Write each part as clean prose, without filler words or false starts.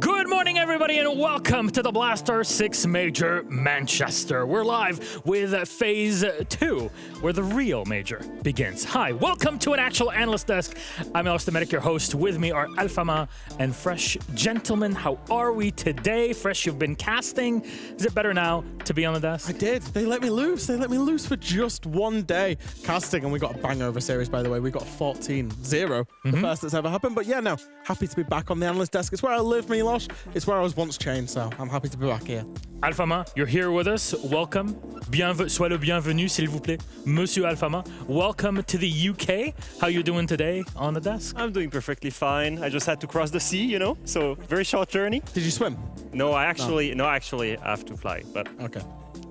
Good morning, everybody, and welcome to the Blaster 6 Major Manchester. We're live with FaZe 2, where the real major begins. Hi, welcome to an actual analyst desk. I'm Alistair Medic, your host. With me are Alphama and Fresh. Gentlemen, how are we today? Fresh, you've been casting. Is it better now to be on the desk? I did. They let me loose. They let me loose for just one day casting, and we got a bang-over series, by the way. We got 14-0, the first that's ever happened. But yeah, no, happy to be back on the analyst desk. It's where I live, Milosh. It's where I was once chained, so I'm happy to be back here. Alphama, you're here with us. Welcome. Sois le bienvenu, s'il vous plaît. Monsieur Alphama, welcome to the UK. How you doing today on the desk? I'm doing perfectly fine. I just had to cross the sea, you know, so very short journey. Did you swim? No, I actually have to fly, but Okay.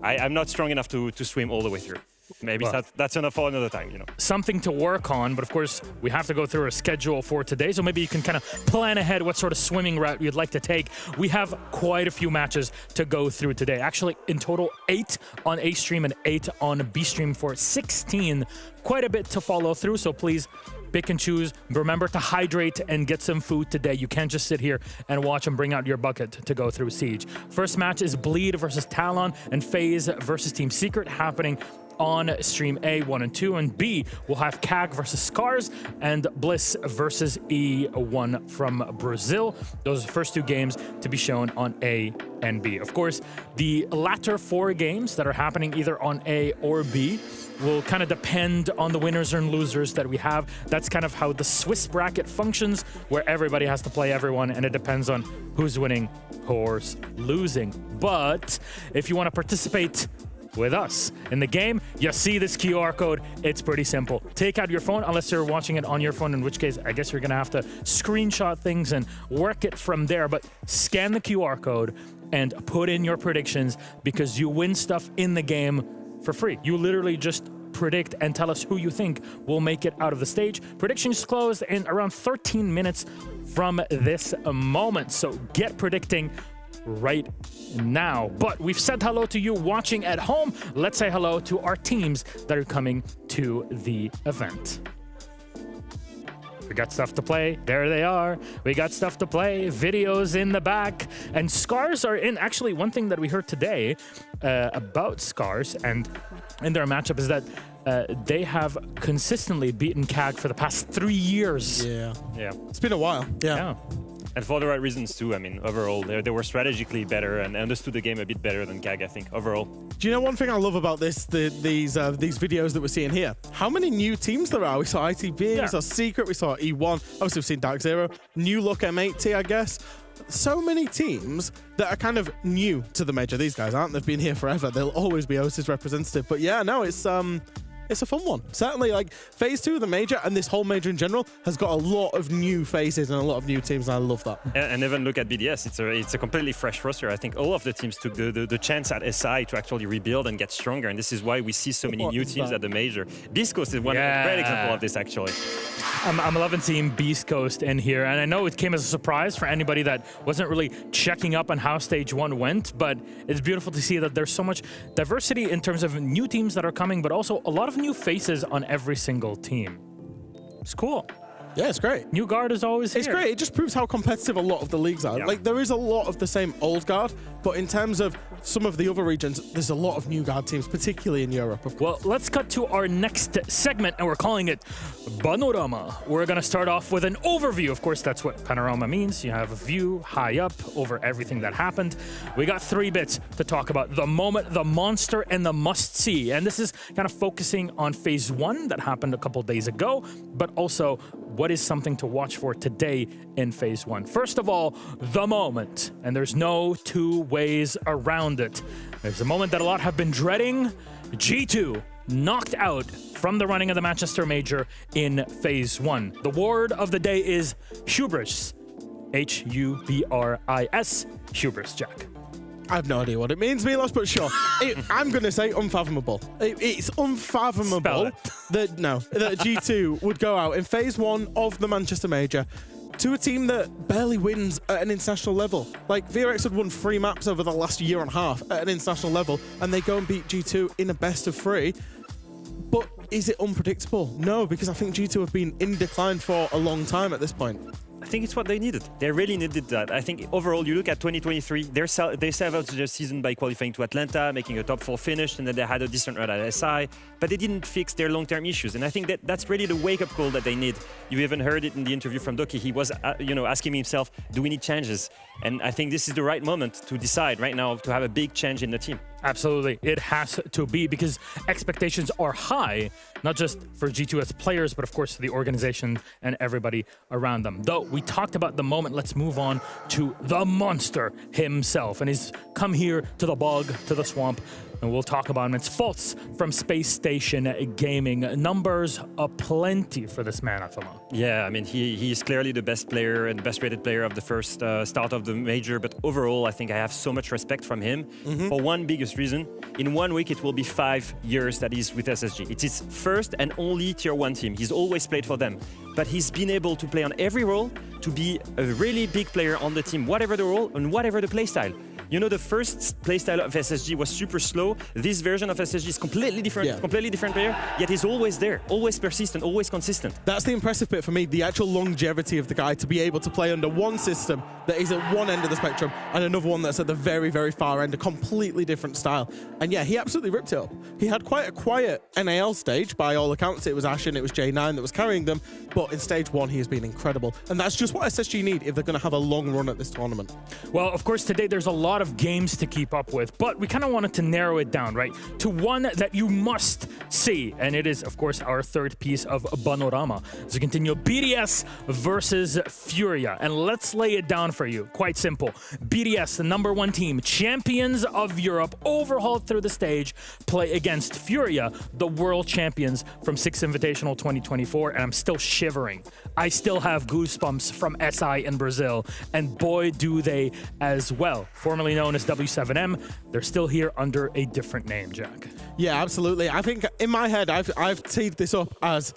I'm not strong enough to swim all the way through. Maybe Well, that's enough for another time, you know. Something to work on, but of course, we have to go through a schedule for today, so maybe you can kind of plan ahead what sort of swimming route you'd like to take. We have quite a few matches to go through today. Actually, in total, 8 on A stream and 8 on B stream for 16. Quite a bit to follow through, so please pick and choose. Remember to hydrate and get some food today. You can't just sit here and watch and bring out your bucket to go through Siege. First match is Bleed versus Talon and FaZe versus Team Secret happening on stream A, 1 and 2, and B, we'll have CAG versus Scarz and Bliss versus E1 from Brazil. Those are the first 2 games to be shown on A and B. Of course, the latter 4 games that are happening either on A or B will kind of depend on the winners and losers that we have. That's kind of how the Swiss bracket functions, where everybody has to play everyone, and it depends on who's winning, who's losing. But if you want to participate with us in the game, you see this QR code. It's pretty simple. Take out your phone, unless you're watching it on your phone, in which case I guess you're gonna have to screenshot things and work it from there. But scan the QR code and put in your predictions, because you win stuff in the game for free. You literally just predict and tell us who you think will make it out of the stage. Predictions closed in around 13 minutes from this moment, so get predicting right now. But we've said hello to you watching at home. Let's say hello to our teams that are coming to the event. We got stuff to play. There they are. We got stuff to play. Videos in the back. And Scarz are in. Actually, one thing that we heard today about Scarz and in their matchup is that they have consistently beaten CAG for the past 3 years. Yeah. It's been a while. Yeah. And for the right reasons too. I mean, overall, they were strategically better and understood the game a bit better than CAG, I think, overall. Do you know one thing I love about these videos that we're seeing here? How many new teams there are? We saw ITB, we saw Secret, we saw E1, obviously we've seen Dark Zero, new look M80, I guess. So many teams that are kind of new to the major. These guys aren't. They've been here forever. They'll always be OSIS representative. But yeah, no, it's a fun one. Certainly, like, phase 2 of the major and this whole major in general has got a lot of new faces and a lot of new teams, and I love that. And even look at BDS, it's a completely fresh roster. I think all of the teams took the chance at SI to actually rebuild and get stronger, and this is why we see so many new teams at the major. Beastcoast is one great example of this, actually. I'm loving seeing Beastcoast in here, and I know it came as a surprise for anybody that wasn't really checking up on how Stage 1 went, but it's beautiful to see that there's so much diversity in terms of new teams that are coming, but also a lot of new faces on every single team. It's cool. Yeah, it's great. New guard is always here. It's great. It just proves how competitive a lot of the leagues are. Yeah. Like, there is a lot of the same old guard, but in terms of some of the other regions, there's a lot of new guard teams, particularly in Europe, of course. Well, let's cut to our next segment, and we're calling it Panorama. We're going to start off with an overview. Of course, that's what panorama means. You have a view high up over everything that happened. We got 3 bits to talk about: the moment, the monster, and the must-see. And this is kind of focusing on phase 1 that happened a couple days ago, but also what is something to watch for today in phase 1. First of all, the moment, and there's no 2 ways around it. There's a moment that a lot have been dreading. G2 knocked out from the running of the Manchester Major in phase 1. The word of the day is hubris. H-U-B-R-I-S, hubris, Jack. I have no idea what it means, Milos, but sure. I'm going to say unfathomable. It's unfathomable that G2 would go out in phase 1 of the Manchester Major to a team that barely wins at an international level. Like, VRX had won 3 maps over the last year and a half at an international level, and they go and beat G2 in a best of 3. But is it unpredictable? No, because I think G2 have been in decline for a long time at this point. I think it's what they needed. They really needed that. I think overall, you look at 2023, they salvaged their season by qualifying to Atlanta, making a top 4 finish, and then they had a decent run at SI, but they didn't fix their long-term issues. And I think that's really the wake-up call that they need. You even heard it in the interview from Doki. He was, asking himself, do we need changes? And I think this is the right moment to decide right now to have a big change in the team. Absolutely. It has to be, because expectations are high, not just for G2's players, but of course the organization and everybody around them. Though we talked about the moment, let's move on to the monster himself. And he's come here to the bog, to the swamp, and we'll talk about him. It's Fultz from Space Station Gaming. Numbers aplenty for this man, Talon. Yeah, I mean, he is clearly the best player and best rated player of the first start of the major, but overall, I think I have so much respect from him for one biggest reason. In 1 week, it will be 5 years that he's with SSG. It's his first and only tier 1 team. He's always played for them, but he's been able to play on every role, to be a really big player on the team, whatever the role and whatever the playstyle. You know, the first playstyle of SSG was super slow. This version of SSG is completely different, completely different player, yet he's always there, always persistent, always consistent. That's the impressive bit for me, the actual longevity of the guy to be able to play under one system that is at one end of the spectrum and another one that's at the very, very far end, a completely different style. And yeah, he absolutely ripped it up. He had quite a quiet NAL stage, by all accounts. It was Ashen, it was J9 that was carrying them, but in stage 1, he has been incredible. And that's just what SSG need if they're going to have a long run at this tournament. Well, of course, today there's a lot of games to keep up with, but we kind of wanted to narrow it down, right, to one that you must see, and it is, of course, our third piece of panorama. So continue BDS versus Furia, and let's lay it down for you. Quite simple. BDS, the #1 team, champions of Europe, overhauled through the stage, play against Furia, the world champions from 6 Invitational 2024, and I'm still shivering. I still have goosebumps from SI in Brazil, and boy, do they as well. Formerly known as W7M, they're still here under a different name, Jack. Yeah, absolutely. I think in my head, I've teed this up as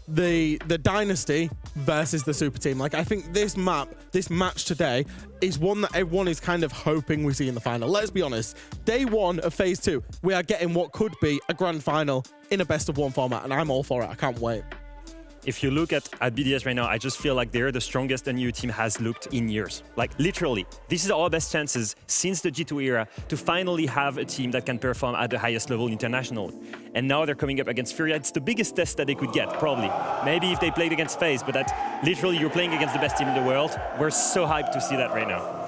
the Dynasty versus the Super Team. Like, I think this match today is one that everyone is kind of hoping we see in the final. Let's be honest. Day 1 of Phase 2, we are getting what could be a grand final in a best-of-1 format, and I'm all for it. I can't wait. If you look at BDS right now, I just feel like they're the strongest a new team has looked in years. Like, literally, this is our best chances since the G2 era to finally have a team that can perform at the highest level international. And now they're coming up against Furia. It's the biggest test that they could get, probably. Maybe if they played against FaZe, but that literally you're playing against the best team in the world. We're so hyped to see that right now.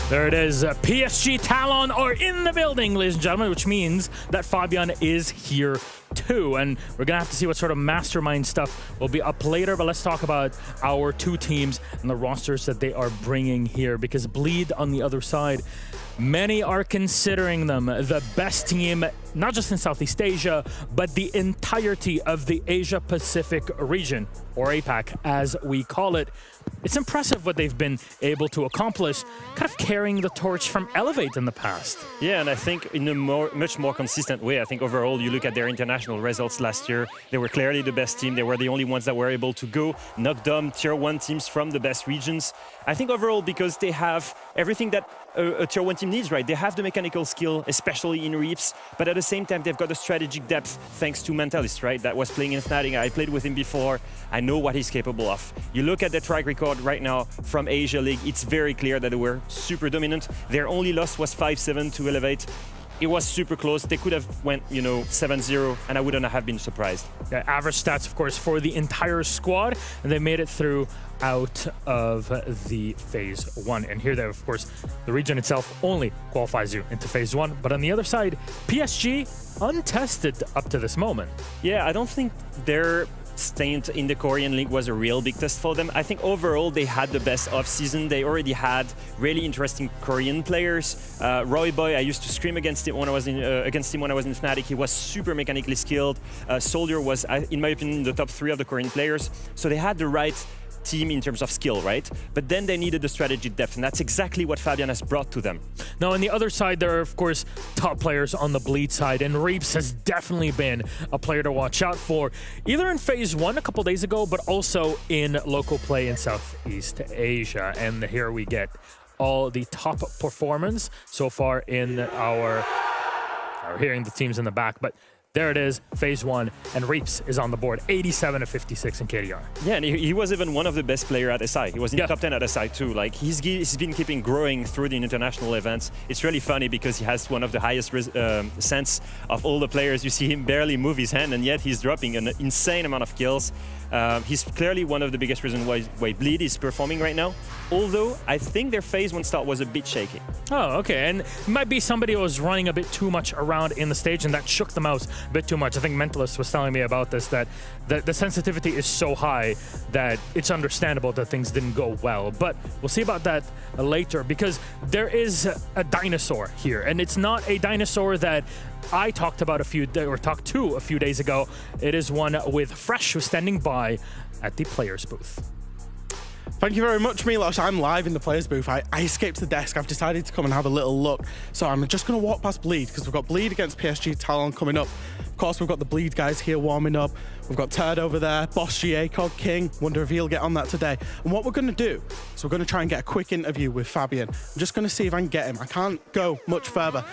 There it is. PSG Talon are in the building, ladies and gentlemen, which means that Fabian is here too. And we're going to have to see what sort of mastermind stuff will be up later. But let's talk about our 2 teams and the rosters that they are bringing here. Because Bleed on the other side, many are considering them the best team, not just in Southeast Asia, but the entirety of the Asia-Pacific region, or APAC as we call it. It's impressive what they've been able to accomplish, kind of carrying the torch from Elevate in the past. Yeah, and I think in a much more consistent way. I think overall, you look at their international results last year, they were clearly the best team. They were the only ones that were able to go knock down tier 1 teams from the best regions. I think overall, because they have everything that a tier 1 team needs, right? They have the mechanical skill, especially in Reaps, but at the same time, they've got the strategic depth thanks to Mentalist, right? That was playing in Fnatic. I played with him before. I know what he's capable of. You look at the track record right now from Asia League, it's very clear that they were super dominant. Their only loss was 5-7 to Elevate. It was super close. They could have went, 7-0, and I wouldn't have been surprised. Yeah, average stats, of course, for the entire squad, and they made it through out of the Phase 1. And here, of course, the region itself only qualifies you into Phase 1. But on the other side, PSG, untested up to this moment. Yeah, I don't think they're staying in the Korean League was a real big test for them. I think overall they had the best off-season. They already had really interesting Korean players. Roy Boy, I used to scream against him when I was in Fnatic. He was super mechanically skilled. Soldier was, in my opinion, in the top 3 of the Korean players. So they had the right team in terms of skill, right? But then they needed the strategy depth, and that's exactly what Fabian has brought to them. Now, on the other side, there are, of course, top players on the Bleed side, and Reaps has definitely been a player to watch out for, either in Phase 1 a couple days ago, but also in local play in Southeast Asia. And here we get all the top performance so far in our hearing the teams in the back, but there it is, Phase 1, and Reaps is on the board, 87 of 56 in KDR. Yeah, and he was even one of the best players at SI. He was in the top 10 at SI too. Like he's been keeping growing through the international events. It's really funny because he has one of the highest sense of all the players. You see him barely move his hand, and yet he's dropping an insane amount of kills. He's clearly one of the biggest reasons why Bleed is performing right now. Although I think their Phase 1 start was a bit shaky. Oh, okay, and it might be somebody who was running a bit too much around in the stage, and that shook the mouse a bit too much. I think Mentalist was telling me about this, that the sensitivity is so high that it's understandable that things didn't go well. But we'll see about that later, because there is a dinosaur here, and it's not a dinosaur that I talked to a few days ago. It is one with Fresh, who's standing by at the players booth. Thank you very much, Milos. I'm live in the players booth. I escaped the desk. I've decided to come and have a little look. So I'm just going to walk past Bleed, because we've got Bleed against PSG Talon coming up. Of course, we've got the Bleed guys here warming up. We've got Turd over there, Boss GA, Cog King. Wonder if he'll get on that today. And what we're going to do is we're going to try and get a quick interview with Fabian. I'm just going to see if I can get him. I can't go much further.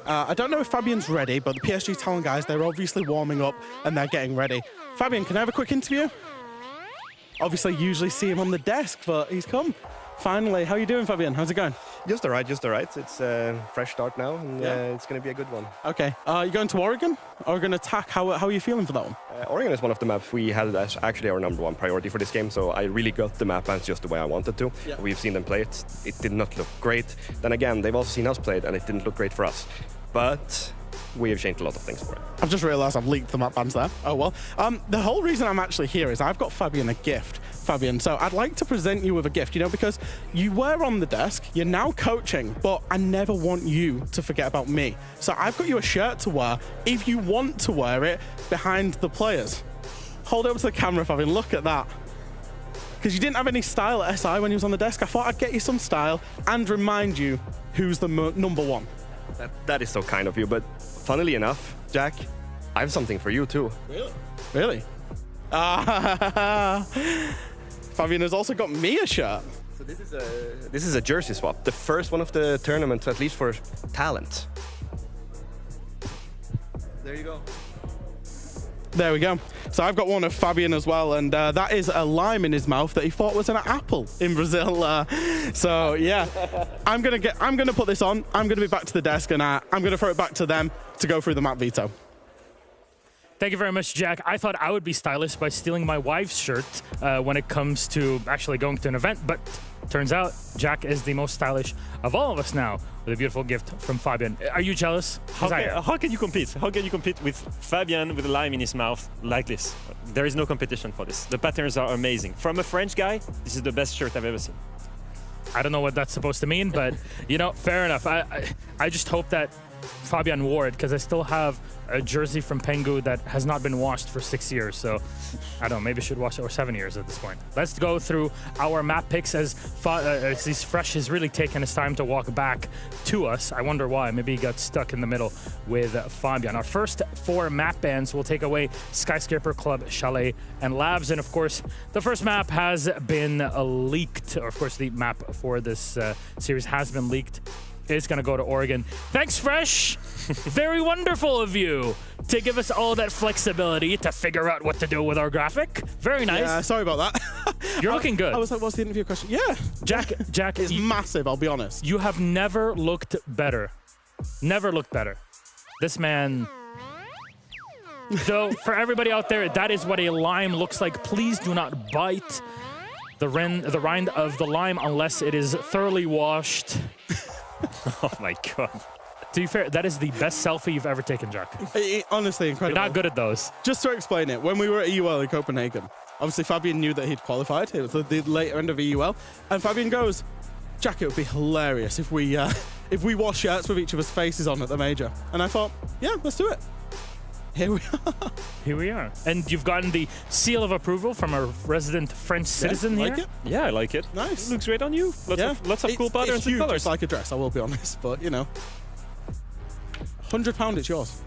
I don't know if Fabian's ready, but the PSG Talon guys, they're obviously warming up and they're getting ready. Fabian, can I have a quick interview? Obviously, usually see him on the desk, but he's come. Finally. How are you doing, Fabian? How's it going? Just all right, just all right. It's a fresh start now, and it's going to be a good one. Okay. You're going to Oregon? Oregon Attack. How are you feeling for that one? Oregon is one of the maps we had as actually our #1 priority for this game, so I really got the map as just the way I wanted to. Yeah. We've seen them play it. It did not look great. Then again, they've also seen us play it, and it didn't look great for us. But we have changed a lot of things for it. I've just realized I've leaked the map bans there. Oh well. The whole reason I'm actually here is I've got Fabian a gift. Fabian, so I'd like to present you with a gift, because you were on the desk, you're now coaching, but I never want you to forget about me. So I've got you a shirt to wear, if you want to wear it, behind the players. Hold it up to the camera, Fabian, look at that. Because you didn't have any style at SI when you was on the desk. I thought I'd get you some style and remind you who's the #1. That is so kind of you, but funnily enough, Jack, I have something for you too. Really? Really? Fabian has also got me a shirt. So this is a jersey swap, the first one of the tournament, at least for talent. There you go. There we go. So I've got one of Fabian as well, and that is a lime in his mouth that he thought was an apple in Brazil. So yeah, I'm gonna put this on. I'm gonna be back to the desk, and I'm gonna throw it back to them to go through the map veto. Thank you very much, Jack. I thought I would be stylish by stealing my wife's shirt when it comes to actually going to an event, but turns out Jack is the most stylish of all of us now with a beautiful gift from Fabian. Are you jealous? How can you compete? How can you compete with Fabian with a lime in his mouth like this? There is no competition for this. The patterns are amazing. From a French guy, this is the best shirt I've ever seen. I don't know what that's supposed to mean, but fair enough. I just hope that Fabian wore it, because I still have a jersey from Pengu that has not been washed for 6 years. So I don't know, maybe I should wash it, or 7 years at this point. Let's go through our map picks as he's Fresh has really taken his time to walk back to us. I wonder why. Maybe he got stuck in the middle with Fabian. Our first 4 map bans will take away Skyscraper Club, Chalet, and Labs. And of course, the first map has been leaked, or of course the map for this series has been leaked. It's going to go to Oregon. Thanks, Fresh. Very wonderful of you to give us all that flexibility to figure out what to do with our graphic. Very nice. Yeah, sorry about that. You're looking good. I was like, what's the interview question? Yeah. Jack is massive, I'll be honest. You have never looked better. Never looked better. This man... So, for everybody out there, that is what a lime looks like. Please do not bite the rind of the lime unless it is thoroughly washed. Oh my god. To be fair, that is the best selfie you've ever taken, Jack. Honestly, You're incredible. not good at those. Just to explain it, when we were at EUL in Copenhagen, obviously Fabian knew that he'd qualified. It was the later end of EUL. And Fabian goes, Jack, it would be hilarious if we wore shirts with each of us faces on at the major. And I thought, yeah, let's do it. Here we are. Here we are. And you've gotten the seal of approval from a resident French citizen like here. it? Yeah, I like it. Nice. It looks great on you. Lots of cool patterns it's and huge. colors. It's like a dress, I will be honest, but you know. £100, it's yours.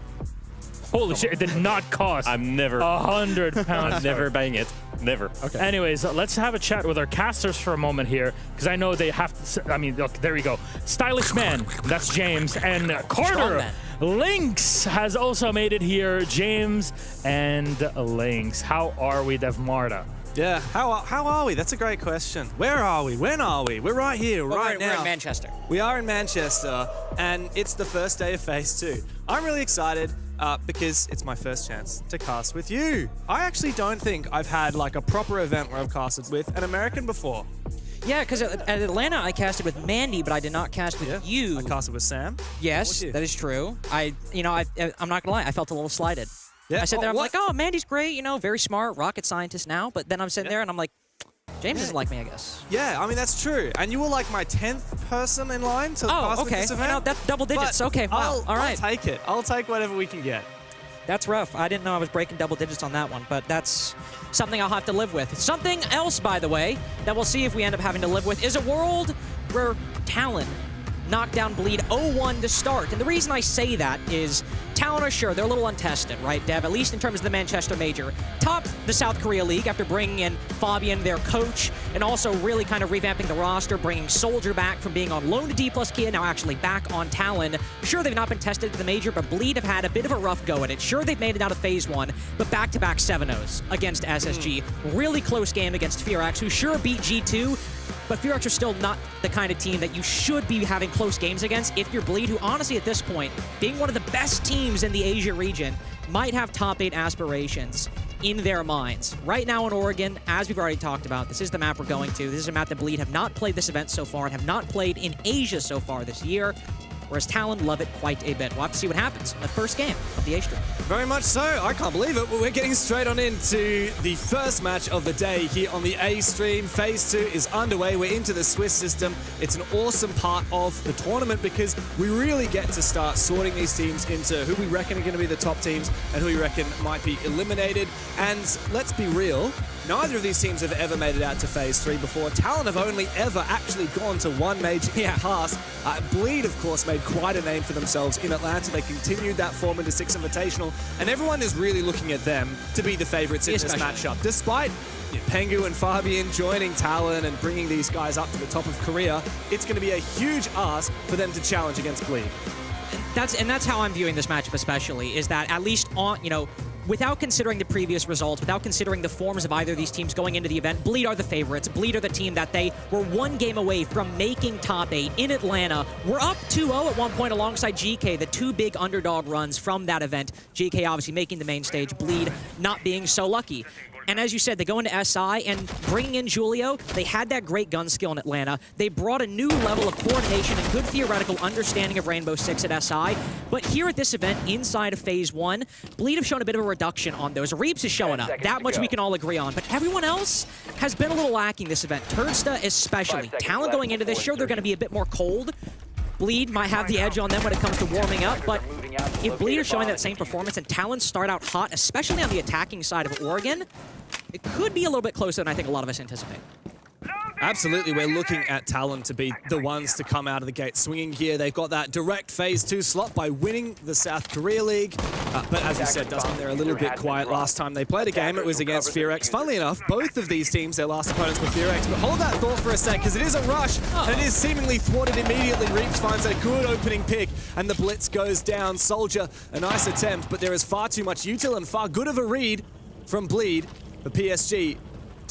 Holy shit, it did not cost I'm never, £100. I'm never buying it. Never. Okay. Anyways, let's have a chat with our casters for a moment here, because I know they have to, I mean, look, there we go. Stylish Man, that's James, and Carter. Lynx has also made it here. James and Lynx. How are we, Dev Marta? Yeah, how are we? That's a great question. Where are we? When are we? We're right here, right now. We're in Manchester. We are in Manchester, and it's the first day of FaZe 2. I'm really excited because it's my first chance to cast with you. I actually don't think I've had like a proper event where I've casted with an American before. Yeah, because at Atlanta I casted with Mandy, but I did not cast with you. I casted with Sam. Yes, you? that is true. I'm not gonna lie, I felt a little slighted. Yeah. I sat there, I'm what? like, oh, Mandy's great, you know, very smart, rocket scientist now. But then I'm sitting there and I'm like, James doesn't like me, I guess. Yeah, I mean, that's true. And you were like my 10th person in line to cast with okay. this You event. know, that's double digits. But Okay, wow. All right. I'll take it. I'll take whatever we can get. That's rough. I didn't know I was breaking double digits on that one, but that's something I'll have to live with. Something else, by the way, that we'll see if we end up having to live with is a world where Talon knocked down Bleed 0-1 to start. And the reason I say that is Talon are sure, they're a little untested, right, Dev? At least in terms of the Manchester Major. Topped the South Korea League after bringing in Fabian, their coach, and also really kind of revamping the roster, bringing Soldier back from being on loan to D plus Kia, now actually back on Talon. Sure, they've not been tested at the Major, but Bleed have had a bit of a rough go at it. Sure, they've made it out of FaZe 1, but back-to-back 7-0s against SSG. Really close game against Furax, who sure beat G2, but Furax are still not the kind of team that you should be having close games against if you're Bleed, who honestly at this point, being one of the best teams in the Asia region, might have top 8 aspirations in their minds. Right now in Oregon, as we've already talked about, this is the map we're going to. This is a map that Bleed have not played this event so far and have not played in Asia so far this year, whereas Talon love it quite a bit. We'll have to see what happens in the first game of the A stream. Very much so. I can't believe it, but we're getting straight on into the first match of the day here on the A stream. FaZe 2 is underway. We're into the Swiss system. It's an awesome part of the tournament because we really get to start sorting these teams into who we reckon are going to be the top teams and who we reckon might be eliminated. And let's be real, neither of these teams have ever made it out to FaZe 3 before. Talon have only ever actually gone to one major in the past. Bleed, of course, made quite a name for themselves in Atlanta. They continued that form into 6 Invitational, and everyone is really looking at them to be the favorites in this matchup. Despite Pengu and Fabian joining Talon and bringing these guys up to the top of Korea, it's going to be a huge ask for them to challenge against Bleed. That's how I'm viewing this matchup especially, is that at least on, without considering the previous results, without considering the forms of either of these teams going into the event, Bleed are the favorites. Bleed are the team that they were one game away from making top 8 in Atlanta. We're up 2-0 at one point alongside GK, the 2 big underdog runs from that event. GK obviously making the main stage, Bleed not being so lucky. And as you said, they go into SI and bringing in Julio, they had that great gun skill in Atlanta. They brought a new level of coordination and good theoretical understanding of Rainbow Six at SI. But here at this event, inside of FaZe 1, Bleed have shown a bit of a reduction on those. Reaps is showing up. That much we can all agree on. But everyone else has been a little lacking this event. Turnsta especially. Talon going into this, sure, they're going to be a bit more cold. Bleed might have the edge on them when it comes to warming up, but if Bleed are showing that same performance and Talon start out hot, especially on the attacking side of Oregon, it could be a little bit closer than I think a lot of us anticipate. Absolutely, we're looking at Talon to be the ones to come out of the gate swinging here. They've got that direct FaZe 2 slot by winning the South Korea League. But as you said, Dustin, they're a little bit quiet last time they played a game. It was against Furax. Funnily enough, both of these teams, their last opponents were Furax. But hold that thought for a sec, because it is a rush, and it is seemingly thwarted immediately. Reaps finds a good opening pick, and the blitz goes down. Soldier, a nice attempt, but there is far too much util and far good of a read from Bleed. The PSG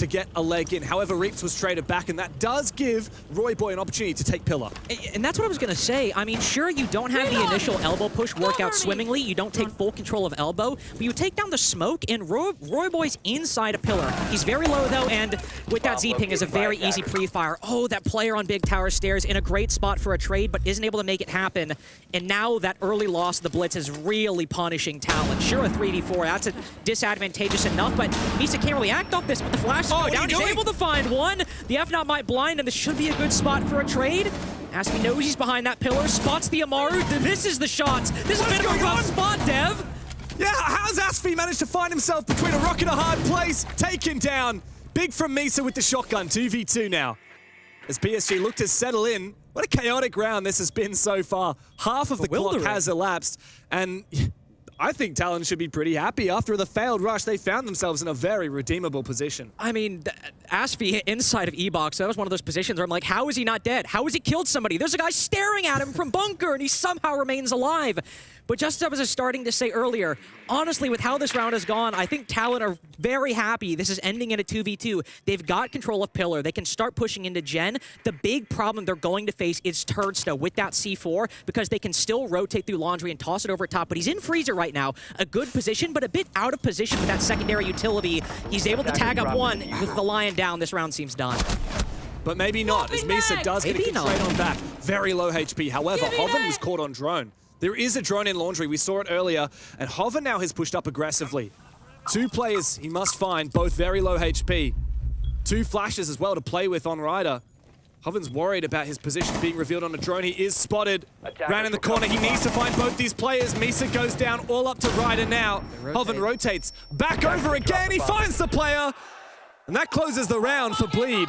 to get a leg in. However, Reaps was traded back, and that does give Roy Boy an opportunity to take Pillar. And that's what I was going to say. I mean, sure, you don't have the initial elbow push work out swimmingly. You don't take full control of elbow, but you take down the smoke, and Roy Boy's inside a Pillar. He's very low, though, and with that Z-ping is a very easy pre-fire. Oh, that player on Big Tower Stairs in a great spot for a trade, but isn't able to make it happen. And now that early loss of the Blitz is really punishing Talon. Sure, a 3v4, that's a disadvantageous enough, but Misa can't really act off this, but the flash is going down. He's able to find one. The F-Not might blind, and this should be a good spot for a trade. Aspie knows he's behind that Pillar, spots the Amaru, misses the shots. This is a bit of a rough spot, Dev. Yeah, how's Aspie managed to find himself between a rock and a hard place? Taken down. Big from Misa with the shotgun, 2v2 now. As PSG look to settle in, what a chaotic round this has been so far. Half of the clock has elapsed, and I think Talon should be pretty happy. After the failed rush, they found themselves in a very redeemable position. I mean, Aspie inside of E-Box, that was one of those positions where I'm like, how is he not dead? How has he killed somebody? There's a guy staring at him from bunker, and he somehow remains alive. But just as I was starting to say earlier, honestly, with how this round has gone, I think Talon are very happy this is ending in a 2v2. They've got control of Pillar. They can start pushing into Gen. The big problem they're going to face is Turdsta with that C4, because they can still rotate through Laundry and toss it over top. But he's in Freezer right now. A good position, but a bit out of position with that secondary utility. He's able to tag up one. With the Lion down, this round seems done. But maybe not, as Misa does get a kick straight on back. Very low HP. However, Hoven was caught on drone. There is a drone in Laundry. We saw it earlier. And Hoven now has pushed up aggressively. 2 players he must find, both very low HP. 2 flashes as well to play with on Ryder. Hoven's worried about his position being revealed on the drone. He is spotted. Ran in the corner. He needs to find both these players. Misa goes down all up to Ryder now. Hoven rotates back over again. He finds the player. And that closes the round for Bleed.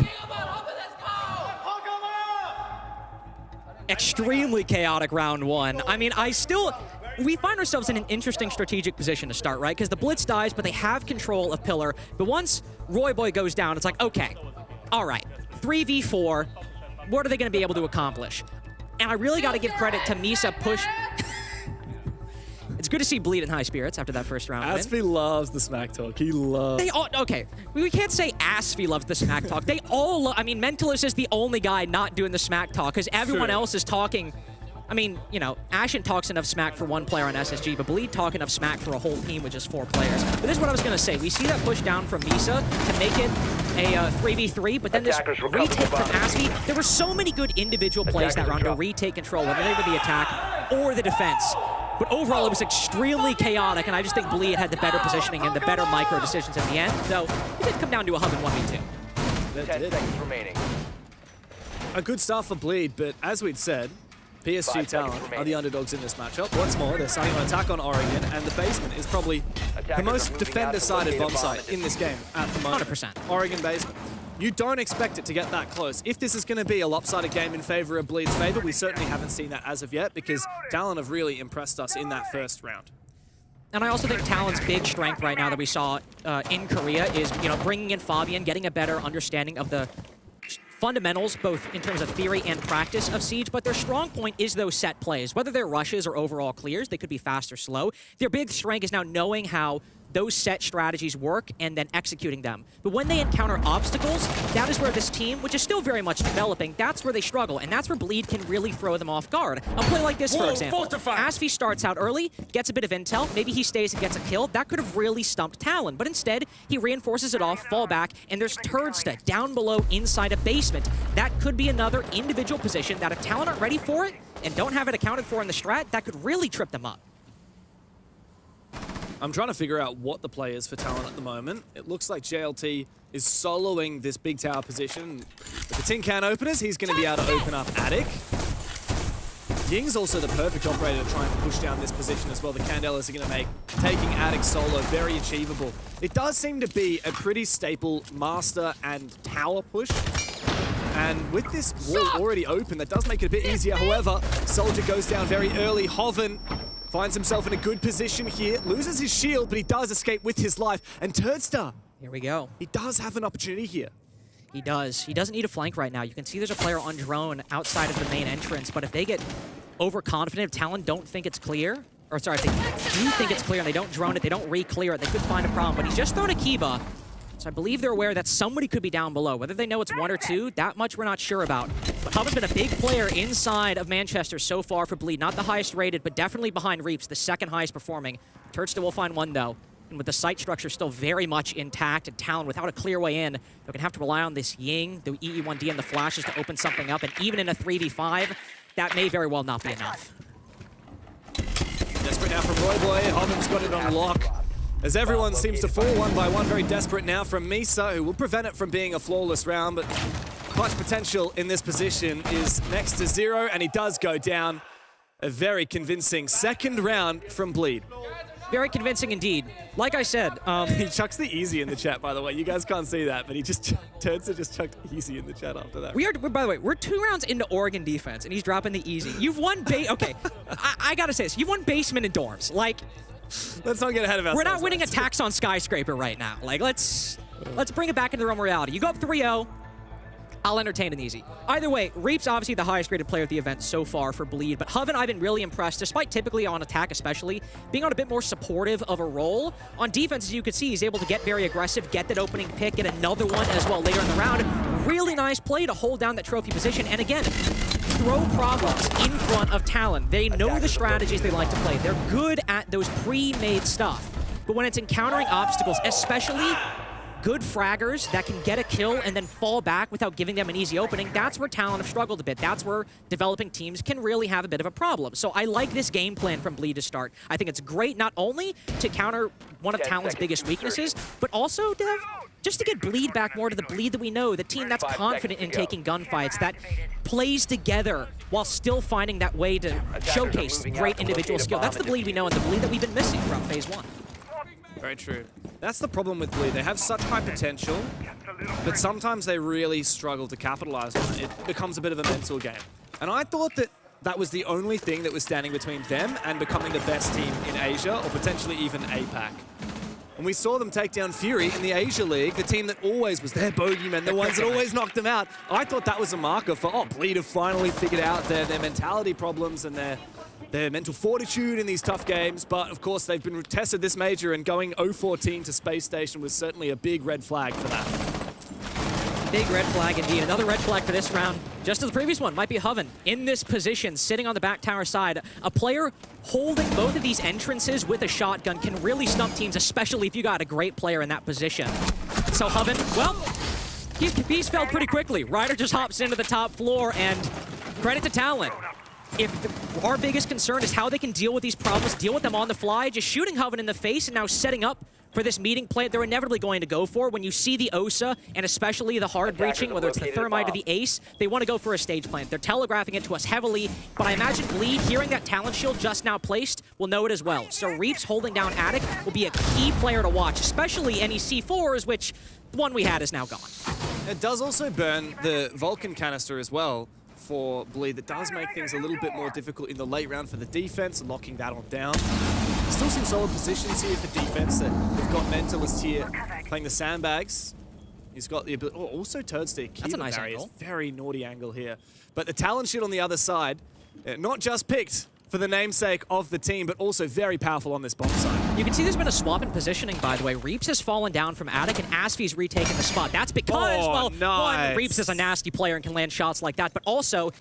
Extremely chaotic round 1. I mean, we find ourselves in an interesting strategic position to start, right? Because the Blitz dies, but they have control of Pillar. But once Roy Boy goes down, it's like, okay, all right, 3v4, what are they going to be able to accomplish? And I really got to give credit to Misa push. It's good to see Bleed in high spirits after that first round. Aspie loves the smack talk. He loves. They all, okay, we can't say Aspie loves the smack talk. They all I mean, Mentalist is the only guy not doing the smack talk because everyone else is talking. I mean, you know, Ashen talks enough smack for 1 player on SSG, but Bleed talk enough smack for a whole team with just 4 players. But this is what I was going to say. We see that push down from Misa to make it a 3v3, but then this retake from Aspie. There were so many good individual plays that round to retake control, whether they were the attack or the defense. But overall, it was extremely chaotic, and I just think Bleed had the better positioning and the better micro decisions at the end, though it did come down to a Hoven 1v2. 10 seconds remaining. A good start for Bleed, but as we'd said, PSG Talon are the underdogs in this matchup. What's more, they're starting an attack on Oregon, and the basement is probably the most defender-sided bomb site in this game at the moment. 100%. Oregon basement. You don't expect it to get that close. If this is going to be a lopsided game in favor of Bleed's favor, we certainly haven't seen that as of yet, because Talon have really impressed us in that first round. And I also think Talon's big strength right now that we saw in Korea is, you know, bringing in Fabian, getting a better understanding of the fundamentals, both in terms of theory and practice of Siege, but their strong point is those set plays. Whether they're rushes or overall clears, they could be fast or slow. Their big strength is now knowing how those set strategies work and then executing them. But when they encounter obstacles, that is where this team, which is still very much developing, that's where they struggle, and that's where Bleed can really throw them off guard. A play like this, for example. Aspie starts out early, gets a bit of intel, maybe he stays and gets a kill. That could have really stumped Talon, but instead, he reinforces it off, fall back, and there's Turdsta down below inside a basement. That could be another individual position that if Talon aren't ready for it and don't have it accounted for in the strat, that could really trip them up. I'm trying to figure out what the play is for Talon at the moment. It looks like JLT is soloing this big tower position. With the tin can openers, he's going to be able to open up Attic. Ying's also the perfect operator to try and push down this position as well. The Candelas are going to make taking Attic solo very achievable. It does seem to be a pretty staple master and tower push. And with this wall already open, that does make it a bit easier. However, Soldier goes down very early. Hoven finds himself in a good position here, loses his shield, but he does escape with his life. And Turdsta, here we go. He does have an opportunity here. He does. He doesn't need a flank right now. You can see there's a player on drone outside of the main entrance, but if they get overconfident, if Talon don't think it's clear, or sorry, if they do think it's clear and they don't drone it, they don't re-clear it, they could find a problem. But he's just thrown a Kiba, So I believe they're aware that somebody could be down below. Whether they know it's one or two, that much we're not sure about. But Hoven's been a big player inside of Manchester so far for Bleed. Not the highest rated, but definitely behind Reaps, the second highest performing. Turtsta will find one, though. And with the site structure still very much intact, and Talon without a clear way in, they're going to have to rely on this Ying, the EE1D, and the flashes to open something up. And even in a 3v5, that may very well not be enough. Desperate now from Royboy. Hoven's got it on lock. As everyone seems to fall one by one, very desperate now from Misa, who will prevent it from being a flawless round, but clutch potential in this position is next to zero, and he does go down. A very convincing second round from Bleed. Very convincing indeed. Like I said, He chucks the easy in the chat, by the way. You guys can't see that, but he just turns to just chucked easy in the chat after that. by the way, we're 2 rounds into Oregon defense, and he's dropping the easy. You've won okay, I gotta say this. You've won basement and dorms. Like, let's not get ahead of ourselves. we're not winning a tax on skyscraper right now. Like, let's bring it back into the realm of reality. You go up 3-0. I'll entertain an easy. Either way, Reap's obviously the highest rated player of the event so far for Bleed, but Hoven, I've been really impressed, despite typically on attack especially, being on a bit more supportive of a role. On defense, as you can see, he's able to get very aggressive, get that opening pick, get another one as well later in the round. Really nice play to hold down that trophy position, and again, throw problems in front of Talon. They know the strategies they like to play. They're good at those pre-made stuff, but when it's encountering obstacles, especially good fraggers that can get a kill and then fall back without giving them an easy opening, that's where Talon have struggled a bit. That's where developing teams can really have a bit of a problem. So I like this game plan from Bleed to start. I think it's great not only to counter one of Talon's biggest weaknesses, but also to just to get Bleed back more to the Bleed that we know, the team that's confident in taking gunfights, that plays together while still finding that way to showcase great individual skill. That's the Bleed we know and the Bleed that we've been missing throughout Phase 1. Very true. That's the problem with Bleed. They have such high potential, but sometimes they really struggle to capitalize on it. It becomes a bit of a mental game. And I thought that that was the only thing that was standing between them and becoming the best team in Asia, or potentially even APAC. And we saw them take down Fury in the Asia League, the team that always was their bogeyman, the ones that always knocked them out. I thought that was a marker for, oh, Bleed have finally figured out their mentality problems and their mental fortitude in these tough games, but of course they've been tested this major, and going 0-14 to Space Station was certainly a big red flag for that. Big red flag indeed. Another red flag for this round, just as the previous one, might be Hoven in this position, sitting on the back tower side. A player holding both of these entrances with a shotgun can really stump teams, especially if you got a great player in that position. So Hoven, well, he's felled pretty quickly. Ryder just hops into the top floor, and credit to Talon. If our biggest concern is how they can deal with these problems, deal with them on the fly, just shooting Hoven in the face and now setting up for this meeting play they're inevitably going to go for. When you see the Osa, and especially the hard breaching, whether it's the Thermite or the Ace, they want to go for a stage plant. They're telegraphing it to us heavily, but I imagine Bleed, hearing that Talon shield just now placed, will know it as well. So Reaps holding down Attic will be a key player to watch, especially any C4s, which the one we had is now gone. It does also burn the Vulcan canister as well for Bleed. That does make things a little bit more difficult in the late round for the defense, locking that on down. Still some solid positions here for defense. They've got Mentalist here playing the sandbags. He's got the ability. Oh, also Turdstea. That's a nice angle. Very naughty angle here. But the Talon shit on the other side, not just picked for the namesake of the team, but also very powerful on this bomb side. You can see there's been a swap in positioning, by the way. Reaps has fallen down from Attic, and Asfi's retaken the spot. That's because, well, nice. One, Reaps is a nasty player and can land shots like that, but also,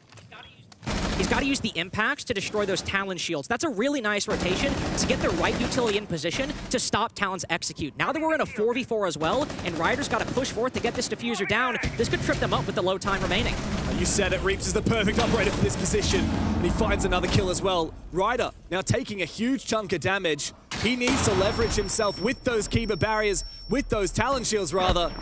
he's got to use the impacts to destroy those Talon shields. That's a really nice rotation to get the right utility in position to stop Talon's execute. Now that we're in a 4v4 as well, and Ryder's got to push forth to get this diffuser down, this could trip them up with the low time remaining. You said it, Reaps is the perfect operator for this position, and he finds another kill as well. Ryder now taking a huge chunk of damage. He needs to leverage himself with those Kiba barriers, with those Talon shields rather.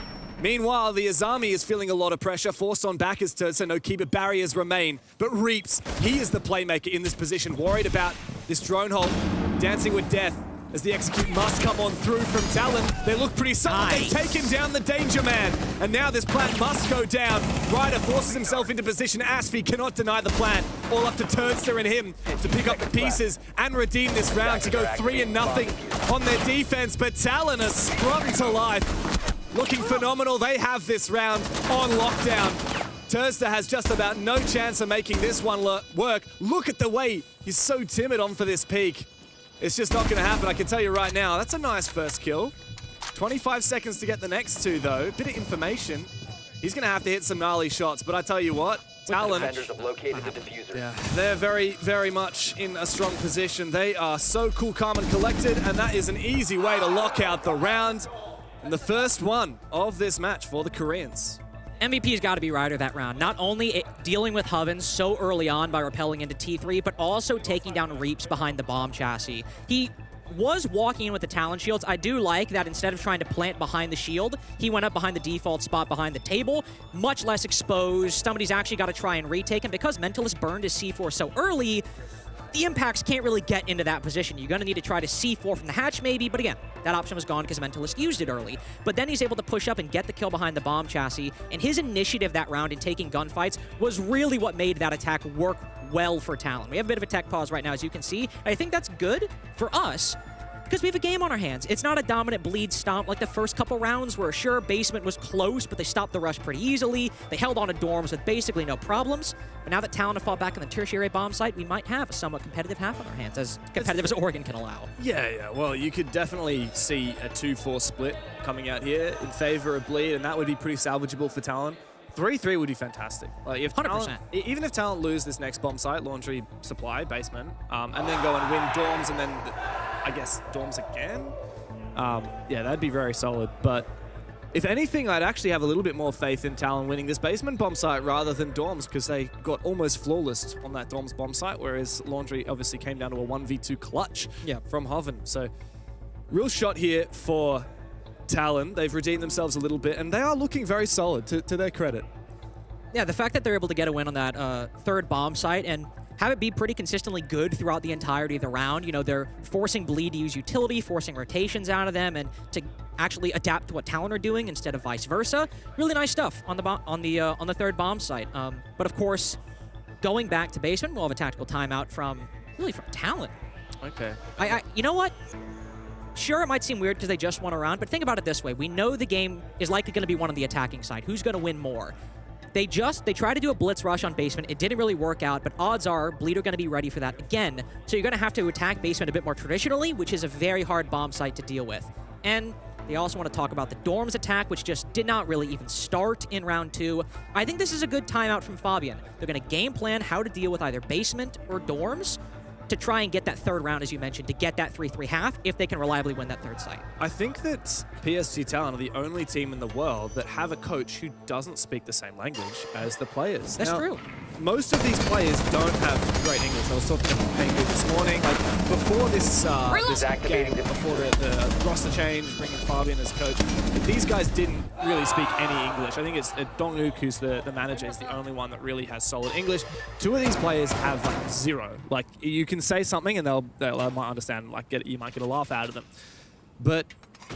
Meanwhile, the Azami is feeling a lot of pressure, forced on back as so no Kiba barriers remain. But Reaps, he is the playmaker in this position, worried about this drone hole, dancing with death as the execute must come on through from Talon. They look pretty solid. Nice. They've taken down the Danger Man, and now this plant must go down. Ryder forces himself into position. Asfi cannot deny the plant. All up to Turdstea and him to pick up the pieces and redeem this round to go 3-0 on their defense. But Talon has sprung to life. Looking phenomenal. They have this round on lockdown. Turdstea has just about no chance of making this one work. Look at the way he's so timid on for this peak. It's just not going to happen, I can tell you right now. That's a nice first kill. 25 seconds to get the next two, though. Bit of information. He's going to have to hit some gnarly shots, but I tell you what, Talon, Defenders have located the diffuser. yeah, they're very, very much in a strong position. They are so cool, calm, and collected, and that is an easy way to lock out the round. And the first one of this match for the Koreans. MVP's got to be Ryder that round. Not only dealing with Hoven so early on by rappelling into T3, but also taking down Reaps behind the bomb chassis. He was walking in with the Talon shields. I do like that instead of trying to plant behind the shield, he went up behind the default spot behind the table, much less exposed. Somebody's actually got to try and retake him. Because Mentalist burned his C4 so early, the impacts can't really get into that position. You're going to need to try to C4 from the hatch maybe, but again, that option was gone because Mentalist used it early. But then he's able to push up and get the kill behind the bomb chassis, and his initiative that round in taking gunfights was really what made that attack work well for Talon. We have a bit of a tech pause right now, as you can see. I think that's good for us, because we have a game on our hands. It's not a dominant bleed stomp like the first couple rounds where, sure, basement was close, but they stopped the rush pretty easily. They held on to dorms with basically no problems. But now that Talon have fought back on the tertiary bomb site, we might have a somewhat competitive half on our hands, as competitive as Oregon can allow. Yeah. Well, you could definitely see a 2-4 split coming out here in favor of bleed, and that would be pretty salvageable for Talon. 3-3 would be fantastic. Like if 100%. Talon, even if Talon lose this next bomb site, laundry supply, basement, and then go and win dorms, and then I guess dorms again. Yeah, that'd be very solid. But if anything, I'd actually have a little bit more faith in Talon winning this basement bomb site rather than dorms, because they got almost flawless on that dorms bomb site, whereas laundry obviously came down to a 1v2 clutch from Hoven. So real shot here for Talon. They've redeemed themselves a little bit, and they are looking very solid, to their credit. Yeah, the fact that they're able to get a win on that third bomb site and have it be pretty consistently good throughout the entirety of the round. You know, they're forcing Bleed to use utility, forcing rotations out of them, and to actually adapt to what Talon are doing instead of vice versa. Really nice stuff on the third bomb site. But of course, going back to basement, we'll have a tactical timeout from Talon. Okay. You know what? Sure, it might seem weird because they just won a round, but think about it this way. We know the game is likely going to be one on the attacking side. Who's going to win more? They tried to do a blitz rush on basement. It didn't really work out, but odds are Bleed are going to be ready for that again. So you're going to have to attack basement a bit more traditionally, which is a very hard bomb site to deal with. And they also want to talk about the dorms attack, which just did not really even start in round 2. I think this is a good timeout from Fabian. They're going to game plan how to deal with either basement or dorms to try and get that third round, as you mentioned, to get that 3-3 half if they can reliably win that third site. I think that PSG Talon are the only team in the world that have a coach who doesn't speak the same language as the players. That's true. Most of these players don't have great English. I was talking to Pengu this morning, like before this game, before the roster change, bringing Fabian as coach, these guys didn't really speak any English. I think it's Dong-Uk, who's the manager, is the only one that really has solid English. 2 of these players have like 0. Like you can say something and they might understand, like you might get a laugh out of them. But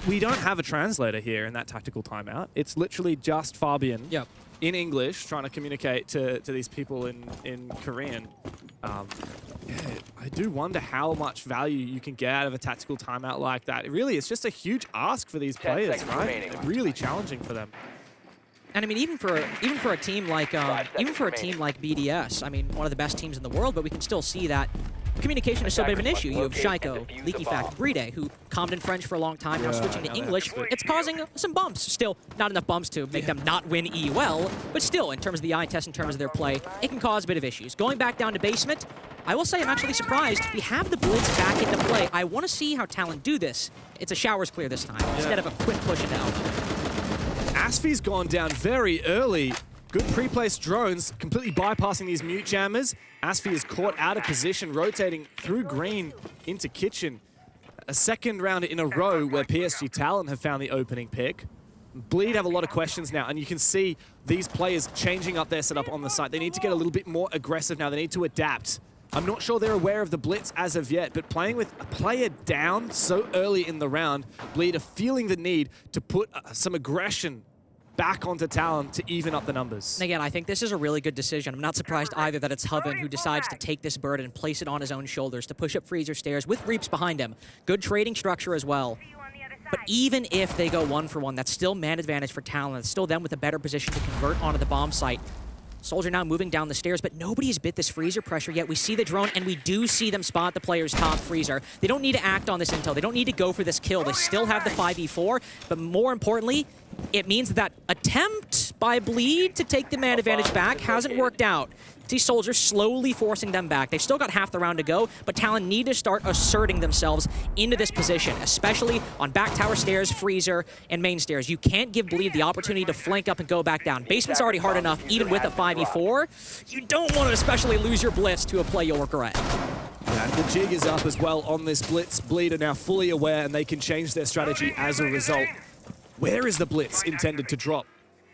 we don't have a translator here in that tactical timeout. It's literally just Fabian in English trying to communicate to these people in Korean. Yeah, I do wonder how much value you can get out of a tactical timeout like that. Really, it's just a huge ask for these players, right? Really challenging for them. And I mean, even for a team like BDS, I mean, one of the best teams in the world, but we can still see that communication is still a bit of an issue. You have Shaiko, Leaky Fact, Bride, who calmed in French for a long time, now switching to English. It's causing some bumps. Still, not enough bumps to make them not win EUL, but still, in terms of the eye test, in terms of their play, it can cause a bit of issues. Going back down to basement, I will say I'm actually surprised we have the Blitz back into play. I want to see how Talon do this. It's a showers clear this time, instead of a quick push into Alpha. Asfi's gone down very early. Good pre-placed drones, completely bypassing these mute jammers. Asfi is caught out of position, rotating through green into kitchen. A second round in a row where PSG Talon have found the opening pick. Bleed have a lot of questions now, and you can see these players changing up their setup on the site. They need to get a little bit more aggressive now. They need to adapt. I'm not sure they're aware of the blitz as of yet, but playing with a player down so early in the round, Bleed are feeling the need to put some aggression back onto Talon to even up the numbers. And again, I think this is a really good decision. I'm not surprised either that it's Hoven who decides to take this burden and place it on his own shoulders to push up freezer stairs with Reaps behind him. Good trading structure as well. But even if they go 1-for-1, that's still man advantage for Talon. It's still them with a better position to convert onto the bomb site. Soldier now moving down the stairs, but nobody's bit this freezer pressure yet. We see the drone, and we do see them spot the player's top freezer. They don't need to act on this intel. They don't need to go for this kill. They still have the 5v4, but more importantly, it means that attempt by Bleed to take the man advantage back hasn't worked out. See Soldier slowly forcing them back. They've still got half the round to go, but Talon need to start asserting themselves into this position, especially on back tower stairs, freezer, and main stairs. You can't give Bleed the opportunity to flank up and go back down. Basement's already hard enough, even with a 5v4. You don't want to especially lose your Blitz to a play you'll regret. And the jig is up as well on this Blitz. Bleed are now fully aware, and they can change their strategy as a result. Where is the Blitz intended to drop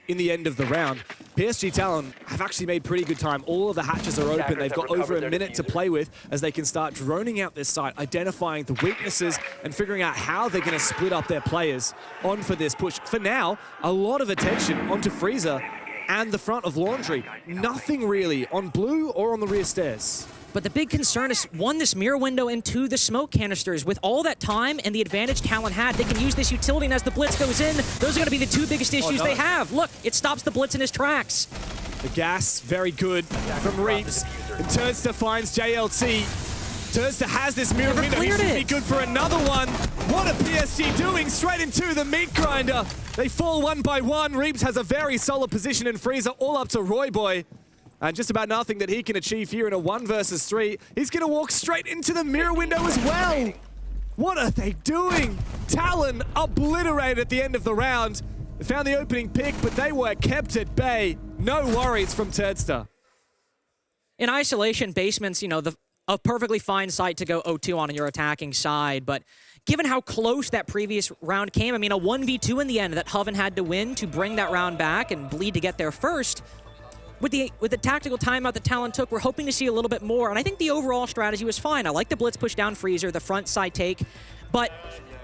in the end of the round? PSG Talon have actually made pretty good time. All of the hatches are open. They've got over a minute to play with as they can start droning out this site, identifying the weaknesses and figuring out how they're going to split up their players on for this push. For now, a lot of attention onto Freezer and the front of Laundry. Nothing really on blue or on the rear stairs. But the big concern is, one, this mirror window, and two, the smoke canisters. With all that time and the advantage Talon had, they can use this utility, and as the Blitz goes in, those are going to be the two biggest issues they have. Look, it stops the Blitz in his tracks. The gas, very good from Reaps. And Turnster finds JLT. Turnster has this mirror window. He should be good for another one. What are PSG doing? Straight into the meat grinder. They fall one by one. Reaps has a very solid position in Freezer, all up to Royboy. And just about nothing that he can achieve here in a 1 versus 3. He's going to walk straight into the mirror window as well. What are they doing? Talon obliterated at the end of the round. They found the opening pick, but they were kept at bay. No worries from Turnster. In isolation, Basement's, you know, a perfectly fine site to go 0-2 on your attacking side, but given how close that previous round came, I mean, a 1v2 in the end that Hoven had to win to bring that round back and Bleed to get there first. With the tactical timeout that Talon took, we're hoping to see a little bit more, and I think the overall strategy was fine. I like the Blitz push down Freezer, the front side take, but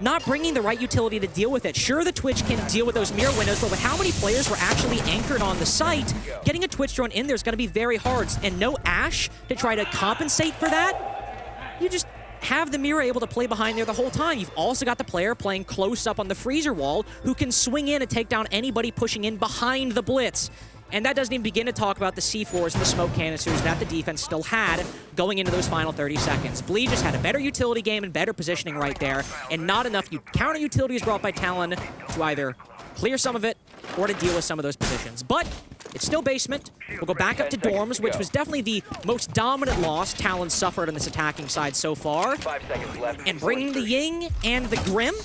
not bringing the right utility to deal with it. Sure, the Twitch can deal with those mirror windows, but with how many players were actually anchored on the site, getting a Twitch drone in there is going to be very hard, and no Ash to try to compensate for that. You just have the mirror able to play behind there the whole time. You've also got the player playing close up on the freezer wall who can swing in and take down anybody pushing in behind the Blitz. And that doesn't even begin to talk about the C4s and the smoke canisters that the defense still had going into those final 30 seconds. Bleed just had a better utility game and better positioning right there, and not enough counter utilities brought by Talon to either clear some of it or to deal with some of those positions. But it's still Basement. We'll go back up to Dorms, which was definitely the most dominant loss Talon suffered on this attacking side so far. 5 seconds left. And bringing the Ying and the Grim,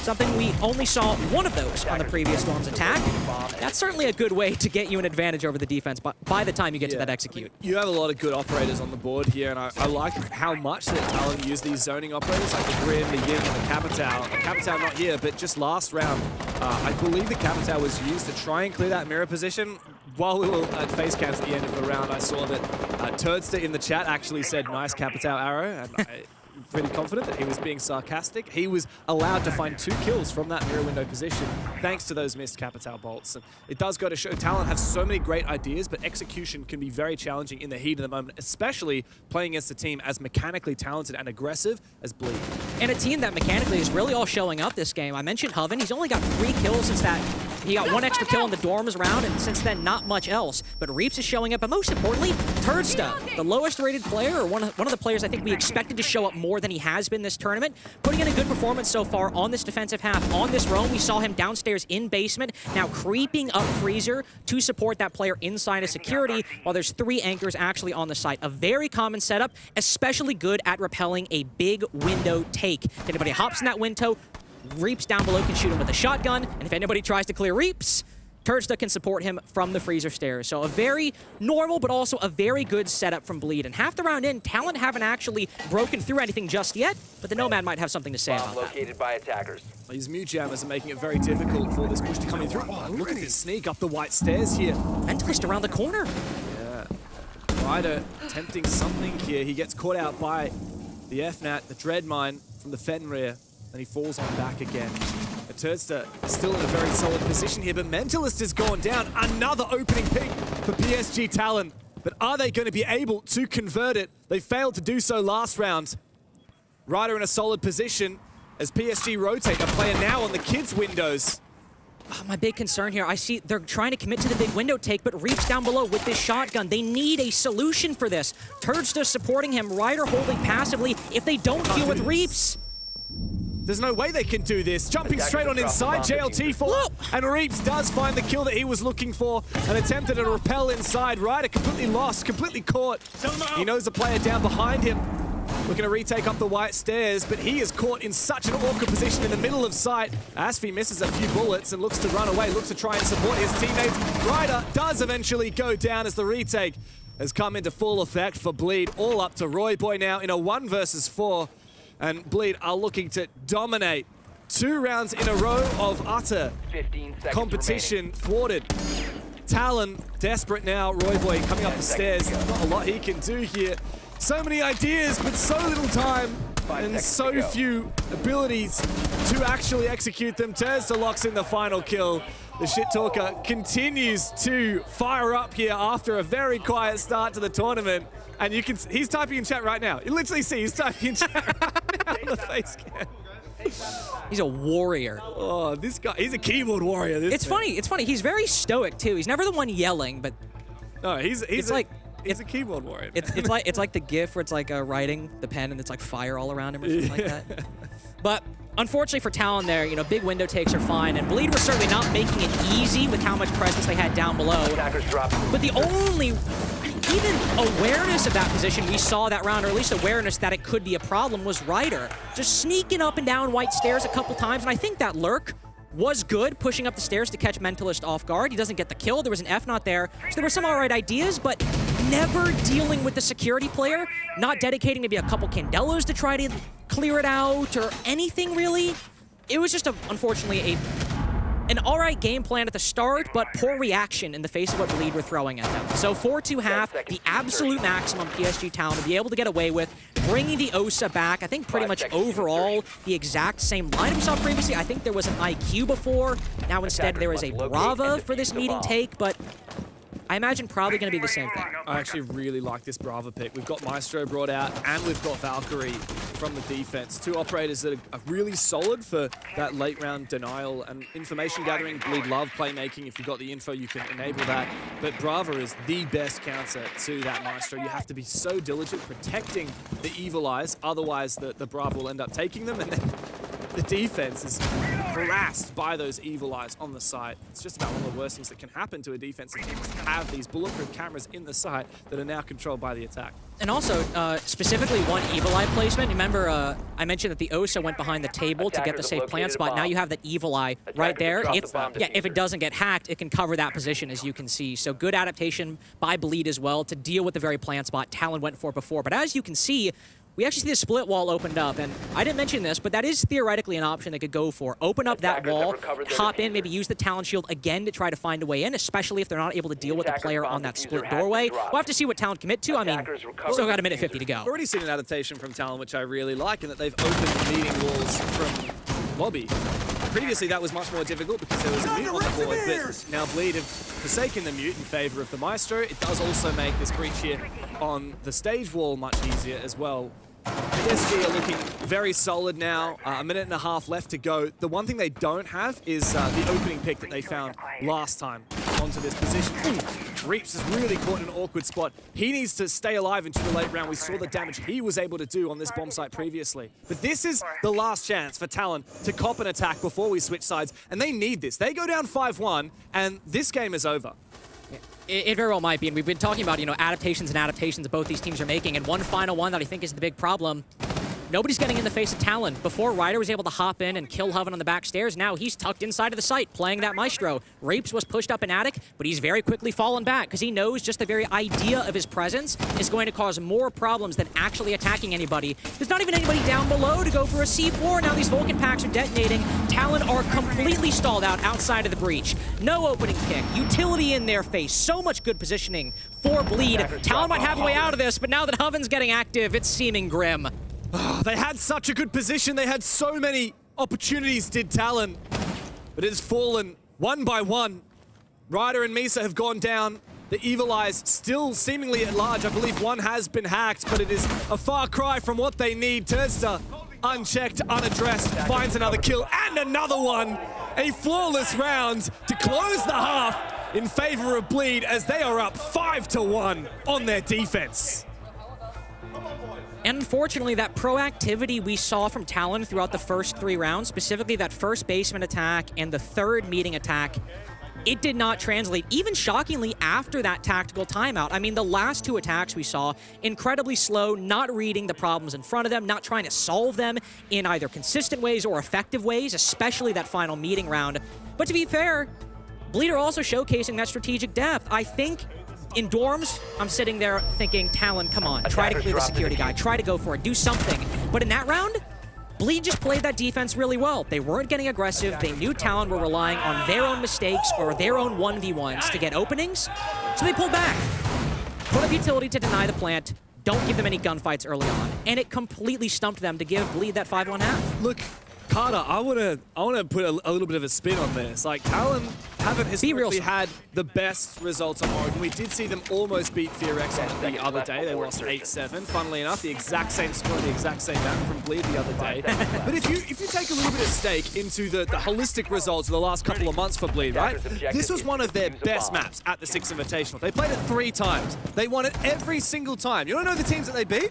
something we only saw one of those on the previous Storm's attack. That's certainly a good way to get you an advantage over the defense by the time you get to that execute. You have a lot of good operators on the board here, and I like how much that Talon used these zoning operators, like the Grim, the Ying, and the Capitao. The Capitao not here, but just last round, I believe the Capitao was used to try and clear that mirror position. While we were at face cams at the end of the round, I saw that Turdster in the chat actually said, "Nice Capitao arrow," and I'm pretty confident that he was being sarcastic. He was allowed to find 2 kills from that mirror window position thanks to those missed Capitao bolts. And it does go to show Talon have so many great ideas, but execution can be very challenging in the heat of the moment, especially playing against a team as mechanically talented and aggressive as Bleed. And a team that mechanically is really all showing up this game. I mentioned Hoven. He's only got 3 kills since that. He got 1 extra kill in the Dorms round, and since then, not much else. But Reaps is showing up, and most importantly, Turdster, the lowest rated player, or one of the players I think we expected to show up more than he has been this tournament, putting in a good performance so far on this defensive half. On this roam, we saw him downstairs in Basement, now creeping up Freezer to support that player inside of security, while there's 3 anchors actually on the site. A very common setup, especially good at repelling a big window take. If anybody hops in that window, Reaps down below can shoot him with a shotgun, and if anybody tries to clear Reaps, Turdster can support him from the freezer stairs. So a very normal, but also a very good setup from Bleed. And half the round in, Talon haven't actually broken through anything just yet, but the Nomad might have something to say about that. Located by attackers. These Mew Jammers are making it very difficult for this push to come in through. Oh, look at this sneak up the white stairs here. Mentalist around the corner. Yeah. Ryder attempting something here. He gets caught out by the FNAT, the Dread Mine from the Fenrir, and he falls on back again. Turdster still in a very solid position here, but Mentalist has gone down. Another opening pick for PSG Talon. But are they going to be able to convert it? They failed to do so last round. Ryder in a solid position as PSG rotate. A player now on the kids' windows. my big concern here, I see they're trying to commit to the big window take, but Reap's down below with this shotgun. They need a solution for this. Turds just supporting him, Ryder holding passively. If they don't deal with Reaps... There's no way they can do this. Jumping straight on inside, JLT fall, and Reaps does find the kill that he was looking for and attempted to repel inside. Ryder completely lost, completely caught. He knows the player down behind him. Looking to retake up the white stairs, but he is caught in such an awkward position in the middle of sight. Asfi misses a few bullets and looks to run away, looks to try and support his teammates. Ryder does eventually go down as the retake has come into full effect for Bleed. All up to Roy Boy now in a 1 versus 4. And Bleed are looking to dominate 2 rounds in a row of utter competition thwarted. Talon desperate now. Roy Boy coming up the stairs. Not a lot he can do here. So many ideas, but so little time and so few abilities to actually execute them. Tursta locks in the final kill. The shit talker continues to fire up here after a very quiet start to the tournament. And you can, he's typing in chat right now. You literally see he's typing in chat right now on the face cam. He's a warrior. Oh, this guy, he's a keyboard warrior. It's funny. He's very stoic too. He's never the one yelling, but no, he's a keyboard warrior. It's like the GIF where it's like writing the pen and it's like fire all around him or something like that. But unfortunately for Talon there, you know, big window takes are fine, and Bleed was certainly not making it easy with how much presence they had down below. But the only even awareness of that position we saw that round, or at least awareness that it could be a problem, was Ryder. Just sneaking up and down white stairs a couple times, and I think that lurk was good, pushing up the stairs to catch Mentalist off guard. He doesn't get the kill. There was an F not there. So there were some all right ideas, but never dealing with the security player, not dedicating maybe a couple Candelas to try to clear it out or anything really. It was just, unfortunately, an all right game plan at the start, but poor reaction in the face of what Bleed were throwing at them. So 4-2 half, the absolute maximum PSG Talon to be able to get away with, bringing the OSA back. I think pretty much overall the exact same lineup we saw previously. I think there was an IQ before. Now instead there is a Brava for this meeting take, but I imagine probably going to be the same thing. I actually really like this Brava pick. We've got Maestro brought out, and we've got Valkyrie from the defense. 2 operators that are really solid for that late round denial and information gathering. Bleed love playmaking. If you've got the info, you can enable that. But Brava is the best counter to that Maestro. You have to be so diligent protecting the Evil Eyes, otherwise the Brava will end up taking them, and then the defense is harassed by those Evil Eyes on the site. It's just about one of the worst things that can happen to a defensive team, is to have these bulletproof cameras in the site that are now controlled by the attack. And also, specifically one Evil Eye placement. Remember, I mentioned that the OSA went behind the table to get the safe plant spot. Now you have that Evil Eye right there. If it doesn't get hacked, it can cover that position, as you can see. So good adaptation by Bleed as well to deal with the very plant spot Talon went for before. But as you can see, we actually see the split wall opened up, and I didn't mention this, but that is theoretically an option they could go for. Open up that wall, hop in, maybe use the Talon shield again to try to find a way in, especially if they're not able to deal with the player on that split doorway. We'll have to see what Talon commit to. I mean, still got a minute 50 to go. Already seen an adaptation from Talon, which I really like, in that they've opened the meeting walls from lobby. Previously, that was much more difficult because there was a mute on the board, but now Bleed have forsaken the mute in favor of the Maestro. It does also make this breach here on the stage wall much easier as well. PSG are looking very solid now. A minute and a half left to go. The one thing they don't have is the opening pick that they found last time onto this position. Reaps is really caught in an awkward spot. He needs to stay alive into the late round. We saw the damage he was able to do on this bomb site previously. But this is the last chance for Talon to cop an attack before we switch sides, and they need this. They go down 5-1, and this game is over. It very well might be, and we've been talking about, you know, adaptations and adaptations that both these teams are making, and one final one that I think is the big problem. Nobody's getting in the face of Talon. Before, Ryder was able to hop in and kill Hoven on the back stairs. Now he's tucked inside of the site, playing that Maestro. Rapes was pushed up in attic, but he's very quickly fallen back because he knows just the very idea of his presence is going to cause more problems than actually attacking anybody. There's not even anybody down below to go for a C4. Now these Vulcan packs are detonating. Talon are completely stalled out outside of the breach. No opening kick. Utility in their face. So much good positioning for Bleed. Talon might have a way out of this, but now that Hoven's getting active, it's seeming grim. Oh, they had such a good position. They had so many opportunities, did Talon. But it has fallen one by one. Ryder and Misa have gone down. The Evil Eyes still seemingly at large. I believe one has been hacked, but it is a far cry from what they need. Tursta, unchecked, unaddressed, finds another kill and another one. a flawless round to close the half in favor of Bleed as they are up 5-1 on their defense. And unfortunately, that proactivity we saw from Talon throughout the first 3 rounds, specifically that first basement attack and the third meeting attack, it did not translate, even shockingly after that tactical timeout. I mean, the last 2 attacks we saw, incredibly slow, not reading the problems in front of them, not trying to solve them in either consistent ways or effective ways, especially that final meeting round. But to be fair, Bleed are also showcasing that strategic depth. I think in dorms, I'm sitting there thinking, Talon, come on, try to clear the security guy, try to go for it, do something. But in that round, Bleed just played that defense really well. They weren't getting aggressive. They knew Talon were relying on their own mistakes or their own 1v1s to get openings, so they pulled back. Put up utility to deny the plant. Don't give them any gunfights early on. And it completely stumped them to give Bleed that 5-1 half. Look, Carter, I wanna put a little bit of a spin on this. Like, Talon haven't historically had the best results on Oregon. We did see them almost beat FearX on the other day. They lost 8-7. Funnily enough, the exact same score, the exact same map from Bleed the other day. But if you take a little bit of stake into the holistic results of the last couple of months for Bleed, right? This was one of their best maps at the Six Invitational. They played it 3 times. They won it every single time. You don't know the teams that they beat?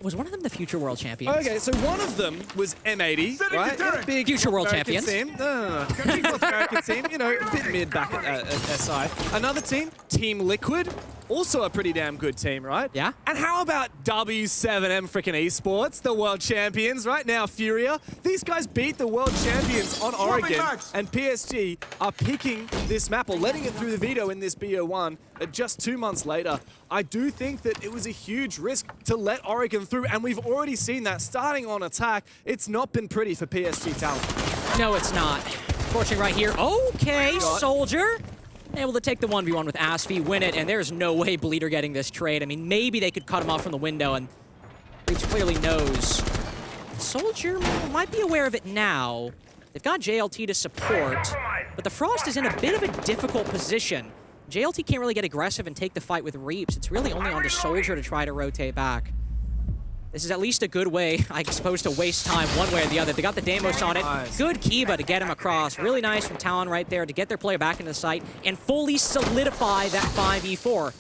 Was one of them the future world champions? Okay, so one of them was M80, right? Big Future world American champions. Team. No. Big North American team, you know, a bit mid back at SI. Another team, Team Liquid, also a pretty damn good team, right? Yeah. And how about W7M freaking Esports, the world champions, right now, Furia? These guys beat the world champions on Oregon, and PSG are picking this map or letting it through the veto in this BO1 just 2 months later. I do think that it was a huge risk to let Oregon through, and we've already seen that starting on attack. It's not been pretty for PSG Talon. No, it's not. Fortunately, right here. Okay, Soldier. Able to take the 1v1 with Asfi, win it, and there's no way Bleed are getting this trade. I mean, maybe they could cut him off from the window, and Bleed clearly knows. Soldier might be aware of it now. They've got JLT to support, but the Frost is in a bit of a difficult position. JLT can't really get aggressive and take the fight with Reaps. It's really only on the Soldier to try to rotate back. This is at least a good way, I suppose, to waste time one way or the other. They got the Deimos on it. Nice. Good Kiba to get him across. Really nice from Talon right there to get their player back into the site and fully solidify that 5v4.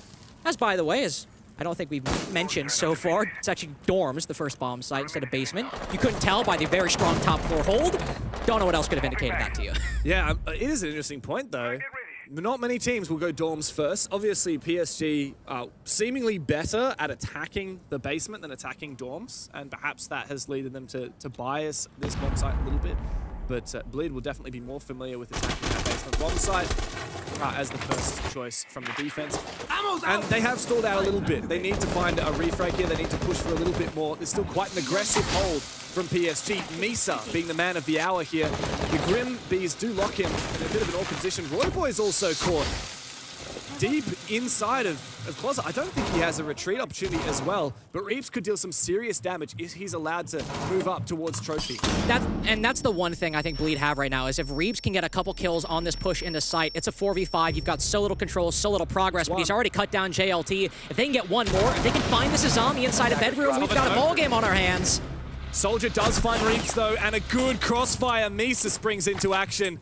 As, by the way, as I don't think we've mentioned so far, it's actually Dorms, the first bomb site, instead of basement. You couldn't tell by the very strong top floor hold. Don't know what else could have indicated that to you. Yeah, it is an interesting point, though. Not many teams will go dorms first. Obviously, PSG seemingly better at attacking the basement than attacking dorms, and perhaps that has led them to bias this bomb site a little bit. But Bleed will definitely be more familiar with attacking that basement bomb site as the first choice from the defense. And they have stalled out a little bit. They need to find a refrag here. They need to push for a little bit more. There's still quite an aggressive hold from PSG. Misa being the man of the hour here. The Grim Bees do lock him in a bit of an awkward position. Royboy is also caught deep inside of Closet. I don't think he has a retreat opportunity as well, but Reaps could deal some serious damage if he's allowed to move up towards Trophy. That's the one thing I think Bleed have right now, is if Reaps can get a couple kills on this push into sight, it's a 4v5. You've got so little control, so little progress, but he's already cut down JLT. If they can get one more, if they can find this Azami inside a bedroom, we've got a ball game on our hands. Soldier does find Reaps though, and a good crossfire. Misa springs into action.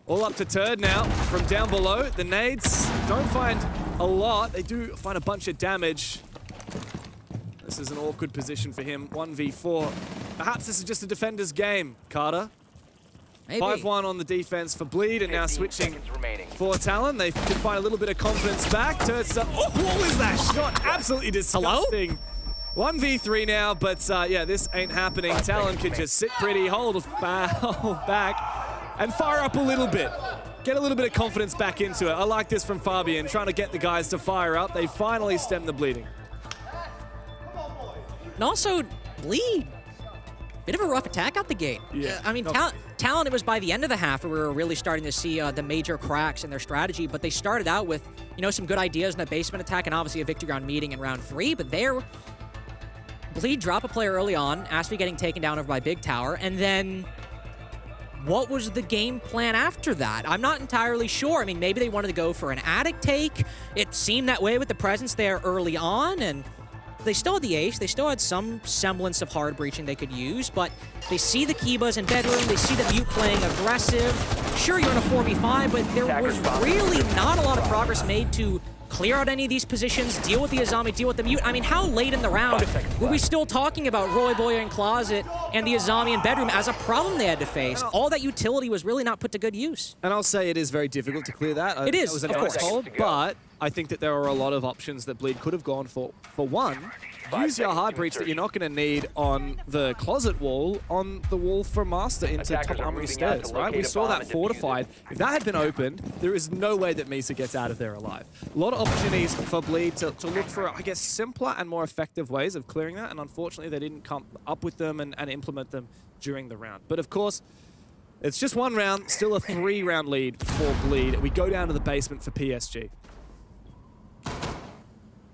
All up to Turd now from down below. The nades don't find a lot. They do find a bunch of damage. This is an awkward position for him. 1v4. Perhaps this is just a defender's game, Carter. 5-1 on the defense for Bleed, and now switching for Talon. They can find a little bit of confidence back. Turd's oh, what was that shot? Absolutely disgusting. Hello? 1v3 now, but yeah, this ain't happening. Talon can just sit pretty, hold back, and fire up a little bit. Get a little bit of confidence back into it. I like this from Fabian, trying to get the guys to fire up. They finally stem the bleeding. And also, Bleed, bit of a rough attack out the gate. Yeah. I mean, Talon, it was by the end of the half where we were really starting to see the major cracks in their strategy, but they started out with, you know, some good ideas in the basement attack and obviously a victory round meeting in round 3, but there, Bleed drop a player early on, Aspi getting taken down over by Big Tower, and then what was the game plan after that? I'm not entirely sure. I mean, maybe they wanted to go for an attic take. It seemed that way with the presence there early on, and they still had the ace, they still had some semblance of hard breaching they could use, but they see the Kibas in bedroom, they see the Mute playing aggressive. Sure, you're in a 4v5, but there was really not a lot of progress made to clear out any of these positions, deal with the Azami, deal with the Mute. I mean, how late in the round were we still talking about Roy Boy in Closet and the Azami in bedroom as a problem they had to face? All that utility was really not put to good use. And I'll say it is very difficult to clear that. It is, That was an of course. hold, but I think that there are a lot of options that Bleed could have gone for. For one, use your hard breach that you're not going to need on the closet wall, on the wall from Master into top armory stairs, right? We saw that fortified. If that had been opened, there is no way that Misa gets out of there alive. A lot of opportunities for Bleed to look for, I guess, simpler and more effective ways of clearing that, and unfortunately they didn't come up with them and implement them during the round. But of course, it's just one round, still a 3-round lead for Bleed. We go down to the basement for PSG.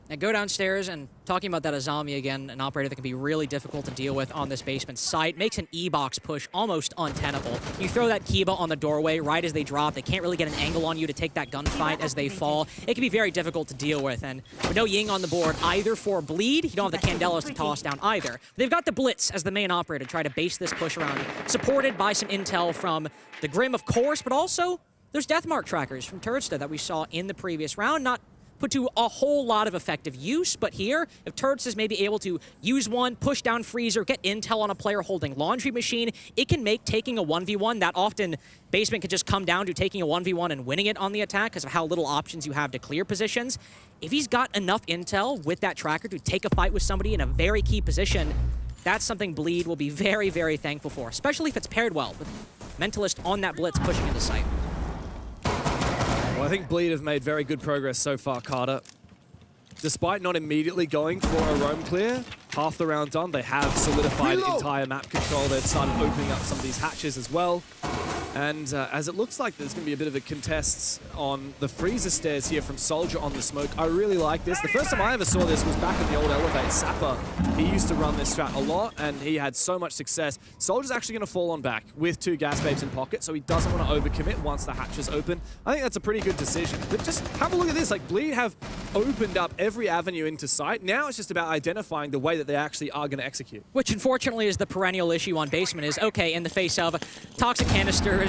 Now go downstairs, and talking about that Azami again, an operator that can be really difficult to deal with on this basement site, makes an E-box push almost untenable. You throw that Kiba on the doorway right as they drop, they can't really get an angle on you to take that gunfight as they fall. It can be very difficult to deal with, and with no Ying on the board either for Bleed, you don't have the Candelas to toss down either. They've got the Blitz as the main operator to try to base this push around, supported by some intel from the Grim, of course, but also there's Deathmark trackers from Turtsta that we saw in the previous round, not put to a whole lot of effective use, but here, if Turtz is maybe able to use one, push down Freezer, get intel on a player holding Laundry Machine, it can make taking a 1v1, that often Basement could just come down to taking a 1v1 and winning it on the attack because of how little options you have to clear positions. If he's got enough intel with that tracker to take a fight with somebody in a very key position, that's something Bleed will be very, very thankful for, especially if it's paired well with Mentalist on that Blitz pushing into sight. Well, I think Bleed have made very good progress so far, Carter. Despite not immediately going for a roam clear, half the round done, they have solidified entire map control. They've started opening up some of these hatches as well. And as it looks like there's going to be a bit of a contest on the freezer stairs here from Soldier on the smoke. I really like this. The first time I ever saw this was back at the old Elevate. Sapper, he used to run this strat a lot, and he had so much success. Soldier's actually going to fall on back with 2 gas babes in pocket, so he doesn't want to overcommit once the hatch is open. I think that's a pretty good decision. But just have a look at this. Like, Bleed have opened up every avenue into sight. Now it's just about identifying the way that they actually are going to execute. Which unfortunately is the perennial issue on Basement is, okay, in the face of toxic canisters,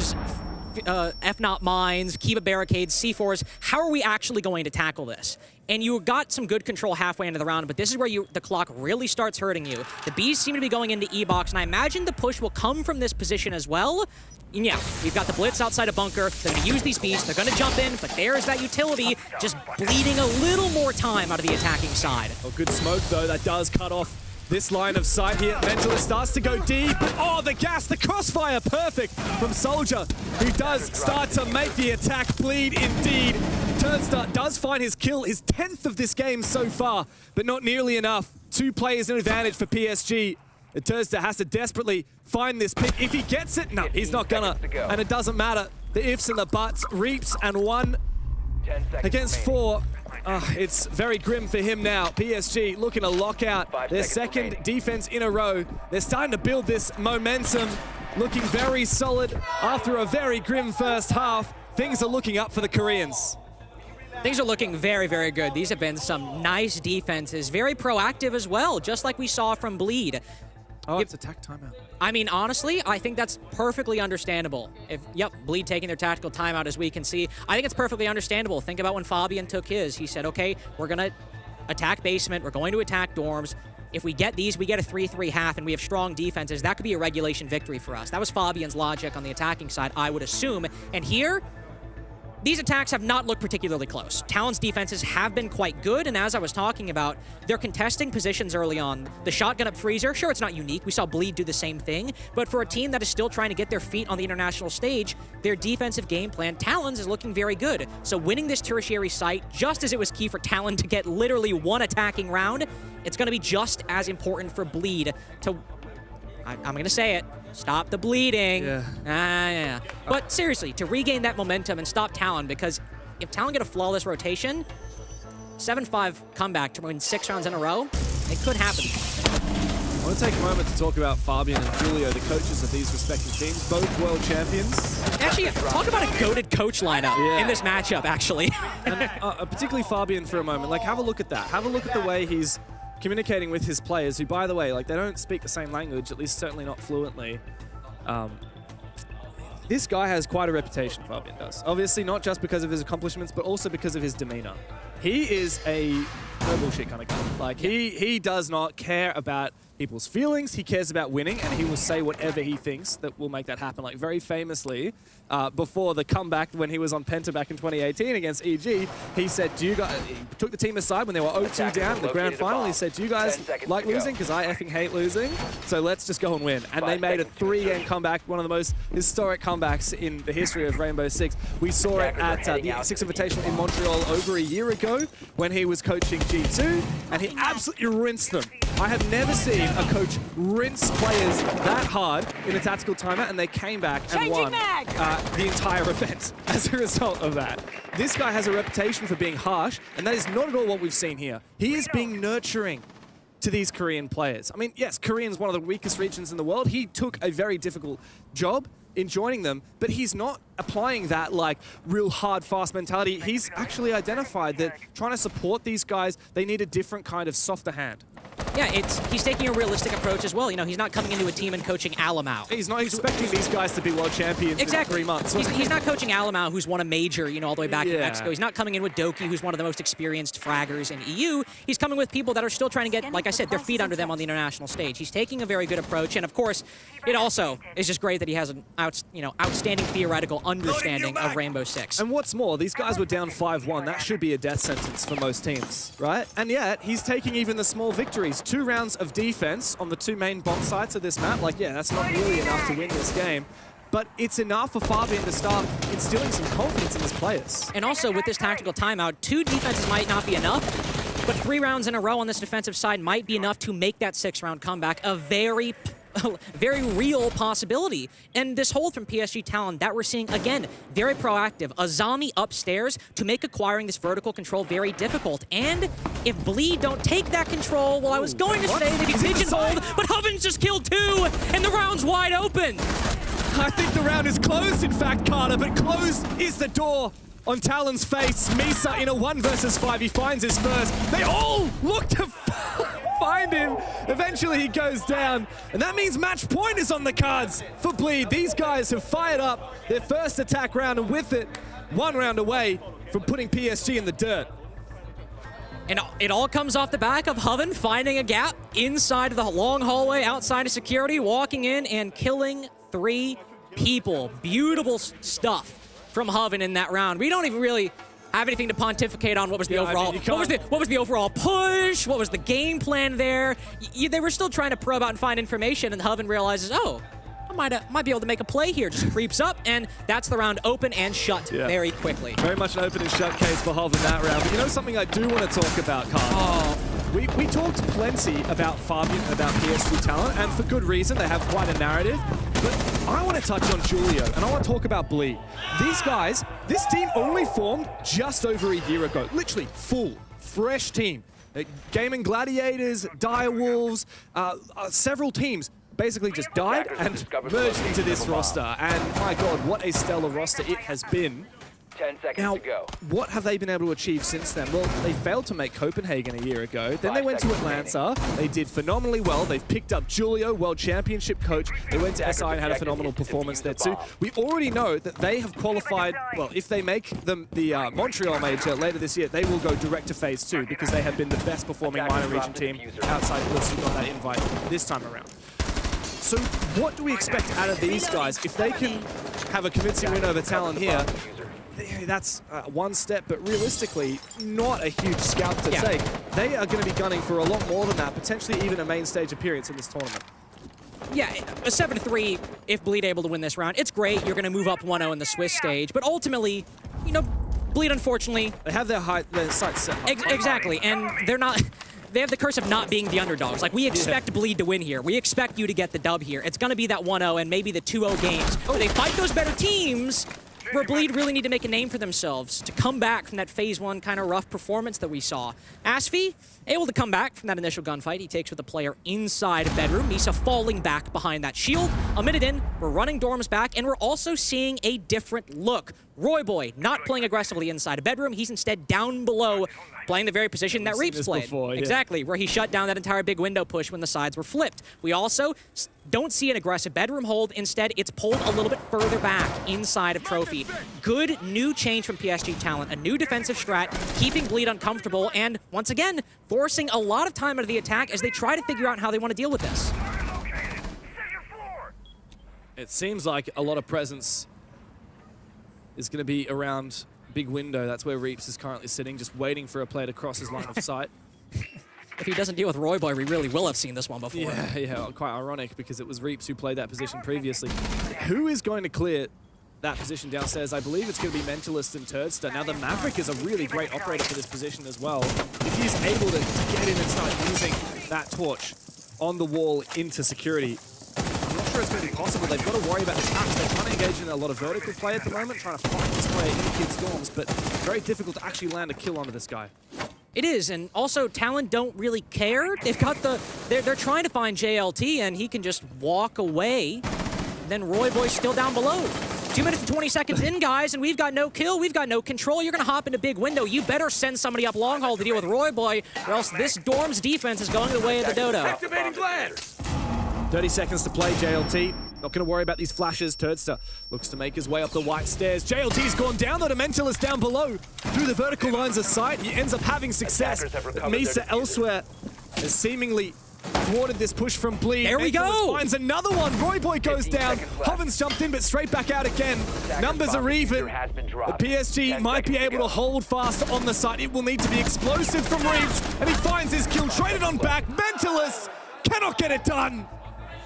F-Not mines, Kiba barricades, C4s, how are we actually going to tackle this? And you got some good control halfway into the round, but this is where the clock really starts hurting you. The Bees seem to be going into E-box, and I imagine the push will come from this position as well. And yeah, we've got the Blitz outside a bunker. They're going to use these Bees. They're going to jump in, but there's that utility just bleeding a little more time out of the attacking side. Oh, good smoke, though. That does cut off this line of sight here. Mentalist starts to go deep. Oh, the gas, the crossfire, perfect from Soldier, who does start to make the attack bleed indeed. Turnstart does find his kill, his 10th of this game so far, but not nearly enough. 2 players in advantage for PSG. And Turnstart has to desperately find this pick. If he gets it, no, he's not gonna. And it doesn't matter. The ifs and the buts, Reaps and 1 against 4. It's very grim for him now. PSG looking to lock out their second defense in a row. They're starting to build this momentum, looking very solid after a very grim first half. Things are looking up for the Koreans. Things are looking very, very good. These have been some nice defenses, very proactive as well, just like we saw from Bleed. Oh, it's attack timeout. I mean, honestly, I think that's perfectly understandable. Yep, Bleed taking their tactical timeout, as we can see. I think it's perfectly understandable. Think about when Fabian took his. He said, okay, we're going to attack basement. We're going to attack dorms. If we get these, we get a 3-3 half, and we have strong defenses. That could be a regulation victory for us. That was Fabian's logic on the attacking side, I would assume. And here, these attacks have not looked particularly close. Talon's defenses have been quite good, and as I was talking about, they're contesting positions early on. The shotgun up Freezer, sure, it's not unique. We saw Bleed do the same thing, but for a team that is still trying to get their feet on the international stage, their defensive game plan, Talon's, is looking very good. So winning this tertiary site, just as it was key for Talon to get literally 1 attacking round, it's going to be just as important for Bleed to, I'm going to say it, stop the bleeding. Yeah. But seriously, to regain that momentum and stop Talon, because if Talon get a flawless rotation, 7-5 comeback to win 6 rounds in a row, it could happen. I want to take a moment to talk about Fabian and Julio, the coaches of these respective teams, both world champions. Actually, talk about a goated coach lineup in this matchup, actually. And particularly Fabian for a moment. Like, have a look at that. Have a look at the way he's communicating with his players, who, by the way, like, they don't speak the same language, at least certainly not fluently. This guy has quite a reputation, Fabian does. Obviously, not just because of his accomplishments, but also because of his demeanor. He is a no bullshit kind of guy. Like, he does not care about people's feelings. He cares about winning, and he will say whatever he thinks that will make that happen. Like, very famously, before the comeback when he was on Penta back in 2018 against EG, he said, he took the team aside when they were 0-2 down in the grand final. He said, do you guys like losing? Because I effing hate losing. So let's just go and win. And they made a 3-game comeback, one of the most historic comebacks in the history of Rainbow Six. We saw it at the Six Invitational in Montreal over a year ago when he was coaching G2, and he absolutely rinsed them. I have never seen a coach rinse players that hard in a tactical timeout, and they came back and won the entire event as a result of that. This guy has a reputation for being harsh, and that is not at all what we've seen here. He is being nurturing to these Korean players. I mean, yes, Korea is one of the weakest regions in the world. He took a very difficult job in joining them, but he's not applying that like real hard, fast mentality. He's actually identified that trying to support these guys, they need a different kind of softer hand. Yeah, he's taking a realistic approach as well. You know, he's not coming into a team and coaching Alamau. He's not expecting these guys to be world champions in 3 months. He's not coaching Alamau, who's won a major, you know, all the way back in Mexico. He's not coming in with Doki, who's one of the most experienced fraggers in EU. He's coming with people that are still trying to get, like I said, their feet under them on the international stage. He's taking a very good approach, and of course, it also is just great that he has an outstanding theoretical understanding of Rainbow Six. And what's more, these guys were down 5-1. That should be a death sentence for most teams, right? And yet, he's taking even the small victories. 2 rounds of defense on the 2 main bomb sites of this map. Like, yeah, that's not really enough to win this game. But it's enough for Fabian to start instilling some confidence in his players. And also, with this tactical timeout, 2 defenses might not be enough, but 3 rounds in a row on this defensive side might be enough to make that 6-round comeback a very real possibility. And this hold from PSG Talon that we're seeing, again, very proactive. Azami upstairs to make acquiring this vertical control very difficult. And if Bleed don't take that control, well, I was going to say they'd be pigeonholed, but Hovens just killed 2, and the round's wide open. I think the round is closed, in fact, Carter, but closed is the door on Talon's face. Misa in a 1 versus 5, he finds his first. They all look to find him. Eventually he goes down, and that means match point is on the cards for Bleed. These guys have fired up their first attack round, and with it, 1 round away from putting PSG in the dirt. And it all comes off the back of Hoven finding a gap inside of the long hallway, outside of security, walking in and killing 3 people. Beautiful stuff from Hoven in that round. We don't even really have anything to pontificate on what was the overall. What was the overall push? What was the game plan there? They were still trying to probe out and find information, and Hoven realizes, oh, I might be able to make a play here. Just creeps up, and that's the round open and shut very quickly. Very much an open and shut case for Hoven that round. But you know something I do want to talk about, Carl? Oh. We talked plenty about Fabian, about PSG Talon, and for good reason. They have quite a narrative. But I want to touch on Julio, and I want to talk about Bleed. These guys, this team only formed just over a year ago. Literally full, fresh team. Gaming Gladiators, Dire Wolves, several teams basically just died and merged into this roster. And my God, what a stellar roster it has been. 10 seconds Now, to go. what have they been able to achieve since then? Well, they failed to make Copenhagen a year ago. Then they went to Atlanta. They did phenomenally well. They've picked up Julio, World Championship coach. They went to SI and had a phenomenal performance there too. We already know that they have qualified, well, if they make the Montreal major later this year, they will go direct to Phase 2 because they have been the best performing minor region team outside Bliss who got that invite this time around. So what do we expect out of these guys? If they can have a convincing win over Talon here, that's 1 step, but realistically, not a huge scalp to take. They are going to be gunning for a lot more than that, potentially even a main stage appearance in this tournament. Yeah, a 7-3, if Bleed able to win this round, it's great. You're going to move up 1-0 in the Swiss stage, but ultimately, you know, Bleed, unfortunately... They have their sights set high. Exactly, and they're not... They have the curse of not being the underdogs. Like, we expect Bleed to win here. We expect you to get the dub here. It's going to be that 1-0 and maybe the 2-0 games. But they fight those better teams where Bleed really need to make a name for themselves to come back from that Phase 1 kind of rough performance that we saw. Asfi, able to come back from that initial gunfight. He takes with the player inside bedroom. Misa falling back behind that shield. A minute in, we're running Dorms back, and we're also seeing a different look. Roy Boy not playing aggressively inside a bedroom. He's instead down below playing the very position that We've seen Reaps this played. before, yeah. Exactly, where he shut down that entire big window push when the sides were flipped. We also don't see an aggressive bedroom hold. Instead, it's pulled a little bit further back inside of Trophy. Good new change from PSG Talon, a new defensive strat, keeping Bleed uncomfortable, and once again, forcing a lot of time out of the attack as they try to figure out how they want to deal with this. It seems like a lot of presence is going to be around big window. That's where Reaps is currently sitting, just waiting for a player to cross his line of sight. If he doesn't deal with Royboy, we really will have seen this one before. Yeah, quite ironic because it was Reaps who played that position previously. Who is going to clear that position downstairs? I believe it's going to be Mentalist and Turdster. Now, the Maverick is a really great operator for this position as well. If he's able to get in and start using that torch on the wall into security, I'm not sure it's going to be possible. They've got to worry about the taps. They're trying to engage in a lot of vertical play at the moment, trying to find this player in Kid Storms, but very difficult to actually land a kill onto this guy. It is, and also Talon don't really care. They've got they're trying to find JLT, and he can just walk away. Then Royboy's still down below. 2 minutes and 20 seconds in, guys, and we've got no kill, we've got no control. You're gonna hop into big window. You better send somebody up long haul to deal with Royboy, or else this Dorm's defense is going the way of the Dodo. Activating Glad. 30 seconds to play, JLT. Not going to worry about these flashes. Turdster looks to make his way up the white stairs. JLT's gone down, though. The Mentalist down below. Through the vertical lines of sight, he ends up having success. But Misa elsewhere has seemingly thwarted this push from Bleed. There we go. Finds another one. Royboy goes down. Hovens jumped in, but straight back out again. Numbers are even. The PSG might be able to hold fast on the side. It will need to be explosive from Reaps, and he finds his kill. Traded on back. Mentalist cannot get it done.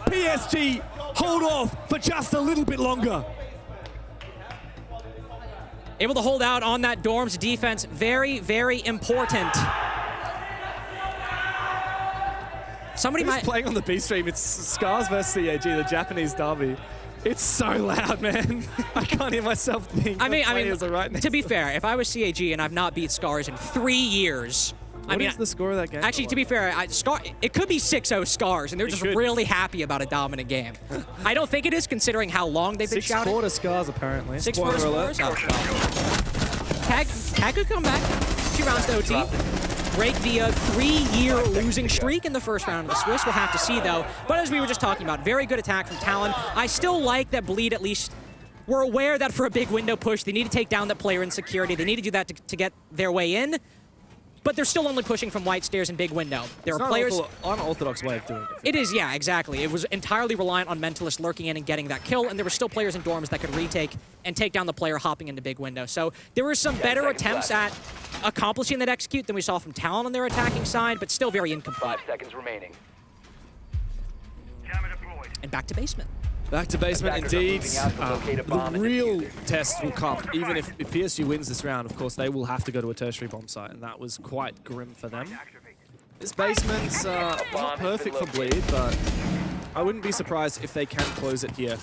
PSG hold off for just a little bit longer. Able to hold out on that Dorm's defense. Very, very important. Somebody Who's might playing on the B stream? It's Scarz versus CAG, the Japanese derby. It's so loud, man. I can't hear myself think. I mean, right to be fair, if I was CAG and I've not beat Scarz in 3 years, What is the score of that game? Actually, to be fair, it could be 6-0 Scarz, and they're just really happy about a dominant game. I don't think it is, considering how long they've been shouting. 6-4 to Scarz, apparently. 6-4 Scarz? Oh, well. Tag could come back. 2 rounds to OT. Break the 3-year losing streak in the first round of the Swiss. We'll have to see, though. But as we were just talking about, very good attack from Talon. I still like that Bleed at least were aware that for a big window push, they need to take down that player in security. They need to do that to get their way in. But they're still only pushing from white stairs and big window. There are players. It's an unorthodox way of doing it. It is, yeah, exactly. It was entirely reliant on Mentalist lurking in and getting that kill, and there were still players in Dorms that could retake and take down the player hopping into big window. So there were some better attempts at accomplishing that execute than we saw from Talon on their attacking side, but still very incomplete. 5 seconds remaining. And back to basement. Back to basement, Attackers are indeed. moving out to locate a bomb The and real defuse it. test will come. Even if PSG wins this round, of course, they will have to go to a tertiary bomb site, and that was quite grim for them. This basement's not perfect for Bleed, but I wouldn't be surprised if they can close it here.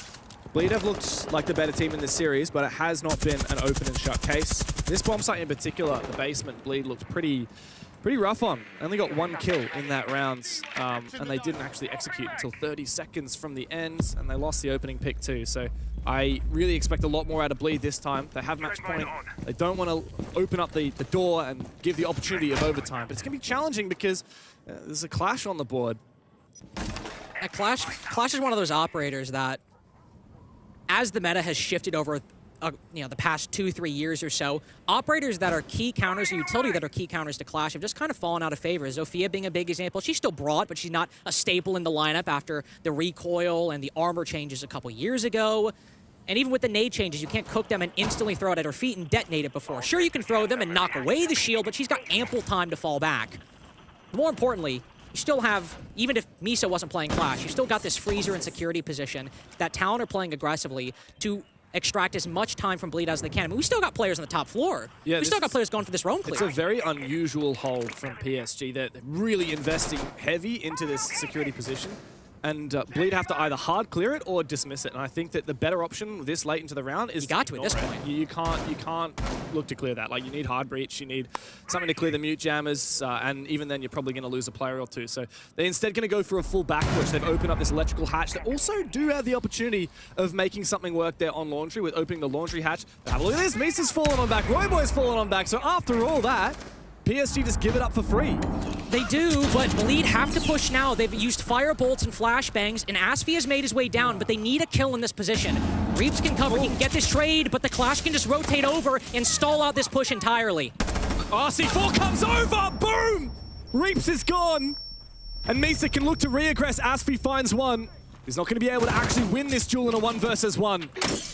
Bleed have looked like the better team in this series, but it has not been an open and shut case. This bomb site in particular, the basement, Bleed looked pretty rough on. Only got 1 kill in that round, and they didn't actually execute until 30 seconds from the end, and they lost the opening pick too. So I really expect a lot more out of Bleed this time. They have match point. They don't want to open up the door and give the opportunity of overtime, but it's going to be challenging because there's a clash on the board. Clash is one of those operators that, as the meta has shifted over the past 2-3 years or so, operators that are key counters, or utility that are key counters to Clash, have just kind of fallen out of favor. Zofia being a big example. She's still broad, but she's not a staple in the lineup after the recoil and the armor changes a couple years ago. And even with the nade changes, you can't cook them and instantly throw it at her feet and detonate it before. Sure, you can throw them and knock away the shield, but she's got ample time to fall back. More importantly, you still have, even if Misa wasn't playing Clash, you still got this freezer and security position that Talon are playing aggressively to extract as much time from Bleed as they can. I mean, we still got players on the top floor. Yeah, we still got players going for this roam clear. It's a very unusual hold from PSG. They're really investing heavy into this security position. And Bleed have to either hard clear it or dismiss it. And I think that the better option this late into the round is you got to at this point. You can't look to clear that. Like, you need hard breach, you need something to clear the mute jammers, and even then you're probably going to lose a player or two. So they're instead going to go for a full back push. They've opened up this electrical hatch. They also do have the opportunity of making something work there on laundry with opening the laundry hatch. But have a look at this. Misa's fallen on back. Royboy's fallen on back. So after all that, PSG just give it up for free. They do, but Bleed have to push now. They've used fire bolts and flashbangs, and Asfi has made his way down, but they need a kill in this position. Reaps can cover, he can get this trade, but the Clash can just rotate over and stall out this push entirely. RC4 comes over, boom! Reaps is gone, and Misa can look to re-aggress. Asfi finds one. He's not going to be able to actually win this duel in a 1 versus 1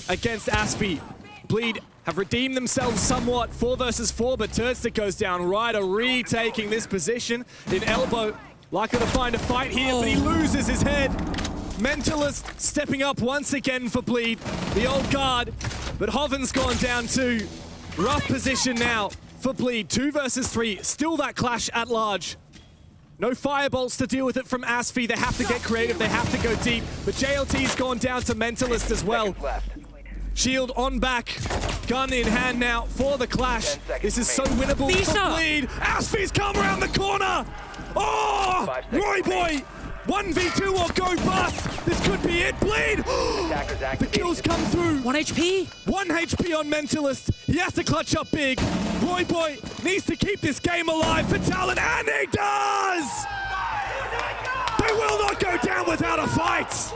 against Asfi. Bleed have redeemed themselves somewhat, 4 versus 4, but Turdstick goes down. Ryder retaking this position in elbow. Likely to find a fight here, but he loses his head. Mentalist stepping up once again for Bleed, the old guard, but Hoven's gone down too. Rough position now for Bleed, 2 versus 3, still that clash at large. No firebolts to deal with it from Asfi. They have to get creative, they have to go deep, but JLT's gone down to Mentalist as well. Shield on back, gun in hand now for the clash. This is so winnable for Bleed. Asfi's come around the corner. Oh, Roy Boy, 1v2 or go bust. This could be it, Bleed. The kills come through. 1 HP. 1 HP on Mentalist. He has to clutch up big. Roy Boy needs to keep this game alive for Talon, and he does! They will not go down without a fight.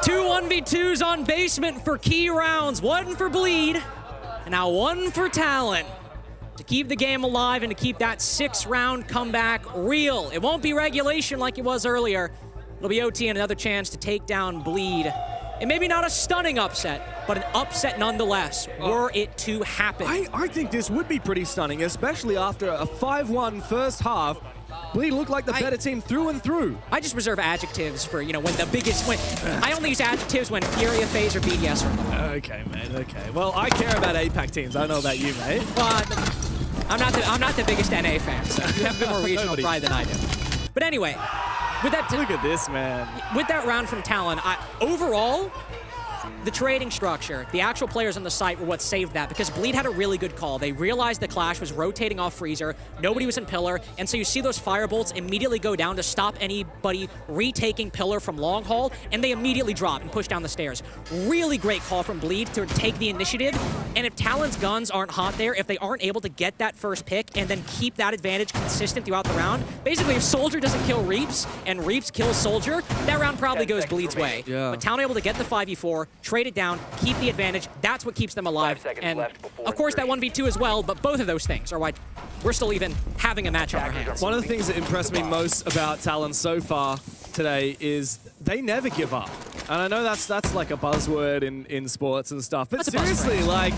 2 1v2s on basement for key rounds. 1 for Bleed, and now 1 for Talon. To keep the game alive and to keep that 6-round comeback real. It won't be regulation like it was earlier. It'll be OT and another chance to take down Bleed. And maybe not a stunning upset, but an upset nonetheless, were it to happen. I think this would be pretty stunning, especially after a 5-1 first half. Bleed looked like the better team through and through. I just reserve adjectives for, you know, when the biggest, I only use adjectives when Furia, FaZe, or BDS are involved. Okay, mate, okay. Well, I care about APAC teams. I don't know about you, mate. Well, I'm not the biggest NA fan, so you have a bit more regional pride than I do. But anyway, with that, look at this, man. With that round from Talon, overall, the trading structure, the actual players on the site were what saved that, because Bleed had a really good call. They realized the Clash was rotating off Freezer, nobody was in Pillar, and so you see those firebolts immediately go down to stop anybody retaking Pillar from long haul, and they immediately drop and push down the stairs. Really great call from Bleed to take the initiative, and if Talon's guns aren't hot there, if they aren't able to get that first pick and then keep that advantage consistent throughout the round, basically if Soldier doesn't kill Reaps and Reaps kills Soldier, that round probably goes Bleed's way. Yeah. But Talon able to get the 5v4, trade it down, keep the advantage. That's what keeps them alive. And of course that 1v2 as well, but both of those things are why we're still even having a match on our hands. One of the things that impressed me most about Talon so far today is they never give up. And I know that's like a buzzword in sports and stuff, but seriously, like,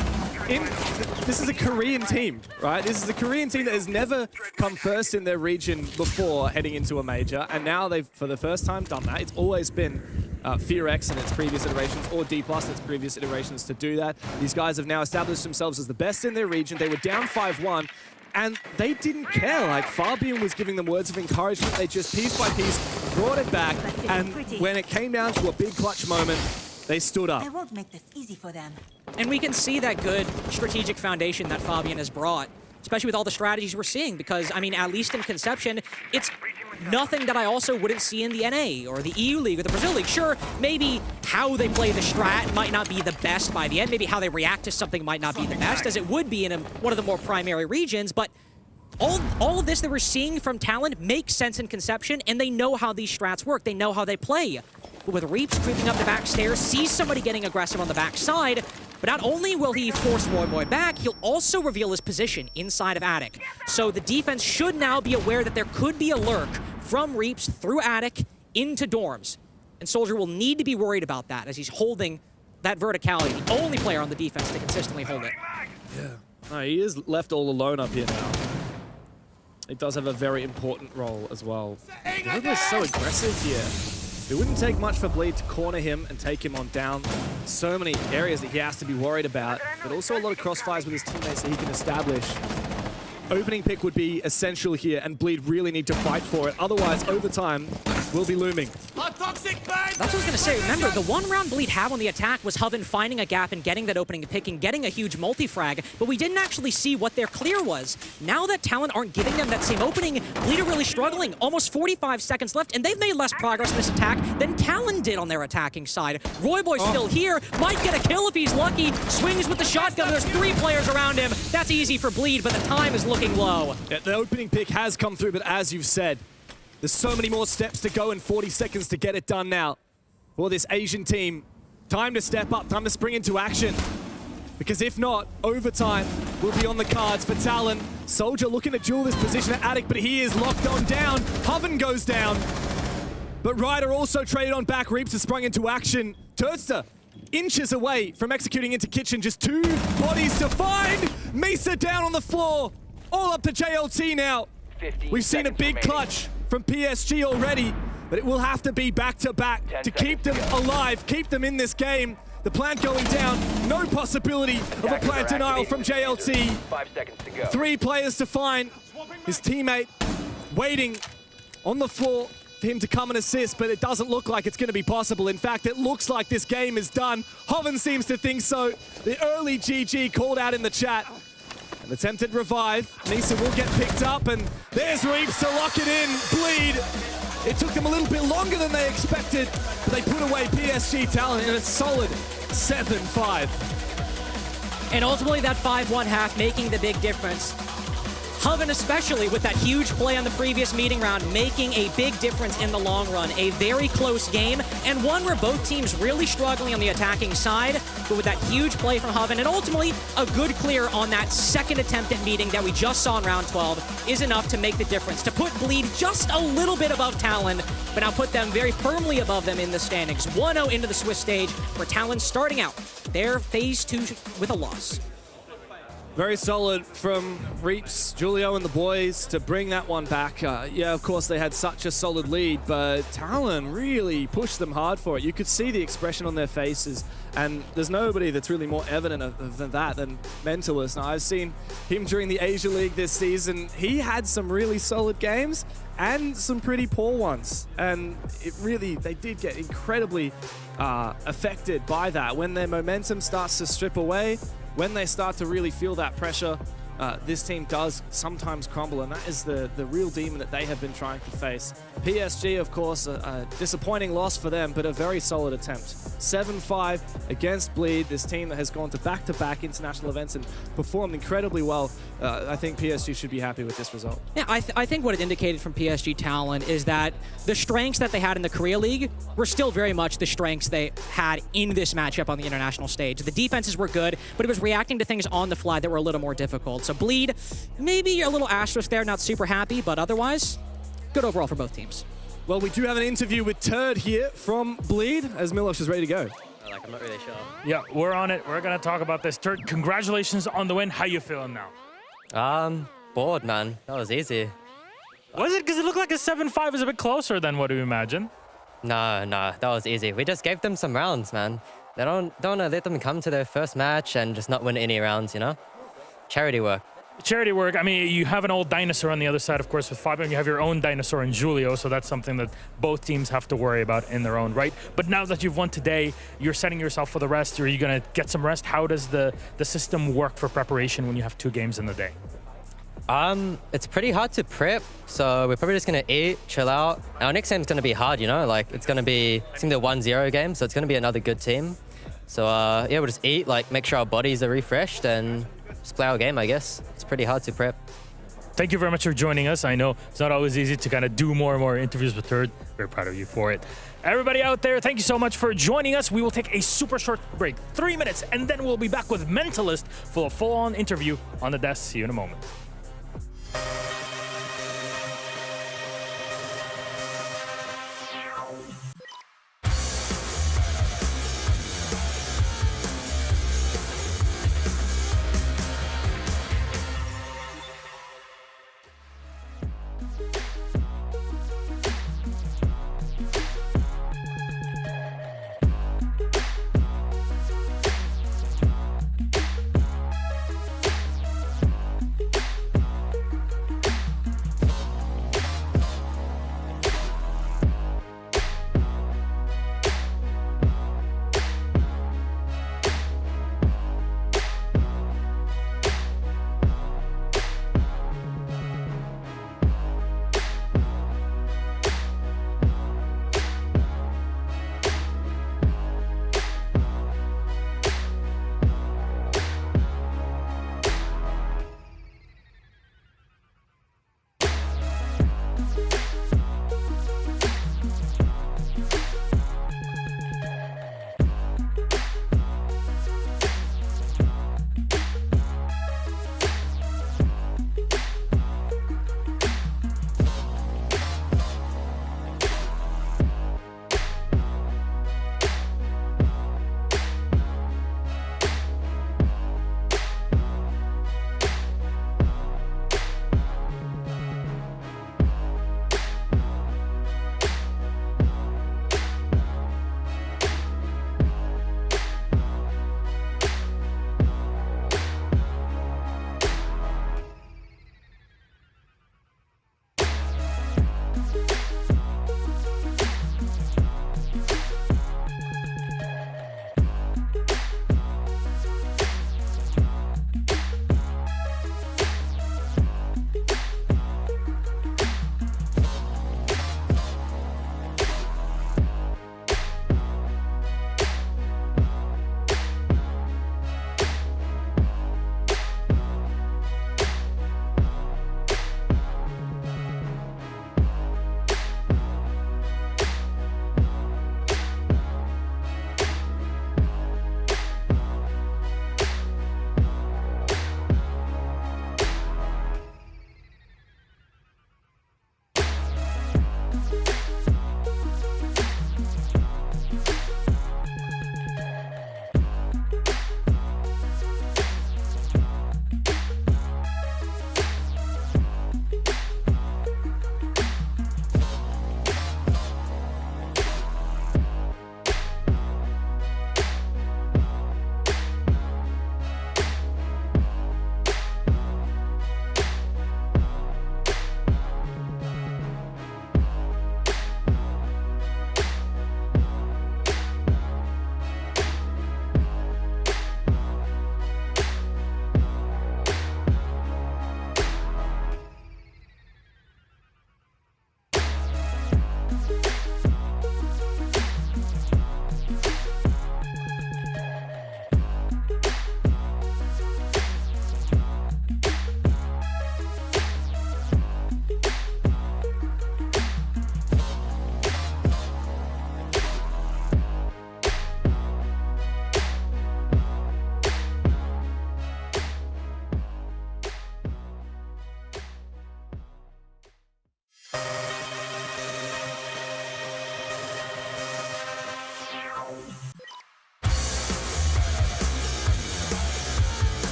this is a Korean team, right? This is a Korean team that has never come first in their region before heading into a major, and now they've, for the first time, done that. It's always been FearX in its previous iterations, or D+ in its previous iterations to do that. These guys have now established themselves as the best in their region. They were down 5-1, and they didn't care. Like, Fabian was giving them words of encouragement. They just, piece by piece, brought it back, and when it came down to a big clutch moment, they stood up. I won't make this easy for them. And we can see that good strategic foundation that Fabian has brought, especially with all the strategies we're seeing, because, I mean, at least in conception, it's nothing that I also wouldn't see in the NA or the EU League or the Brazil League. Sure, maybe how they play the strat might not be the best by the end. Maybe how they react to something might not be the best, as it would be in one of the more primary regions. But all of this that we're seeing from Talon makes sense in conception, and they know how these strats work. They know how they play. But with Reaps creeping up the back stairs, sees somebody getting aggressive on the backside, but not only will he force Roy Boy back, he'll also reveal his position inside of Attic. So the defense should now be aware that there could be a lurk from Reaps through Attic into dorms. And Soldier will need to be worried about that as he's holding that verticality, the only player on the defense to consistently hold it. Yeah. No, he is left all alone up here now. It does have a very important role as well. Everybody's so aggressive here. It wouldn't take much for Bleed to corner him and take him on down. So many areas that he has to be worried about, but also a lot of crossfires with his teammates that he can establish. Opening pick would be essential here, and Bleed really need to fight for it. Otherwise, over time, will be looming. That's what I was going to say. Remember, the one round Bleed had on the attack was Hoven finding a gap and getting that opening pick and getting a huge multi-frag, but we didn't actually see what their clear was. Now that Talon aren't giving them that same opening, Bleed are really struggling. Almost 45 seconds left, and they've made less progress in this attack than Talon did on their attacking side. Royboy's still here, might get a kill if he's lucky, swings with the shotgun, there's 3 players around him. That's easy for Bleed, but the time is looking low. Yeah, the opening pick has come through, but as you've said, there's so many more steps to go and 40 seconds to get it done now for this Asian team. Time to step up, time to spring into action. Because if not, overtime will be on the cards for Talon. Soldier looking to duel this position at Attic, but he is locked on down. Hoven goes down. But Ryder also traded on back. Reaps has sprung into action. Turster inches away from executing into Kitchen. Just 2 bodies to find. Misa down on the floor. All up to JLT now. We've seen a big clutch from PSG already, but it will have to be back-to-back to keep them alive, keep them in this game. The plant going down, no possibility of a plant denial from JLT. 5 seconds to go. 3 players to find. His teammate waiting on the floor for him to come and assist, but it doesn't look like it's going to be possible. In fact, it looks like this game is done. Hoven seems to think so. The early GG called out in the chat. An attempted revive. Nisa will get picked up, and there's Reaps to lock it in. Bleed. It took them a little bit longer than they expected, but they put away PSG Talon in a solid 7-5. And ultimately that 5-1 half making the big difference. Hoven especially with that huge play on the previous meeting round making a big difference in the long run. A very close game and one where both teams really struggling on the attacking side, but with that huge play from Hoven and ultimately a good clear on that second attempt at meeting that we just saw in round 12 is enough to make the difference. To put Bleed just a little bit above Talon, but now put them very firmly above them in the standings. 1-0 into the Swiss stage where Talon starting out their phase 2 with a loss. Very solid from Reaps, Julio, and the boys to bring that one back. Yeah, of course, they had such a solid lead, but Talon really pushed them hard for it. You could see the expression on their faces, and there's nobody that's really more evident than that than Mentalist. Now, I've seen him during the Asia League this season. He had some really solid games and some pretty poor ones, and they did get incredibly affected by that. When their momentum starts to strip away, when they start to really feel that pressure, this team does sometimes crumble, and that is the real demon that they have been trying to face. PSG, of course, a disappointing loss for them, but a very solid attempt. 7-5 against Bleed, this team that has gone to back-to-back international events and performed incredibly well. I think PSG should be happy with this result. Yeah, I think what it indicated from PSG Talon is that the strengths that they had in the Korea League were still very much the strengths they had in this matchup on the international stage. The defenses were good, but it was reacting to things on the fly that were a little more difficult. So Bleed, maybe a little asterisk there, not super happy, but otherwise, good overall for both teams. Well, we do have an interview with Turd here from Bleed, as Milos is ready to go. I'm not really sure. Yeah, we're on it. We're going to talk about this. Turd, congratulations on the win. How you feeling now? Bored, man. That was easy. Was it? Because it looked like a 7-5 was a bit closer than what we imagined. No, that was easy. We just gave them some rounds, man. They don't want to let them come to their first match and just not win any rounds, you know? Charity work. Charity work. I mean, you have an old dinosaur on the other side, of course, with Fabian. You have your own dinosaur in Julio, so that's something that both teams have to worry about in their own right. But now that you've won today, you're setting yourself for the rest. Are you going to get some rest? How does the system work for preparation when you have 2 games in the day? It's pretty hard to prep, so we're probably just going to eat, chill out. Our next game's going to be hard, you know? Like, it's going to be a 1-0 game, so it's going to be another good team. So, yeah, we'll just eat, like, make sure our bodies are refreshed and just play our game, I guess. It's pretty hard to prep. Thank you very much for joining us. I know it's not always easy to kind of do more and more interviews with Turd. Very proud of you for it. Everybody out there, thank you so much for joining us. We will take a super short break, 3 minutes, and then we'll be back with Mentalist for a full-on interview on the desk. See you in a moment.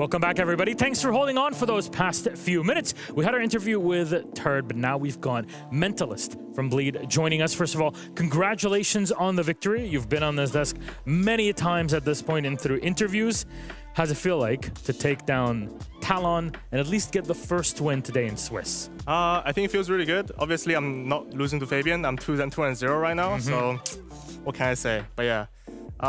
Welcome back, everybody. Thanks for holding on for those past few minutes. We had our interview with Turd, but now we've got Mentalist from Bleed joining us. First of all, congratulations on the victory. You've been on this desk many times at this point and through interviews. How's it feel like to take down Talon and at least get the first win today in Swiss? I think it feels really good. Obviously, I'm not losing to Fabian. I'm 2-0 right now, so what can I say? But yeah.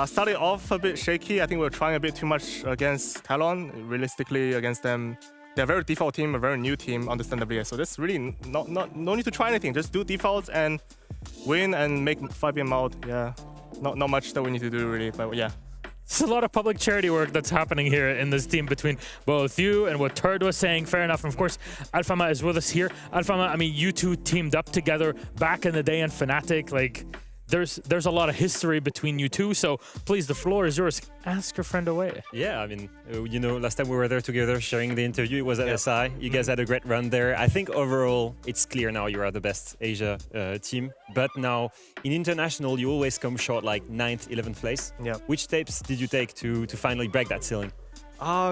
Started off a bit shaky. I think we were trying a bit too much against Talon. Realistically, against them, they're a very default team, a very new team, understandably. So there's really no need to try anything. Just do defaults and win and make Fabian out. Yeah, not much that we need to do really, but yeah. It's a lot of public charity work that's happening here in this team between both you and what Turd was saying. Fair enough. And of course, Alfama is with us here. Alfama, I mean, you two teamed up together back in the day in Fnatic. Like, there's a lot of history between you two, so please, the floor is yours. Ask your friend away. Yeah, I mean, you know, last time we were there together sharing the interview, it was at SI. You guys had a great run there. I think overall, it's clear now you are the best Asia team. But now, in international, you always come short, like 9th, 11th place. Yeah. Which steps did you take to finally break that ceiling?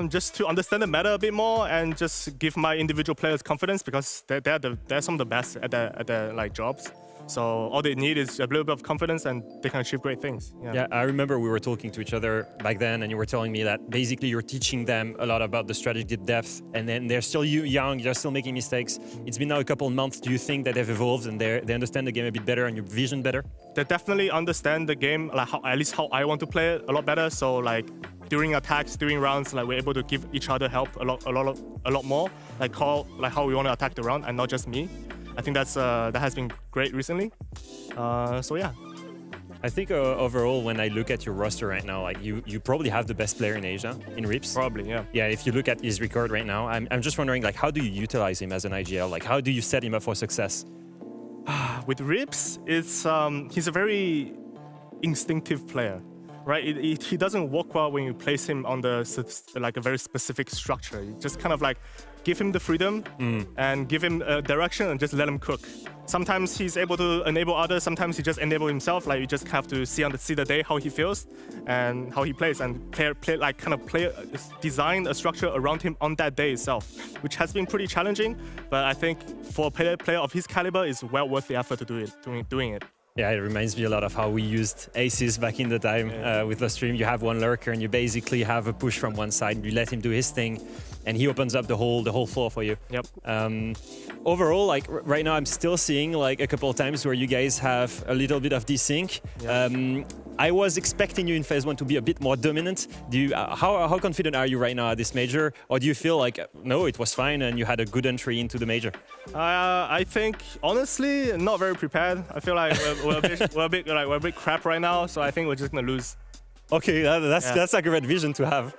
Just to understand the meta a bit more and just give my individual players confidence, because they're some of the best at their like jobs. So all they need is a little bit of confidence and they can achieve great things. Yeah, I remember we were talking to each other back then and you were telling me that basically you're teaching them a lot about the strategic depth, and then they're still young, they're still making mistakes. It's been now a couple of months. Do you think that they've evolved and they understand the game a bit better and your vision better? They definitely understand the game, like at least how I want to play it a lot better. So like during attacks, during rounds, like we're able to give each other help a lot more, like how we want to attack the round and not just me. I think that has been great recently. So yeah. I think overall, when I look at your roster right now, like you probably have the best player in Asia in Rips. Probably, yeah. Yeah, if you look at his record right now, I'm just wondering, like, how do you utilize him as an IGL? Like, how do you set him up for success? With Rips, it's he's a very instinctive player, right? He doesn't work well when you place him on like a very specific structure. You just kind of like give him the freedom and give him a direction and just let him cook. Sometimes he's able to enable others, sometimes he just enable himself. Like you just have to see the day how he feels and how he plays, and design a structure around him on that day itself, which has been pretty challenging. But I think for a player of his caliber, it's well worth the effort to doing it. Yeah, it reminds me a lot of how we used aces back in the time with the stream. You have one lurker and you basically have a push from one side and you let him do his thing and he opens up the whole floor for you. Yep. Overall, like right now, I'm still seeing like a couple of times where you guys have a little bit of desync. Yep. I was expecting you in phase 1 to be a bit more dominant. How confident are you right now at this major? Or do you feel like, no, it was fine and you had a good entry into the major? I think, honestly, not very prepared. I feel like we're a bit crap right now, so I think we're just going to lose. Okay, that's like a red vision to have.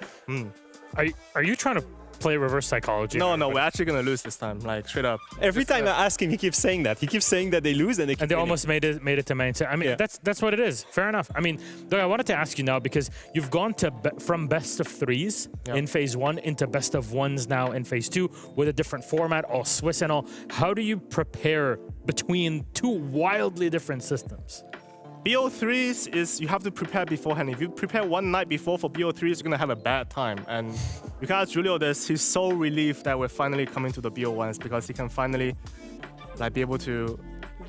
Are you trying to play reverse psychology? No, we're actually going to lose this time, like straight up. Every time I ask him, he keeps saying that. He keeps saying that they lose and they keep and they almost made it to main. I mean, that's what it is. Fair enough. I mean, though, I wanted to ask you now, because you've gone from best of 3s in phase 1 into best of 1s now in phase 2 with a different format, all Swiss and all. How do you prepare between two wildly different systems? BO3s is you have to prepare beforehand. If you prepare one night before for BO3s, you're going to have a bad time. And you can ask Julio this, he's so relieved that we're finally coming to the BO1s, because he can finally like be able to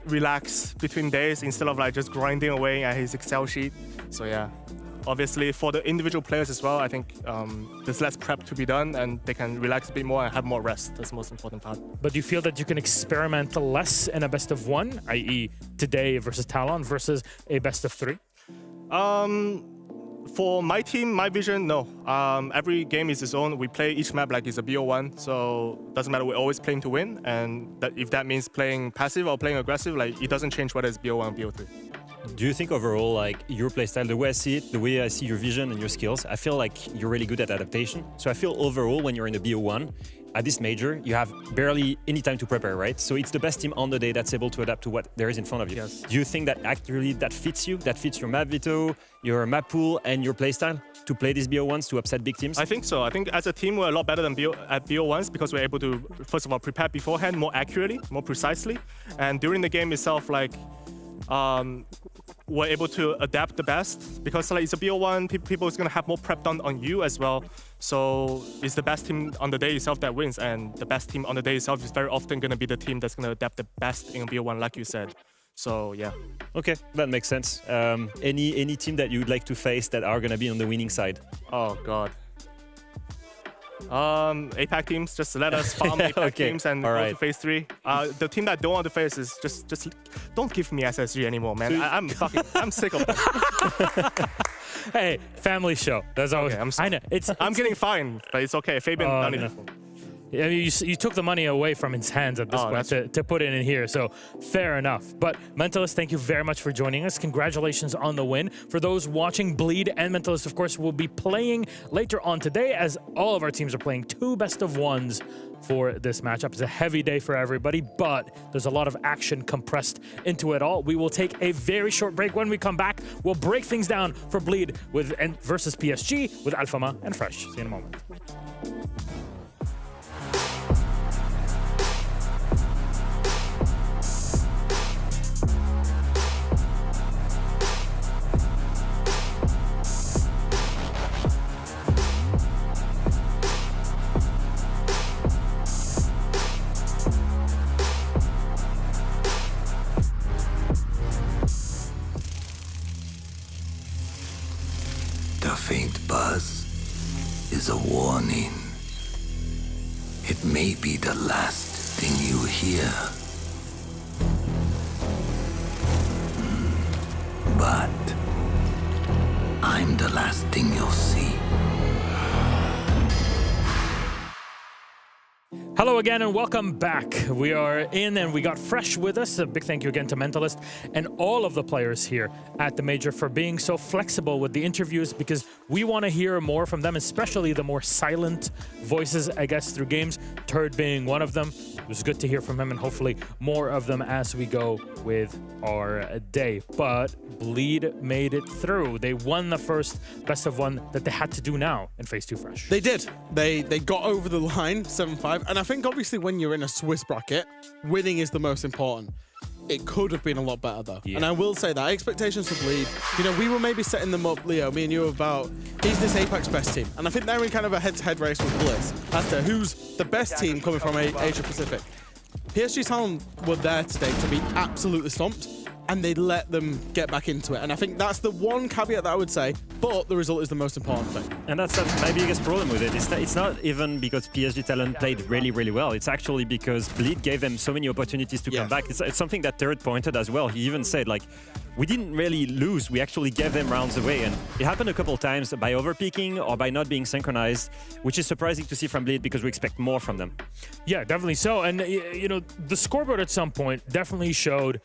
relax between days instead of like just grinding away at his Excel sheet. So yeah, obviously for the individual players as well, I think there's less prep to be done and they can relax a bit more and have more rest. That's the most important part. But do you feel that you can experiment less in a best of 1, i.e. today versus Talon versus a best of 3? For my team, my vision, no. Every game is its own. We play each map like it's a BO1, so doesn't matter. We're always playing to win, and if that means playing passive or playing aggressive, like it doesn't change whether it's BO1 or BO3. Do you think overall, like your playstyle, the way I see it, the way I see your vision and your skills, I feel like you're really good at adaptation. So I feel overall when you're in the BO1, at this major, you have barely any time to prepare, right? So it's the best team on the day that's able to adapt to what there is in front of you. Yes. Do you think that actually that fits you? That fits your map veto, your map pool, and your playstyle to play these BO1s to upset big teams? I think so. I think as a team, we're a lot better than at BO1s because we're able to, first of all, prepare beforehand more accurately, more precisely. And during the game itself, like, were able to adapt the best because like it's a BO1, people is gonna have more prep done on you as well. So it's the best team on the day itself that wins, and the best team on the day itself is very often gonna be the team that's gonna adapt the best in BO1, like you said. So yeah. Okay, that makes sense. Any team that you'd like to face that are gonna be on the winning side? Oh God. APAC teams, just let us farm APAC teams and go to phase 3. The team that don't want to face is just don't give me SSG anymore, man. So I'm sick of it. Hey, family show. That's always. Okay, I know. I'm getting fined, but it's okay. Fabian done it. I mean, you took the money away from his hands at this point to put it in here, so fair enough. But Mentalist, thank you very much for joining us. Congratulations on the win. For those watching, Bleed and Mentalist, of course, will be playing later on today, as all of our teams are playing 2 best-of-1s for this matchup. It's a heavy day for everybody, but there's a lot of action compressed into it all. We will take a very short break. When we come back, we'll break things down for Bleed versus PSG with Alphama and Fresh. See you in a moment. The faint buzz is a warning. It may be the last thing you hear. But I'm the last thing you'll see. Hello again and welcome back. We are in and we got Fresh with us. A big thank you again to Mentalist and all of the players here at the Major for being so flexible with the interviews, because we want to hear more from them, especially the more silent voices, I guess, through games. Turd being one of them. It was good to hear from him, and hopefully more of them as we go with our day. But Bleed made it through. They won the first best-of-1 that they had to do now in Phase 2 Fresh. They did. They got over the line 7-5, and I think obviously when you're in a Swiss bracket, winning is the most important. It could have been a lot better though. Yeah. And I will say that expectations for Bleed, you know, we were maybe setting them up, Leo, me and you, about is this Apex best team? And I think they're in kind of a head-to-head race with Bliss as to who's the best team coming from Asia Pacific. PSG Talon were there today to be absolutely stomped, and they let them get back into it. And I think that's the one caveat that I would say, but the result is the most important thing. And that's my biggest problem with it. It's not even because PSG Talon played really, really well. It's actually because Bleed gave them so many opportunities to come back. It's something that Turd pointed as well. He even said, like, we didn't really lose. We actually gave them rounds away. And it happened a couple of times by overpeaking or by not being synchronized, which is surprising to see from Bleed because we expect more from them. Yeah, definitely so. And, you know, the scoreboard at some point definitely showed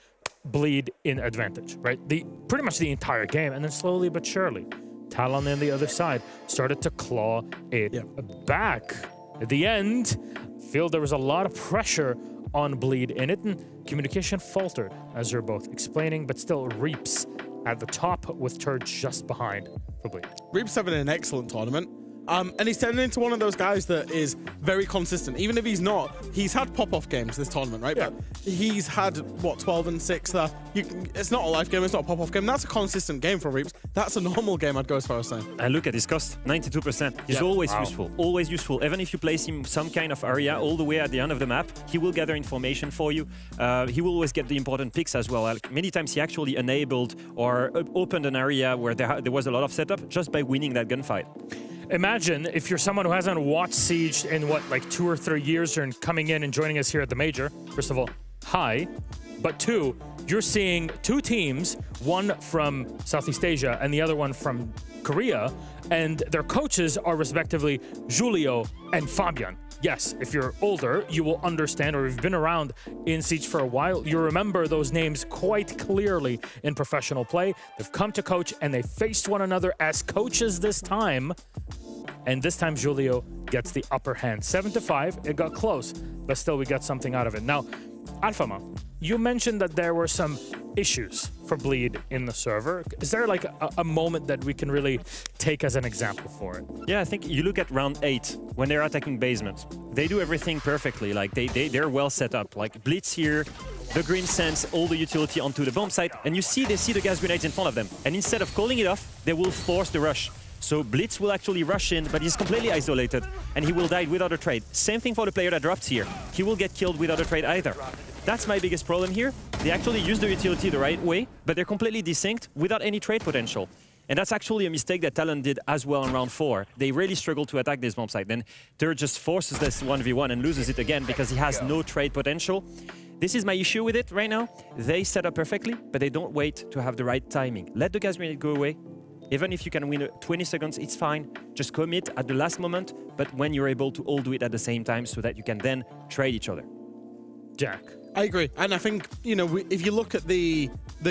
Bleed in advantage, right? Pretty much the entire game, and then slowly but surely, Talon on the other side started to claw it back. At the end, I feel there was a lot of pressure on Bleed in it, and communication faltered, as you're both explaining, but still Reaps at the top with Turd just behind for Bleed. Reaps having an excellent tournament. And he's turning into one of those guys that is very consistent. Even if he's not, he's had pop-off games this tournament, right? Yeah. But he's had, what, 12 and 6 there. It's not a life game, it's not a pop-off game. That's a consistent game for Reaps. That's a normal game, I'd go as far as saying. And look at his cost, 92%. He's always useful, always useful. Even if you place him some kind of area all the way at the end of the map, he will gather information for you. He will always get the important picks as well. Like, many times he actually enabled or opened an area where there was a lot of setup just by winning that gunfight. Imagine if you're someone who hasn't watched Siege in, what, like 2 or 3 years, and coming in and joining us here at the Major. First of all, hi. But 2, you're seeing 2 teams, one from Southeast Asia and the other one from Korea, and their coaches are respectively Julio and Fabian. Yes, if you're older, you will understand, or you've been around in Siege for a while, you remember those names quite clearly in professional play. They've come to coach and they faced one another as coaches this time. And this time Julio gets the upper hand. 7-5, it got close, but still we got something out of it. Now, Alphama, you mentioned that there were some issues for Bleed in the server. Is there like a moment that we can really take as an example for it? Yeah, I think you look at round 8 when they're attacking basement. They do everything perfectly. Like they're well set up. Like Blitz here, the green sends all the utility onto the bomb site, and you see they see the gas grenades in front of them. And instead of calling it off, they will force the rush. So Blitz will actually rush in, but he's completely isolated, and he will die without a trade. Same thing for the player that drops here. He will get killed without a trade either. That's my biggest problem here. They actually use the utility the right way, but they're completely desynced without any trade potential. And that's actually a mistake that Talon did as well in round 4. They really struggled to attack this bomb site. Then Tur just forces this 1v1 and loses it again because he has no trade potential. This is my issue with it right now. They set up perfectly, but they don't wait to have the right timing. Let the gas grenade go away. Even if you can win 20 seconds, it's fine. Just commit at the last moment, but when you're able to all do it at the same time so that you can then trade each other. Jack. I agree, and I think, you know, if you look at the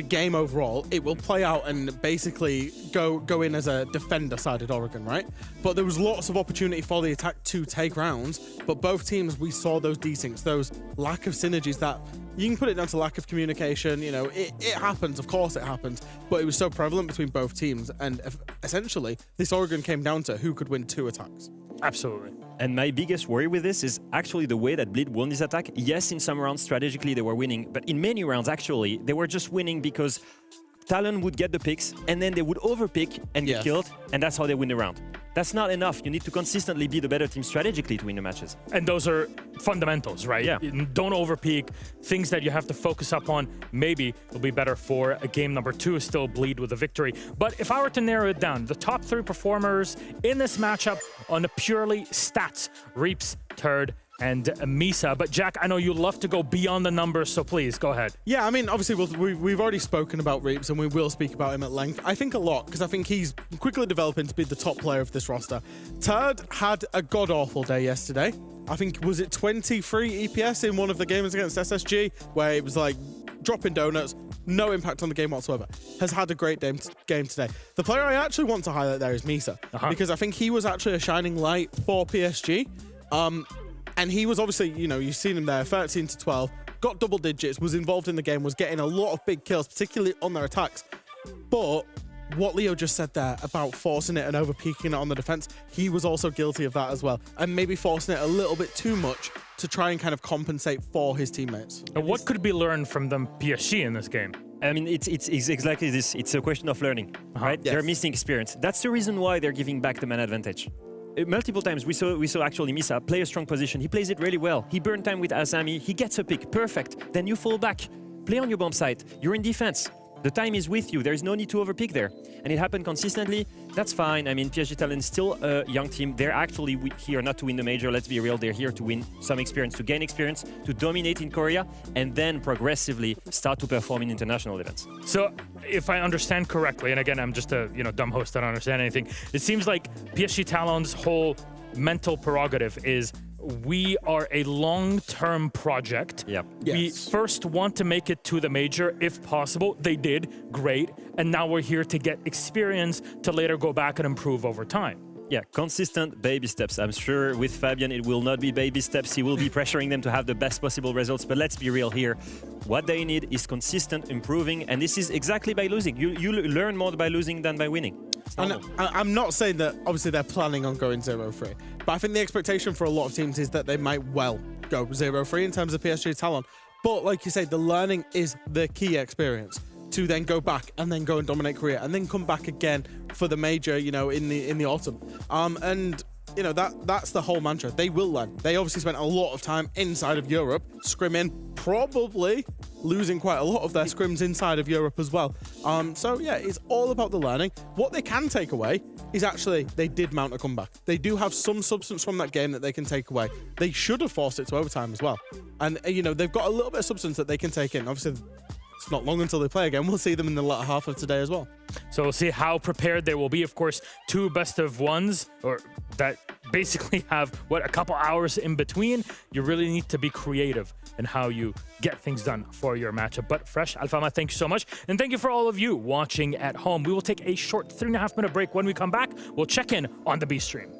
game overall, it will play out and basically go in as a defender-sided Oregon, right? But there was lots of opportunity for the attack to take rounds, but both teams, we saw those desyncs, those lack of synergies that you can put it down to lack of communication. You know, it happens, of course it happens, but it was so prevalent between both teams, and essentially, this Oregon came down to who could win 2 attacks. Absolutely. And my biggest worry with this is actually the way that Blitz won this attack. Yes, in some rounds, strategically, they were winning. But in many rounds, actually, they were just winning because Talon would get the picks, and then they would overpick and get killed, and that's how they win the round. That's not enough. You need to consistently be the better team strategically to win the matches. And those are fundamentals, right? Yeah. Don't overpeak. Things that you have to focus up on. Maybe it'll be better for a game number 2, still bleed with a victory. But if I were to narrow it down, the top 3 performers in this matchup on the purely stats, Reaps, Turd, and Misa. But Jack, I know you love to go beyond the numbers, so please go ahead. Yeah, I mean, obviously we've already spoken about Reaps, and we will speak about him at length. I think a lot, because I think he's quickly developing to be the top player of this roster. Turd had a god-awful day yesterday. I think, was it 23 EPS in one of the games against SSG, where it was like dropping donuts, no impact on the game whatsoever. Has had a great game today. The player I actually want to highlight there is Misa, because I think he was actually a shining light for PSG. And he was obviously, you know, you've seen him there, 13 to 12, got double digits, was involved in the game, was getting a lot of big kills, particularly on their attacks. But what Leo just said there about forcing it and over-peaking it on the defense, he was also guilty of that as well. And maybe forcing it a little bit too much to try and kind of compensate for his teammates. And what could be learned from the PSG in this game? I mean, it's exactly this. It's a question of learning, right? Yes. They're missing experience. That's the reason why they're giving back the man advantage. Multiple times we saw actually Misa play a strong position. He plays it really well. He burned time with Asami. He gets a pick. Perfect. Then you fall back. Play on your bomb site. You're in defense. The time is with you. There is no need to overpick there. And it happened consistently. That's fine. I mean, PSG Talon is still a young team. They're actually here not to win the major. Let's be real. They're here to win some experience, to gain experience, to dominate in Korea, and then progressively start to perform in international events. So, if I understand correctly, and again, I'm just a dumb host, I don't understand anything. It seems like PSG Talon's whole mental prerogative is we are a long-term project. Yep. We first want to make it to the major if possible. They did, great. And now we're here to get experience to later go back and improve over time. Yeah, consistent baby steps. I'm sure with Fabian it will not be baby steps. He will be pressuring them to have the best possible results. But let's be real here. What they need is consistent improving. And this is exactly by losing. You learn more by losing than by winning. And I'm not saying that obviously they're planning on going 0-3, but I think the expectation for a lot of teams is that they might well go 0-3 in terms of PSG Talon. But like you say, the learning is the key experience to then go back and then go and dominate Korea and then come back again for the major, you know, in the autumn. And you know, that's the whole mantra. They will learn. They obviously spent a lot of time inside of Europe scrimming, probably losing quite a lot of their scrims inside of Europe as well. So yeah, it's all about the learning. What they can take away is actually they did mount a comeback. They do have some substance from that game that they can take away. They should have forced it to overtime as well. And you know, they've got a little bit of substance that they can take in. Obviously, it's not long until they play again. We'll see them in the latter half of today as well. So we'll see how prepared they will be. Of course, 2 best of ones, or that basically have, a couple hours in between. You really need to be creative in how you get things done for your matchup. But Fresh, Alfama, thank you so much. And thank you for all of you watching at home. We will take a short 3.5-minute break. When we come back, we'll check in on the B stream.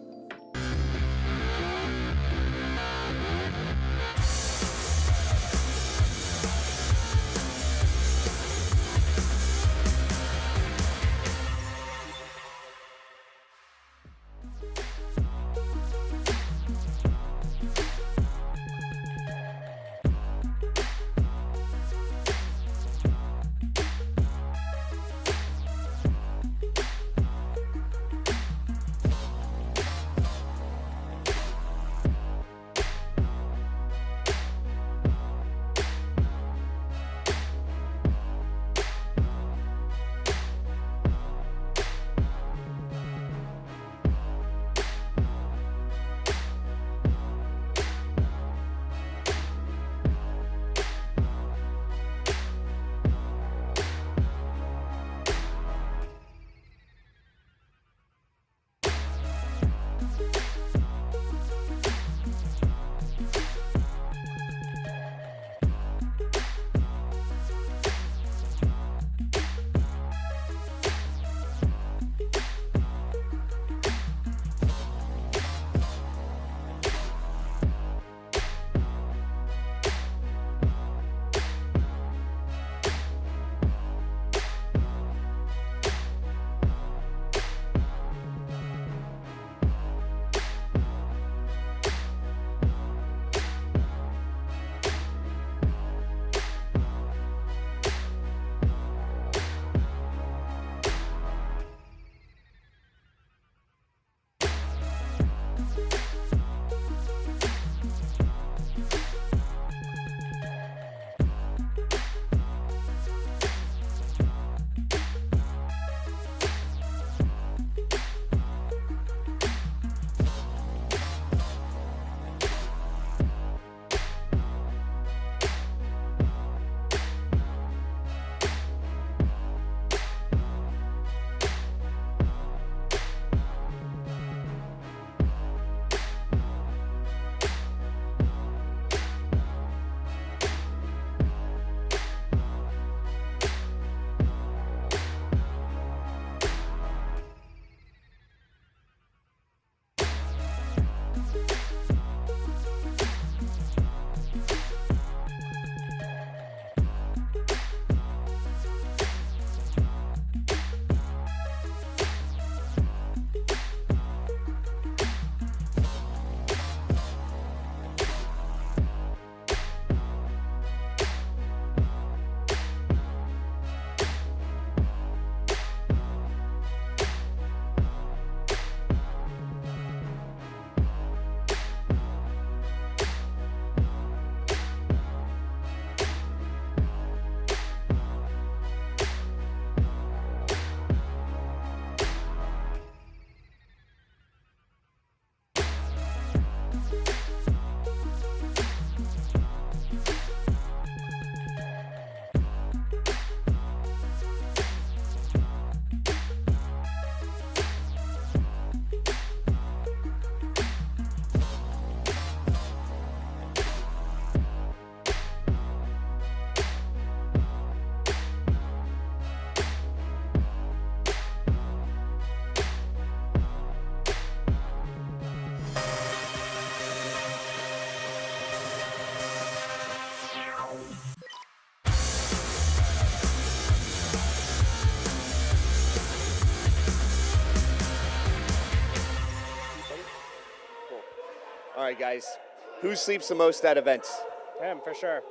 right, guys. Who sleeps the most at events? Him, for sure.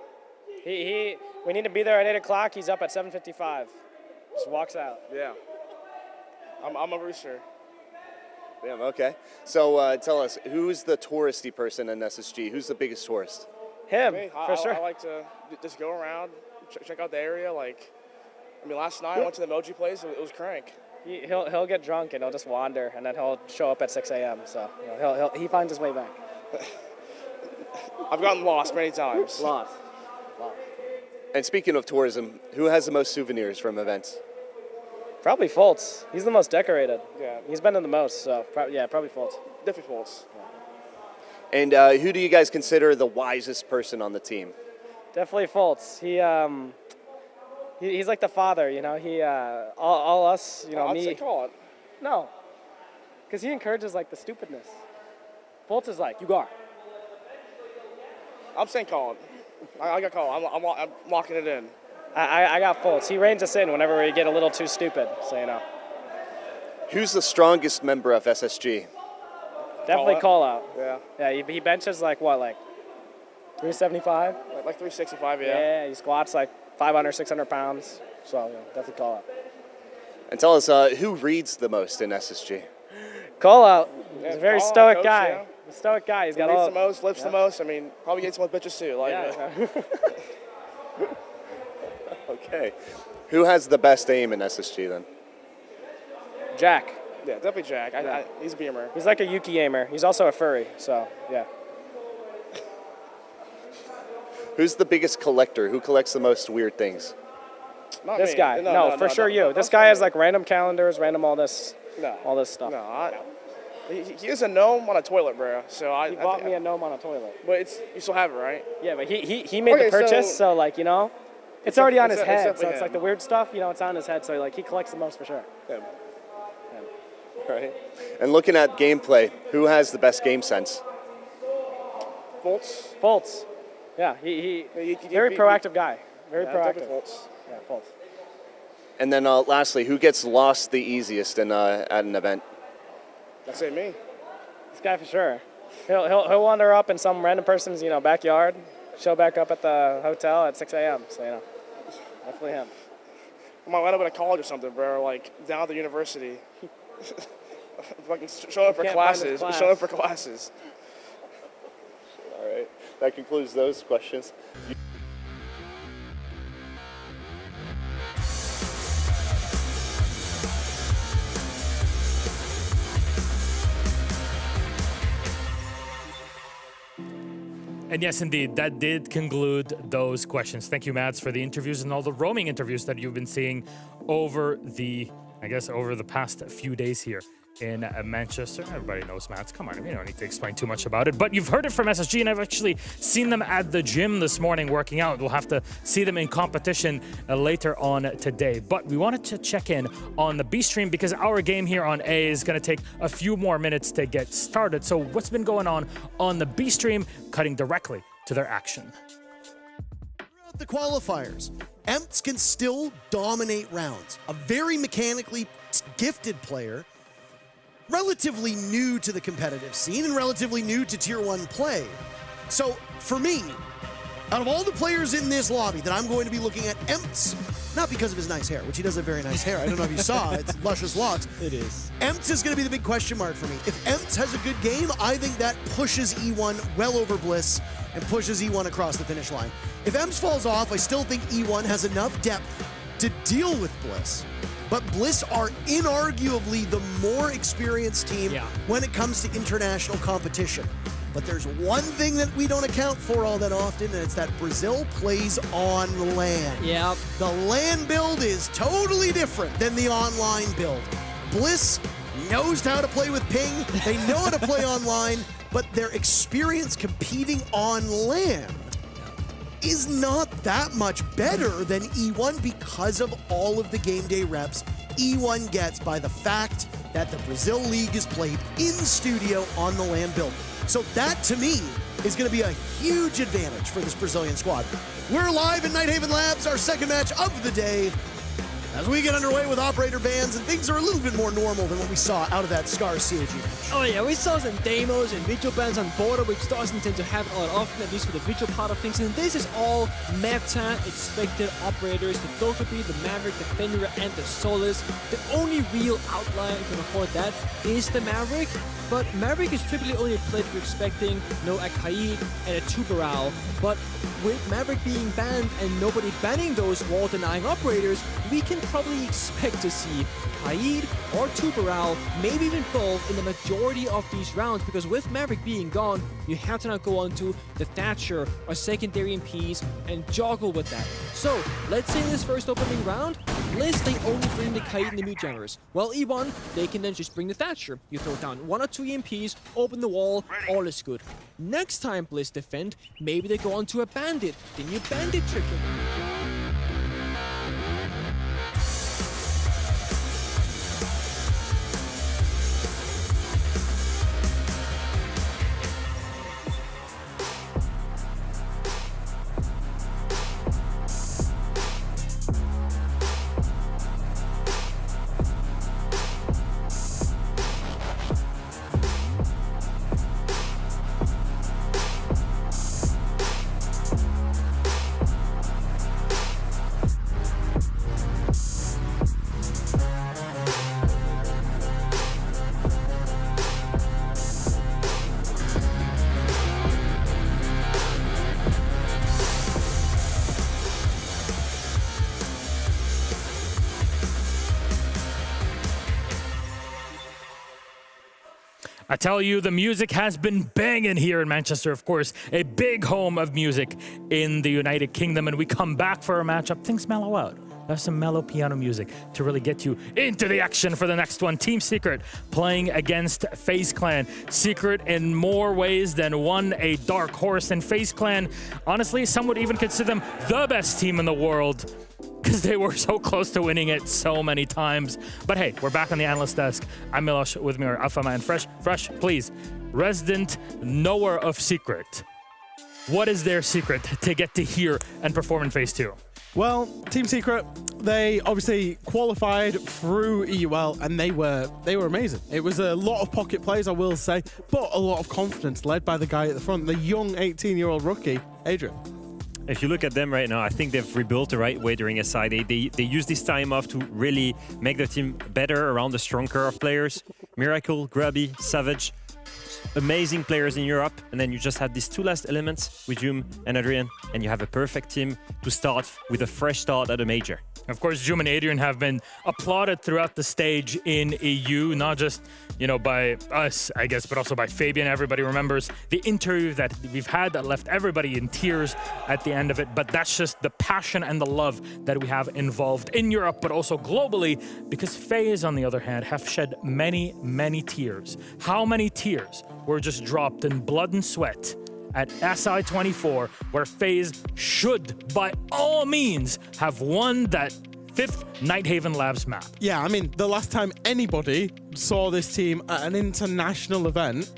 We need to be there at 8 o'clock. He's up at 7:55. Just walks out. Yeah. I'm a rooster. Damn, okay. So tell us, who's the touristy person in SSG? Who's the biggest tourist? Him, For sure. I like to just go around, check out the area. Like, I mean, last night I went to the emoji place. It was crank. He'll get drunk and he'll just wander, and then he'll show up at 6 a.m. So he finds his way back. I've gotten lost many times. Lost. And speaking of tourism, who has the most souvenirs from events? Probably Fultz. He's the most decorated. Yeah. He's been in the most, so probably Fultz. Definitely Fultz. And who do you guys consider the wisest person on the team? Definitely Fultz. He's like the father, you know. All us, you know, I'd me. say Colin. No, because he encourages like the stupidness. Fultz is like, you got. I'm saying Colin. I got Colin. I'm locking it in. I got Fultz. He reins us in whenever we get a little too stupid, so you know. Who's the strongest member of SSG? Definitely call out. Yeah. Yeah, he benches like what, like 375? Like 365, yeah. Yeah, he squats like 500, 600 pounds. So yeah, definitely call out. And tell us, who reads the most in SSG? Call out. He's a very Call out, stoic coach, guy. yeah. A stoic guy. He's got Reads all the most, lifts the most. I mean, probably gets some bitches too. Like, Okay. Who has the best aim in SSG then? Jack. Yeah, definitely Jack. He's a beamer. He's like a Yuki aimer. He's also a furry, so yeah. Who's the biggest collector? Who collects the most weird things? Not This me. guy. No, for sure you. This guy has like random calendars, random all this stuff. No, he is a gnome on a toilet, bro. So He bought me a gnome on a toilet. But you still have it, right? Yeah, but he made the purchase, so like, you know, it's already on his head. So it's like the weird stuff, you know, it's on his head. So like he collects the most for sure. Yeah. Right. And looking at gameplay, who has the best game sense? Fultz. Yeah, he very proactive guy. Very proactive. Fultz. Yeah, Fultz. And then lastly, who gets lost the easiest at an event? That's it, me. This guy for sure. He'll wander up in some random person's, you know, backyard, show back up at the hotel at 6 a.m. So, you know, definitely him. I might wind up at a college or something, bro, like down at the university. Fucking show up for classes. Show up for classes. All right. That concludes those questions. And yes, indeed, that did conclude those questions. Thank you, Mads, for the interviews and all the roaming interviews that you've been seeing over the past few days here in Manchester. Everybody knows Mads. Come on, we don't need to explain too much about it. But you've heard it from SSG, and I've actually seen them at the gym this morning working out. We'll have to see them in competition later on today. But we wanted to check in on the B stream because our game here on A is going to take a few more minutes to get started. So what's been going on the B stream, cutting directly to their action. Throughout the qualifiers, Emps can still dominate rounds. A very mechanically gifted player, relatively new to the competitive scene and relatively new to Tier 1 play. So for me, out of all the players in this lobby that I'm going to be looking at, Emps, not because of his nice hair, which he does have very nice hair. I don't know if you saw, it's luscious locks. It is. Emps is going to be the big question mark for me. If Emps has a good game, I think that pushes E1 well over Bliss and pushes E1 across the finish line. If Emps falls off, I still think E1 has enough depth to deal with Bliss. But Bliss are inarguably the more experienced team when it comes to international competition. But there's one thing that we don't account for all that often, and it's that Brazil plays on LAN. Yeah. The LAN build is totally different than the online build. Bliss knows how to play with ping, they know how to play online, but their experience competing on LAN is not that much better than E1 because of all of the game day reps E1 gets by the fact that the Brazil League is played in studio on the LAN build. So that, to me, is going to be a huge advantage for this Brazilian squad. We're live in Nighthaven Labs, our second match of the day. as we get underway with operator bans, and things are a little bit more normal than what we saw out of that Scarz COG match. Oh yeah, we saw some demos and virtual bans on border, which doesn't tend to happen all that often, at least for the virtual part of things. And this is all meta expected operators: the Dokkaebi, the Maverick, the Fenrir, and the Solis. The only real outlier, if you can afford that, is the Maverick. But Maverick is typically only played if you're expecting a Kaid and a Tubarao. But with Maverick being banned and nobody banning those wall-denying operators, we can probably expect to see Kaid or Tubarao, maybe even both, in the majority of these rounds, because with Maverick being gone, you have to now go on to the Thatcher or secondary MPs and juggle with that. So, let's say this first opening round, Bliss, they only bring the Kaid and the Mute Jammers. Well, E1, they can then just bring the Thatcher. You throw down 1 or 2 EMPs, open the wall, all is good. Next time Bliss defend, maybe they go on to a Bandit. Then you Bandit trick them. I tell you, the music has been banging here in Manchester, of course, a big home of music in the United Kingdom. And we come back for a matchup, things mellow out. There's some mellow piano music to really get you into the action for the next one. Team Secret playing against FaZe Clan. Secret in more ways than one, a dark horse. And FaZe Clan, honestly, some would even consider them the best team in the world, because they were so close to winning it so many times. But hey, we're back on the analyst desk. I'm Milosh, with me are Alphama and Fresh. Fresh, please, resident knower of Secret. What is their secret to get to here and perform in Phase 2? Well, Team Secret, they obviously qualified through EUL, and they were amazing. It was a lot of pocket plays, I will say, but a lot of confidence led by the guy at the front, the young 18-year-old rookie, Adrian. If you look at them right now, I think they've rebuilt the right way during SI. They use this time off to really make the team better around the strong core of players. Miracle, Grubby, Savage, amazing players in Europe. And then you just have these two last elements with Jum and Adrian, and you have a perfect team to start with a fresh start at a major. Of course, Jum and Adrian have been applauded throughout the stage in EU, not just, by us, I guess, but also by Fabian. Everybody remembers the interview that we've had that left everybody in tears at the end of it. But that's just the passion and the love that we have involved in Europe, but also globally, because FaZe, on the other hand, have shed many, many tears. How many tears were just dropped in blood and sweat at SI24, where FaZe should, by all means, have won that 5th Nighthaven Labs map. Yeah, I mean, the last time anybody saw this team at an international event,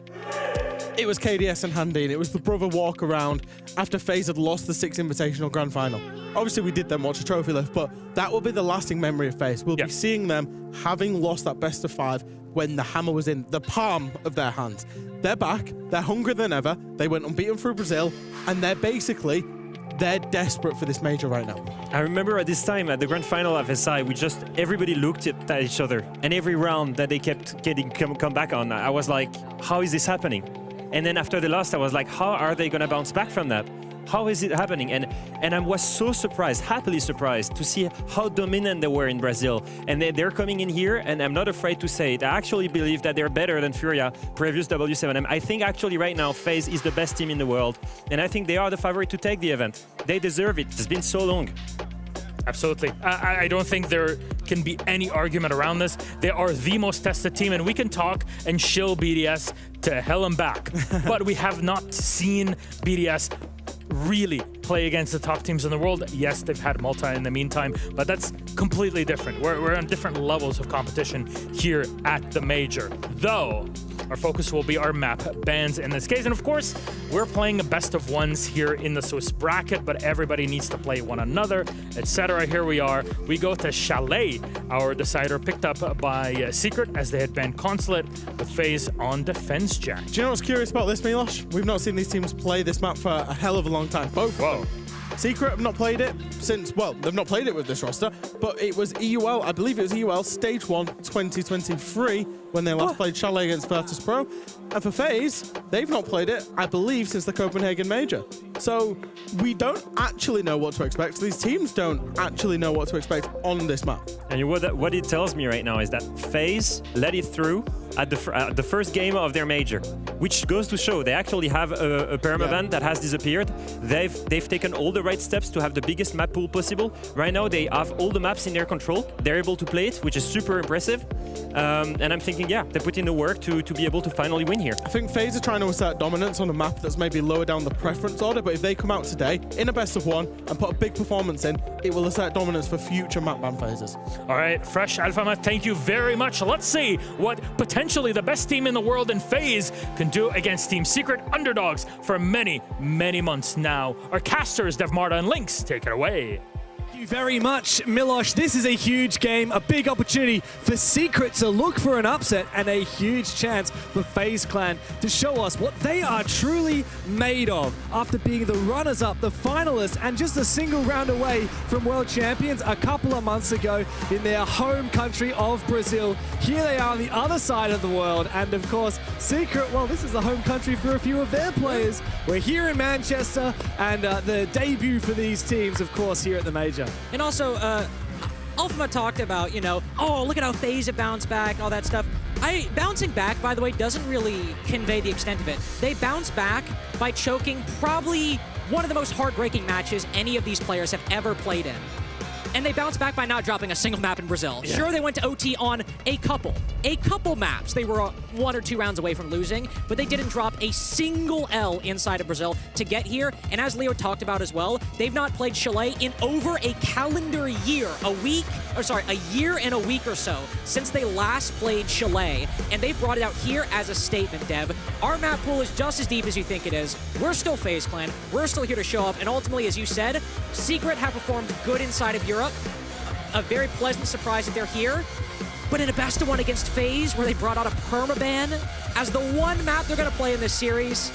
it was KDS and Handine. It was the brother walk around after FaZe had lost the 6th Invitational Grand Final. Obviously, we did then watch a trophy lift, but that will be the lasting memory of FaZe. We'll be seeing them having lost that best of 5 when the hammer was in the palm of their hands. They're back, they're hungrier than ever, they went unbeaten through Brazil, and they're desperate for this major right now. I remember at this time, at the grand final of SI, everybody looked at each other, and every round that they kept getting come back on, I was like, how is this happening? And then after the loss, I was like, how are they gonna bounce back from that? How is it happening? And I was so surprised, happily surprised, to see how dominant they were in Brazil. And they're coming in here, and I'm not afraid to say it. I actually believe that they're better than Furia, previous W7M. I think actually right now, FaZe is the best team in the world. And I think they are the favorite to take the event. They deserve it. It's been so long. Absolutely. I don't think there can be any argument around this. They are the most tested team, and we can talk and shill BDS to hell and back. But we have not seen BDS really play against the top teams in the world. Yes, they've had multi in the meantime, but that's completely different. We're on different levels of competition here at the major. Though, Our focus will be our map bans in this case. And of course, we're playing a best of ones here in the Swiss bracket, but everybody needs to play one another, etc. Here we are. We go to Chalet, our decider picked up by Secret as they had banned Consulate with FaZe on Defense Jack. Do you know what's curious about this, Milosh? We've not seen these teams play this map for a hell of a long time. Both. Whoa. Secret have not played it since, well, they've not played it with this roster, but it was EUL, I believe it was EUL Stage 1 2023 when they last played Chalet against Virtus Pro. And for FaZe, they've not played it, I believe, since the Copenhagen Major. So we don't actually know what to expect. These teams don't actually know what to expect on this map. And what it tells me right now is that FaZe let it through at the first game of their major, which goes to show they actually have a permaban that has disappeared. They've taken all the right steps to have the biggest map pool possible. Right now they have all the maps in their control. They're able to play it, which is super impressive. And I'm thinking, yeah, they put in the work to be able to finally win here. I think FaZe are trying to assert dominance on a map that's maybe lower down the preference order, but if they come out today in a best of one and put a big performance in, it will assert dominance for future map ban phases. All right, Fresh Alpha, thank you very much. Let's see what potentially the best team in the world in FaZe can do against Team Secret, underdogs for many, many months now. Our casters, Dev Marta and Lynx, take it away. Thank you very much, Milosh. This is a huge game, a big opportunity for Secret to look for an upset and a huge chance for FaZe Clan to show us what they are truly made of after being the runners-up, the finalists, and just a single round away from world champions a couple of months ago in their home country of Brazil. Here they are on the other side of the world, and of course, Secret, well, this is the home country for a few of their players. We're here in Manchester, and the debut for these teams, of course, here at the Major. And also, Alphama talked about, you know, oh, look at how FaZe have bounced back, all that stuff. Bouncing back, by the way, doesn't really convey the extent of it. They bounce back by choking probably one of the most heartbreaking matches any of these players have ever played in. And they bounce back by not dropping a single map in Brazil. Yeah. Sure, they went to OT on a couple maps. They were 1 or 2 rounds away from losing, but they didn't drop a single L inside of Brazil to get here. And as Leo talked about as well, they've not played Chalet in over a calendar year, a year and a week or so since they last played Chalet. And they've brought it out here as a statement, Dev. Our map pool is just as deep as you think it is. We're still FaZe Clan. We're still here to show up. And ultimately, as you said, Secret have performed good inside of Europe. A very pleasant surprise that they're here. But in a best of one against FaZe, where they brought out a permaban as the one map they're going to play in this series,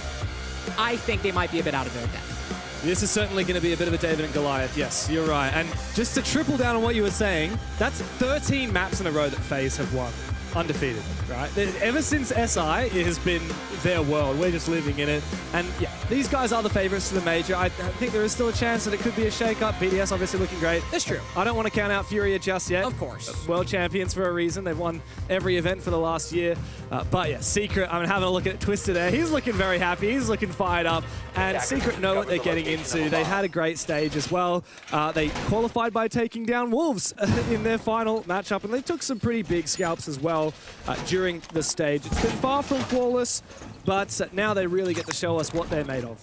I think they might be a bit out of their depth. This is certainly going to be a bit of a David and Goliath. Yes, you're right. And just to triple down on what you were saying, that's 13 maps in a row that FaZe have won. Undefeated, right? Ever since SI, it has been their world. We're just living in it. And yeah, these guys are the favorites to the Major. I think there is still a chance that it could be a shake-up. BDS obviously looking great. That's true. I don't want to count out Furia just yet. Of course. World champions for a reason. They've won every event for the last year. But yeah, Secret, I'm having a look at Twister there. He's looking very happy. He's looking fired up. And Secret know what they're getting into. They had a great stage as well. They qualified by taking down Wolves in their final matchup. And they took some pretty big scalps as well during the stage. It's been far from flawless, but now they really get to show us what they're made of.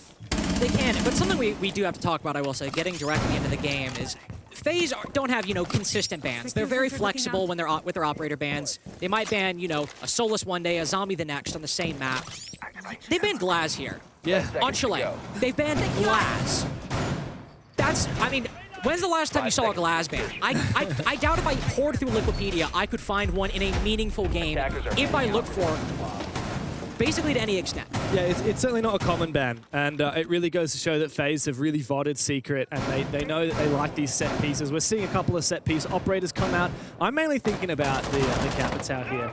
They can, but something we do have to talk about, I will say, getting directly into the game is FaZe don't have, consistent bans. They're very flexible when they're with their operator bans. They might ban, a Solus one day, a Zombie the next on the same map. They banned Glaz here. Yeah. On Chalet. They've banned Glaz. When's the last time you saw a Glaz ban? I doubt if I poured through Liquipedia, I could find one in a meaningful game if I looked for basically to any extent. Yeah, it's certainly not a common ban, and it really goes to show that FaZe have really vodded Secret, and they know that they like these set pieces. We're seeing a couple of set piece operators come out. I'm mainly thinking about the Capitao here.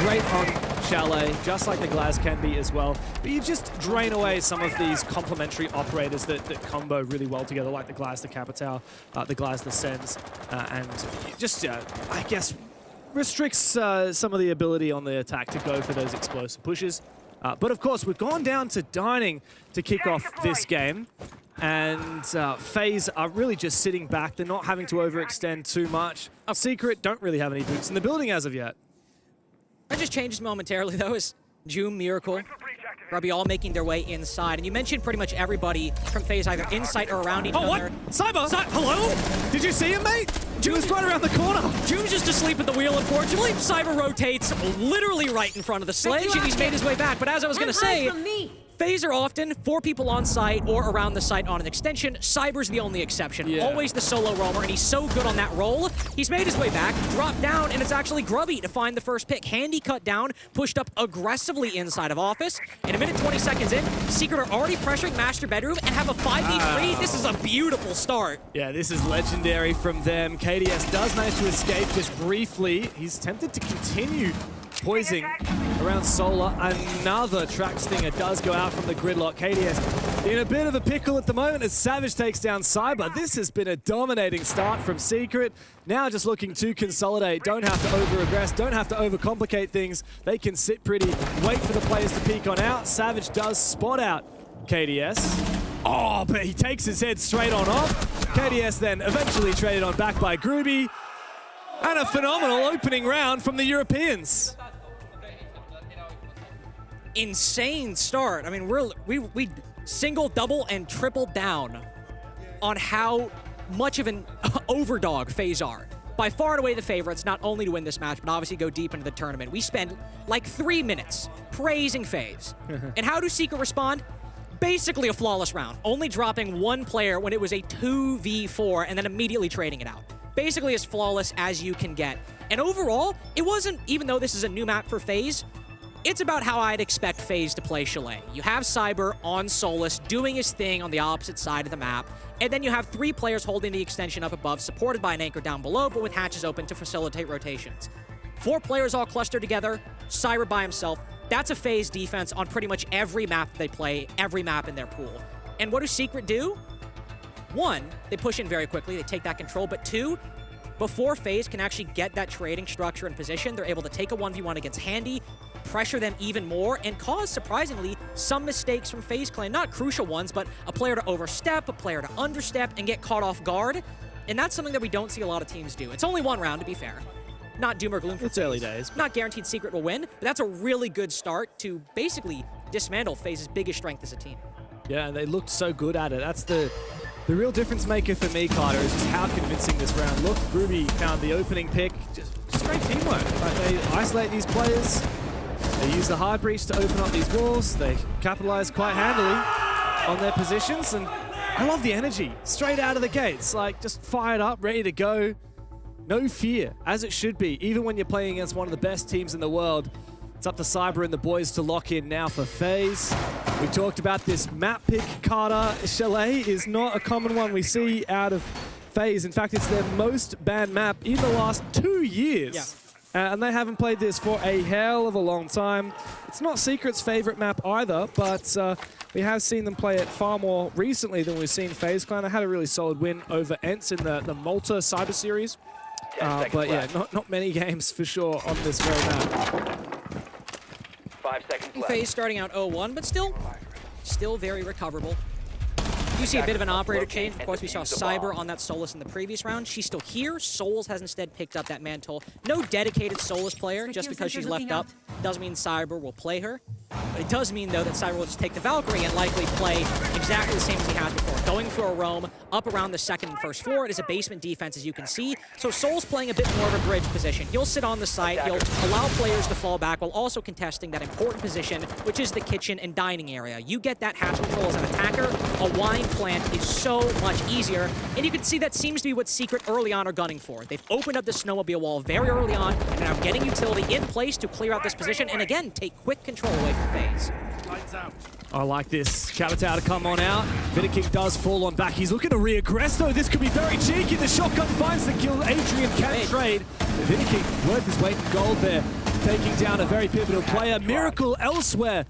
Great on Chalet, just like the Glaz can be as well. But you just drain away some of these complementary operators that combo really well together, like the Glaz, the Capitao, the Glaz, the Sens, and just, I guess, restricts some of the ability on the attack to go for those explosive pushes. But of course, we've gone down to Dining to kick off this game. And FaZe are really just sitting back. They're not having to overextend too much. Secret don't really have any boots in the building as of yet. That just changes momentarily, though, is Joom, Miracle, Grubby all making their way inside. And you mentioned pretty much everybody from FaZe either inside or around each other. What? Cyber! Hello? Did you see him, mate? Doom's right around the corner. Doom's just asleep at the wheel, unfortunately. Cyber rotates literally right in front of the sledge, and he's made his way back. But as I was going to say, FaZe are often 4 people on site or around the site on an extension. Cyber's the only exception. Always the solo roamer, and he's so good on that roll. He's made his way back, dropped down, and it's actually Grubby to find the first pick. Handy cut down, pushed up aggressively inside of Office. And a minute 20 seconds in, Secret are already pressuring Master Bedroom and have a 5v3. This is a beautiful start. Yeah, this is legendary from them. KDS does manage to escape just briefly. He's tempted to continue poising around Solar. Another track stinger does go out from the gridlock. KDS in a bit of a pickle at the moment as Savage takes down Cyber. This has been a dominating start from Secret. Now just looking to consolidate. Don't have to over-aggress, don't have to overcomplicate things. They can sit pretty, wait for the players to peek on out. Savage does spot out KDS. Oh, but he takes his head straight on off. KDS then eventually traded on back by Groovy. And a phenomenal opening round from the Europeans. Insane start. I mean, we single, double, and triple down on how much of an overdog FaZe are. By far and away the favorites, not only to win this match, but obviously go deep into the tournament. We spend like 3 minutes praising FaZe. And how do Secret respond? Basically a flawless round, only dropping 1 player when it was a 2v4 and then immediately trading it out. Basically as flawless as you can get. And overall, it wasn't, even though this is a new map for FaZe, it's about how I'd expect FaZe to play Chalet. You have Cyber on Solus doing his thing on the opposite side of the map, and then you have 3 players holding the extension up above, supported by an anchor down below, but with hatches open to facilitate rotations. 4 players all clustered together, Cyber by himself. That's a FaZe defense on pretty much every map they play, every map in their pool. And what do Secret do? 1, they push in very quickly, they take that control, but 2, before FaZe can actually get that trading structure and position, they're able to take a 1v1 against Handy, pressure them even more, and cause, surprisingly, some mistakes from FaZe Clan. Not crucial ones, but a player to overstep, a player to understep, and get caught off guard. And that's something that we don't see a lot of teams do. It's only 1 round, to be fair. Not doom or gloom for It's FaZe. early days. Not guaranteed Secret will win, but that's a really good start to basically dismantle FaZe's biggest strength as a team. Yeah, and they looked so good at it. That's the real difference maker for me, Carter, is just how convincing this round looked. Groovy found the opening pick. Just great teamwork. Like, they isolate these players. They use the hard breach to open up these walls. They capitalize quite handily on their positions. And I love the energy straight out of the gates. Like, just fired up, ready to go. No fear, as it should be. Even when you're playing against one of the best teams in the world, it's up to Cyber and the boys to lock in now for FaZe. We talked about this map pick, Carter. Chalet is not a common one we see out of FaZe. In fact, it's their most banned map in the last 2 years. Yeah. And they haven't played this for a hell of a long time. It's not Secret's favorite map either, but we have seen them play it far more recently than we've seen FaZe Clan. They had a really solid win over Ents in the Malta Cyber Series. But yeah, not many games for sure on this very map. 5 seconds left. FaZe starting out 0-1, but still very recoverable. You see a bit of an operator change. Of course, we saw Cyber on that Solus in the previous round. She's still here. Souls has instead picked up that mantle. No dedicated Solus player, just because she's left up doesn't mean Cyber will play her. But it does mean, though, that Cyber will just take the Valkyrie and likely play exactly the same as he has before. Going for a roam up around the second and first floor. It is a basement defense, as you can see. So Soul's playing a bit more of a bridge position. He'll sit on the site. He'll allow players to fall back while also contesting that important position, which is the kitchen and dining area. You get that hatch control as an attacker, a wine plant is so much easier. And you can see that seems to be what Secret early on are gunning for. They've opened up the snowmobile wall very early on, and are getting utility in place to clear out this position, and again, take quick control away from FaZe. I like this. Cavitao to come on out. Vidiking does fall on back. He's looking to re-aggress, though. This could be very cheeky. The shotgun finds the kill. Adrian can't trade. Vidiking worth his weight in gold there, taking down a very pivotal player. Miracle elsewhere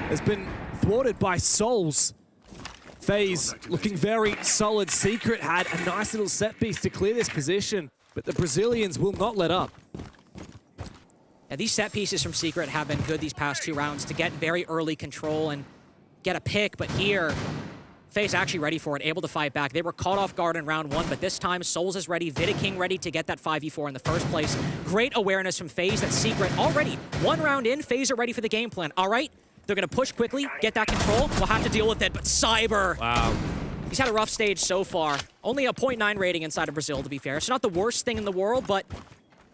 has been thwarted by Souls. FaZe looking very solid. Secret had a nice little set piece to clear this position, but the Brazilians will not let up. Yeah, these set pieces from Secret have been good these past 2 rounds to get very early control and get a pick, but here, FaZe actually ready for it, able to fight back. They were caught off guard in round 1, but this time, Souls is ready, Vidiking ready to get that 5v4 in the first place. Great awareness from FaZe that Secret already, 1 round in, FaZe are ready for the game plan. All right, they're gonna push quickly, get that control, we'll have to deal with it, but Cyber. Wow. He's had a rough stage so far. Only a 0.9 rating inside of Brazil, to be fair. So not the worst thing in the world, but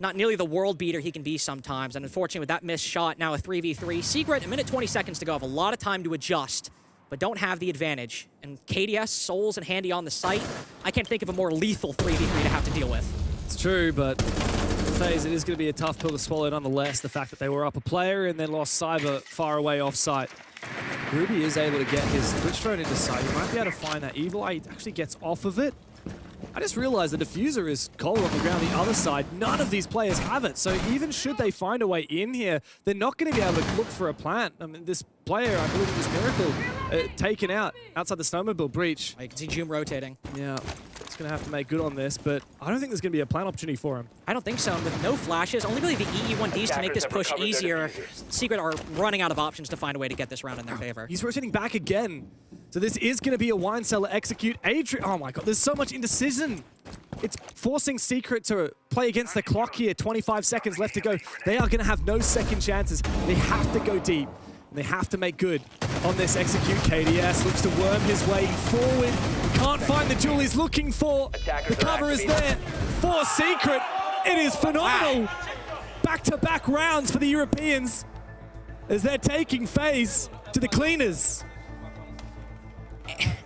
not nearly the world beater he can be sometimes. And unfortunately, with that missed shot, now a 3v3. Secret, a minute 20 seconds to go. Have a lot of time to adjust, but don't have the advantage. And KDS, Souls, and Handy on the site. I can't think of a more lethal 3v3 to have to deal with. It's true, but FaZe, it is going to be a tough pill to swallow nonetheless. The fact that they were up a player and then lost Cyber far away off site. Ruby is able to get his Twitch drone into sight. He might be able to find that Evil Eye. He actually gets off of it. I just realized the diffuser is cold on the ground the other side. None of these players have it. So even should they find a way in here, they're not going to be able to look for a plant. I mean, this player, I believe it was Miracle, taken out outside the snowmobile breach. I can see Joom rotating. Yeah, it's going to have to make good on this, but I don't think there's going to be a plant opportunity for him. I don't think so. And with no flashes, only really the EE1Ds to make this push easier. Secret are running out of options to find a way to get this round in their favor. He's rotating back again. So this is going to be a wine cellar execute. Adrian, oh my god, there's so much indecision. It's forcing Secret to play against the clock here. 25 seconds left to go. They are going to have no second chances. They have to go deep. And they have to make good on this execute. KDS looks to worm his way forward. Can't find the jewel he's looking for. The cover is there for Secret. It is phenomenal. Back-to-back rounds for the Europeans as they're taking FaZe to the cleaners.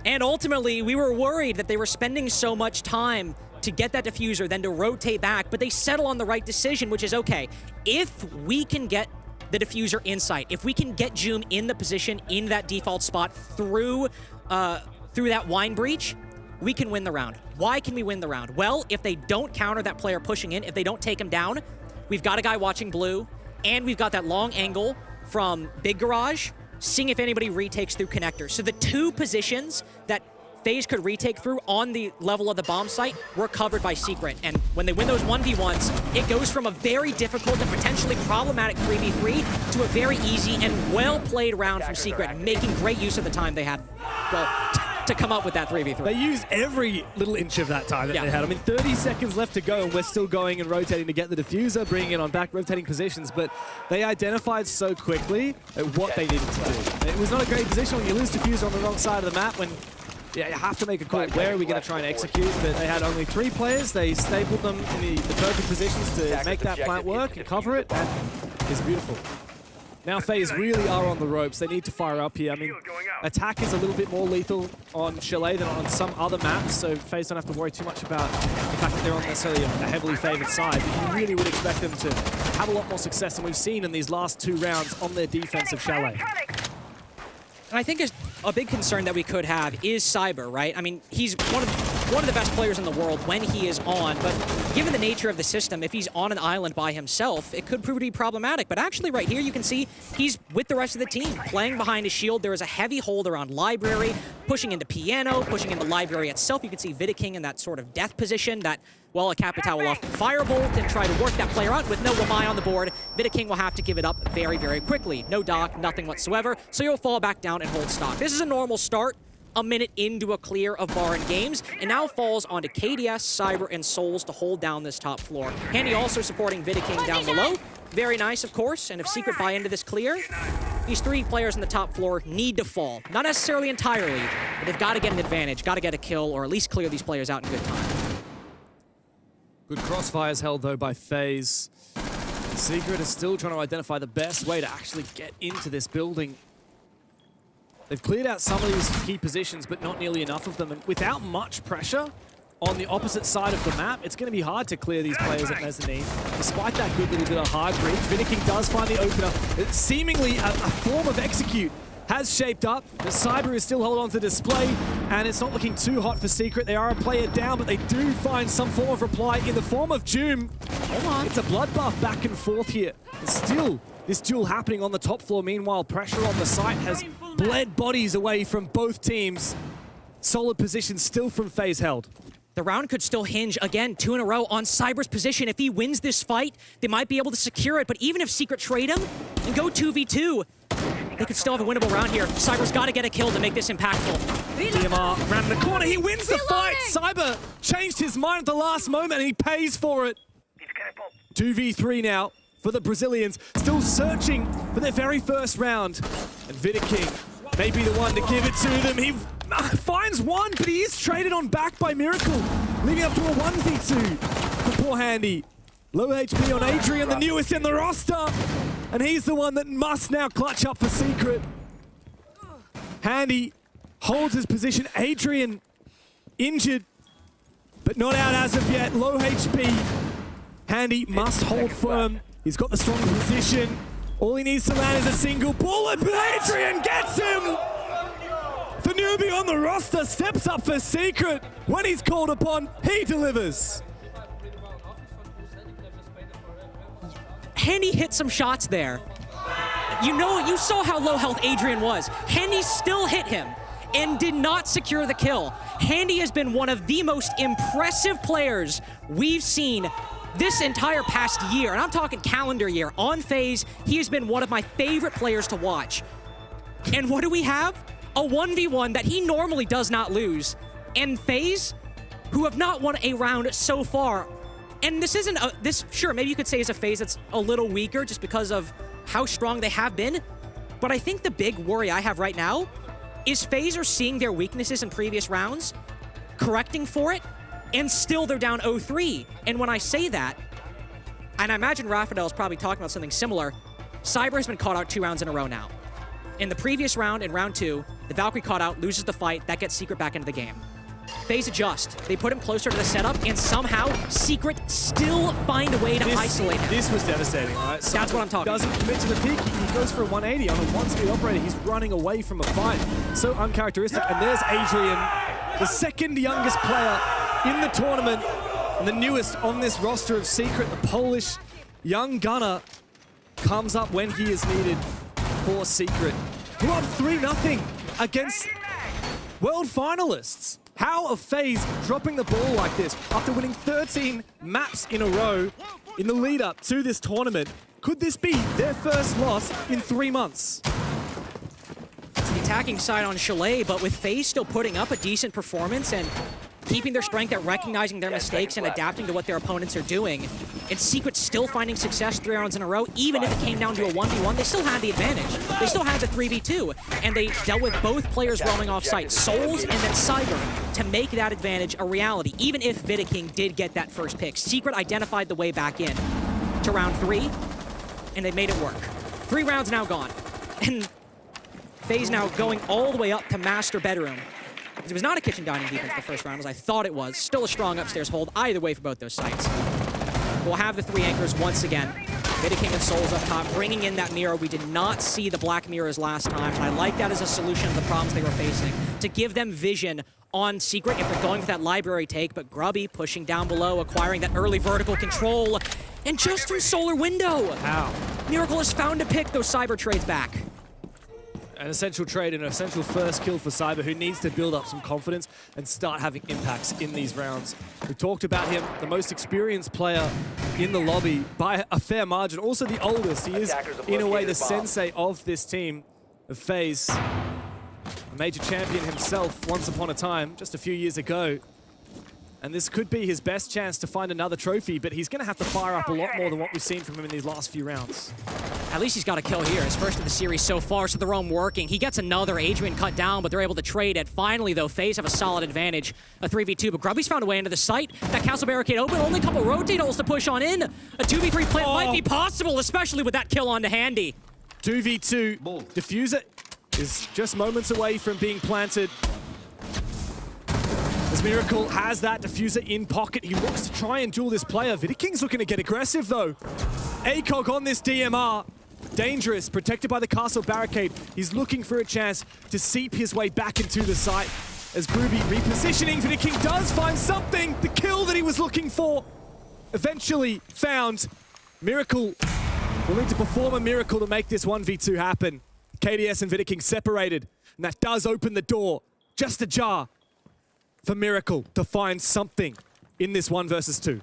And ultimately, we were worried that they were spending so much time to get that diffuser, then to rotate back, but they settle on the right decision, which is okay. If we can get the diffuser in sight, if we can get Joom in the position, in that default spot through that wine breach, we can win the round. Why can we win the round? Well, if they don't counter that player pushing in, if they don't take him down, we've got a guy watching blue, and we've got that long angle from Big Garage, seeing if anybody retakes through connector. So the two positions that FaZe could retake through on the level of the bomb site were covered by Secret. And when they win those 1v1s, it goes from a very difficult and potentially problematic 3v3 to a very easy and well-played round from Secret, making great use of the time they had, well, to come up with that 3v3. They used every little inch of that time that they had. I mean, 30 seconds left to go, and we're still going and rotating to get the diffuser, bringing it on back, rotating positions, but they identified so quickly what they needed to do. It was not a great position when you lose diffuser on the wrong side of the map, when you have to make a call. Where are we going to try and execute? But they had only 3 players. They stapled them in the perfect positions to make that plant work and cover it, and it's beautiful. Now FaZe really are on the ropes. They need to fire up here. I mean, attack is a little bit more lethal on Chalet than on some other maps, so FaZe don't have to worry too much about the fact that they're on necessarily a heavily favored side. But you really would expect them to have a lot more success than we've seen in these last 2 rounds on their defensive Chalet. And I think a big concern that we could have is Cyber, right? I mean, he's one of the best players in the world when he is on, but given the nature of the system, if he's on an island by himself, it could prove to be problematic. But actually right here, you can see he's with the rest of the team, playing behind his shield. There is a heavy hold around Library, pushing into Piano, pushing into Library itself. You can see Vidiking in that sort of death position that, well, a Capitao will often firebolt and try to work that player out. With no Wamai on the board, Vidiking will have to give it up very, very quickly. No dock, nothing whatsoever, so you'll fall back down and hold stock. This is a normal start, a minute into a clear of Baron games, and now falls onto KDS, Cyber, and Souls to hold down this top floor. Handy also supporting Vidiking down below. Very nice, of course, and if Secret buy into this clear, these 3 players on the top floor need to fall. Not necessarily entirely, but they've got to get an advantage, got to get a kill, or at least clear these players out in good time. Good crossfires held, though, by FaZe. Secret is still trying to identify the best way to actually get into this building. They've cleared out some of these key positions, but not nearly enough of them. And without much pressure on the opposite side of the map, it's going to be hard to clear these players at mezzanine. Despite that good little bit of hard breach, Vidiking does find the opener. It's seemingly a form of execute has shaped up. The Cyber is still holding on to display, and it's not looking too hot for Secret. They are a player down, but they do find some form of reply in the form of Joom. Hold on. It's a bloodbath back and forth here. It's still this duel happening on the top floor. Meanwhile, pressure on the site has bled bodies away from both teams. Solid position still from FaZe held. The round could still hinge, again, 2 in a row on Cyber's position. If he wins this fight, they might be able to secure it. But even if Secret trade him and go 2v2, they could still have a winnable round here. Cyber's got to get a kill to make this impactful. DMR around the corner. He wins the fight. Cyber changed his mind at the last moment, and he pays for it. 2v3 now for the Brazilians. Still searching for their very first round. And Vidiking may be the one to give it to them. He finds one, but he is traded on back by Miracle, leading up to a 1v2 for poor Handy. Low HP on Adrian, the newest in the roster, and he's the one that must now clutch up for Secret. Handy holds his position. Adrian injured, but not out as of yet. Low HP. Handy must hold firm. He's got the strong position. All he needs to land is a single bullet, but Adrian gets him! The newbie on the roster steps up for Secret. When he's called upon, he delivers. Handy hit some shots there. You saw how low health Adrian was. Handy still hit him and did not secure the kill. Handy has been one of the most impressive players we've seen this entire past year, and I'm talking calendar year. On FaZe, he has been one of my favorite players to watch. And what do we have? A 1v1 that he normally does not lose. And FaZe, who have not won a round so far. And this isn't sure, maybe you could say is a FaZe that's a little weaker just because of how strong they have been. But I think the big worry I have right now is FaZe are seeing their weaknesses in previous rounds, correcting for it, and still they're down 0-3. And when I say that, and I imagine Raphael is probably talking about something similar, Cyber has been caught out 2 rounds in a row now. In the previous round, in round 2, the Valkyrie caught out, loses the fight, that gets Secret back into the game. FaZe adjust. They put him closer to the setup, and somehow Secret still find a way to isolate him. This was devastating, right? So that's what I'm talking doesn't commit to the peak. He goes for a 180 on a 1-speed operator. He's running away from a fight. So uncharacteristic. And there's Adrian, the second youngest player in the tournament, and the newest on this roster of Secret. The Polish young gunner comes up when he is needed for Secret, who are up 3-0 against world finalists. How are FaZe dropping the ball like this after winning 13 maps in a row in the lead up to this tournament? Could this be their first loss in 3 months? It's the attacking side on Chalet, but with FaZe still putting up a decent performance and keeping their strength at recognizing their mistakes and adapting to what their opponents are doing. And Secret still finding success 3 rounds in a row. Even if it came down to a 1v1, they still had the advantage. They still had the 3v2. And they dealt with both players roaming off site, Souls and then Cyber, to make that advantage a reality. Even if Vidiking did get that first pick, Secret identified the way back in to round 3, and they made it work. 3 rounds now gone. And FaZe now going all the way up to Master Bedroom. It was not a kitchen dining defense the first round, as I thought it was. Still a strong upstairs hold, either way for both those sites. We'll have the 3 anchors once again. Vidiking and Souls up top, bringing in that mirror. We did not see the black mirrors last time, and I like that as a solution to the problems they were facing. To give them vision on Secret if they're going for that library take, but Grubby pushing down below, acquiring that early vertical control, and just from Solar Window. Wow. Miracle has found a pick, those Cyber trades back. An essential trade and an essential first kill for Cyber, who needs to build up some confidence and start having impacts in these rounds. We talked about him, the most experienced player in the lobby by a fair margin. Also the oldest. He is, in a way, the sensei of this team of FaZe. A major champion himself once upon a time, just a few years ago. And this could be his best chance to find another trophy, but he's going to have to fire up a lot more than what we've seen from him in these last few rounds. At least he's got a kill here. His first of the series so far, so the roam working. He gets another. Adrian cut down, but they're able to trade it. Finally, though, FaZe have a solid advantage. A 3v2, but Grubby's found a way into the site. That castle barricade open, only a couple rotate holes to push on in. A 2v3 plant might be possible, especially with that kill onto Handy. 2v2. Diffuser is just moments away from being planted. As Miracle has that diffuser in pocket, he looks to try and duel this player. Vidiking's looking to get aggressive, though. ACOG on this DMR. Dangerous, protected by the castle barricade. He's looking for a chance to seep his way back into the site. As Groovy repositioning, Vidiking does find something. The kill that he was looking for eventually found. Miracle will need to perform a miracle to make this 1v2 happen. KDS and Vidiking separated, and that does open the door, just ajar, for Miracle to find something in this 1 versus 2.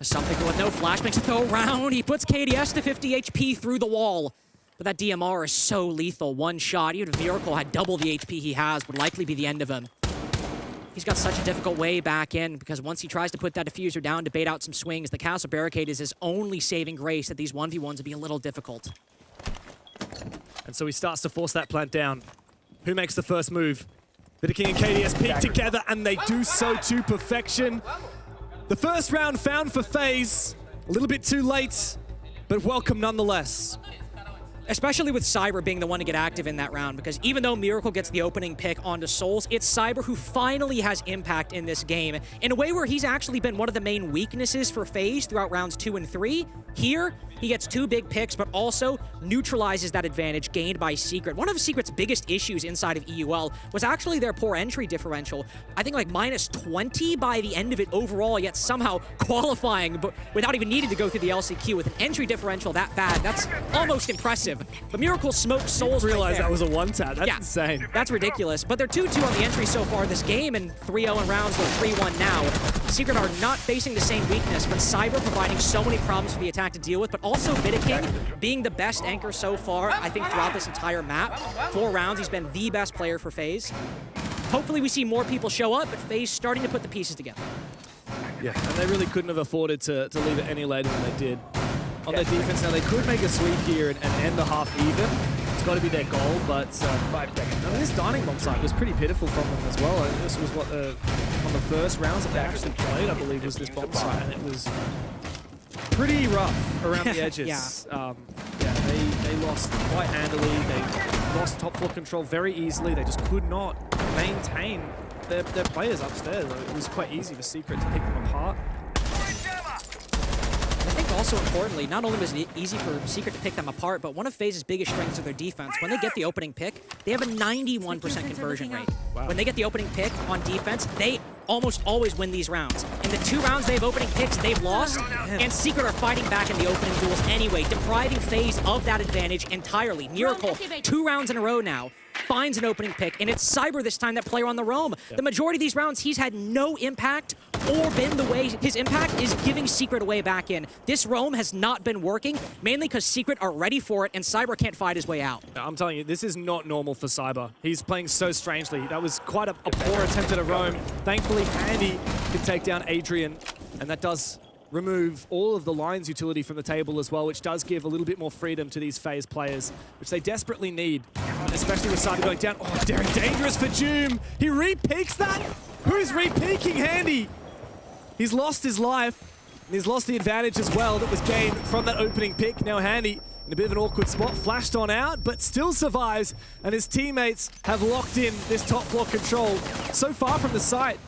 Something with no flashbangs to throw around. He puts KDS to 50 HP through the wall. But that DMR is so lethal. One shot, even if Miracle had double the HP he has, would likely be the end of him. He's got such a difficult way back in, because once he tries to put that diffuser down to bait out some swings, the castle barricade is his only saving grace that these 1v1s would be a little difficult. And so he starts to force that plant down. Who makes the first move? veto and KDS peek together, and they do so to perfection. The first round found for FaZe. A little bit too late, but welcome nonetheless. Especially with Cyber being the one to get active in that round, because even though Miracle gets the opening pick onto Souls, it's Cyber who finally has impact in this game in a way where he's actually been one of the main weaknesses for FaZe throughout rounds 2 and 3. Here, he gets 2 big picks, but also neutralizes that advantage gained by Secret. One of Secret's biggest issues inside of EUL was actually their poor entry differential. I think like -20 by the end of it overall, yet somehow qualifying but without even needing to go through the LCQ with an entry differential that bad. That's almost impressive. But Miracle smoked Souls right Realize there. that was a one-tap. That's insane. That's ridiculous. But they're 2-2 on the entry so far this game, and 3-0 in rounds. They're 3-1 now. Secret are not facing the same weakness, but Cyber providing so many problems for the attack to deal with, but also Vidiking being the best anchor so far, I think, throughout this entire map. 4 rounds, he's been the best player for FaZe. Hopefully we see more people show up, but FaZe starting to put the pieces together. Yeah, and they really couldn't have afforded to leave it any later than they did. On their defense now, they could make a sweep here and end the half even. It's got to be their goal, but 5 seconds. I mean, this dining bomb site was pretty pitiful from them as well. This was what on the first rounds that they actually played, I believe, was this bomb site, and it was pretty rough around the edges. Yeah, they lost quite handily. They lost top floor control very easily. They just could not maintain their players upstairs. It was quite easy for Secret to pick them apart. I think also importantly, not only was it easy for Secret to pick them apart, but one of FaZe's biggest strengths is their defense. When they get the opening pick, they have a 91% conversion rate. Wow. When they get the opening pick on defense, they almost always win these rounds. In the 2 rounds they have opening picks, they've lost, and Secret are fighting back in the opening duels anyway, depriving FaZe of that advantage entirely. Miracle, 2 rounds in a row now, finds an opening pick, and it's Cyber this time, that player on the roam. The majority of these rounds, he's had no impact or been the way. His impact is giving Secret a way back in. This roam has not been working, mainly because Secret are ready for it, and Cyber can't fight his way out. I'm telling you, this is not normal for Cyber. He's playing so strangely. That was quite a poor attempt at a roam. Thankfully, Handy could take down Adrian, and that does remove all of the Lions utility from the table as well, which does give a little bit more freedom to these FaZe players, which they desperately need, especially with Cyber going down. Oh, very dangerous for Doom. He re-peaks that? Who's re-peaking Handy? He's lost his life, and he's lost the advantage as well that was gained from that opening pick. Now Handy in a bit of an awkward spot, flashed on out, but still survives, and his teammates have locked in this top floor control so far from the site.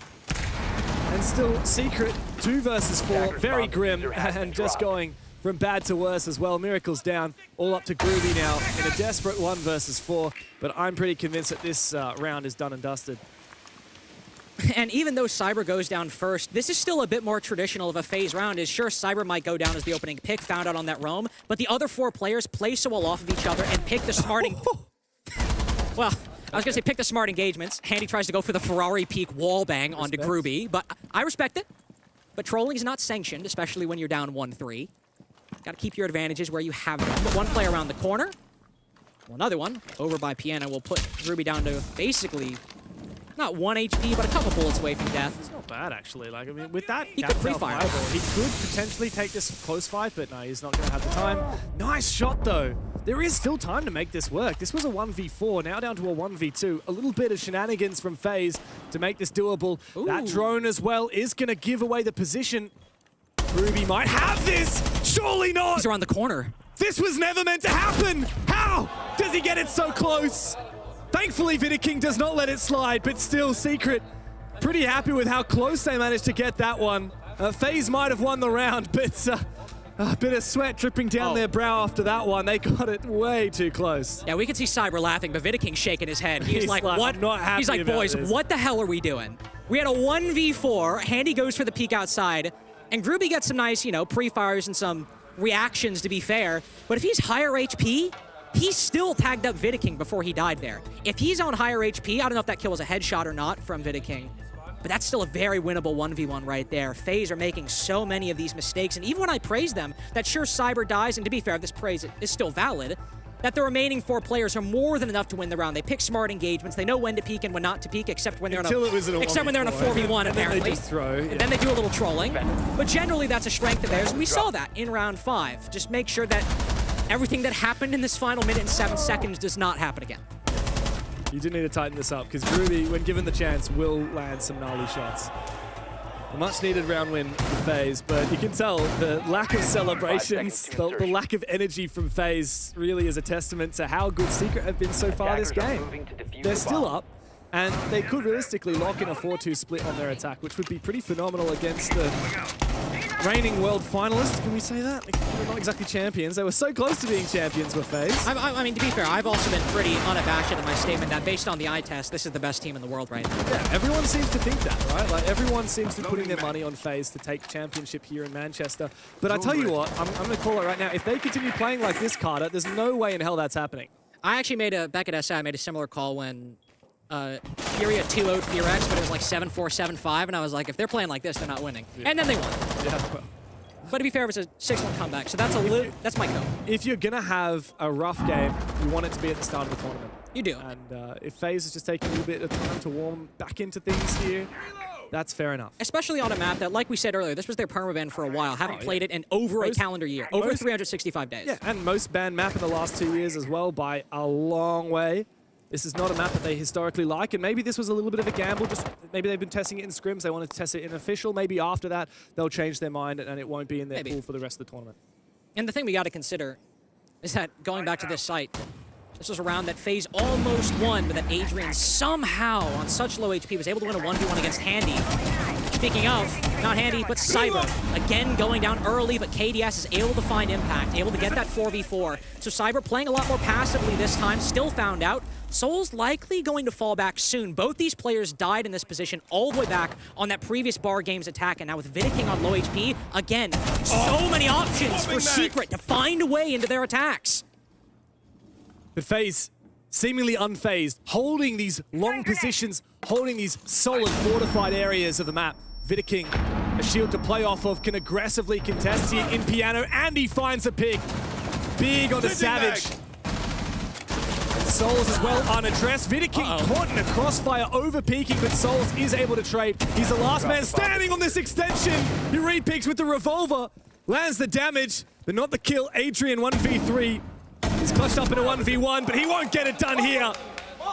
And still Secret 2 versus 4, very grim, and just going from bad to worse as well. Miracle's down, all up to Groovy now in a desperate 1 versus 4, but I'm pretty convinced that this round is done and dusted. And even though Cyber goes down first, this is still a bit more traditional of a FaZe round. Is sure, Cyber might go down as the opening pick, found out on that roam, but the other 4 players play so well off of each other and pick the smart... Well, I was going to say pick the smart engagements. Handy tries to go for the Ferrari peak wall bang onto Groovy, but I respect it. But trolling is not sanctioned, especially when you're down 1-3. Got to keep your advantages where you have them. But 1 player around the corner. Well, another one over by Piano will put Groovy down to basically... not 1 HP, but a couple bullets away from death. It's not bad, actually. Like, I mean, with that, he could pre-fire. He could potentially take this close fight, but no, he's not going to have the time. Nice shot, though. There is still time to make this work. This was a 1v4, now down to a 1v2. A little bit of shenanigans from FaZe to make this doable. Ooh. That drone as well is going to give away the position. Ruby might have this. Surely not. He's around the corner. This was never meant to happen. How does he get it so close? Thankfully, Vidiking does not let it slide, but still, Secret pretty happy with how close they managed to get that one. FaZe might have won the round, but a bit of sweat dripping down their brow after that one. They got it way too close. Yeah, we can see Cyber laughing, but Vidiking's shaking his head. He's like, what? I'm not happy. He's like, boys, what the hell are we doing? We had a 1v4. Handy goes for the peek outside, and Groovy gets some nice, pre-fires and some reactions, to be fair. But if he's higher HP, he still tagged up Vidiking before he died there. If he's on higher HP, I don't know if that kill was a headshot or not from Vidiking, but that's still a very winnable 1v1 right there. FaZe are making so many of these mistakes, and even when I praise them, that sure Cyber dies, and to be fair, this praise is still valid, that the remaining 4 players are more than enough to win the round. They pick smart engagements. They know when to peek and when not to peek, except when they're in a 4v1, apparently. They just throw. And then they do a little trolling. But generally, that's a strength of theirs, and we saw that in round 5. Just make sure that everything that happened in this final minute and 7 seconds does not happen again. You do need to tighten this up, because Ruby, when given the chance, will land some gnarly shots. A much-needed round win for FaZe, but you can tell the lack of celebrations, the lack of energy from FaZe really is a testament to how good Secret have been so far this game. They're still up, and they could realistically lock in a 4-2 split on their attack, which would be pretty phenomenal against the reigning world finalists. Can we say that? They're not exactly champions. They were so close to being champions with FaZe. I mean, to be fair, I've also been pretty unabashed in my statement that based on the eye test, this is the best team in the world right now. Yeah, everyone seems to think that, right? Like, everyone seems to be putting their money on FaZe to take championship here in Manchester. But I tell you what, I'm going to call it right now. If they continue playing like this, Carter, there's no way in hell that's happening. I actually back at SA, I made a similar call when Furia 2-0'd Furex, but it was like 7-4, 7-5, and I was like, if they're playing like this, they're not winning. Yeah. And then they won. Yeah. But to be fair, it was a 6-1 comeback, so that's my code. If you're going to have a rough game, you want it to be at the start of the tournament. You do. And if FaZe is just taking a little bit of time to warm back into things here, that's fair enough. Especially on a map that, like we said earlier, this was their permaban for a while. Haven't played it in over a calendar year. Over 365 days. Yeah, and most banned map in the last 2 years as well by a long way. This is not a map that they historically like, and maybe this was a little bit of a gamble. Just maybe they've been testing it in scrims. They wanted to test it in official. Maybe after that, they'll change their mind, and it won't be in their pool for the rest of the tournament. And the thing we got to consider is that going back to this site, this was a round that FaZe almost won, but that Adrian somehow, on such low HP, was able to win a 1v1 against Handy. Speaking of, not Handy, but Cyber. Again, going down early, but KDS is able to find impact, able to get that 4v4. So Cyber playing a lot more passively this time, still found out. Soul's likely going to fall back soon. Both these players died in this position all the way back on that previous Bar Games attack, and now with Vidiking on low HP, again, so many options for Secret to find a way into their attacks. But FaZe, seemingly unfazed, holding these long positions, holding these solid fortified areas of the map. Vidiking, a shield to play off of, can aggressively contest here in Piano, and he finds a pick. Big on the Savage. And Souls as well unaddressed. Vidiking caught in a crossfire, over peeking, but Souls is able to trade. He's the last man standing on this extension. He repicks with the revolver, lands the damage, but not the kill. Adrian 1v3. He's clutched up in a 1v1, but he won't get it done here.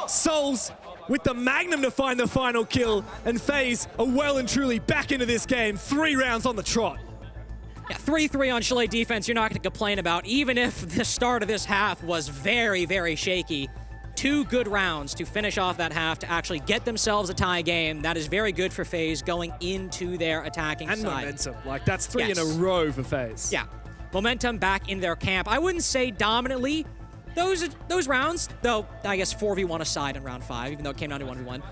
Souls with the Magnum to find the final kill, and FaZe are well and truly back into this game. 3 rounds on the trot. Yeah, 3-3 on Chalet defense, you're not going to complain about, even if the start of this half was very, very shaky. 2 good rounds to finish off that half to actually get themselves a tie game. That is very good for FaZe going into their attacking side. And momentum. Like, that's 3 in a row for FaZe. Yeah. Momentum back in their camp. I wouldn't say dominantly. Those rounds, though, I guess 4v1 aside in round 5, even though it came down to 1v1,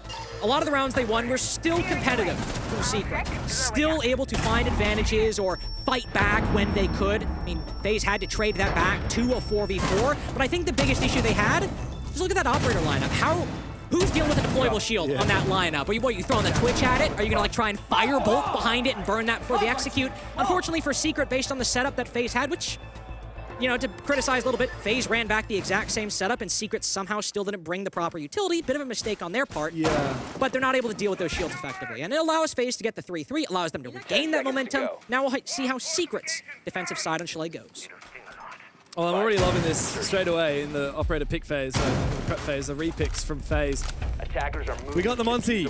a lot of the rounds they won were still competitive from Secret. Still able to find advantages or fight back when they could. I mean, FaZe had to trade that back to a 4v4, but I think the biggest issue they had, just look at that operator lineup. Who's dealing with a deployable shield on that lineup? Are you throwing the Twitch at it? Are you going to like try and firebolt behind it and burn that before they execute? Unfortunately for Secret, based on the setup that FaZe had, which, you know, to criticize a little bit, FaZe ran back the exact same setup and Secret somehow still didn't bring the proper utility. Bit of a mistake on their part. Yeah. But they're not able to deal with those shields effectively. And it allows FaZe to get the 3-3, allows them to regain that momentum. Now we'll see how Secret's defensive side on Chalet goes. Well, I'm already loving this straight away in the operator pick phase, the prep phase, the repicks from FaZe. Attackers are moving. We got the Monty.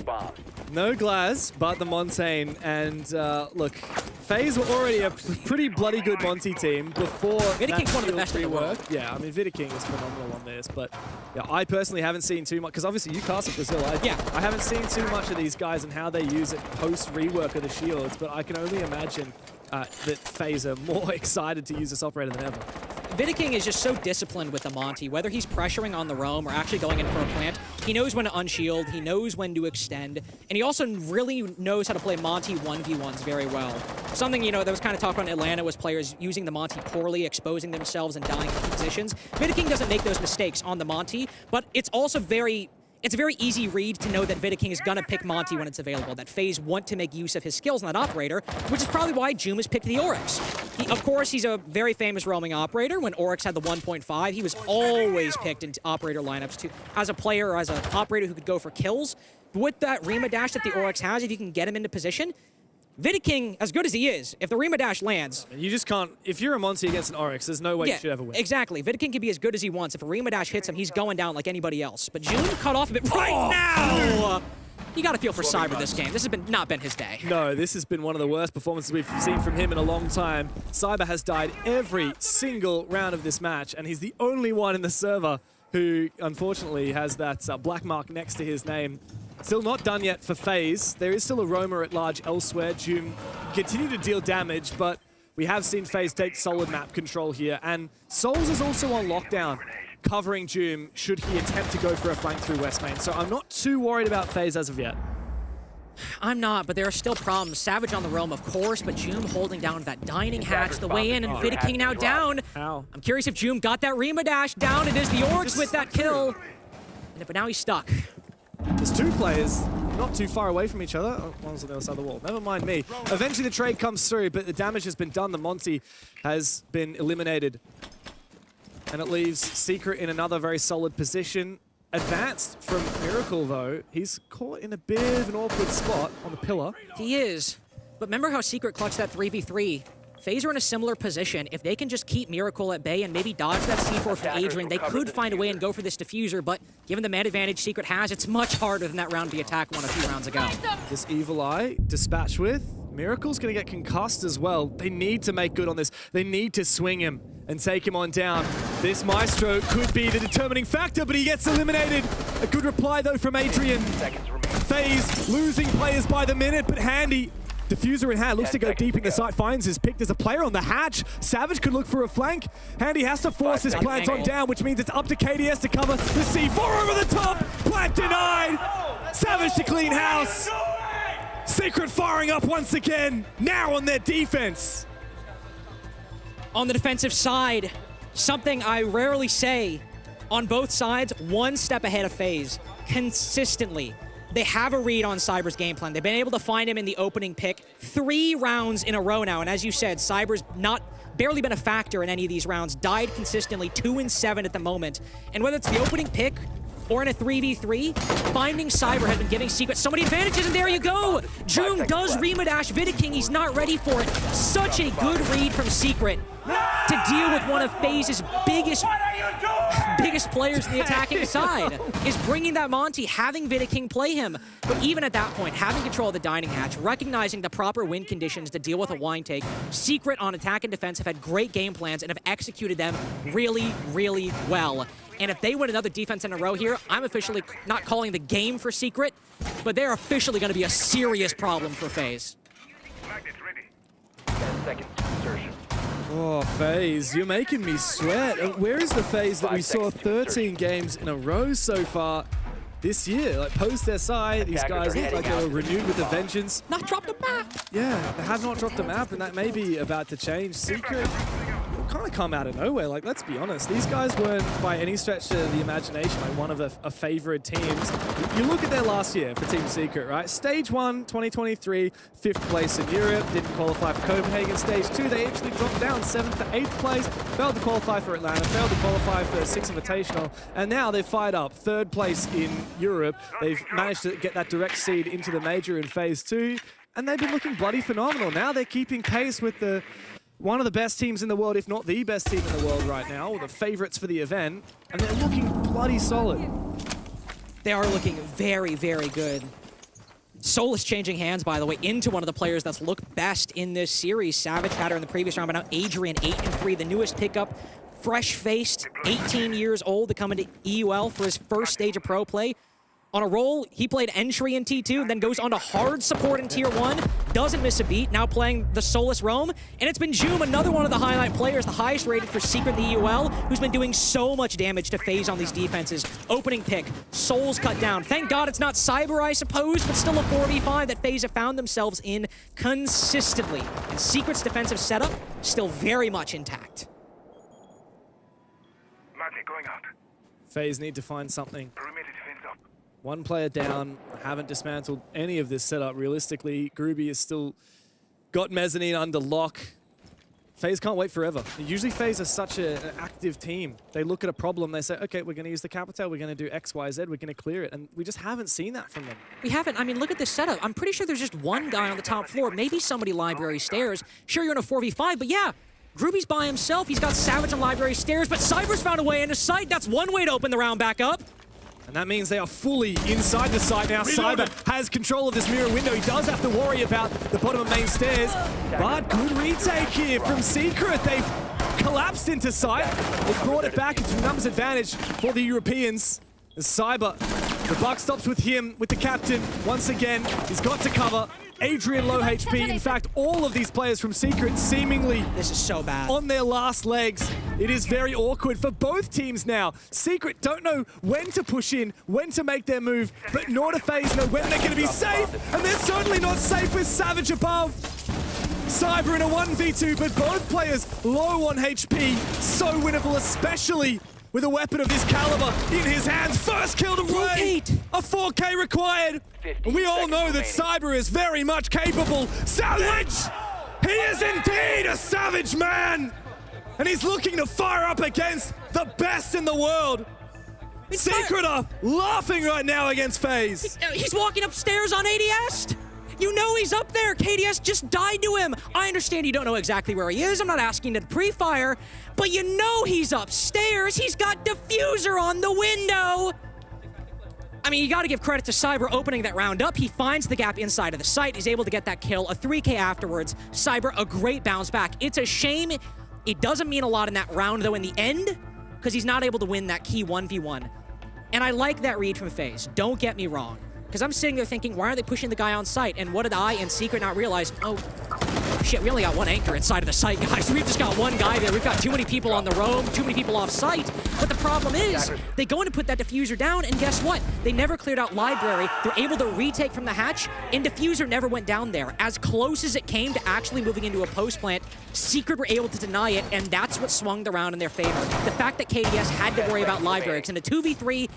No Glaz, but the Montaigne. And look, FaZe were already a pretty bloody good Monty team before Vidiking's one of the best in the world. Yeah, I mean, Vidiking is phenomenal on this, but yeah, I personally haven't seen too much, because obviously you cast in Brazil. I haven't seen too much of these guys and how they use it post-rework of the shields, but I can only imagine that FaZe are more excited to use this operator than ever. Vidiking is just so disciplined with the Monty, whether he's pressuring on the roam or actually going in for a plant. He knows when to unshield, he knows when to extend, and he also really knows how to play Monty 1v1s very well. Something, you know, that was kind of talked about in Atlanta was players using the Monty poorly, exposing themselves and dying in key positions. Vidiking doesn't make those mistakes on the Monty, but it's also it's a very easy read to know that Vidiking is going to pick Monty when it's available, that FaZe want to make use of his skills on that operator, which is probably why Jum has picked the Oryx. Of course, he's a very famous roaming operator. When Oryx had the 1.5, he was always picked in operator lineups as a player or as an operator who could go for kills. With that Rima dash that the Oryx has, if you can get him into position, Vidiking, as good as he is, if the Rima Dash lands... You just can't... If you're a Monty against an Oryx, there's no way you should ever win. Exactly. Vidiking can be as good as he wants. If a Rima Dash hits him, he's going down like anybody else. But June cut off a bit right now! You got to feel for Cyber this game. This has not been his day. No, this has been one of the worst performances we've seen from him in a long time. Cyber has died every single round of this match, and he's the only one in the server who, unfortunately, has that black mark next to his name. Still not done yet for FaZe. There is still a roamer at large elsewhere. Doom continue to deal damage, but we have seen FaZe take solid map control here, and Souls is also on lockdown, covering Doom should he attempt to go for a flank through West Main. So I'm not too worried about FaZe as of yet. I'm not, but there are still problems. Savage on the Realm, of course, but Joom holding down that Dining Hatch the way in, and Vidiking now down. How? I'm curious if Joom got that Rima Dash down. It is the Orcs with that kill. But now he's stuck. There's two players not too far away from each other. Oh, one's on the other side of the wall. Never mind me. Eventually the trade comes through, but the damage has been done. The Monty has been eliminated. And it leaves Secret in another very solid position. Advanced from Miracle, though. He's caught in a bit of an awkward spot on the pillar. He is. But remember how Secret clutched that 3v3? FaZe are in a similar position. If they can just keep Miracle at bay and maybe dodge that C4 from Adrian, they could find a way and go for this diffuser, but given the man advantage Secret has, it's much harder than that round the attack won a few rounds ago. This Evil Eye dispatched with. Miracle's going to get concussed as well. They need to make good on this. They need to swing him and take him on down. This Maestro could be the determining factor, but he gets eliminated. A good reply, though, from Adrian. FaZe losing players by the minute, but Handy. Diffuser in hand, looks to go deep in the site, finds his pick. There's a player on the hatch. Savage could look for a flank. Handy has to force his plant on down, which means it's up to KDS to cover the C4 over the top. Plant denied. Savage to clean house. Secret firing up once again, now on their defense. On the defensive side, something I rarely say, on both sides, one step ahead of FaZe, consistently. They have a read on Cyber's game plan. They've been able to find him in the opening pick 3 rounds in a row now, and as you said, Cyber's barely been a factor in any of these rounds, died consistently, 2 and 7 at the moment. And whether it's the opening pick or in a 3v3, finding Cyber has been giving Secret so many advantages, and there you go! Joom does Rima Dash Vidiking, he's not ready for it. Such a good read from Secret to deal with one of FaZe's biggest players in the attacking side, is bringing that Monty, having Vidiking play him. But even at that point, having control of the Dining Hatch, recognizing the proper win conditions to deal with a wine take, Secret on attack and defense have had great game plans and have executed them really, really well. And if they win another defense in a row here, I'm officially not calling the game for Secret, but they're officially going to be a serious problem for FaZe. 10 seconds to insertion. Oh, FaZe, you're making me sweat. Where is the FaZe that we saw 13 games in a row so far this year? Like, post SI, these guys look like they were renewed with a vengeance. Not dropped a map! Yeah, they have not dropped a map, and that may be about to change. Secret will kind of come out of nowhere. Like, let's be honest, these guys weren't by any stretch of the imagination like one of a favored teams. You look at their last year for Team Secret, right? Stage 1, 2023, 5th place in Europe, didn't qualify for Copenhagen. Stage 2, they actually dropped down 7th to 8th place, failed to qualify for Atlanta, failed to qualify for the 6th Invitational, and now they've fired up 3rd place in Europe. They've managed to get that direct seed into the major in Phase 2, and they've been looking bloody phenomenal. Now they're keeping pace with one of the best teams in the world, if not the best team in the world right now, or the favorites for the event, and they're looking bloody solid. They are looking very, very good. Soul is changing hands, by the way, into one of the players that's looked best in this series. Savage had her in the previous round, but now Adrian, 8-3, the newest pickup. Fresh-faced, 18 years old, to come into EUL for his first stage of pro play. On a roll, he played entry in T2, then goes on to hard support in Tier 1, doesn't miss a beat, now playing the Solus Roam, and it's been Joom, another one of the highlight players, the highest rated for Secret in the EUL, who's been doing so much damage to FaZe on these defenses. Opening pick, Soul's cut down. Thank God it's not Cyber, I suppose, but still a 4v5 that FaZe have found themselves in consistently. And Secret's defensive setup, still very much intact. Going out. FaZe need to find something. One player down, haven't dismantled any of this setup realistically. Groovy has still got Mezzanine under lock. FaZe can't wait forever. Usually FaZe is such an active team. They look at a problem, they say, okay, we're going to use the capital, we're going to do X, Y, Z, we're going to clear it. And we just haven't seen that from them. We haven't. I mean, look at this setup. I'm pretty sure there's just one guy on the top floor, maybe somebody library stairs. Sure, you're in a 4v5, but yeah, Groovy's by himself. He's got Savage on library stairs, but Cyber's found a way into sight. That's one way to open the round back up. And that means they are fully inside the site now. Cyber has control of this mirror window. He does have to worry about the bottom of main stairs. But good retake here from Secret. They've collapsed into sight. They've brought it back into numbers advantage for the Europeans. As Cyber, the buck stops with him, with the captain. Once again, he's got to cover. Adrian low HP. In fact, all of these players from Secret seemingly this is so bad on their last legs. It is very awkward for both teams now. Secret don't know when to push in, when to make their move, but nor do FaZe know when they're going to be safe, and they're certainly not safe with Savage above. Cyber in a 1v2, but both players low on HP. So winnable, especially with a weapon of this caliber in his hands. First kill to Ray. A 4K required. And we all know that Cyber is very much capable. Savage! He is indeed a savage man! And he's looking to fire up against the best in the world. Secret are laughing right now against FaZe. He's walking upstairs on ADS. You know he's up there. KDS just died to him. I understand you don't know exactly where he is. I'm not asking to pre-fire, but you know he's upstairs. He's got Diffuser on the window. I mean, you got to give credit to Cyber opening that round up. He finds the gap inside of the site. He's able to get that kill, a 3K afterwards. Cyber, a great bounce back. It's a shame it doesn't mean a lot in that round, though, in the end, because he's not able to win that key 1v1. And I like that read from FaZe. Don't get me wrong. Because I'm sitting there thinking, why aren't they pushing the guy on site? And what did I and Secret not realize? Oh, shit, we only got one anchor inside of the site, guys. We've just got one guy there. We've got too many people on the roam, too many people off site. But the problem is, they go in to put that Diffuser down, and guess what? They never cleared out library. They're able to retake from the hatch, and Diffuser never went down there. As close as it came to actually moving into a post plant, Secret were able to deny it, and that's what swung the round in their favor. The fact that KDS had to worry about library, because in a 2v3,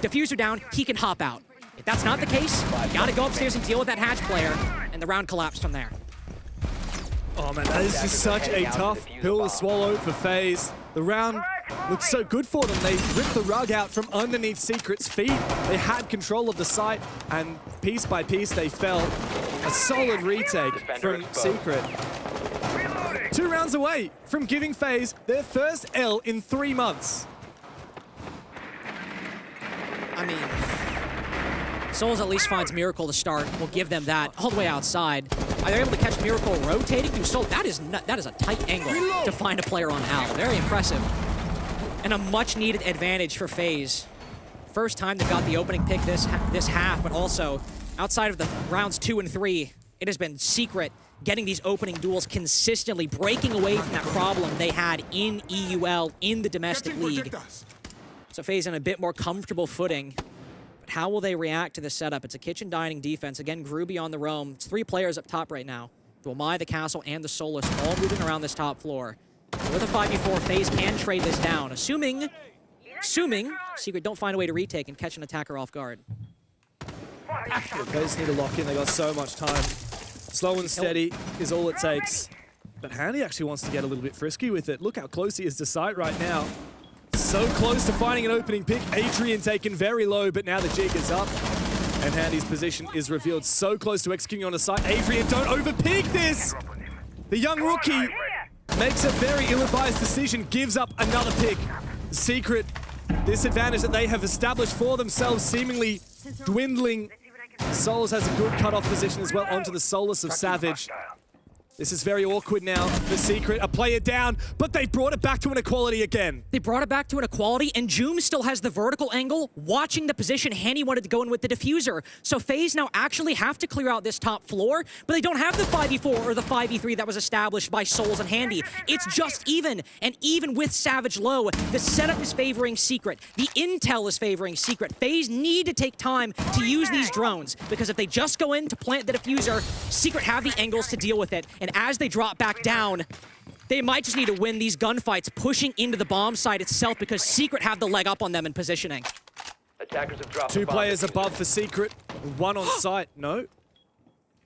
Diffuser down, he can hop out. If that's not the case, you gotta go upstairs and deal with that hatch player, and the round collapsed from there. Oh man, that is just such a tough pill to swallow for FaZe. The round looked so good for them. They ripped the rug out from underneath Secret's feet. They had control of the site, and piece by piece they fell. A solid retake from Secret. 2 rounds away from giving FaZe their first L in 3 months. I mean, Souls at least finds Miracle to start. We'll give them that all the way outside. Are they able to catch Miracle rotating through Soul? That is a tight angle to find a player on Al. Very impressive. And a much-needed advantage for FaZe. First time they've got the opening pick this half, but also outside of the rounds 2 and 3, it has been Secret getting these opening duels consistently, breaking away from that problem they had in EUL, in the domestic league. So FaZe in a bit more comfortable footing. But how will they react to this setup? It's a kitchen dining defense. Again, Groovy on the roam. It's 3 players up top right now. Dwamai, the Castle, and the Solus all moving around this top floor. With a 5v4, FaZe can trade this down, assuming Secret don't find a way to retake and catch an attacker off guard. They just need to lock in. They got so much time. Slow and steady is all it takes. But Handy actually wants to get a little bit frisky with it. Look how close he is to sight right now. So close to finding an opening pick. Adrian taken very low, but now the jig is up. And Handy's position is revealed. So close to executing on a site. Adrian, don't overpeak this! The young rookie makes a very ill-advised decision, gives up another pick. Secret, this advantage that they have established for themselves seemingly dwindling. Solus has a good cut-off position as well onto the Solus of Savage. This is very awkward now for Secret. A player down, but they brought it back to an equality again. They brought it back to an equality, and Joom still has the vertical angle, watching the position. Handy wanted to go in with the Diffuser. So FaZe now actually have to clear out this top floor, but they don't have the 5v4 or the 5v3 that was established by Souls and Handy. It's just even, and even with Savage low, the setup is favoring Secret. The intel is favoring Secret. FaZe need to take time to use these drones, because if they just go in to plant the Diffuser, Secret have the angles to deal with it. And as they drop back down, they might just need to win these gunfights, pushing into the bomb site itself, because Secret have the leg up on them in positioning. Attackers have dropped 2 players above for Secret, 1 on site. No?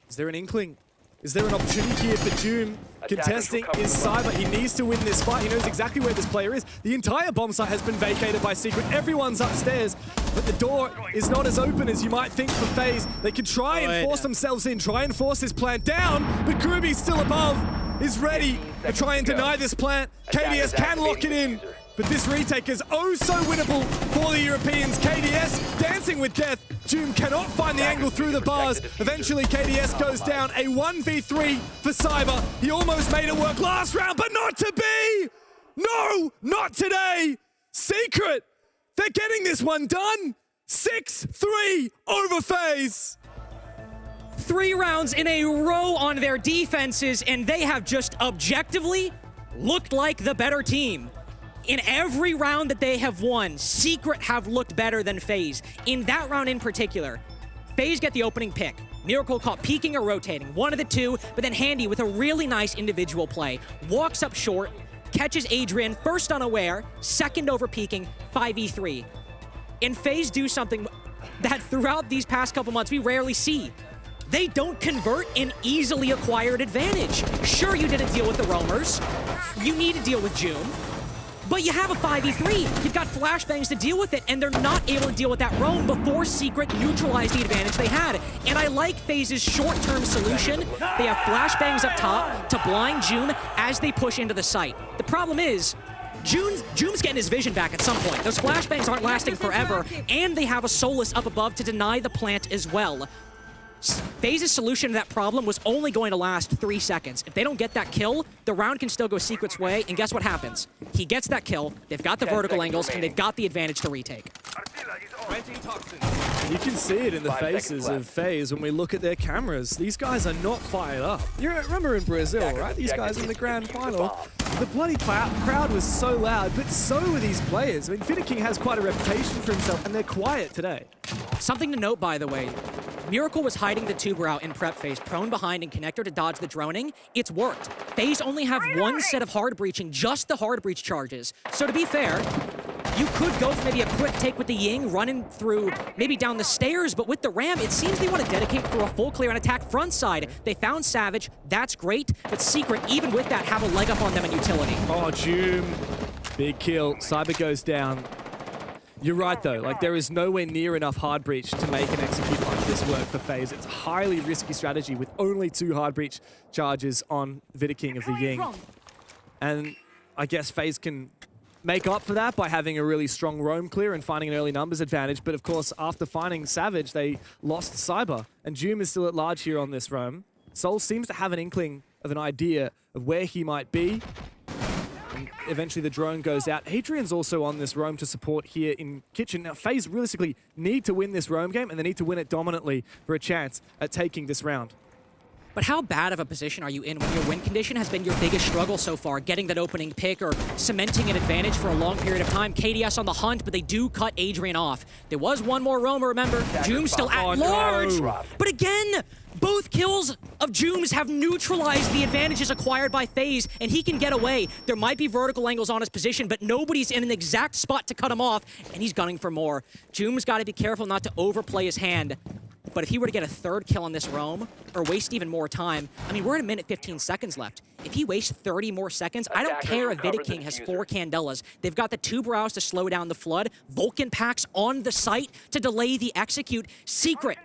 Is there an inkling? Is there an opportunity here for Doom? Contesting is Cyber. He needs to win this fight. He knows exactly where this player is. The entire bomb site has been vacated by Secret. Everyone's upstairs, but the door is not as open as you might think for FaZe. They can try and force themselves in, try and force this plant down, but Groovy still above, is ready to try and deny this plant. KDS can lock it in, but this retake is oh so winnable for the Europeans. KDS dancing with death. Joom cannot find the angle through the bars. Eventually, KDS goes down. A 1v3 for Cyber. He almost made it work last round, but not to be! No, not today! Secret, they're getting this one done. 6-3 over FaZe. 3 rounds in a row on their defenses, and they have just objectively looked like the better team. In every round that they have won, Secret have looked better than FaZe. In that round in particular, FaZe get the opening pick. Miracle caught peeking or rotating, one of the two, but then Handy with a really nice individual play. Walks up short, catches Adrian, first unaware, second over peeking, 5v3. And FaZe do something that throughout these past couple months we rarely see. They don't convert an easily acquired advantage. Sure, you didn't deal with the roamers. You need to deal with Joom. But you have a 5v3. You've got flashbangs to deal with it, and they're not able to deal with that roam before Secret neutralized the advantage they had. And I like FaZe's short-term solution. They have flashbangs up top to blind Joom as they push into the site. The problem is, Joom's getting his vision back at some point. Those flashbangs aren't lasting forever, and they have a Solus up above to deny the plant as well. FaZe's solution to that problem was only going to last 3 seconds. If they don't get that kill, the round can still go Secret's way, and guess what happens? He gets that kill, they've got the vertical angles, and they've got the advantage to retake. You can see it in the faces of FaZe when we look at their cameras. These guys are not fired up. You remember in Brazil, right? These guys in the grand final, the bloody crowd was so loud, but so were these players. I mean, Fitterking has quite a reputation for himself, and they're quiet today. Something to note, by the way, Miracle was hiding the tuber out in prep phase, prone behind and connector to dodge the droning. It's worked. FaZe only have one set of hard breaching, just the hard breach charges. So to be fair, you could go for maybe a quick take with the Ying, running through, maybe down the stairs, but with the Ram, it seems they want to dedicate for a full clear and attack front side. They found Savage, that's great, but Secret, even with that, have a leg up on them in utility. Oh, Joom, big kill. Cyber goes down. You're right, though. Like, there is nowhere near enough hard breach to make and execute like this work for FaZe. It's a highly risky strategy with only 2 hard breach charges on Fitterking of the Ying. And I guess FaZe can make up for that by having a really strong roam clear and finding an early numbers advantage. But of course, after finding Savage, they lost Cyber. And Joom is still at large here on this roam. Soul seems to have an inkling of an idea of where he might be. And eventually the drone goes out. Adrian's also on this roam to support here in Kitchen. Now, FaZe realistically need to win this roam game, and they need to win it dominantly for a chance at taking this round. But how bad of a position are you in when your win condition has been your biggest struggle so far, getting that opening pick or cementing an advantage for a long period of time? KDS on the hunt, but they do cut Adrian off. There was one more roamer, remember? Joom's still at large. No. But again, both kills of Joom's have neutralized the advantages acquired by FaZe, and he can get away. There might be vertical angles on his position, but nobody's in an exact spot to cut him off, and he's gunning for more. Joom's got to be careful not to overplay his hand. But if he were to get a 3rd kill on this roam, or waste even more time, I mean, we're at 1:15 seconds left. If he wastes 30 more seconds, I don't care if Fitterking has 4 Candelas. They've got the 2 brows to slow down the flood, Vulcan packs on the site to delay the execute. Secret,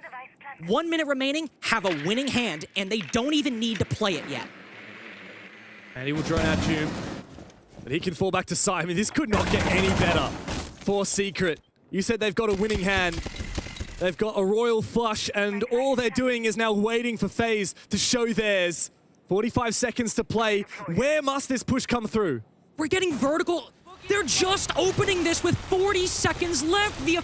1 minute remaining, have a winning hand, and they don't even need to play it yet. And he will drone out Joom, but he can fall back to Sai. I mean, this could not get any better for Secret. You said they've got a winning hand. They've got a royal flush, and all they're doing is now waiting for FaZe to show theirs. 45 seconds to play. Where must this push come through? We're getting vertical. They're just opening this with 40 seconds left. The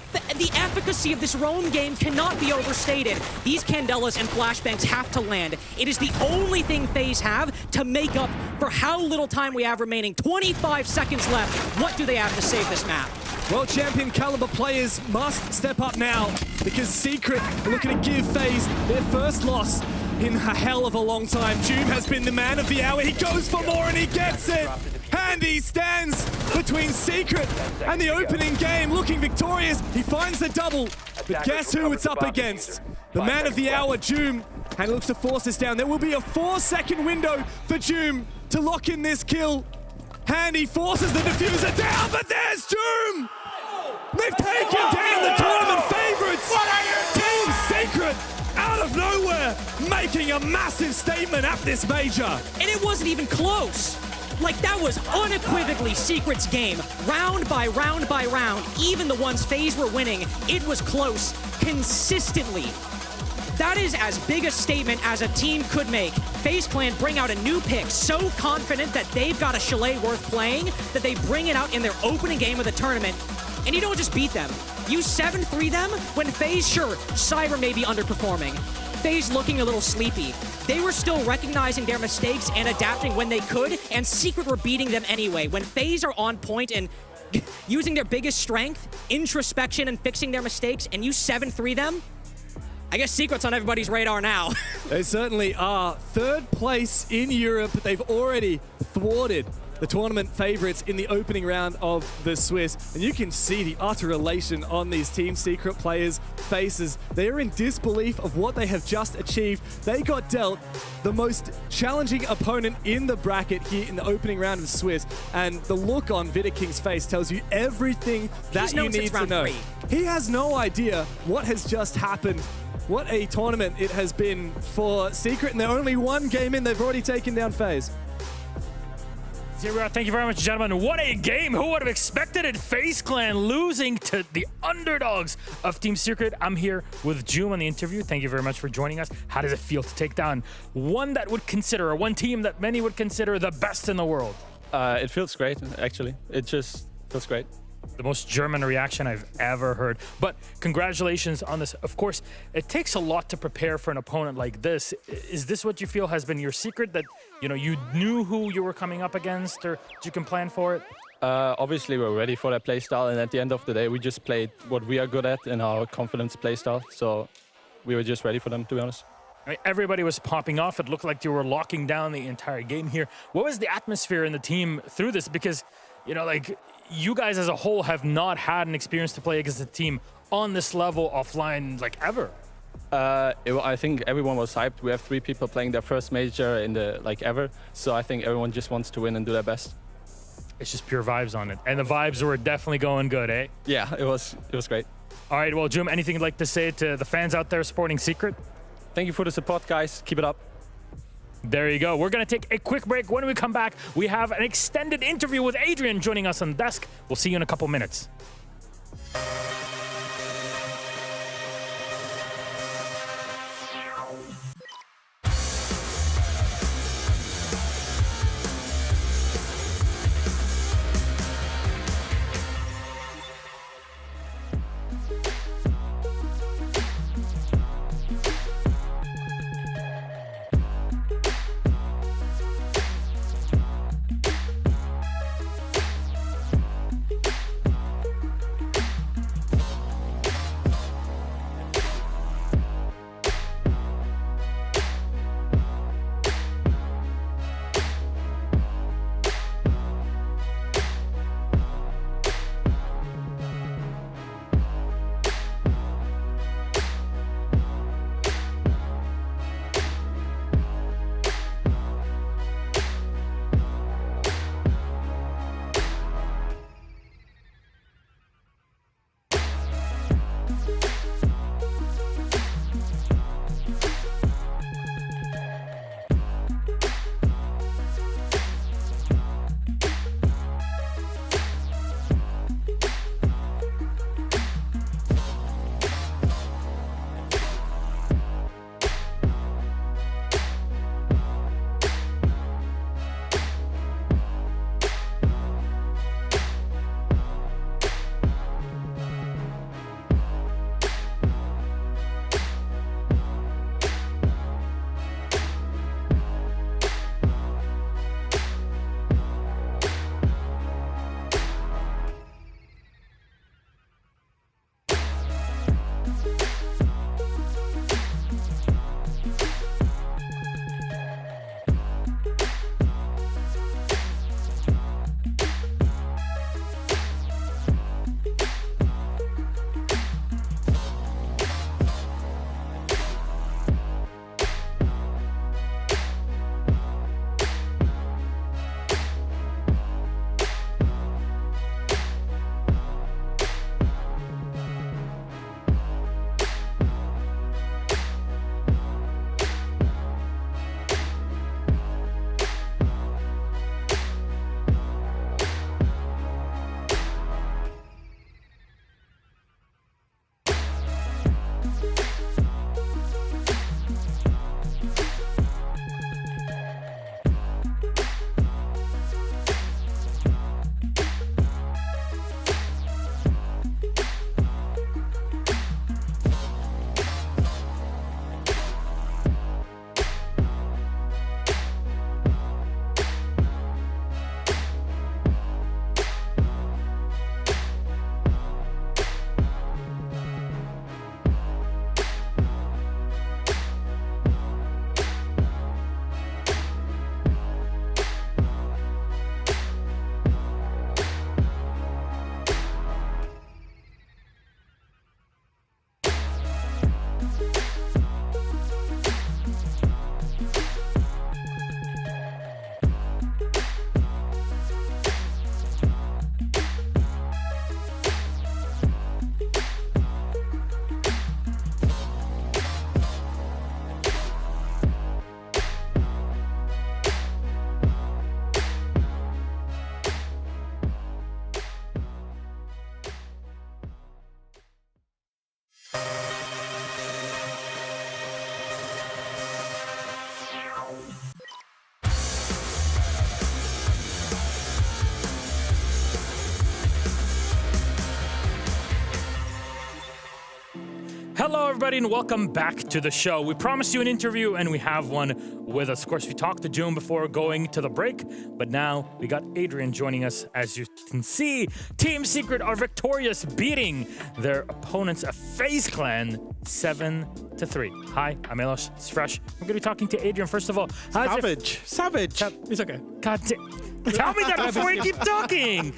efficacy of this roam game cannot be overstated. These Candelas and flashbangs have to land. It is the only thing FaZe have to make up for how little time we have remaining. 25 seconds left. What do they have to save this map? World champion caliber players must step up now, because Secret are looking to give FaZe their first loss in a hell of a long time. Joom has been the man of the hour. He goes for more and he gets it. Handy stands between Secret and the opening game, looking victorious. He finds the double, but guess who it's up against? The man of the hour, Joom. And looks to force this down. There will be a 4-second window for Doom to lock in this kill. Handy forces the diffuser down, but there's Doom! They've taken down the tournament favorites! Team Secret, out of nowhere, making a massive statement at this major. And it wasn't even close. Like, that was unequivocally Secret's game. Round by round by round, even the ones FaZe were winning, it was close, consistently. That is as big a statement as a team could make. FaZe Clan bring out a new pick, so confident that they've got a chalet worth playing, that they bring it out in their opening game of the tournament. And you don't just beat them. You 7-3 them when FaZe, sure, Cyber may be underperforming. FaZe looking a little sleepy. They were still recognizing their mistakes and adapting when they could, and Secret were beating them anyway. When FaZe are on point and using their biggest strength, introspection and fixing their mistakes, and you 7-3 them, I guess Secret's on everybody's radar now. They certainly are. 3rd place in Europe. They've already thwarted the tournament favorites in the opening round of the Swiss. And you can see the utter elation on these Team Secret players' faces. They are in disbelief of what they have just achieved. They got dealt the most challenging opponent in the bracket here in the opening round of the Swiss. And the look on Vidaking's face tells you everything that you need to know. He has no idea what has just happened. What a tournament it has been for Secret, and they're only 1 game in. They've already taken down FaZe. Zero, thank you very much, gentlemen. What a game. Who would have expected it? FaZe Clan losing to the underdogs of Team Secret. I'm here with Joom on the interview. Thank you very much for joining us. How does it feel to take down one team that many would consider the best in the world? It feels great, actually. It just feels great. The most German reaction I've ever heard. But congratulations on this. Of course, it takes a lot to prepare for an opponent like this. Is this what you feel has been your secret, that you knew who you were coming up against, or you can plan for it? Obviously, we're ready for that playstyle, and at the end of the day, we just played what we are good at in our confidence playstyle. So we were just ready for them, to be honest. I mean, everybody was popping off. It looked like you were locking down the entire game here. What was the atmosphere in the team through this? Because, you guys as a whole have not had an experience to play against a team on this level offline, ever. I think everyone was hyped. We have 3 people playing their first major in ever. So I think everyone just wants to win and do their best. It's just pure vibes on it. And the vibes were definitely going good, eh? Yeah, it was great. All right, well, Joom, anything you'd like to say to the fans out there supporting Secret? Thank you for the support, guys. Keep it up. There you go. We're going to take a quick break. When we come back, we have an extended interview with Adrian joining us on desk. We'll see you in a couple minutes. everybody, and welcome back to the show. We promised you an interview, and we have one with us. Of course, we talked to June before going to the break, but now we got Adrian joining us. As you can see, Team Secret are victorious, beating their opponents, a FaZe clan, 7-3. Hi, I'm Milos. It's fresh. We're going to be talking to Adrian. First of all, Savage. It's okay. God tell me that before you keep talking.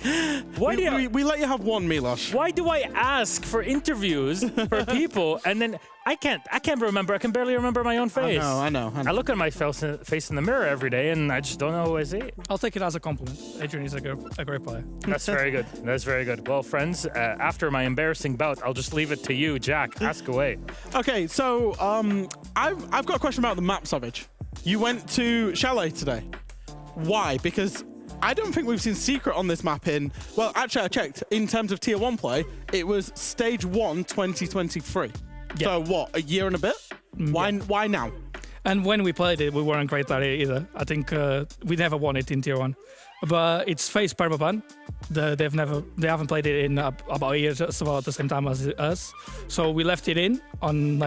Why we let you have one, Milos. Why do I ask for interviews for people and then I can't remember. I can barely remember my own face. I know. I look at my face in the mirror every day and I just don't know who I see. I'll take it as a compliment. Adrian is a great player. That's very good. That's very good. Well, friends, after my embarrassing bout, I'll just leave it to you, Jack. Ask away. Okay, so I've got a question about the map, Savage. You went to Chalet today. Why? Because I don't think we've seen Secret on this map in... Well, actually, I checked. In terms of Tier 1 play, it was Stage 1 2023. Yeah. So what, a year and a bit? Why now? And when we played it, we weren't great at it either. I think we never won it in Tier 1. But it's FaZe permaban. They haven't played it in about a year, just about the same time as us. So we left it in on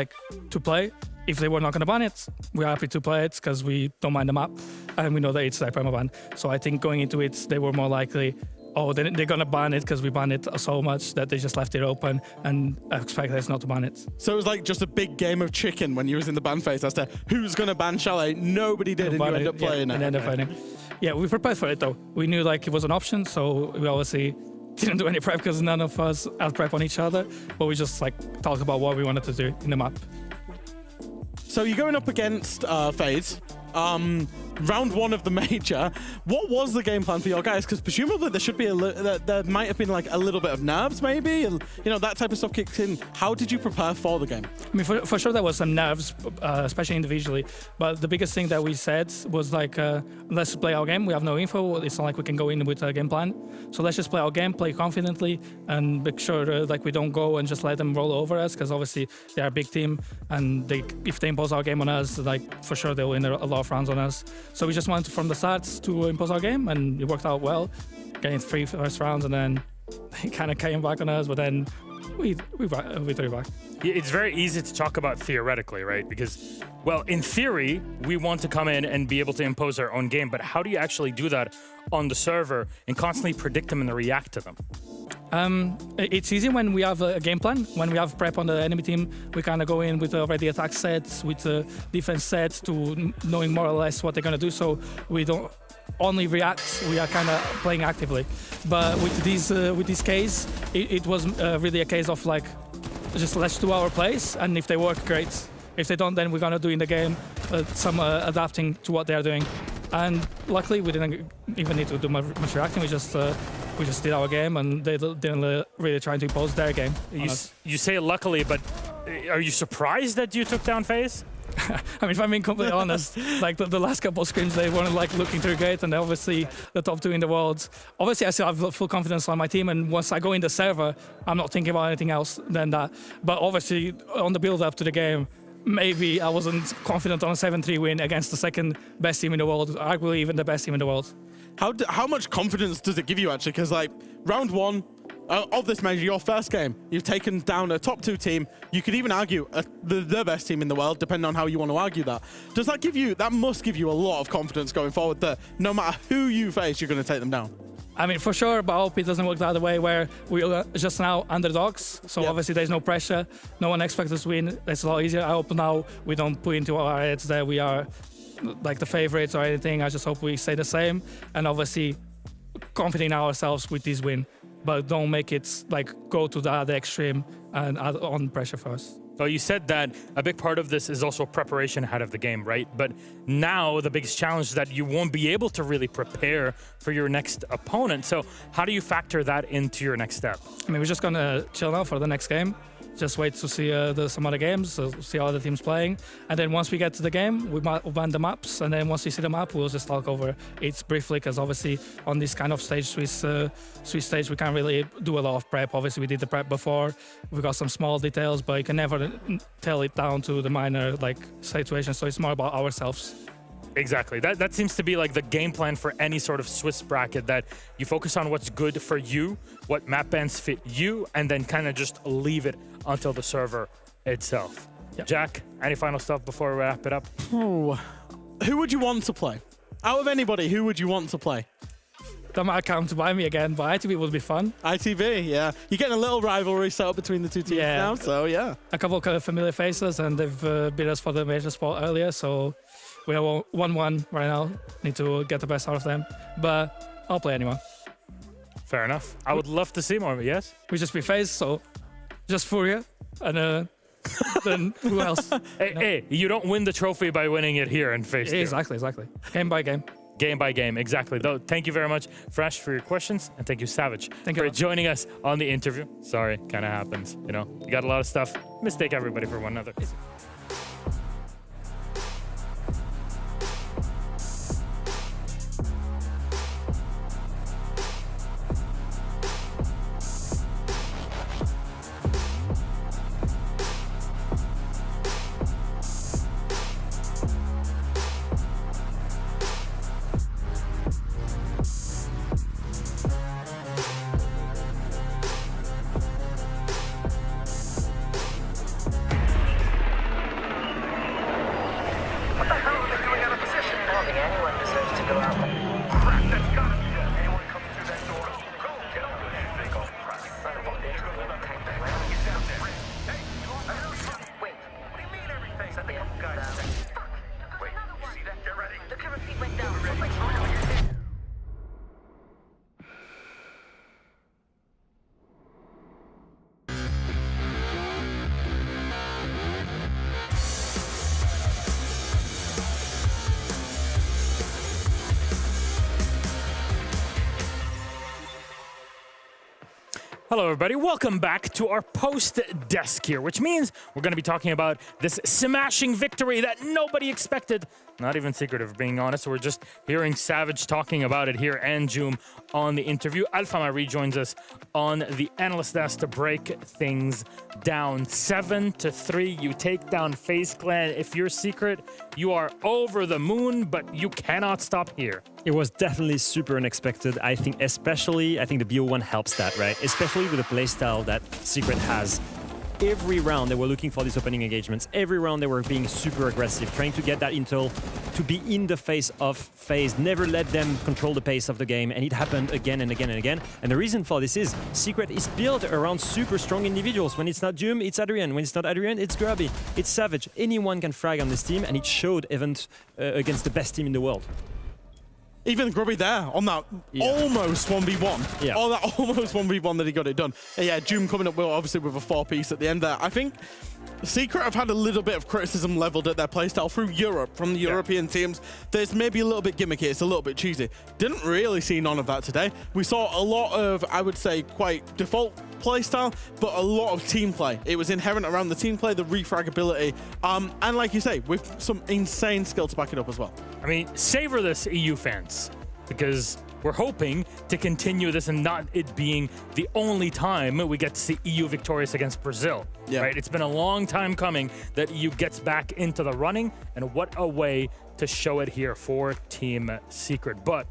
to play. If they were not going to ban it, we're happy to play it because we don't mind the map and we know that it's like permaban. So I think going into it, they were more likely, they're going to ban it because we banned it so much that they just left it open and expect us not to ban it. So it was like just a big game of chicken when you was in the ban phase as to who's going to ban Chalet. Nobody did, and you ended up playing it. Yeah, we prepared for it though. We knew it was an option, so we obviously didn't do any prep because none of us had prep on each other, but we just talked about what we wanted to do in the map. So you're going up against FaZe, round one of the major. What was the game plan for your guys? Because presumably there should be there might have been a little bit of nerves, maybe, and that type of stuff kicked in. How did you prepare for the game? I mean, for sure there was some nerves, especially individually. But the biggest thing that we said was let's play our game. We have no info. It's not like we can go in with a game plan. So let's just play our game, play confidently, and make sure we don't go and just let them roll over us. Because obviously they are a big team, and if they impose our game on us, for sure they'll win a lot of rounds on us. So we just wanted from the start to impose our game, and it worked out well, getting 3 first rounds, and then they kind of came back on us, but then we threw it back. It's very easy to talk about theoretically, right? Because, well, in theory, we want to come in and be able to impose our own game, but how do you actually do that on the server and constantly predict them and react to them? It's easy when we have a game plan. When we have prep on the enemy team, we kind of go in with already attack sets, with defense sets, to knowing more or less what they're going to do. So we don't only react, we are kind of playing actively. But with this case, it was really a case of just let's do our plays, and if they work, great. If they don't, then we're going to do in the game some adapting to what they're doing. And luckily, we didn't even need to do much reacting. We just did our game, and they didn't really try to impose their game. You say luckily, but are you surprised that you took down FaZe? I mean, if I'm being completely honest, the last couple of scrims, they weren't looking too great, and obviously the top 2 in the world. Obviously, I still have full confidence on my team, and once I go in the server, I'm not thinking about anything else than that. But obviously, on the build-up to the game, maybe I wasn't confident on a 7-3 win against the second best team in the world, arguably even the best team in the world. How much confidence does it give you, actually? Because round one of this major, your first game, you've taken down a top 2 team. You could even argue the best team in the world, depending on how you want to argue that. Does that must give you a lot of confidence going forward that no matter who you face, you're going to take them down? I mean, for sure, but I hope it doesn't work the other way where we are just now underdogs. So obviously there's no pressure. No one expects us to win. It's a lot easier. I hope now we don't put into our heads that we are the favorites or anything. I just hope we stay the same, and obviously confident in ourselves with this win, but don't make it go to the other extreme and add on pressure for us. Well, you said that a big part of this is also preparation ahead of the game, right? But now the biggest challenge is that you won't be able to really prepare for your next opponent. So how do you factor that into your next step? I mean, we're just going to chill now for the next game. Just wait to see some other games, see how the team's playing. And then once we get to the game, we'll ban the maps. And then once we see the map, we'll just talk over it briefly, because obviously on this kind of stage, Swiss stage, we can't really do a lot of prep. Obviously, we did the prep before. We got some small details, but you can never tell it down to the minor situations. So it's more about ourselves. Exactly. That seems to be the game plan for any sort of Swiss bracket, that you focus on what's good for you, what map bans fit you, and then kind of just leave it until the server itself. Jack, any final stuff before we wrap it up? Oh, who would you want to play? Out of anybody, who would you want to play? Don't might come to buy me again, but ITV would be fun. ITV, yeah. You're getting a little rivalry set up between the two teams now, so yeah. A couple of kind of familiar faces, and they've beat us for the major spot earlier, so we are 1-1 right now. Need to get the best out of them, but I'll play anyone. Fair enough. I would love to see more, yes? We just be FaZe, so just Furia, and then who else? Hey, you don't win the trophy by winning it here in FaZe. Exactly. Game by game. Game by game, exactly. Though, thank you very much, Fresh, for your questions, and thank you, Savage, for joining us on the interview. Sorry, kind of happens. You know, you got a lot of stuff. Mistake everybody for one another. Hello, everybody. Welcome back to our post desk here, which means we're going to be talking about this smashing victory that nobody expected. Not even Secret, if being honest. We're just hearing Savage talking about it here and Joom on the interview. Alpha rejoins us on the analyst desk to break things down. 7-3. You take down FaZe Clan. If you're Secret, you are over the moon, but you cannot stop here. It was definitely super unexpected. I think the BO1 helps that, right? Especially with the playstyle that Secret has. Every round they were looking for these opening engagements. Every round they were being super aggressive, trying to get that intel, to be in the face of FaZe, never let them control the pace of the game, and it happened again and again and again. And the reason for this is Secret is built around super strong individuals. When it's not Joom, it's Adrian. When it's not Adrian, it's Grubby, it's Savage. Anyone can frag on this team, and it showed even against the best team in the world. Even Grubby there on that almost 1v1. Yeah. Oh, that almost 1v1 that he got it done. And yeah, Joom coming up obviously with a 4-piece at the end there. I think Secret have had a little bit of criticism leveled at their playstyle through Europe, from the European teams. There's maybe a little bit gimmicky, it's a little bit cheesy. Didn't really see none of that today. We saw a lot of, I would say, quite default playstyle, but a lot of team play. It was inherent around the team play, the refragability, and like you say, with some insane skill to back it up as well. I mean, savor this, EU fans, because we're hoping to continue this and not it being the only time we get to see EU victorious against Brazil. Yeah. Right? It's been a long time coming that EU gets back into the running, and what a way to show it here for Team Secret. But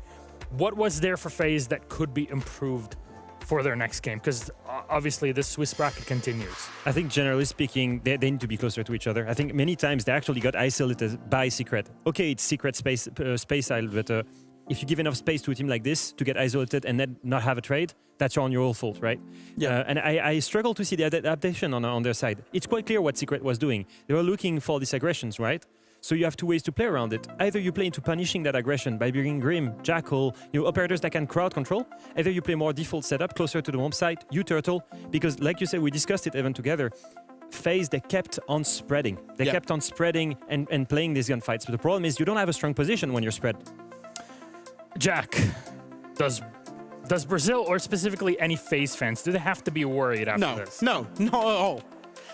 what was there for FaZe that could be improved for their next game? Because obviously this Swiss bracket continues. I think generally speaking, they need to be closer to each other. I think many times they actually got isolated by Secret. Okay, it's Secret space isle, but if you give enough space to a team like this to get isolated and then not have a trade, that's on your own fault, right? Yeah. And I struggle to see the adaptation on their side. It's quite clear what Secret was doing. They were looking for these aggressions, right? So you have two ways to play around it. Either you play into punishing that aggression by bringing Grim, Jackal, operators that can crowd control. Either you play more default setup closer to the home site, Turtle, because like you said, we discussed it even together. FaZe, they kept on spreading. They kept on spreading and playing these gunfights. But the problem is you don't have a strong position when you're spread. Jack, does Brazil, or specifically any FaZe fans, do they have to be worried after this? No, not at all.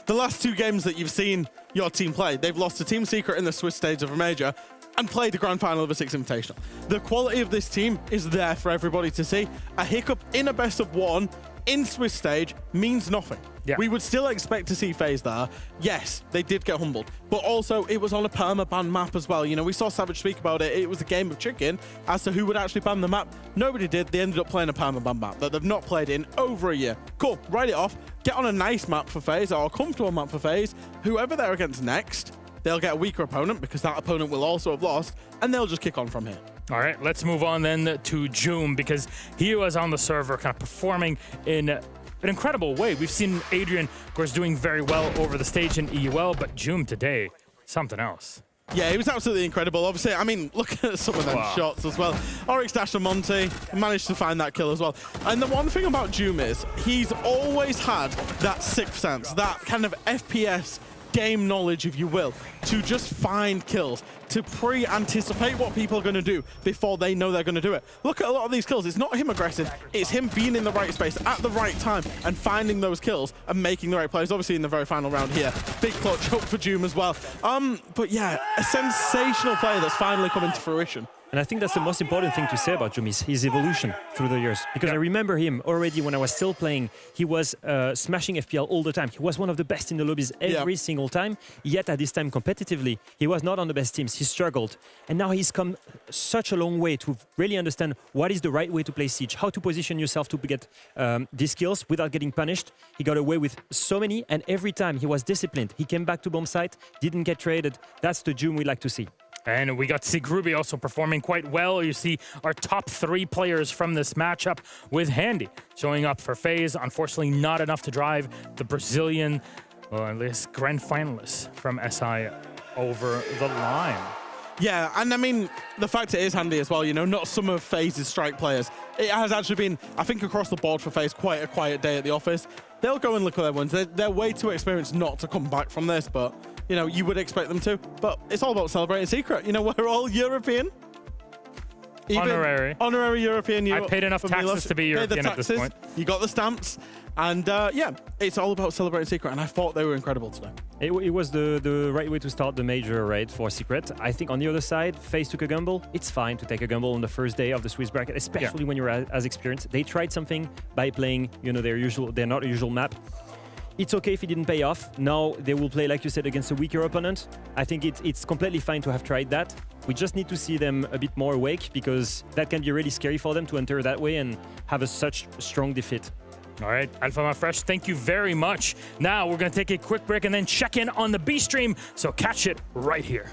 The last two games that you've seen your team play, they've lost to Team Secret in the Swiss stage of a major and played the grand final of a Six Invitational. The quality of this team is there for everybody to see. A hiccup in a best of one in Swiss stage means nothing. Yeah. We would still expect to see FaZe there. Yes, they did get humbled, but also it was on a perma-ban map as well. You know, we saw Savage speak about it. It was a game of chicken as to who would actually ban the map. Nobody did. They ended up playing a perma-ban map that they've not played in over a year. Cool, write it off. Get on a nice map for FaZe or a comfortable map for FaZe. Whoever they're against next, they'll get a weaker opponent because that opponent will also have lost, and they'll just kick on from here. All right, let's move on then to Joom, because he was on the server kind of performing in an incredible way. We've seen Adrian, of course, doing very well over the stage in EUL, but Joom today, something else. Yeah, he was absolutely incredible. Obviously, I mean, look at some of them shots as well. Oryx dashed to Monty, managed to find that kill as well. And the one thing about Joom is he's always had that sixth sense, that kind of FPS game knowledge, if you will, to just find kills, to pre-anticipate what people are going to do before they know they're going to do it. Look at a lot of these kills. It's not him aggressive. It's him being in the right space at the right time and finding those kills and making the right plays. Obviously, in the very final round here, big clutch up for Joom as well. But yeah, a sensational play that's finally coming to fruition. And I think that's the most important thing to say about Joom is his evolution through the years. Because I remember him already when I was still playing, he was smashing FPL all the time. He was one of the best in the lobbies every single time. Yet at this time, competitively, he was not on the best teams. He struggled. And now he's come such a long way to really understand what is the right way to play Siege, how to position yourself to get these kills without getting punished. He got away with so many, and every time he was disciplined. He came back to bomb site, didn't get traded. That's the Joom we like to see. And we got Sigrubi also performing quite well. You see our top 3 players from this matchup, with Handy showing up for FaZe. Unfortunately, not enough to drive the Brazilian, at least grand finalists from SI over the line. Yeah, and I mean, the fact it is Handy as well, you know, not some of FaZe's strike players. It has actually been, I think, across the board for FaZe, quite a quiet day at the office. They'll go and look at their wins. They're way too experienced not to come back from this, but, you know, you would expect them to. But it's all about celebrating secret. You know, we're all European. Honorary European. I paid enough taxes to be European at this point. You got the stamps. And yeah, it's all about celebrating Secret, and I thought they were incredible today. It was the right way to start the major, right, for Secret. I think on the other side, FaZe took a gamble. It's fine to take a gamble on the first day of the Swiss bracket, especially when you're as experienced. They tried something by playing, you know, their not a usual map. It's okay if it didn't pay off. Now they will play, like you said, against a weaker opponent. I think it's completely fine to have tried that. We just need to see them a bit more awake, because that can be really scary for them to enter that way and have such strong defeat. All right, Alpha Fresh, thank you very much. Now we're going to take a quick break and then check in on the B stream, so catch it right here.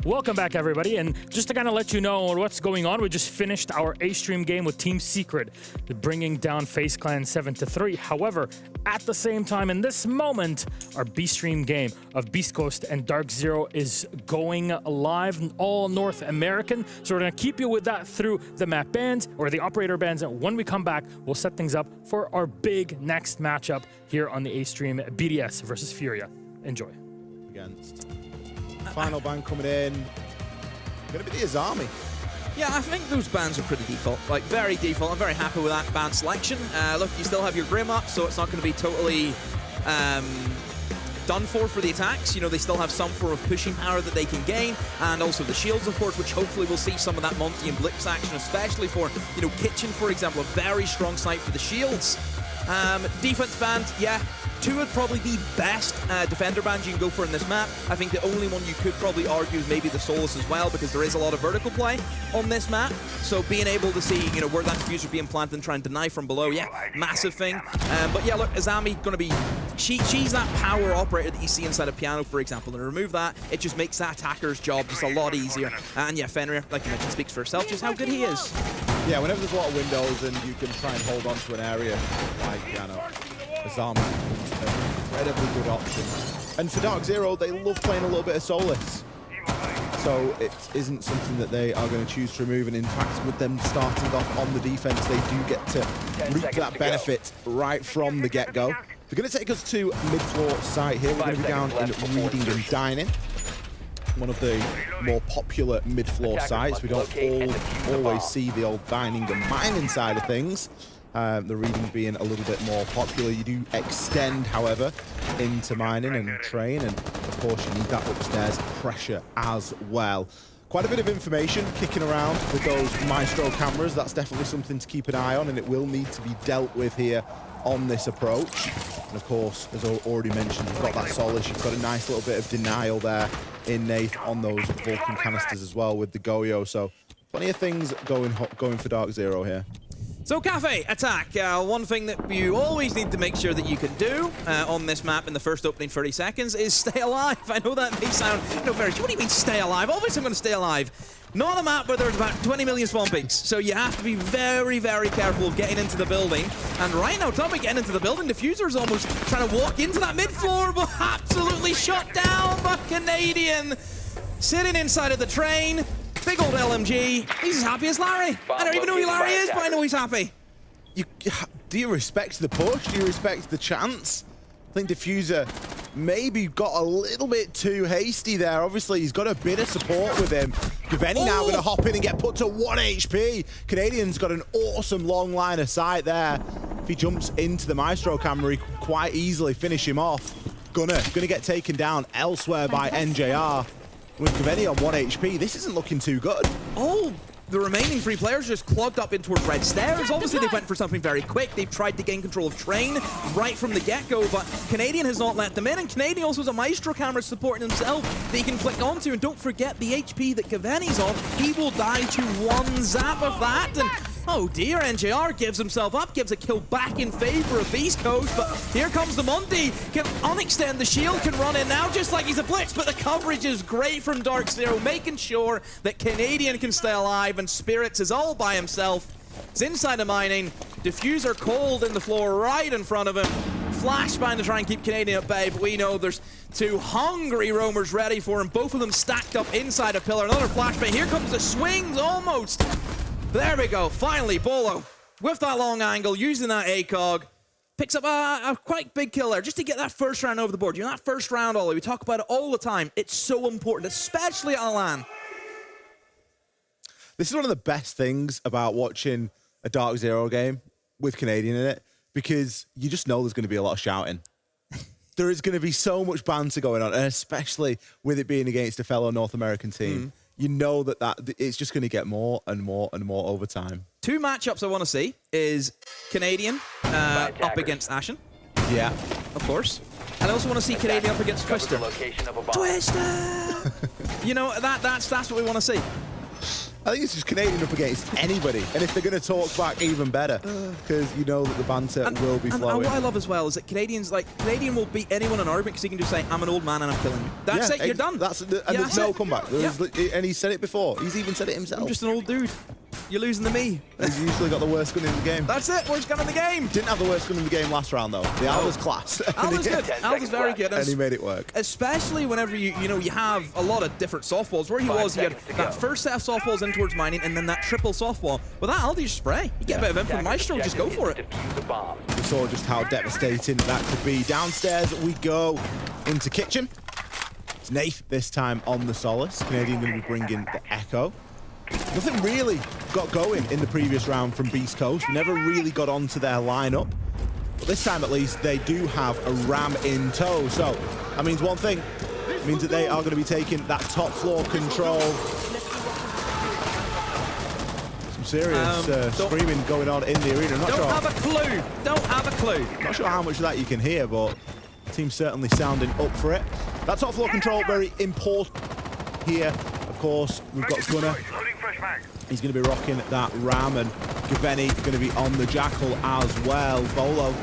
Welcome back, everybody. And just to kind of let you know what's going on, we just finished our A-Stream game with Team Secret, bringing down FaZe Clan 7-3. However, at the same time, in this moment, our B-Stream game of Beastcoast and Dark Zero is going live, all North American. So we're going to keep you with that through the map bans or the operator bans. And when we come back, we'll set things up for our big next matchup here on the A-Stream, BDS versus Furia. Enjoy. Against final ban coming in, gonna be the Azami. Yeah, I think those bans are pretty default, like very default. I'm very happy with that ban selection. Look, you still have your Grim up, so it's not going to be totally done for the attacks. You know, they still have some form of pushing power that they can gain, and also the shields, of course, which hopefully we'll see some of that Monty and Blitz action, especially for, you know, Kitchen, for example, a very strong site for the shields. Defense band, yeah. Two would probably be best defender bands you can go for in this map. I think the only one you could probably argue is maybe the Solus as well, because there is a lot of vertical play on this map. So being able to see, you know, where that diffuser being planted and try and deny from below, yeah, massive thing. But yeah, look, Azami gonna be, she's that power operator that you see inside a piano, for example. And to remove that, it just makes that attacker's job just a lot easier. And yeah, Fenrir, like you mentioned, speaks for herself, just how good he is. Yeah, whenever there's a lot of windows and you can try and hold on to an area like piano, Azami is an incredibly good option. And for Dark Zero, they love playing a little bit of Solus. So it isn't something that they are going to choose to remove. And in fact, with them starting off on the defense, they do get to reap that benefit right from the get-go. They're going to take us to mid-floor site here. We're going to be down in Reading and Dining, one of the more popular mid-floor sites. We don't always see the old dining and mining side of things. The Reading being a little bit more popular. You do extend, however, into mining and train, and of course you need that upstairs pressure as well. Quite a bit of information kicking around with those Maestro cameras. That's definitely something to keep an eye on, and it will need to be dealt with here on this approach. And of course, as I already mentioned, you've got that Solus, you've got a nice little bit of denial there in Nath on those Vulcan canisters as well with the Goyo. So plenty of things going for Dark Zero here. So Cafe, attack. One thing that you always need to make sure that you can do on this map in the first opening 30 seconds is stay alive. I know that may sound, you know, very, what do you mean stay alive? Obviously I'm going to stay alive. Not on a map where there's about 20 million spawn peaks, so you have to be very, very careful of getting into the building. And right now, Tommy getting into the building, Diffuser's almost trying to walk into that mid-floor, but absolutely shut down by Canadian. Sitting inside of the train. Big old LMG. He's as happy as Larry. I don't even know who Larry is, but I know he's happy. Do you respect the push? Do you respect the chance? I think Diffuser maybe got a little bit too hasty there. Obviously, he's got a bit of support with him. Gaveni now going to hop in and get put to 1 HP. Canadian's got an awesome long line of sight there. If he jumps into the Maestro camera, he can quite easily finish him off. Gonna get taken down elsewhere by NJR. With Gaveni on 1 HP, this isn't looking too good. Oh, the remaining 3 players just clogged up in towards red stairs. Obviously, they went for something very quick. They've tried to gain control of Train right from the get-go, but Canadian has not let them in, and Canadian also has a Maestro camera supporting himself that he can flick onto. And don't forget the HP that Gaveni's on. He will die to 1 zap of that, and oh dear, NJR gives himself up, gives a kill back in favor of Beastcoast, but here comes the Monty. Can unextend the shield, can run in now just like he's a Blitz, but the coverage is great from Dark Zero, making sure that Canadian can stay alive, and Spirits is all by himself. He's inside the mining, Diffuser cold in the floor right in front of him. Flashbang to try and keep Canadian at bay, but we know there's 2 hungry roamers ready for him, both of them stacked up inside a pillar. Another flashbang, here comes the swings almost. There we go, finally, Bolo, with that long angle, using that ACOG, picks up a quite big kill there, just to get that first round over the board. You know, that first round, Ollie, we talk about it all the time. It's so important, especially at LAN. This is one of the best things about watching a Dark Zero game with Canadian in it, because you just know there's going to be a lot of shouting. There is going to be so much banter going on, and especially with it being against a fellow North American team. You know that it's just going to get more and more and more over time. 2 matchups I want to see is Canadian up against Ashen. Yeah. Of course. And I also want to see Canadian up against Twister. Twister! You know, that's what we want to see. I think it's just Canadian up against anybody, and if they're going to talk back, even better, because you know that the banter will be flowing. And what I love as well is that Canadian will beat anyone in orbit because he can just say, I'm an old man and I'm killing you. That's it, you're done. There's no comeback. And he said it before. He's even said it himself. I'm just an old dude. You're losing to me. He's usually got the worst gun in the game. That's it, worst gun in the game. Didn't have the worst gun in the game last round, though. The Alva's class. Alva's good. Alva's very good. And he made it work. Especially whenever you have a lot of different softballs. Where he had that first set of softballs in towards mining and then that triple softball. With that, Aldi just spray. You get a bit of info from Maestro, just go for it. We saw just how devastating that could be. Downstairs we go into kitchen. It's Nath this time on the Solace. Canadian going to be bringing the Echo. Nothing really got going in the previous round from Beastcoast. We never really got onto their lineup. But this time, at least, they do have a Ram in tow. So that means one thing. It means that they are going to be taking that top floor control. Some serious screaming going on in the arena. Don't have a clue. Don't have a clue. Not sure how much of that you can hear, but the team's certainly sounding up for it. That top floor control, very important here. Of course, we've got Gunner. He's going to be rocking that Ram, and Gaveni going to be on the Jackal as well. Bolo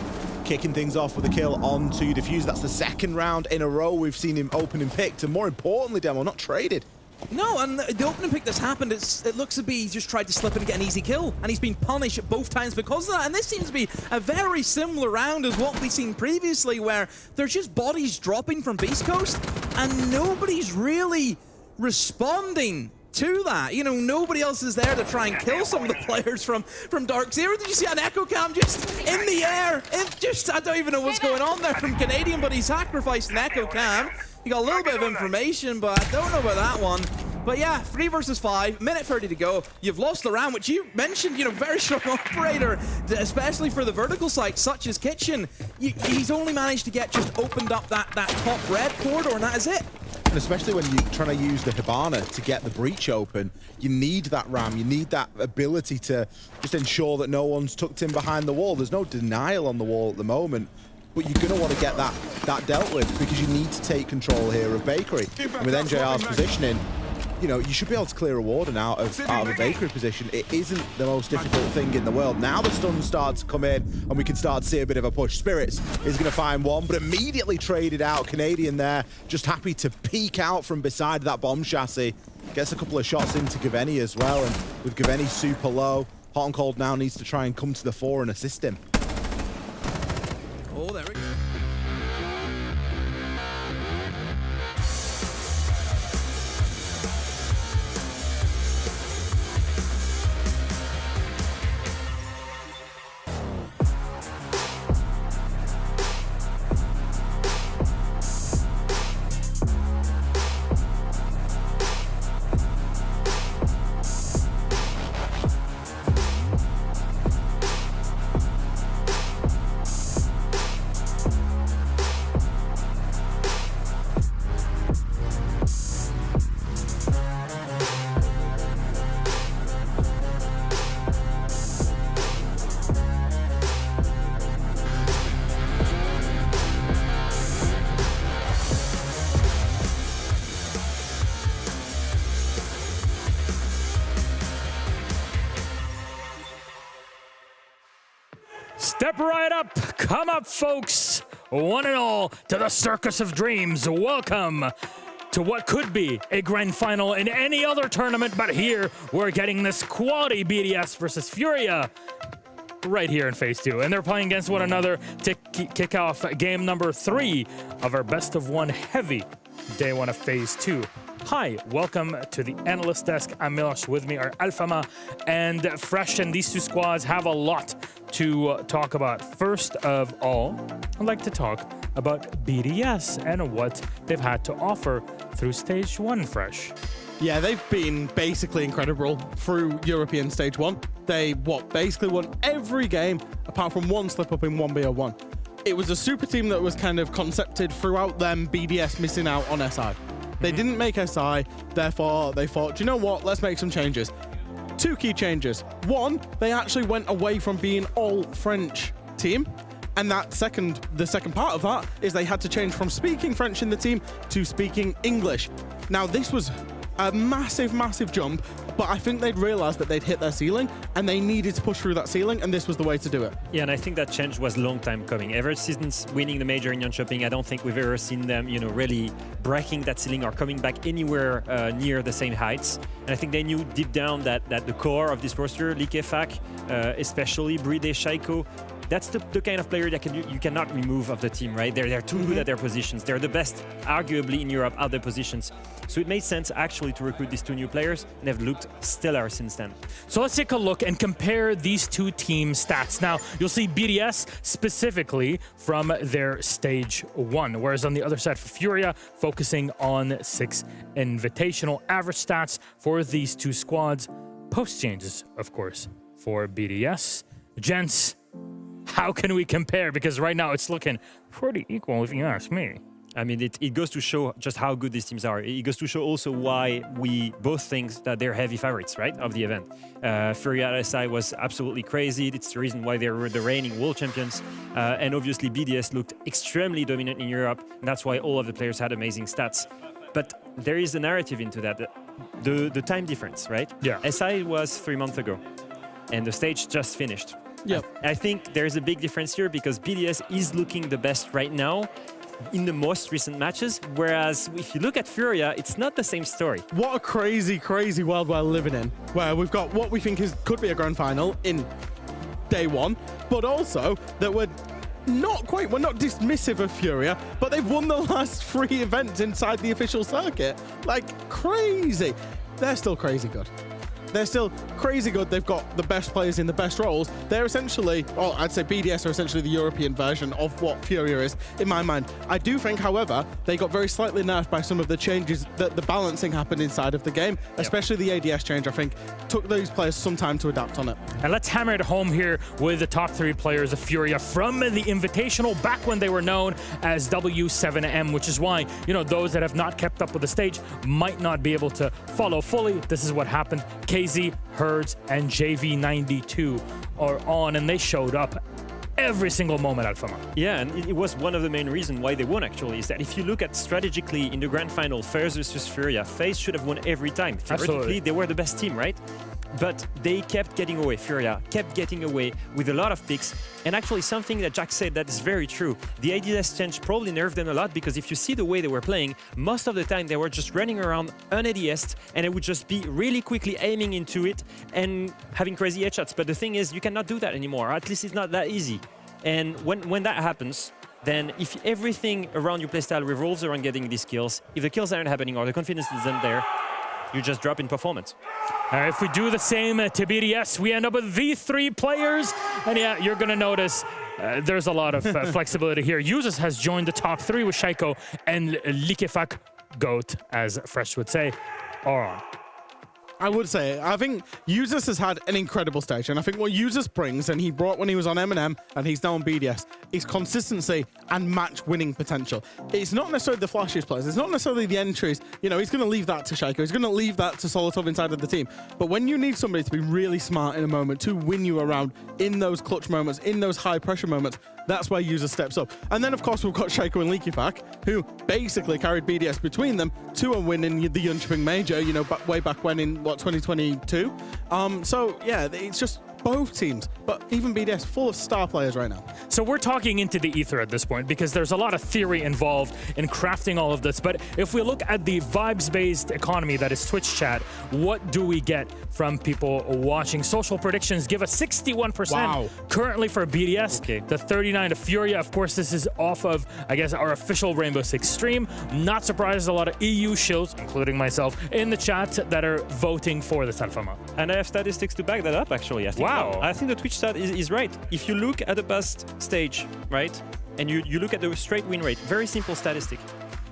kicking things off with a kill onto Diffuse. That's the second round in a row we've seen him open and picked, and more importantly, Demo, not traded. No, and the opening pick that's happened, it looks to be he's just tried to slip and get an easy kill, and he's been punished both times because of that. And this seems to be a very similar round as what we've seen previously, where there's just bodies dropping from Beastcoast, and nobody's really responding to that. You know, nobody else is there to try and kill some of the players from Dark Zero. Did you see an echo cam just in the air? I don't even know what's going on there from Canadian, but he sacrificed an echo cam. He got a little bit of information, but I don't know about that one. But yeah, 3 versus 5, minute 30 to go. You've lost the round, which you mentioned, you know, very strong operator, especially for the vertical sites such as Kitchen. He's only managed to get just opened up that top red corridor, and that is it. And especially when you're trying to use the Hibana to get the breach open, you need that Ram, you need that ability to just ensure that no one's tucked in behind the wall. There's no denial on the wall at the moment, but you're going to want to get that dealt with because you need to take control here of Bakery. And with NJR's positioning, you know, you should be able to clear a warden out of a Bakery position. It isn't the most difficult thing in the world. Now the stuns start to come in and we can start to see a bit of a push. Spirits is going to find one, but immediately traded out. Canadian there, just happy to peek out from beside that bomb chassis. Gets a couple of shots into Gaveni as well, and with Gaveni super low, Hot and Cold now needs to try and come to the fore and assist him. Oh, there we go. Step right up, come up folks, one and all, to the Circus of Dreams. Welcome to what could be a grand final in any other tournament, but here we're getting this quality BDS versus Furia right here in Phase 2. And they're playing against one another to kick off game number 3 of our best of 1 heavy day 1 of Phase 2. Hi, welcome to the analyst desk. I'm Milos. With me are Alfama and Fresh, and these two squads have a lot to talk about. First of all, I'd like to talk about BDS and what they've had to offer through Stage 1, Fresh. Yeah, they've been basically incredible through European Stage 1. They, basically won every game apart from one slip-up in 1BO1. It was a super team that was kind of concepted throughout them BDS missing out on SI. They didn't make SI, therefore they thought, you know what, let's make some changes. 2 key changes. 1, they actually went away from being all French team. And the second part of that is they had to change from speaking French in the team to speaking English. Now, this was a massive, massive jump, but I think they'd realized that they'd hit their ceiling and they needed to push through that ceiling, and this was the way to do it. Yeah, and I think that change was a long time coming. Ever since winning the major in Jönköping, I don't think we've ever seen them, really breaking that ceiling or coming back anywhere near the same heights. And I think they knew deep down that the core of this roster, Likefak, especially Bride, Shaiko, that's the kind of player that you cannot remove of the team, right? They're too good at their positions. They're the best, arguably, in Europe at their positions. So it made sense, actually, to recruit these two new players, and they've looked stellar since then. So let's take a look and compare these two team stats. Now, you'll see BDS specifically from their stage 1, whereas on the other side for Furia, focusing on 6 invitational average stats for these two squads. Post changes, of course, for BDS. Gents, how can we compare? Because right now it's looking pretty equal, if you ask me. I mean, it goes to show just how good these teams are. It goes to show also why we both think that they're heavy favorites, right, of the event. Furia at SI was absolutely crazy. It's the reason why they were the reigning world champions. And obviously, BDS looked extremely dominant in Europe. And that's why all of the players had amazing stats. But there is a narrative into that. The time difference, right? Yeah. SI was 3 months ago, and the stage just finished. Yeah. I think there's a big difference here because BDS is looking the best right now in the most recent matches, whereas if you look at Furia, it's not the same story. What a crazy, crazy world we're living in, where we've got what we think could be a grand final in day 1, but also that we're not dismissive of Furia, but they've won the last 3 events inside the official circuit. Like, crazy. They're still crazy good. They're still crazy good. They've got the best players in the best roles. They're essentially, well, I'd say BDS are essentially the European version of what Furia is, in my mind. I do think, however, they got very slightly nerfed by some of the changes that the balancing happened inside of the game, especially the ADS change, I think, took those players some time to adapt on it. And let's hammer it home here with the top 3 players of Furia from the Invitational back when they were known as W7M, which is why, those that have not kept up with the stage might not be able to follow fully. This is what happened. KZ, Herds, and JV92 are on, and they showed up every single moment at FaZe. Yeah, and it was one of the main reasons why they won, actually, is that if you look at strategically in the grand final, FaZe versus Furia, FaZe should have won every time. Theoretically, they were the best team, right? But they kept getting away. Furia kept getting away with a lot of picks. And actually, something that Jack said that is very true. The ADS change probably nerfed them a lot because if you see the way they were playing, most of the time they were just running around un-ADS'd and it would just be really quickly aiming into it and having crazy headshots. But the thing is, you cannot do that anymore. At least it's not that easy. And when that happens, then if everything around your playstyle revolves around getting these kills, if the kills aren't happening or the confidence isn't there, you just drop in performance. If we do the same to BDS, we end up with the 3 players. And yeah, you're going to notice there's a lot of flexibility here. Users has joined the top 3 with Shaiko and Likefak, GOAT, as Fresh would say, are on. I would say, I think Users has had an incredible stage, and I think what Users brings, and he brought when he was on M&M, and he's now on BDS, is consistency and match-winning potential. It's not necessarily the flashiest players, it's not necessarily the entries, he's going to leave that to Shaiko, he's going to leave that to Solotov inside of the team, but when you need somebody to be really smart in a moment, to win you around in those clutch moments, in those high-pressure moments, that's where Users steps up. And then, of course, we've got Shaiko and Likefak, who basically carried BDS between them to a win in the Jönköping Major, way back when in, 2022? So, yeah, it's just both teams, but even BDS full of star players right now. So we're talking into the ether at this point because there's a lot of theory involved in crafting all of this. But if we look at the vibes-based economy that is Twitch chat, what do we get from people watching? Social predictions give us 61% currently for BDS, the 39 to Furia. Of course, this is off of, I guess, our official Rainbow Six stream. Not surprised, a lot of EU shills, including myself, in the chat that are voting for the Salfama. And I have statistics to back that up, actually. I think the Twitch stat is right. If you look at the past stage, right, and you look at the straight win rate, very simple statistic.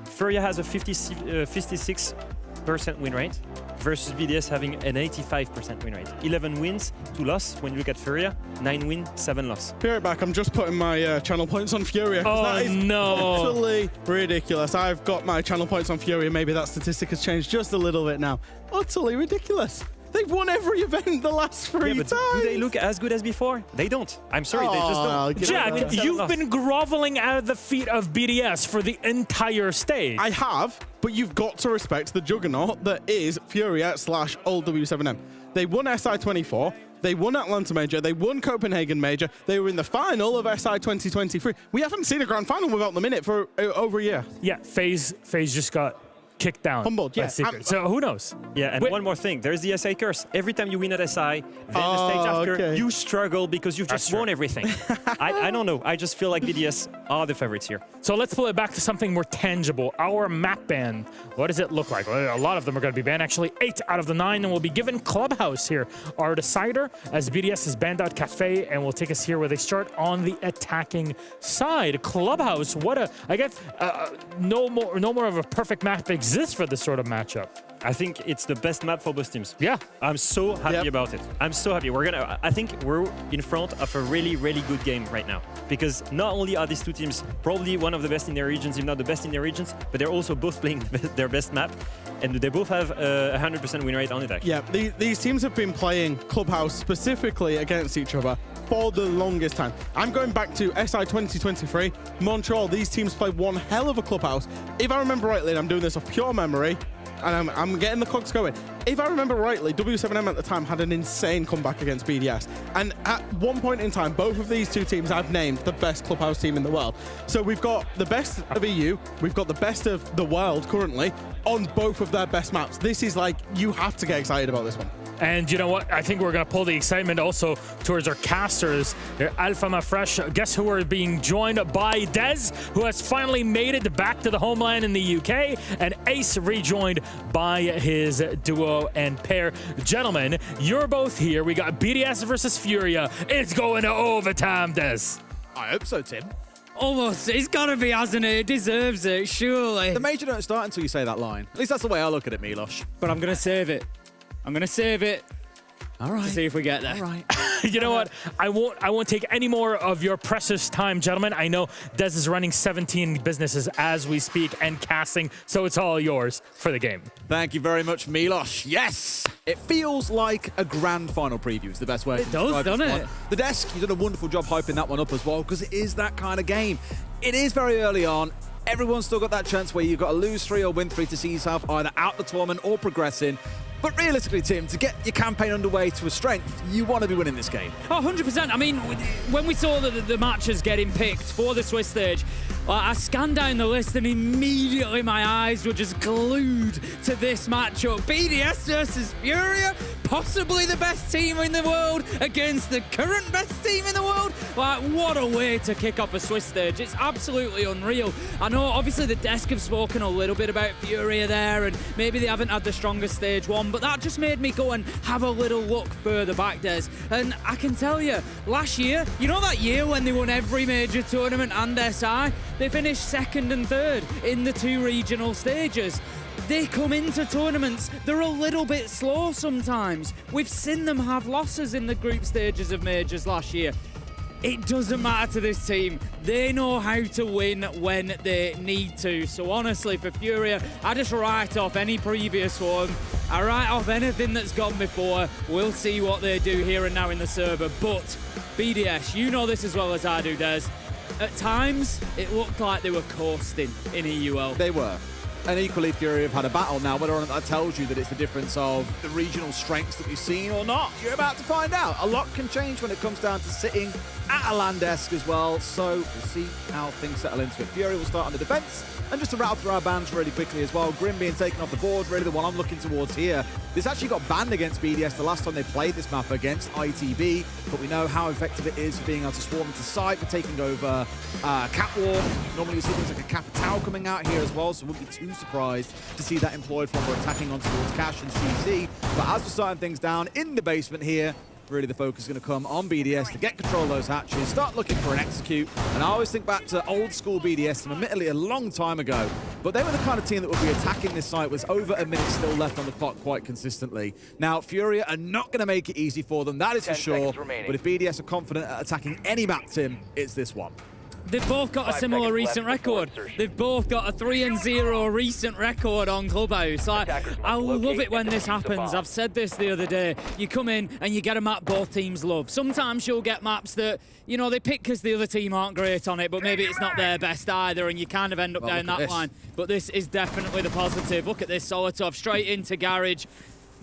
Furia has a 56% win rate versus BDS having an 85% win rate. 11 wins, 2 loss when you look at Furia, 9 win, 7 loss. Be right back, I'm just putting my channel points on Furia. Oh, that is no. Utterly ridiculous. I've got my channel points on Furia. Maybe that statistic has changed just a little bit now. Utterly ridiculous. They've won every event the last 3 but times. do they look as good as before? They don't. I'm sorry, they just don't. Jack, you've been groveling at the feet of BDS for the entire stage. I have, but you've got to respect the juggernaut that is Furia / old W7M. They won SI24. They won Atlanta Major. They won Copenhagen Major. They were in the final of SI 2023. We haven't seen a grand final without them in it for over a year. Yeah, FaZe just got kicked down. Humbled, yeah. Secret. So who knows? Yeah, and one more thing. There's the SI curse. Every time you win at SI, then the stage after, you struggle because you've just won everything. I don't know. I just feel like BDS are the favorites here. So let's pull it back to something more tangible. Our map ban. What does it look like? Well, a lot of them are going to be banned. Actually, 8 out of the 9 and will be given Clubhouse here. Our decider, as BDS has banned out Cafe, and will take us here where they start on the attacking side. Clubhouse, I guess no more of a perfect map exists for this sort of matchup. I think it's the best map for both teams. Yeah. I'm so happy about it. I'm so happy. I think we're in front of a really, really good game right now. Because not only are these two teams probably one of the best in their regions, if not the best in their regions, but they're also both playing their best map. And they both have a 100% win rate on it, actually. Yeah, these teams have been playing Clubhouse specifically against each other for the longest time. I'm going back to SI 2023. Montreal, these teams played one hell of a Clubhouse. If I remember rightly, and I'm doing this off pure memory, and I'm getting the clocks going. If I remember rightly, W7M at the time had an insane comeback against BDS. And at one point in time, both of these two teams I've named the best Clubhouse team in the world. So we've got the best of EU, we've got the best of the world currently on both of their best maps. This is like, you have to get excited about this one. And you know what? I think we're going to pull the excitement also towards our casters. They're Alpha Mafresh. Guess who are being joined by Dez, who has finally made it back to the homeland in the UK, and Ace rejoined by his duo and pair. Gentlemen, you're both here. We got BDS versus Furia. It's going to overtime, Dez. I hope so, Tim. Almost. It's got to be, hasn't it? It deserves it, surely. The major don't start until you say that line. At least that's the way I look at it, Milosh. But I'm going to save it. I'm going to save it. All right. To see if we get there. All right. You know what? I won't take any more of your precious time, gentlemen. I know Dez is running 17 businesses as we speak and casting, so it's all yours for the game. Thank you very much, Milosh. Yes! It feels like a grand final preview is the best way to describe does, doesn't one. it? The Desk, you've done a wonderful job hyping that one up as well, because it is that kind of game. It is very early on. Everyone's still got that chance where you've got to lose 3 or win 3 to see yourself either out the tournament or progressing. But realistically, Tim, to get your campaign underway to a strength, you want to be winning this game. Oh, 100%. I mean, when we saw the matches getting picked for the Swiss stage, I scanned down the list and immediately my eyes were just glued to this matchup. BDS versus Furia, possibly the best team in the world against the current best team in the world. Like, what a way to kick off a Swiss stage. It's absolutely unreal. I know, obviously, the Desk have spoken a little bit about Furia there, and maybe they haven't had the strongest stage one, but that just made me go and have a little look further back, Des. And I can tell you, last year, you know that year when they won every major tournament and SI? They finished 2nd and 3rd in the 2 regional stages. They come into tournaments, they're a little bit slow sometimes. We've seen them have losses in the group stages of majors last year. It doesn't matter to this team. They know how to win when they need to. So honestly, for Furia, I just write off any previous one. I write off anything that's gone before. We'll see what they do here and now in the server. But BDS, you know this as well as I do, Des. At times, it looked like they were coasting in EUL. They were. And equally, Fury have had a battle now. Whether or not that tells you that it's the difference of the regional strengths that we've seen or not, you're about to find out. A lot can change when it comes down to sitting at a land desk as well. So we'll see how things settle into it. Fury will start on the defense. And just to rattle through our bans really quickly as well, Grim being taken off the board, really the one I'm looking towards here. This actually got banned against BDS the last time they played this map against ITB, but we know how effective it is for being able to swarm into sight, for taking over Catwalk. Normally you see things like a Capitao coming out here as well, so we wouldn't be too surprised to see that employed when we're attacking on towards Cash and CC. But as we're starting things down in the basement here, really the focus is going to come on BDS to get control of those hatches, start looking for an execute. And I always think back to old school BDS, and admittedly a long time ago, but they were the kind of team that would be attacking this site with over a minute still left on the clock quite consistently. Now, Furia are not going to make it easy for them, that is for sure. But if BDS are confident at attacking any map, Tim, it's this one. they've both got a similar recent record. They've both got a 3-0 recent record on Clubhouse. Like, I love it when this happens. I've said this the other day. You come in and you get a map both teams love. Sometimes you'll get maps that, you know, they pick because the other team aren't great on it, but maybe it's not their best either, and you kind of end up down that line. But this is definitely the positive. Look at this, Solotov straight into Garage.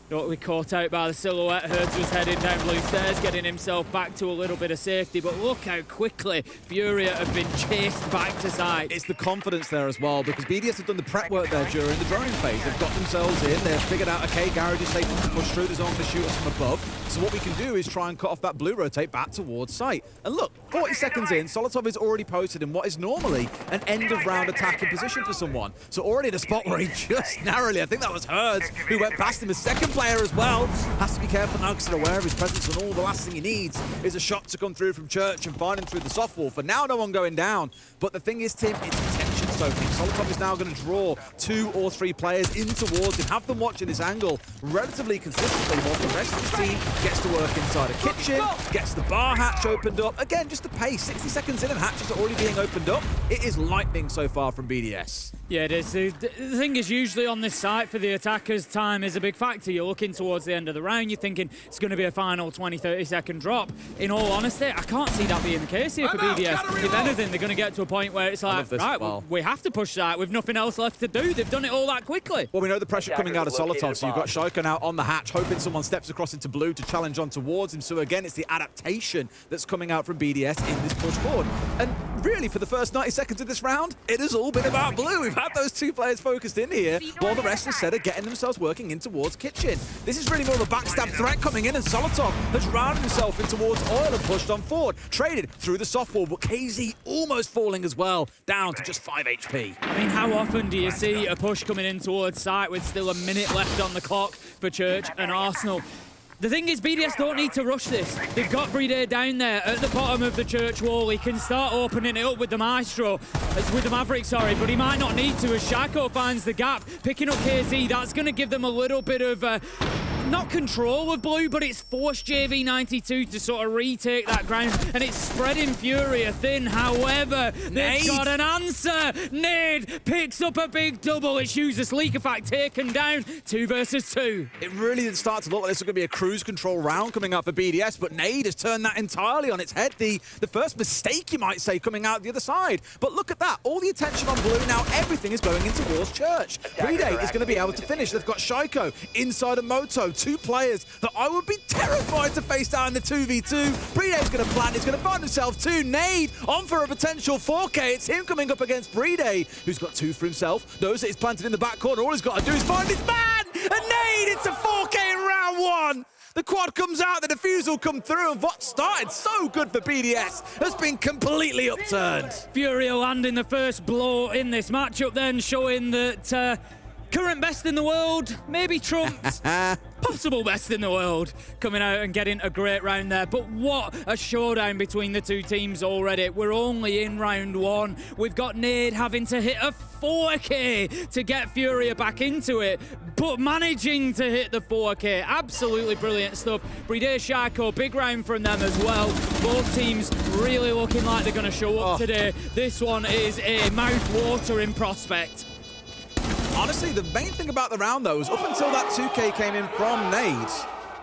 Don't be caught out by the silhouette. Hertz was heading down blue stairs, getting himself back to a little bit of safety, but look how quickly Furia have been chased back to site. It's the confidence there as well, because BDS have done the prep work there during the droning phase. They've got themselves in, they've figured out, okay, Garage is safe to push through, there's no one to shoot us from above. So what we can do is try and cut off that blue rotate back towards site. And look, 40 seconds in, Solotov is already posted in what is normally an end-of-round attacking position for someone. So already in a spot where he just narrowly, I think that was Hertz, who went past him, a second player as well. Has to be careful now because they're aware of his presence, and all the last thing he needs is a shot to come through from Church and find him through the soft wall. For now, no one going down. But the thing is, Tim, it's attention soaking. Solotov is now going to draw 2 or 3 players in towards him, have them watching this angle relatively consistently while the rest of the team gets to work inside a kitchen, gets the bar hatch opened up. Again, just the pace. 60 seconds in and hatches are already being opened up. It is lightning so far from BDS. Yeah, it is. The thing is, usually on this site for the attackers, time is a big factor. You're looking towards the end of the round, you're thinking it's going to be a final 20-30 second drop. In all honesty, I can't see that being the case here for BDS. If anything, they're going to get to a point where it's like, right, well, we have to push that. We've nothing else left to do. They've done it all that quickly. Well, we know the pressure coming out of Solotov, so you've got Shaiko now on the hatch, hoping someone steps across into blue to challenge on towards him. So again, it's the adaptation that's coming out from BDS in this push forward. And really, for the first 90 seconds of this round, it has all been about blue. We've had those 2 players focused in here, while the rest instead are getting themselves working in towards kitchen. This is really more of a backstab threat coming in, and Solotov has rounded himself in towards oil and pushed on forward. Traded through the soft wall, but KZ almost falling as well, down to just 5 HP. I mean, how often do you see a push coming in towards site with still a minute left on the clock for Church and Arsenal? The thing is, BDS don't need to rush this. They've got Brede down there at the bottom of the Church wall. He can start opening it up with the Maestro, with the Maverick, sorry, but he might not need to as Shaiko finds the gap. Picking up KZ, that's going to give them a little bit of, not control of blue, but it's forced JV92 to sort of retake that ground, and it's spreading Furia thin. However, they've got an answer. Nade picks up a big double. It's useless. Leak effect taken down. 2 versus 2. It really didn't start to look like this was going to be a cruise control round coming out for BDS, but Nade has turned that entirely on its head. The first mistake, you might say, coming out the other side. But look at that. All the attention on blue now. Everything is going in towards Church. Brede is going to be able to finish. They've got Shaiko inside of Moto. 2 players that I would be terrified to face down in the 2v2. Brede's going to plant. He's going to find himself 2. Nade on for a potential 4K. It's him coming up against Brede, who's got 2 for himself. Knows that he's planted in the back corner. All he's got to do is find his man. And Nade, it's a 4K in round 1. The quad comes out, the defuse will come through, and what started so good for BDS has been completely upturned. Furia landing the first blow in this matchup then, showing that current best in the world, maybe Trump's possible best in the world, coming out and getting a great round there. But what a showdown between the 2 teams already. We're only in round 1. We've got Nade having to hit a 4K to get Furia back into it, but managing to hit the 4K. Absolutely brilliant stuff. Brede Shaiko, big round from them as well. Both teams really looking like they're going to show up today. This one is a mouth-watering prospect. Honestly, the main thing about the round, though, is up until that 2K came in from Nade,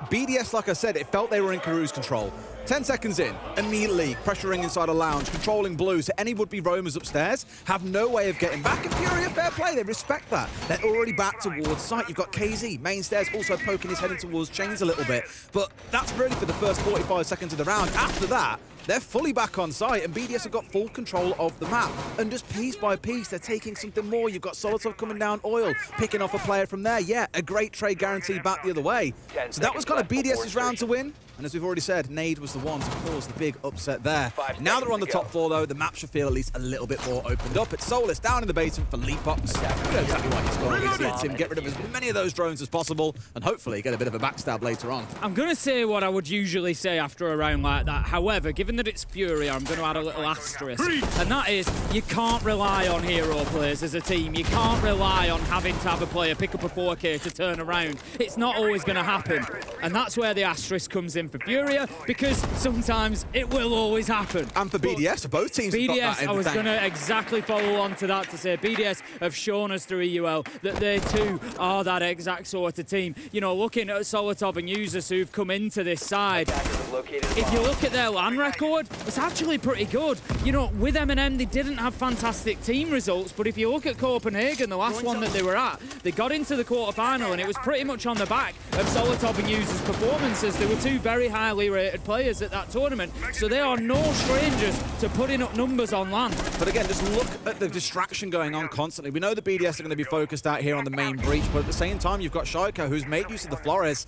BDS, like I said, it felt they were in cruise control. 10 seconds in, immediately pressuring inside a lounge, controlling blue, so any would-be roamers upstairs have no way of getting back. And Furia, fair play, they respect that. They're already back towards site. You've got KZ, main stairs, also poking his head in towards chains a little bit. But that's really for the first 45 seconds of the round. After that, they're fully back on site, and BDS have got full control of the map. And just piece by piece, they're taking something more. You've got Solotov coming down oil, picking off a player from there. Yeah, a great trade guarantee back the other way. So that was kind of BDS's round to win. And as we've already said, Nade was the one to cause the big upset there. Now they're on the top floor, though, the map should feel at least a little bit more opened up. It's Solus down in the basement for Leapbox. We know exactly what he's going against him. Get rid of as many of those drones as possible, and hopefully get a bit of a backstab later on. I'm going to say what I would usually say after a round like that. However, given that it's Furia, I'm going to add a little asterisk. And that is, you can't rely on hero players as a team. You can't rely on having to have a player pick up a 4K to turn around. It's not always going to happen. And that's where the asterisk comes in for Furia, because sometimes it will always happen. And for BDS, both teams have got that BDS, in I was the going tank. to exactly follow on to that to say BDS have shown us through EUL that they too are that exact sort of team. You know, looking at Solotov and users who've come into this side, if you look at their LAN record, it's actually pretty good. You know, with M&M, they didn't have fantastic team results, but if you look at Copenhagen, the last one that they were at, they got into the quarterfinal, and it was pretty much on the back of Solotov and users' performances. They were two very highly rated players at that tournament, so they are no strangers to putting up numbers on LAN. But again, just look at the distraction going on constantly. We know the BDS are going to be focused out here on the main breach, but at the same time, you've got Shaiko, who's made use of the Flores,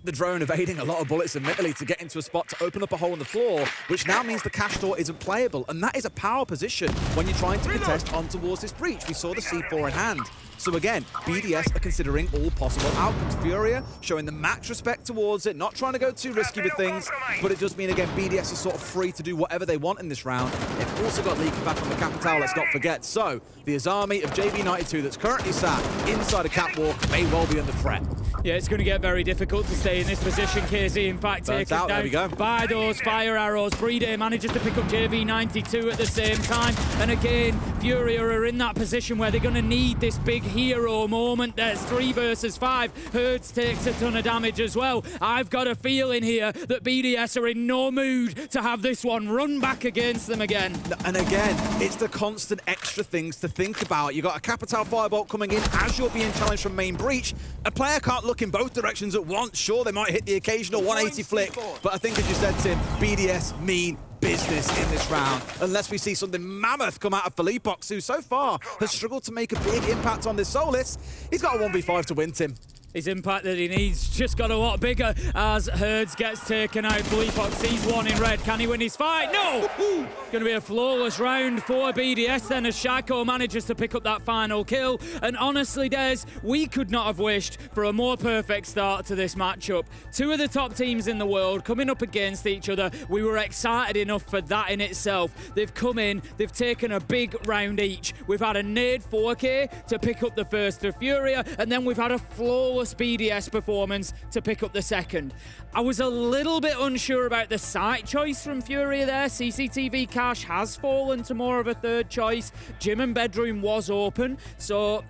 the drone evading a lot of bullets admittedly to get into a spot to open up a hole in the floor, which now means the cash door isn't playable, and that is a power position when you're trying to contest on towards this breach. We saw the C4 in hand. So again, BDS are considering all possible outcomes. Furia showing the max respect towards it, not trying to go too risky with things, but it does mean, again, BDS is sort of free to do whatever they want in this round. They've also got Leaky back on the Capital, let's not forget. So, the Azami of JV92 that's currently sat inside a catwalk may well be under threat. Yeah, it's going to get very difficult to stay in this position. KZ, in fact, taken out, there we go. down by those fire arrows. Breeder manages to pick up JV92 at the same time. And again, Furia are in that position where they're going to need this big hero moment. There's 3 versus 5. Herds takes a ton of damage as well. I've got a feeling here that BDS are in no mood to have this one run back against them again. And again, it's the constant extra things to think about. You've got a Capital Firebolt coming in as you're being challenged from main breach. A player can't look in both directions at once. Sure, they might hit the occasional 180 flick, but I think, as you said, Tim, BDS mean business in this round, unless we see something mammoth come out of Philippox, who so far has struggled to make a big impact on this Solis. He's got a 1v5 to win, Tim. His impact that he needs just got a lot bigger as Herds gets taken out. Philippox sees one in red. Can he win his fight? No! It's going to be a flawless round for BDS then, as Shaiko manages to pick up that final kill. And honestly, Des, we could not have wished for a more perfect start to this matchup. 2 of the top teams in the world coming up against each other. We were excited enough for that in itself. They've come in, they've taken a big round each. We've had a nade 4K to pick up the first to Furia, and then we've had a flawless BDS performance to pick up the second. I was a little bit unsure about the site choice from Furia there. CCTV cache has fallen to more of a third choice. Gym and bedroom was open, so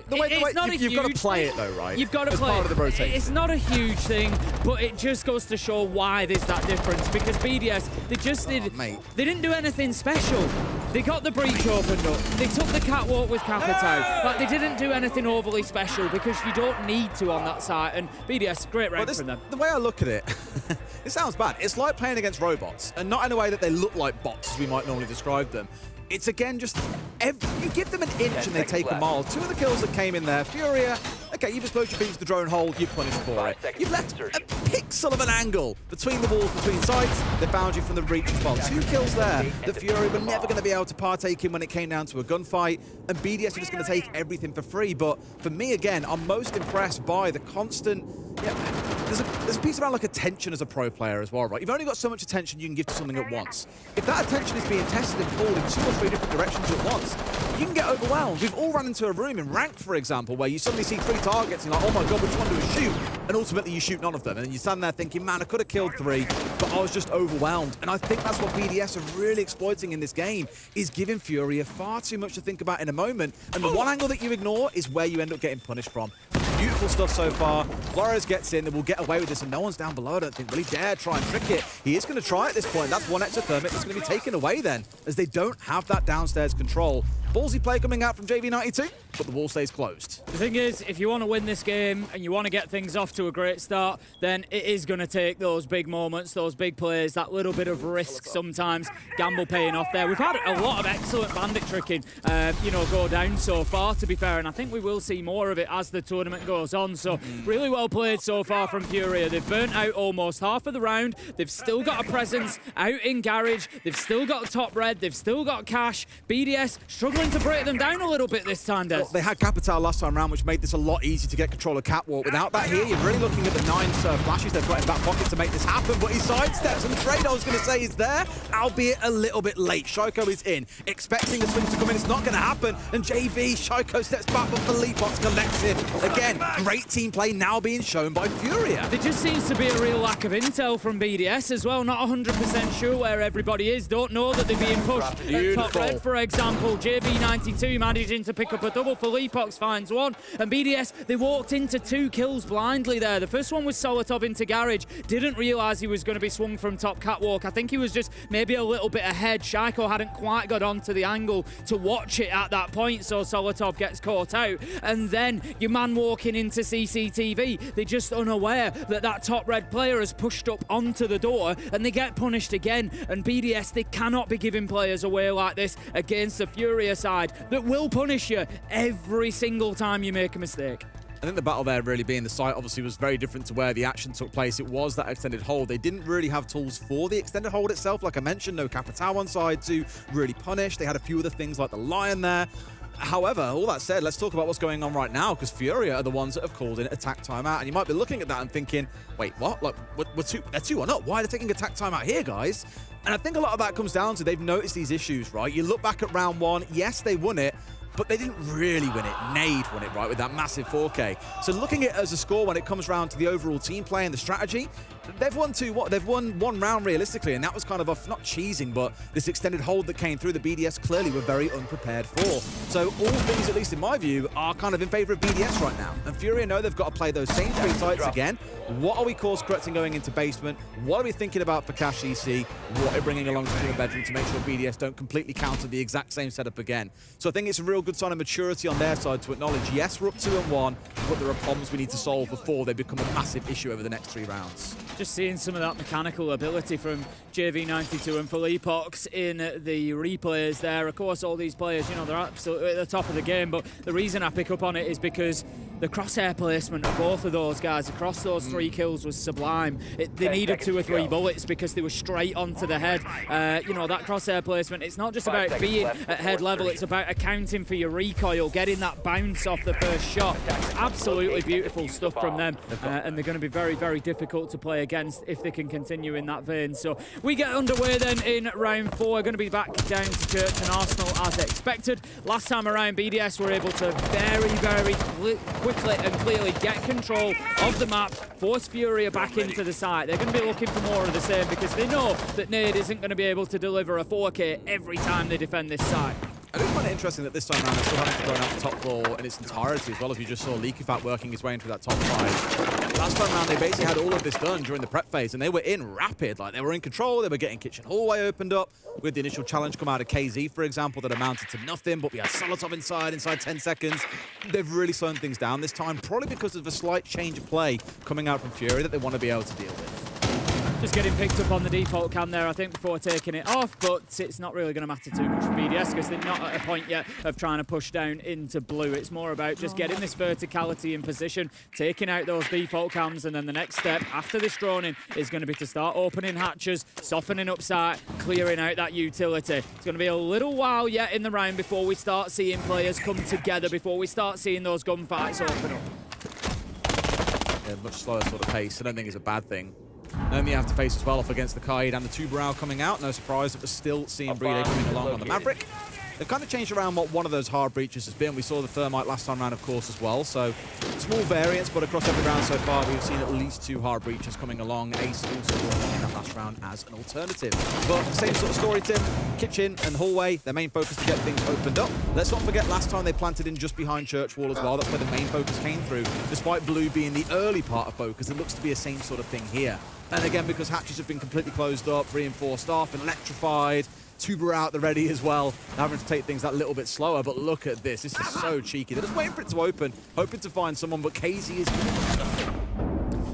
it's not a huge. You've got to play it though, right? You've got to As play part it. of the rotation. It's not a huge thing, but it just goes to show why there's that difference. Because BDS, they didn't do anything special. They got the breach opened up. They took the catwalk with Capitao. Like, they didn't do anything overly special because you don't need to on that site. And BDS, great round from them. The way I look at it, it sounds bad. It's like playing against robots, and not in a way that they look like bots, as we might normally describe them. It's again just, you give them an inch and they take a mile. 2 of the kills that came in there, Furia, okay, you've exposed your beams to the drone hole, you've punished for it. You've left a pixel of an angle between the walls, between sites. They found you from the breach as well. 2 kills there that Fury were never going to be able to partake in when it came down to a gunfight, and BDS are just going to take everything for free. But for me, again, I'm most impressed by the constant, there's a piece around like attention as a pro player as well, right? You've only got so much attention you can give to something at once. If that attention is being tested and pulled in 2 or 3 different directions at once, you can get overwhelmed. We've all run into a room in ranked, for example, where you suddenly see 3 targets and you're like, oh my god, which one do we shoot? And ultimately you shoot none of them. And you stand there thinking, man, I could have killed 3, but I was just overwhelmed. And I think that's what BDS are really exploiting in this game, is giving Furia far too much to think about in a moment. And the one angle that you ignore is where you end up getting punished from. Beautiful stuff so far. Flores gets in and will get away with this, and no one's down below, I don't think. Will he dare try and trick it? He is going to try at this point. That's 1 exothermic that's going to be taken away then, as they don't have that downstairs control. Ballsy play coming out from JV92, but the wall stays closed. The thing is, if you want to win this game and you want to get things off to a great start, then it is going to take those big moments, those big plays, that little bit of risk sometimes, gamble paying off there. We've had a lot of excellent bandit tricking, go down so far, to be fair, and I think we will see more of it as the tournament goes on. So really well played so far from Furia. They've burnt out almost half of the round. They've still got a presence out in Garage. They've still got top red. They've still got cash. BDS struggling struggling to break them down a little bit this time, Des. They had Capital last time around, which made this a lot easier to get control of Catwalk. Without that here, you're really looking at the 9 flashes they've got in back pocket to make this happen, but he sidesteps, and the trade I was going to say is there, albeit a little bit late. Shoko is in, expecting the swing to come in. It's not going to happen, and JV, Shoko steps back, but Philippox collects it. Again, great team play now being shown by Furia. There just seems to be a real lack of intel from BDS as well. Not 100% sure where everybody is. Don't know that they're being pushed at top red, for example. JV92 managing to pick up a double. Philippox finds one. And BDS, they walked into 2 kills blindly there. The first one was Solotov into Garage. Didn't realise he was going to be swung from top Catwalk. I think he was just maybe a little bit ahead. Shaiko hadn't quite got onto the angle to watch it at that point, so Solotov gets caught out. And then your man walking into CCTV, they're just unaware that that top red player has pushed up onto the door, and they get punished again. And BDS, they cannot be giving players away like this against the Furia side that will punish you every single time you make a mistake. I think the battle there really being the site obviously was very different to where the action took place. It was that extended hold. They didn't really have tools for the extended hold itself. Like I mentioned, no Capital on side to really punish. They had a few other things like the Lion there. However, all that said, let's talk about what's going on right now, because Furia are the ones that have called in attack timeout. And you might be looking at that and thinking, wait, what? Like, they're 2-1 up. Why are they taking attack timeout here, guys? And I think a lot of that comes down to they've noticed these issues, right? You look back at round 1, yes, they won it, but they didn't really win it. Nade won it, right, with that massive 4K. So looking at it as a score when it comes round to the overall team play and the strategy, they've won they've won 1 round realistically, and that was kind of not cheesing, but this extended hold that came through, the BDS clearly were very unprepared for. So all things, at least in my view, are kind of in favor of BDS right now. And Furia know they've got to play those same 3 sites again. What are we course correcting going into basement? What are we thinking about for Cash EC? What are we bringing along to the bedroom to make sure BDS don't completely counter the exact same setup again? So I think it's a real good sign of maturity on their side to acknowledge, yes, we're up 2-1, but there are problems we need to solve before they become a massive issue over the next 3 rounds. Just seeing some of that mechanical ability from JV92 and Philippox in the replays there. Of course, all these players, you know, they're absolutely at the top of the game, but the reason I pick up on it is because the crosshair placement of both of those guys across those 3 kills was sublime. They needed 2 or 3 bullets because they were straight onto the head. You know, that crosshair placement, it's not just about being at head level, it's about accounting for your recoil, getting that bounce off the first shot. It's absolutely beautiful stuff from them, and they're going to be very, very difficult to play against if they can continue in that vein. So we get underway then in round 4. We're going to be back down to Church and Arsenal as expected. Last time around, BDS were able to very, very quickly and clearly get control of the map, force Furia back into the site. They're going to be looking for more of the same because they know that Nade isn't going to be able to deliver a 4K every time they defend this site. I do find it interesting that this time around they're still having to go out the top floor in its entirety as well. If you just saw Leakyfat working his way into that top 5. Last time around they basically had all of this done during the prep phase, and they were in rapid. Like, they were in control, they were getting kitchen hallway opened up. With the initial challenge come out of KZ, for example, that amounted to nothing, but we had Solotov inside 10 seconds. They've really slowed things down this time, probably because of a slight change of play coming out from Fury that they want to be able to deal with. Just getting picked up on the default cam there, I think, before taking it off, but it's not really going to matter too much for BDS because they're not at a point yet of trying to push down into blue. It's more about just getting this verticality in position, taking out those default cams, and then the next step after this droning is going to be to start opening hatches, softening up sight, clearing out that utility. It's going to be a little while yet in the round before we start seeing players come together, before we start seeing those gunfights open up. Yeah, much slower sort of pace. I don't think it's a bad thing. And then you have to face as well off against the Kaid and the Tubarão coming out. No surprise that we're still seeing Brede coming along on the Maverick. They've kind of changed around what one of those hard breaches has been. We saw the Thermite last time around, of course, as well. So small variants, but across every round so far, we've seen at least 2 hard breaches coming along. Ace also in that last round as an alternative. But same sort of story, Tim. Kitchen and hallway, their main focus to get things opened up. Let's not forget last time they planted in just behind Church Wall as well. That's where the main focus came through. Despite blue being the early part of focus, it looks to be the same sort of thing here. And again, because hatches have been completely closed up, reinforced off, electrified, Tuber out the ready as well, having to take things that little bit slower. But look at this. This is so cheeky. They're just waiting for it to open, hoping to find someone, but KZ is...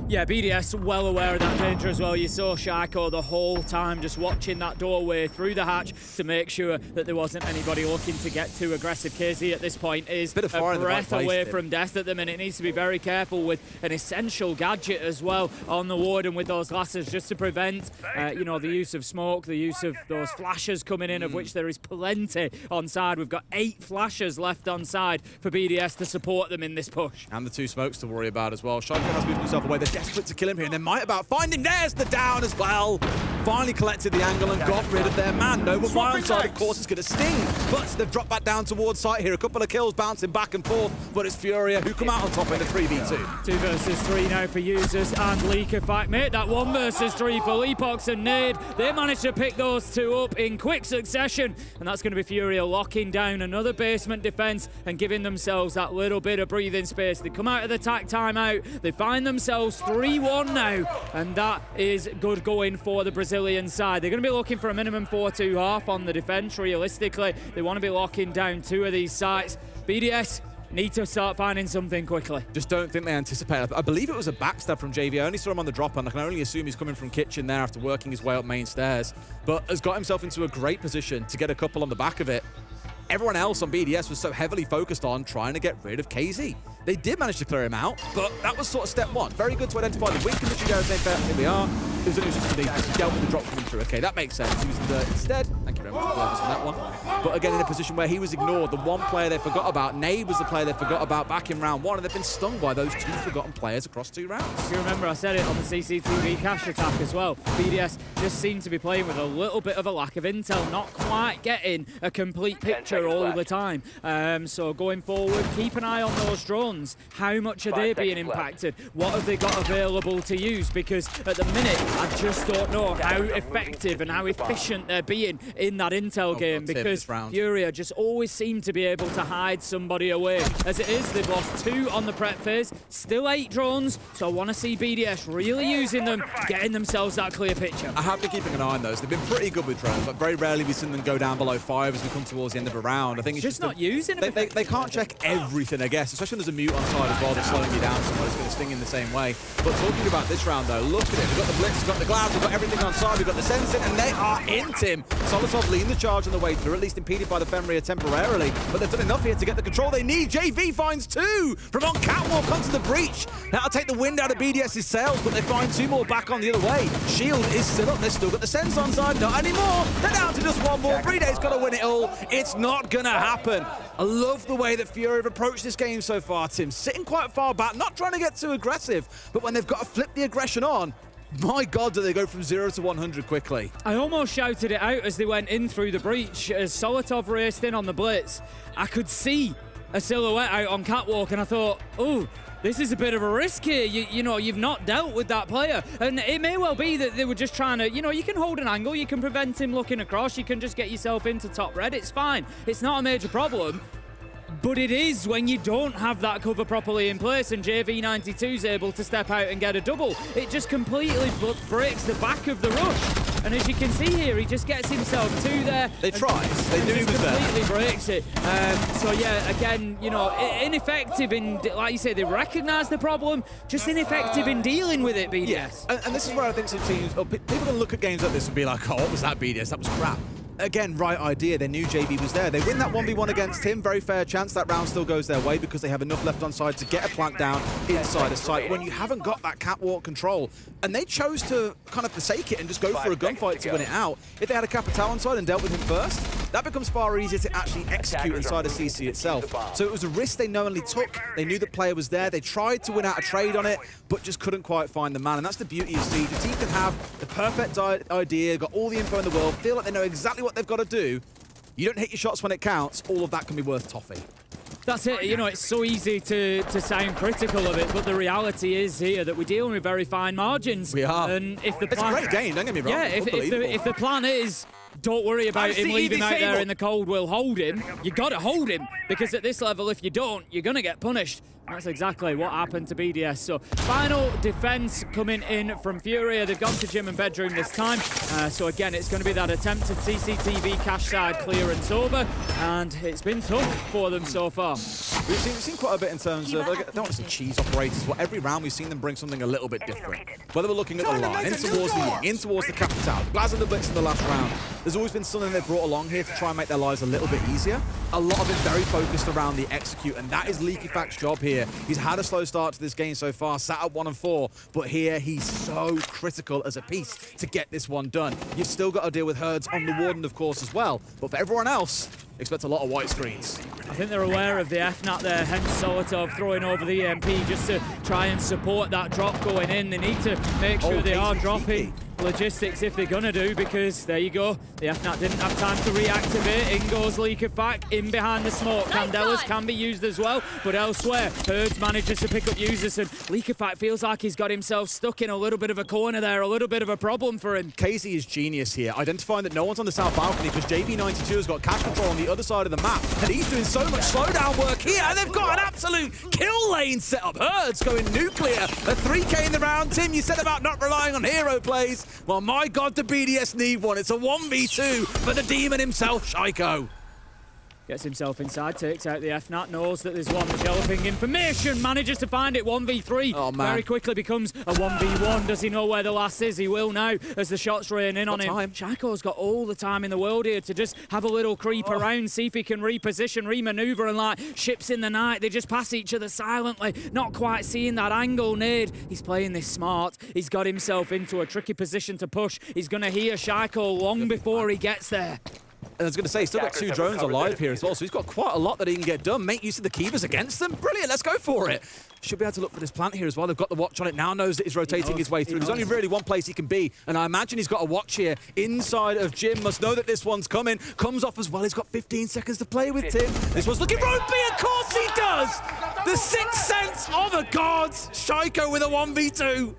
Yeah, BDS well aware of that danger as well. You saw Shaiko the whole time just watching that doorway through the hatch to make sure that there wasn't anybody looking to get too aggressive. KZ at this point is a breath away from death at the minute. Needs to be very careful with an essential gadget as well on the Warden with those lasers just to prevent you know, the use of smoke, the use of those flashes coming in, of which there is plenty on side. We've got 8 flashes left on side for BDS to support them in this push. And the 2 smokes to worry about as well. Shaiko has moved himself away. They're desperate to kill him here, and they might about find him. There's the down as well. Finally collected the angle and got rid of their man. Nova Fire inside, of course, is going to sting, but they've dropped back down towards site here. A couple of kills bouncing back and forth, but it's Furia who come out on top in the 3v2. 2 versus 3 now for users and Leak. In fact, mate, that 1 versus 3 for Leapox and Nade. They managed to pick those 2 up in quick succession, and that's going to be Furia locking down another basement defense and giving themselves that little bit of breathing space. They come out of the tack timeout. They find themselves 3-1 now, and that is good going for the Brazilian side. They're going to be looking for a minimum 4-2 half on the defense. Realistically, they want to be locking down 2 of these sites. BDS need to start finding something quickly. Just don't think they anticipate. I believe it was a backstab from JV. I only saw him on the drop, and I can only assume he's coming from kitchen there after working his way up main stairs, but has got himself into a great position to get a couple on the back of it. Everyone else on BDS was so heavily focused on trying to get rid of KZ. They did manage to clear him out, but that was sort of step 1. Very good to identify the weak condition there. Here we are. It was only just he dealt with the drop coming through. Okay, that makes sense. He was in dirt instead. Thank you very much for that one. But again, in a position where he was ignored. The one player they forgot about, Nade, was the player they forgot about back in round 1, and they've been stung by those 2 forgotten players across 2 rounds. If you remember, I said it on the CCTV cash attack as well. BDS just seemed to be playing with a little bit of a lack of intel, not quite getting a complete picture all the time. So going forward, keep an eye on those drones. How much are they being impacted? What have they got available to use? Because at the minute, I just don't know how effective and how efficient they're being in that intel game, because Furia just always seem to be able to hide somebody away. As it is, they've lost 2 on the prep phase, still 8 drones, so I want to see BDS really using them, getting themselves that clear picture. I have been keeping an eye on those. They've been pretty good with drones, but very rarely we've seen them go down below 5 as we come towards the end of a round. I think it's just not using them. They can't check everything, I guess, especially when there's a mute on side as well that's slowing you down. Somebody's going to sting in the same way. But talking about this round, though, look at it. We've got the Blitz, we've got the Glass, we've got everything on side, we've got the Sensing, and they are into him. Solotov leading the charge on the way through, at least impeded by the Fenrir temporarily, but they've done enough here to get the control they need. JV finds 2 from on catwalk onto the breach. That'll take the wind out of BDS's sails, but they find 2 more back on the other way. Shield is still up, they've still got the Sense on side, not anymore. They're down to just 1 more. Breeday's got to win it all. It's not going to happen. I love the way that Furia have approached this game so far, Tim. Sitting quite far back, not trying to get too aggressive, but when they've got to flip the aggression on, my God, do they go from 0 to 100 quickly. I almost shouted it out as they went in through the breach. As Solotov raced in on the Blitz, I could see a silhouette out on catwalk, and I thought, oh, this is a bit of a risk here. You know, you've not dealt with that player. And it may well be that they were just trying to, you know, you can hold an angle, you can prevent him looking across, you can just get yourself into top red. It's fine. It's not a major problem. But it is when you don't have that cover properly in place, and JV92 is able to step out and get a double. It just completely breaks the back of the rush. And as you can see here, he just gets himself 2 there. They tried. They knew he was there. Completely breaks it. So yeah, again, you know, ineffective in, like you say, they recognise the problem, just ineffective in dealing with it, BDS. Yeah. And this is where I think some teams, people can look at games like this and be like, oh, what was that, BDS? That was crap. Again, right idea. They knew JV was there. They win that 1v1 against him. Very fair chance that round still goes their way because they have enough left on side to get a plant down inside a site when you haven't got that catwalk control. And they chose to kind of forsake it and just go for a gunfight to win it out. If they had a Capital on side and dealt with him first, that becomes far easier to actually execute inside a CC itself. So it was a risk they knowingly took. They knew the player was there. They tried to win out a trade on it, but just couldn't quite find the man. And that's the beauty of Siege. A team can have the perfect idea, got all the info in the world, feel like they know exactly what they've got to do. You don't hit your shots when it counts. All of that can be worth toffee. That's it. You know, it's so easy to sound critical of it, but the reality is here that we're dealing with very fine margins. We are. And if the plan, it's a great game, don't get me wrong. Yeah, if the plan is, don't worry about him leaving out there in the cold, we'll hold him. You got to hold him, because at this level, if you don't, you're going to get punished. That's exactly what happened to BDS. So final defense coming in from Furia. They've gone to gym and bedroom this time. So again, it's going to be that attempted CCTV cash side clearance over, and it's been tough for them so far. We've seen quite a bit in terms of, like, I don't want to say cheese operators, but every round we've seen them bring something a little bit different. Whether we're looking at the line, in towards the in towards the capital, Blaz and the Blitz in the last round, there's always been something they've brought along here to try and make their lives a little bit easier. A lot of it very focused around the execute, and that is Leaky Fact's job here. He's had a slow start to this game so far, sat at 1-4, but here he's so critical as a piece to get this one done. You've still got to deal with Herds on the Warden, of course, as well, but for everyone else, expect a lot of white screens. I think they're aware of the FNAT there, hence Solotov throwing over the EMP just to try and support that drop going in. They need to make sure they are dropping logistics if they're gonna do, because there you go, the FNAT didn't have time to reactivate. In goes Leak of Fact, in behind the smoke. Candelas can be used as well, but elsewhere, Herds manages to pick up users, and Leak of Fact feels like he's got himself stuck in a little bit of a corner there, a little bit of a problem for him. Casey is genius here, identifying that no one's on the south balcony because JB92 has got cash control on the other side of the map, and he's doing so much slowdown work here, and they've got an absolute kill lane set up. Herds going nuclear, a 3K in the round. Tim, you said about not relying on hero plays. Well, my God, the BDS need one. It's a 1v2 for the demon himself, Shaiko. Gets himself inside, takes out the FNAT, knows that there's one developing information, manages to find it, 1v3. Oh, man. Very quickly becomes a 1v1. Does he know where the last is? He will now as the shots rain in on him. Shaiko's got all the time in the world here to just have a little creep around, see if he can reposition, remaneuver, and like ships in the night, they just pass each other silently, not quite seeing that angle nade. He's playing this smart. He's got himself into a tricky position to push. He's going to hear Shaiko long before he gets there. And I was going to say, he's still got 2 drones alive here as well, so he's got quite a lot that he can get done. Make use of the Kivas against them. Brilliant, let's go for it. Should be able to look for this plant here as well. They've got the watch on it now, knows that he's rotating his way through. There's only really one place he can be, and I imagine he's got a watch here inside of Jim. Must know that this one's coming. Comes off as well. He's got 15 seconds to play with Tim. This one's looking ropey, of course he does! The sixth sense of a god. Shaiko with a 1v2.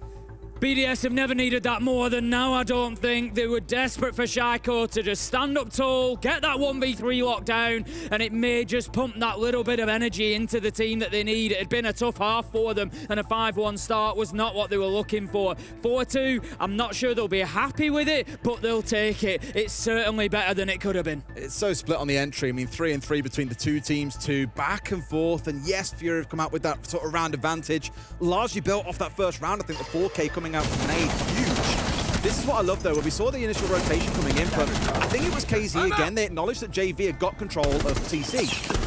BDS have never needed that more than now, I don't think. They were desperate for Shaiko to just stand up tall, get that 1v3 locked down, and it may just pump that little bit of energy into the team that they need. It had been a tough half for them, and a 5-1 start was not what they were looking for. 4-2, I'm not sure they'll be happy with it, but they'll take it. It's certainly better than it could have been. It's so split on the entry. I mean, 3-3 between the two teams, 2 back and forth, and yes, Furia have come out with that sort of round advantage, largely built off that first round. I think the 4K coming out from Nade, huge. This is what I love, though, when we saw the initial rotation coming in, but I think it was KZ again. They acknowledged that JV had got control of CC.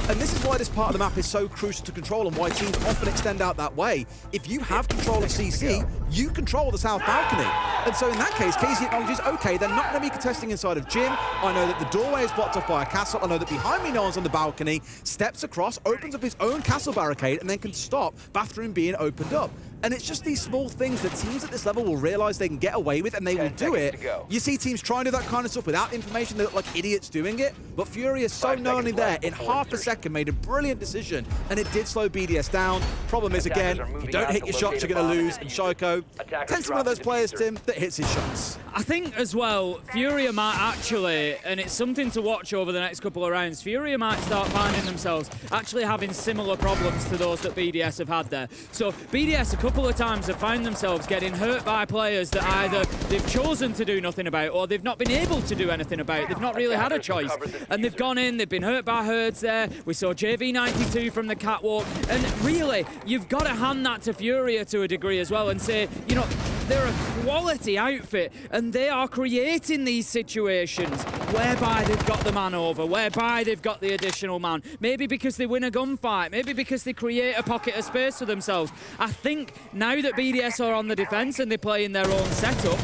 And this is why this part of the map is so crucial to control and why teams often extend out that way. If you have control of CC, you control the south balcony. And so in that case, KZ acknowledges, okay, they're not going to be contesting inside of Gym. I know that the doorway is blocked off by a castle. I know that behind me no one's on the balcony, steps across, opens up his own castle barricade, and then can stop bathroom being opened up. And it's just these small things that teams at this level will realize they can get away with, and they will do it. You see teams trying to do that kind of stuff without information. They look like idiots doing it. But Furia is so knowingly there in half a second, made a brilliant decision, and it did slow BDS down. Problem is, again, if you don't hit your shots, you're going to lose. And Shaiko tends to be one of those players, Tim, that hits his shots. I think as well, Furia might actually, and it's something to watch over the next couple of rounds, Furia might start finding themselves actually having similar problems to those that BDS have had there. So BDS a couple of times have found themselves getting hurt by players that either they've chosen to do nothing about or they've not been able to do anything about. They've not really had a choice. And they've gone in, they've been hurt by Herds there. We saw JV92 from the catwalk. And really, you've got to hand that to Furia to a degree as well and say, you know, they're a quality outfit and they are creating these situations whereby they've got the man over, whereby they've got the additional man. Maybe because they win a gunfight, maybe because they create a pocket of space for themselves. I think now that BDS are on the defense and they play in their own setup,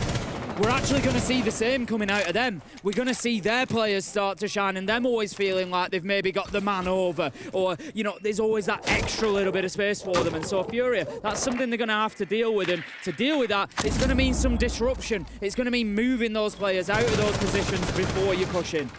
we're actually going to see the same coming out of them. We're going to see their players start to shine and them always feeling like they've maybe got the man over, or, you know, there's always that extra little bit of space for them. And so Furia, that's something they're going to have to deal with. And to deal with that, it's going to mean some disruption. It's going to mean moving those players out of those positions before you push in.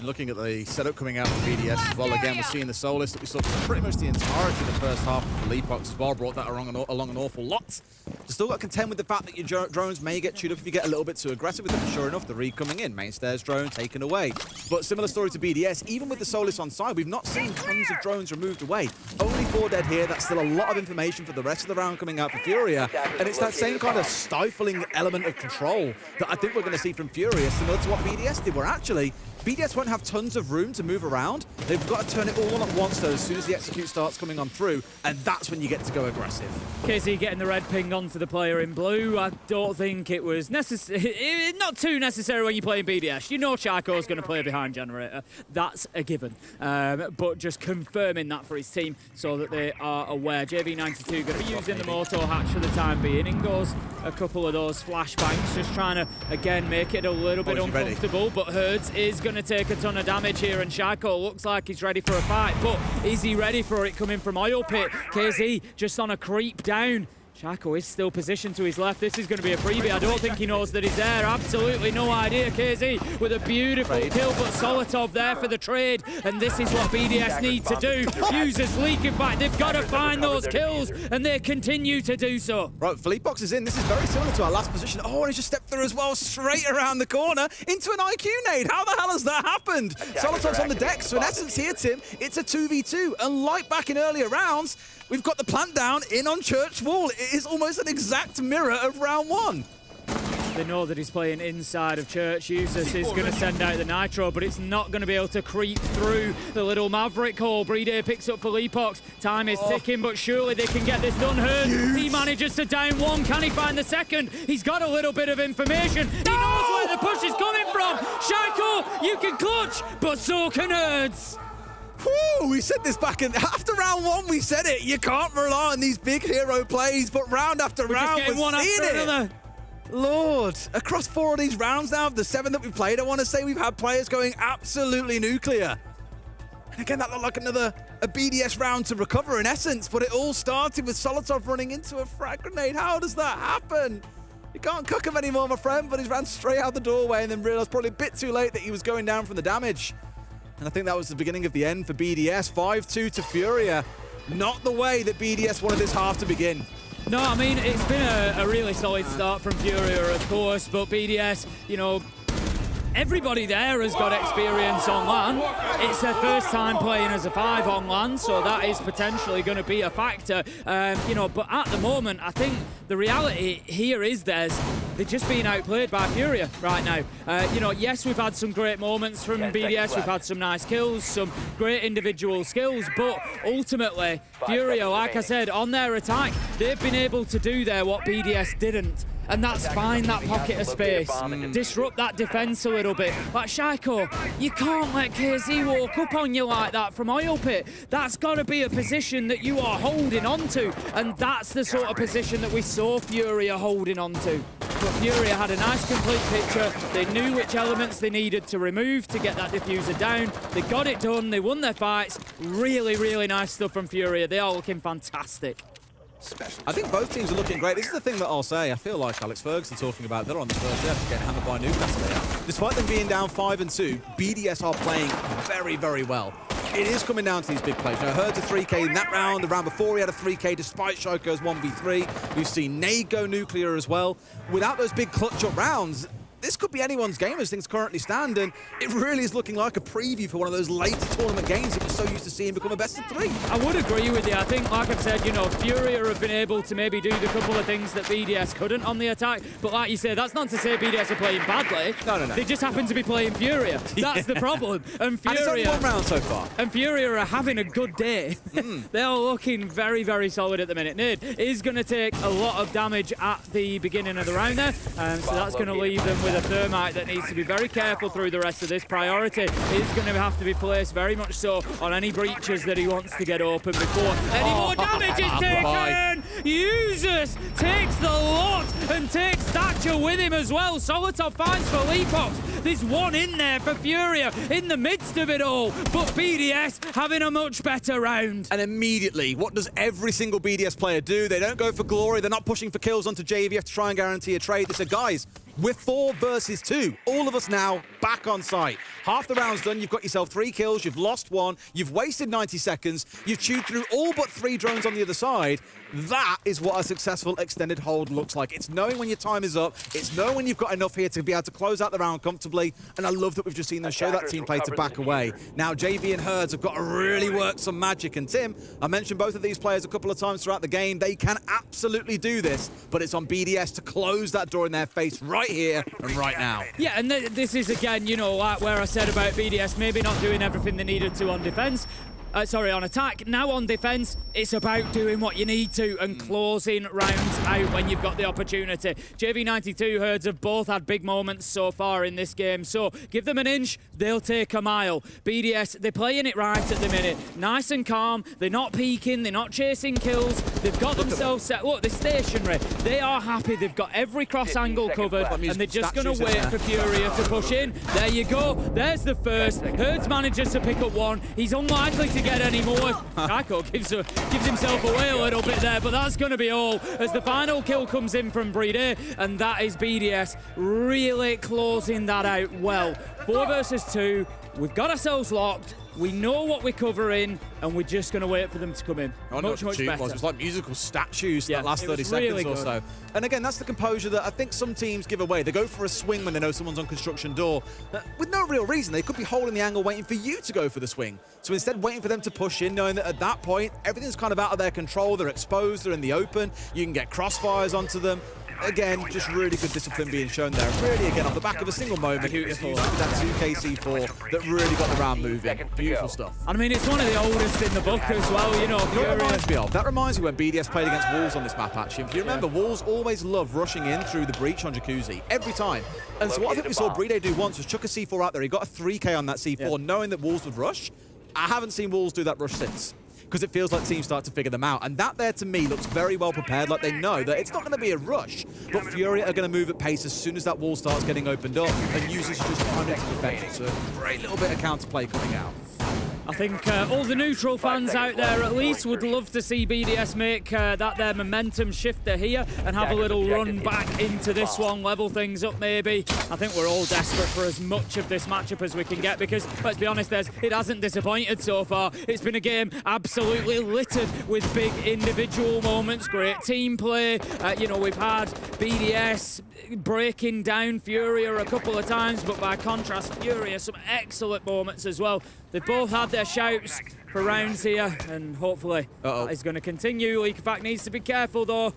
Looking at the setup coming out from BDS as well, again, we're seeing the Solus that we saw for pretty much the entirety of the first half of the lead box as well, brought that along an awful lot. You still got to contend with the fact that your drones may get chewed up if you get a little bit too aggressive with them. Sure enough, the read coming in, main stairs drone taken away. But similar story to BDS, even with the Solus on side, we've not seen tons of drones removed away. Only 4 dead here, that's still a lot of information for the rest of the round coming out for Furia. And it's that same kind of stifling element of control that I think we're going to see from Furia, similar to what BDS did, where actually BDS won't have tons of room to move around. They've got to turn it all on at once, though, as soon as the execute starts coming on through, and that's when you get to go aggressive. KZ getting the red ping onto the player in blue. I don't think it was necessary, not too necessary when you're playing BDS. You know Shaco's going to play behind Generator. That's a given. But just confirming that for his team so that they are aware. JV92 going to be using the Moto hatch for the time being. In goes a couple of those flashbangs, just trying to, again, make it a little bit uncomfortable. But Herds is going to take a ton of damage here, and Shaco looks like he's ready for a fight. But is he ready for it coming from Oil Pit? KZ just on a creep down. Shaco is still positioned to his left. This is going to be a freebie. I don't think he knows that he's there. Absolutely no idea. KZ with a beautiful kill, but Solotov there for the trade. And this is what BDS need to do. Users leak. In fact, they've got to find those kills, and they continue to do so. Right, Fleetbox is in. This is very similar to our last position. Oh, and he's just stepped through as well, straight around the corner into an IQ nade. How the hell has that happened? Solotov's on the deck, so in essence here, Tim, it's a 2v2. And like back in earlier rounds, we've got the plant down in on Church Wall. It is almost an exact mirror of round one. They know that he's playing inside of Church. Users is going to send out the Nitro, but it's not going to be able to creep through the little Maverick hole. Brede picks up for Leapox. Time is ticking, but surely they can get this done. Hurd, he manages to down one. Can he find the second? He's got a little bit of information. He knows where the push is coming from. Shaco, you can clutch, but so can Herds. Whew, we said this back in after round one. We said it. You can't rely on these big hero plays, but round after round, we're seeing it. Lord, across 4 of these rounds now, of the 7 that we've played, I want to say we've had players going absolutely nuclear. And again, that looked like a BDS round to recover in essence, but it all started with Solotov running into a frag grenade. How does that happen? You can't cook him anymore, my friend, but he's ran straight out the doorway and then realized probably a bit too late that he was going down from the damage. And I think that was the beginning of the end for BDS. 5-2 to Furia. Not the way that BDS wanted this half to begin. No, I mean, it's been a really solid start from Furia, of course, but BDS, you know, everybody there has got experience on LAN. It's their first time playing as a 5 on LAN, so that is potentially going to be a factor. You know, but at the moment, I think the reality here is they're just being outplayed by Furia right now. You know, yes, we've had some great moments from BDS. We've had some nice kills, some great individual skills, but ultimately, Furia, like I said, on their attack, they've been able to do there what BDS didn't. And that's find that pocket of space, disrupt that defense a little bit. Like Shaco, you can't let KZ walk up on you like that from Oil Pit. That's got to be a position that you are holding on to, and that's the sort of position that we saw Furia holding on to. But Furia had a nice complete picture. They knew which elements they needed to remove to get that diffuser down. They got it done, they won their fights. Really, really nice stuff from Furia. They are looking fantastic. I think both teams are looking great. This is the thing that I'll say. I feel like Alex Ferguson talking about they're on the first step to get hammered by Newcastle. Despite them being down 5-2, BDS are playing very, very well. It is coming down to these big plays. Now, Herd's a 3K in that round. The round before, he had a 3K despite Shoko's 1v3. We've seen Nade go nuclear as well. Without those big clutch-up rounds, this could be anyone's game as things currently stand, and it really is looking like a preview for one of those later tournament games that we're so used to seeing become a best of 3. I would agree with you. I think, like I've said, you know, Furia have been able to maybe do the couple of things that BDS couldn't on the attack, but like you say, that's not to say BDS are playing badly. No. They just happen to be playing Furia. That's the problem. And Furia, and it's only one round so far. And Furia are having a good day. They are looking very, very solid at the minute. Nid is going to take a lot of damage at the beginning of the round there, so that's going to leave them with a thermite that needs to be very careful through the rest of this. Priority is going to have to be placed very much so on any breaches that he wants to get open before any more damage is taken. Users takes the lot and takes Thatcher with him as well. Solotov finds for Leapox. There's one in there for Furia in the midst of it all, but BDS having a much better round. And immediately, what does every single BDS player do? They don't go for glory. They're not pushing for kills onto JVF to try and guarantee a trade. They say, guys, we're 4 versus 2. All of us now back on site. Half the round's done. You've got yourself 3 kills. You've lost 1. You've wasted 90 seconds. You've chewed through all but 3 drones on the other side. That is what a successful extended hold looks like. It's knowing when your time is up. It's knowing when you've got enough here to be able to close out the round comfortably. And I love that we've just seen them show that team play to back away. Now, JV and Herds have got to really work some magic. And Tim, I mentioned both of these players a couple of times throughout the game. They can absolutely do this, but it's on BDS to close that door in their face right right here and right now. Yeah, and this is, again, you know, like where I said about BDS maybe not doing everything they needed to on defense. On attack. Now on defense, it's about doing what you need to and closing rounds out when you've got the opportunity. JV92 Herds have both had big moments so far in this game, so give them an inch, they'll take a mile. BDS, they're playing it right at the minute. Nice and calm, they're not peeking, they're not chasing kills, they've got themselves set. Look, they're stationary. They are happy, they've got every cross angle covered, and they're just going to wait for Furia to push in. There you go, there's the first. Herds manages to pick up one. He's unlikely to get any more. Kaiko gives himself away a little bit there, but that's going to be all as the final kill comes in from Brede, and that is BDS really closing that out well. 4 versus 2, we've got ourselves locked. We know what we're covering, and we're just going to wait for them to come in. Much better. It was like musical statues that last 30 seconds really or so. And again, that's the composure that I think some teams give away. They go for a swing when they know someone's on construction door with no real reason. They could be holding the angle waiting for you to go for the swing. So instead, waiting for them to push in, knowing that at that point, everything's kind of out of their control. They're exposed, they're in the open. You can get crossfires onto them. Again, just really good discipline being shown there. Really, again, off the back of a single moment, beautiful. That 2KC4 that really got the round moving. Beautiful stuff. I mean, it's one of the oldest in the book as well, you know. That reminds me when BDS played against Wolves on this map, actually. If you remember, Wolves always love rushing in through the breach on Jacuzzi, every time. And so what I think we saw Brede do once was chuck a C4 out there. He got a 3K on that C4, knowing that Wolves would rush. I haven't seen Wolves do that rush since, because it feels like teams start to figure them out. And that there, to me, looks very well prepared, like they know that it's not going to be a rush, but Furia are going to move at pace as soon as that wall starts getting opened up, and users just find it to perfection. So a great little bit of counterplay coming out. I think all the neutral fans out there at least would love to see BDS make that their momentum shifter here and have a little run back into this one, level things up maybe. I think we're all desperate for as much of this matchup as we can get because, let's be honest, it hasn't disappointed so far. It's been a game absolutely littered with big individual moments, great team play. You know, we've had BDS breaking down Furia a couple of times, but by contrast, Furia, some excellent moments as well. They've both had their shouts for rounds here, and hopefully that is going to continue. Leakyfact needs to be careful, though.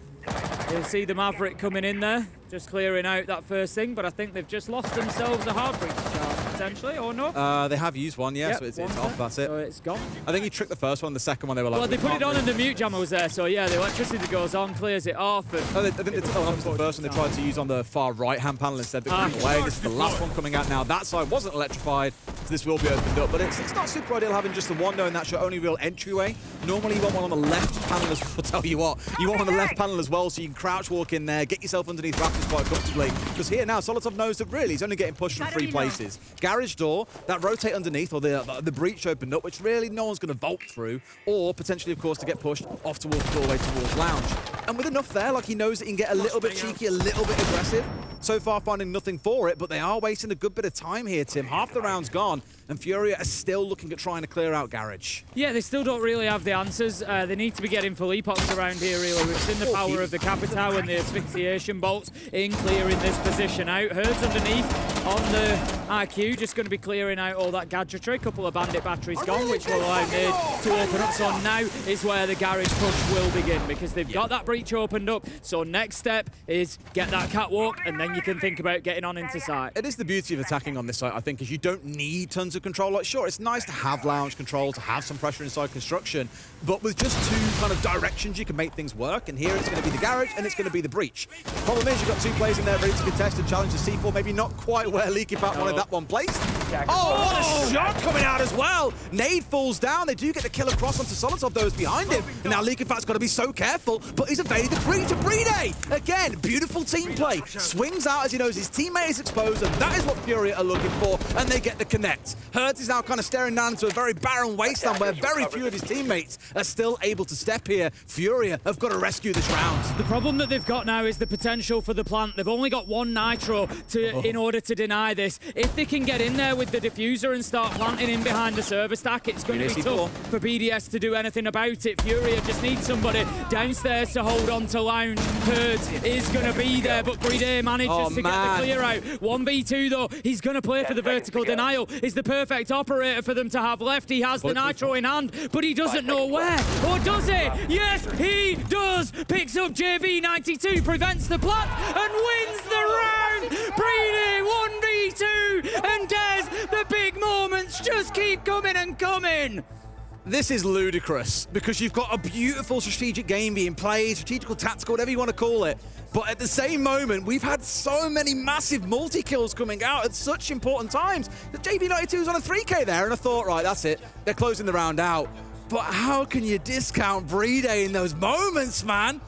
You'll see the Maverick coming in there, just clearing out that first thing, but I think they've just lost themselves a hard breach charge, potentially, or no? They have used one, yeah, so it's off, that's it. So it's gone. I think he tricked the first one, the second one they were like... Well, they put it on and the mute jammer was there, so yeah, the electricity goes on, clears it off. And I think it's the first one they tried to use on the far right-hand panel instead. They put it away. This is the last one coming out now. That side wasn't electrified, so this will be opened up, but it's not super ideal having just the one, knowing that's your only real entryway. Normally you want one on the left panel as well. I'll tell you what, you want one on the left panel as well, so you can crouch walk in there, get yourself underneath rafters quite comfortably. Because here now, Solotov knows that really he's only getting pushed from 3 places. Garage door, that rotate underneath, or the breach opened up, which really no one's going to vault through, or potentially, of course, to get pushed off towards the doorway towards lounge. And with enough there, like he knows that he can get a little bit cheeky, a little bit aggressive. So far, finding nothing for it, but they are wasting a good bit of time here, Tim. Half the round's gone, and Furia are still looking at trying to clear out Garage. Yeah, they still don't really have the answers. They need to be getting Philippox around here, really. We've seen the power of the Capitao and the asphyxiation bolts in clearing this position out. Herds underneath on the IQ, just going to be clearing out all that gadgetry. A couple of bandit batteries gone, which will allow Nade to open up. So now is where the Garage push will begin, because they've got that breach opened up. So next step is get that catwalk, and then you can think about getting on into site. It is the beauty of attacking on this site, I think, is you don't need tons of control. Like, sure, it's nice to have lounge control, to have some pressure inside construction, but with just 2 kind of directions, you can make things work. And here it's going to be the Garage, and it's going to be the breach. Problem is, you've got 2 players in there ready to contest and challenge the C4. Maybe not quite where Leakyfact wanted that one placed. Oh, what a shot coming out as well. Nade falls down. They do get the kill across onto Solotov, those behind him. And now Leakyfact's got to be so careful, but he's evaded the breach of Brede. Again, beautiful team play. Swings out as he knows his teammate is exposed, and that is what Furia are looking for, and they get the connect. Herds is now kind of staring down into a very barren wasteland where very few of his teammates are still able to step here. Furia have got to rescue this round. The problem that they've got now is the potential for the plant. They've only got 1 nitro in order to deny this. If they can get in there with the diffuser and start planting in behind the server stack, it's going to be tough for BDS to do anything about it. Furia just needs somebody downstairs to hold on to lounge. Herds is going to be there, but Brede manages to get the clear out. 1v2 though, he's going to play for the vertical denial. Is the perfect operator for them to have left. He has the nitro in hand, but he doesn't know where. Or does he? Yes, he does. Picks up JV92, prevents the plant, and wins the round. Breedy, 1v2, and Des, the big moments just keep coming and coming. This is ludicrous because you've got a beautiful strategic game being played, strategical, tactical, whatever you want to call it. But at the same moment, we've had so many massive multi-kills coming out at such important times. The JV92 was on a 3K there, and I thought, right, that's it. They're closing the round out. But how can you discount Breedy in those moments, man?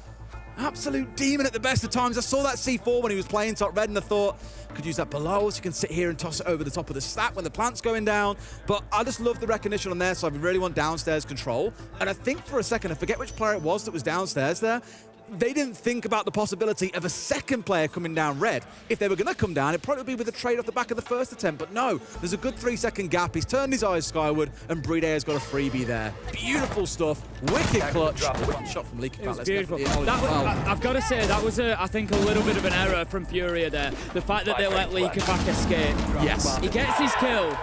Absolute demon at the best of times. I saw that C4 when he was playing top red, and I thought, could use that below, so you can sit here and toss it over the top of the stack when the plant's going down. But I just love the recognition on their side. We really want downstairs control. And I think for a second, I forget which player it was that was downstairs there, they didn't think about the possibility of a second player coming down red. If they were going to come down, it'd probably be with a trade off the back of the first attempt. But no, there's a good 3-second gap. He's turned his eyes skyward, and Breedy has got a freebie there. Beautiful stuff. Wicked clutch. Wicked shot from Leaky. It was beautiful. I've got to say, that was, I think, a little bit of an error from Furia there. The fact that they let Leaky escape. Yes. He gets his kill.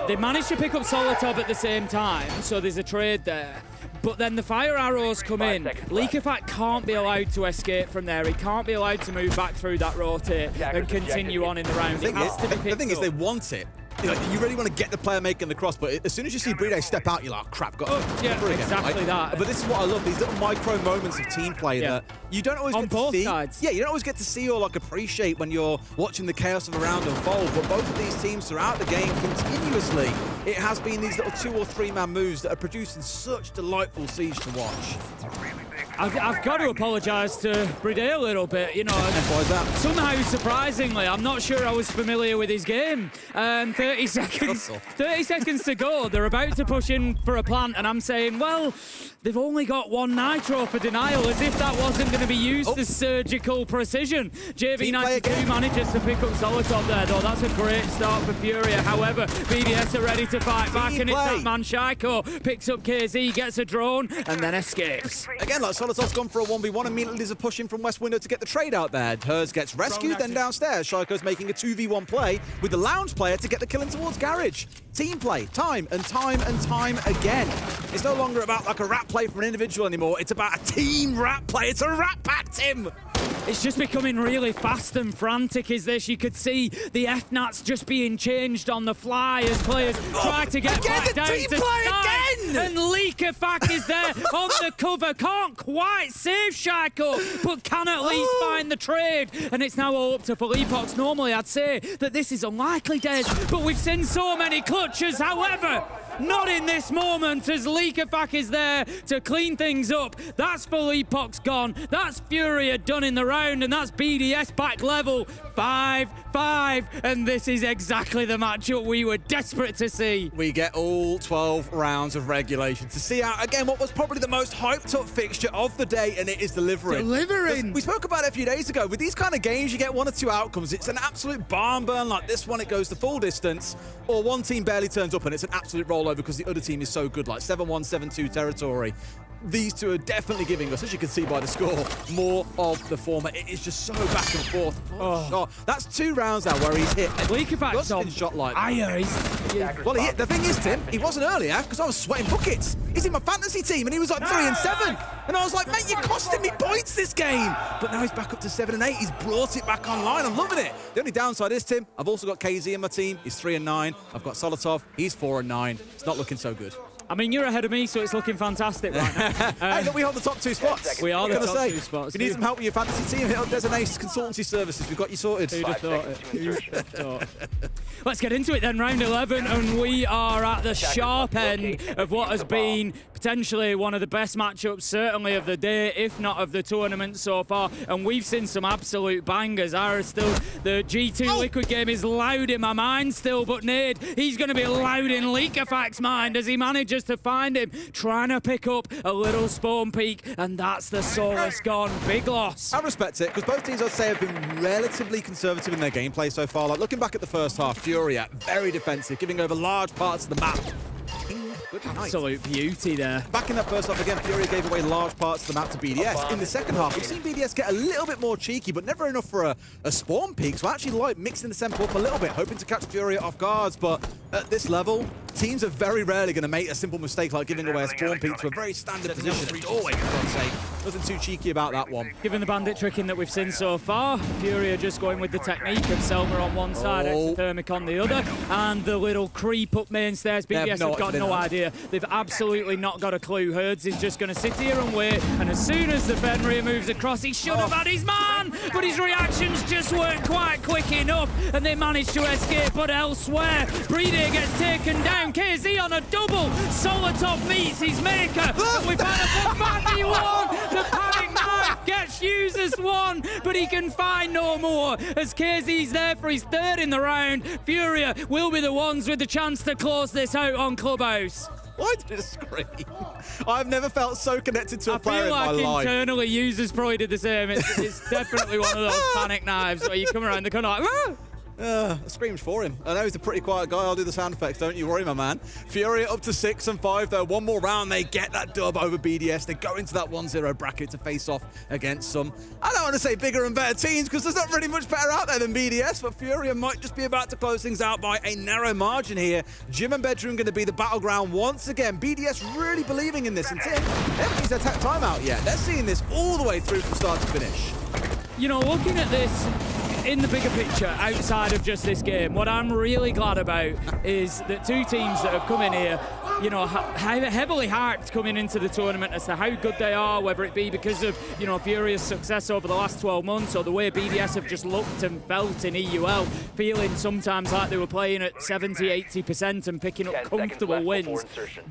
They managed to pick up Solotov at the same time, so there's a trade there. But then the fire arrows come in. Leakafat can't be allowed to escape from there. He can't be allowed to move back through that rotate and continue on in the round. The thing is, they want it. You know, you really want to get the player making the cross, but as soon as you see Breedy step out, you're like, oh, crap, got exactly that. But this is what I love, these little micro moments of team play that you don't always on get both to see. sides. Yeah, you don't always get to see or like appreciate when you're watching the chaos of a round unfold, but both of these teams throughout the game continuously, it has been these little 2- or 3-man moves that are producing such delightful siege to watch. I've got to apologise to Breedy a little bit, you know. Why is that? Somehow, surprisingly, I'm not sure I was familiar with his game. 30 seconds to go. They're about to push in for a plant, and I'm saying, well, they've only got 1 nitro for denial, as if that wasn't going to be used as surgical precision. JV92 manages to pick up Solotov there, though. That's a great start for Furia. However, BDS are ready to fight back, and it's that man Shaiko picks up KZ, gets a drone, and then escapes. Again, like Solotov's gone for a 1v1, immediately there's a push in from West Window to get the trade out there. Hers gets rescued, then downstairs, Shaiko's making a 2v1 play with the lounge player to get the kill in towards Garage. Team play, time and time and time again. It's no longer about like a rat play from an individual anymore, it's about a team rat play. It's a rat pack, Tim! It's just becoming really fast and frantic, is this? You could see the F-Nats just being changed on the fly as players try to get back down to side. And Leakafak is there on the cover, can't quite save Shaiko, but can at least find the trade. And it's now all up to Philippox. Normally I'd say that this is unlikely, Des, but we've seen so many clutches. However, not in this moment, as Leakafak is there to clean things up. That's Philippox gone. That's Furia done in the round, and that's BDS back level 5-5. And this is exactly the matchup we were desperate to see. We get all 12 rounds of regulation to see out, again, what was probably the most hyped up fixture of the day, and it is delivering. We spoke about it a few days ago. With these kind of games, you get 1 or 2 outcomes. It's an absolute barn burn like this one. It goes the full distance, or one team barely turns up, and it's an absolute rollover because the other team is so good, like 7-1, 7-2 territory. These two are definitely giving us, as you can see by the score, more of the former. It is just so back and forth. Oh, that's 2 rounds now where he's hit. Leakafak's on shot like well, the thing is, Tim, he wasn't earlier because I was sweating buckets. He's in my fantasy team and he was like 3-7. And I was like, mate, you're costing me points this game. But now he's back up to 7-8. He's brought it back online. I'm loving it. The only downside is, Tim, I've also got KZ in my team. He's 3-9. I've got Solotov. He's 4-9. It's not looking so good. I mean, you're ahead of me, so it's looking fantastic right now. Hey, look, we hold the top 2 spots. We are the top 2 spots. If you need some help with your fantasy team, hit up Designates Consultancy Services. We've got you sorted. Who'd have thought it? Who'd have thought? Let's get into it then, round 11, and we are at the sharp end of what has been potentially one of the best matchups, certainly of the day, if not of the tournament so far. And we've seen some absolute bangers. The G2 Liquid game is loud in my mind still, but Nade, he's going to be loud in Leakafak's mind as he manages to find him, trying to pick up a little spawn peak, and that's the Solus gone. Big loss. I respect it, because both teams, I'd say, have been relatively conservative in their gameplay so far. Like, looking back at the first half, Furia, very defensive, giving over large parts of the map. Absolute beauty there. Back in that first half again, Furia gave away large parts of the map to BDS. In the second half, we've seen BDS get a little bit more cheeky, but never enough for a spawn peak. So I actually like mixing the tempo up a little bit, hoping to catch Furia off guards. But at this level, teams are very rarely going to make a simple mistake like giving away a spawn peak to a very standard position, a doorway, for God's sake. Nothing too cheeky about that one. Given the bandit tricking that we've seen so far, Furia just going with the technique of Selma on one side, Exothermic on the other, and the little creep up main stairs. BDS have got no idea. They've absolutely not got a clue. Herds is just going to sit here and wait, and as soon as the Fenrir moves across, he should have had his man, but his reactions just weren't quite quick enough, and they managed to escape. But elsewhere, Brede gets taken down. KZ on a double. Solotov meets his maker. We've had a bloodbath one. The panic knife gets used as one, but he can find no more as KZ's there for his third in the round. Furia will be the ones with the chance to close this out on Clubhouse. Why did it scream? I've never felt so connected to a player in my life. I feel like internally users probably did the same. It's definitely one of those panic knives where you come around the corner like, ah! I screamed for him. I know he's a pretty quiet guy. I'll do the sound effects. Don't you worry, my man. Furia up to 6 and 5, though. One more round. They get that dub over BDS. They go into that 1-0 bracket to face off against some, I don't want to say bigger and better teams because there's not really much better out there than BDS, but Furia might just be about to close things out by a narrow margin here. Gym and Bedroom going to be the battleground once again. BDS really believing in this. And Tim, they haven't used their timeout yet. They're seeing this all the way through from start to finish. You know, looking at this in the bigger picture, outside of just this game, what I'm really glad about is that two teams that have come in here, you know, heavily hyped coming into the tournament as to how good they are, whether it be because of, you know, Furia's success over the last 12 months or the way BDS have just looked and felt in EUL, feeling sometimes like they were playing at 70-80% and picking up comfortable wins.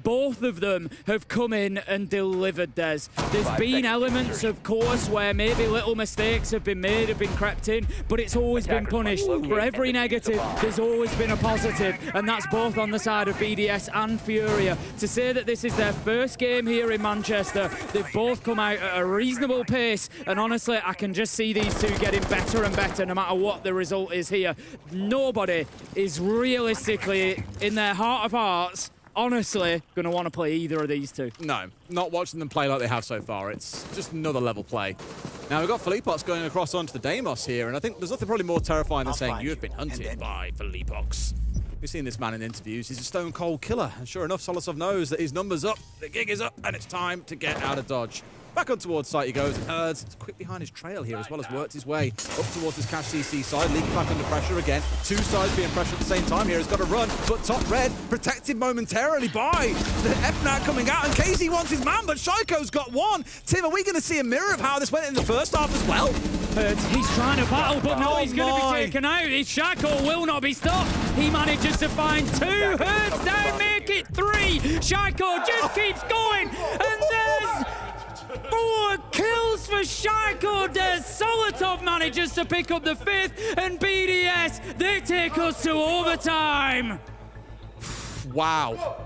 Both of them have come in and delivered, Des. There's been elements, of course, where maybe little mistakes have been made, have been crept in, but it's always been punished. For every negative, there's always been a positive, and that's both on the side of BDS and Furia. To say that this is their first game here in Manchester, they've both come out at a reasonable pace, and honestly, I can just see these two getting better and better no matter what the result is here. Nobody is realistically, in their heart of hearts, honestly, going to want to play either of these two. No, not watching them play like they have so far. It's just another level play. Now, we've got Philippox going across onto the Deimos here, and I think there's nothing probably more terrifying than saying you have been hunted by Philippox. We've seen this man in interviews. He's a stone-cold killer, and sure enough, Solosov knows that his number's up, the gig is up, and it's time to get out of Dodge. Back on towards site he goes, and Herds is quick behind his trail here, as well as worked his way up towards this Cash CC side, leaking back under pressure again. Two sides being pressured at the same time here. He's got to run, but top red protected momentarily by the FNAT coming out, and KZ wants his man, but Shaiko's got one. Tim, are we going to see a mirror of how this went in the first half as well? Herds, he's trying to battle, but no, he's going to be taken out. Shaiko will not be stopped. He manages to find two. Herds down, make it three. Shaiko just keeps going, and there's 4 kills for Shaiko. Des Solotov manages to pick up the 5th, and BDS, they take us to overtime. Wow.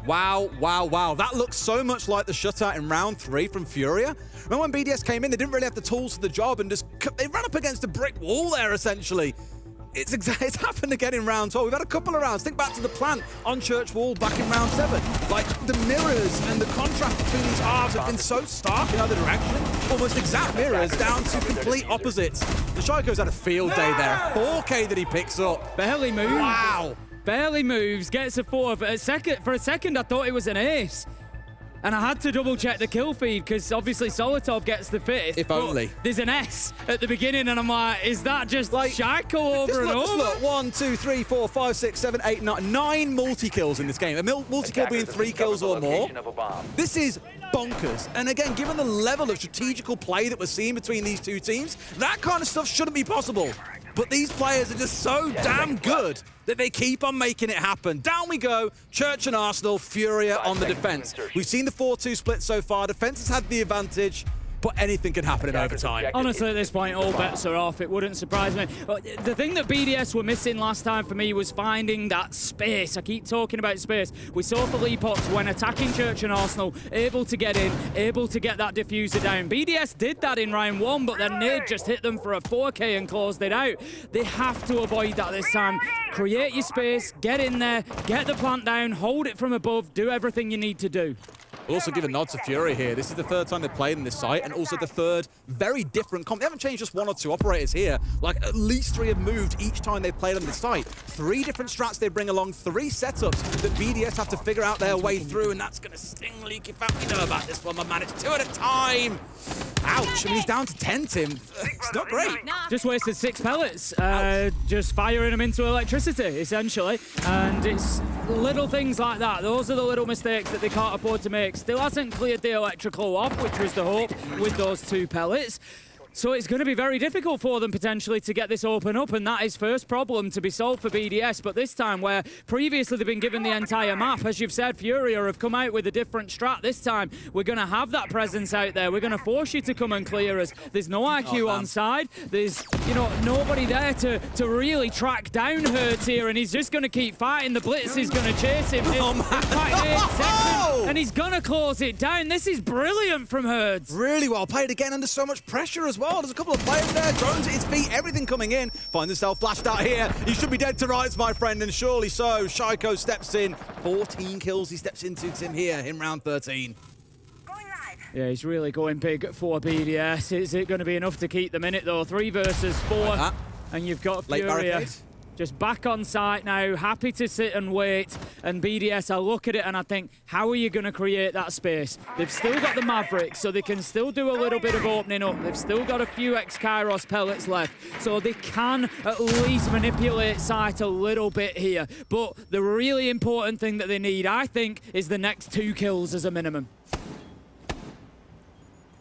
Wow, wow, wow. That looks so much like the shutout in round 3 from Furia. Remember when BDS came in, they didn't really have the tools for the job and they ran up against a brick wall there, essentially. It's happened again in round 12. We've had a couple of rounds. Think back to the plant on Church Wall back in round 7. Like, the mirrors and the contrast between these halves have been so stark in either direction. Almost exact mirrors down to complete opposites. The Shaiko's had a field day there. 4K that he picks up. Barely moves. Wow. Barely moves, gets a 4. For a second, I thought it was an ace. And I had to double check the kill feed because obviously Solotov gets the 5th. If only. There's an S at the beginning and I'm like, is that just like Shaiko over and over? Just look, 1, 2, 3, 4, 5, 6, 7, 8, 9. 9 multi-kills in this game. A multi-kill being 3 kills or more. This is bonkers. And again, given the level of strategical play that we're seeing between these two teams, that kind of stuff shouldn't be possible. But these players are just so damn good that they keep on making it happen. Down we go, Church and Arsenal, Furia on the defense. We've seen the 4-2 split so far. Defense has had the advantage, but anything can happen in overtime. Honestly, at this point, all bets are off. It wouldn't surprise me. The thing that BDS were missing last time for me was finding that space. I keep talking about space. We saw Philippox when attacking Church and Arsenal, able to get in, able to get that diffuser down. BDS did that in round 1, but then Nade just hit them for a 4K and closed it out. They have to avoid that this time. Create your space, get in there, get the plant down, hold it from above, do everything you need to do. We'll also give a nod to Furia here. This is the third time they've played in this site, and also the third very different comp. They haven't changed just 1 or 2 operators here. Like, at least 3 have moved each time they've played on this site. 3 different strats they bring along, 3 setups that BDS have to figure out their way through, and that's going to sting Leaky Fat. We know about this one, my man. It's 2 at a time. Ouch. I mean, he's down to 10, Tim. It's not great. Just wasted 6 pellets, just firing them into electricity, essentially. And it's little things like that. Those are the little mistakes that they can't afford to make. Still hasn't cleared the electrical off, which was the hope with those 2 pellets. So it's going to be very difficult for them potentially to get this open up, and that is first problem to be solved for BDS. But this time, where previously they've been given the entire map, as you've said, Furia have come out with a different strat. This time, we're going to have that presence out there. We're going to force you to come and clear us. There's no IQ on side. There's, you know, nobody there to really track down Hertz here, and he's just going to keep fighting. The Blitz is going to chase him. In fact, 8 seconds, and he's going to close it down. This is brilliant from Hertz. Really well played again under so much pressure as well. There's a couple of players there, drones at his feet, everything coming in. Finds himself flashed out here. He should be dead to rights, my friend, and surely so. Shaiko steps in. 14 kills he steps into, Tim, here in round 13. Yeah, he's really going big for BDS. Is it going to be enough to keep them in it, though? 3 versus 4, and you've got Furia just back on site now, happy to sit and wait. And BDS, I look at it and I think, how are you going to create that space? They've still got the Mavericks, so they can still do a little bit of opening up. They've still got a few X-Kairos pellets left, so they can at least manipulate site a little bit here. But the really important thing that they need, I think, is the next 2 kills as a minimum.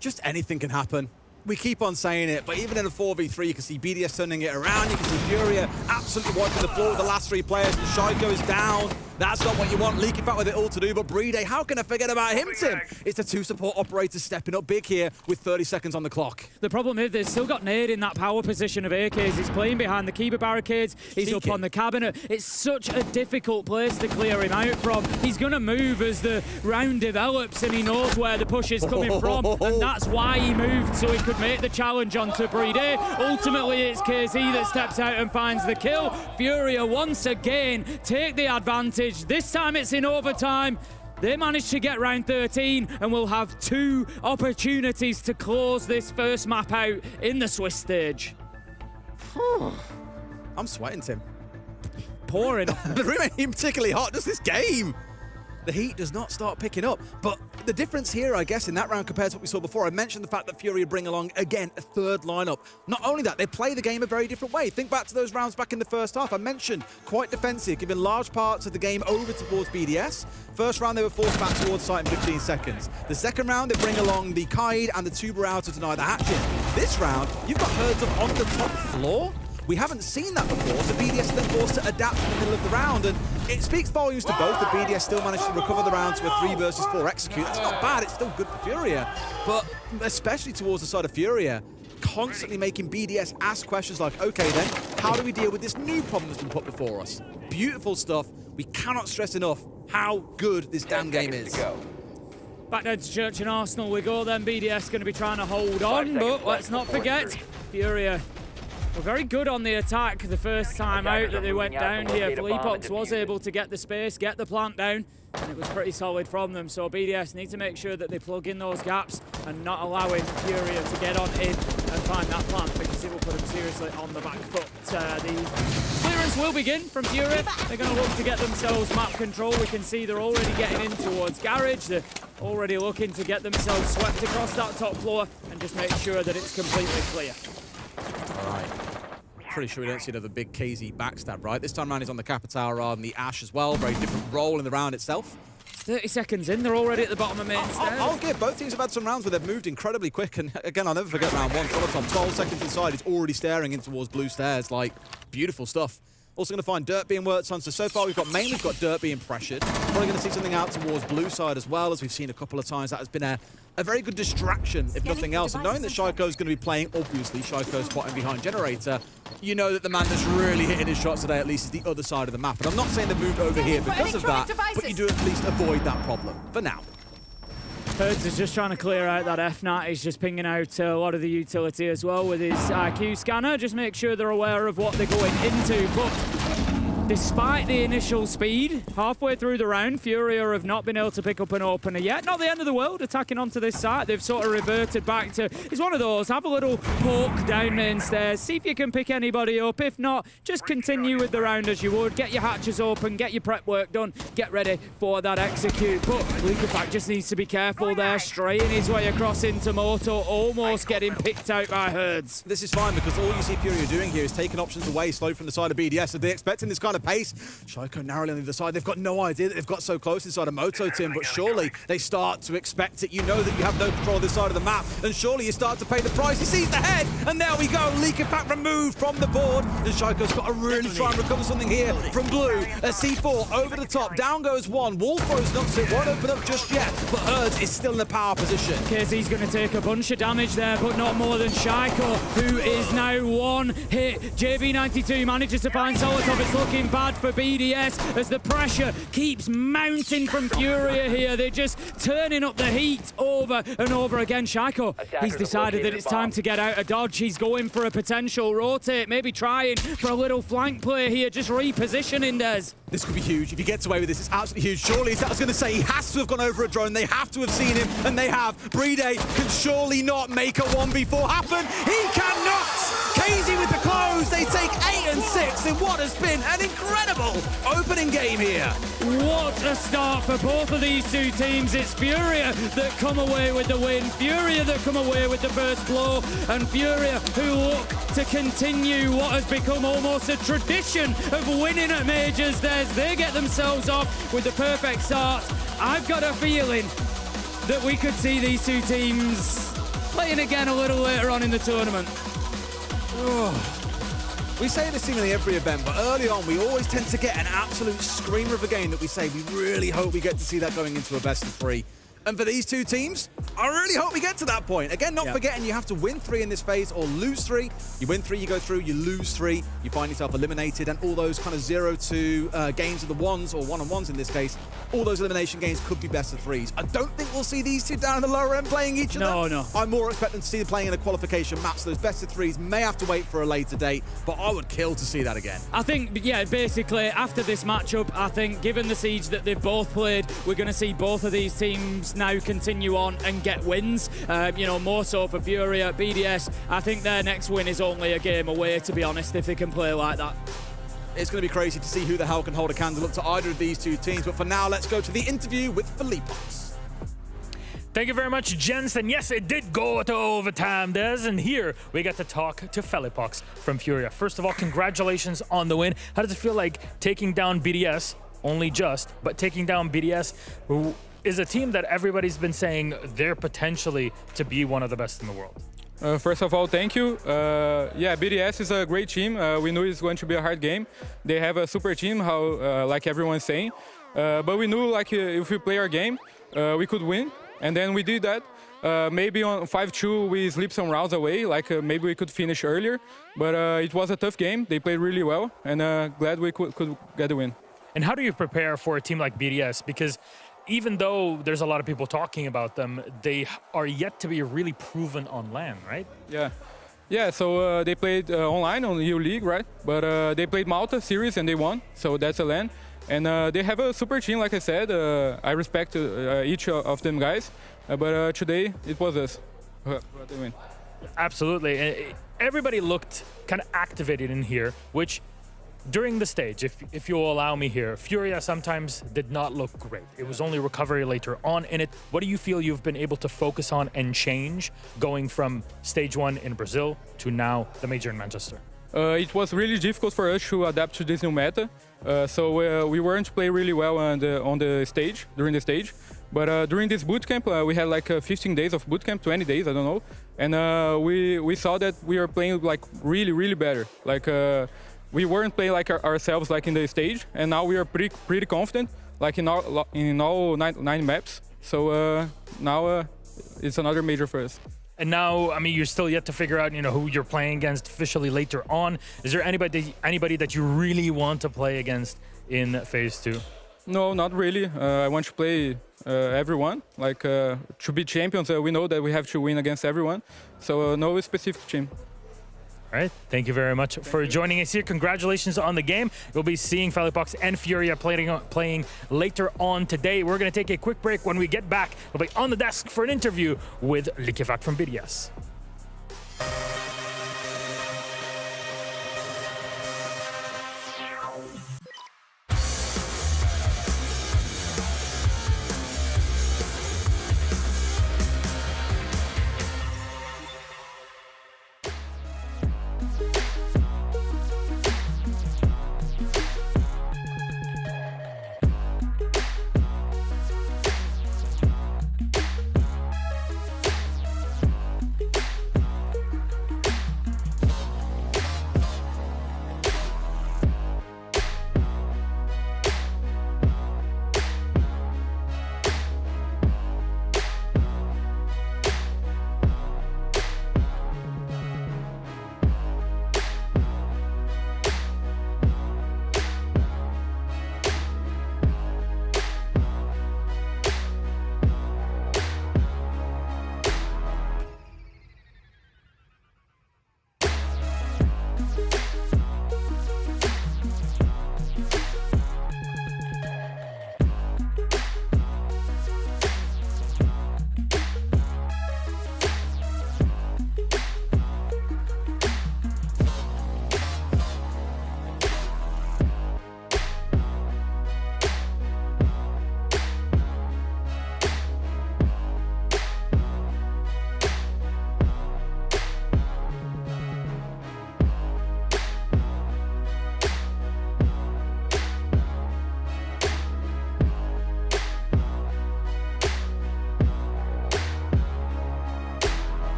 Just anything can happen. We keep on saying it, but even in a 4v3, you can see BDS turning it around. You can see Furia absolutely wiping the floor with the last 3 players, and Shaiko is down. That's not what you want. Leaky Fat with it all to do, but Brede, how can I forget about him, Tim? It's the 2 support operators stepping up big here with 30 seconds on the clock. The problem is they've still got Nade in that power position of AKs. He's playing behind the Kiba barricades. He's up on the cabinet. It's such a difficult place to clear him out from. He's going to move as the round develops, and he knows where the push is coming from, and that's why he moved, so he could make the challenge onto Brede. Ultimately, it's KZ that steps out and finds the kill. Furia once again take the advantage. This time it's in overtime. They managed to get round 13 and will have 2 opportunities to close this first map out in the Swiss stage. I'm sweating, Tim. Pouring. The room ain't particularly hot, just this game. The heat does not start picking up. But the difference here, I guess, in that round compared to what we saw before, I mentioned the fact that Furia bring along, again, a 3rd lineup. Not only that, they play the game a very different way. Think back to those rounds back in the first half. I mentioned quite defensive, giving large parts of the game over towards BDS. First round, they were forced back towards site in 15 seconds. The second round, they bring along the Kaid and the Tuber out to deny the hatches. This round, you've got Herds up on the top floor. We haven't seen that before, so BDS is then forced to adapt in the middle of the round, and it speaks volumes to both that BDS still managed to recover the round to a 3 versus 4 execute. That's not bad, it's still good for Furia, but especially towards the side of Furia, constantly making BDS ask questions like, okay then, how do we deal with this new problem that's been put before us? Beautiful stuff. We cannot stress enough how good this damn game is. Back down to Church and Arsenal we go then. BDS going to be trying to hold on, but let's not forget, Furia were very good on the attack the first time out that they went down here. Fleepox was able to get the space, get the plant down, and it was pretty solid from them. So BDS need to make sure that they plug in those gaps and not allowing Furia to get on in and find that plant, because it will put them seriously on the back foot. The clearance will begin from Furia. They're going to look to get themselves map control. We can see they're already getting in towards Garage. They're already looking to get themselves swept across that top floor and just make sure that it's completely clear. All right. Pretty sure we don't see another big KZ backstab, right? This time around he's on the Capitao rather than the Ash as well. Very different role in the round itself. 30 seconds in, they're already at the bottom of main stairs. I'll give both teams have had some rounds where they've moved incredibly quick, and again, I'll never forget round 1. Solotop, 12 seconds inside, he's already staring in towards blue stairs. Like, beautiful stuff. Also going to find Dirt being worked on. So far we've got mainly got Dirt being pressured. Probably going to see something out towards blue side as well, as we've seen a couple of times. That has been a very good distraction, if nothing else. And knowing that Shaiko is going to be playing, obviously, Shaiko spotting behind Generator, you know that the man that's really hitting his shots today, at least, is the other side of the map. And I'm not saying they've moved over here because of that, but you do at least avoid that problem for now. Hertz is just trying to clear out that FNAT. He's just pinging out a lot of the utility as well with his IQ scanner. Just make sure they're aware of what they're going into. But Despite the initial speed, halfway through the round, Furia have not been able to pick up an opener yet. Not the end of the world attacking onto this site. They've sort of reverted back to, it's one of those, have a little poke down main stairs, see if you can pick anybody up. If not, just continue with the round as you would. Get your hatches open, get your prep work done, get ready for that execute. But Leakerpack just needs to be careful there, straying his way across into Moto, almost getting picked out by Herds. This is fine because all you see Furia doing here is taking options away slowly from the side of BDS. Are they expecting this kind of pace? Shaiko narrowly on the other side. They've got no idea that they've got so close inside of Moto, Tim, but surely they start to expect it. You know that you have no control of this side of the map, and surely you start to pay the price. He sees the head, and there we go. Leakerpack removed from the board, and Shaiko's got to really try and recover something here from Blue. A C4 over the top. Down goes one. Wall throws knocks it. Won't open up just yet, but Herds is still in a power position. KZ's going to take a bunch of damage there, but not more than Shaiko, who is now one hit. JB92 manages to find Solotov. It's looking bad for BDS as the pressure keeps mounting from Furia here. They're just turning up the heat over and over again. Shaiko, he's decided that it's time to get out of dodge. He's going for a potential rotate, maybe trying for a little flank play here, just repositioning Des. This could be huge. If he gets away with this, it's absolutely huge. Surely, I was going to say, he has to have gone over a drone. They have to have seen him, and they have. Brede can surely not make a 1v4 happen. He cannot! KZ with the close. They take 8 and 6 in what has been an incredible opening game here. What a start for both of these two teams. It's Furia that come away with the win, Furia that come away with the first blow, and Furia who look to continue what has become almost a tradition of winning at majors. They get themselves off with the perfect start. I've got a feeling that we could see these two teams playing again a little later on in the tournament. We say this seemingly every event, but early on we always tend to get an absolute screamer of a game that we say we really hope we get to see that going into a best of 3. And for these two teams, I really hope we get to that point. Again, not forgetting you have to win 3 in this phase or lose 3. You win 3, you go through, you lose 3, you find yourself eliminated, and all those kind of 0-2 games of the ones, or one-on-ones in this case, all those elimination games could be best of 3s. I don't think we'll see these two down at the lower end playing each other. No. I more expect them to see them playing in a qualification map, so those best of 3s may have to wait for a later date, but I would kill to see that again. I think, yeah, basically, after this matchup, I think, given the siege that they've both played, we're going to see both of these teams now continue on and get wins. You know, more so for Furia. BDS, I think their next win is only a game away, to be honest, if they can play like that. It's going to be crazy to see who the hell can hold a candle up to either of these two teams, but for now, let's go to the interview with Philippos. Thank you very much, gents. And yes, it did go to overtime, Des. And here we get to talk to Philippos from Furia. First of all, congratulations on the win. How does it feel like taking down BDS, only just, but taking down BDS, who is a team that everybody's been saying they're potentially to be one of the best in the world? First of all, thank you. Yeah, BDS is a great team. We knew it's going to be a hard game. They have a super team, like everyone's saying. But we knew like if we play our game, we could win. And then we did that. Maybe on 5-2 we slipped some rounds away, like maybe we could finish earlier. But it was a tough game. They played really well, and glad we could get the win. And how do you prepare for a team like BDS? Because even though there's a lot of people talking about them, they are yet to be really proven on LAN, right? Yeah, so they played online on EU League, right? But they played Malta series and they won, so that's a LAN. And they have a super team, like I said. I respect each of them guys, but today it was us who got the win. Absolutely. Everybody looked kind of activated in here, which during the stage, if you'll allow me here, Furia sometimes did not look great. It was only recovery later on in it. What do you feel you've been able to focus on and change going from stage 1 in Brazil to now the major in Manchester? It was really difficult for us to adapt to this new meta. So we weren't playing really well on the stage, during the stage. But during this bootcamp, we had like 15 days of bootcamp, 20 days, I don't know. And we saw that we were playing like really, really better. Like we weren't playing like ourselves like in the stage, and now we are pretty confident, like in all nine maps. So now it's another major for us. And now, I mean, you're still yet to figure out, you know, who you're playing against officially later on. Is there anybody that you really want to play against in Phase 2? No, not really. I want to play everyone. Like to be champions, we know that we have to win against everyone. So no specific team. All right, thank you very much for joining us here. Congratulations on the game. You'll be seeing Felipox and Furia playing later on today. We're going to take a quick break. When we get back, we'll be on the desk for an interview with Likefak from BDS.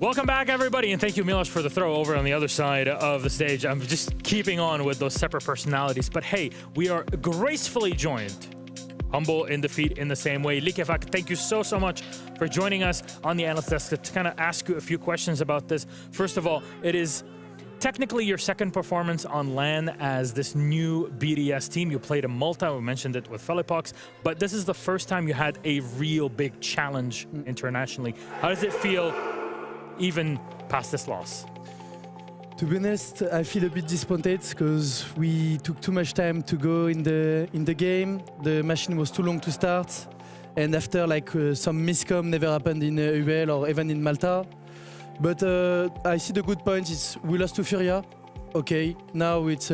Welcome back, everybody, and thank you, Milos, for the throw over on the other side of the stage. I'm just keeping on with those separate personalities, but hey, we are gracefully joined, humble in defeat in the same way. Likefak, thank you so much for joining us on the analyst desk to kind of ask you a few questions about this. First of all, it is technically your second performance on LAN as this new BDS team. You played a multi, we mentioned it with Felipox, but this is the first time you had a real big challenge internationally. How does it feel even past this loss? To be honest, I feel a bit disappointed because we took too much time to go in the game. The machine was too long to start, and after like some miscom never happened in UL or even in Malta. But I see the good point is we lost to Furia. Okay, now it's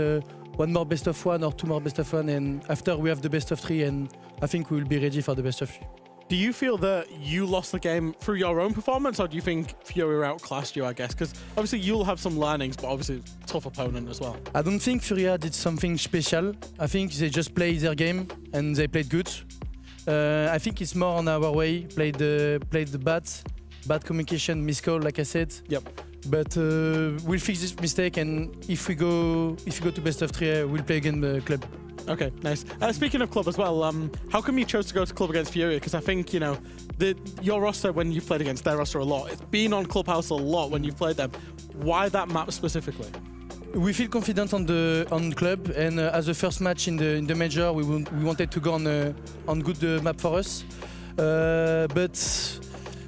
one more best of one or two more best of one, and after we have the best of three, and I think we will be ready for the best of three. Do you feel that you lost the game through your own performance, or do you think Furia outclassed you, I guess? Because obviously you'll have some learnings, but obviously tough opponent as well. I don't think Furia did something special. I think they just played their game and they played good. I think it's more on our way, played the bad communication, miscall, like I said. Yep. But we'll fix this mistake, and if we go to best of three, we'll play again the club. Okay, nice. Speaking of club as well, how come you chose to go to club against Furia? Because I think, you know, your roster, when you've played against their roster a lot, it's been on Clubhouse a lot when you've played them. Why that map specifically? We feel confident on club, and as the first match in the major, we wanted to go on good map for us. But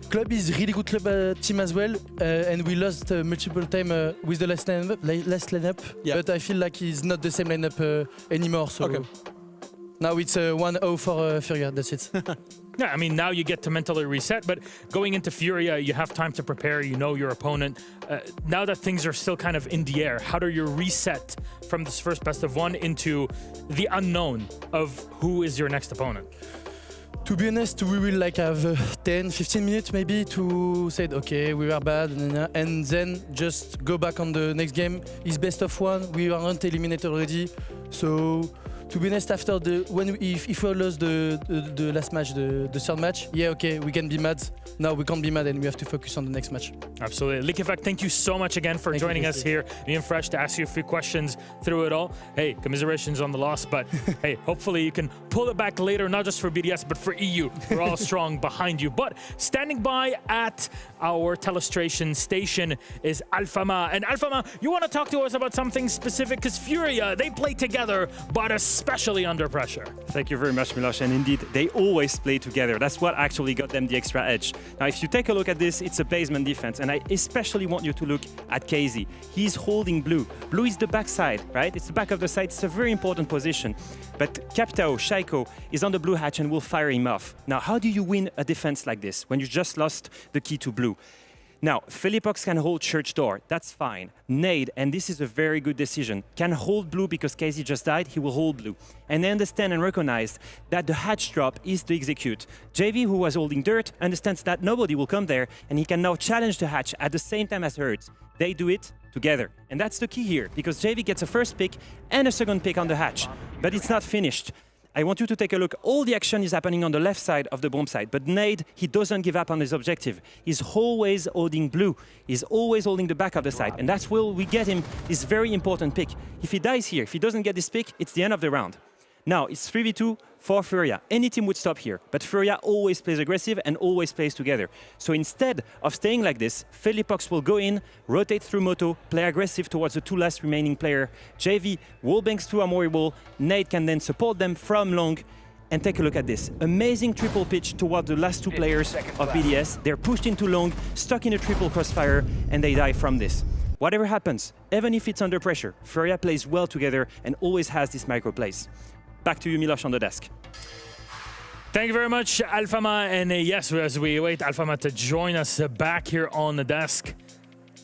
club is really good club team as well, and we lost multiple time with the last lineup. Yep. But I feel like it's not the same lineup anymore. So okay. Now it's 1-0 for Furia. That's it. Yeah, I mean, now you get to mentally reset, but going into Furia, you have time to prepare, you know your opponent. Now that things are still kind of in the air, how do you reset from this first best of one into the unknown of who is your next opponent? To be honest, we will like have 10-15 minutes maybe to say, okay, we were bad, and then just go back on the next game. It's best of one, we aren't eliminated already. So to be honest, after if we lost the last match, the third match, yeah, okay, we can be mad. Now we can't be mad, and we have to focus on the next match. Absolutely. Likivak, thank you so much again for joining us here. Being fresh to ask you a few questions through it all. Hey, commiserations on the loss, but hey, hopefully you can pull it back later, not just for BDS, but for EU. We're all strong behind you. But standing by at our telestration station is Alfama. And Alfama, you want to talk to us about something specific? Because Furia, they play together, but especially under pressure. Thank you very much, Miloš. And indeed, they always play together. That's what actually got them the extra edge. Now, if you take a look at this, it's a basement defense. And I especially want you to look at KZ. He's holding blue. Blue is the backside, right? It's the back of the side. It's a very important position. But Captao, Shaiko, is on the blue hatch and will fire him off. Now, how do you win a defense like this when you just lost the key to blue? Now, Philippox can hold church door. That's fine. Nade, and this is a very good decision, can hold blue because KZ just died. He will hold blue. And they understand and recognize that the hatch drop is to execute. JV, who was holding dirt, understands that nobody will come there, and he can now challenge the hatch at the same time as Herds. They do it together. And that's the key here, because JV gets a first pick and a second pick on the hatch. But it's not finished. I want you to take a look. All the action is happening on the left side of the bomb site, but Nade, he doesn't give up on his objective. He's always holding blue. He's always holding the back of the site, and that's where we get him this very important pick. If he dies here, if he doesn't get this pick, it's the end of the round. Now, it's 3v2 for Furia. Any team would stop here, but Furia always plays aggressive and always plays together. So instead of staying like this, Philippox will go in, rotate through Moto, play aggressive towards the two last remaining player. JV wallbangs through Armory Wall. Nade can then support them from long. And take a look at this. Amazing triple pitch toward the last two players of BDS. They're pushed into long, stuck in a triple crossfire, and they die from this. Whatever happens, even if it's under pressure, Furia plays well together and always has this micro plays. Back to you, Miloš, on the desk. Thank you very much, Alfama. And yes, as we wait Alfama to join us back here on the desk.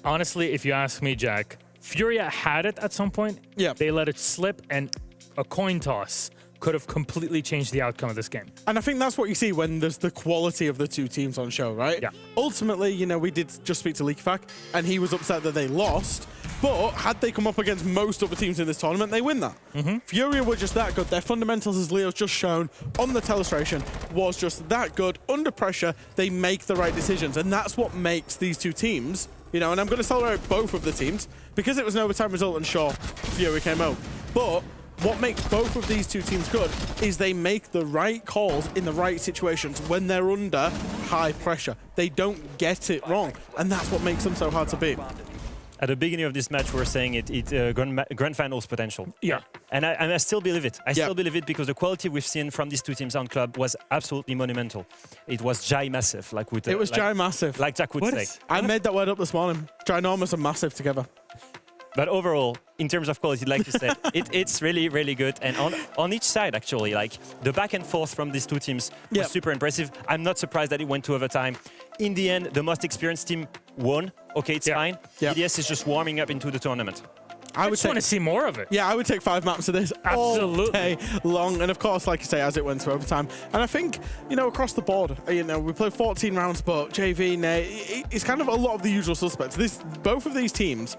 Honestly, if you ask me, Jack, Furia had it at some point. Yeah. They let it slip, and a coin toss could have completely changed the outcome of this game. And I think that's what you see when there's the quality of the two teams on show, right? Yeah. Ultimately, you know, we did just speak to Likivak, and he was upset that they lost. But had they come up against most other teams in this tournament, they win that. Furia were just that good. Their fundamentals, as Leo's just shown on the telestration, was just that good. Under pressure, they make the right decisions. And that's what makes these two teams, you know, and I'm going to celebrate both of the teams, because it was an overtime result and sure, Furia came out. But what makes both of these two teams good is they make the right calls in the right situations when they're under high pressure. They don't get it wrong, and that's what makes them so hard to beat. At the beginning of this match, we were saying it's grand finals potential. Yeah. And I still believe it. I still believe it because the quality we've seen from these two teams on club was absolutely monumental. It was massive, like Jack would say. I made that word up this morning. Ginormous and massive together. But overall, in terms of quality, like you said, it's really, really good. And on each side, actually, like the back and forth from these two teams was super impressive. I'm not surprised that it went to overtime. In the end, the most experienced team won. Okay, it's fine. BDS is just warming up into the tournament. I just want to see more of it. Yeah, I would take 5 maps of this all day long. And of course, like you say, as it went to overtime. And I think, you know, across the board, you know, we played 14 rounds, but JV, it's kind of a lot of the usual suspects. Both of these teams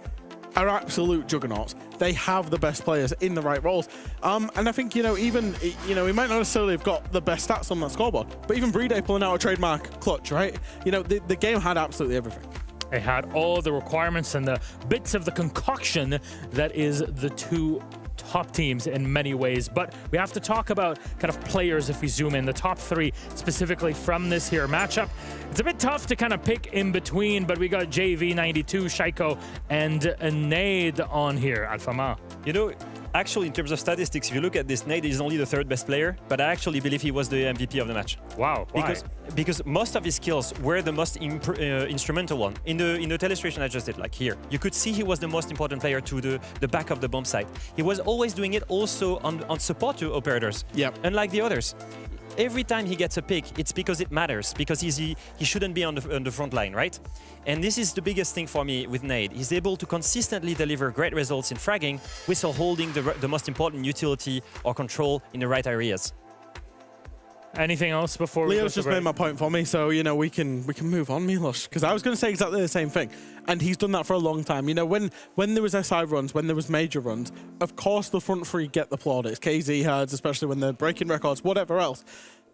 are absolute juggernauts. They have the best players in the right roles. And I think, you know, even, you know, we might not necessarily have got the best stats on that scoreboard, but even Breeday pulling out a trademark clutch, right? You know, the game had absolutely everything. They had all the requirements and the bits of the concoction that is the two top teams in many ways. But we have to talk about kind of players if we zoom in, the top 3 specifically from this here matchup. It's a bit tough to kind of pick in between, but we got JV92, Shaiko, and Nade on here. Alfama. You know, actually, in terms of statistics, if you look at this, Nade is only the 3rd best player, but I actually believe he was the MVP of the match. Wow, why? Because most of his skills were the most instrumental one. In the illustration I just did, like here, you could see he was the most important player to the back of the bomb site. He was always doing it also on support to operators, unlike the others. Every time he gets a pick, it's because it matters, because he shouldn't be on the front line, right? And this is the biggest thing for me with Nade. He's able to consistently deliver great results in fragging, while holding the most important utility or control in the right areas. Anything else before we Leo's just made my point for me, so, you know, we can move on, Milos, because I was going to say exactly the same thing. And he's done that for a long time. You know, when there was SI runs, when there was major runs, of course the front 3 get the plaudits. KZ herds, especially when they're breaking records, whatever else.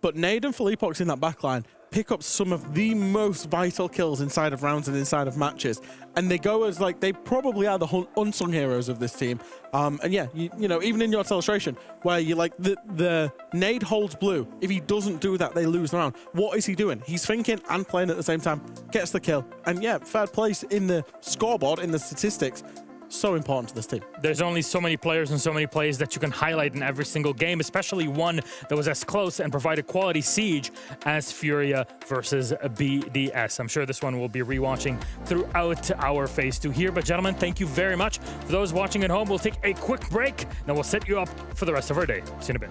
But Nade and Felipox in that backline pick up some of the most vital kills inside of rounds and inside of matches. And they go as, like, they probably are the unsung heroes of this team. And yeah, you know, even in your illustration, where you like, the Nade holds blue. If he doesn't do that, they lose the round. What is he doing? He's thinking and playing at the same time, gets the kill. And yeah, 3rd place in the scoreboard, in the statistics. So important to this team. There's only so many players and so many plays that you can highlight in every single game, especially one that was as close and provided quality siege as Furia versus BDS. I'm sure this one we'll be rewatching throughout our phase 2 here. But gentlemen, thank you very much. For those watching at home, we'll take a quick break. Then we'll set you up for the rest of our day. See you in a bit.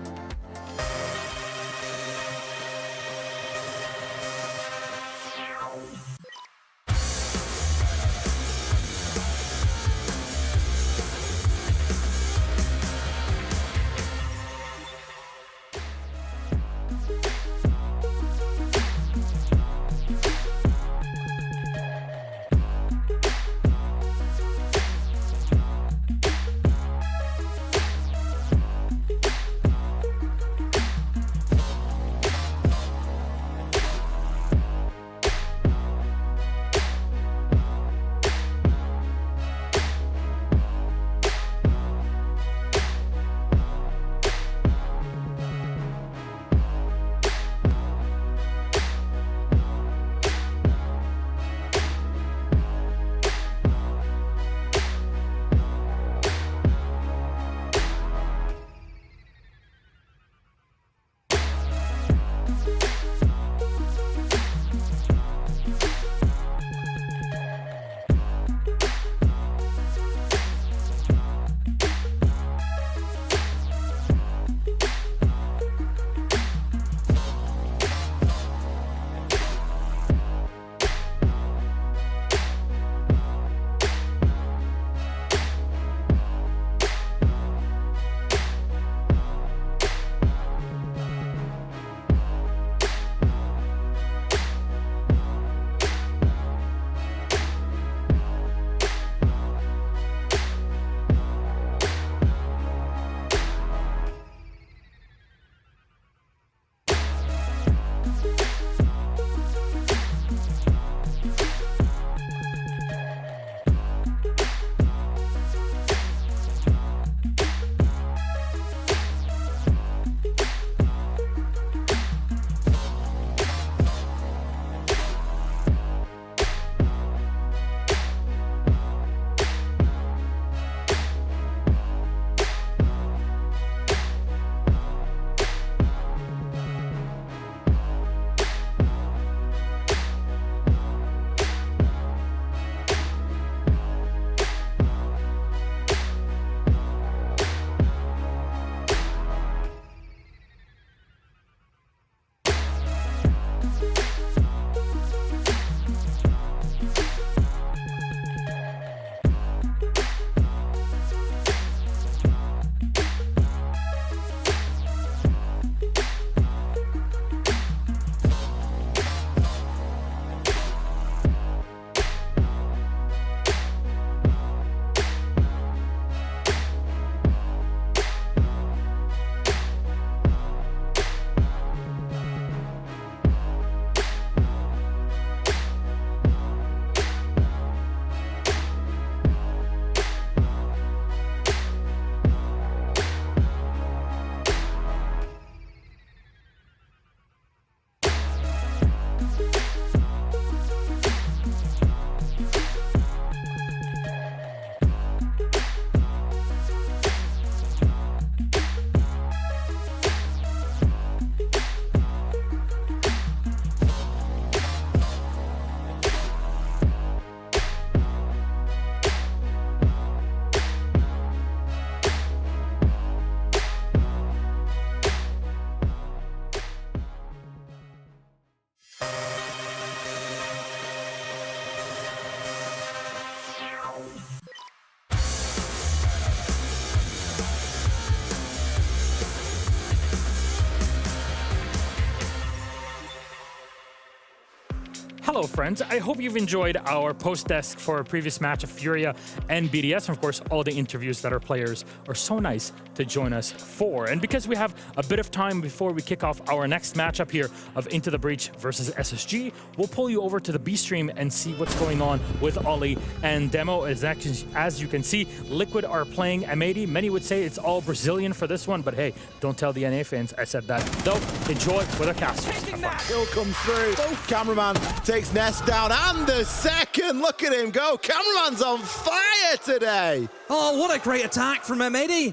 Hello, friends. I hope you've enjoyed our post desk for a previous match of Furia and BDS, and of course, all the interviews that our players are so nice to join us for. And because we have a bit of time before we kick off our next matchup here of Into the Breach versus SSG, we'll pull you over to the B stream and see what's going on with Ollie and Demo. As you can see, Liquid are playing M80. Many would say it's all Brazilian for this one, but hey, don't tell the NA fans I said that. Though, enjoy with our casters. Kill comes through. Cameraman takes Nest down, and the second. Look at him go. Cameraman's on fire today. Oh, what a great attack from M80.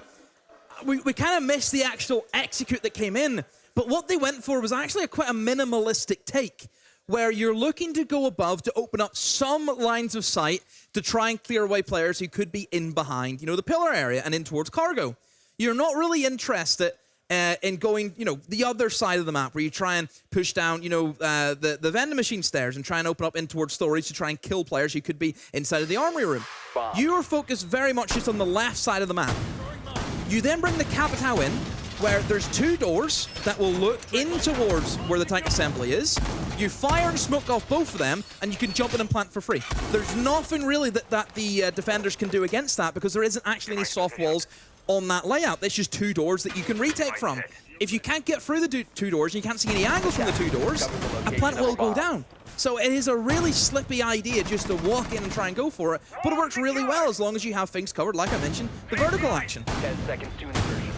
We kind of missed the actual execute that came in, but what they went for was actually quite a minimalistic take, where you're looking to go above to open up some lines of sight to try and clear away players who could be in behind, the pillar area and in towards cargo. You're not really interested in going, the other side of the map where you try and push down, the vending machine stairs and try and open up in towards storage to try and kill players who could be inside of the armory room. You are focused very much just on the left side of the map. You then bring the Capitao in, where there's two doors that will look in towards where the tank assembly is. You fire and smoke off both of them, and you can jump in and plant for free. There's nothing really that the defenders can do against that, because there isn't actually any soft walls on that layout. There's just two doors that you can retake from. If you can't get through the two doors and you can't see any angles from the two doors, a plant will go down. So it is a really slippy idea just to walk in and try and go for it, but it works really well as long as you have things covered, like I mentioned, the vertical action. 10 seconds to insertion.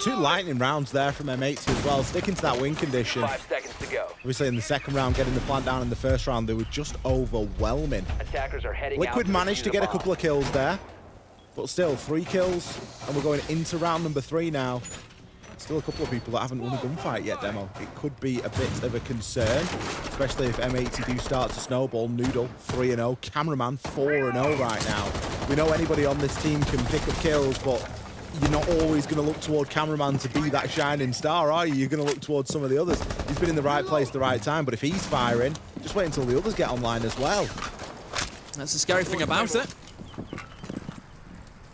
Two lightning rounds there from M80 as well, sticking to that win condition. 5 seconds to go. Obviously in the second round, getting the plant down in the first round, they were just overwhelming. Attackers are heading Liquid out managed to get a couple of kills there, but still 3 kills, and we're going into round number 3 now. Still a couple of people that haven't won a gunfight yet, Demo. It could be a bit of a concern, especially if M80 do start to snowball. Noodle 3-0, Cameraman 4-0 right now. We know anybody on this team can pick up kills, but you're not always going to look toward Cameraman to be that shining star, are you? You're going to look towards some of the others. He's been in the right place at the right time, but if he's firing, just wait until the others get online as well. That's the scary thing about it.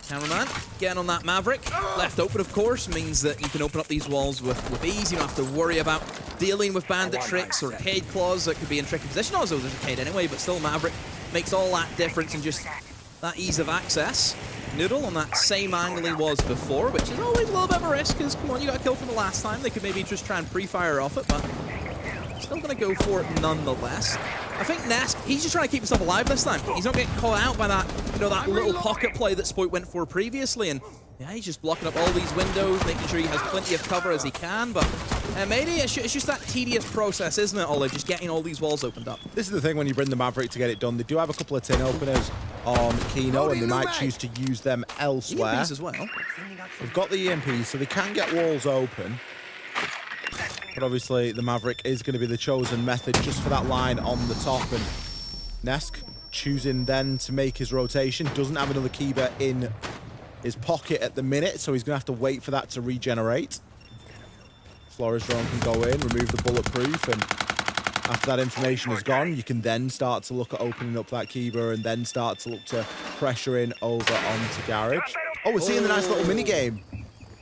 Cameraman getting on that Maverick. Left open, of course, means that you can open up these walls with ease. You don't have to worry about dealing with bandit tricks or Arcade Claws that could be in tricky position. Also, there's Arcade anyway, but still Maverick makes all that difference and just that ease of access. Noodle on that same angle he was before, which is always a little bit of a risk, because, come on, you got a kill from the last time. They could maybe just try and pre-fire off it, but still going to go for it nonetheless. I think Nesk, he's just trying to keep himself alive this time. He's not getting caught out by that, that little pocket play that Spoit went for previously, and yeah, he's just blocking up all these windows, making sure he has plenty of cover as he can, but maybe it's just that tedious process, isn't it, Ollie? Just getting all these walls opened up. This is the thing when you bring the Maverick to get it done. They do have a couple of tin openers on Kino, and they might choose to use them elsewhere. EMPs as well. They've got the EMPs, so they can get walls open. But obviously, the Maverick is going to be the chosen method just for that line on the top. And Nesk choosing then to make his rotation. Doesn't have another Kiba in his pocket at the minute, so he's going to have to wait for that to regenerate. Flores drone can go in, remove the bulletproof, and after that information is gone, you can then start to look at opening up that Kiba and then start to look to pressure in over onto Garage. Oh, we're seeing the nice little mini game.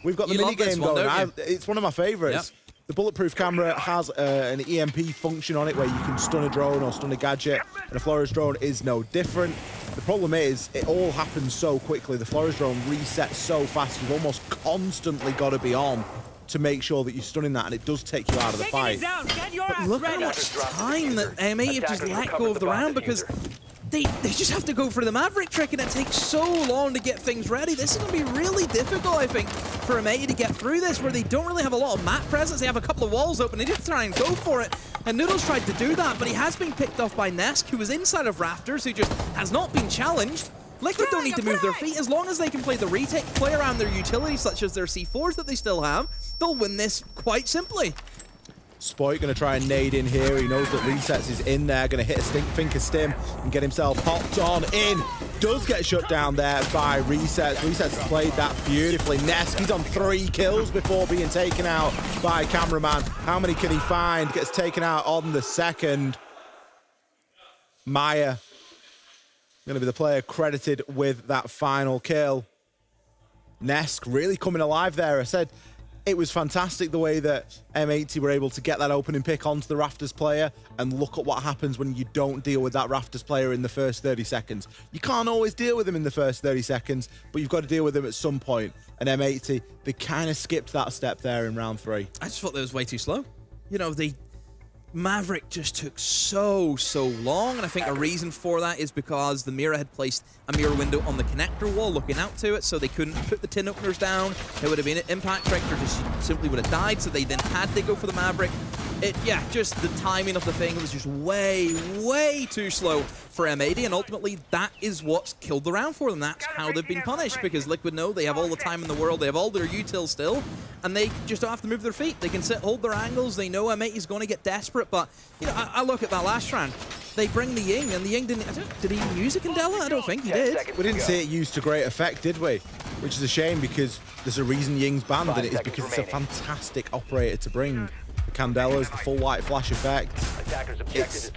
We've got the mini game going. It's one of my favorites. Yep. The bulletproof camera has an EMP function on it where you can stun a drone or stun a gadget, and a Flores drone is no different. The problem is, it all happens so quickly. The Flores drone resets so fast, you've almost constantly got to be on to make sure that you're stunning that, and it does take you out of the fight. But look how much time that M8 have just let go of the round, because they just have to go for the Maverick trick, and it takes so long to get things ready. This is going to be really difficult, I think, for M80 to get through this, where they don't really have a lot of map presence. They have a couple of walls open. They just try and go for it. And Noodles tried to do that, but he has been picked off by Nesk, who was inside of Rafters, who just has not been challenged. Liquid don't need to move their feet. As long as they can play the retake, play around their utilities, such as their C4s that they still have, they'll win this quite simply. Spoit going to try and nade in here. He knows that Resets is in there. Going to hit a Finker Stim and get himself hopped on in. Does get shut down there by Resets. Resets has played that beautifully. Nesk, he's on 3 kills before being taken out by Cameraman. How many can he find? Gets taken out on the second. Maya going to be the player credited with that final kill. Nesk really coming alive there. I said, It was fantastic the way that M80 were able to get that opening pick onto the Rafters player, and look at what happens when you don't deal with that Rafters player in the first 30 seconds. You can't always deal with him in the first 30 seconds, but you've got to deal with him at some point. And M80, they kind of skipped that step there in round 3. I just thought that was way too slow. You know, Maverick just took so long, and I think a reason for that is because the Mira had placed a mirror window on the connector wall looking out to it, so they couldn't put the tin openers down. It would have been an impact trajectory, just simply would have died, so they then had to go for the Maverick. Just the timing of the thing was just way too slow for M80, and ultimately that is what's killed the round for them. That's how they've been punished, because Liquid know they have all the time in the world, they have all their utils still, and they just don't have to move their feet. They can sit, hold their angles, they know M80 is going to get desperate, but you know, I look at that last round, they bring the Ying, and the Ying did he even use a Candela? I don't think he did. We didn't see it used to great effect, did we? Which is a shame, because there's a reason Ying's banned, and it is because it's a fantastic operator to bring. The Candelas, the full white flash effect. There's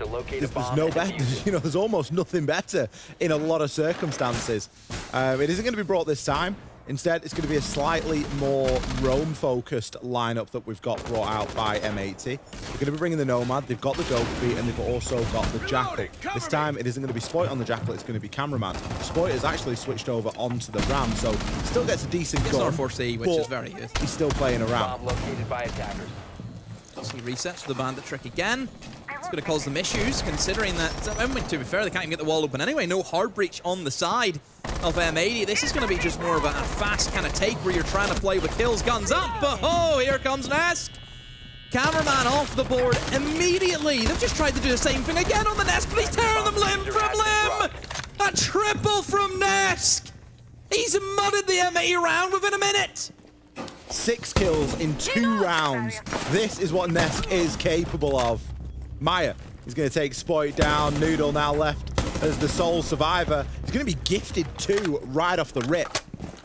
no better, you know, there's almost nothing better in a lot of circumstances. It isn't going to be brought this time. Instead, it's going to be a slightly more roam-focused lineup that we've got brought out by M80. They're going to be bringing the Nomad, they've got the Dokkaebi, and they've also got the Jackal. This time, it isn't going to be Spoit on the Jackal, it's going to be Cameraman. Spoit has actually switched over onto the Ram, so still gets a decent gun. It's R4C, which is very good. He's still playing around. Located by attackers. He resets for the Bandit trick again. It's going to cause them issues, considering that, to be fair, they can't even get the wall open anyway. No hard breach on the side of M80. This is going to be just more of a fast kind of take where you're trying to play with kills. Guns up, but oh, here comes Nesk. Cameraman off the board immediately. They've just tried to do the same thing again on the Nesk, but he's tearing them limb from limb. A triple from Nesk. He's mudded the M80 round within a minute. 6 kills in 2 rounds. This is what Nesk is capable of. Maya is going to take Spoit down. Noodle now left as the sole survivor. He's going to be gifted 2 right off the rip.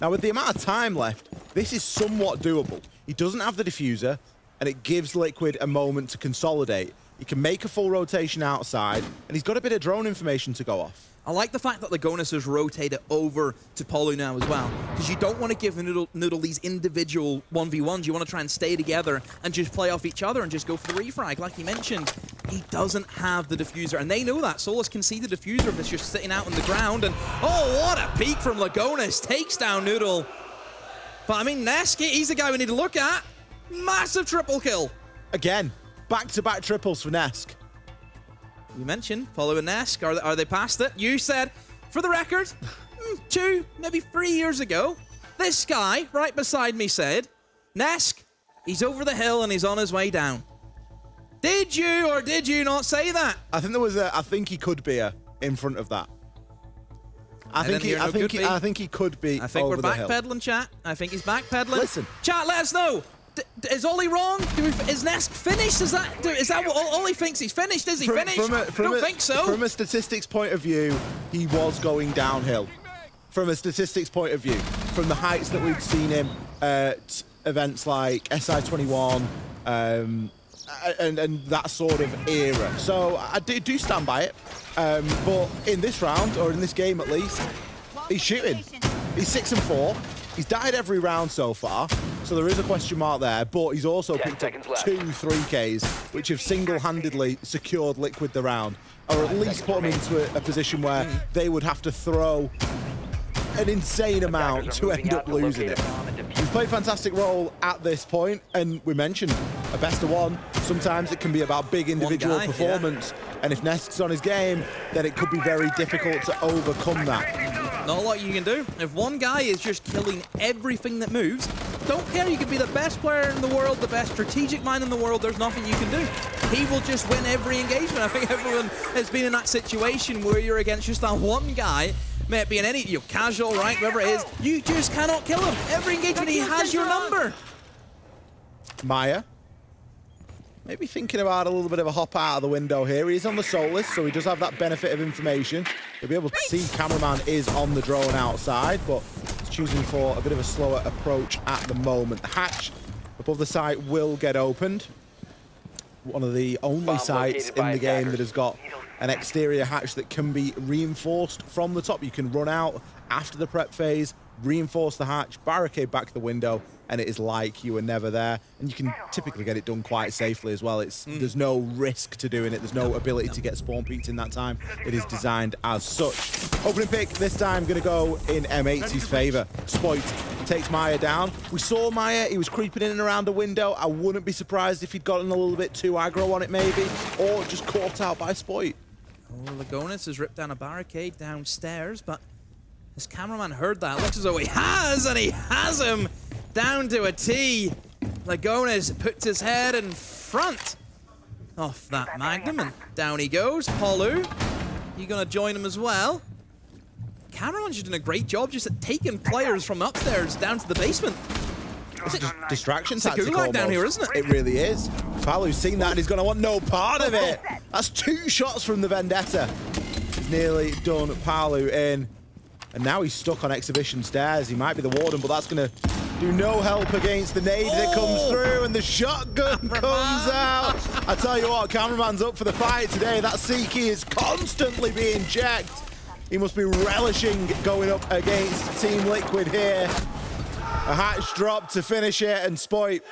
Now, with the amount of time left, this is somewhat doable. He doesn't have the diffuser, and it gives Liquid a moment to consolidate. He can make a full rotation outside, and he's got a bit of drone information to go off. I like the fact that Lagonis has rotated over to Polu now as well, because you don't want to give Noodle these individual 1v1s. You want to try and stay together and just play off each other and just go for the refrag. Like he mentioned, he doesn't have the diffuser, and they know that. Solus can see the diffuser if it's just sitting out on the ground, and oh, what a peek from Lagonis. Takes down Noodle. But I mean, Nesk, he's the guy we need to look at. Massive triple kill. Again, back-to-back triples for Nesk. You mentioned Polu and Nesk. Are they past it? You said, for the record, 2, maybe 3 years ago, this guy right beside me said, Nesk, he's over the hill and he's on his way down. Did you or did you not say that? I think there was I think he could be in front of that. I think he could be. I think over we're the hill. backpedaling, chat. I think he's backpedaling. Listen, chat, let us know. Is Ollie wrong? Is Nesk finished? Is that what Ollie thinks he's finished? Is he finished? I don't think so. From a statistics point of view, he was going downhill. From a statistics point of view, from the heights that we've seen him at events like SI21 and that sort of era. So I do stand by it. But in this round, or in this game at least, he's shooting. He's 6-4. He's died every round so far, so there is a question mark there, but he's also picked up 2 3Ks, which have single-handedly secured Liquid the round, or at least put them into a position where they would have to throw an insane amount to end up losing it. He's played a fantastic role at this point, and we mentioned a best of 1. Sometimes it can be about big individual performance, and if Nesk's on his game, then it could be very difficult to overcome that. Not a lot you can do. If one guy is just killing everything that moves, don't care. You could be the best player in the world, the best strategic mind in the world. There's nothing you can do. He will just win every engagement. I think everyone has been in that situation where you're against just that one guy. May it be in any, casual, right, whoever it is. You just cannot kill him. Every engagement, he has your number. Maya. Maybe thinking about a little bit of a hop out of the window here. He's on the Solus, so he does have that benefit of information. He'll be able to see Cameraman is on the drone outside, but he's choosing for a bit of a slower approach at the moment. The hatch above the site will get opened. One of the only sites in the game that has got an exterior hatch that can be reinforced from the top. You can run out after the prep phase, reinforce the hatch, barricade back the window, and it is like you were never there. And you can typically get it done quite safely as well. There's no risk to doing it. There's no ability to get spawn peaked in that time. It is designed as such. Opening pick this time going to go in M80's favor. Spoit takes Maya down. We saw Maya. He was creeping in and around the window. I wouldn't be surprised if he'd gotten a little bit too aggro on it maybe, or just caught out by Spoit. Oh, Lagonis has ripped down a barricade downstairs, but his cameraman heard that. Looks as though he has, and he has him down to a T. Lagonis puts his head in front of that Magnum, and down he goes. Palu, you gonna join him as well? Cameraman's just doing a great job just at taking players from upstairs down to the basement. It's a distraction It's a tactic gulag down here, isn't it? It really is. Palu's seen that and he's going to want no part of it. That's 2 shots from the Vendetta. He's nearly done Palu in. And now he's stuck on exhibition stairs. He might be the warden, but that's going to do no help against the nade that comes through, and the shotgun comes out. I tell you what, cameraman's up for the fight today. That C-key is constantly being checked. He must be relishing going up against Team Liquid here. A hatch drop to finish it, and Spoit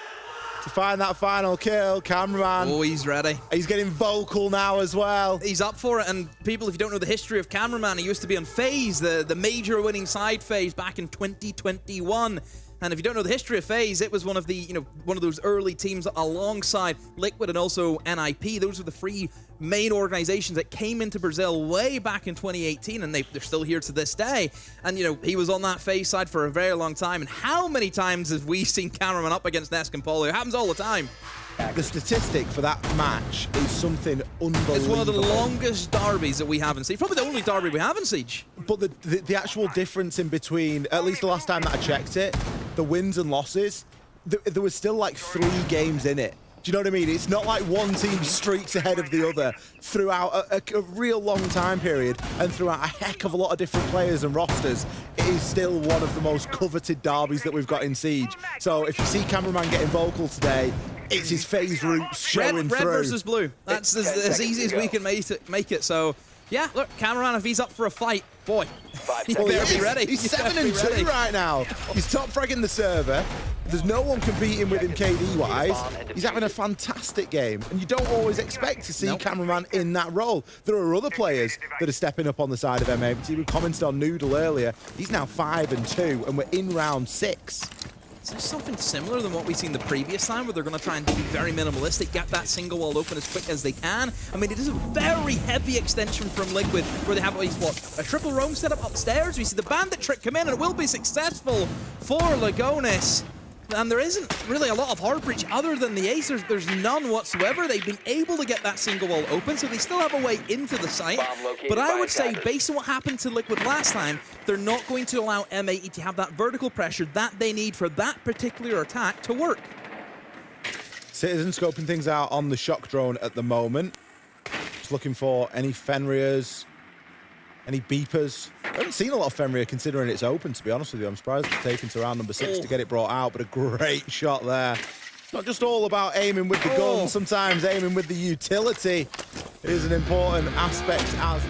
to find that final kill. Cameraman. Oh, he's ready. He's getting vocal now as well. He's up for it, and people, if you don't know the history of Cameraman, he used to be on FaZe, the major winning side FaZe back in 2021. And if you don't know the history of FaZe, it was one of the, one of those early teams alongside Liquid and also NIP. Those were the 3 main organizations that came into Brazil way back in 2018, and they're still here to this day. And, he was on that FaZe side for a very long time. And how many times have we seen Cameraman up against Nesk and Polo? It happens all the time. The statistic for that match is something unbelievable. It's one of the longest derbies that we have in Siege. Probably the only derby we have in Siege. But the actual difference in between, at least the last time that I checked it, the wins and losses, there was still like 3 games in it. Do you know what I mean? It's not like one team streaks ahead of the other throughout a real long time period and throughout a heck of a lot of different players and rosters. It is still one of the most coveted derbies that we've got in Siege. So if you see Cameraman getting vocal today, it's his FaZe roots showing Red through. versus blue. That's as easy as we can make it. So, yeah, look, Cameraman, if he's up for a fight, boy, you better be ready. He's 7-2 right now. He's top fragging the server. There's no one competing with him KD-wise. He's having a fantastic game, and you don't always expect to see Cameraman in that role. There are other players that are stepping up on the side of M80. We commented on Noodle earlier. He's now 5-2, and we're in round 6. Is this something similar than what we've seen the previous time, where they're going to try and be very minimalistic, get that single wall open as quick as they can? I mean, it is a very heavy extension from Liquid, where they have at least, what, a triple roam set up upstairs? We see the bandit trick come in, and it will be successful for Lagonis. And there isn't really a lot of hard breach other than the ace. There's none whatsoever. They've been able to get that single wall open, so they still have a way into the site. But I would say, based on what happened to Liquid last time, they're not going to allow M80 to have that vertical pressure that they need for that particular attack to work. Citizen scoping things out on the shock drone at the moment. Just looking for any Fenriers, any beepers. I haven't seen a lot of Fenrir considering it's open, to be honest with you. I'm surprised it's taken to round number 6 to get it brought out, but a great shot there. It's not just all about aiming with the gun, sometimes aiming with the utility is an important aspect as...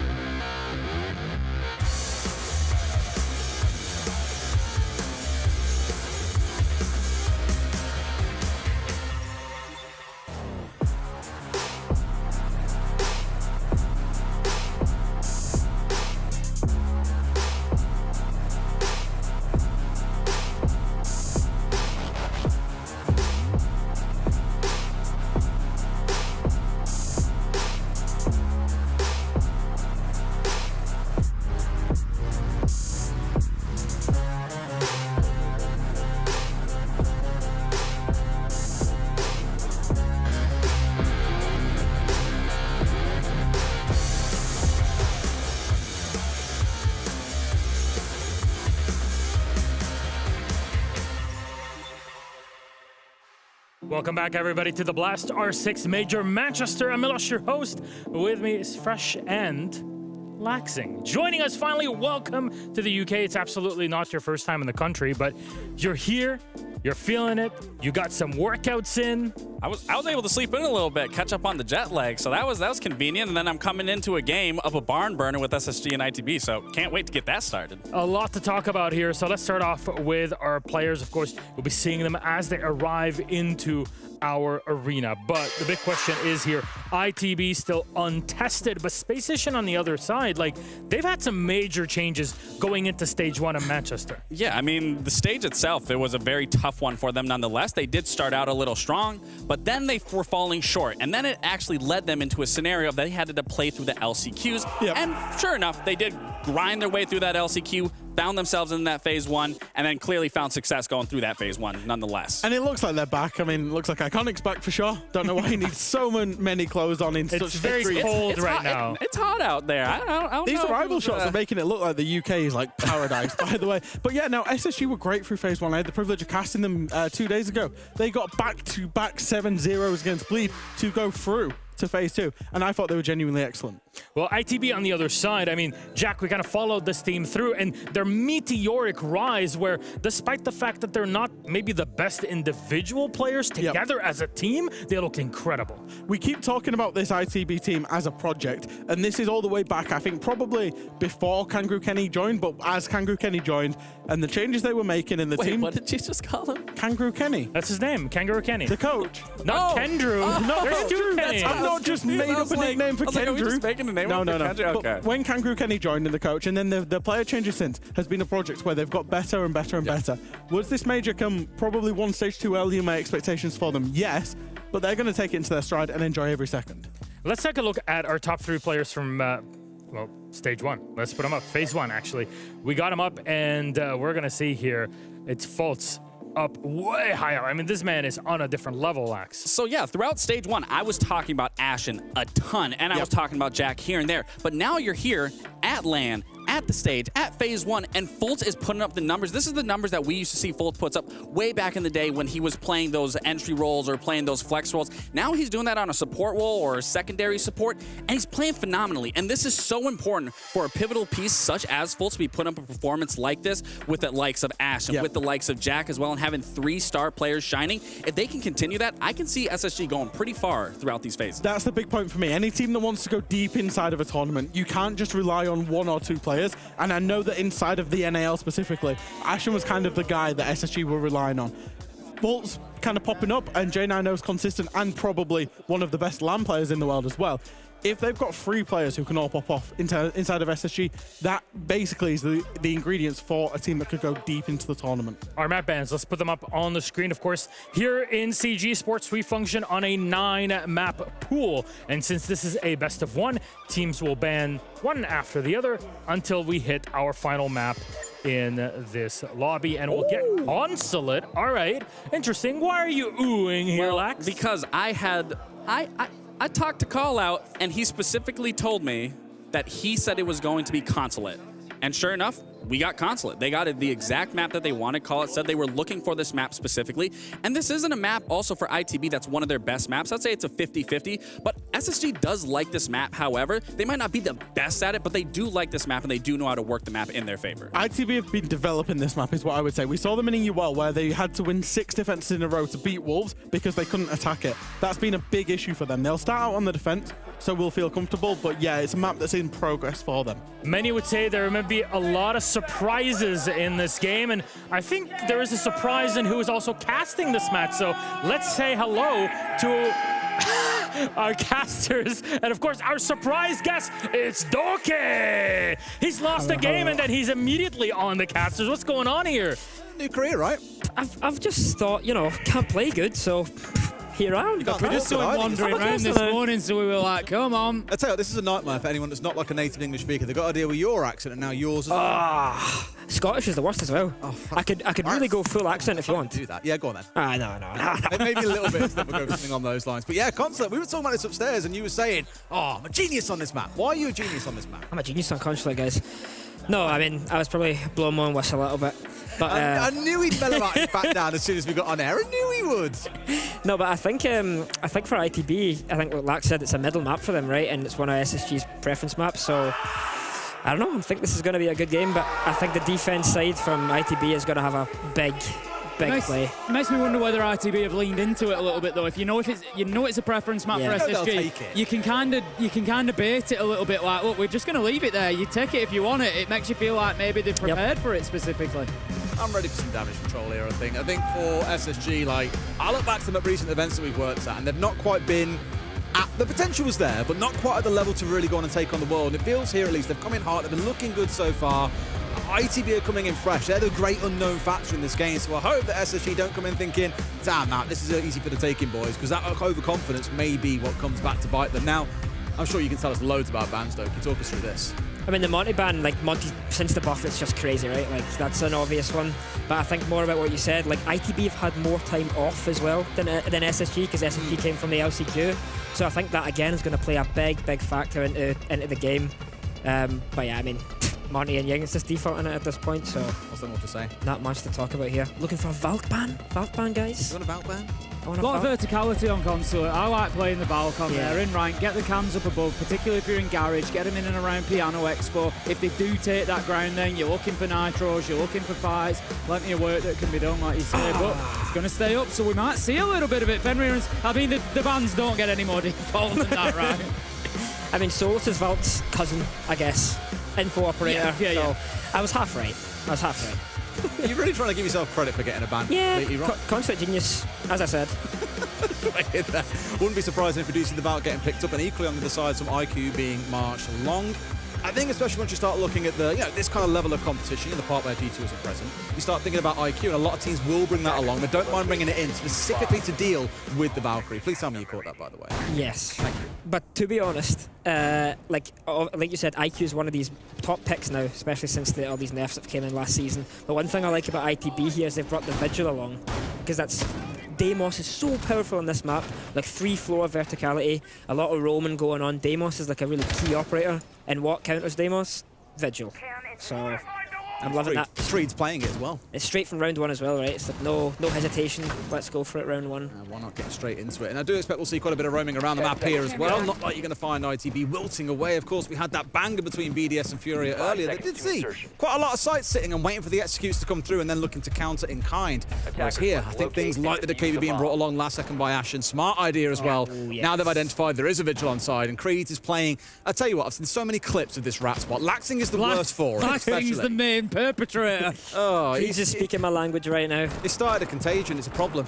Welcome back, everybody, to the Blast R6 Major Manchester. I'm Milos, your host. With me is Fresh and Laxing. Joining us finally, welcome to the UK. It's absolutely not your first time in the country, but you're here You're feeling it. You got some workouts in. I was able to sleep in a little bit, catch up on the jet lag, so that was convenient. And then I'm coming into a game of a barn burner with SSG and ITB, so can't wait to get that started. A lot to talk about here, so let's start off with our players. Of course, we'll be seeing them as they arrive into our arena. But the big question is here, ITB still untested, but Space Station on the other side, like, they've had some major changes going into stage 1 of Manchester. Yeah, I mean, the stage itself, it was a very tough one for them nonetheless. They did start out a little strong, but then they were falling short. And then it actually led them into a scenario that they had to play through the LCQs. Yep. And sure enough, they did grind their way through that LCQ, found themselves in that phase 1, and then clearly found success going through that phase 1 nonetheless. And it looks like they're back. I mean, it looks like Iconic's back for sure. Don't know why he needs so many clothes on in such very cold right now. It's hot out there. I don't These know. These arrival shots are making it look like the UK is like paradise, by the way. But yeah, now SSG were great through phase 1. I had the privilege of casting them 2 days ago. They got back-to-back 7-0s against Bleed to go through to phase 2, and I thought they were genuinely excellent. Well, ITB on the other side, I mean, Jack, we kind of followed this team through, and their meteoric rise where, despite the fact that they're not maybe the best individual players together as a team, they look incredible. We keep talking about this ITB team as a project, and this is all the way back, I think, probably before Kangaroo Kenny joined, but as Kangaroo Kenny joined, and the changes they were making in the team... what did you just call him? Kangaroo Kenny. That's his name, Kangaroo Kenny. The coach. Not Kendrew. No, There's two Kennys. I've not just made up a nickname for Kendrew. Are we just making a name up for Kendrew? Okay. But when Kangaroo Kenny joined in the coach, and then the player changes since, has been a project where they've got better and better and better. Was this major come probably one stage too early in my expectations for them? Yes, but they're going to take it into their stride and enjoy every second. Let's take a look at our top 3 players from, well, stage 1. Let's put them up. Phase 1, actually. We got them up, and we're going to see here, it's Fultz up way higher. I mean, this man is on a different level, Lax. So yeah, throughout stage 1, I was talking about Ashen a ton, and I was talking about Jack here and there. But now you're here at LAN, at the stage, at phase 1, and Fultz is putting up the numbers. This is the numbers that we used to see Fultz puts up way back in the day when he was playing those entry roles or playing those flex roles. Now he's doing that on a support role or a secondary support, and he's playing phenomenally. And this is so important for a pivotal piece such as Fultz to be putting up a performance like this with the likes of Ash and with the likes of Jack as well, and having 3-star players shining. If they can continue that, I can see SSG going pretty far throughout these phases. That's the big point for me. Any team that wants to go deep inside of a tournament, you can't just rely on 1 or 2 players. And I know that inside of the NAL specifically, Ashen was kind of the guy that SSG were relying on. Fultz kind of popping up, and J9 is consistent and probably one of the best LAN players in the world as well. If they've got 3 players who can all pop off inside of SSG, that basically is the ingredients for a team that could go deep into the tournament. Our map bans, let's put them up on the screen. Of course, here in CG Sports, we function on a 9-map pool. And since this is a best of 1, teams will ban one after the other until we hit our final map in this lobby, and we'll get Consulate. All right, interesting. Why are you oohing here, Lax? Because I talked to Call Out, and he specifically told me that he said it was going to be Consulate. And sure enough, we got Consulate. They got the exact map that they wanted. Call It said they were looking for this map specifically. And this isn't a map also for ITB that's one of their best maps. I'd say it's a 50-50. But SSG does like this map. However, they might not be the best at it, but they do like this map, and they do know how to work the map in their favor. ITB have been developing this map is what I would say. We saw them in UL where they had to win 6 defenses in a row to beat Wolves because they couldn't attack it. That's been a big issue for them. They'll start out on the defense, so we'll feel comfortable. But yeah, it's a map that's in progress for them. Many would say there may be a lot of surprises in this game, and I think there is a surprise in who is also casting this match. So let's say hello to our casters, and of course our surprise guest, it's Doke. He's lost a game and then he's immediately on the casters. What's going on here? New career, right? I've just thought, you know, can't play good, so here I am. We just saw him wandering around this morning, so we were like, come on. I tell you, this is a nightmare for anyone that's not like a native English speaker. They've got to deal with your accent, and now yours as well. Scottish is the worst as well. I could really go full accent if you want. Do that. Yeah, go on then. No. Maybe a little bit of something on those lines. But yeah, Consulate, we were talking about this upstairs, and you were saying, oh, I'm a genius on this map. Why are you a genius on this map? I'm a genius on Consulate, guys. No, I mean, I was probably blowing my own whistle a little bit. But I knew he'd mellow out his back down as soon as we got on air. I knew he would. No, but I think for ITB, I think what Lax said, it's a middle map for them, right? And it's one of SSG's preference maps. So I don't know. I think this is going to be a good game, but I think the defense side from ITB is going to have a big big play. It makes me wonder whether ITB have leaned into it a little bit though. If it's a preference map Yeah. for They'll SSG, take it. you can kind of bait it a little bit. Like, look, we're just going to leave it there. You take it if you want it. It makes you feel like maybe they've prepared for it specifically. I'm ready for some damage control here, I think. I think for SSG, like, I look back to the recent events that we've worked at, and they've not quite been the potential was there, but not quite at the level to really go on and take on the world. And it feels here, at least, they've come in hot, they've been looking good so far. ITB are coming in fresh. They're the great unknown factor in this game, so I hope that SSG don't come in thinking, damn, Matt, this is easy for the taking, boys, because that overconfidence may be what comes back to bite them. Now, I'm sure you can tell us loads about bans, though. Can you talk us through this? I mean, the Monty ban, like, Monty, since the buff, it's just crazy, right? Like, that's an obvious one. But I think more about what you said. Like, ITB have had more time off as well than SSG, because SSG came from the LCQ. So I think that, again, is going to play a big factor into the game. But yeah, I mean, Monty and Ying, it's just defaulting it at this point, so... What's there more to say? Not much to talk about here. Looking for a Valk ban? Valk ban, guys? You want a Valk ban? A lot of verticality on console. I like playing the Valk on there in rank. Get the cams up above, particularly if you're in garage. Get them in and around Piano Expo. If they do take that ground, then you're looking for nitros, you're looking for fights. Plenty of work that can be done, like you say. But it's going to stay up, so we might see a little bit of it. Fenrir's, I mean, the bans don't get any more default than that, right? I mean, Solus is Valk's cousin, I guess. Info operator. So I was half right. You're really trying to give yourself credit for getting a ban completely wrong. Concert genius, as I said. Wouldn't be surprising if we do see the Valk getting picked up, and equally on the other side, some IQ being marched along. I think especially once you start looking at the, this kind of level of competition in the part where D2 isn't present, you start thinking about IQ, and a lot of teams will bring that along. They don't mind bringing it in specifically to deal with the Valkyrie. Please tell me you caught that, by the way. Yes. Thank you. But to be honest, like you said, IQ is one of these top picks now, especially since all these nerfs that came in last season. But one thing I like about ITB here is they've brought the Vigil along, because Deimos is so powerful on this map, like 3 floor verticality, a lot of roaming going on. Deimos is like a really key operator, and what counters Deimos? Vigil. So I'm loving that. Freed's playing it as well. It's straight from round 1 as well, right? It's like no hesitation. Let's go for it round 1. Why not get straight into it? And I do expect we'll see quite a bit of roaming around the map here as well. Not like you're going to find ITB wilting away. Of course, we had that banger between BDS and Furia earlier. They did see quite a lot of sites sitting and waiting for the executes to come through and then looking to counter in kind. Whereas here, I think things like the Decay being brought along last second by Ashen. Smart idea as well. Now they've identified there is a Vigil on side, and Creed is playing. I tell you what, I've seen so many clips of this rat spot. Laxing is the worst for it. Laxing's the main perpetrator. He's just speaking my language right now. It started a contagion, it's a problem.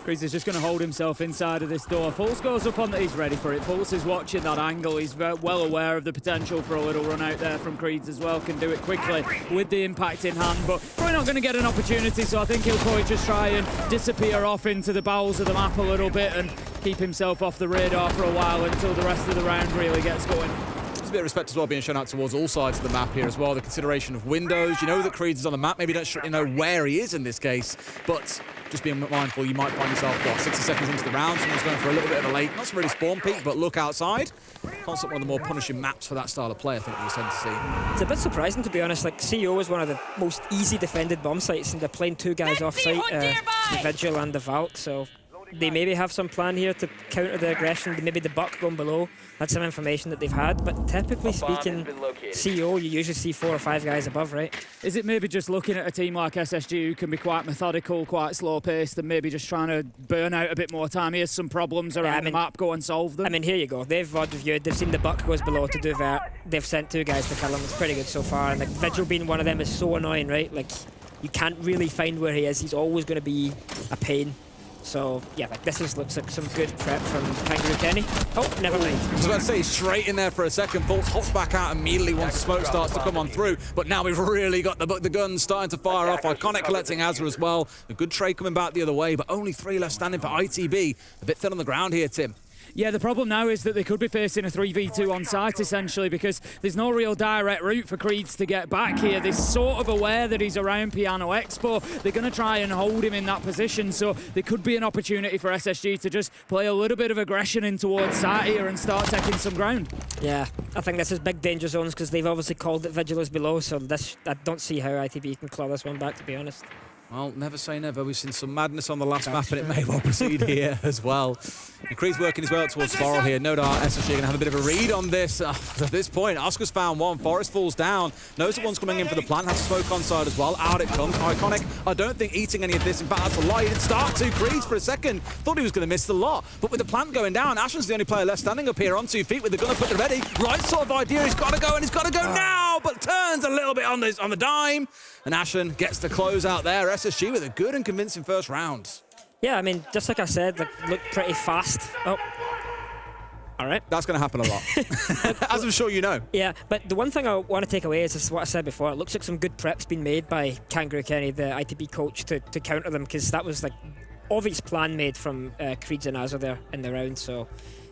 Creed is just going to hold himself inside of this door. Fultz goes up on that, he's ready for it. Fultz is watching that angle. He's well aware of the potential for a little run out there from Creed as well. Can do it quickly with the impact in hand, but probably not going to get an opportunity, so I think he'll probably just try and disappear off into the bowels of the map a little bit and keep himself off the radar for a while until the rest of the round really gets going. There's a bit of respect as well being shown out towards all sides of the map here as well. The consideration of windows. You know that Creed is on the map. Maybe you don't know where he is in this case, but just being mindful, you might find yourself, 60 seconds into the round, someone's going for a little bit of a late, not so really spawn peak, but look outside. Concept one of the more punishing maps for that style of play, I think we tend to see. It's a bit surprising, to be honest. Like, CO is one of the most easy defended bomb sites, and they're playing 2 guys off-site, the Vigil and the Valk, so they maybe have some plan here to counter the aggression, maybe the Buck going below. That's some information that they've had, but typically speaking, CO, you usually see 4 or 5 guys above, right? Is it maybe just looking at a team like SSG who can be quite methodical, quite slow-paced, and maybe just trying to burn out a bit more time? Here's some problems around the map, go and solve them. I mean, here you go. They've VOD reviewed, they've seen the Buck goes below to do that. They've sent 2 guys to kill him. It's pretty good so far, and like, Vigil being one of them is so annoying, right? Like, you can't really find where he is. He's always going to be a pain. So, yeah, like, this looks like some good prep from Kangaroo Kenny. Oh, never mind. I was about to say, straight in there for a second. Fultz hops back out immediately once the smoke starts to come on through. But now we've really got the guns starting to fire off. Iconic collecting Azra as well. A good trade coming back the other way, but only 3 left standing for ITB. A bit thin on the ground here, Tim. Yeah, the problem now is that they could be facing a 3v2 on site, essentially, because there's no real direct route for Creeds to get back here. They're sort of aware that he's around Piano Expo. They're going to try and hold him in that position, so there could be an opportunity for SSG to just play a little bit of aggression in towards site here and start taking some ground. Yeah, I think this is big danger zones because they've obviously called it Vigilus below, so I don't see how ITB can claw this one back, to be honest. Well, never say never. We've seen some madness on the last map, and it may well proceed here as well. And Creed's working his way up towards Spiral here. No doubt SSG going to have a bit of a read on this. At this point, Oscar's found one. Forest falls down. Knows that one's coming in for the plant. Has smoke on side as well. Out it comes. Iconic, I don't think eating any of this. In fact, that's a lie. He didn't start to. Creed's for a second. Thought he was going to miss the lot. But with the plant going down, Ashen's the only player left standing up here on 2 feet with the gunner put to ready. Right sort of idea. He's got to go, and he's got to go now. But turns a little bit on the dime. And Ashen gets the close out there. SSG with a good and convincing first round. Yeah, I mean, just like I said, looked pretty fast. Oh. All right. That's going to happen a lot, as I'm sure you know. Yeah, but the one thing I want to take away is what I said before. It looks like some good prep's been made by Kangaroo Kenny, the ITB coach, to counter them, because that was like obvious plan made from Creeds and Azure there in the round. So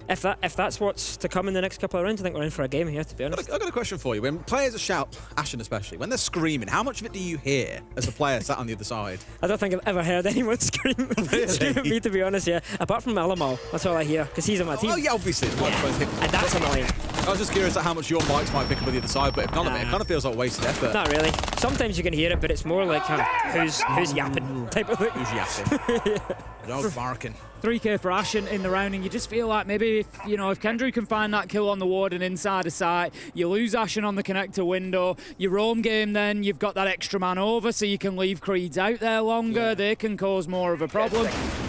if that's what's to come in the next couple of rounds, I think we're in for a game here, to be honest. I've got a question for you. When players shout, Ashen especially, when they're screaming, how much of it do you hear as a player sat on the other side? I don't think I've ever heard anyone scream at me, to be honest, yeah. Apart from Alamal, that's all I hear, because he's on my team. Oh, yeah, obviously. And that's annoying. I was just curious at how much your mics might pick up on the other side, but if none of it kind of feels like wasted effort. Not really. Sometimes you can hear it, but it's more like who's yapping type of thing. Who's yapping? Dog barking. 3k for Ashen in the round, and you just feel like maybe if Kendrew can find that kill on the ward and inside a site, you lose Ashen on the connector window. Your roam game, then you've got that extra man over, so you can leave Creeds out there longer. Yeah. They can cause more of a problem.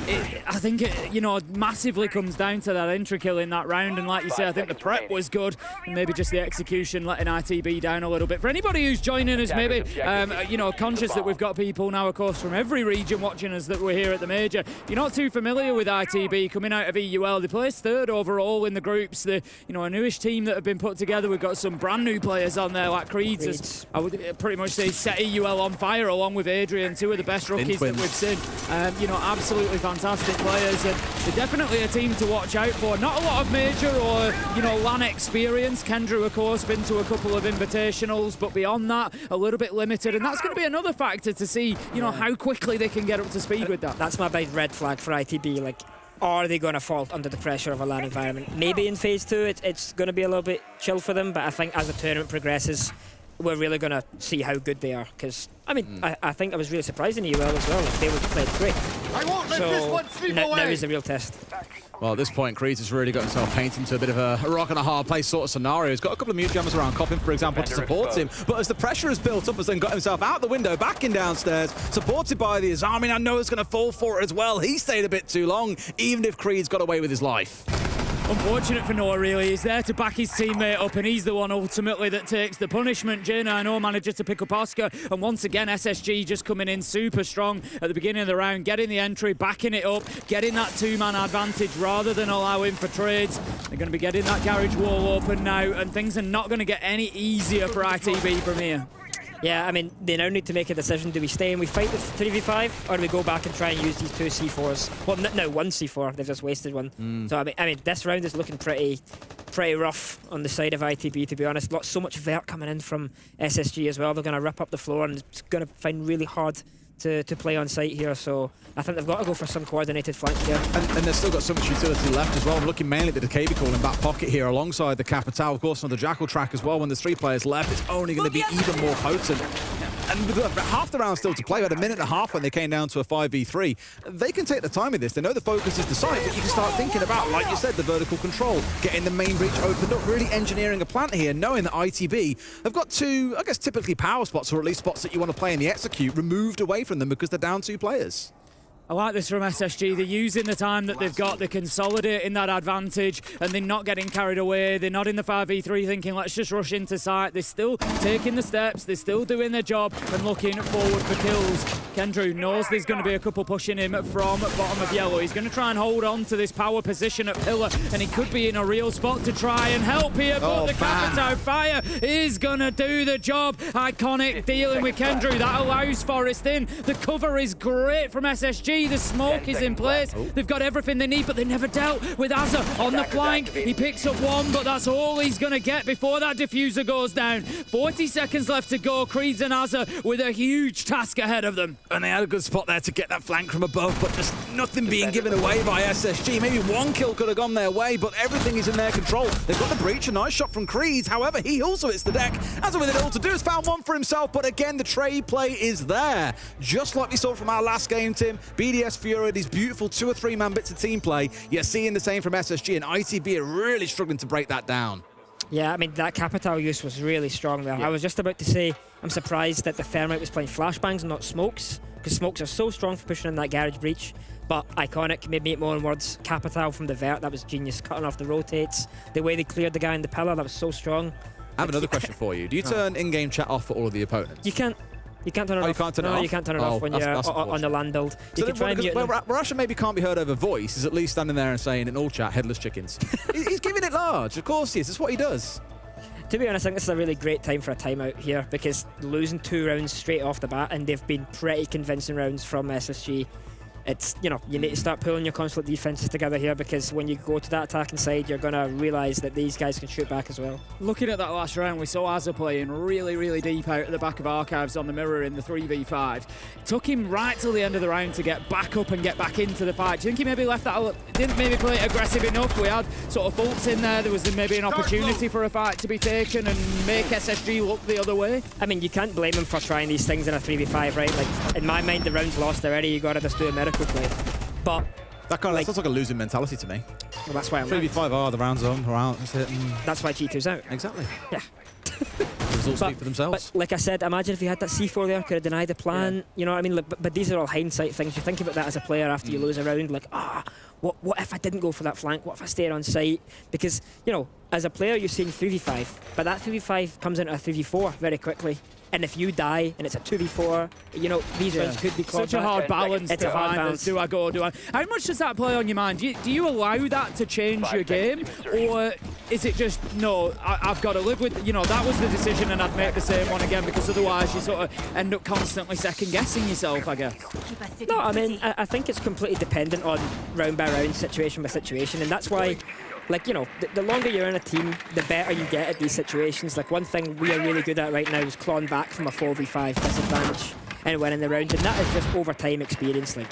I think it massively comes down to that entry kill in that round, and like you say, I think the prep was good, and maybe just the execution letting ITB down a little bit. For anybody who's joining us, maybe conscious that we've got people now, of course, from every region watching us that we're here at the major. If you're not too familiar with ITB coming out of EUL, they placed 3rd overall in the groups. A newish team that have been put together. We've got some brand new players on there like Creeds. I would pretty much say set EUL on fire along with Adrian, 2 of the best rookies that we've seen. Absolutely fantastic players, and they're definitely a team to watch out for. Not a lot of major or LAN experience. Kendrew, of course, been to a couple of invitationals, but beyond that, a little bit limited, and that's going to be another factor to see how quickly they can get up to speed with that. That's my big red flag for ITB. Like, are they going to fall under the pressure of a LAN environment? Maybe in phase 2 it's going to be a little bit chill for them, but I think as the tournament progresses, we're really going to see how good they are. Because, I think I was really surprised in EUL as well. Like, they would play great. So now is the real test. Well, at this point, Creeds has really got himself painted into a bit of a rock and a hard place sort of scenario. He's got a couple of mute jammers around Coppin, for example, to support him. But as the pressure has built up, has then got himself out the window, back in downstairs, supported by the Azami. I know it's going to fall for it as well. He stayed a bit too long, even if Creeds got away with his life. Unfortunate for Noah, really. He's there to back his teammate up, and he's the one ultimately that takes the punishment. J9 manager to pick up Oscar, and once again SSG just coming in super strong at the beginning of the round, getting the entry, backing it up, getting that 2-man advantage rather than allowing for trades. They're going to be getting that garage wall open now, and things are not going to get any easier for ITB from here. Yeah, they now need to make a decision. Do we stay and we fight the 3v5, or do we go back and try and use these 2 C4s? Well, no, 1 C4. They've just wasted one. So, this round is looking pretty rough on the side of ITB, to be honest. So much vert coming in from SSG as well. They're going to rip up the floor, and it's going to find really hard to play on site here, so I think they've got to go for some coordinated flank here. And they've still got so much utility left as well. I'm looking mainly at the Decay call in back pocket here alongside the Capital, of course, on the Jackal track as well. When there's 3 players left, it's only going to be even more potent. And with half the round still to play, we had a minute and a half when they came down to a 5v3. They can take the time in this. They know the focus is the site, but you can start thinking about, like you said, the vertical control, getting the main breach opened up, really engineering a plant here, knowing that ITB have got 2, I guess, typically power spots, or at least spots that you want to play in the execute, removed away from them because they're down 2 players. I like this from SSG. They're using the time that they've got. They're consolidating that advantage, and they're not getting carried away. They're not in the 5v3 thinking, let's just rush into site. They're still taking the steps. They're still doing their job and looking forward for kills. Kendrew knows there's going to be a couple pushing him from bottom of yellow. He's going to try and hold on to this power position at pillar, and he could be in a real spot to try and help here, but the Capito fire is going to do the job. Iconic dealing with Kendrew. That allows Forest in. The cover is great from SSG. SSG. The smoke is in place. They've got everything they need, but they never dealt with Azza on the flank. He picks up one, but that's all he's going to get before that diffuser goes down. 40 seconds left to go. Creeds and Azza with a huge task ahead of them. And they had a good spot there to get that flank from above, but just nothing being given away by SSG. Maybe one kill could have gone their way, but everything is in their control. They've got the breach, a nice shot from Creeds. However, he also hits the deck. Azza with it all to do has found one for himself, but again, the trade play is there. Just like we saw from our last game, Tim. BDS Furia, these beautiful 2 or 3 man bits of team play. You're seeing the same from SSG, and ITB are really struggling to break that down. Yeah, I mean, that capital use was really strong there. I was just about to say, I'm surprised that the Thermite was playing flashbangs and not smokes, because smokes are so strong for pushing in that garage breach. But iconic, maybe it more in words. Capital from the vert, that was genius. Cutting off the rotates, the way they cleared the guy in the pillar, that was so strong. I have another question for you. Do you turn in-game chat off for all of the opponents? You can't. You can't turn it off. You can't turn it off? No, you can't turn it off when you're on the land build. You can try and mute them. Where Rasha maybe can't be heard over voice, is at least standing there and saying in all chat, headless chickens. He's giving it large. Of course he is. That's what he does. To be honest, I think this is a really great time for a timeout here, because losing 2 rounds straight off the bat, and they've been pretty convincing rounds from SSG. It's, you know, you need to start pulling your consulate defenses together here, because when you go to that attacking side, you're going to realise that these guys can shoot back as well. Looking at that last round, we saw Azza playing really, really deep out at the back of Archives on the mirror in the 3v5. It took him right till the end of the round to get back up and get back into the fight. Do you think he maybe left that, didn't maybe play it aggressive enough? We had sort of faults in there. There was maybe an opportunity for a fight to be taken and make SSG look the other way. I mean, you can't blame him for trying these things in a 3v5, right? Like, in my mind, the round's lost already. You got to just do a miracle play. But that kind of sounds like a losing mentality to me. Well, that's why I'm 3v5 the rounds on, that's why G2's out. Exactly. Yeah. The results speak for themselves. But like I said, imagine if he had that C4 there, could have denied the plan. Yeah. You know what I mean? Like, but these are all hindsight things. You think about that as a player after you lose a round, like, what if I didn't go for that flank? What if I stayed on site? Because, you know, as a player, you're seeing 3v5, but that 3v5 comes into a 3v4 very quickly. And if you die and it's a 2v4, you know, these rounds could be such a hard balance to find. Do I go? Do I? How much does that play on your mind? Do you allow that to change your game, or is it just no? I've got to live with. You know, that was the decision, and I'd make the same one again, because otherwise you sort of end up constantly second guessing yourself, I guess. No, I mean, I think it's completely dependent on round by round, situation by situation, and that's why. Like, you know, the longer you're in a team, the better you get at these situations. Like, one thing we are really good at right now is clawing back from a 4v5 disadvantage and winning the rounds, and that is just over time experience. Like,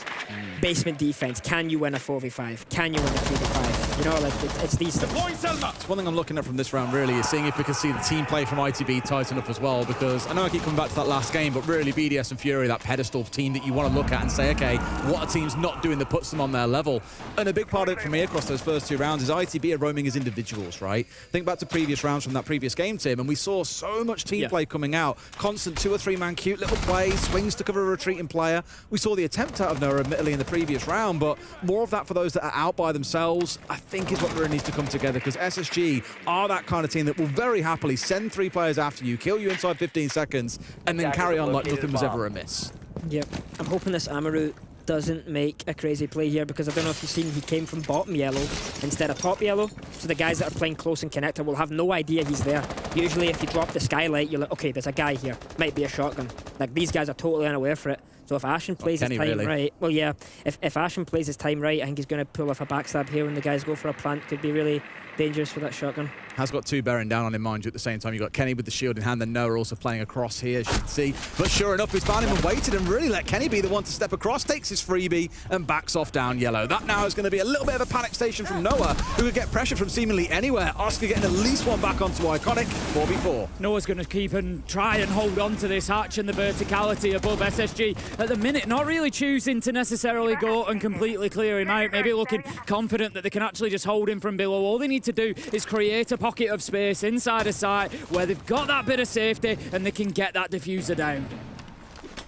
basement defense, can you win a 4v5? Can you win a 3v5? You know, like, it's these things. It's one thing I'm looking at from this round, really, is seeing if we can see the team play from ITB tighten up as well, because I know I keep coming back to that last game, but really BDS and Fury, that pedestal team that you want to look at and say, okay, what a team's not doing that puts them on their level. And a big part of it for me across those first 2 rounds is ITB are roaming as individuals, right? Think back to previous rounds from that previous game, Tim, and we saw so much team play coming out. Constant 2 or 3 man cute little plays, swings to cover a retreating player. We saw the attempt out of Noah, admittedly, in the previous round, but more of that for those that are out by themselves, I think is what really needs to come together, because SSG are that kind of team that will very happily send 3 players after you, kill you inside 15 seconds, and then carry on like nothing was ever amiss. Yep. I'm hoping this Amaru doesn't make a crazy play here, because I don't know if you've seen, he came from bottom yellow instead of top yellow, so the guys that are playing close and connector will have no idea he's there. Usually if you drop the skylight, you're like, okay, there's a guy here, might be a shotgun. Like, these guys are totally unaware for it. So if Ashen plays his time right, well, yeah, if Ashen plays his time right, I think he's going to pull off a backstab here when the guys go for a plant. Could be really dangerous for that shotgun. Has got 2 bearing down on him, mind you, at the same time. You've got Kenny with the shield in hand, and Noah also playing across here, as you can see. But sure enough, he's found him and waited and really let Kenny be the one to step across, takes his freebie and backs off down yellow. That now is going to be a little bit of a panic station from Noah, who could get pressure from seemingly anywhere. Oscar getting at least one back onto Iconic, 4v4. Noah's going to keep and try and hold on to this hatch and the verticality above SSG. At the minute, not really choosing to necessarily go and completely clear him out, maybe looking confident that they can actually just hold him from below. All they need to do is create a pocket of space inside a site where they've got that bit of safety and they can get that diffuser down.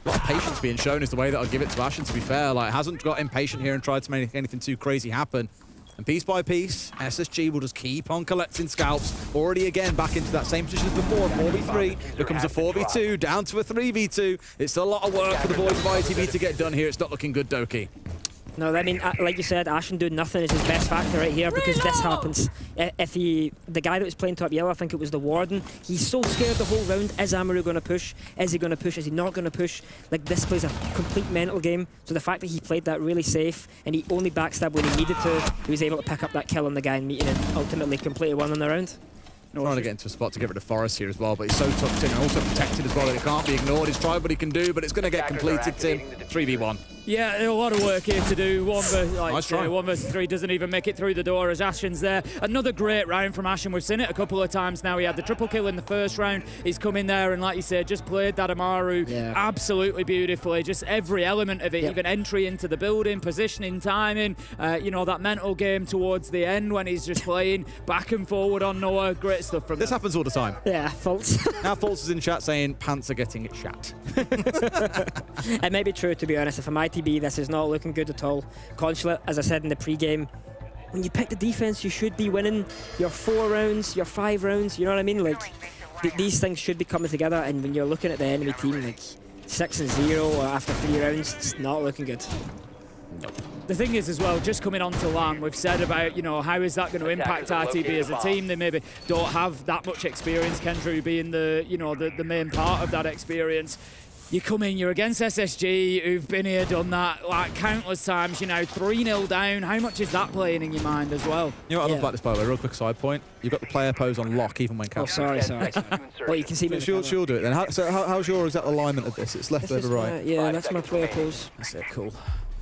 A lot of patience being shown is the way that I'll give it to Ashen, to be fair. Like, hasn't got impatient here and tried to make anything too crazy happen. And piece by piece, SSG will just keep on collecting scalps. Already again back into that same position as before, 4v3, becomes a 4v2, down to a 3v2. It's a lot of work for the boys of ITV to get done here. It's not looking good, Doki. No, I mean, like you said, Ashen doing nothing is his best factor right here because this happens. If the guy that was playing top yellow, I think it was the Warden, he's so scared the whole round. Is Amaru going to push? Is he going to push? Is he not going to push? Like, this plays a complete mental game. So the fact that he played that really safe and he only backstabbed when he needed to, he was able to pick up that kill on the guy and meeting it, ultimately completely won on the round. Trying to get into a spot to get rid of Forest here as well, but he's so tucked in and also protected as well that it can't be ignored. He's tried what he can do, but it's going to get completed, Tim. 3v1. Yeah, a lot of work here to do. One Nice try. 1 versus 3 doesn't even make it through the door as Ashen's there. Another great round from Ashen. We've seen it a couple of times now. He had the triple kill in the first round. He's come in there and, like you said, just played that Amaru absolutely beautifully. Just every element of it, even entry into the building, positioning, timing, you know, that mental game towards the end when he's just playing back and forward on Noah. Great stuff from This happens all the time. Yeah, Fultz. Now Fultz is in chat saying pants are getting it shat. It may be true, to be honest. If I'm ITB, this is not looking good at all. Consulate, as I said in the pre-game, when you pick the defense, you should be winning your 4 rounds, your 5 rounds, you know what I mean? Like, these things should be coming together, and when you're looking at the enemy team, like 6-0 after 3 rounds, it's not looking good. The thing is as well, just coming on to LAN, we've said about, you know, how is that going to impact ITB as a team? They maybe don't have that much experience, Kendra being the, you know, the main part of that experience. You come in, you're against SSG, who've been here, done that like countless times, you know, 3-0 down. How much is that playing in your mind as well? You know what I love about this, by the way, real quick side point. You've got the player pose on lock even when captured. Oh, sorry. Well, you can see me. She'll do it then. How's your exact alignment of this? It's left over right. Yeah, that's my player pose. That's it, cool.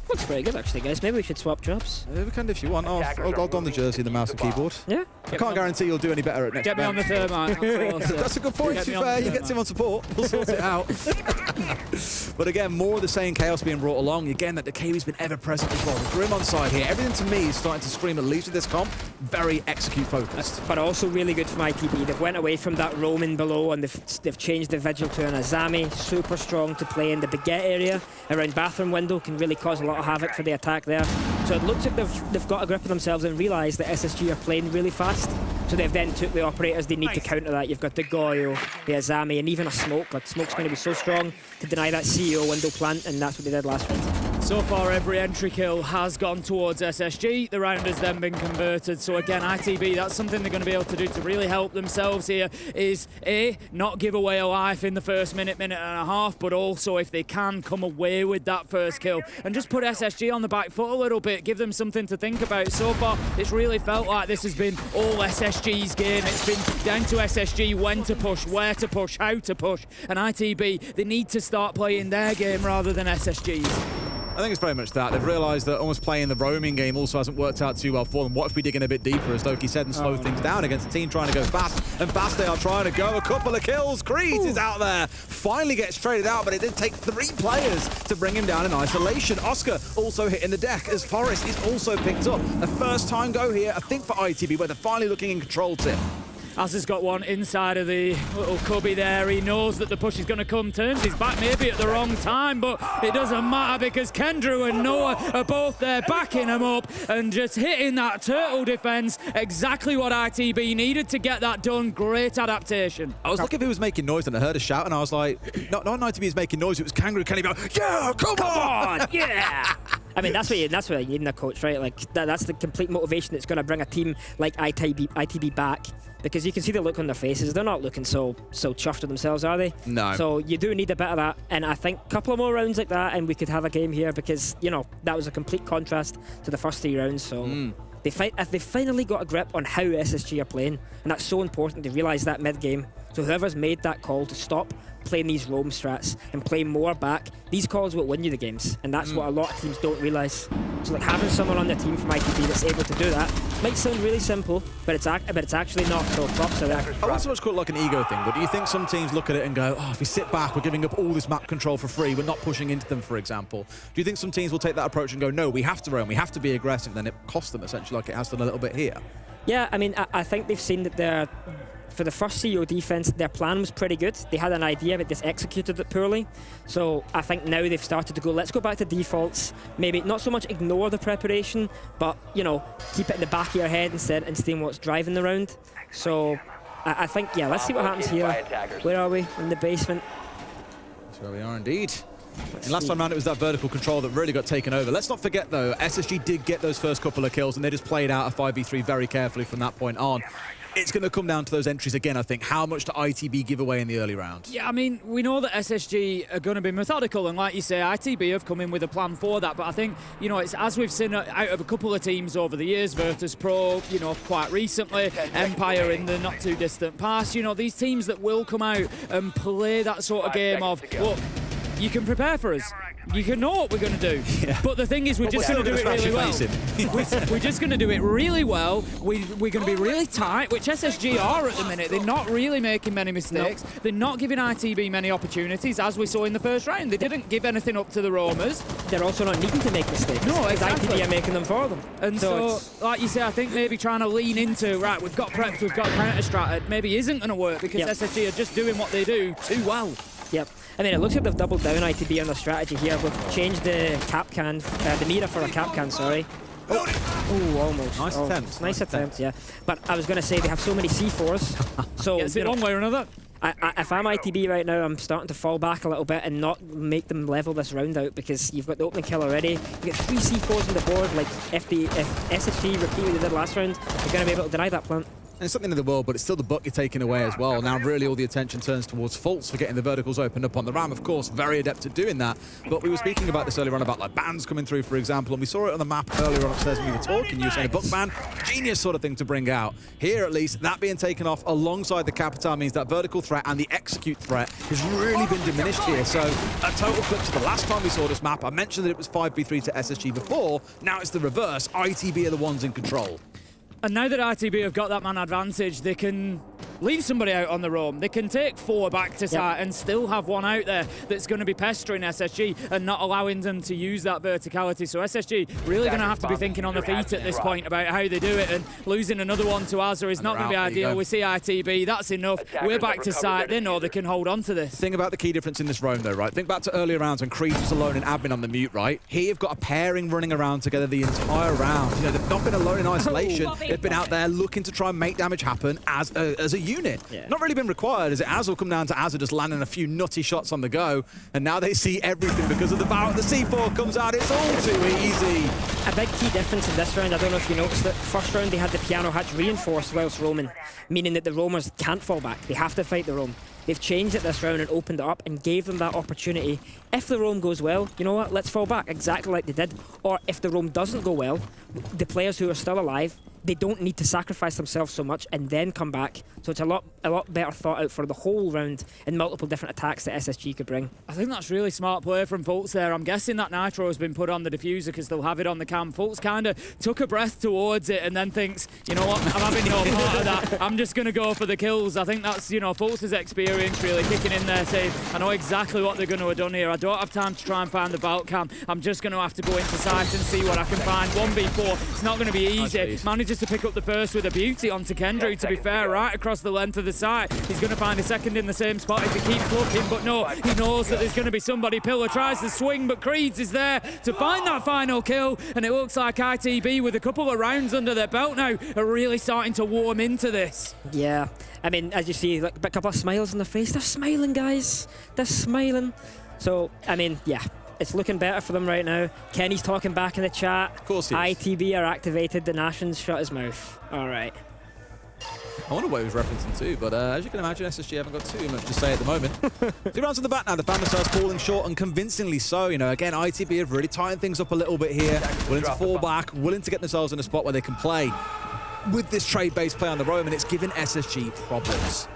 Looks pretty good actually, guys. Maybe we should swap jobs. We can if you want. I'll don the jersey, the mouse and keyboard. Yeah. I can't guarantee you'll do any better at next Get me on the thermite. That's a good point, to be fair. You get Tim on support. We'll sort it out. But again, more of the same chaos being brought along. Again, that the KB's been ever present as well. The Grim on side here. Everything to me is starting to scream, at least with this comp, very execute focused. But also really good from ITB. They've went away from that roaming below and they've changed the vigil to an Azami. Super strong to play in the baguette area around bathroom window. Can really cause a lot of havoc for the attack there. So it looks like they've got a grip of themselves and realised that SSG are playing really fast. So they've then took the operators they need to counter that. You've got the Goyo, the Azami, and even a Smoke. Like, Smoke's going to be so strong to deny that CEO window plant, and that's what they did last round. So far, every entry kill has gone towards SSG. The round has then been converted. So again, ITB, that's something they're going to be able to do to really help themselves here, is A, not give away a life in the first minute and a half, but also, if they can, come away with that first kill and just put SSG on the back foot a little bit, give them something to think about. So far, it's really felt like this has been all SSG's game. It's been down to SSG when to push, where to push, how to push. And ITB, they need to start playing their game rather than SSG's. I think it's very much that. They've realised that almost playing the roaming game also hasn't worked out too well for them. What if we dig in a bit deeper, as Loki said, and slow things down against a team trying to go fast? And fast they are trying to go. A couple of kills. Creed is out there. Finally gets traded out, but it did take 3 players to bring him down in isolation. Oscar also hitting the deck as Forest is also picked up. A first time go here, I think, for ITB, where they're finally looking in control, Tim. Az has got one inside of the little cubby there. He knows that the push is going to come. Turns his back maybe at the wrong time, but it doesn't matter because Kendra and Noah are both there backing him up and just hitting that turtle defense. Exactly what ITB needed to get that done. Great adaptation. I was looking if he was making noise and I heard a shout and I was like, not ITB is making noise, it was Kangaroo Kenny going, yeah, come on, yeah. I mean, that's what you need in a coach, right? Like, that's the complete motivation that's going to bring a team like ITB back. Because you can see the look on their faces. They're not looking so chuffed with themselves, are they? No. So you do need a bit of that. And I think a couple of more rounds like that and we could have a game here because, you know, that was a complete contrast to the first 3 rounds. So if they finally got a grip on how SSG are playing, and that's so important to realise that mid-game. So whoever's made that call to stop playing these roam strats and play more back, these calls will win you the games. And that's what a lot of teams don't realise. So like having someone on the team from ITB that's able to do that might sound really simple, but it's actually not. So props to that. I wouldn't so much call it like an ego thing, but do you think some teams look at it and go, oh, if we sit back, we're giving up all this map control for free, we're not pushing into them, for example. Do you think some teams will take that approach and go, no, we have to roam, we have to be aggressive, then it costs them essentially like it has done a little bit here? Yeah, I mean, I think they've seen that for the first CEO defense, their plan was pretty good. They had an idea, but just executed it poorly. So I think now they've started to go, let's go back to defaults. Maybe not so much ignore the preparation, but, you know, keep it in the back of your head instead and seeing what's driving the round. So I think, yeah, let's see what happens here. Where are we? In the basement. That's where we are indeed. And last time around, it was that vertical control that really got taken over. Let's not forget, though, SSG did get those first couple of kills, and they just played out a 5v3 very carefully from that point on. It's going to come down to those entries again, I think. How much do ITB give away in the early round? Yeah, I mean, we know that SSG are going to be methodical, and like you say, ITB have come in with a plan for that. But I think, you know, it's as we've seen out of a couple of teams over the years, Virtus Pro, you know, quite recently, Empire in the not too distant past, you know, these teams that will come out and play that sort of game of, look, you can prepare for us. You can know what we're going to do. Yeah. But the thing is, we're just going to do it really well. We're just going to do it really well. We're going to be really tight, which SSG are at the minute. They're not really making many mistakes. No. They're not giving ITB many opportunities, as we saw in the first round. They didn't give anything up to the roamers. They're also not needing to make mistakes. No, exactly. ITB are making them for them. And so like you say, I think maybe trying to lean into, right, we've got prepped, we've got counter-stratted, maybe isn't going to work because SSG are just doing what they do too well. Yep. I mean, it looks like they've doubled down ITB on their strategy here. We've changed the cap can, the mira for a cap can, sorry. Oh, almost. Nice attempt. Nice attempt, yeah. But I was going to say they have so many C4s. So it's one way or another. If I'm ITB right now, I'm starting to fall back a little bit and not make them level this round out because you've got the opening kill already. You get 3 C4s on the board, like if SSG repeat what they did last round, they're going to be able to deny that plant. And it's something in the world, but it's still the buck you're taking away as well. Now, really, all the attention turns towards Fultz for getting the verticals opened up on the Ram. Of course, very adept at doing that. But we were speaking about this earlier on about like bans coming through, for example, and we saw it on the map earlier on upstairs when we were talking. You were saying a book ban, genius sort of thing to bring out. Here, at least, that being taken off alongside the Capital means that vertical threat and the execute threat has really been diminished here. So, a total flip to the last time we saw this map. I mentioned that it was 5v3 to SSG before. Now it's the reverse. ITB are the ones in control. And now that ITB have got that man advantage, they can leave somebody out on the roam. They can take 4 back to site and still have one out there that's going to be pestering SSG and not allowing them to use that verticality. So SSG really going to have to be thinking on the feet at this point about how they do it, and losing another one to Azza is not going to be ideal. We see ITB, that's enough. We're back to site. They know they can hold on to this. Think about the key difference in this roam though, right? Think back to earlier rounds when Creed was alone in admin on the mute, right? Here you've got a pairing running around together the entire round. You know, they've not been alone in isolation. They've been out there looking to try and make damage happen as a unit. Not really been required, as it has all come down to Azza just landing a few nutty shots on the go, and now they see everything because of the Barrel. The C4 comes out, it's all too easy. A big key difference in this round, I don't know if you noticed it, first round they had the piano hatch reinforced whilst roaming, meaning that the roamers can't fall back, they have to fight the roam. They've changed it this round and opened it up and gave them that opportunity. If the roam goes well, you know what, let's fall back, exactly like they did. Or if the roam doesn't go well, the players who are still alive, they don't need to sacrifice themselves so much and then come back. So it's a lot better thought out for the whole round and multiple different attacks that SSG could bring. I think that's really smart play from Fultz there. I'm guessing that Nitro has been put on the diffuser because they'll have it on the cam. Fultz kind of took a breath towards it and then thinks, you know what, I'm having no part of that. I'm just going to go for the kills. I think that's, you know, Fultz's experience really kicking in there, saying, I know exactly what they're going to have done here. I don't have time to try and find the vault cam. I'm just going to have to go into site and see what I can find. 1v4, it's not going to be easy. Manages to pick up the first with a beauty onto Kendrick, to be fair, right across the length of the site. He's going to find a second in the same spot if he keeps looking, but no, he knows that there's going to be somebody. Pillar tries to swing, but Creeds is there to find that final kill, and it looks like ITB, with a couple of rounds under their belt now, are really starting to warm into this. Yeah, I mean, as you see, like, a couple of smiles on their face. They're smiling, guys. They're smiling. So, I mean, yeah. It's looking better for them right now. Kenny's talking back in the chat. Of course he is. ITB are activated. The Nations shut his mouth. All right. I wonder what he was referencing to, but as you can imagine, SSG haven't got too much to say at the moment. 2 rounds on the back now. The fan themselves falling short, and convincingly so. You know, again, ITB have really tightened things up a little bit here. Willing to fall back, willing to get themselves in a spot where they can play with this trade-based play on the roam, and it's given SSG problems.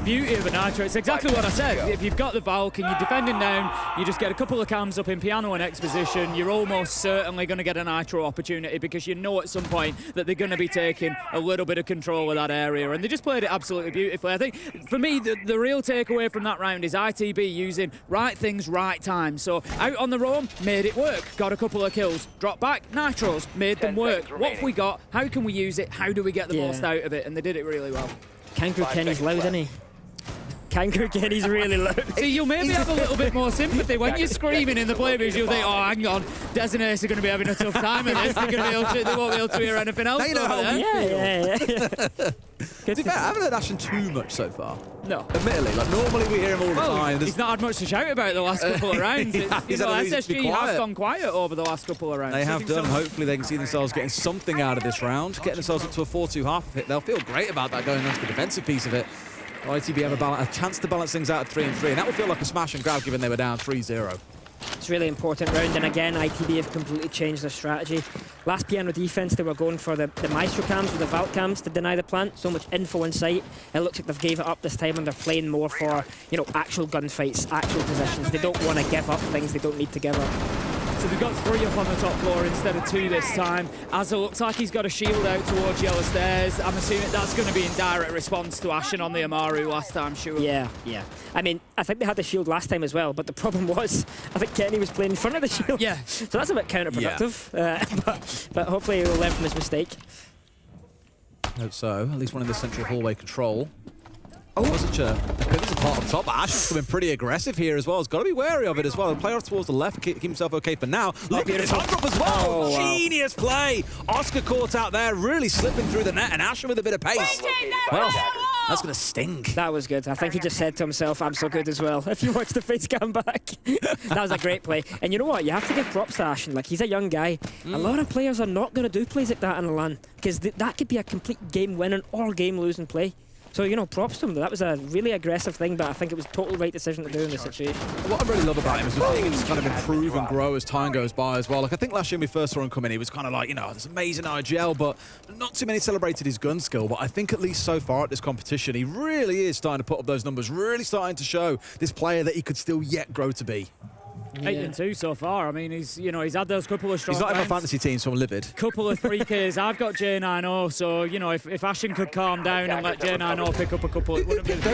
Beauty of a Nitro, it's exactly what I said. If you've got the Valk and you're defending down, you just get a couple of cams up in piano and exposition, you're almost certainly going to get a Nitro opportunity, because you know at some point that they're going to be taking a little bit of control of that area, and they just played it absolutely beautifully. I think, for me, the real takeaway from that round is ITB using right things, right time. So, out on the roam, made it work, got a couple of kills. Drop back, Nitros, made them work. What have we got? How can we use it? How do we get the most out of it? And they did it really well. Kangaroo Kenny's loud, isn't he? Kangaroo Kenny's really loud. See, you'll maybe have a little bit more sympathy when you're screaming in the playbooth. You'll think, oh, hang on, Des and Ace are going to be having a tough time with this. They won't be able to hear anything else. They know how we feel. Yeah. good To be fair, I haven't heard Ashen too much so far. No. Admittedly, like normally we hear him all the time. He's not had much to shout about the last couple of rounds. He's had a reason to be SSG has quiet. gone quiet over the last couple of rounds. They have done. Hopefully they can see themselves getting something out of this round, getting themselves up to a 4-2 half of it. They'll feel great about that going on to the defensive piece of it. ITB have a chance to balance things out at 3-3, and that would feel like a smash and grab given they were down 3-0. It's a really important round, and again, ITB have completely changed their strategy. Last piano defense, they were going for the Maestro cams or the Vault cams to deny the plant. So much info in sight. It looks like they've gave it up this time, and they're playing more for, you know, actual gunfights, actual positions. They don't want to give up things they don't need to give up. So they've got 3 up on the top floor instead of 2 this time. Azza looks like he's got a shield out towards Yellow Stairs. I'm assuming that's going to be in direct response to Ashen on the Amaru last time, sure. Yeah. I mean, I think they had the shield last time as well, but the problem was, I think Kenny was playing in front of the shield. Yeah. So that's a bit counterproductive. But hopefully he'll learn from his mistake. Hope so. At least one in the central hallway control. Oh, such a pivotal part up top. But Ashen's coming pretty aggressive here as well. He's got to be wary of it as well. Play off towards the left, keep himself okay for now. Look at his hard drop as well. Oh, wow. Genius play. Oscar caught out there, really slipping through the net, and Ashen with a bit of pace. Well, that's going to sting. That was good. I think he just said to himself, I'm so good as well. If you watch the face cam back. That was a great play. And you know what? You have to give props to Ashen. Like, he's a young guy. A lot of players are not going to do plays like that in the LAN, because that could be a complete game-winning or game-losing play. So, you know, props to him. That was a really aggressive thing, but I think it was a total right decision to do in this situation. What I really love about him is we're seeing him just kind of improve and grow as time goes by as well. Like, I think last year when we first saw him come in, he was kind of like, you know, this amazing IGL, but not too many celebrated his gun skill. But I think at least so far at this competition, he really is starting to put up those numbers, really starting to show this player that he could still yet grow to be. 8-2 so far. I mean, he's had those couple of strong He's not in my rounds. fantasy team, so I'm livid. Couple of 3Ks. I've got J90, so, you know, if Ashen could calm down and let J90 pick up a couple, it wouldn't be the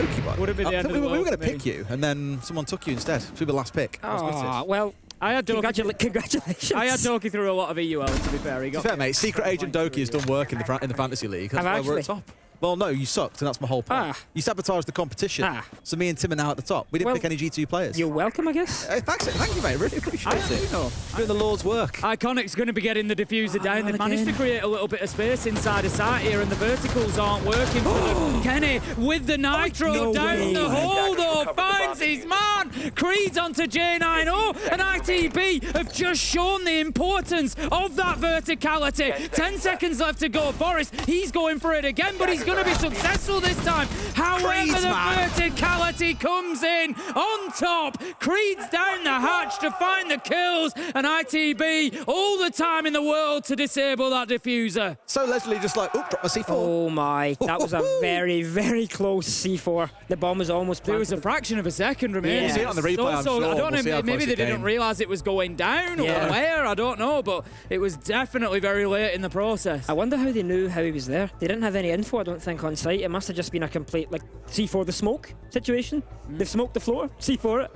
end of the world. We were going for to me. pick you, and then someone took you instead. We were the last pick. Well, I had Doki. Congratulations. I had Doki through a lot of EUL, to be fair. He To got be fair, mate, Secret Agent Doki has done work in the fantasy league. That's why we're at top. Well, no, you sucked, and that's my whole point. You sabotaged the competition. So me and Tim are now at the top. We didn't pick any G2 players. You're welcome, I guess. Thank you, mate. Really appreciate it. Doing the Lord's work. Iconic's going to be getting the diffuser down. They've managed to create a little bit of space inside of site here, and the verticals aren't working for them. Kenny with the nitro down the hole, though, finds his man. Creed's onto J90, and ITB have just shown the importance of that verticality. 10 seconds left to go. Forrest, he's going for it again, but he's going to be successful this time. However, the verticality comes in on top. Creed's down the hatch to find the kills, and ITB all the time in the world to disable that diffuser. So Leslie just like, drop a C4. Oh my, that was a very, very close C4. The bomb was almost planted. There was a fraction of a second remaining. We'll see it on the replay, I'm sure. I don't We'll see know, how maybe close they it didn't came. realise it was going down or where, I don't know, but it was definitely very late in the process. I wonder how they knew how he was there. They didn't have any info, I don't think, on site. It must have just been a complete, like, C4 the smoke situation. They've smoked the floor, C4 it.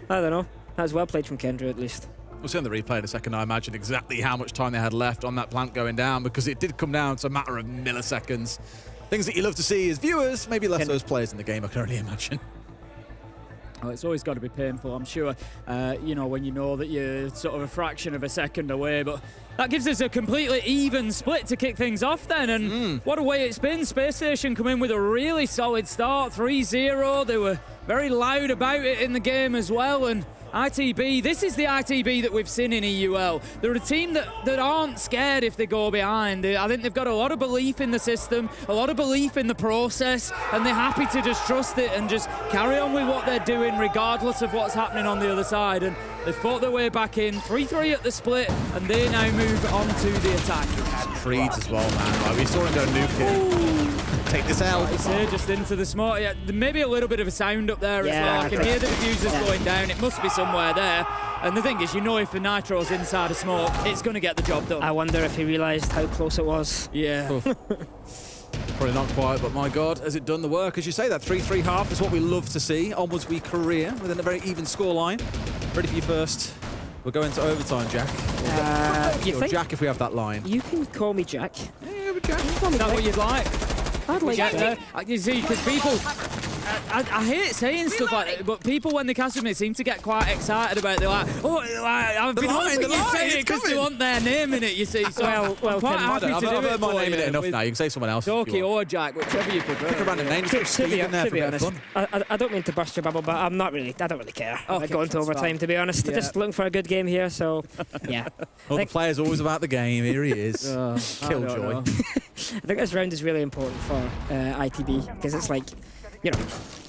I don't know. That was well played from Kendra, at least. We'll see on the replay in a second, I imagine, exactly how much time they had left on that plant going down, because it did come down to a matter of milliseconds. Things that you love to see as viewers, maybe less those players in the game, I can only imagine. Well, it's always got to be painful, I'm sure, you know, when you know that you're sort of a fraction of a second away, but that gives us a completely even split to kick things off then, and what a way it's been. Space Station come in with a really solid start, 3-0. They were very loud about it in the game as well, and ITB, this is the ITB that we've seen in EUL. They're a team that aren't scared if they go behind. I think they've got a lot of belief in the system, a lot of belief in the process, and they're happy to just trust it and just carry on with what they're doing regardless of what's happening on the other side. And they've fought their way back in, 3-3 at the split, and they now move on to the attack. Creeds as well, man. Like, we saw him go nuke here. Take this out. Like I say, just into the smoke. Yeah, maybe a little bit of a sound up there as well. I can hear the diffusers going down. It must be somewhere there. And the thing is, you know, if the nitro's inside a smoke, it's going to get the job done. I wonder if he realised how close it was. Yeah. Probably not quite, but my God, has it done the work? As you say, that 3-3 half is what we love to see. Onwards we career within a very even scoreline. Ready for you first. We'll go into overtime, Jack. Or Jack if we have that line. You can call me Jack. Yeah, but Jack. Is that what you'd like? I'd like that. You see, because people I hate saying stuff like that, but people when they cast with me seem to get quite excited about it. They're like, oh, I've been hoping you say it because they want their name in it, you see. So I'm quite happy to do it. I've heard my name in it enough now. You can say someone else. Doki or Jack, whichever you prefer. Pick a random name. To be honest, I don't mean to burst your bubble, but I don't really care about going to overtime, to be honest. Yeah. Just looking for a good game here, so yeah. The player's always about the game. Here he is. Killjoy. I think this round is really important for ITB, because it's like, you know,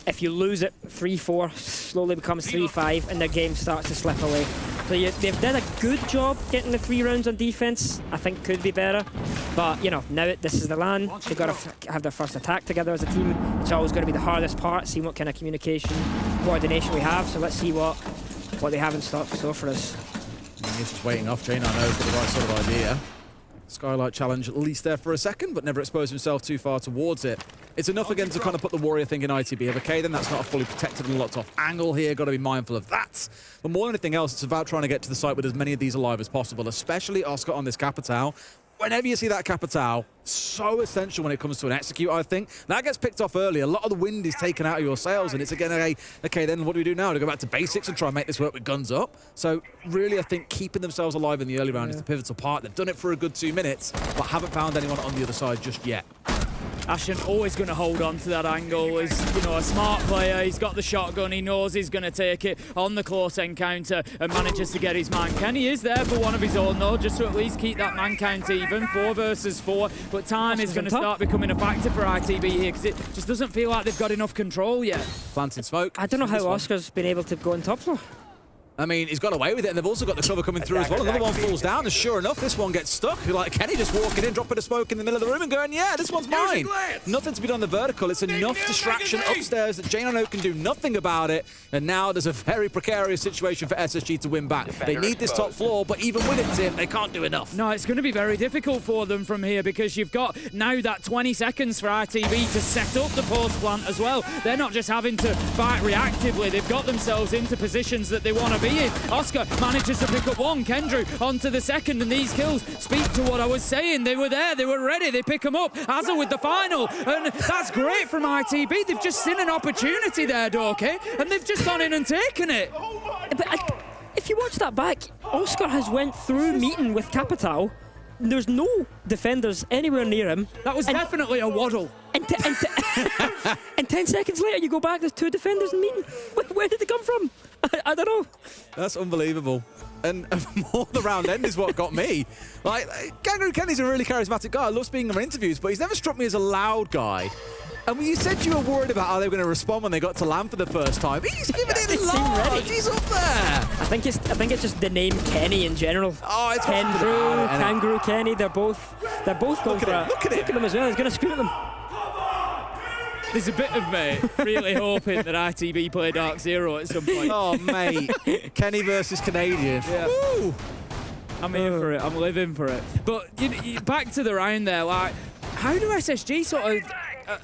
if you lose it 3-4, slowly becomes 3-5, and their game starts to slip away. So they've done a good job getting the 3 rounds on defense. I think could be better, but you know, now this is the LAN. They've got to have their first attack together as a team. It's always going to be the hardest part, seeing what kind of communication, coordination we have. So let's see what they have in store for us. He's just waiting off Jane, I know, for the right sort of idea. Skylight challenge at least there for a second, but never exposed himself too far towards it. It's enough again to kind of put the Warrior thing in ITB. Okay, then that's not a fully protected and locked off angle here. Got to be mindful of that. But more than anything else, it's about trying to get to the site with as many of these alive as possible, especially Oscar on this Capitao. Whenever you see that Capitao, so essential when it comes to an execute, I think. That gets picked off early. A lot of the wind is taken out of your sails, and it's again, okay, then what do we do now? To go back to basics and try and make this work with guns up? So really, I think keeping themselves alive in the early round is the pivotal part. They've done it for a good 2 minutes, but haven't found anyone on the other side just yet. Ashen always going to hold on to that angle. He's, you know, a smart player. He's got the shotgun. He knows he's going to take it on the close encounter and manages to get his man count. He is there for one of his own, though, just to at least keep that man count even. 4 versus 4. But time is going to start becoming a factor for ITB here because it just doesn't feel like they've got enough control yet. Planting smoke. I don't know how Oscar's been able to go on top floor. I mean, he's got away with it, and they've also got the cover coming through as well. Another one falls down, and sure enough, this one gets stuck. Like Kenny just walking in, dropping a smoke in the middle of the room and going, yeah, this one's mine. Nothing to be done on the vertical. It's enough distraction upstairs that Jane O can do nothing about it. And now there's a very precarious situation for SSG to win back. They need this top floor, but even with it, Tim, they can't do enough. No, it's going to be very difficult for them from here because you've got now that 20 seconds for ITB to set up the post plant as well. They're not just having to fight reactively. They've got themselves into positions that they want to be in. Oscar manages to pick up one, Kendrew onto the second, and these kills speak to what I was saying. They were there, they were ready, they pick them up. Azza with the final, and that's great from ITB. They've just seen an opportunity there, Doki, and they've just gone in and taken it. But if you watch that back, Oscar has went through meeting with Capitao. There's no defenders anywhere near him. That was definitely a waddle. And 10 seconds later, you go back, there's 2 defenders in meeting. Where did they come from? I don't know. That's unbelievable. And more the round end is what got me. Like, Kangaroo Kenny's a really charismatic guy. I love speaking on interviews, but he's never struck me as a loud guy. And when you said you were worried about how they were going to respond when they got to land for the first time, he's giving it large. He's up there. I think it's just the name Kenny in general. Oh, it's Kangaroo Kenny. They're both going for it. Look at him as well. He's going to scream at them. There's a bit of me really hoping that ITB play Dark Zero at some point. Oh, mate. Kenny versus Canadian. Yeah. Woo! I'm here for it. I'm living for it. But back to the round there, like, how do SSG sort of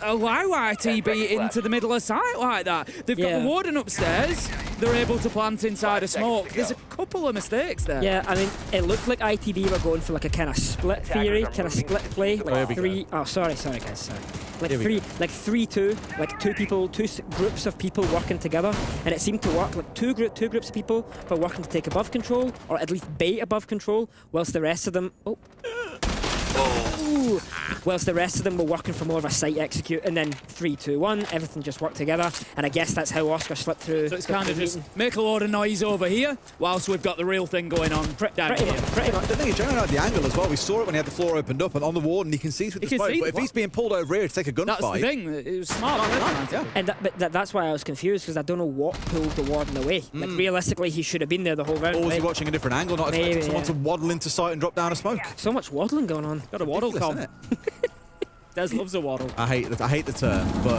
allow ITB into the middle of site like that? They've got the warden upstairs. They're able to plant inside a smoke. There's a couple of mistakes there. Yeah, I mean, it looked like ITB were going for like a kind of split theory, kind of split play. Like sorry guys, sorry. Like 3-2, like two groups of people working together, and it seemed to work. Like two groups of people were working to take above control, or at least bait above control, whilst the rest of them. Whilst the rest of them were working for more of a site execute, and then 3-2-1, everything just worked together, and I guess that's how Oscar slipped through. So it's kind of just make a lot of noise over here, whilst we've got the real thing going on down here. Pretty much. I think he's generally at the angle as well. We saw it when he had the floor opened up, and on the warden he can see through the smoke, but if he's being pulled over here to take a gunfight... That's the thing, it was smart. And that's why I was confused, because I don't know what pulled the warden away. Like, realistically, he should have been there the whole round. Or was he watching a different angle, not expecting someone to waddle into sight and drop down a smoke? So much waddling going on. Got a waddle com. Des loves a waddle. I hate the term, but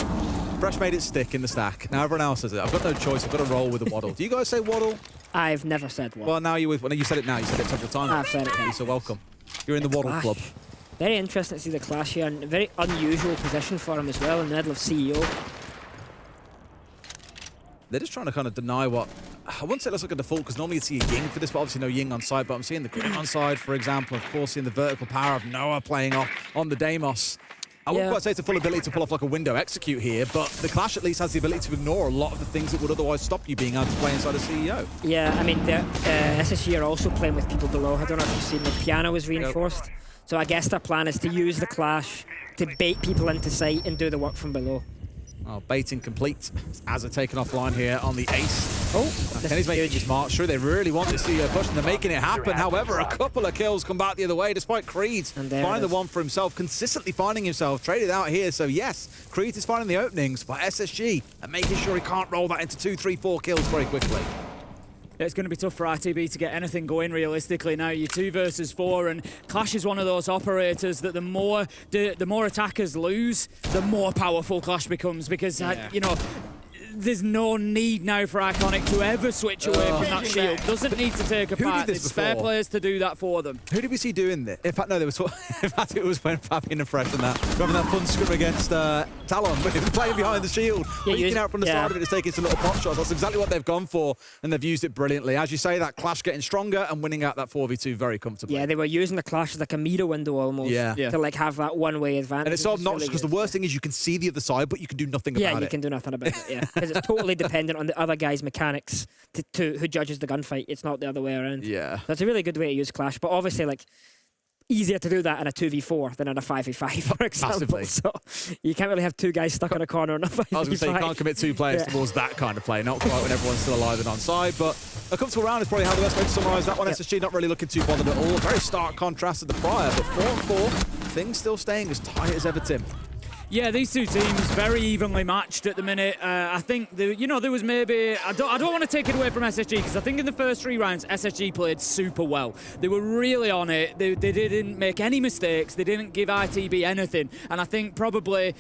Fresh made it stick in the stack. Now everyone else says it. I've got no choice. I've got to roll with a waddle. Do you guys say waddle? I've never said waddle. Well, now you said it now. You said it several times. I've said it. You're so welcome. You're in the waddle club. Very interesting to see the clash here, and a very unusual position for him as well in the middle of CEO. They're just trying to kind of deny what... I wouldn't say it looks like a default, because normally you'd see a Ying for this, but obviously no Ying on side. But I'm seeing the Green on side, for example. Of course, seeing the vertical power of Noah playing off on the Deimos. I wouldn't quite say it's a full ability to pull off like a window execute here, but the Clash at least has the ability to ignore a lot of the things that would otherwise stop you being able to play inside a CEO. Yeah, I mean, the SSG are also playing with people below. I don't know if you've seen the piano is reinforced. So I guess their plan is to use the Clash to bait people into sight and do the work from below. Oh, baiting complete. As are taken offline here on the ace. Oh, Kenny's making his mark. Sure, they really want to see a push, and they're making it happen. However, a couple of kills come back the other way, despite Creed finding the one for himself, consistently finding himself, traded out here. So yes, Creed is finding the openings, but SSG are making sure he can't roll that into 2, 3, 4 kills very quickly. It's going to be tough for ITB to get anything going realistically now. You're 2 versus 4, and Clash is one of those operators that the more attackers lose, the more powerful Clash becomes, because you know, there's no need now for Iconic to ever switch away from that shield. Doesn't need to take a fight. There's spare players to do that for them. Who did we see doing this? In fact, no, there was. In fact, it was when Fabian and Fresh and that having that fun scrum against Talon, but he was playing behind the shield, leaking out from the side of it, just taking some little pot shots. That's exactly what they've gone for, and they've used it brilliantly. As you say, that Clash getting stronger and winning out that 4v2 very comfortably. Yeah, they were using the Clash as like a meter window almost to like have that one-way advantage. And it's so obnoxious because the worst thing is you can see the other side, but you can do nothing about it. Yeah, you can do nothing about it. Yeah, because it's totally dependent on the other guy's mechanics to who judges the gunfight. It's not the other way around. Yeah, that's a really good way to use Clash, but obviously like easier to do that in a 2v4 than in a 5v5, for example. Massively. So you can't really have 2 guys stuck in a corner in a 5v5. I was going to say, you can't commit 2 players towards that kind of play. Not quite when everyone's still alive and on side, but a comfortable round is probably how the best way to summarise that one. SSG not really looking too bothered at all. Very stark contrast to the prior, but 4-4, things still staying as tight as ever, Tim. Yeah, these two teams very evenly matched at the minute. I think there was maybe I don't want to take it away from SSG, because I think in the first 3 rounds SSG played super well. They were really on it. They didn't make any mistakes. They didn't give ITB anything, and I think probably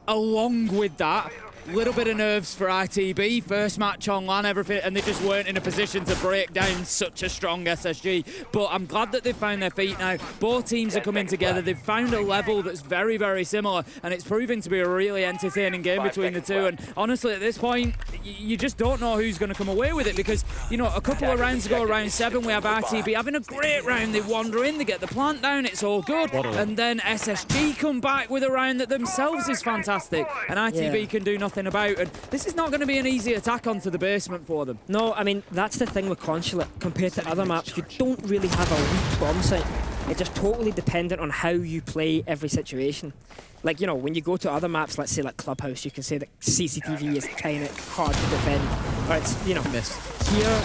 along with that, little bit of nerves for ITB, first match on LAN, everything, and they just weren't in a position to break down such a strong SSG. But I'm glad that they've found their feet now. Both teams are coming together. They've found a level that's very, very similar, and it's proving to be a really entertaining game between the two. And honestly, at this point, you just don't know who's going to come away with it, because, you know, a couple of rounds ago, round 7, we have ITB having a great round. They wander in, they get the plant down, it's all good. And then SSG come back with a round that themselves is fantastic, and ITB can do nothing about, and this is not going to be an easy attack onto the basement for them. No, I mean, that's the thing with Consulate. Compared to other maps, you don't really have a weak bomb site. It's just totally dependent on how you play every situation. Like, you know, when you go to other maps, let's say like Clubhouse, you can say that CCTV is kind of hard to defend. Or it's, you know, here,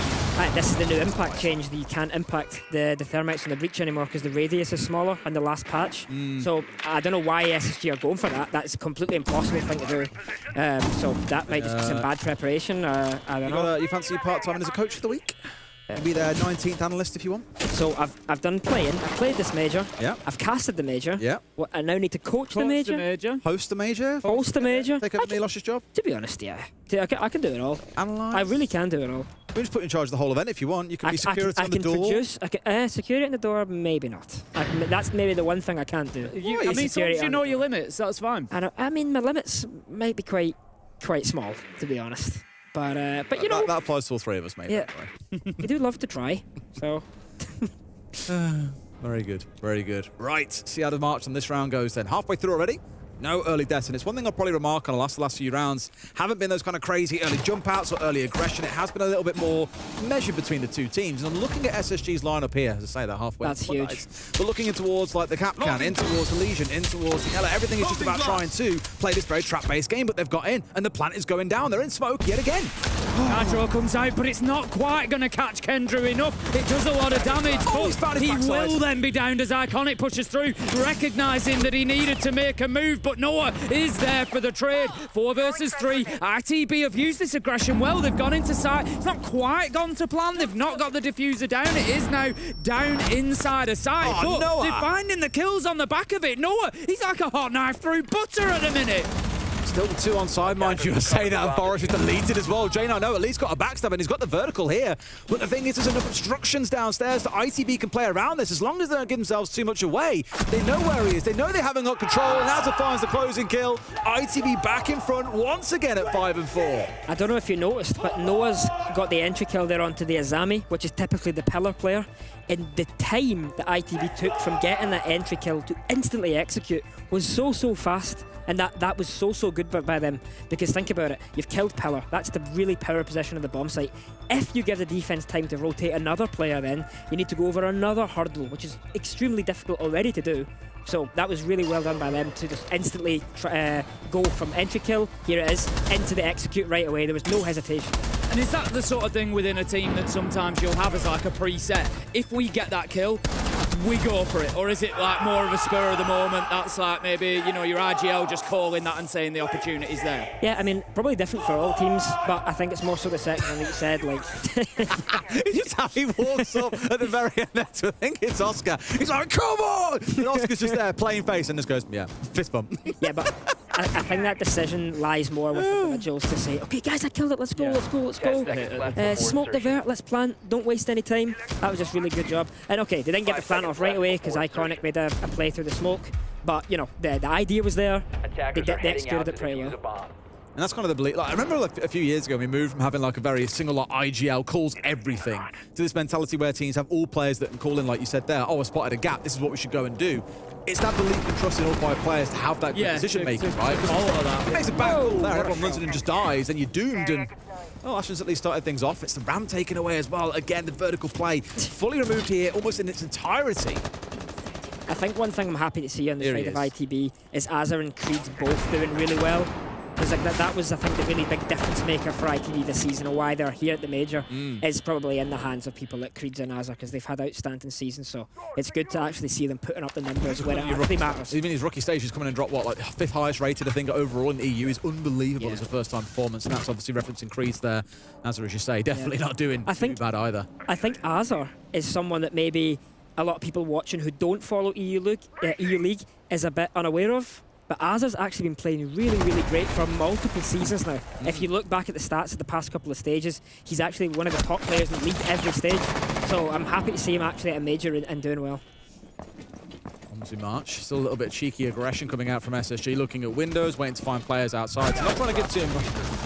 this is the new impact change, that you can't impact the thermites on the breach anymore because the radius is smaller in the last patch. So I don't know why SSG are going for that. That's a completely impossible thing to do. So that might just be some bad preparation. I don't know. You fancy part-time as a coach for the week? You'll be their 19th analyst if you want. So I've done playing. I've played this major. Yeah. I've casted the major. Yeah. Well, I now need to coach the major. Host the major. Host the major. Take over Milos's job. To be honest, yeah. I can do it all. Analyse. I really can do it all. We'll just put you in charge of the whole event if you want. You can be security on the door. Produce. Security on the door, maybe not. That's maybe the one thing I can't do. I mean, so you know your limits. That's fine. I mean, my limits might be quite small, to be honest. But you know, that applies to all 3 of us, maybe. Yeah, we do love to try. So very good, very good. Right, see how the march on this round goes then. Halfway through already. No early deaths, and it's one thing I'll probably remark on the last few rounds. Haven't been those kind of crazy early jump outs or early aggression. It has been a little bit more measured between the two teams. And I'm looking at SSG's lineup here, as I say, they're halfway. That's huge. Nice. But looking in towards like the Capcan, in towards the Legion, in towards the Ella, everything is just about trying to play this very trap-based game, but they've got in, and the plant is going down. They're in smoke yet again. Kendra comes out, but it's not quite going to catch Kendra enough. It does a lot of damage, but he will then be downed as Iconic pushes through, recognising that he needed to make a move, but Noah is there for the trade. 4 versus 3. ITB have used this aggression well. They've gone into side. It's not quite gone to plan. They've not got the diffuser down. It is now down inside a side. Oh, but Noah. they're finding the kills on the back of it. Noah, he's like a hot knife through butter at the minute. Still the 2 on side, mind you. I say that, and Forest is deleted as well. Jane, I know, at least got a backstab, and he's got the vertical here. But the thing is, there's enough obstructions downstairs that ITB can play around this. As long as they don't give themselves too much away, they know where he is. They know they haven't got control, and Azza finds the closing kill. ITB back in front once again at 5 and 4. I don't know if you noticed, but Noah's got the entry kill there onto the Azami, which is typically the pillar player. And the time that ITB took from getting that entry kill to instantly execute was so fast. And that was so good by them. Because think about it, you've killed pillar. That's the really power position of the bomb site. If you give the defense time to rotate another player, then you need to go over another hurdle, which is extremely difficult already to do. So that was really well done by them to just instantly go from entry kill, here it is, into the execute right away. There was no hesitation. And is that the sort of thing within a team that sometimes you'll have as like a preset? If we get that kill, we go for it? Or is it like more of a spur of the moment? That's like maybe, you know, your RGL just calling that and saying the opportunity's there? Yeah, I mean, probably different for all teams, but I think it's more so the second one that you said, like... It's just how he walks up at the very end there to, I think it's Oscar. He's like, come on! And Oscar's just there, plain face, and just goes, yeah, fist bump. Yeah, but I think that decision lies more with the individuals to say, okay, guys, I killed it, let's go, let's go. Smoke the vert, let's plant, don't waste any time. That was just really good job. And okay, they didn't get the plant off right away because Iconic made a play through the smoke, but you know, the idea was there. They executed it pretty well. And that's kind of the belief. Like, I remember like a few years ago, we moved from having like a very single like IGL calls everything to this mentality where teams have all players that can call in, like you said there, oh, I spotted a gap, this is what we should go and do. It's that belief and trust in all 5 players to have that decision making, right? If it makes a bad call there, everyone runs in and just dies, and you're doomed. And oh, Ashton's at least started things off. It's the ram taken away as well. Again, the vertical play fully removed here, almost in its entirety. I think one thing I'm happy to see on the side of ITB is Azza and Creed's both doing really well. Because like that was, I think, the really big difference maker for ITB this season, and why they're here at the major is probably in the hands of people like Creeds and Azza, because they've had outstanding seasons. So it's good to actually see them putting up the numbers where it really matters. Even his rookie stage, he's coming and dropped what, like 5th highest rated, I think, overall in the EU. Is unbelievable as a first-time performance, and that's obviously referencing Creeds there. Azza, as you say, definitely not doing too bad either. I think Azza is someone that maybe a lot of people watching who don't follow EU League is a bit unaware of. But Azza's actually been playing really great for multiple seasons now. If you look back at the stats of the past couple of stages, he's actually one of the top players in the league every stage. So I'm happy to see him actually at a major and doing well. On to March. Still a little bit of cheeky aggression coming out from SSG, looking at windows, waiting to find players outside. So not trying to get to him.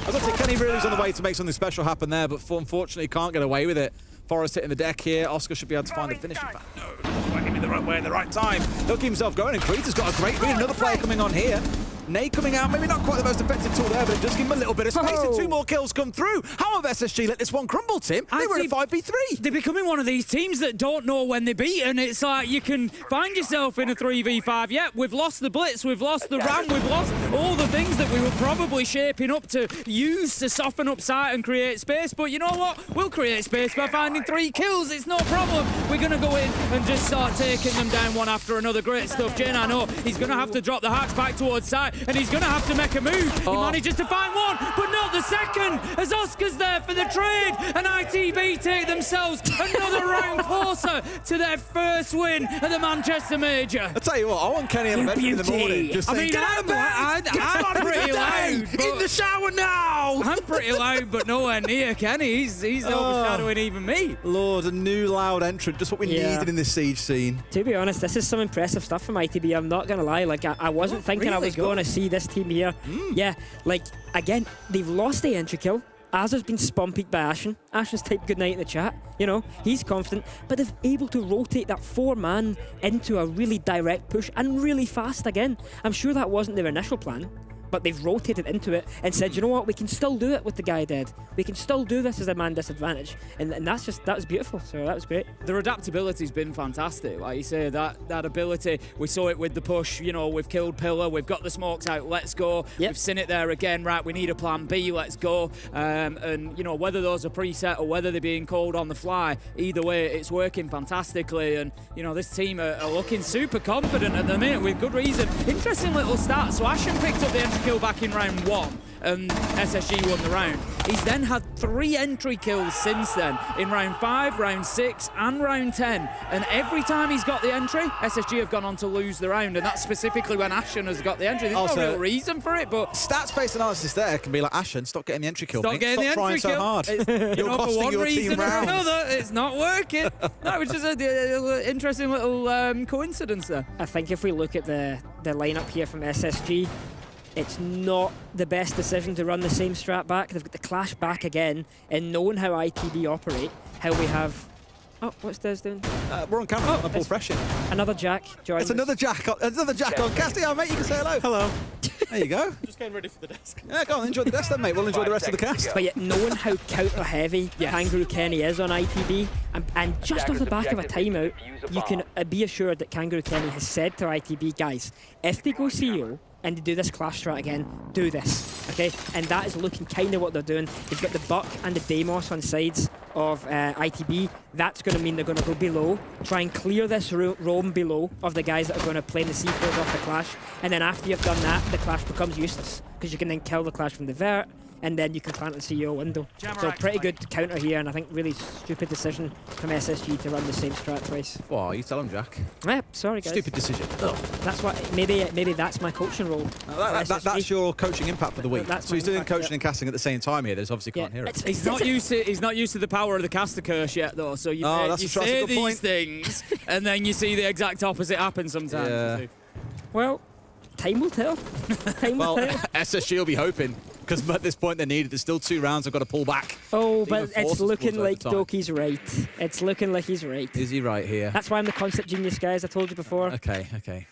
As I say, Kenny really is on the way to make something special happen there, but unfortunately can't get away with it. Forrest hitting the deck here. Oscar should be able to find the finishing back. No, him in the right way at the right time. He'll keep himself going, and Creed has got a great read. Another player coming on here. Nade coming out, maybe not quite the most effective tool there, but it does give him a little bit of space, and 2 more kills come through. How have SSG let this one crumble, Tim? They were in a 5v3. They're becoming one of these teams that don't know when they're beaten. It's like you can find yourself in a 3v5. Yeah, we've lost the Blitz, we've lost the Ram, we've lost all the things that we were probably shaping up to use to soften up sight and create space. But you know what? We'll create space by finding 3 kills. It's no problem. We're going to go in and just start taking them down one after another. Great stuff. Jane, I know he's going to have to drop the hatch back towards sight, and he's going to have to make a move. He manages to find one, but not the second, as Oscar's there for the trade, and ITB take themselves another round closer to their first win at the Manchester Major. I tell you what, I want Kenny in the bedroom in the morning. Just saying, get out of bed! I'm pretty loud. In the shower now! I'm pretty loud, but nowhere near Kenny. He's overshadowing even me. Lord, a new loud entrant, just what we needed in this siege scene. To be honest, this is some impressive stuff from ITB. I'm not going to lie. Like, I wasn't thinking I was going to see this team here. Yeah, like, again, they've lost the entry kill. Azza's been spun-peaked by Ashen. Ashen's typed good night in the chat. You know, he's confident. But they're able to rotate that 4-man into a really direct push and really fast again. I'm sure that wasn't their initial plan, but they've rotated into it and said, you know what, we can still do it with the guy dead. We can still do this as a man disadvantage. And that was beautiful, so that was great. Their adaptability's been fantastic. Like you say, that ability, we saw it with the push, you know, we've killed Pillar, we've got the smokes out, let's go. We've seen it there again, right, we need a plan B, let's go. And, you know, whether those are preset or whether they're being called on the fly, either way, it's working fantastically. And, you know, this team are looking super confident at the minute with good reason. Interesting little stat. So Ashen picked up the entry kill back in round 1, and SSG won the round. He's then had 3 entry kills since then, in round 5, round 6, and round 10. And every time he's got the entry, SSG have gone on to lose the round, and that's specifically when Ashen has got the entry. There's Also, no real reason for it, but... Stats-based analysis there can be like, Ashen, stop getting the entry kill, Stop mate. getting the Stop entry trying kill. so hard. It's, You're costing for one your team reason or rounds. another, it's not working. No, it's just an interesting little coincidence there. I think if we look at the lineup here from SSG, it's not the best decision to run the same strat back. They've got the clash back again, and knowing how ITB operate, how we have... Oh, what's Des doing? We're on camera. I'm Paul Freshin. Another Jack joining It's another Jack. Another Jack on Castillo, mate. You can say hello. Hello. There you go. Just getting ready for the desk. Yeah, go on, enjoy the desk then, mate. We'll enjoy the rest of the cast. But yet, knowing how counter-heavy Kangaroo Kenny is on ITB, and just off the back of a timeout, you can be assured that Kangaroo Kenny has said to ITB, guys, if they go CEO and they do this clash strat again, do this, okay? And that is looking kind of what they're doing. They've got the Buck and the Deimos on sides of ITB. That's going to mean they're going to go below, try and clear this roam below of the guys that are going to play in the C4s off the clash. And then after you've done that, the clash becomes useless, because you can then kill the clash from the vert, and then you can plant the CEO window. So pretty good counter here, and I think really stupid decision from SSG to run the same strat twice. Well, you tell him, Jack. Yeah, sorry guys. Stupid decision. That's what, maybe that's my coaching role. That's your coaching impact for the week. That's So he's my doing impact, coaching and casting at the same time here. There's obviously can't hear it. He's not used to the power of the caster curse yet, though. So you, you say these things, and then you see the exact opposite happen sometimes. Yeah. Well, time will tell. Time will tell. SSG will be hoping, because at this point they need it. There's still 2 rounds. They've got to pull back. Oh, but Even it's forces looking towards like overtime. Doki's right. It's looking like he's right. Is he right here? That's why I'm the concept genius, guys. I told you before. Okay, okay.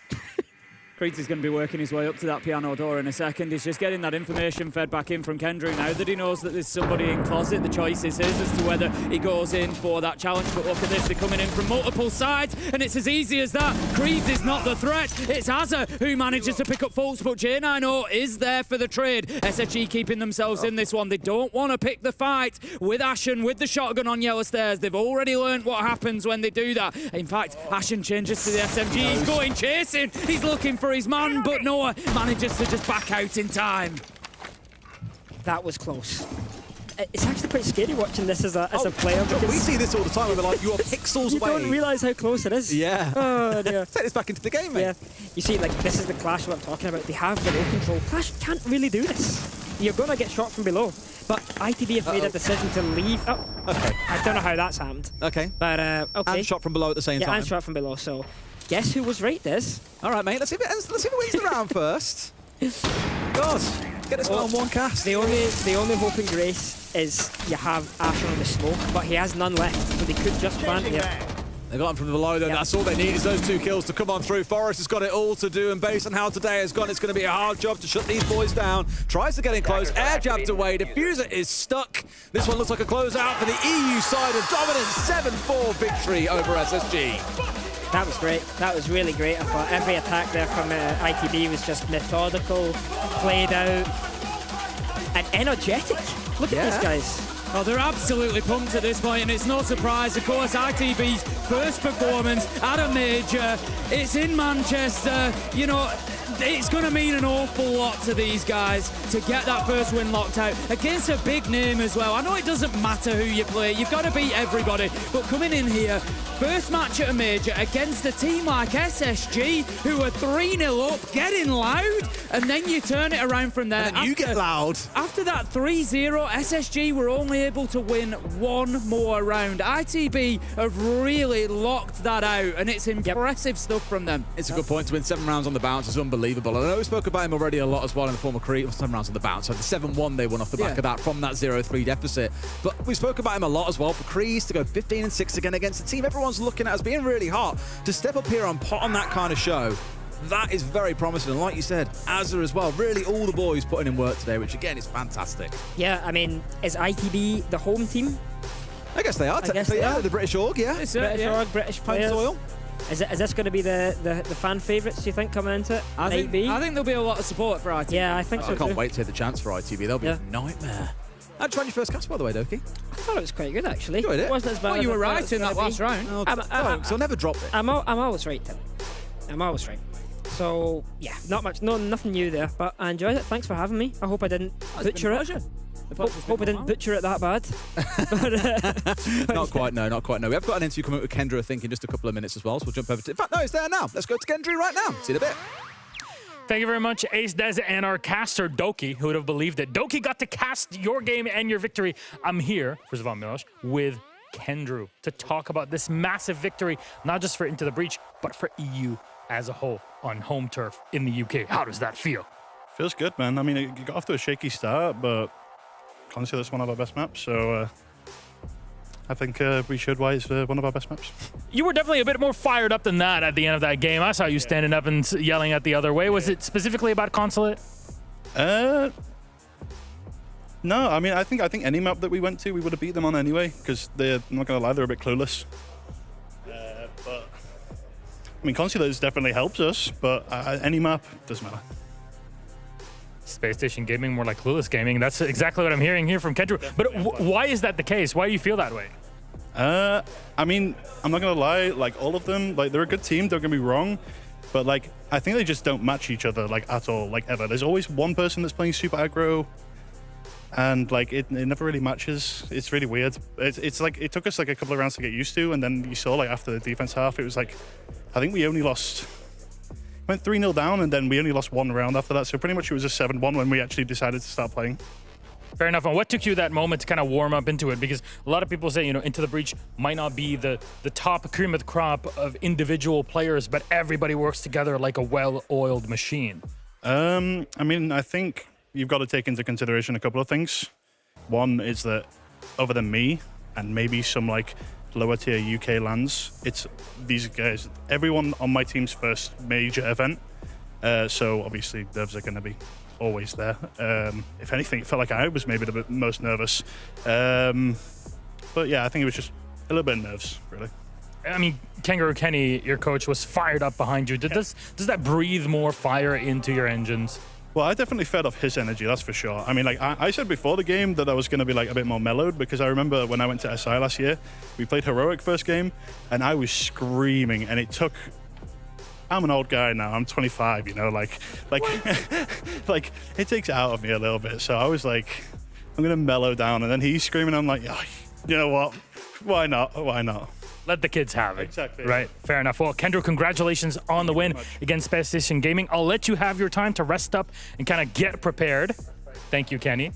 Creed is going to be working his way up to that piano door in a second. He's just getting that information fed back in from Kendrew now that he knows that there's somebody in closet. The choice is his as to whether he goes in for that challenge. But look at this, they're coming in from multiple sides, and it's as easy as that. Creed is not the threat. It's Azza who manages to pick up Fultz, but J9O is there for the trade. SSG keeping themselves in this one. They don't want to pick the fight with Ashen, with the shotgun on yellow stairs. They've already learned what happens when they do that. In fact, Ashen changes to the SMG. He's going chasing. He's looking for his man, but Noah manages to just back out in time. That was close. It's actually quite scary watching this as a player. Because we see this all the time. We're like, you are pixels you away. don't realise how close it is. Yeah. Oh dear. Take this back into the game, mate. Yeah. You see, like, this is the Clash what I'm talking about. They have below control. Clash can't really do this. You're going to get shot from below. But ITB have made a decision to leave. Oh, okay. I don't know how that's happened. Okay. But, okay. And shot from below at the same time. Yeah, and shot from below. So, guess who was right, Des? All right, mate. Let's see who wins the round first. God, get this on one cast. The only hope in grace is you have Ashen on the smoke, but he has none left, so they could just plant here. They got him from below, then that's all they need is those 2 kills to come on through. Forrest has got it all to do, and based on how today has gone, it's going to be a hard job to shut these boys down. Tries to get in close, air jabbed away, diffuser is stuck. This one looks like a closeout for the EU side, a dominant 7-4 victory over SSG. That was great. That was really great. I thought every attack there from ITB was just methodical, played out, and energetic. Look at these guys. Oh, they're absolutely pumped at this point, and it's no surprise. Of course, ITB's first performance at a major. It's in Manchester. You know, it's going to mean an awful lot to these guys to get that first win locked out against a big name as well. I know it doesn't matter who you play. You've got to beat everybody. But coming in here, first match at a major against a team like SSG, who are 3-0 up, getting loud, and then you turn it around from there. And then you get loud. After that 3-0, SSG were only able to win 1 more round. ITB have really locked that out, and it's impressive stuff from them. It's a good point. To win 7 rounds on the bounce is unbelievable. I know we spoke about him already a lot as well in the form of Creed. 7 rounds on the bounce. So the 7-1 they won off the back of that from that 0-3 deficit. But we spoke about him a lot as well for Creed to go 15-6 again against a team everyone's looking at as being really hot. To step up here and put on that kind of show, that is very promising. And like you said, Azza as well. Really all the boys putting in work today, which again is fantastic. Yeah, I mean, is ITB the home team? I guess they are. Technically, yeah. The British org, yeah. British org, British players. Soil. Is this going to be the fan favourites, do you think, coming into it? I think there'll be a lot of support for ITB. Yeah, I think so I can't too. wait to take the chance for ITB. They'll be a nightmare. How'd you find your first cast, by the way, Doki? I thought it was quite good, actually. Enjoyed it? It wasn't as bad Well, as you I were thought it right was in that gonna last be. round. So I'll never drop it. I'm always right, Tim. I'm always right. So yeah, nothing new there, but I enjoyed it. Thanks for having me. I hope I didn't butcher it. Hope I didn't butcher it that bad. Not quite, no. We have got an interview coming up with Kendra, I think, in just a couple of minutes as well, so we'll jump over to... In fact, no, it's there now. Let's go to Kendra right now. See you in a bit. Thank you very much, Ace Dez and our caster, Doki. Who would have believed it? Doki got to cast your game and your victory. I'm here, first of all, Milosh, with Kendra to talk about this massive victory, not just for Into the Breach, but for EU as a whole on home turf in the UK. How does that feel? Feels good, man. I mean, it got off to a shaky start, but honestly, that's one of our best maps. So I think we showed why it's one of our best maps. You were definitely a bit more fired up than that at the end of that game. I saw you standing up and yelling at the other way. Was it specifically about Consulate? No, I mean, I think any map that we went to, we would have beat them on anyway, because I'm not going to lie, they're a bit clueless. But I mean, Consulate definitely helps us, but any map doesn't matter. Space Station Gaming, more like Clueless Gaming. That's exactly what I'm hearing here from Kendra. But why is that the case? Why do you feel that way? I mean, I'm not gonna lie, like all of them, like they're a good team, don't get me wrong, but like I think they just don't match each other like at all, like ever. There's always one person that's playing super aggro, and like it never really matches. It's really weird. It's like it took us like a couple of rounds to get used to, and then you saw like after the defense half, it was like I think we only went 3-0 down, and then we only lost one round after that. So pretty much it was a 7-1 when we actually decided to start playing. Fair enough. And what took you that moment to kind of warm up into it? Because a lot of people say, Into the Breach might not be the top cream of the crop of individual players, but everybody works together like a well-oiled machine. I mean, I think you've got to take into consideration a couple of things. One is that other than me and maybe some like lower tier UK lands, it's these guys, everyone on my team's first major event. So obviously nerves are going to be always there. If anything, it felt like I was maybe the most nervous. But yeah, I think it was just a little bit of nerves, really. I mean, Kangaroo Kenny, your coach, was fired up behind you. Does that breathe more fire into your engines? Well, I definitely fed off his energy, that's for sure. I mean, like I said before the game that I was going to be like a bit more mellowed, because I remember when I went to SI last year, we played Heroic first game, and I was screaming, and it took... I'm an old guy now, I'm 25, like it takes it out of me a little bit. So I was like, I'm going to mellow down, and then he's screaming, I'm like, oh, you know what? Why not? Let the kids have it. Exactly. Right. Fair enough. Well, Kendra, congratulations on the win against Space Station Gaming. I'll let you have your time to rest up and kind of get prepared. Thank you, Kenny.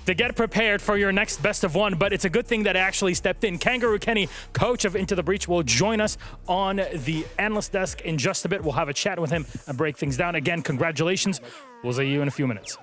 To get prepared for your next best of one, but it's a good thing that I actually stepped in. Kangaroo Kenny, coach of Into the Breach, will join us on the analyst desk in just a bit. We'll have a chat with him and break things down. Again, congratulations. We'll see you in a few minutes.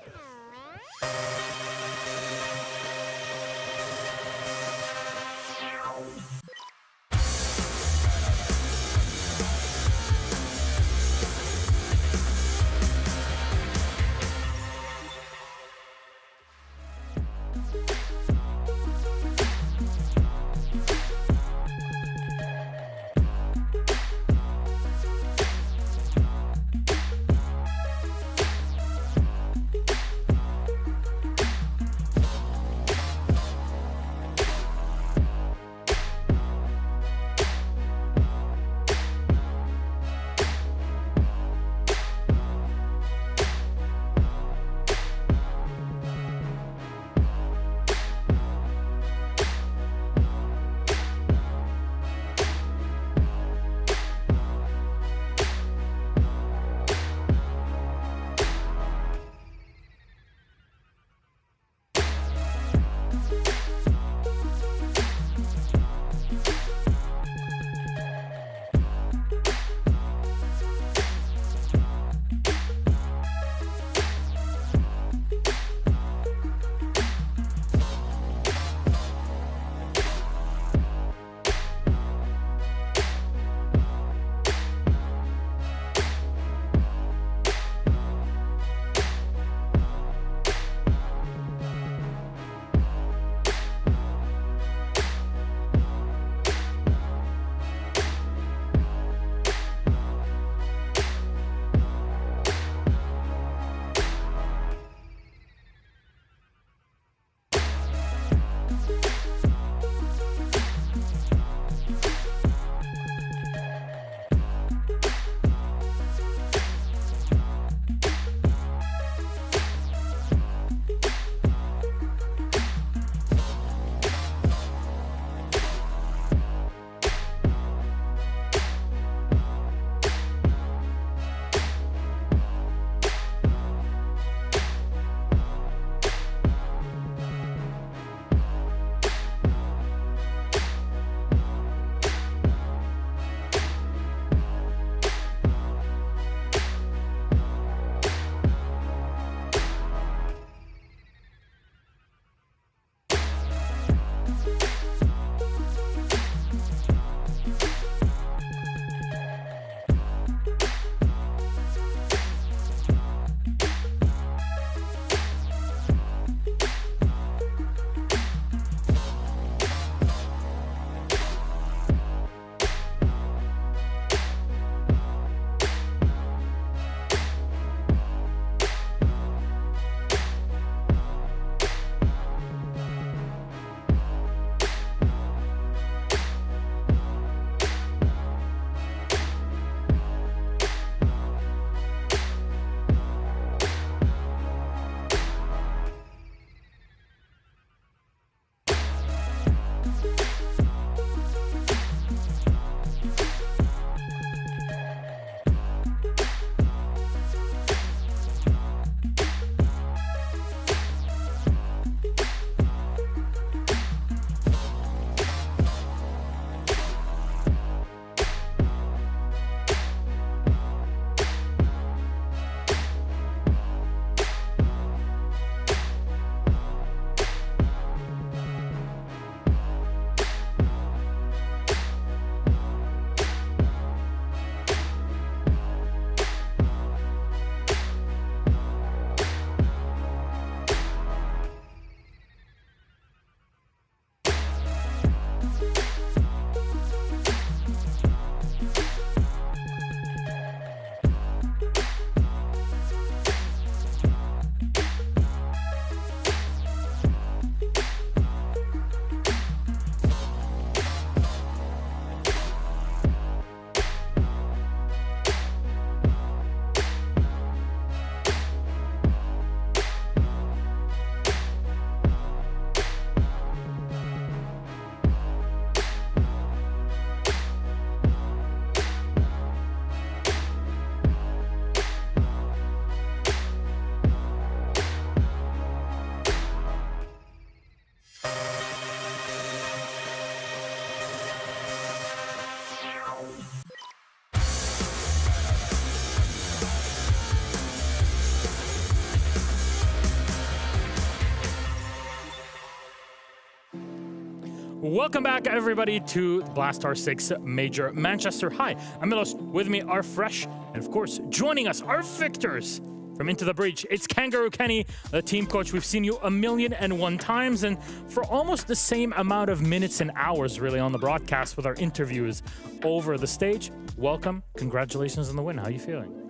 Welcome back, everybody, to the Blastar 6 Major Manchester. Hi, I'm Milos. With me are Fresh, and of course, joining us are victors from Into the Breach. It's Kangaroo Kenny, the team coach. We've seen you 1,000,001 times, and for almost the same amount of minutes and hours, really, on the broadcast with our interviews over the stage. Welcome. Congratulations on the win. How are you feeling?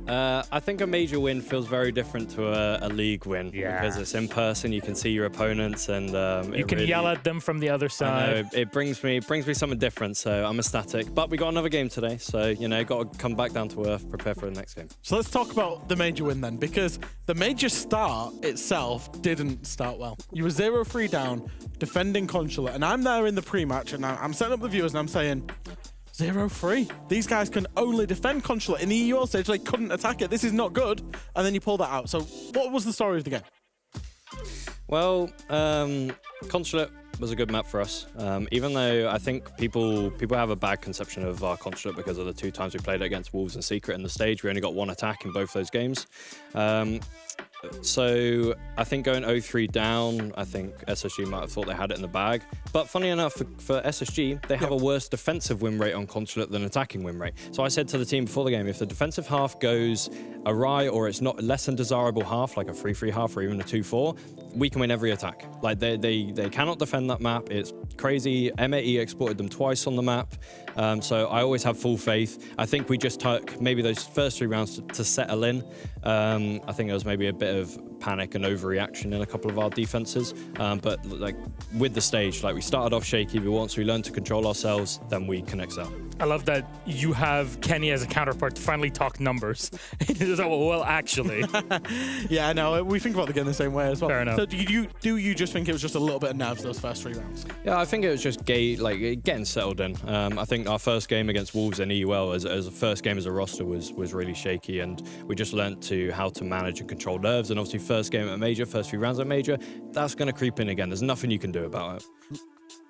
I think a major win feels very different to a league win because it's in person. You can see your opponents, and you can yell at them from the other side. I know, it brings me something different. So I'm ecstatic. But we got another game today, so got to come back down to earth, prepare for the next game. So let's talk about the major win then, because the major start itself didn't start well. You were 0-3 down, defending Consulate, and I'm there in the pre-match, and I'm setting up the viewers, and I'm saying, 0-3. These guys can only defend Consulate. In the EUL stage, they couldn't attack it. This is not good. And then you pull that out. So what was the story of the game? Well, Consulate was a good map for us. Even though I think people have a bad conception of our Consulate because of the 2 times we played against Wolves and Secret in the stage. We only got 1 attack in both those games. So I think going 0-3 down, I think SSG might have thought they had it in the bag. But funny enough, for SSG, they have a worse defensive win rate on Consulate than attacking win rate. So I said to the team before the game, if the defensive half goes awry or it's not less than desirable half, like a 3-3 half or even a 2-4, we can win every attack. Like they cannot defend that map. It's crazy. MAE exported them twice on the map. So I always have full faith. I think we just took maybe those first 3 rounds to settle in. I think there was maybe a bit of panic and overreaction in a couple of our defenses. But like with the stage, like we started off shaky, but once we learned to control ourselves, then we can excel. I love that you have Kenny as a counterpart to finally talk numbers. Well, actually. Yeah, I know. We think about the game the same way as well. Fair enough. So do you just think it was just a little bit of nerves those first 3 rounds? Yeah, I think it was just getting settled in. I think our first game against Wolves in EUL as a first game as a roster was really shaky, and we just learnt how to manage and control nerves. And obviously first game at Major, first few rounds at Major, that's going to creep in again. There's nothing you can do about it.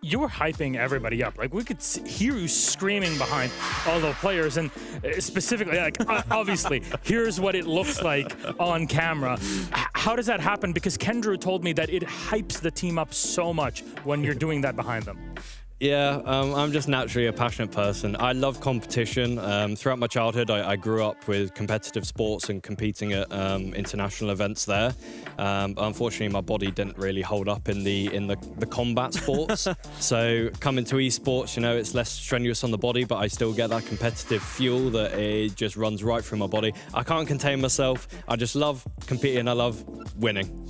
You were hyping everybody up. Like, we could hear you screaming behind all the players, and specifically, like, obviously, here's what it looks like on camera. How does that happen? Because Kendrew told me that it hypes the team up so much when you're doing that behind them. Yeah, I'm just naturally a passionate person. I love competition. Throughout my childhood, I grew up with competitive sports and competing at international events there. Unfortunately, my body didn't really hold up in the combat sports. So coming to esports, it's less strenuous on the body, but I still get that competitive fuel that it just runs right through my body. I can't contain myself. I just love competing. I love winning.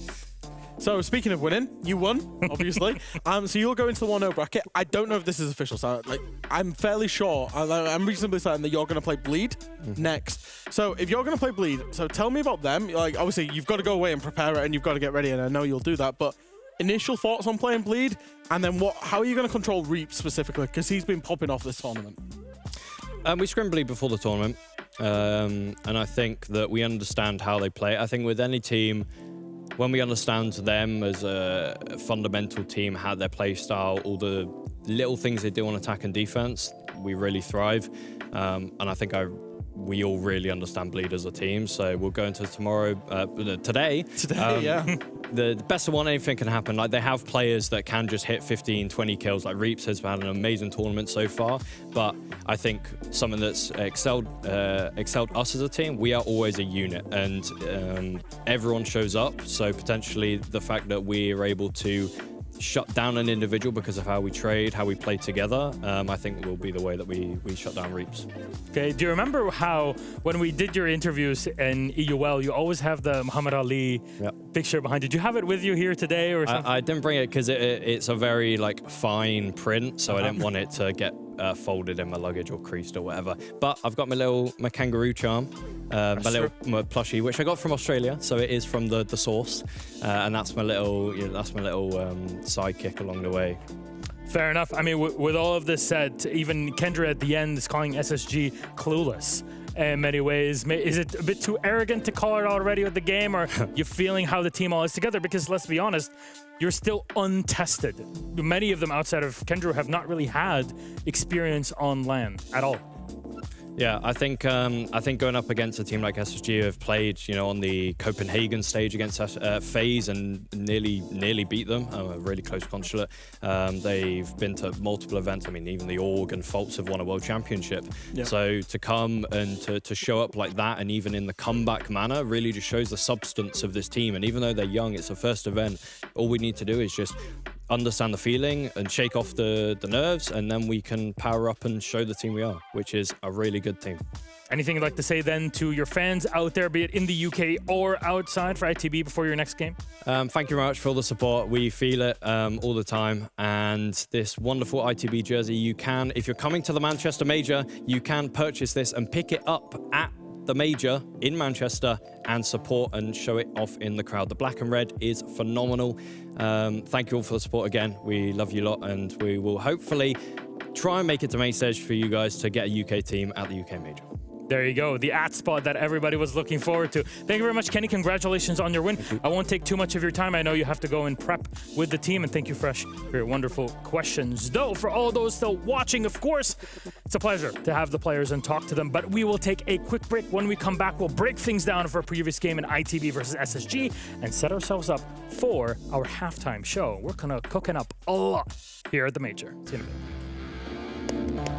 So speaking of winning, you won, obviously. So you'll go into the 1-0 bracket. I don't know if this is official, so I'm fairly sure, I'm reasonably certain that you're going to play Bleed next. So if you're going to play Bleed, so tell me about them. Like, obviously, you've got to go away and prepare it, and you've got to get ready, and I know you'll do that, but initial thoughts on playing Bleed, and then how are you going to control Reap specifically? Because he's been popping off this tournament. We scrimmed Bleed before the tournament, and I think that we understand how they play. I think with any team, when we understand them as a fundamental team, how their play style, all the little things they do on attack and defense, we really thrive. And I think we all really understand Bleed as a team. So we'll go into today. Yeah. The best of one, anything can happen. Like, they have players that can just hit 15, 20 kills. Like Reaps has had an amazing tournament so far. But I think someone that's excelled us as a team, we are always a unit, and everyone shows up. So potentially the fact that we are able to shut down an individual because of how we trade, how we play together, I think will be the way that we shut down Reaps. Okay, do you remember how when we did your interviews in EUL, you always have the Muhammad Ali picture behind you? Did you have it with you here today or something? I didn't bring it because it's a very fine print, so I didn't want it to get folded in my luggage or creased or whatever. But I've got my kangaroo charm, my plushie, which I got from Australia, so it is from the source, and that's my little sidekick along the way. Fair enough. I mean, with all of this said, even Kendra at the end is calling SSG clueless in many ways. Is it a bit too arrogant to call it already with the game, or you feeling how the team all is together? Because let's be honest, you're still untested. Many of them outside of Kendra have not really had experience on LAN at all. Yeah, I think going up against a team like SSG who have played, on the Copenhagen stage against FaZe and nearly beat them, a really close consulate. They've been to multiple events. I mean, even the Org and Faults have won a world championship. Yeah. So to come and to show up like that, and even in the comeback manner, really just shows the substance of this team. And even though they're young, it's the first event. All we need to do is just understand the feeling and shake off the nerves, and then we can power up and show the team we are, which is a really good team. Anything you'd like to say then to your fans out there, be it in the UK or outside, for ITB before your next game? Thank you very much for all the support. We feel it all the time. And this wonderful ITB jersey, you can, if you're coming to the Manchester Major, you can purchase this and pick it up at the Major in Manchester and support and show it off in the crowd. The black and red is phenomenal. Thank you all for the support again. We love you a lot, and we will hopefully try and make it to main stage for you guys to get a UK team at the UK Major. There you go, the spot that everybody was looking forward to. Thank you very much, Kenny. Congratulations on your win. I won't take too much of your time. I know you have to go and prep with the team, and thank you, Fresh, for your wonderful questions. Though, for all those still watching, of course, it's a pleasure to have the players and talk to them, but we will take a quick break. When we come back, we'll break things down for a previous game in ITB versus SSG and set ourselves up for our halftime show. We're cooking up a lot here at the Major. See you in a minute.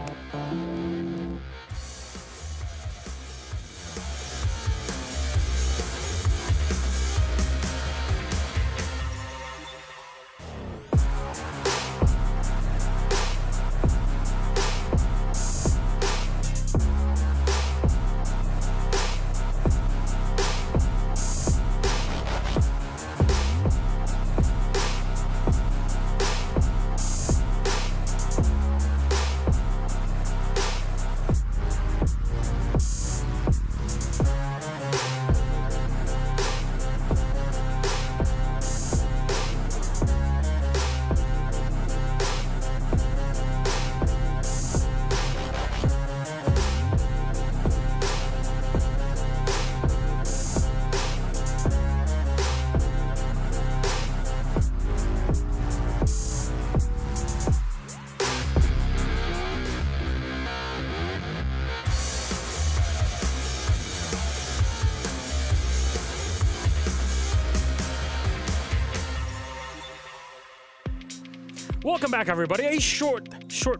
Welcome back, everybody. A short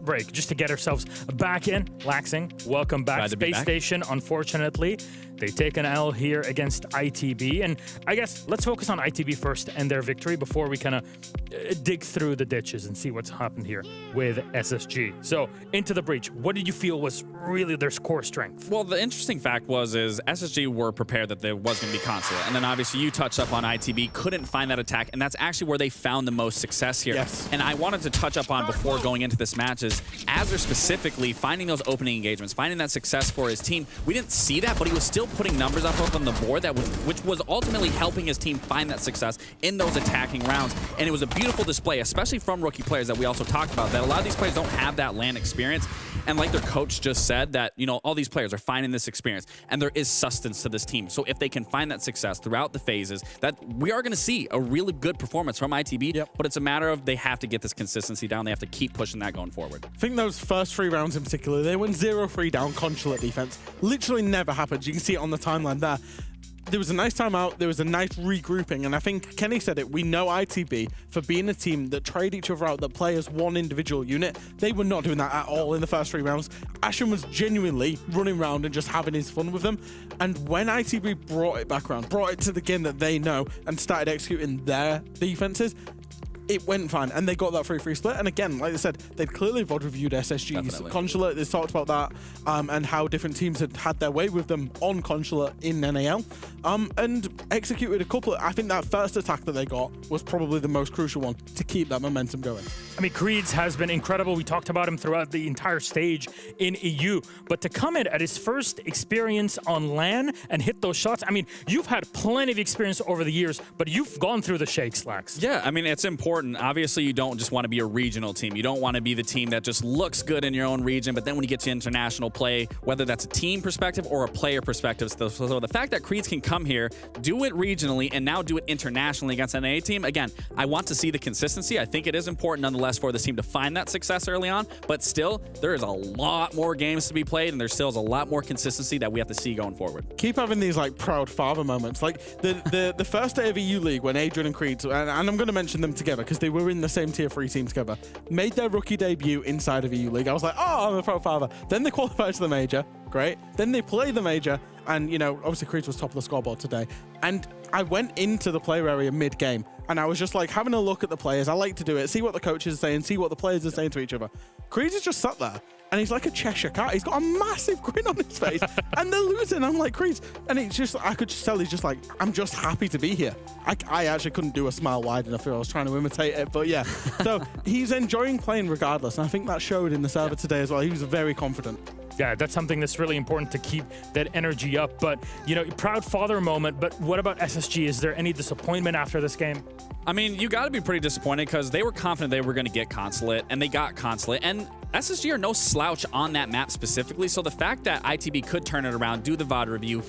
break just to get ourselves back in. Laxing, welcome back. Glad to be Space back. Station, unfortunately, they take an L here against ITB. And I guess let's focus on ITB first and their victory before we kind of dig through the ditches and see what's happened here with SSG. So, into the breach, what did you feel was really their core strength? Well, the interesting fact is SSG were prepared that there was going to be consulate. And then obviously you touched up on ITB, couldn't find that attack, and that's actually where they found the most success here. Yes. And I wanted to touch up on before going into this match is Azure specifically finding those opening engagements, finding that success for his team. We didn't see that, but he was still putting numbers up on the board which was ultimately helping his team find that success in those attacking rounds. And it was a beautiful display, especially from rookie players that we also talked about, that a lot of these players don't have that LAN experience. And like their coach just said, that, all these players are finding this experience, and there is sustenance to this team. So if they can find that success throughout the phases, that we are going to see a really good performance from ITB, but it's a matter of they have to get this consistency down. They have to keep pushing that going forward. I think those first 3 rounds in particular, they went 0-3 down consulate defense. Literally never happened. You can see it on the timeline there. There was a nice timeout, there was a nice regrouping, and I think Kenny said it, we know ITB for being a team that trade each other out, that play as one individual unit. They were not doing that at all in the first 3 rounds. Ashen was genuinely running around and just having his fun with them. And when ITB brought it back around, brought it to the game that they know, and started executing their defenses, it went fine, and they got that 3-3 split. And again, like I said, they'd clearly reviewed SSG's Definitely. consulate. They talked about that and how different teams had had their way with them on consulate in NAL, and executed a couple of, I think that first attack that they got was probably the most crucial one to keep that momentum going. I mean, Creeds has been incredible. We talked about him throughout the entire stage in EU, but to come in at his first experience on LAN and hit those shots, I mean, you've had plenty of experience over the years, but you've gone through the shakes, Lax. Yeah, I mean, it's important important. Obviously, you don't just want to be a regional team. You don't want to be the team that just looks good in your own region, but then when you get to international play, whether that's a team perspective or a player perspective, so the fact that Creeds can come here, do it regionally, and now do it internationally against an NA team, again, I want to see the consistency. I think it is important nonetheless for this team to find that success early on, but still, there is a lot more games to be played, and there still is a lot more consistency that we have to see going forward. Keep having these like proud father moments. Like the first day of EU League when Adrian and Creed, and I'm going to mention them together because they were in the same tier 3 team together, made their rookie debut inside of EU League. I was like, oh, I'm a proud father. Then they qualified to the major. Great. Then they play the major. And, you know, obviously Creed was top of the scoreboard today. And I went into the player area mid-game and I was just like having a look at the players. I like to do it, see what the coaches are saying, see what the players are saying to each other. Creed is just sat there and he's like a Cheshire cat. He's got a massive grin on his face and they're losing. I'm like, Creed. And it's just, I could just tell he's just like, I'm just happy to be here. I actually couldn't do a smile wide enough if I was trying to imitate it, but yeah. So he's enjoying playing regardless. And I think that showed in the server today as well. He was very confident. Yeah, that's something that's really important to keep that energy up. But, you know, proud father moment. But what about SSG? Is there any disappointment after this game? I mean, you got to be pretty disappointed because they were confident they were going to get Consulate, and they got Consulate. And SSG are no slouch on that map specifically, so the fact that ITB could turn it around, do the VOD review,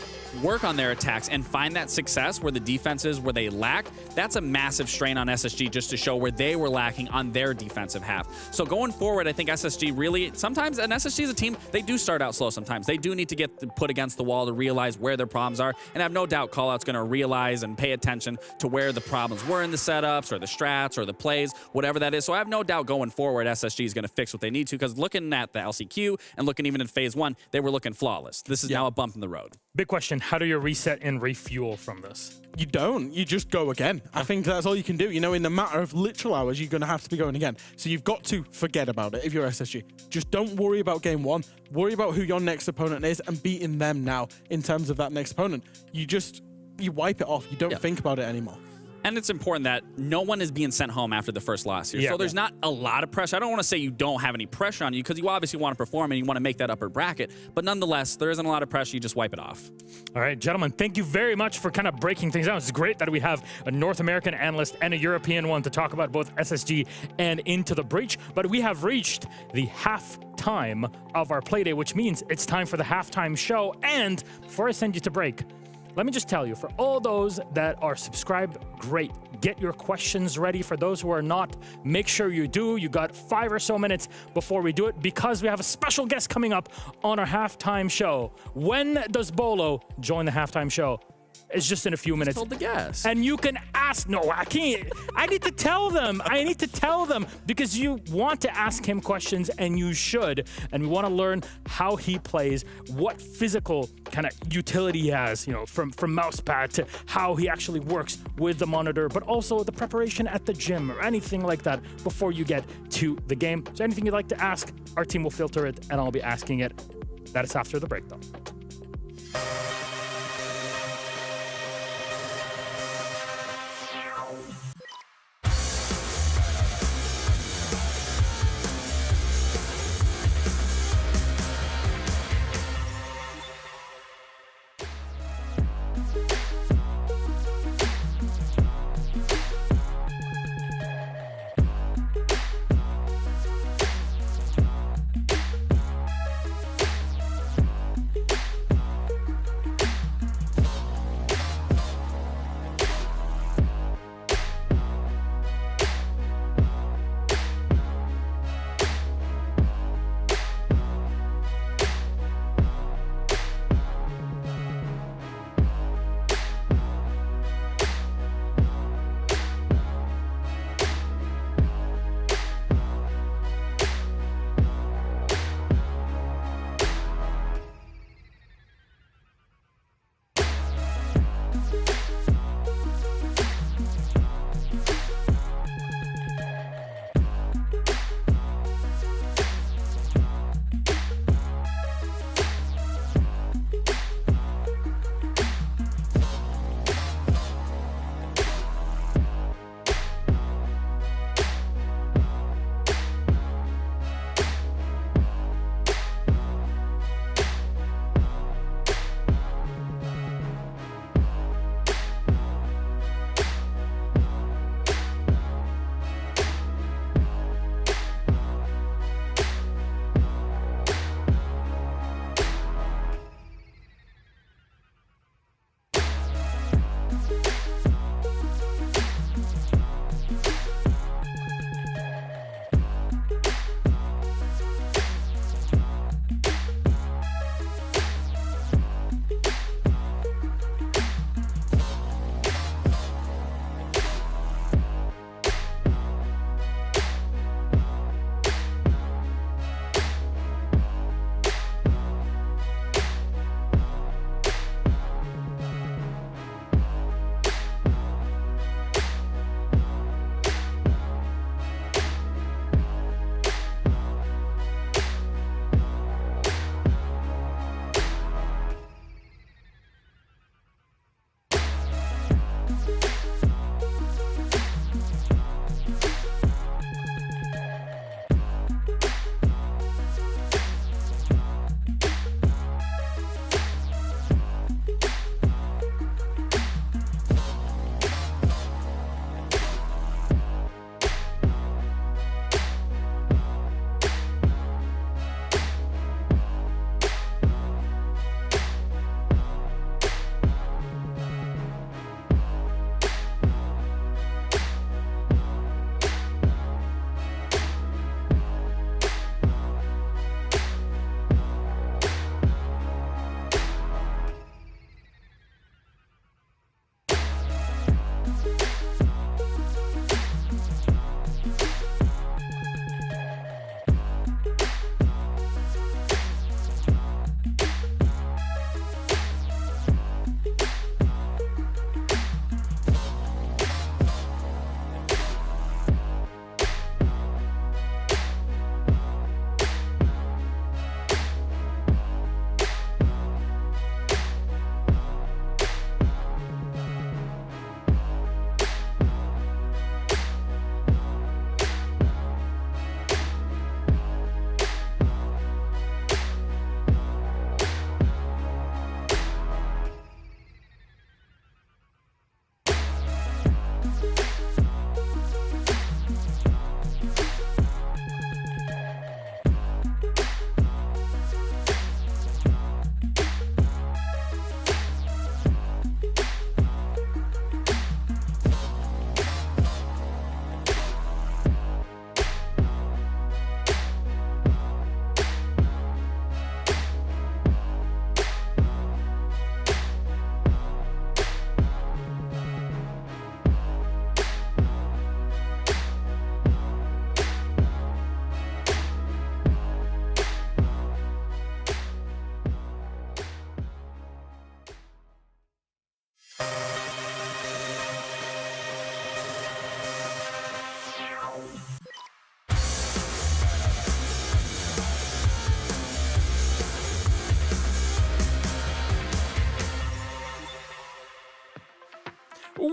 work on their attacks, and find that success where the defenses where they lack, that's a massive strain on SSG just to show where they were lacking on their defensive half. So going forward, I think SSG really, sometimes, and SSG is a team, they do start out slow sometimes. They do need to get put against the wall to realize where their problems are, and I have no doubt Callout's going to realize and pay attention to where the problems were in the setups or the strats or the plays, whatever that is. So I have no doubt going forward, SSG is going to fix what they need to, because looking at the LCQ and looking even in phase 1, they were looking flawless. This is now a bump in the road. Big question, how do you reset and refuel from this? You don't. You just go again. I think that's all you can do. You know, in the matter of literal hours, you're going to have to be going again. So you've got to forget about it if you're SSG. Just don't worry about game 1. Worry about who your next opponent is and beating them now in terms of that next opponent. You wipe it off. You don't think about it anymore. And it's important that no one is being sent home after the first loss here. So there's not a lot of pressure. I don't want to say you don't have any pressure on you, because you obviously want to perform and you want to make that upper bracket. But nonetheless, there isn't a lot of pressure. You just wipe it off. All right, gentlemen, thank you very much for kind of breaking things down. It's great that we have a North American analyst and a European one to talk about both SSG and Into the Breach. But we have reached the halftime of our Playday, which means it's time for the halftime show. And before I send you to break, let me just tell you, for all those that are subscribed, great. Get your questions ready. For those who are not, make sure you do. You got 5 or so minutes before we do it, because we have a special guest coming up on our halftime show. When does Bolo join the halftime show? It's just in a few minutes. Told the guest. And you can ask. No, I can't. I need to tell them. I need to tell them, because you want to ask him questions, and you should. And we want to learn how he plays, what physical kind of utility he has, you know, from mousepad to how he actually works with the monitor, but also the preparation at the gym or anything like that before you get to the game. So anything you'd like to ask, our team will filter it, and I'll be asking it. That is after the break, though.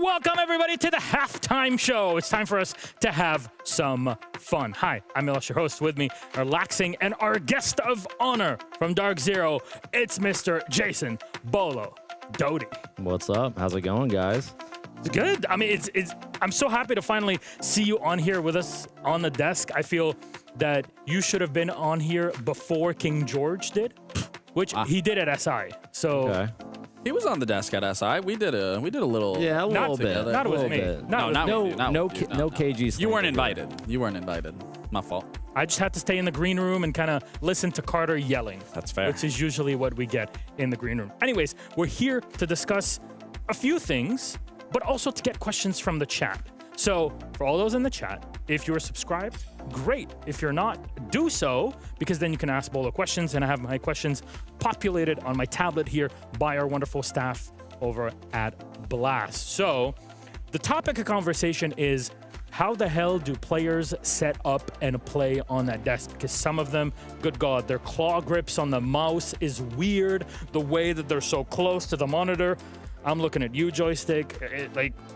Welcome, everybody, to the halftime show. It's time for us to have some fun. Hi, I'm Milos, your host. With me, relaxing, and our guest of honor from Dark Zero, it's Mr. Jason Bolo Doty. What's up? How's it going, guys? It's good. I mean, I'm so happy to finally see you on here with us on the desk. I feel that you should have been on here before King George did, which he did at SI. So. Okay. He was on the desk at SI. We did a little. Yeah, a little bit. Together. Not with me. No KG. You weren't invited. You weren't invited. My fault. I just had to stay in the green room and kind of listen to Carter yelling. That's fair. Which is usually what we get in the green room. Anyways, we're here to discuss a few things, but also to get questions from the chat. So for all those in the chat, if you're subscribed, great. If you're not, do so, because then you can ask Bolo questions, and I have my questions populated on my tablet here by our wonderful staff over at Blast. So the topic of conversation is, how the hell do players set up and play on that desk? Because some of them, good God, their claw grips on the mouse is weird. The way that they're so close to the monitor. I'm looking at you, Joystick.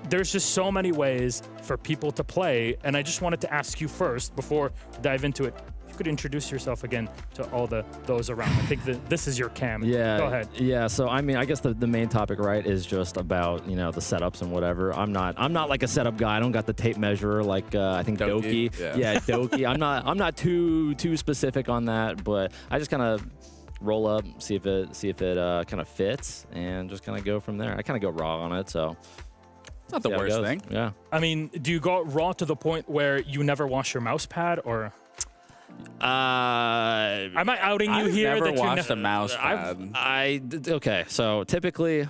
There's just so many ways for people to play, and I just wanted to ask you first, before we dive into it, if you could introduce yourself again to all those around. I think that this is your cam. Yeah. Go ahead. Yeah. So I mean, I guess the main topic, right, is just about the setups and whatever. I'm not like a setup guy. I don't got the tape measure like I think Doki. Yeah, Doki. I'm not too specific on that, but I just kind of roll up, see if it kind of fits, and just kind of go from there. I kind of go raw on it, so it's not the worst thing. Yeah. I mean, do you go raw to the point where you never wash your mouse pad, or? Am I outing you here? Never that washed a mouse pad. Okay, so typically,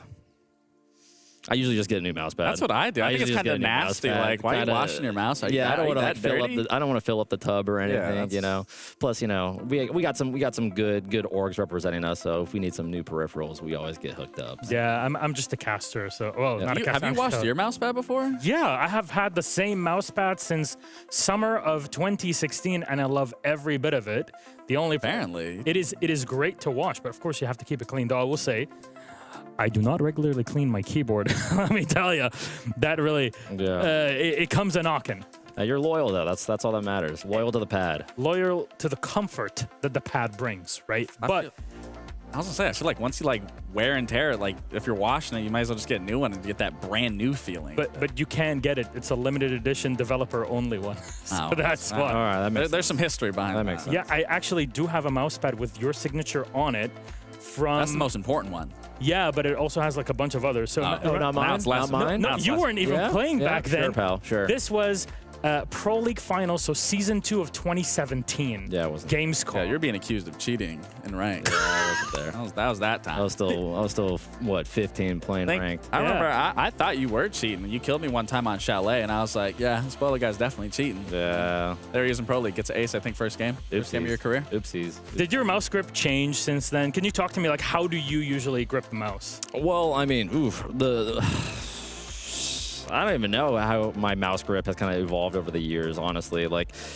I usually just get a new mouse pad. That's what I do. I think it's kind of nasty. Like, why are you washing your mouse? I don't want to fill up the tub or anything. Yeah, Plus, we got some good orgs representing us. So if we need some new peripherals, we always get hooked up. Yeah, I'm just a caster. So not a caster. Have you washed your mouse pad before? Yeah, I have had the same mouse pad since summer of 2016, and I love every bit of it. The only it is great to wash, but of course you have to keep it clean. Though I will say, I do not regularly clean my keyboard. Let me tell you, that really it comes a knocking. You're loyal though. That's all that matters. Loyal to the pad. Loyal to the comfort that the pad brings, right? I was gonna say, I feel like once you wear and tear it, if you're washing it, you might as well just get a new one and get that brand new feeling. But you can get it. It's a limited edition, developer only one. So that's why. All right, there's some history behind that. Makes sense. Yeah, I actually do have a mouse pad with your signature on it. That's the most important one. Yeah, but it also has a bunch of others. So not mine. Not mine. No, you weren't even playing back then. Sure, pal. Sure. This was Pro League Finals, so Season 2 of 2017. Yeah, it wasn't. Games call. Yeah, you're being accused of cheating in ranked. Yeah, I wasn't there. That was that time. I was still what, 15 playing ranked. I remember I thought you were cheating. You killed me one time on Chalet, and I was like, yeah, this Bolo guy's definitely cheating. Yeah. There he is in Pro League. Gets an ace, I think, first game. First game of your career. Oopsies. Did your mouse grip change since then? Can you talk to me, how do you usually grip the mouse? Well, I mean, I don't even know how my mouse grip has kind of evolved over the years, honestly.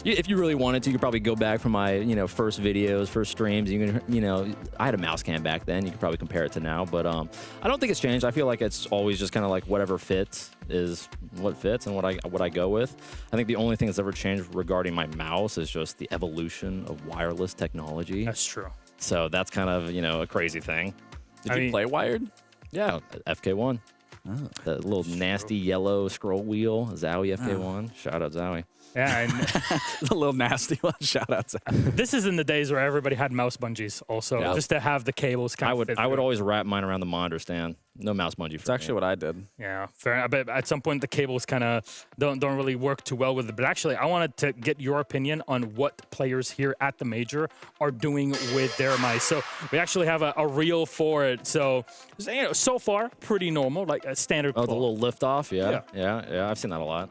If you really wanted to, you could probably go back from my, first videos, first streams. You can, I had a mouse cam back then. You could probably compare it to now, but I don't think it's changed. I feel like it's always just kind of whatever fits is what fits and what I go with. I think the only thing that's ever changed regarding my mouse is just the evolution of wireless technology. That's true. So that's kind of, a crazy thing. Did you play wired? Yeah, FK1. Oh, that little nasty yellow scroll wheel, Zowie FK1. Shout out Zowie. Yeah, the little nasty one. Shout out Zowie. This is in the days where everybody had mouse bungees also, just to have the cables kind of fit I would always wrap mine around the monitor stand. No mouse bungee for That's actually what I did. Yeah, fair. But at some point, the cables kind of don't really work too well with it. But actually, I wanted to get your opinion on what players here at the Major are doing with their mice. So we actually have a reel for it. So, so far, pretty normal, like a standard. Oh, the little lift off? Yeah. I've seen that a lot.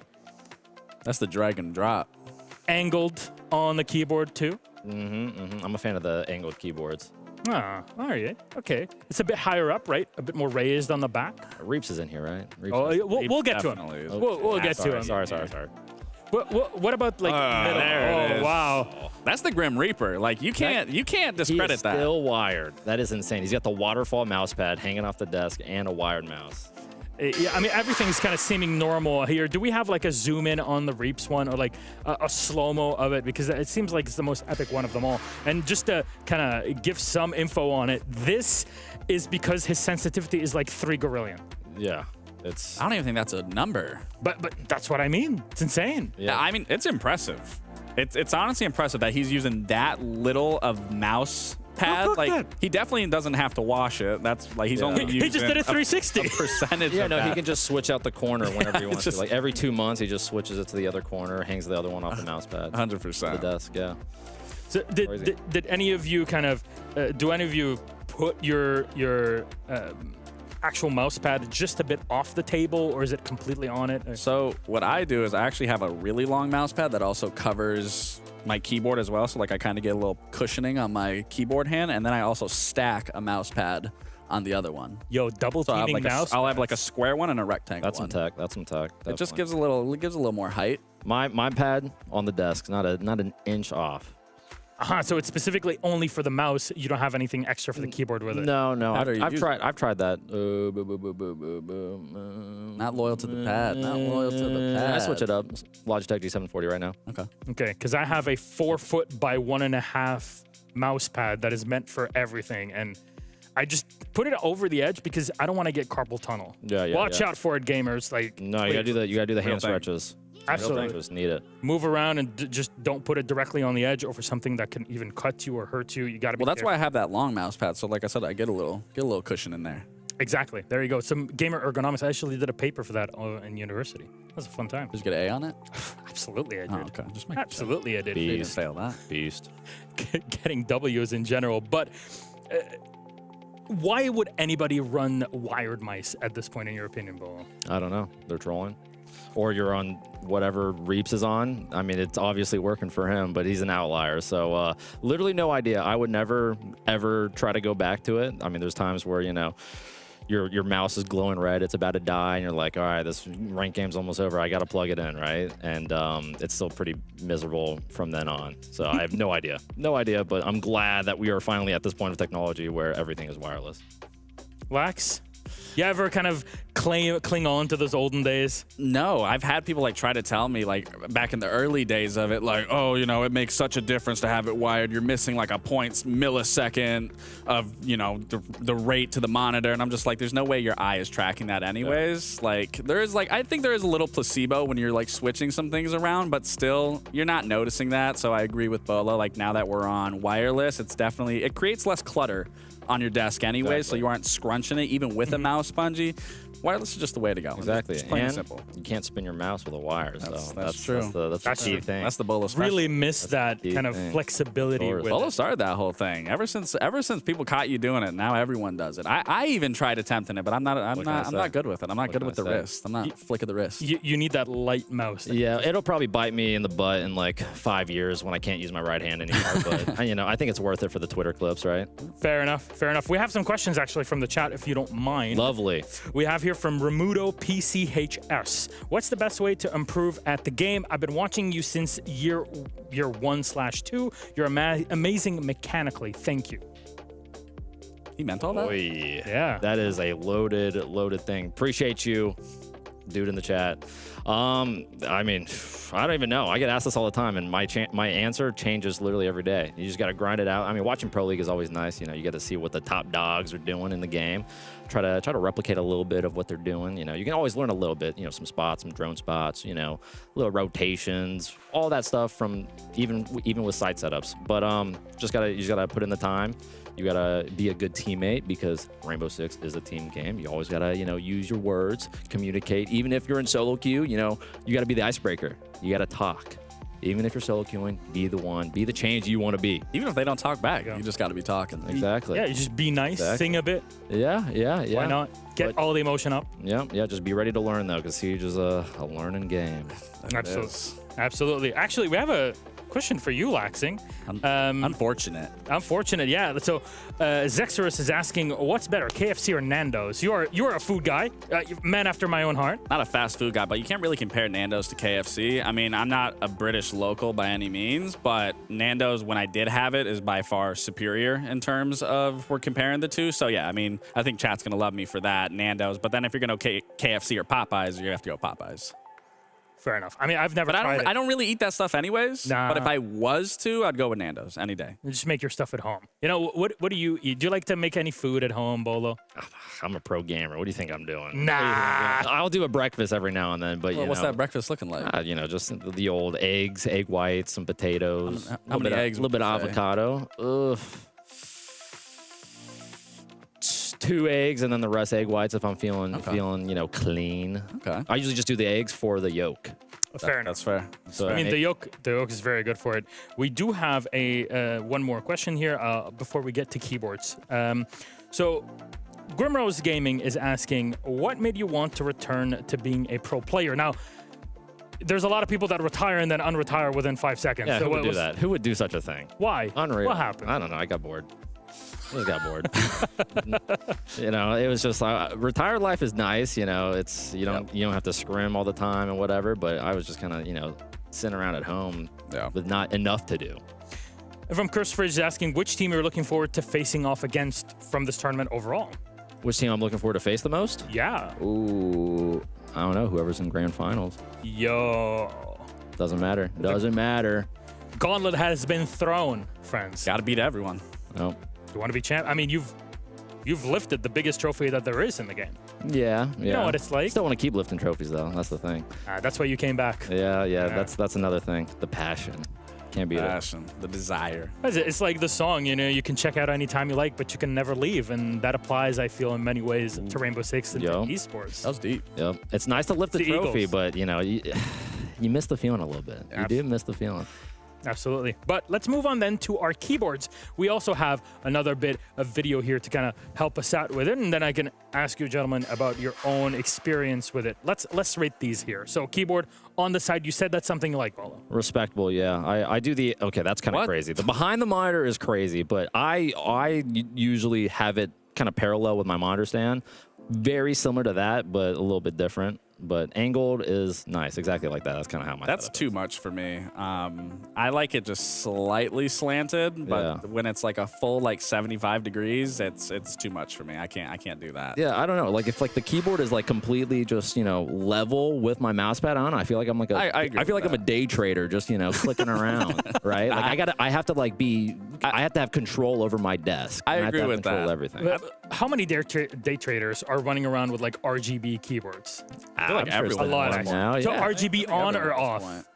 That's the drag and drop. Angled on the keyboard, too? I'm a fan of the angled keyboards. Ah, all right. Okay. It's a bit higher up, right? A bit more raised on the back. Reaps is in here, right? We'll get to him. We'll get to him. Sorry. What about middle? There it is. Wow. That's the Grim Reaper. You can't discredit He's that. Still wired. That is insane. He's got the waterfall mouse pad hanging off the desk and a wired mouse. Yeah, I mean, everything's kind of seeming normal here. Do we have like a zoom in on the Reaps one or like a slow-mo of it? Because it seems like it's the most epic one of them all. And just to kind of give some info on it, this is because his sensitivity is like 3 gorillion. Yeah. I don't even think that's a number. But that's what I mean. It's insane. Yeah, I mean, it's impressive. It's honestly impressive that he's using that little of mouse pad. Like, he definitely doesn't have to wash it. That's like he's only using He just did a 360. A percentage Yeah, of no, that. he can just switch out the corner whenever he wants just- to. Like every 2 months, he just switches it to the other corner, hangs the other one off the mouse pad. 100%. The desk, yeah. So did any of you kind of, do any of you put your actual mouse pad just a bit off the table, or is it completely on it? So what I do is I actually have a really long mouse pad that also covers my keyboard as well. So like I kind of get a little cushioning on my keyboard hand, and then I also stack a mouse pad on the other one. Yo, double teaming mouse. I'll have like a square one and a rectangle. That's some tech. That's some tech. It just gives a little more height. My pad on the desk, not an inch off. So it's specifically only for the mouse. You don't have anything extra for the keyboard with it. No. I've tried that. Not loyal to the pad. Not loyal to the pad. I switch it up. Logitech G740 right now. Okay, because I have a 4 foot by 1.5 mouse pad that is meant for everything, and I just put it over the edge because I don't want to get carpal tunnel. Yeah. Watch out for it, gamers. Like, no, you gotta do that. You gotta do the hand thing. stretches. Absolutely. Just need it. Move around and just don't put it directly on the edge or for something that can even cut you or hurt you. You got to be Well, that's careful. why I have that long mouse pad. So like I said, I get a little cushion in there. Exactly. There you go. Some gamer ergonomics. I actually did a paper for that in university. That was a fun time. Did you get an A on it? Absolutely, I did. Oh, okay. Just make Absolutely, I did. You didn't fail that. Beast. Getting W's in general, but why would anybody run wired mice at this point, in your opinion, Bo? I don't know. They're trolling. Or you're on whatever Reaps is on. I mean, it's obviously working for him, but he's an outlier. So literally no idea. I would never, ever try to go back to it. I mean, there's times where, you know, your mouse is glowing red, it's about to die, and you're like, all right, this ranked game's almost over. I got to plug it in, right? And it's still pretty miserable from then on. So I have no idea. No idea, but I'm glad that we are finally at this point of technology where everything is wireless. Lax? You ever kind of cling on to those olden days? No, I've had people like try to tell me like back in the early days of it, like, oh, you know, it makes such a difference to have it wired. You're missing like a millisecond of, you know, the rate to the monitor. And I'm just like, there's no way your eye is tracking that anyways. Yeah. Like I think there is a little placebo when you're like switching some things around, but still you're not noticing that. So I agree with Bolo. Like now that we're on wireless, it creates less clutter on your desk anyway, so you aren't scrunching it even with a mouse spongy. Wireless is just the way to go. Exactly. It's plain and and simple. You can't spin your mouse with a wire. That's true. That's the key thing. That's the Bolo special. Really miss that kind of flexibility with Bolo it. started that whole thing. Ever since people caught you doing it, now everyone does it. I even tried attempting it, but I'm not good with it. I'm not good with the wrist. I'm not flick of the wrist. You need that light mouse. Yeah, it'll probably bite me in the butt in like 5 years when I can't use my right hand anymore. But you know, I think it's worth it for the Twitter clips, right? Fair enough. Fair enough. We have some questions actually from the chat, if you don't mind. Lovely. We have here from Remudo PCHS. What's the best way to improve at the game? I've been watching you since year 1/2. You're amazing mechanically. Thank you. He meant all that? Oy. Yeah. That is a loaded thing. Appreciate you, dude in the chat. I mean, I don't even know. I get asked this all the time, and my answer changes literally every day. You just got to grind it out. I mean, watching Pro League is always nice. You know, you get to see what the top dogs are doing in the game. Try to replicate a little bit of what they're doing. You know, you can always learn a little bit. You know, some spots, some drone spots. You know, little rotations, all that stuff from even with site setups. But you just gotta put in the time. You gotta be a good teammate because Rainbow Six is a team game. You always gotta, you know, use your words, communicate. Even if you're in solo queue, you know, you gotta be the icebreaker. You gotta talk. Even if you're solo queuing, be the one, be the change you want to be. Even if they don't talk back, you just got to be talking. Exactly. Yeah, you just be nice, sing a bit. Yeah. Why not? Get all the emotion up. Yeah. Just be ready to learn though, because Siege is a learning game. Absolutely. Actually, we have a question for you, Laxing. Unfortunate. Unfortunate, yeah. So Zexorus is asking, what's better, KFC or Nando's? You're a food guy, man after my own heart. Not a fast food guy, but you can't really compare Nando's to KFC. I mean, I'm not a British local by any means, but Nando's, when I did have it, is by far superior in terms of we're comparing the two. So yeah, I mean, I think chat's gonna love me for that, Nando's. But then if you're gonna go KFC or Popeyes, you have to go Popeyes. Fair enough. I mean, I've never tried it. I don't really eat that stuff anyways. Nah. But if I was to, I'd go with Nando's any day. You just make your stuff at home. You know, what do you eat? Do you like to make any food at home, Bolo? I'm a pro gamer. What do you think I'm doing? Nah. I'll do a breakfast every now and then, but Well, you what's know, that breakfast looking like? you know, just the old eggs, egg whites, some potatoes, How many eggs a little bit of would you say? avocado. Ugh. 2 eggs and then the rest egg whites if I'm feeling you know, clean. Okay. I usually just do the eggs for the yolk. Fair enough. That's fair. So I mean, the yolk is very good for it. We do have a one more question here before we get to keyboards. So Grimrose Gaming is asking, what made you want to return to being a pro player? Now, there's a lot of people that retire and then unretire within 5 seconds. Yeah, so who would do that? Who would do such a thing? Why? Unreal. What happened? I don't know. I got bored. I just got bored. You know, it was just retired life is nice. You know, it's you don't have to scrim all the time and whatever. But I was just kind of sitting around at home with not enough to do. And from Curse Fridge is asking, which team you're looking forward to facing off against from this tournament overall? Which team I'm looking forward to face the most? Yeah. Ooh, I don't know. Whoever's in grand finals. Yo. Doesn't matter. Doesn't matter. Gauntlet has been thrown, friends. Got to beat everyone. No. You want to be champ? I mean, you've lifted the biggest trophy that there is in the game. Yeah. You know what it's like. Still want to keep lifting trophies though. That's the thing. That's why you came back. Yeah. That's another thing. The passion. Can't beat Passion, the desire. It's like the song, you can check out anytime you like, but you can never leave. And that applies, I feel, in many ways to Rainbow Six and to esports. That was deep. Yep. It's nice to lift the trophy, Eagles. but you miss the feeling a little bit. You do miss the feeling. Absolutely. But let's move on then to our keyboards. We also have another bit of video here to kind of help us out with it, and then I can ask you, gentlemen, about your own experience with it. Let's rate these here. So keyboard on the side, you said that's something you like, Bolo. Respectable, yeah. I do the that's kind of crazy. The behind the monitor is crazy, but I usually have it kind of parallel with my monitor stand. Very similar to that, but a little bit different. But angled is nice, exactly like that. That's kind of how my That's too much for me. I like it just slightly slanted, but when it's like a full 75 degrees, it's too much for me. I can't do that. Yeah, I don't know. Like if the keyboard is completely just level with my mouse pad on, I feel like I'm like I feel like I'm a day trader, just clicking around, right? Like I have to have control over my desk. I have agree to have with control that. Everything. How many day traders are running around with RGB keyboards? I feel like everyone a lot wants actually. now, So yeah. RGB on or off?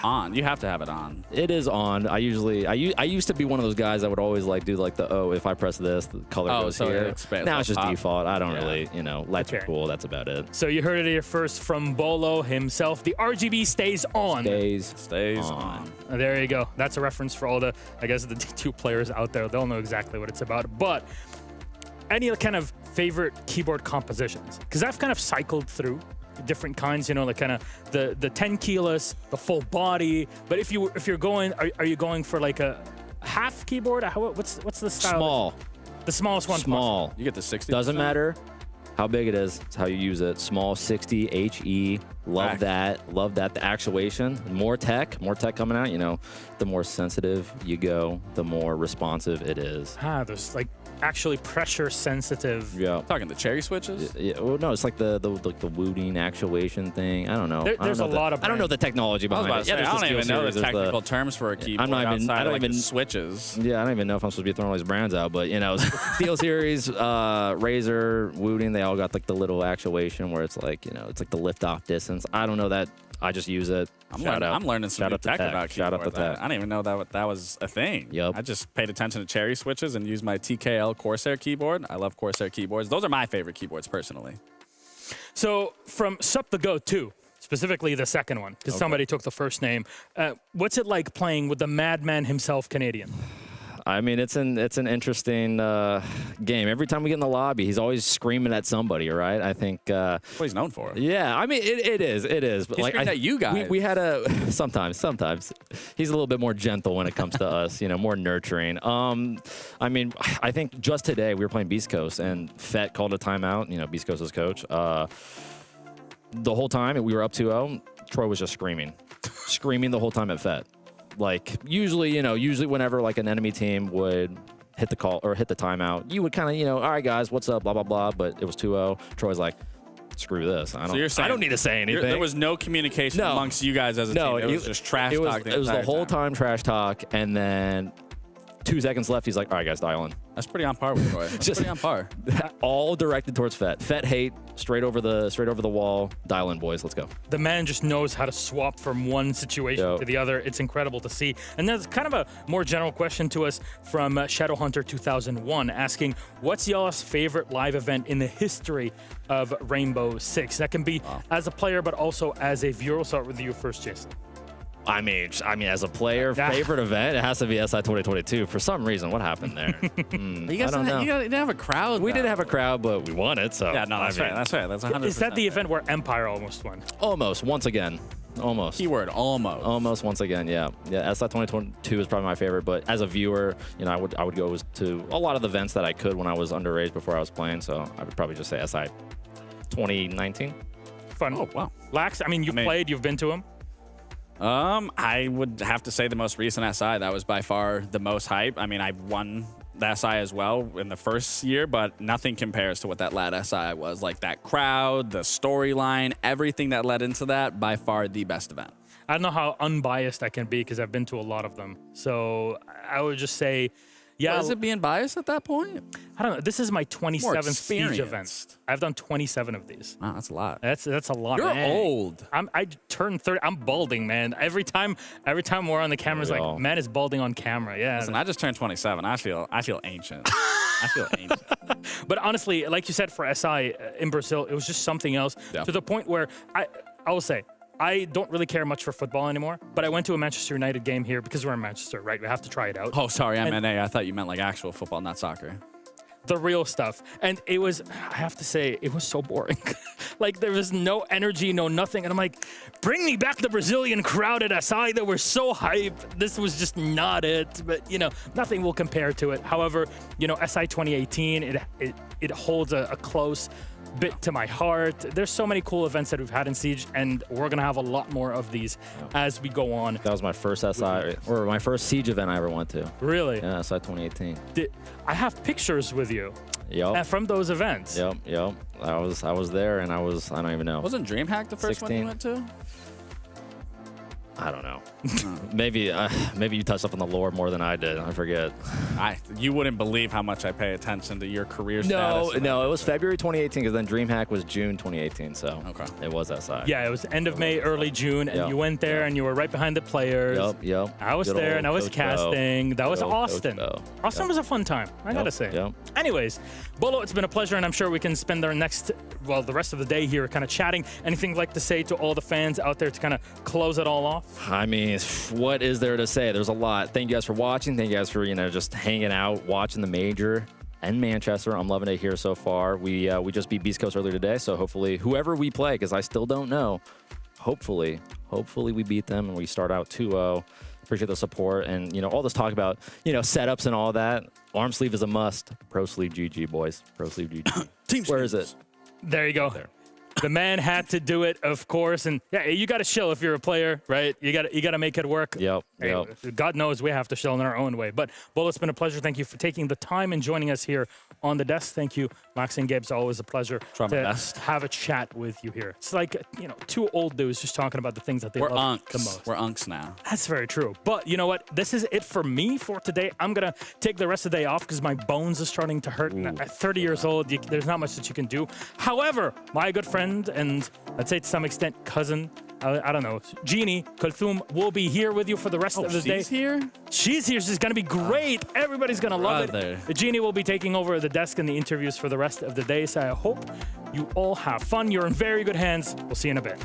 On. You have to have it on. It is on. I used to be one of those guys that would always do the if I press this, the color goes so here. it's bad. Now it's just Pop. default. I don't really, lights are cool. That's about it. So you heard it here first from Bolo himself. The RGB stays on. Stays on. There you go. That's a reference for all the D2 players out there. They'll know exactly what it's about. But any kind of favorite keyboard compositions? Because I've kind of cycled through different kinds, like kind of the 10 keyless, the full body. But if you're going, are you going for a half keyboard? What's the style? Small. The smallest one. Small. Possible. You get the 60. Doesn't matter how big it is. It's how you use it. Small 60 HE. Love that. Love that. The actuation. More tech coming out. The more sensitive you go, the more responsive it is. There's actually pressure sensitive. Yeah. Talking the cherry switches? Yeah. Well, no, it's the wooting actuation thing. I don't know. There's a lot of. I don't know the technology behind it. I don't even know the technical terms for a keyboard. I don't even switches. Yeah, I don't even know if I'm supposed to be throwing all these brands out, but Steel Series, Razer, Wooting, they all got the little actuation where it's it's the lift off distance. I don't know that. I just use it. I'm learning some new tech about Shout out keyboard. to tech. I didn't even know that was a thing. Yep. I just paid attention to cherry switches and used my TKL Corsair keyboard. I love Corsair keyboards. Those are my favorite keyboards personally. So from Sup the Go 2, specifically the second one, because somebody took the first name. What's it like playing with the madman himself, Canadian? I mean, it's an interesting game. Every time we get in the lobby, he's always screaming at somebody, right? I think. What he's known for. Yeah, I mean, it is. But He's screaming at you guys. We had sometimes he's a little bit more gentle when it comes to us. More nurturing. I mean, I think just today we were playing Beastcoast and Fett called a timeout. Beastcoast's coach. The whole time we were up 2-0, Troy was just screaming the whole time at Fett. Like usually whenever like an enemy team would hit the call or hit the timeout, you would kind of, all right guys, what's up, blah blah blah. But it was 2-0. Troy's like, screw this. I don't need to say anything. There was no communication amongst you guys as a team. It was just trash talk. It was the whole time trash talk, and then 2 seconds left, he's like, all right guys, dial in. That's pretty on par with Troy. That's pretty on par. All directed towards Fett. Fett hate, straight over the wall. Dial in, boys. Let's go. The man just knows how to swap from one situation to the other. It's incredible to see. And there's kind of a more general question to us from Shadowhunter 2001 asking, what's y'all's favorite live event in the history of Rainbow Six? That can be as a player, but also as a viewer. We'll start with you first, Jason. I mean, as a player, favorite event, it has to be SI 2022. For some reason, what happened there? You guys didn't have a crowd. We did have a crowd, but we won it. So yeah, no, that's right. That's right. That's 100%. Is that the event where Empire almost won? Almost, once again. Almost. Keyword, almost. Almost once again, yeah. Yeah, SI 2022 is probably my favorite, but as a viewer, I would go to a lot of the events that I could when I was underage before I was playing, so I would probably just say SI 2019. Fun. Oh, wow. Lax, you've played, you've been to them? I would have to say the most recent SI. That was by far the most hype. I mean, I won the SI as well in the first year, but nothing compares to what that lad SI was. Like that crowd, the storyline, everything that led into that, by far the best event. I don't know how unbiased I can be because I've been to a lot of them. So I would just say, yeah. Is it being biased at that point? I don't know. This is my 27th Siege event. I've done 27 of these. Wow, that's a lot. That's a lot. You're old. I turned 30. I'm balding, man. Every time we're on the cameras, like, man is balding on camera. Yeah. Listen, I just turned 27. I feel ancient. I feel ancient. But honestly, like you said, for SI in Brazil, it was just something else to the point where I will say, I don't really care much for football anymore, but I went to a Manchester United game here because we're in Manchester, right? We have to try it out. Oh, sorry, MNA. I thought you meant like actual football, not soccer. The real stuff. And it was, I have to say, it was so boring. Like, there was no energy, no nothing. And I'm like, bring me back the Brazilian crowd at SI that were so hyped. This was just not it. But, nothing will compare to it. However, SI 2018, it holds a close bit to my heart. There's so many cool events that we've had in Siege, and we're going to have a lot more of these as we go on. That was my first SI, or my first Siege event I ever went to. Really? Yeah, SI 2018. I have pictures with you. Yep. From those events. Yep. I was there, and I don't even know. Wasn't DreamHack the first 16. One you went to? I don't know. Maybe you touched up on the lore more than I did. I forget. You wouldn't believe how much I pay attention to your career status. No, it was February 2018 because then DreamHack was June 2018. So it was SI. Yeah, it was end of May, early June, and you went there and you were right behind the players. Yep. I was there and I was casting. That was Austin. Austin was a fun time, I gotta say. Anyways, Bolo, it's been a pleasure, and I'm sure we can spend the rest of the day here kind of chatting. Anything you'd like to say to all the fans out there to kind of close it all off? I mean, what is there to say? There's a lot. Thank you guys for watching. Thank you guys for just hanging out, watching the major and Manchester. I'm loving it here so far. We just beat Beastcoast earlier today, so hopefully whoever we play, because I still don't know, hopefully we beat them and we start out 2-0. Appreciate the support and all this talk about setups and all that. Arm sleeve is a must. Pro sleeve GG, boys. Pro sleeve GG. Where is it? There you go. There. The man had to do it, of course, and yeah, you got to chill if you're a player, right? You got to make it work. Yep. God knows we have to chill in our own way. But Bolo, it's been a pleasure. Thank you for taking the time and joining us here on the desk. Thank you, Max and Gabe. It's always a pleasure to have a chat with you here. It's like two old dudes just talking about the things that they love the most. We're unks now. That's very true. But you know what? This is it for me for today. I'm gonna take the rest of the day off because my bones are starting to hurt. And at 30 years old, there's not much that you can do. However, my good friend and I'd say to some extent cousin, I don't know, Jeannie Kulthum will be here with you for the rest of the day. She's here? She's here. She's going to be great. Everybody's going to love it. Jeannie will be taking over the desk and the interviews for the rest of the day. So I hope you all have fun. You're in very good hands. We'll see you in a bit.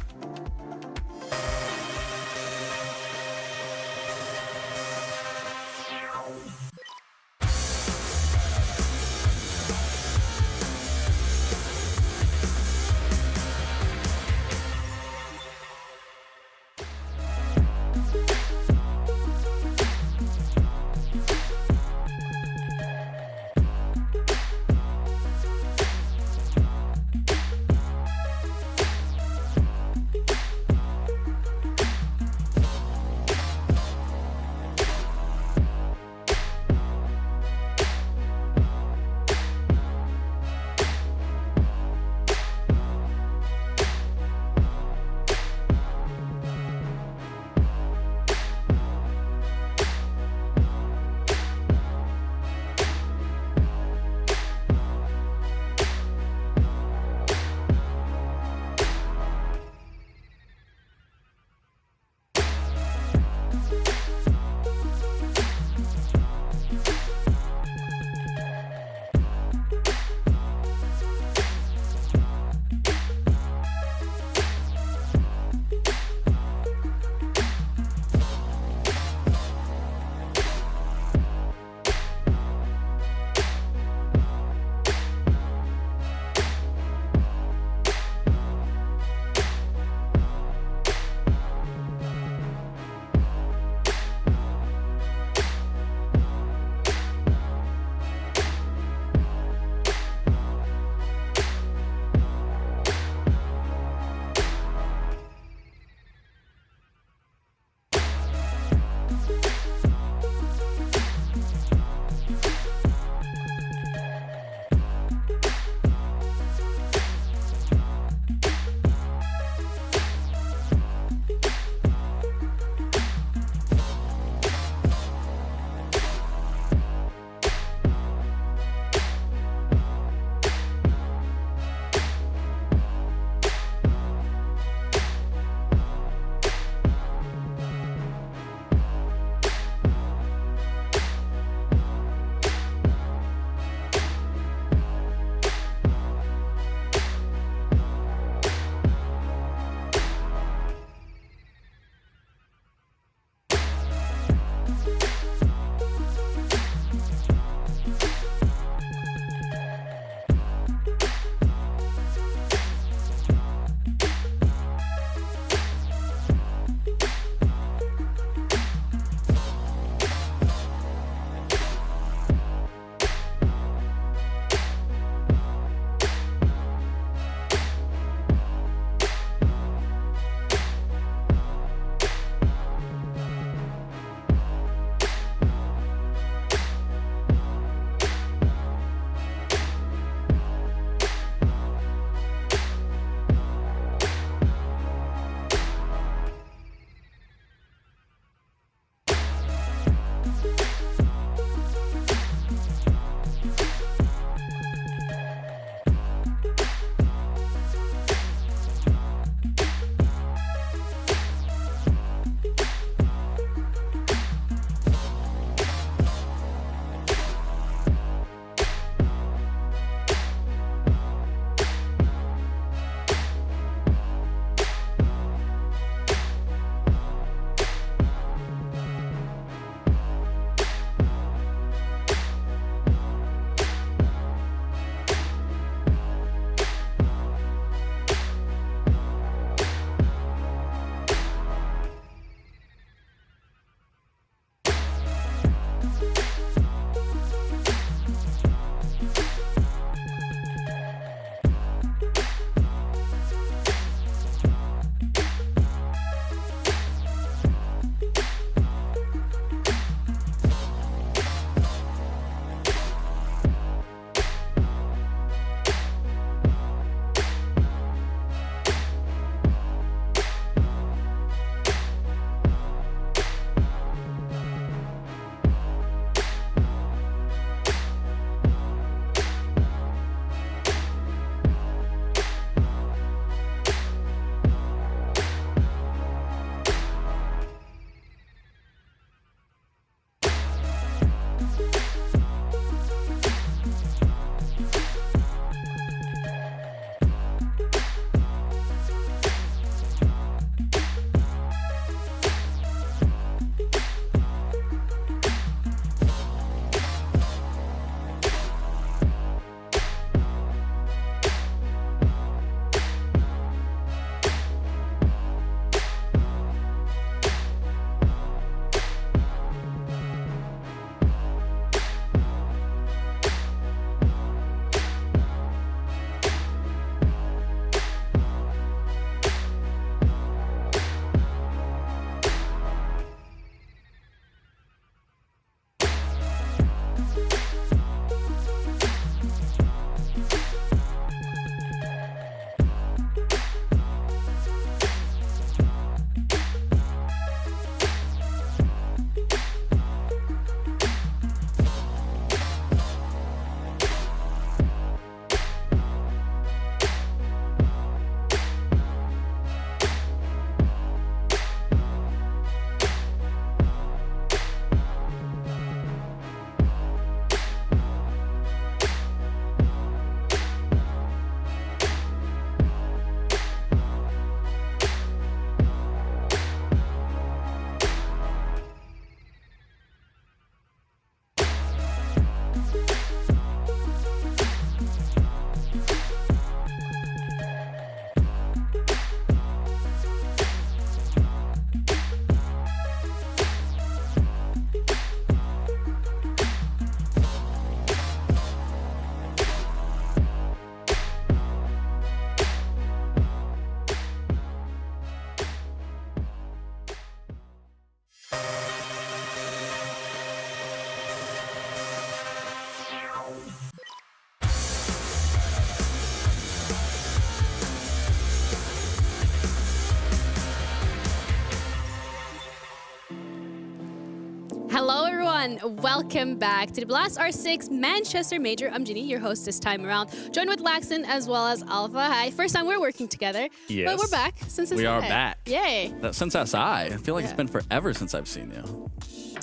everyone. Welcome back to the Blast R6 Manchester Major. I'm Ginny, your host this time around. Joined with Laxton as well as Alpha. Hi. First time we're working together. Yes. But we're back since we are back. Yay. Since SI. I feel like it's been forever since I've seen you.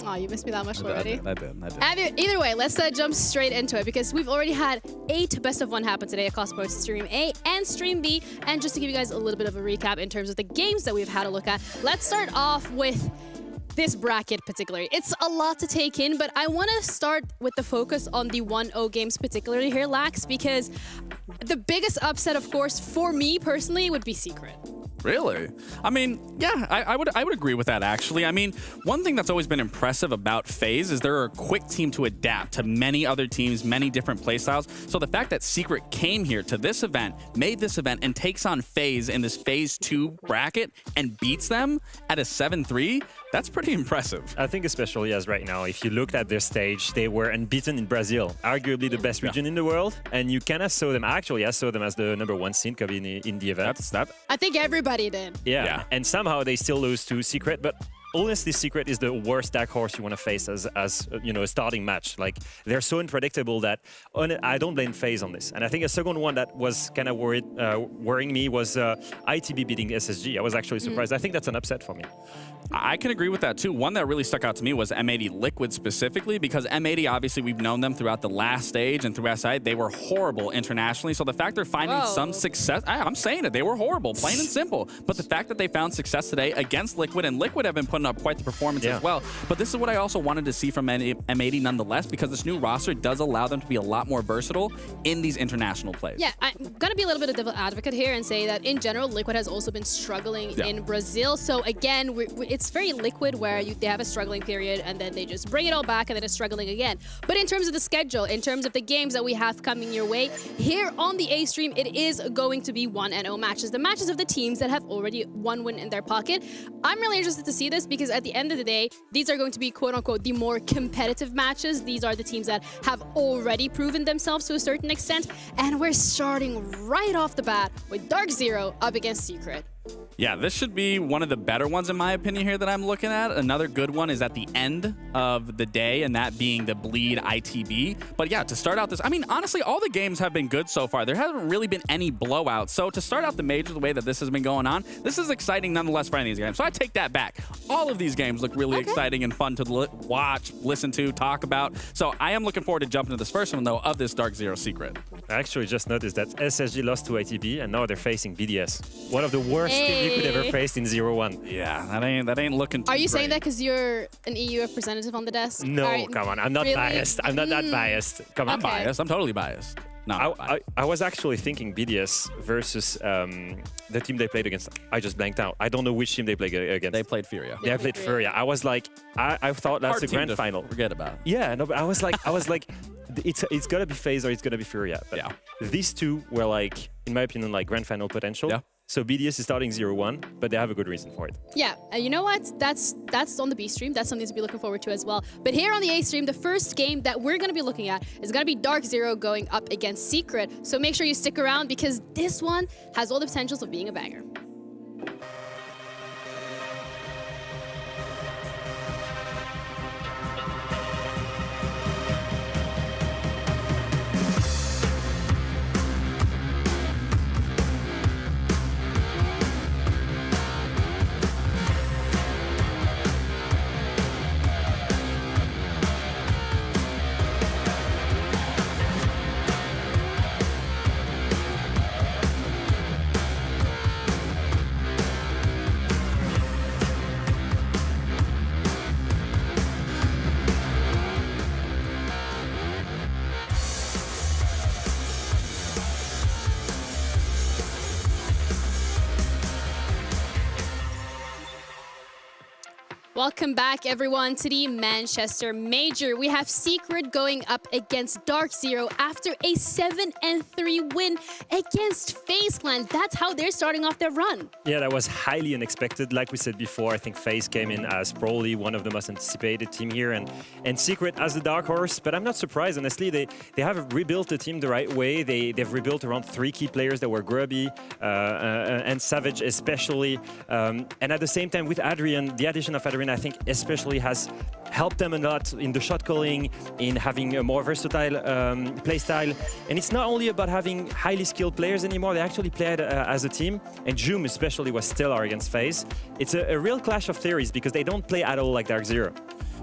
Oh, you missed me that much already? I did. Either way, let's jump straight into it because we've already had 8 best of 1 happen today across both Stream A and Stream B. And just to give you guys a little bit of a recap in terms of the games that we've had a look at, let's start off with this bracket particularly. It's a lot to take in, but I want to start with the focus on the 1-0 games particularly here, Lax, because the biggest upset, of course, for me personally would be Secret. Really? I mean, yeah, I would agree with that, actually. I mean, one thing that's always been impressive about FaZe is they're a quick team to adapt to many other teams, many different playstyles. So the fact that Secret came here to this event, made this event, and takes on FaZe in this Phase 2 bracket and beats them at a 7-3, that's pretty impressive. I think especially as right now, if you looked at their stage, they were unbeaten in Brazil, arguably the best region in the world, and you kind of saw them, actually I saw them as the #1 seed in the event. I think everybody did. Yeah, and somehow they still lose to Secret, but honestly, Secret is the worst dark horse you want to face as you know, a starting match. Like, they're so unpredictable that I don't blame FaZe on this. And I think a second one that was kind of worrying me was ITB beating SSG. I was actually surprised. I think that's an upset for me. I can agree with that too. One that really stuck out to me was M80 Liquid specifically, because M80, obviously we've known them throughout the last stage and through SI. They were horrible internationally. So the fact they're finding some success, I'm saying it, they were horrible, plain and simple. But the fact that they found success today against Liquid, and Liquid have been putting up quite the performance as well. But this is what I also wanted to see from M80 nonetheless, because this new roster does allow them to be a lot more versatile in these international plays. Yeah, I'm going to be a little bit of devil advocate here and say that in general, Liquid has also been struggling in Brazil. So again, it's very Liquid where they have a struggling period and then they just bring it all back and then it's struggling again. But in terms of the schedule, in terms of the games that we have coming your way, here on the A stream, it is going to be 1-0 matches. The matches of the teams that have already one win in their pocket. I'm really interested to see this because at the end of the day, these are going to be quote-unquote the more competitive matches. These are the teams that have already proven themselves to a certain extent. And we're starting right off the bat with Dark Zero up against Secret. Yeah, this should be one of the better ones in my opinion here that I'm looking at. Another good one is at the end of the day, and that being the Bleed ITB. But yeah, to start out this, I mean, honestly, all the games have been good so far. There haven't really been any blowouts. So to start out the major the way that this has been going on, this is exciting nonetheless for any of these games. So I take that back. All of these games look really exciting and fun to watch, listen to, talk about. So I am looking forward to jumping to this first one, though, of this Dark Zero Secret. I actually just noticed that SSG lost to ITB, and now they're facing BDS. One of the worst teams you could ever face in 0-1. Yeah, that ain't looking too Are you great. saying that because you're an EU representative on the desk? No, come on. I'm not biased. I'm not that biased. Come on. I'm biased. I'm totally biased. No, I was actually thinking BDS versus the team they played against. I just blanked out. I don't know which team they played against. They played Furia. They played Furia. I was like, I thought that's the grand final. Forget about it. Yeah, no, but I was like, it's gotta be FaZe or it's gonna be Furia. But yeah, these two were like, in my opinion, like grand final potential. Yeah. So BDS is starting 0-1, but they have a good reason for it. Yeah, you know what? That's on the B stream. That's something to be looking forward to as well. But here on the A stream, the first game that we're going to be looking at is going to be Dark Zero going up against Secret. So make sure you stick around because this one has all the potentials of being a banger. Welcome back, everyone, to the Manchester Major. We have Secret going up against Dark Zero after a 7-3 win against FaZe Clan. That's how they're starting off their run. Yeah, that was highly unexpected. Like we said before, I think FaZe came in as probably one of the most anticipated team here, and Secret as the dark horse. But I'm not surprised, honestly. They have rebuilt the team the right way. They've rebuilt around 3 key players that were grubby and Savage especially. And at the same time, with Adrian, the addition of Adrian Kieran, I think, especially has helped them a lot in the shot calling, in having a more versatile play style. And it's not only about having highly skilled players anymore, they actually played as a team. And Joom especially was stellar against FaZe. It's a real clash of theories because they don't play at all like Dark Zero.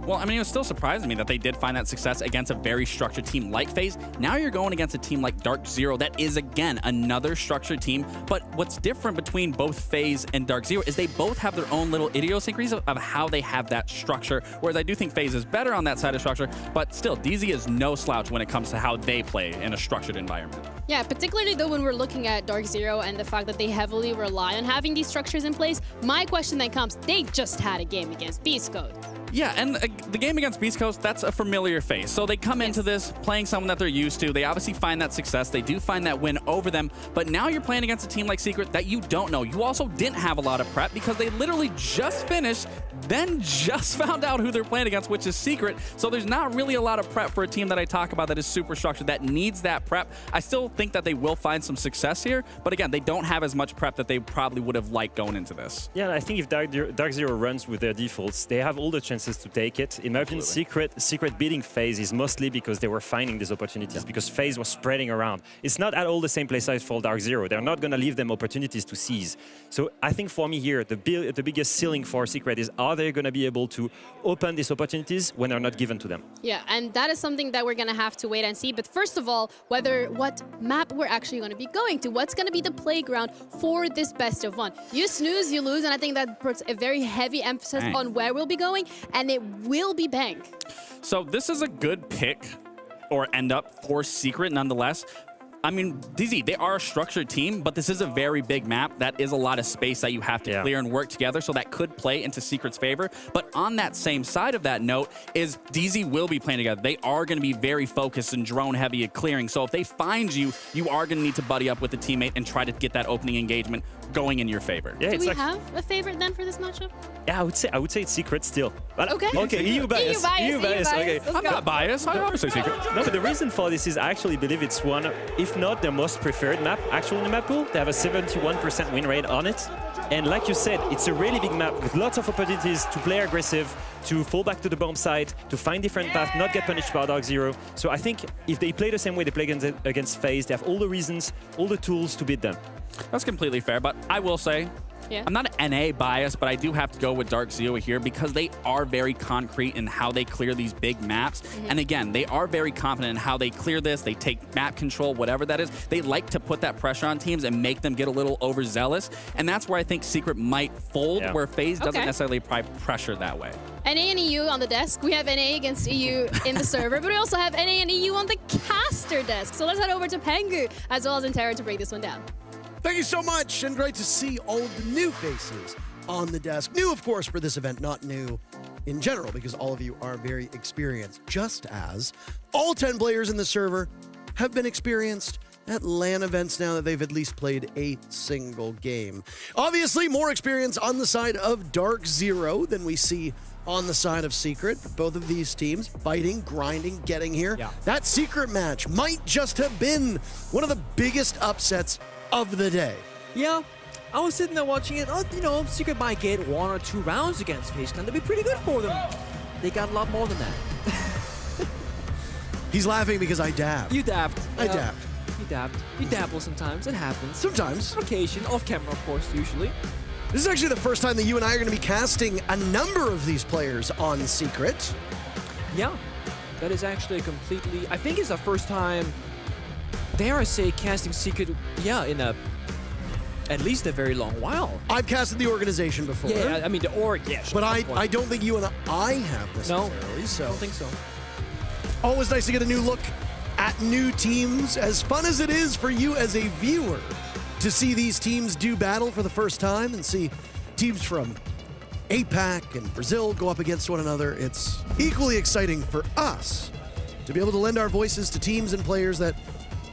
Well, I mean, it was still surprising me that they did find that success against a very structured team like FaZe. Now you're going against a team like Dark Zero that is, again, another structured team. But what's different between both FaZe and Dark Zero is they both have their own little idiosyncrasies of how they have that structure, whereas I do think FaZe is better on that side of structure, but still, DZ is no slouch when it comes to how they play in a structured environment. Yeah, particularly though when we're looking at Dark Zero and the fact that they heavily rely on having these structures in place, my question then comes, they just had a game against Beastcoast. Yeah, and the game against Beastcoast, that's a familiar face. So they come into this playing someone that they're used to. They obviously find that success. They do find that win over them. But now you're playing against a team like Secret that you don't know. You also didn't have a lot of prep because they literally just finished, then just found out who they're playing against, which is Secret. So there's not really a lot of prep for a team that I talk about that is super structured, that needs that prep. I still think that they will find some success here. But again, they don't have as much prep that they probably would have liked going into this. Yeah, I think if Dark Zero runs with their defaults, they have all the chances to take it. In my opinion, Secret beating FaZe is mostly because they were finding these opportunities, because FaZe was spreading around. It's not at all the same playstyle for Dark Zero. They're not going to leave them opportunities to seize. So I think for me here, the biggest ceiling for Secret is, are they going to be able to open these opportunities when they're not given to them? Yeah, and that is something that we're going to have to wait and see. But first of all, what map we're actually going to be going to. What's going to be the playground for this best of one? You snooze, you lose, and I think that puts a very heavy emphasis on where we'll be going, and it will be Bank. So this is a good pick or end up for Secret nonetheless. I mean, DZ, they are a structured team, but this is a very big map. That is a lot of space that you have to clear and work together, so that could play into Secret's favor. But on that same side of that note is DZ will be playing together. They are going to be very focused and drone heavy at clearing. So if they find you, you are going to need to buddy up with a teammate and try to get that opening engagement going in your favor. Yeah, do we have a favorite then for this matchup? Yeah, I would say it's Secret still. But Okay. EU bias. EU bias. Okay. I'm not biased. I obviously Secret. No, but the reason for this is I actually believe it's one, if not their most preferred map. Actually, in the map pool, they have a 71% win rate on it. And like you said, it's a really big map with lots of opportunities to play aggressive, to fall back to the bomb site, to find different paths, not get punished by Dark Zero. So I think if they play the same way they play against FaZe, they have all the reasons, all the tools to beat them. That's completely fair, but I will say, I'm not an NA bias, but I do have to go with Dark Zero here because they are very concrete in how they clear these big maps. And again, they are very confident in how they clear this. They take map control, whatever that is. They like to put that pressure on teams and make them get a little overzealous. And that's where I think Secret might fold, where FaZe doesn't necessarily apply pressure that way. NA and EU on the desk. We have NA against EU in the server, but we also have NA and EU on the caster desk. So let's head over to Pengu as well as Intera to break this one down. Thank you so much, and great to see all of the new faces on the desk. New, of course, for this event, not new in general, because all of you are very experienced, just as all 10 players in the server have been experienced at LAN events now that they've at least played a single game. Obviously, more experience on the side of Dark Zero than we see on the side of Secret. Both of these teams fighting, grinding, getting here. That Secret match might just have been one of the biggest upsets of the day. Yeah, I was sitting there watching it. Oh, you know, Secret might get 1 or 2 rounds against FaZe, and that'd be pretty good for them. They got a lot more than that. He's laughing because I dabbed. You dabbed. I dabbed. You dabbed. You dabble sometimes. It happens. Sometimes. On occasion. Off camera, of course, usually. This is actually the first time that you and I are going to be casting a number of these players on Secret. Yeah, that is actually completely... I think it's the first time, dare I say, casting Secret, in at least a very long while. I've casted the organization before. Yeah, I mean the org, yeah. But I don't think you and I have necessarily. No, I don't think so. Always nice to get a new look at new teams. As fun as it is for you as a viewer to see these teams do battle for the first time and see teams from APAC and Brazil go up against one another, it's equally exciting for us to be able to lend our voices to teams and players that,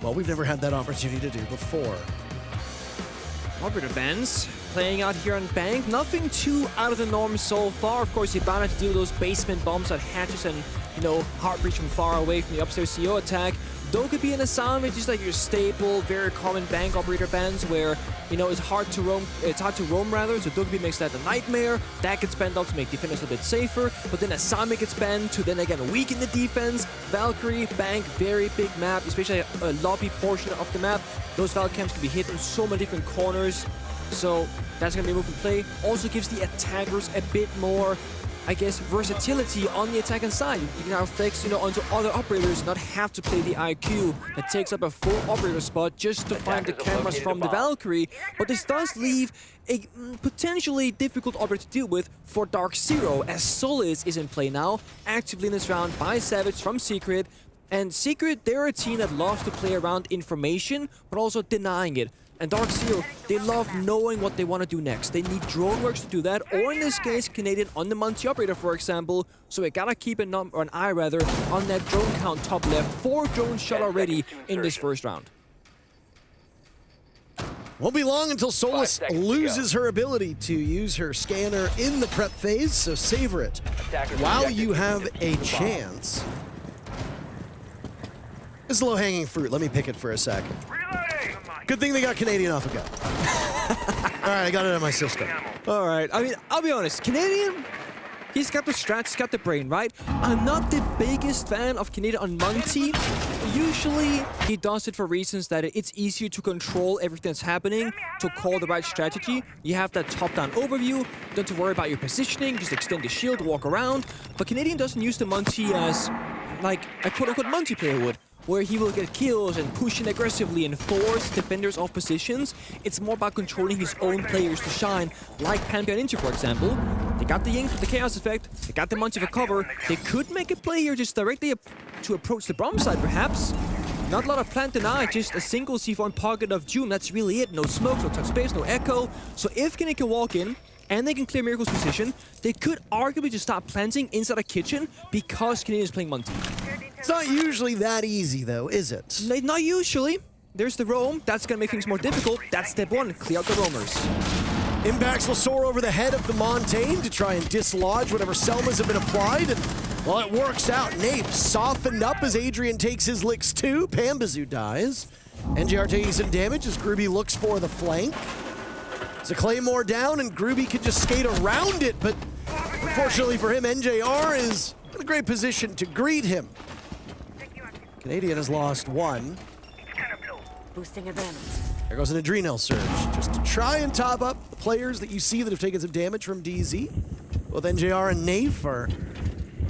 well, we've never had that opportunity to do before. Arbiter Benz playing out here on Bank. Nothing too out of the norm so far. Of course, you're bound to do those basement bombs at hatches and, Heartbreach from far away from the upstairs CO attack. Dokkaebi and Assam is just like your staple, very common bank operator bans where, you know, it's hard to roam rather, so Dokkaebi makes that a nightmare. That gets banned off to make defenders a bit safer, but then Asami gets banned to then again weaken the defense. Valkyrie, bank, very big map, especially a lobby portion of the map. Those Val camps can be hit in so many different corners, so that's going to be a move in play. Also gives the attackers a bit more, I guess, versatility on the attacking side. You can now flex, you know, onto other operators, not have to play the IQ that takes up a full operator spot just to find the cameras from the Valkyrie. But this does leave a potentially difficult operator to deal with for Dark Zero, as Solis is in play now, actively in this round by Savage from Secret. And Secret, they're a team that loves to play around information, but also denying it. And Dark Zero, they love knowing what they want to do next. They need drone works to do that, or in this case, Canadian on the Monty operator, for example. So we gotta keep an eye rather on that drone count top left. 4 drones shot already in this first round. Won't be long until Solis loses her ability to use her scanner in the prep phase, so savor it while you have a chance. This is low-hanging fruit. Let me pick it for a second. Good thing they got Canadian off a go. All right, I got it in my system. All right, I mean, I'll be honest, Canadian, he's got the strats, he's got the brain, right? I'm not the biggest fan of Canadian on Monty. Usually, he does it for reasons that it's easier to control everything that's happening, to call the right strategy. You have that top-down overview, don't have to worry about your positioning, just extend the shield, walk around. But Canadian doesn't use the Monty as, like, a quote-unquote Monty player would, where he will get kills and push in aggressively and force defenders off positions. It's more about controlling his own players to shine, like Pantheon Ninja, for example. They got the Ying for the Chaos effect, they got the Monty for cover. They could make a play here just directly to approach the bomb side, perhaps. Not a lot of plant deny, just a single C4 pocket of Doom, that's really it. No smoke, no touch space, no echo. So if Canadian can walk in, and they can clear Miracle's position, they could arguably just stop planting inside a kitchen because Canadian is playing Monty. It's not usually that easy, though, is it? Not usually. There's the roam. That's going to make things more difficult. That's step 1. Clear out the roamers. Impacts will soar over the head of the Montaigne to try and dislodge whatever Selmas have been applied. And, well, it works out. Nape softened up as Adrian takes his licks, too. Pambazoo dies. NJR taking some damage as Groovy looks for the flank. It's a Claymore down, and Groovy can just skate around it, but unfortunately for him, NJR is in a great position to greet him. Canadian has lost 1. Boosting advantage. There goes an Adrenal Surge, just to try and top up the players that you see that have taken some damage from DZ. Both NJR and Nafe are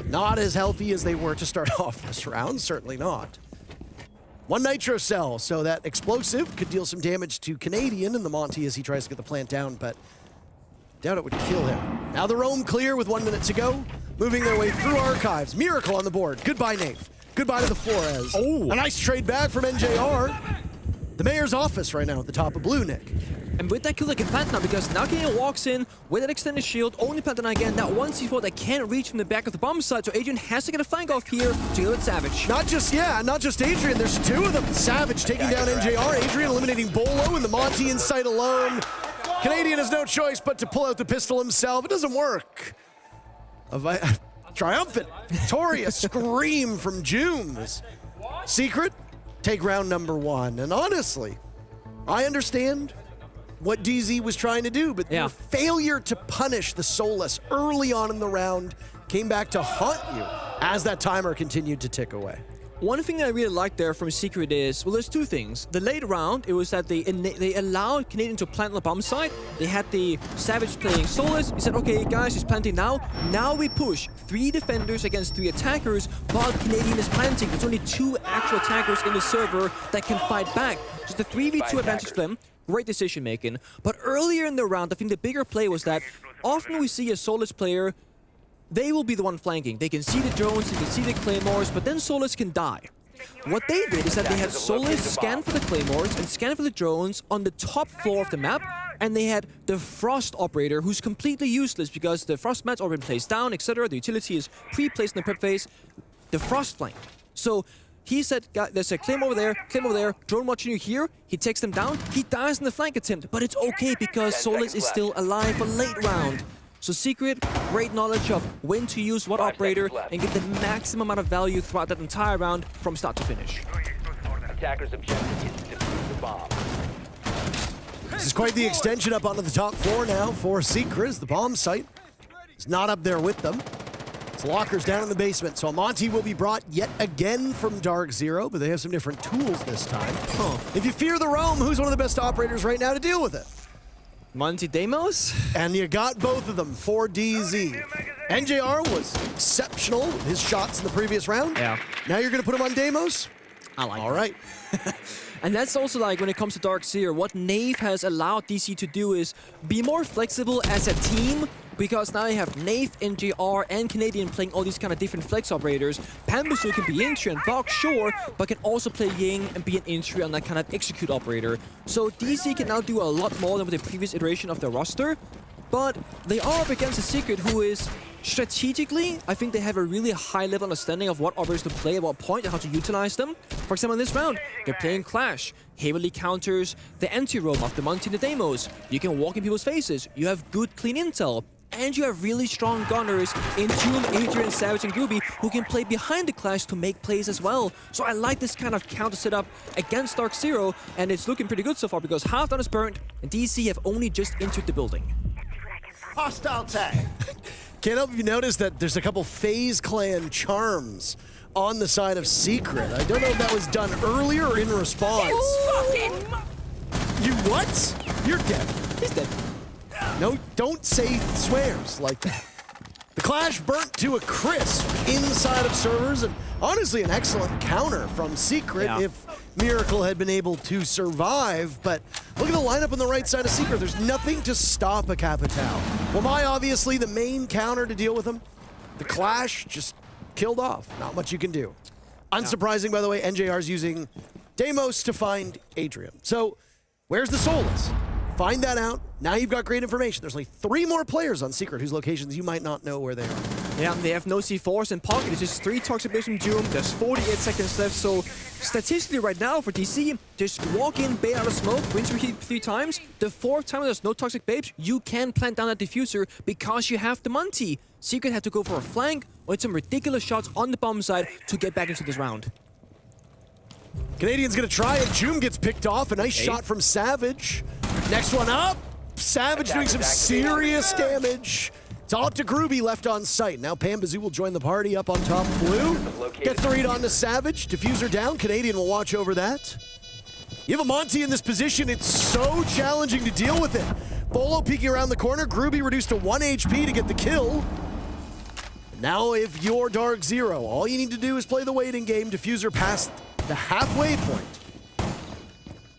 not as healthy as they were to start off this round, certainly not. 1 Nitro Cell, so that explosive could deal some damage to Canadian in the Monty as he tries to get the plant down, but doubt it would kill him. Now the roam clear with 1 minute to go, moving their way through Archives. Miracle on the board. Goodbye, Nafe. Goodbye to the Flores. Oh, a nice trade back from NJR. The mayor's office right now at the top of blue, Nick. And with that kill, they can plant now because now Canadian walks in with an extended shield, only planting again. That 1 C4 that can't reach from the back of the bomb side, so Adrian has to get a flank off here to deal with Savage. Not just Adrian, there's 2 of them. Savage taking down NJR, Adrian eliminating Bolo, and the Monty in sight alone. Canadian has no choice but to pull out the pistol himself. It doesn't work. Triumphant, victorious scream from Jooms. Secret, take round number 1. And honestly, I understand what DZ was trying to do, but their failure to punish the Solus early on in the round came back to haunt you as that timer continued to tick away. One thing that I really liked there from Secret is, well, there's 2 things. The late round, it was that they allowed Canadian to plant on the bomb side. They had the Savage playing Solus. He said, okay, guys, he's planting now. Now we push 3 defenders against 3 attackers while Canadian is planting. There's only 2 actual attackers in the server that can fight back. Just a 3v2 advantage for them. Great decision making. But earlier in the round, I think the bigger play was that often we see a Solus player, they will be the one flanking. They can see the drones, they can see the claymores, but then Solus can die. What they did is that they had Solus scan for the claymores and scan for the drones on the top floor of the map, and they had the Frost operator, who's completely useless because the Frost mat's already been placed down, etc. The utility is pre-placed in the prep phase. The Frost flank. So he said, there's a claim over there, drone watching you here. He takes them down, he dies in the flank attempt, but it's okay because Solus is still alive for late round. So Secret, great knowledge of when to use what operator and get the maximum amount of value throughout that entire round from start to finish. Attackers' objective is to defuse the bomb. This is quite the extension up onto the top floor now for Secret. The bomb site is not up there with them. It's lockers down in the basement. So Monty will be brought yet again from Dark Zero, but they have some different tools this time. If you fear the roam, who's one of the best operators right now to deal with it? Monty Demos? And you got both of them for DZ. NJR was exceptional with his shots in the previous round. Yeah. Now you're going to put him on Demos? I like All right. And that's also like when it comes to Dark Zero, what Nave has allowed DC to do is be more flexible as a team, because now you have Nave, NJR, and Canadian playing all these kind of different flex operators. Pambusu can be entry and box, sure, but can also play Ying and be an entry on that kind of execute operator. So DC can now do a lot more than with the previous iteration of their roster, but they are up against a Secret who is strategically, I think they have a really high level understanding of what operators to play at what point and how to utilize them. For example, in this round, they're playing Clash, heavily counters the anti-roam of the Monty and the Demos. You can walk in people's faces, you have good clean intel, and you have really strong gunners in Tomb, Adrian, Savage, and Groovy who can play behind the Clash to make plays as well. So I like this kind of counter setup against Dark Zero, and it's looking pretty good so far because half done is burnt, and DC have only just entered the building. Hostile tag. Can't help you notice that there's a couple FaZe clan charms on the side of Secret. I don't know if that was done earlier or in response. You what? You're dead. He's dead. No, don't say swears like that. The Clash burnt to a crisp inside of servers, and honestly an excellent counter from Secret if Miracle had been able to survive. But look at the lineup on the right side of Secret. There's nothing to stop a Capital. Wamai obviously the main counter to deal with him. The Clash just killed off. Not much you can do. Unsurprising, by the way, NJR's using Demos to find Adrian. So where's the Soulless? Find that out. Now you've got great information. There's only 3 more players on Secret whose locations you might not know where they are. Yeah, they have no C4s in pocket. It's just 3 Toxic Blades from Doom. There's 48 seconds left, so statistically right now for DC, just walk in, bait out of smoke, rinse repeat 3 times. The 4th time there's no Toxic Babes, you can plant down that diffuser because you have the Monty. Secret had to go for a flank or hit some ridiculous shots on the bomb side to get back into this round. Canadian's gonna try it. Joom gets picked off. A nice shot from Savage. Next one up. Savage doing some serious damage. It's all up to Groovy left on site. Now Pambazoo will join the party up on top blue. Gets the read on to Savage. Diffuser down. Canadian will watch over that. You have a Monty in this position. It's so challenging to deal with it. Bolo peeking around the corner. Groovy reduced to 1 HP to get the kill. Now if you're Dark Zero, all you need to do is play the waiting game. Diffuser past the halfway point.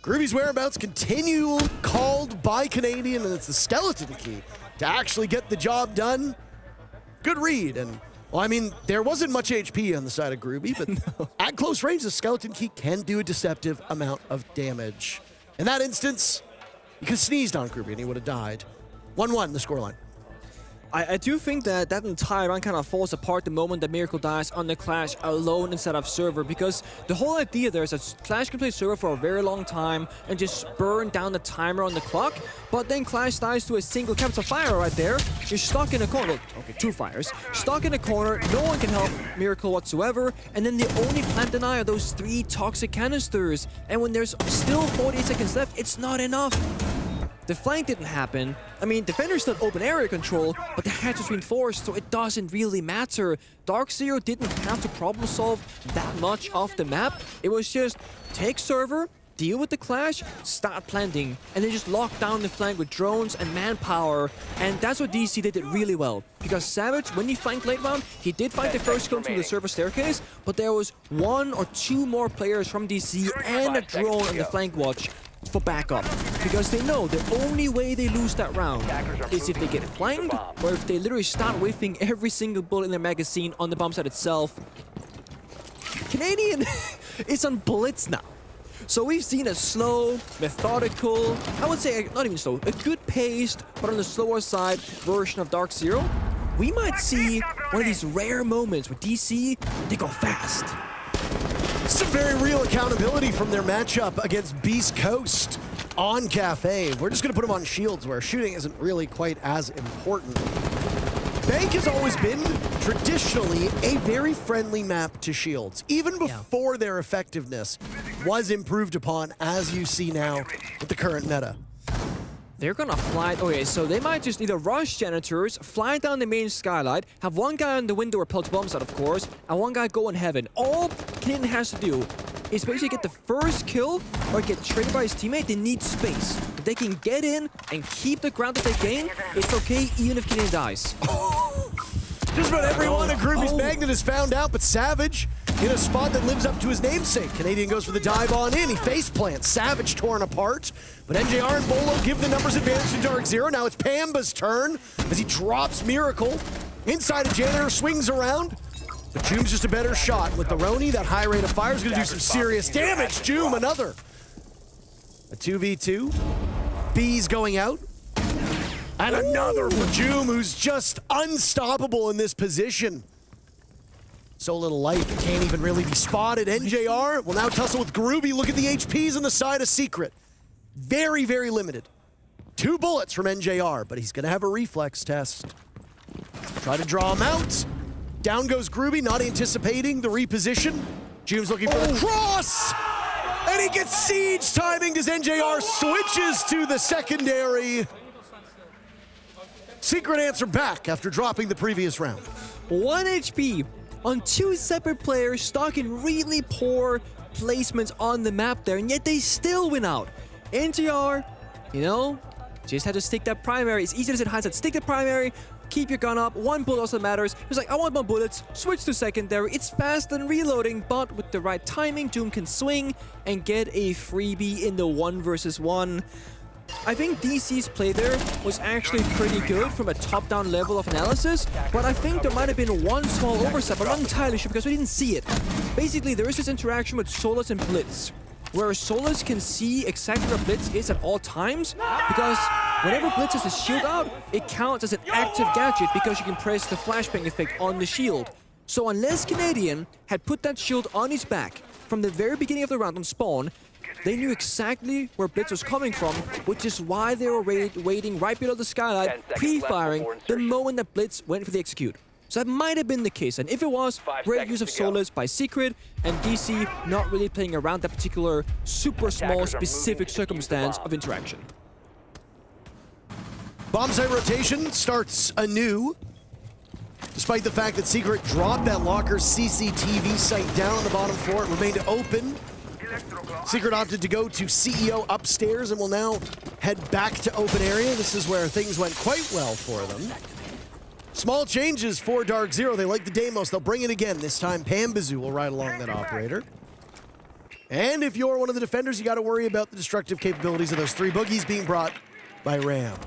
Groovy's whereabouts continue called by Canadian, and it's the skeleton key to actually get the job done. Good read, and well, I mean, there wasn't much HP on the side of Groovy, but at close range, the skeleton key can do a deceptive amount of damage. In that instance, you could have sneezed on Groovy and he would have died. 1-1, the scoreline. I do think that that entire round kind of falls apart the moment that Miracle dies on the Clash alone instead of server, because the whole idea there is that Clash can play server for a very long time and just burn down the timer on the clock, but then Clash dies to a single capital fire right there. You're stuck in a corner. Okay, 2 fires. Stuck in a corner, no one can help Miracle whatsoever, and then the only plant deny are those 3 toxic canisters, and when there's still 48 seconds left, it's not enough. The flank didn't happen. I mean, defenders still open area control, but the hatch was reinforced, so it doesn't really matter. Dark Zero didn't have to problem solve that much off the map. It was just take server, deal with the Clash, start planting, and then just lock down the flank with drones and manpower. And that's what DC did it really well. Because Savage, when he flanked late round, he did find the first kill through the server staircase, but there was 1 or 2 more players from DC and a drone on the flank watch for backup, because they know the only way they lose that round is if they get flanked or if they literally start whiffing every single bullet in their magazine on the bomb site itself. Canadian is on Blitz now. So we've seen a slow, methodical, I would say not even slow, a good paced, but on the slower side version of Dark Zero. We might see one of these rare moments with DC, they go fast. Some very real accountability from their matchup against Beastcoast on Cafe. We're just going to put them on shields where shooting isn't really quite as important. Bank has always been traditionally a very friendly map to shields. Even before their effectiveness, was improved upon, as you see now with the current meta. They're gonna fly. Okay, so they might just either rush Janitors, fly down the main skylight, have one guy on the window where Pelt bombs out, of course, and one guy go in heaven. All Canadian has to do is basically get the first kill or get traded by his teammate. They need space. If they can get in and keep the ground that they gain, it's okay even if Canadian dies. Just about everyone at Groovy's Magnet is found out, but Savage in a spot that lives up to his namesake. Canadian goes for the dive on in. He face plants. Savage torn apart. But NJR and Bolo give the numbers advantage to Dark Zero. Now it's Pamba's turn as he drops Miracle. Inside a Janitor swings around. But Joom's just a better shot. With the Roni, that high rate of fire is going to do some serious damage. Joom, another. A 2v2. B's going out. And another for Joom, who's just unstoppable in this position. So little light, can't even really be spotted. NJR will now tussle with Groovy. Look at the HPs on the side of Secret. Very, very limited. 2 bullets from NJR, but he's gonna have a reflex test. Try to draw him out. Down goes Groovy, not anticipating the reposition. Joom's looking for the cross! And he gets siege timing as NJR switches to the secondary. Secret answer back after dropping the previous round. 1 HP on 2 separate players stuck in really poor placements on the map there, and yet they still win out. NTR, you know, just had to stick that primary. It's easy to say in hindsight, stick the primary, keep your gun up, 1 bullet also matters. He was like, I want more bullets, switch to secondary. It's fast and reloading, but with the right timing, Joom can swing and get a freebie in the 1 versus 1. I think DC's play there was actually pretty good from a top-down level of analysis, but I think there might have been one small oversight, but I'm not entirely sure because we didn't see it. Basically, there is this interaction with Solus and Blitz, where Solus can see exactly where Blitz is at all times, because whenever Blitz has his shield out, it counts as an active gadget because you can press the flashbang effect on the shield. So unless Canadian had put that shield on his back from the very beginning of the round on spawn, they knew exactly where Blitz was coming from, which is why they were waiting right below the skylight, pre-firing the moment that Blitz went for the execute. So that might have been the case, and if it was, great use of Solus by Secret, and DC not really playing around that particular super small specific circumstance of interaction. Bomb site rotation starts anew. Despite the fact that Secret dropped that Locker's CCTV site down on the bottom floor, it remained open. Secret opted to go to CEO upstairs and will now head back to open area. This is where things went quite well for them. Small changes for Dark Zero. They like the Deimos. They'll bring it again. This time, Pambazoo will ride along that operator. And if you're one of the defenders, you got to worry about the destructive capabilities of those 3 boogies being brought by Ram.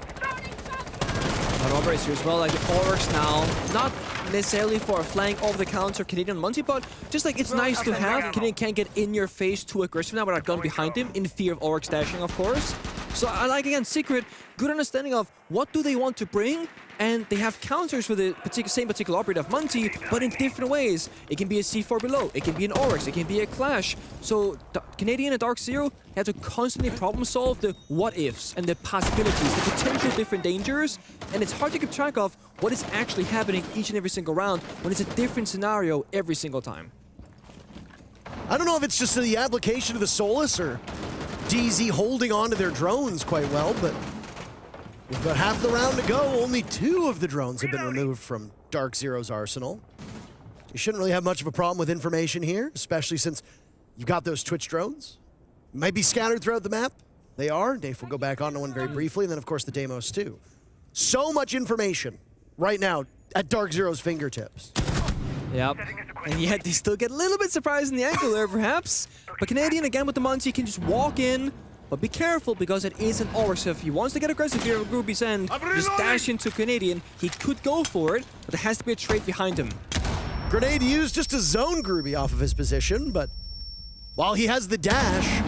Operators here as well, like the Oryx now, not necessarily for flank of the counter Canadian Monty, but just like it's nice to have. Canadian can't get in your face too aggressive now without a gun behind him, in fear of Oryx dashing, of course. So I like, again, Secret, good understanding of what do they want to bring, and they have counters for the same particular operator of Monty, but in different ways. It can be a C4 below, it can be an Oryx, it can be a Clash. So Canadian and Dark Zero have to constantly problem solve the what-ifs and the possibilities, the potential different dangers, and it's hard to keep track of what is actually happening each and every single round when it's a different scenario every single time. I don't know if it's just the application of the Solus or DZ holding on to their drones quite well, but we've got half the round to go. Only 2 of the drones have been removed from Dark Zero's arsenal. You shouldn't really have much of a problem with information here, especially since you've got those Twitch drones. Might be scattered throughout the map. They are. Dave will go back onto one very briefly, and then, of course, the Deimos, too. So much information right now at Dark Zero's fingertips. Yep. And yet they still get a little bit surprised in the angle there, perhaps. But Canadian, again with the Monty, can just walk in, but be careful because it is an Oryx. If he wants to get aggressive here at Groovy's end, just dash into Canadian. He could go for it, but there has to be a trade behind him. Grenade used just to zone Groovy off of his position, but while he has the dash,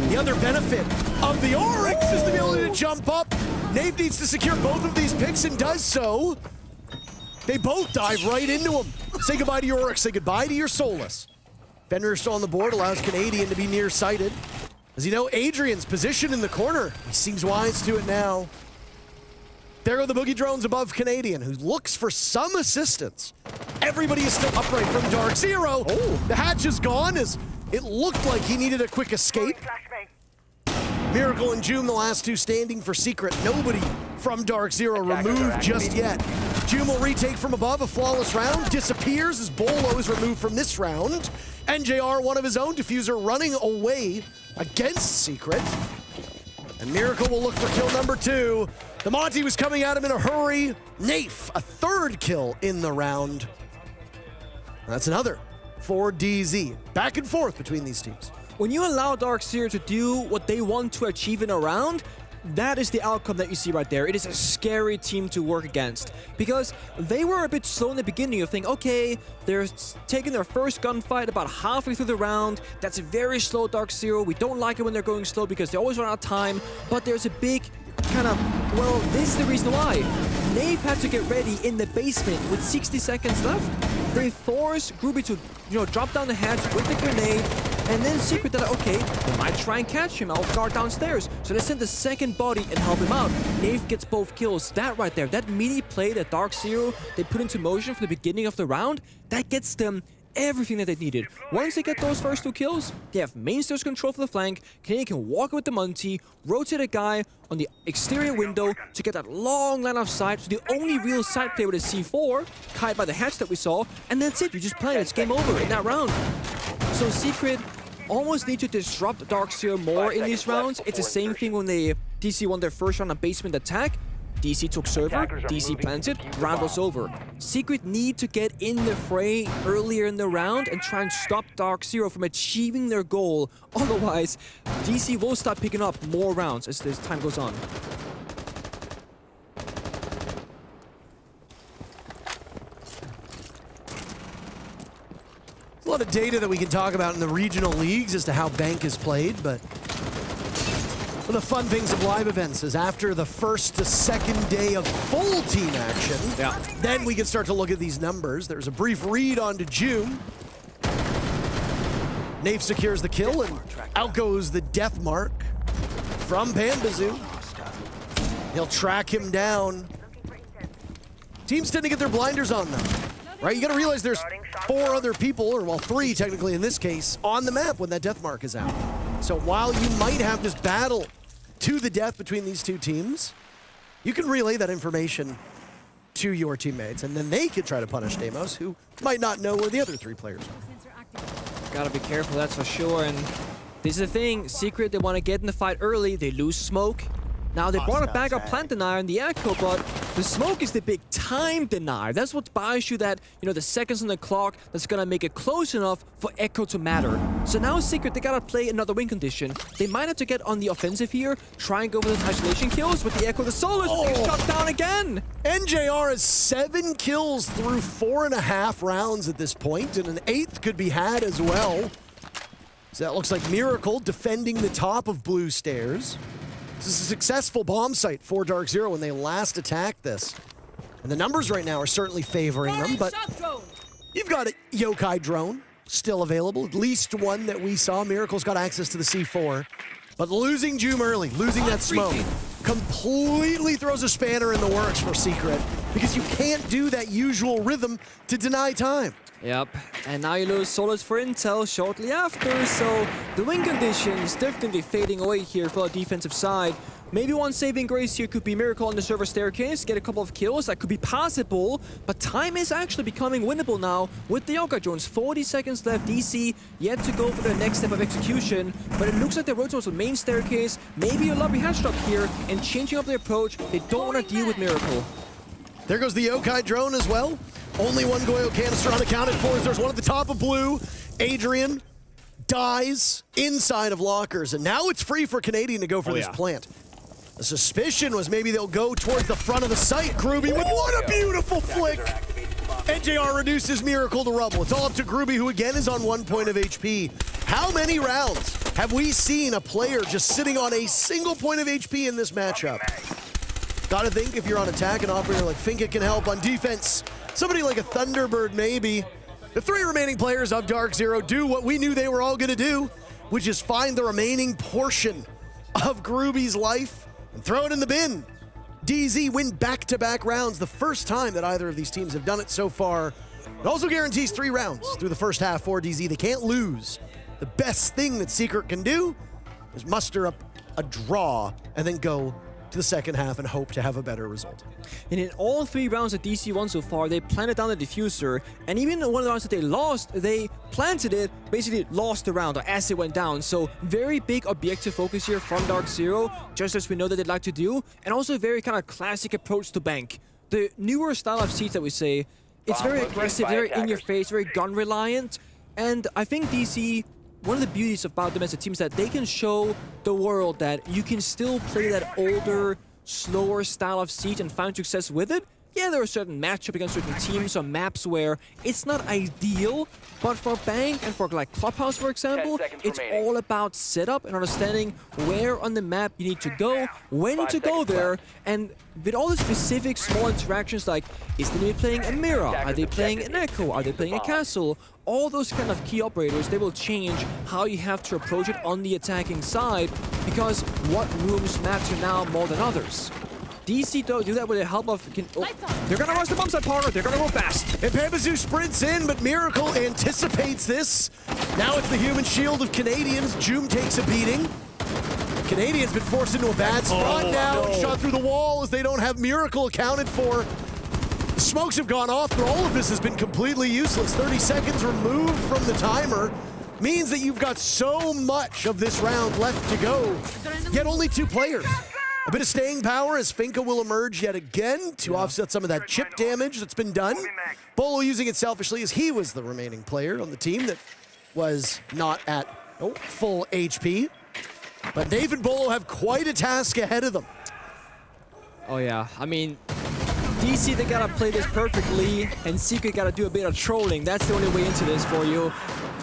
the other benefit of the Oryx is the ability to jump up. Nave needs to secure both of these picks and does so. They both dive right into him. Say goodbye to your Oryx, say goodbye to your Solus. Fender still on the board, allows Canadian to be nearsighted. As you know, Adrian's position in the corner. He seems wise to it now. There go the boogie drones above Canadian, who looks for some assistance. Everybody is still upright from Dark Zero. The hatch is gone as It looked like he needed a quick escape. Miracle and Joom, the last two standing for Secret. Nobody from Dark Zero removed just yet. Joom will retake from above, a flawless round, disappears as Bolo is removed from this round. NJR, one of his own, Diffuser running away against Secret. And Miracle will look for kill number 2. The Monty was coming at him in a hurry. Nafe, a third kill in the round. That's another for DZ. Back and forth between these teams. When you allow Dark Zero to do what they want to achieve in a round, that is the outcome that you see right there. It is a scary team to work against because they were a bit slow in the beginning. You think, okay, they're taking their first gunfight about halfway through the round. That's a very slow Dark Zero. We don't like it when they're going slow because they always run out of time. But there's a big kind of, well, this is the reason why. Nafe had to get ready in the basement with 60 seconds left. They forced Groovy to, drop down the hatch with the grenade. And then Secret that, okay, they might try and catch him off guard downstairs. So they send the second body and help him out. Nafe gets both kills. That right there, that mini play that Dark Zero they put into motion from the beginning of the round, that gets them everything that they needed. Once they get those first 2 kills, they have main stairs control for the flank. Canadian can walk with the Monty, rotate a guy on the exterior window to get that long line of sight. So the only real side play with a C4, kite by the hatch that we saw, and that's it. You just play it. It's game over in that round. So Secret almost need to disrupt Dark Zero more in these rounds. It's the same thing when they DC won their first round of basement attack. DC took server, DC planted, round was over. Secret need to get in the fray earlier in the round and try and stop Dark Zero from achieving their goal. Otherwise, DC will start picking up more rounds as time goes on. A lot of data that we can talk about in the regional leagues as to how Bank is played, but one of the fun things of live events is after the first to second day of full team action, then we can start to look at these numbers. There's a brief read onto Joom. Nafe secures the kill, and out goes the death mark from Bambazoo. He'll track him down. Teams tend to get their blinders on them. Right, you gotta realize there's 4 other people, or well, 3 technically in this case, on the map when that death mark is out. So while you might have this battle to the death between these 2 teams, you can relay that information to your teammates, and then they can try to punish Deimos, who might not know where the other 3 players are. Gotta be careful, that's for sure. And this is the thing, Secret, they want to get in the fight early, they lose smoke. Now they brought a backup plant denier in the Echo, but the smoke is the big time denier. That's what buys you that, the seconds on the clock that's gonna make it close enough for Echo to matter. So now Secret, they gotta play another win condition. They might have to get on the offensive here, try and go for the isolation kills with the Echo. The Solos being shut down again. NJR has 7 kills through 4.5 rounds at this point, and an 8th could be had as well. So that looks like Miracle defending the top of Blue Stairs. This is a successful bomb site for Dark Zero when they last attacked this. And the numbers right now are certainly favoring them, but you've got a Yokai drone still available, at least one that we saw. Miracle's got access to the C4. But losing Joom early, losing that smoke, completely throws a spanner in the works for Secret, because you can't do that usual rhythm to deny time. Yep, and now you lose Solos for intel shortly after, so the win conditions definitely fading away here for the defensive side. Maybe one saving grace here could be Miracle on the server staircase, get a couple of kills, that could be possible, but time is actually becoming winnable now with the Yoga drones. 40 seconds left, DC yet to go for the next step of execution, but it looks like they're rotating to the main staircase, maybe a lobby hatch drop here, and changing up their approach. They don't want to deal with Miracle. There goes the Yokai drone as well. Only one Goyo canister unaccounted for as there's one at the top of Blue. Adrian dies inside of lockers, and now it's free for Canadian to go for this plant. The suspicion was maybe they'll go towards the front of the site. Groovy with what a beautiful flick. NJR reduces Miracle to rubble. It's all up to Groovy, who again is on 1 point of HP. How many rounds have we seen a player just sitting on a single point of HP in this matchup? Gotta think if you're on attack, an operator like Finka can help. On defense, somebody like a Thunderbird maybe. The 3 remaining players of Dark Zero do what we knew they were all gonna do, which is find the remaining portion of Groovy's life and throw it in the bin. DZ win back-to-back rounds, the first time that either of these teams have done it so far. It also guarantees 3 rounds through the first half for DZ. They can't lose the best thing that Secret can do is muster up a draw and then go to the second half and hope to have a better result. And in all 3 rounds that DC won so far, they planted down the diffuser, and even in one of the rounds that they lost, they planted it, basically lost the round as it went down. So very big objective focus here from Dark Zero, just as we know that they'd like to do, and also a very kind of classic approach to bank. The newer style of Siege that we say, it's very aggressive, very in your face, very gun reliant, and I think DC, one of the beauties about them as a team is that they can show the world that you can still play that older, slower style of Siege and find success with it. Yeah, there are certain matchups against certain teams on maps where it's not ideal, but for Bank and for like Clubhouse, for example, it's all about setup and understanding where on the map you need to go, when to go there, and with all the specific small interactions like, is the enemy playing a mirror? Are they playing an echo? Are they playing a castle? All those kind of key operators, they will change how you have to approach it on the attacking side, because what rooms matter now more than others. DC don't do that with the help of... they're gonna rush the bomb side, Parker. They're gonna go fast. And Pamazoo sprints in, but Miracle anticipates this. Now it's the human shield of Canadians. Joom takes a beating. Canadians been forced into a bad spot now and shot through the wall as they don't have Miracle accounted for. The smokes have gone off, but all of this has been completely useless. 30 seconds removed from the timer means that you've got so much of this round left to go, yet only 2 players. A bit of staying power as Finka will emerge yet again to offset some of that chip damage that's been done. Bolo using it selfishly as he was the remaining player on the team that was not at full HP. But Dave and Bolo have quite a task ahead of them. Oh yeah, I mean, DC, they gotta play this perfectly, and Secret gotta do a bit of trolling. That's the only way into this for you.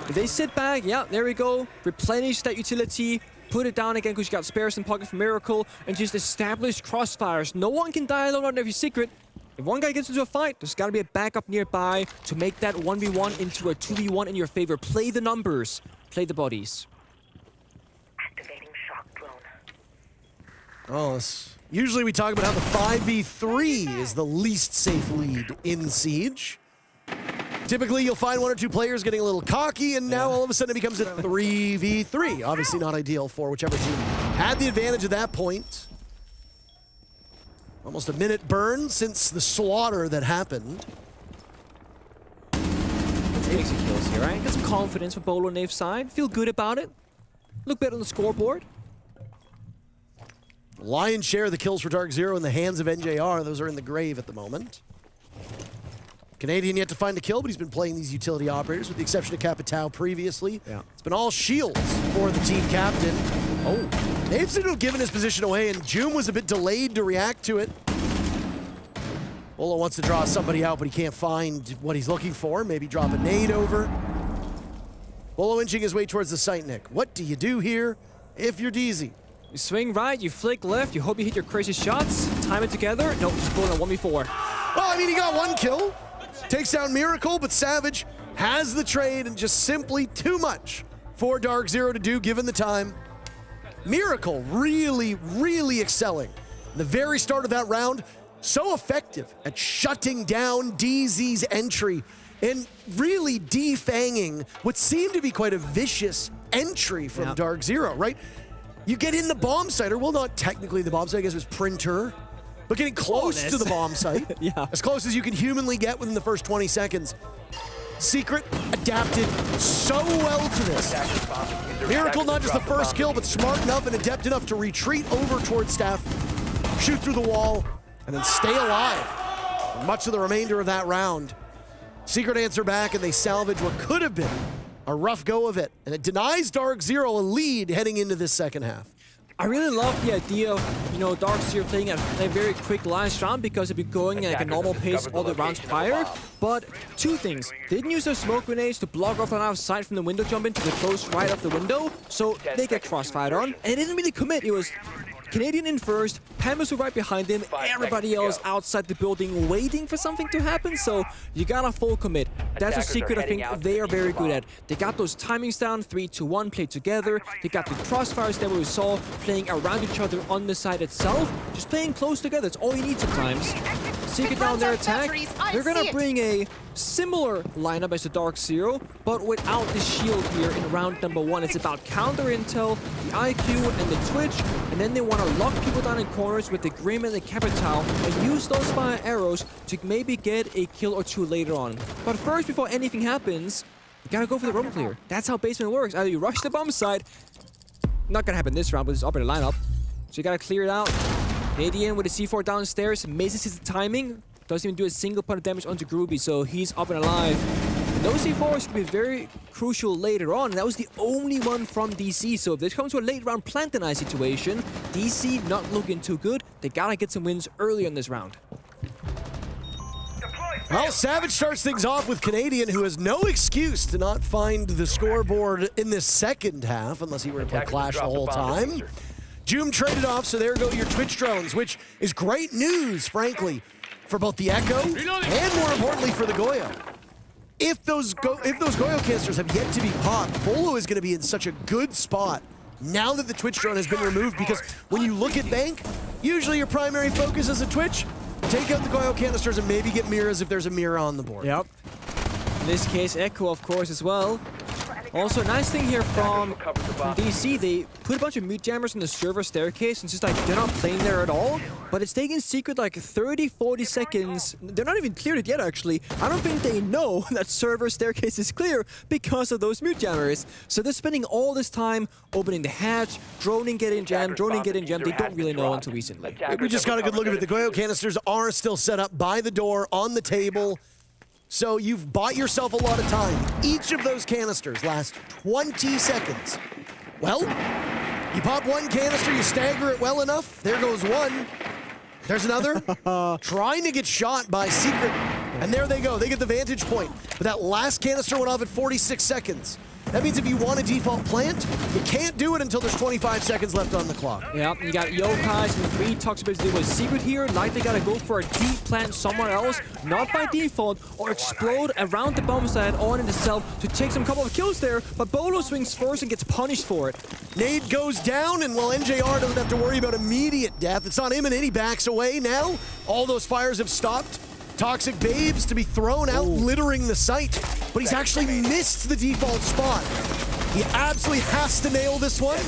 If they sit back, yeah, there we go. Replenish that utility. Put it down again because you got spares in pocket for Miracle, and just establish crossfires. No one can die alone on every Secret. If one guy gets into a fight, there's got to be a backup nearby to make that 1v1 into a 2v1 in your favor. Play the numbers. Play the bodies. Activating shock drone. Oh, usually we talk about how the 5v3 is the least safe lead in Siege. Typically, you'll find 1 or 2 players getting a little cocky, and now all of a sudden it becomes a 3v3. Obviously not ideal for whichever team had the advantage at that point. Almost a minute burn since the slaughter that happened. Let's take some kills here, right? Get some confidence for Bolo Nave's side. Feel good about it. Look better on the scoreboard. Lion's share of the kills for Dark Zero in the hands of NJR. Those are in the grave at the moment. Canadian yet to find a kill, but he's been playing these utility operators with the exception of Capitao previously. Yeah. It's been all shields for the team captain. Oh, they've seemed to have given his position away, and Joom was a bit delayed to react to it. Bolo wants to draw somebody out, but he can't find what he's looking for. Maybe drop a nade over. Bolo inching his way towards the site, Nick. What do you do here if you're DZ? You swing right, you flick left, you hope you hit your crazy shots, time it together. Nope, just pulling a 1v4. Well, I mean, he got 1 kill. Takes down Miracle, but Savage has the trade and just simply too much for Dark Zero to do given the time. Miracle really, really excelling. The very start of that round, so effective at shutting down DZ's entry and really defanging what seemed to be quite a vicious entry from Dark Zero, right? You get in the bomb site, or well, not technically the bomb site, I guess it was Printer. But getting close to the bomb site, as close as you can humanly get within the first 20 seconds. Secret adapted so well to this. Miracle not just the first kill, but smart enough and adept enough to retreat over towards Staff, shoot through the wall, and then stay alive for much of the remainder of that round. Secret answer back, and they salvage what could have been a rough go of it. And it denies Dark Zero a lead heading into this second half. I really love the idea of, you know, Dark Zero playing at a very quick last round because it'd be going at like a normal pace all the rounds prior. But 2 things. They didn't use their smoke grenades to block off an outside from the window jump into the close right of the window, so they get crossfired on. And they didn't really commit. It was Canadian in first, Pammers were right behind him, everybody else outside the building waiting for something to happen, so you gotta full commit. That's a secret I think they are very good at. They got those timings down, 3, 2, 1, played together. They got the crossfires that we saw playing around each other on the side itself. Just playing close together, that's all you need sometimes. Secret down their attack. They're gonna bring a similar lineup as the Dark Zero, but without the shield here in round number 1. It's about counter intel, the IQ, and the Twitch, and then they want to lock people down in corners with the Grim and the Capital and use those fire arrows to maybe get a kill or two later on. But first, before anything happens, you gotta go for the roam clear. That's how basement works. Either you rush the bomb site, not gonna happen this round, but it's up in the lineup. So you gotta clear it out. Canadian with a C4 downstairs, misses his timing, doesn't even do a single point of damage onto Groovy, so he's up and alive. And those C4s can be very crucial later on, and that was the only one from DC. So if this comes to a late round plant deny situation, DC not looking too good. They gotta get some wins early in this round. Well, Savage starts things off with Canadian, who has no excuse to not find the scoreboard in this second half, unless he were to play Clash the whole time. Joom traded off, so there go your Twitch drones, which is great news, frankly, for both the Echo and, more importantly, for the Goyo. If those Goyo canisters have yet to be popped, Bolo is going to be in such a good spot now that the Twitch drone has been removed, because when you look at Bank, usually your primary focus is a Twitch. Take out the Goyo canisters and maybe get mirrors if there's a mirror on the board. Yep. In this case, Echo, of course, as well. Also, nice thing here from DC, they put a bunch of mute jammers on the server staircase, and it's just like they're not playing there at all, but it's taking Secret like 30-40 seconds. They're not even cleared it yet, actually. I don't think they know that server staircase is clear because of those mute jammers. So they're spending all this time opening the hatch, droning, getting jammed, droning, getting jammed. They don't really know until recently. We just got a good look at it. The Goyo canisters are still set up by the door on the table. So you've bought yourself a lot of time. Each of those canisters lasts 20 seconds. Well, you pop one canister, you stagger it well enough. There goes one. There's another. Trying to get shot by Secret. And there they go. They get the vantage point. But that last canister went off at 46 seconds. That means if you want a default plant, you can't do it until there's 25 seconds left on the clock. Yeah, you got Yokais and 3 talks about to do with Secret here. Likely gotta go for a deep plant somewhere else, not by default, or explode around the bomb site on in the cell to take some couple of kills there, but Bolo swings first and gets punished for it. Nade goes down, and while NJR doesn't have to worry about immediate death, it's on him, and he backs away now. All those fires have stopped. Toxic Babes to be thrown out, littering the site, but he's actually missed the default spot. He absolutely has to nail this one.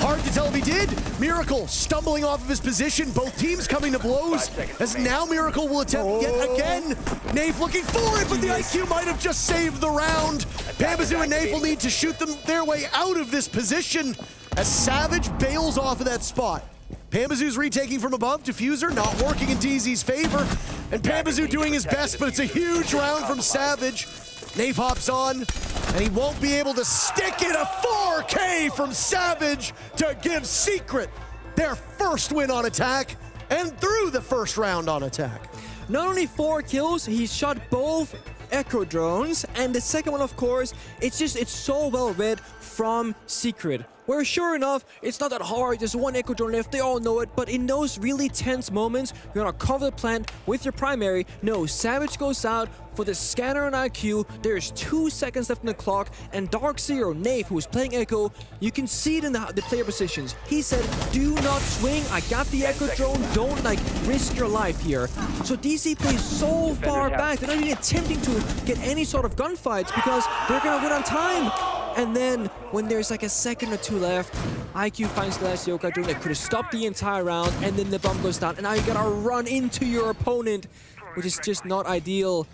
Hard to tell if he did. Miracle stumbling off of his position. Both teams coming to blows, as now Miracle will attempt yet again. Nafe looking for it, but the IQ might have just saved the round. Pambazu and Nafe will need to shoot them their way out of this position as Savage bails off of that spot. Pambazu's retaking from above. Diffuser not working in DZ's favor. And Pambazu doing his best, but it's a huge round from Savage. Nafe hops on, and he won't be able to stick it. A 4K from Savage to give Secret their first win on attack, and through the first round on attack. Not only 4 kills, he shot both Echo drones, and the second one, of course, it's so well read from Secret. Where sure enough, it's not that hard, there's one Echo drone left, they all know it, but in those really tense moments, you're gonna cover the plant with your primary. No, Savage goes out for the scanner on IQ, there's 2 seconds left on the clock, and Dark Zero, Nafe, who is playing Echo, you can see it in the player positions. He said, do not swing, I got the Echo drone, don't risk your life here. So DC plays so far back, they're not even attempting to get any sort of gunfights because they're gonna win on time. And then, when there's like a second or 2 left, IQ finds the last Yokai drone that could have stopped the entire round, and then the bomb goes down, and now you gotta run into your opponent, which is just not ideal.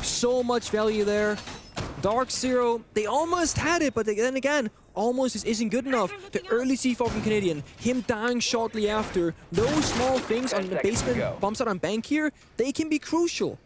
So much value there. Dark Zero, they almost had it, but then again, almost isn't good enough. The early C4 from Canadian, him dying shortly after, those small things on the basement, bombs out on bank here, they can be crucial.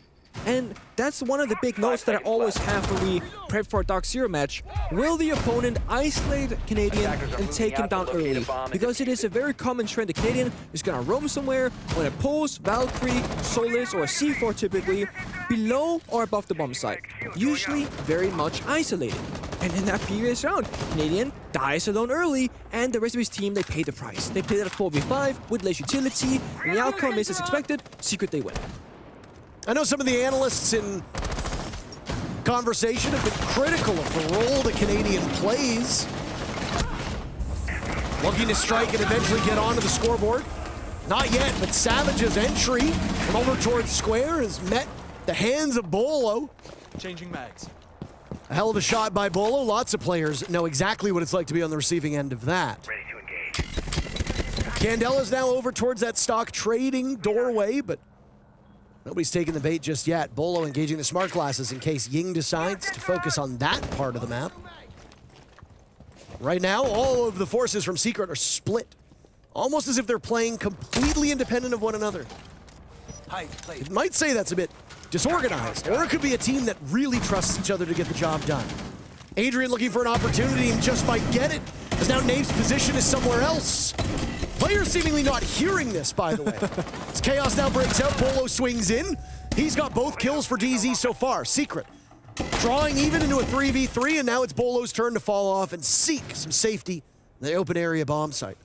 And that's one of the big notes that I always have when we prep for a Dark Zero match. Will the opponent isolate Canadian and take him down early? Because it is a very common trend. The Canadian is going to roam somewhere on a Pulse, Valkyrie, Solis, or a C4 typically, below or above the bomb site. Usually very much isolated. And in that previous round, Canadian dies alone early, and the rest of his team, they pay the price. They played at a 4v5 with less utility, and the outcome is as expected, Secret they win. I know some of the analysts in conversation have been critical of the role the Canadian plays. Looking to strike and eventually get onto the scoreboard. Not yet, but Savage's entry from over towards Square has met the hands of Bolo. Changing mags. A hell of a shot by Bolo. Lots of players know exactly what it's like to be on the receiving end of that. Ready to engage. Candela's now over towards that stock trading doorway, but nobody's taking the bait just yet. Bolo engaging the smart glasses in case Ying decides to focus on that part of the map. Right now, all of the forces from Secret are split, almost as if they're playing completely independent of one another. It might say that's a bit disorganized, or it could be a team that really trusts each other to get the job done. Adrian looking for an opportunity and just might get it, as now Nave's position is somewhere else. Players seemingly not hearing this, by the way. As Chaos now breaks out, Bolo swings in. He's got both kills for DZ so far. Secret drawing even into a 3v3, and now it's Bolo's turn to fall off and seek some safety in the open area bomb site.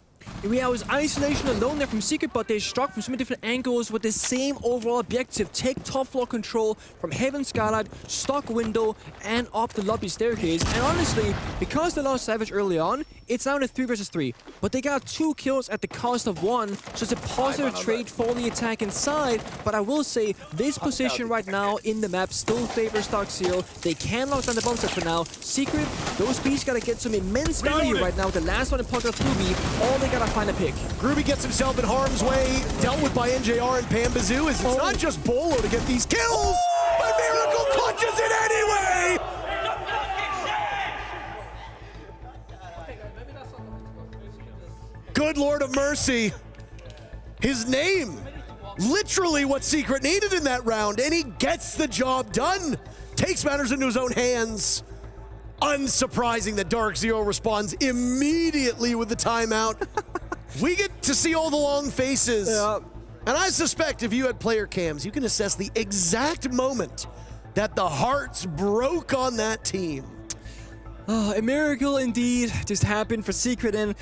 Yeah, it was isolation alone there from Secret, but they struck from so many different angles with the same overall objective. Take top floor control from Heaven Skylight, stock window, and up the lobby staircase. And honestly, because they lost Savage early on, it's now a 3 versus 3. But they got 2 kills at the cost of 1, so it's a positive trade for the attack inside. But I will say, this position right now in the map still favors Dark Zero. They can lock down the bomb set for now. Secret, those beasts gotta get some immense value right now. The last one in pocket of Groovy, all they gotta find a pick. Groovy gets himself in harm's way, dealt with by NJR and Pambazoo, as it's not just Bolo to get these kills, but Miracle clutches it anyway! Good Lord of Mercy. His name, literally what Secret needed in that round, and he gets the job done. Takes matters into his own hands. Unsurprising that Dark Zero responds immediately with the timeout. We get to see all the long faces. Yeah. And I suspect if you had player cams, you can assess the exact moment that the hearts broke on that team. Oh, a miracle indeed just happened for Secret, and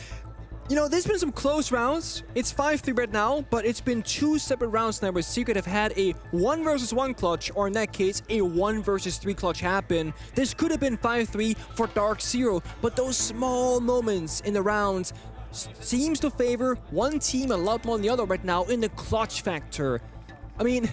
you know, there's been some close rounds. It's 5-3 right now, but it's been 2 separate rounds now where Secret have had a 1 versus 1 clutch, or in that case, a 1 versus 3 clutch happen. This could have been 5-3 for Dark Zero, but those small moments in the rounds seems to favor one team a lot more than the other right now in the clutch factor. I mean,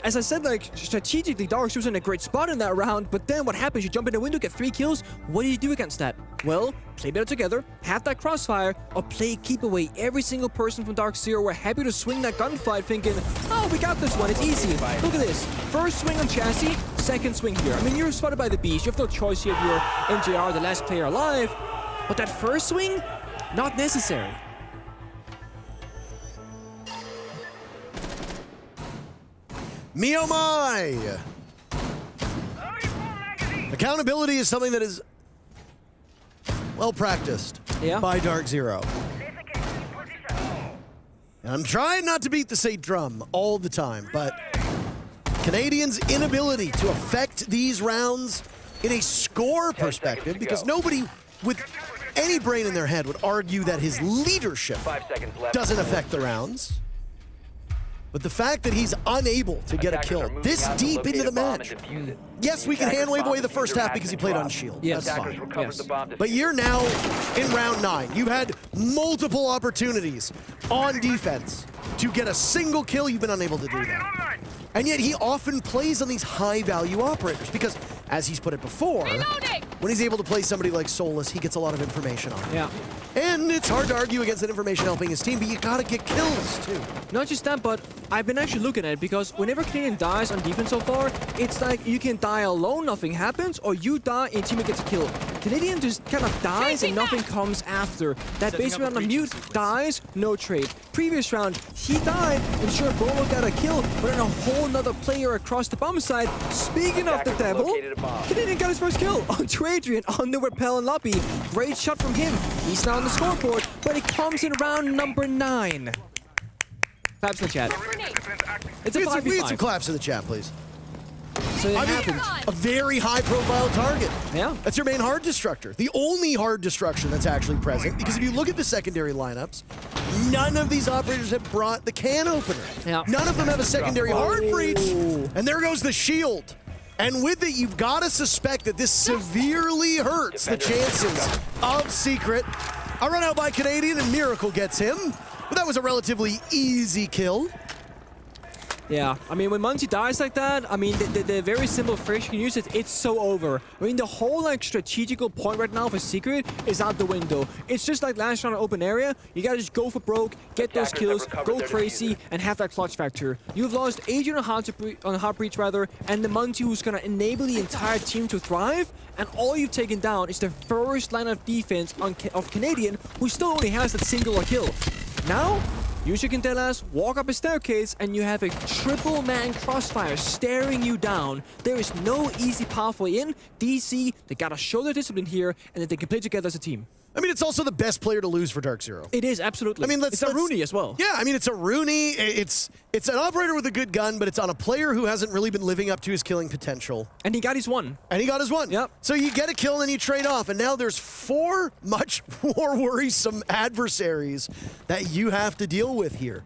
as I said, like, strategically, Dark Zero's in a great spot in that round, but then what happens? You jump in the window, get 3 kills. What do you do against that? Well, play better together, have that crossfire, or play keep away. Every single person from Dark Zero were happy to swing that gunfight thinking, oh, we got this one, it's easy. Look at this. First swing on Chassis, second swing here. I mean, you're spotted by the Beast. You have no choice here if you're NJR, the last player alive. But that first swing, not necessary. Me oh my! Accountability is something that is well practiced by Dark Zero. And I'm trying not to beat the same drum all the time, but Canadians' inability to affect these rounds in a score perspective, because nobody with any brain in their head would argue that his leadership doesn't affect the rounds. But the fact that he's unable to get a kill this deep into the match. Yes, we can hand wave away the first half because he played on shield. Yes. That's fine. Yes. But you're now in round 9. You've had multiple opportunities on defense to get a single kill. You've been unable to do that. And yet he often plays on these high-value operators because, as he's put it before, when he's able to play somebody like Solus, he gets a lot of information on him. Yeah. And it's hard to argue against that information helping his team, but you gotta get kills too. Not just that, but I've been actually looking at it because whenever Canadian dies on defense so far, it's like you can die alone, nothing happens, or you die and teammate gets a kill. Canadian just kind of dies and nothing comes after. That base round on mute dies, no trade. Previous round, he died, and sure, Bolo got a kill, but then a whole nother player across the bomb side. Speaking of the devil, Canadian got his first kill on Adrian on the rappel and lobby. Great shot from him. He's now on the scoreboard, but it comes in round number 9. Claps in the chat. It's a 5v5. We need some claps in the chat, please. So it happens. A very high-profile target. Yeah. That's your main hard destructor. The only hard destruction that's actually present, because if you look at the secondary lineups, none of these operators have brought the can opener. Yeah. None of them have a secondary hard breach. And there goes the shield. And with it, you've got to suspect that this severely hurts the chances of Secret. A run out by Canadian, and Miracle gets him. But that was a relatively easy kill. Yeah, I mean, when Monty dies like that, I mean, the very simple phrase you can use it's so over. I mean, the whole, like, strategical point right now for Secret is out the window. It's just like last round in open area. You gotta just go for broke, get those kills, go crazy, and have that clutch factor. You've lost Adrian on Heartbreach, rather, and the Monty who's gonna enable the entire team to thrive, and all you've taken down is the first line of defense of Canadian, who still only has that singular kill. Now, use your Candelas, walk up a staircase, and you have a triple-man crossfire staring you down. There is no easy pathway in. DC, they gotta show their discipline here, and that they can play together as a team. I mean, it's also the best player to lose for Dark Zero. It is, absolutely. I mean, it's a Rooney as well. Yeah, I mean, it's a Rooney. It's an operator with a good gun, but it's on a player who hasn't really been living up to his killing potential. And he got his one. Yep. So you get a kill and then you trade off, and now there's 4 much more worrisome adversaries that you have to deal with here.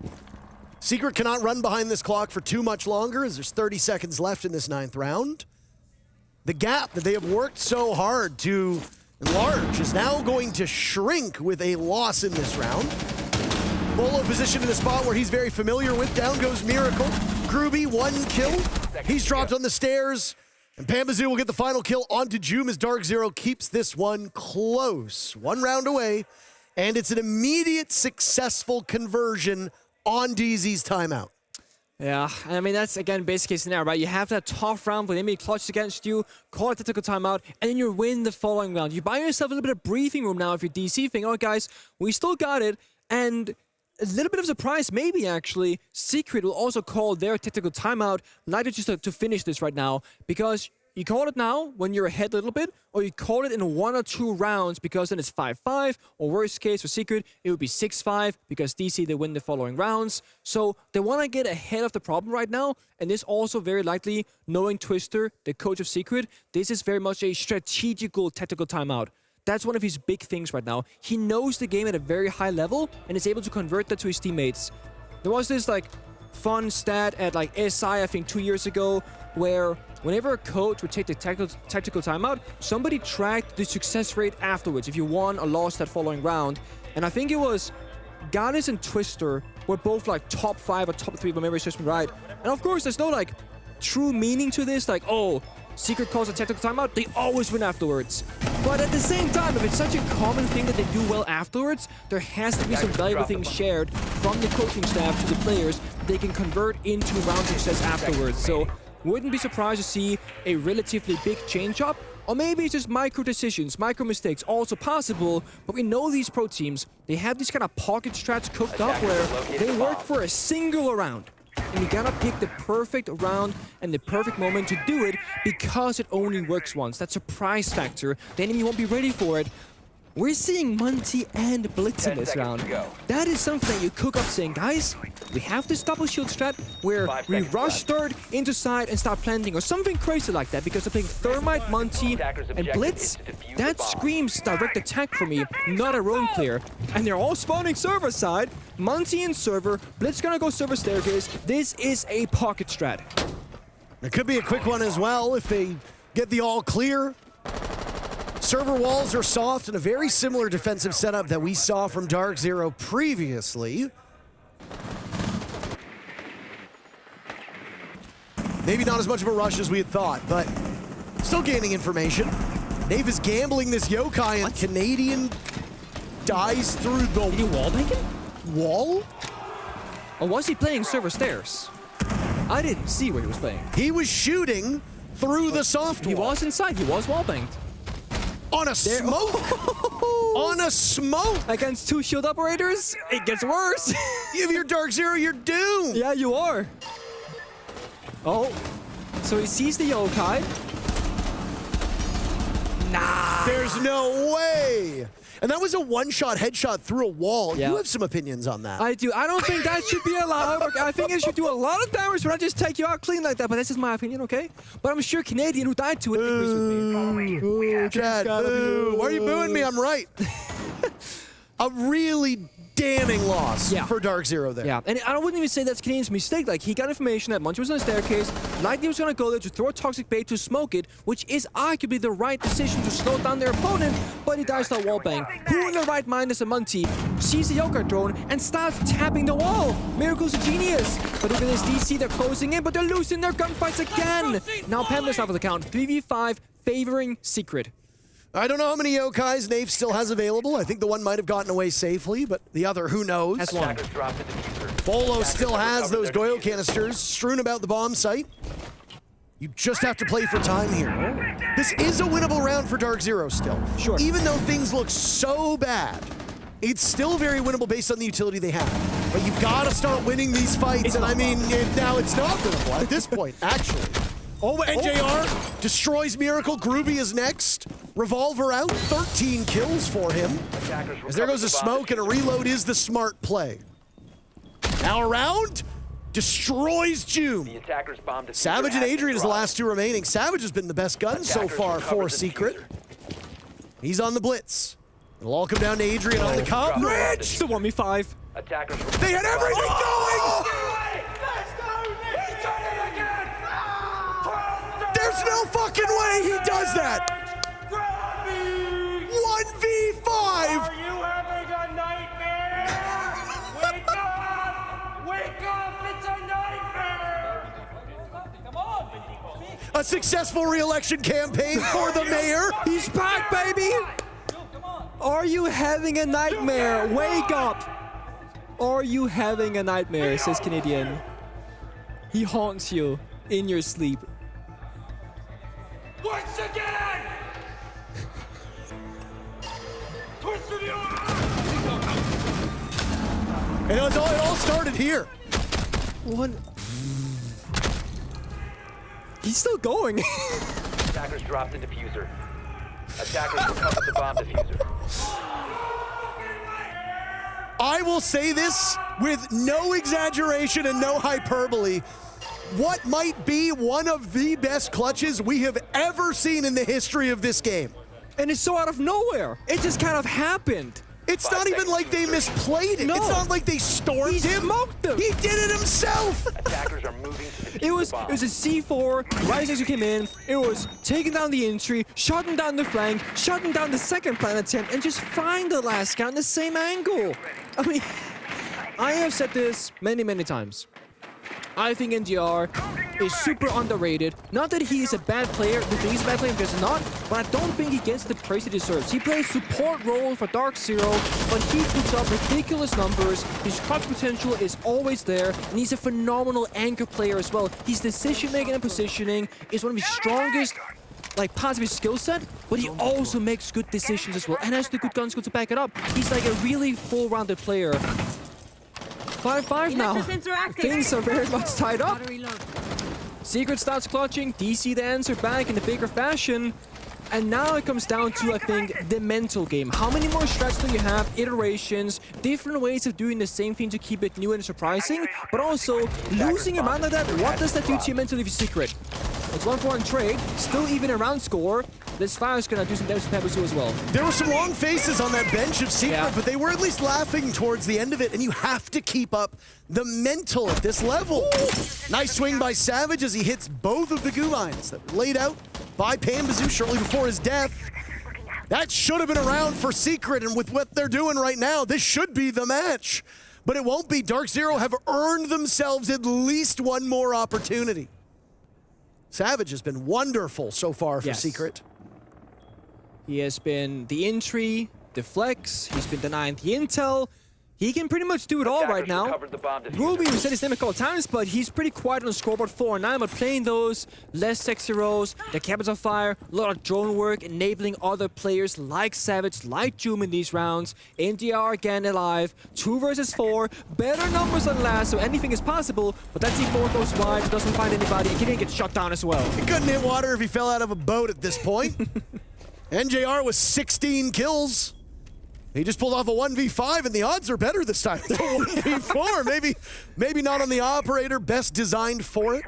Secret cannot run behind this clock for too much longer, as there's 30 seconds left in this 9th round. The gap that they have worked so hard to enlarge is now going to shrink with a loss in this round. Bolo positioned in a spot where he's very familiar with. Down goes Miracle. Groovy, 1 kill. He's dropped on the stairs. And Pambazoo will get the final kill onto Joom as Dark Zero keeps this one close. 1 round away. And it's an immediate successful conversion on DZ's timeout. Yeah, I mean, that's, again, basic case scenario, right? You have that tough round when enemy clutches against you, call a tactical timeout, and then you win the following round. You buy yourself a little bit of breathing room now if you're DC, thinking, oh, guys, we still got it, and a little bit of surprise, maybe, actually, Secret will also call their tactical timeout, neither just to finish this right now, because you call it now when you're ahead a little bit, or you call it in 1 or 2 rounds because then it's 5-5, or worst case for Secret, it would be 6-5 because DC, they win the following rounds. So they want to get ahead of the problem right now, and this also very likely, knowing Twister, the coach of Secret, this is very much a strategical tactical timeout. That's one of his big things right now. He knows the game at a very high level and is able to convert that to his teammates. There was this like fun stat at like SI, I think 2 years ago, where whenever a coach would take the tactical timeout, somebody tracked the success rate afterwards, if you won or lost that following round. And I think it was Goddess and Twister were both like top 5 or top 3, if my memory serves me right. And of course, there's no like true meaning to this, like, oh, Secret calls a tactical timeout, they always win afterwards. But at the same time, if it's such a common thing that they do well afterwards, there has to be some valuable things shared from the coaching staff to the players they can convert into round success afterwards. So wouldn't be surprised to see a relatively big change up, or maybe it's just micro decisions, micro mistakes, also possible. But we know these pro teams, they have these kind of pocket strats cooked up where they work for a single round. And you gotta pick the perfect round and the perfect moment to do it because it only works once. That surprise factor, the enemy won't be ready for it. We're seeing Monty and Blitz in this round. That is something that you cook up saying, guys, we have this double shield strat where we rush third into side and start planting or something crazy like that because they're playing Thermite, Monty, and Blitz. That screams direct attack for me, not a roam clear. And they're all spawning server side. Monty and server, Blitz gonna go server staircase. This is a pocket strat. It could be a quick one as well if they get the all clear. Server walls are soft and a very similar defensive setup that we saw from Dark Zero previously. Maybe not as much of a rush as we had thought, but still gaining information. Dave is gambling this yokai and Canadian dies through the... Did he wallbang him? Wall? Or was he playing server stairs? I didn't see where he was playing. He was shooting through the soft wall. He was inside, he was wallbanged. On a smoke! On a smoke! Against 2 shield operators, it gets worse. If you're Dark Zero, you're doomed! Yeah, you are. Oh, so he sees the yokai. Nah! There's no way! And that was a one-shot headshot through a wall. Yeah. You have some opinions on that. I do. I don't think that should be allowed. I think it should do a lot of damage when I just take you out clean like that. But that's just my opinion, okay? But I'm sure Canadian who died to it agrees with me. Ooh, Chad, boo. Why are you booing me? I'm right. A really damning loss for Dark Zero there. Yeah, and I wouldn't even say that's Canadian's mistake. Like, he got information that Munch was on the staircase, likely was going to go there to throw a toxic bait to smoke it, which is arguably the right decision to slow down their opponent, but he dies to that wallbang. Who in their right mind is a Munty sees the Yogurt drone and starts tapping the wall? Miracle's a genius. But look at this DC, they're closing in, but they're losing their gunfights again. Now Pember's off of the count, 3v5, favoring Secret. I don't know how many Yokais Nave still has available. I think the one might have gotten away safely, but the other, who knows? That's one. Bolo still has those Goyo canisters strewn about the bomb site. You just have to play for time here. This is a winnable round for Dark Zero still. Sure. Even though things look so bad, it's still very winnable based on the utility they have. But you've got to start winning these fights, and I mean, now it's not winnable at this point, actually. NJR destroys Miracle. Groovy is next. Revolver out. 13 kills for him. As there goes a smoke, and a reload is the smart play. Now around. Destroys June. Savage and Adrian is the last two remaining. Savage has been the best gun so far for Secret. He's on the blitz. It'll all come down to Adrian on the coverage. The 1v5. They had everything going! There's no fucking way he does that! 1v5! Are you having a nightmare? Wake up! Wake up! It's a nightmare! Come on! A successful re-election campaign for the mayor. He's back, baby! Are you having a nightmare? Wake up! Are you having a nightmare, says Canadian. He haunts you in your sleep. Once again! Twist of the arm! And it all started here. One. He's still going. Attackers dropped the diffuser. Attackers recovered the bomb diffuser. I will say this with no exaggeration and no hyperbole. What might be one of the best clutches we have ever seen in the history of this game. And it's so out of nowhere. It just kind of happened. It's not even like they misplayed it. No. It's not like they stormed him. He smoked them. He did it himself. Attackers are moving to the It was a C4, right as you came in. It was taking down the entry, shutting down the flank, shutting down the second plan attempt, and just firing the last guy on the same angle. I mean, I have said this many, many times. I think NDR is super underrated. Not that he is a bad player, we think he's a bad player because he's not, but I don't think he gets the praise he deserves. He plays support role for Dark Zero, but he puts up ridiculous numbers. His clutch potential is always there, and he's a phenomenal anchor player as well. His decision-making and positioning is one of his strongest parts of his skill set, but he also makes good decisions as well, and has the good gun skill to back it up. He's like a really full-rounded player. 5-5 now. Things are very much tied up. Secret starts clutching. DC the answer back in a bigger fashion. And now it comes down to, I think, the mental game. How many more strats do you have? Iterations, different ways of doing the same thing to keep it new and surprising, but also losing around like that. What does that do to you mentally if you're Secret? It's 1-4 on trade, still even a round score. This fire's gonna do some damage to Pepazoo as well. There were some long faces on that bench of Secret, but they were at least laughing towards the end of it, and you have to keep up the mental at this level. Nice swing by Savage as he hits both of the goo mines that were laid out by Pambazoo shortly before his death. That should have been a round for Secret, and with what they're doing right now, this should be the match. But it won't be. Dark Zero have earned themselves at least one more opportunity. Savage has been wonderful so far for Secret. He has been the entry, the flex, he's been denying the intel. He can pretty much do it all right now. Ruby, we said his name a couple times, but he's pretty quiet on the scoreboard 4-9, but playing those less sexy roles, the cabins on fire, a lot of drone work, enabling other players like Savage, like Joom in these rounds. NDR again alive, 2 versus 4, better numbers than last, so anything is possible, but that C4 goes wide, doesn't find anybody, and he get shut down as well. He couldn't hit water if he fell out of a boat at this point. NJR with 16 kills. He just pulled off a 1v5, and the odds are better this time. It's a 1v4. Maybe not on the operator, best designed for it.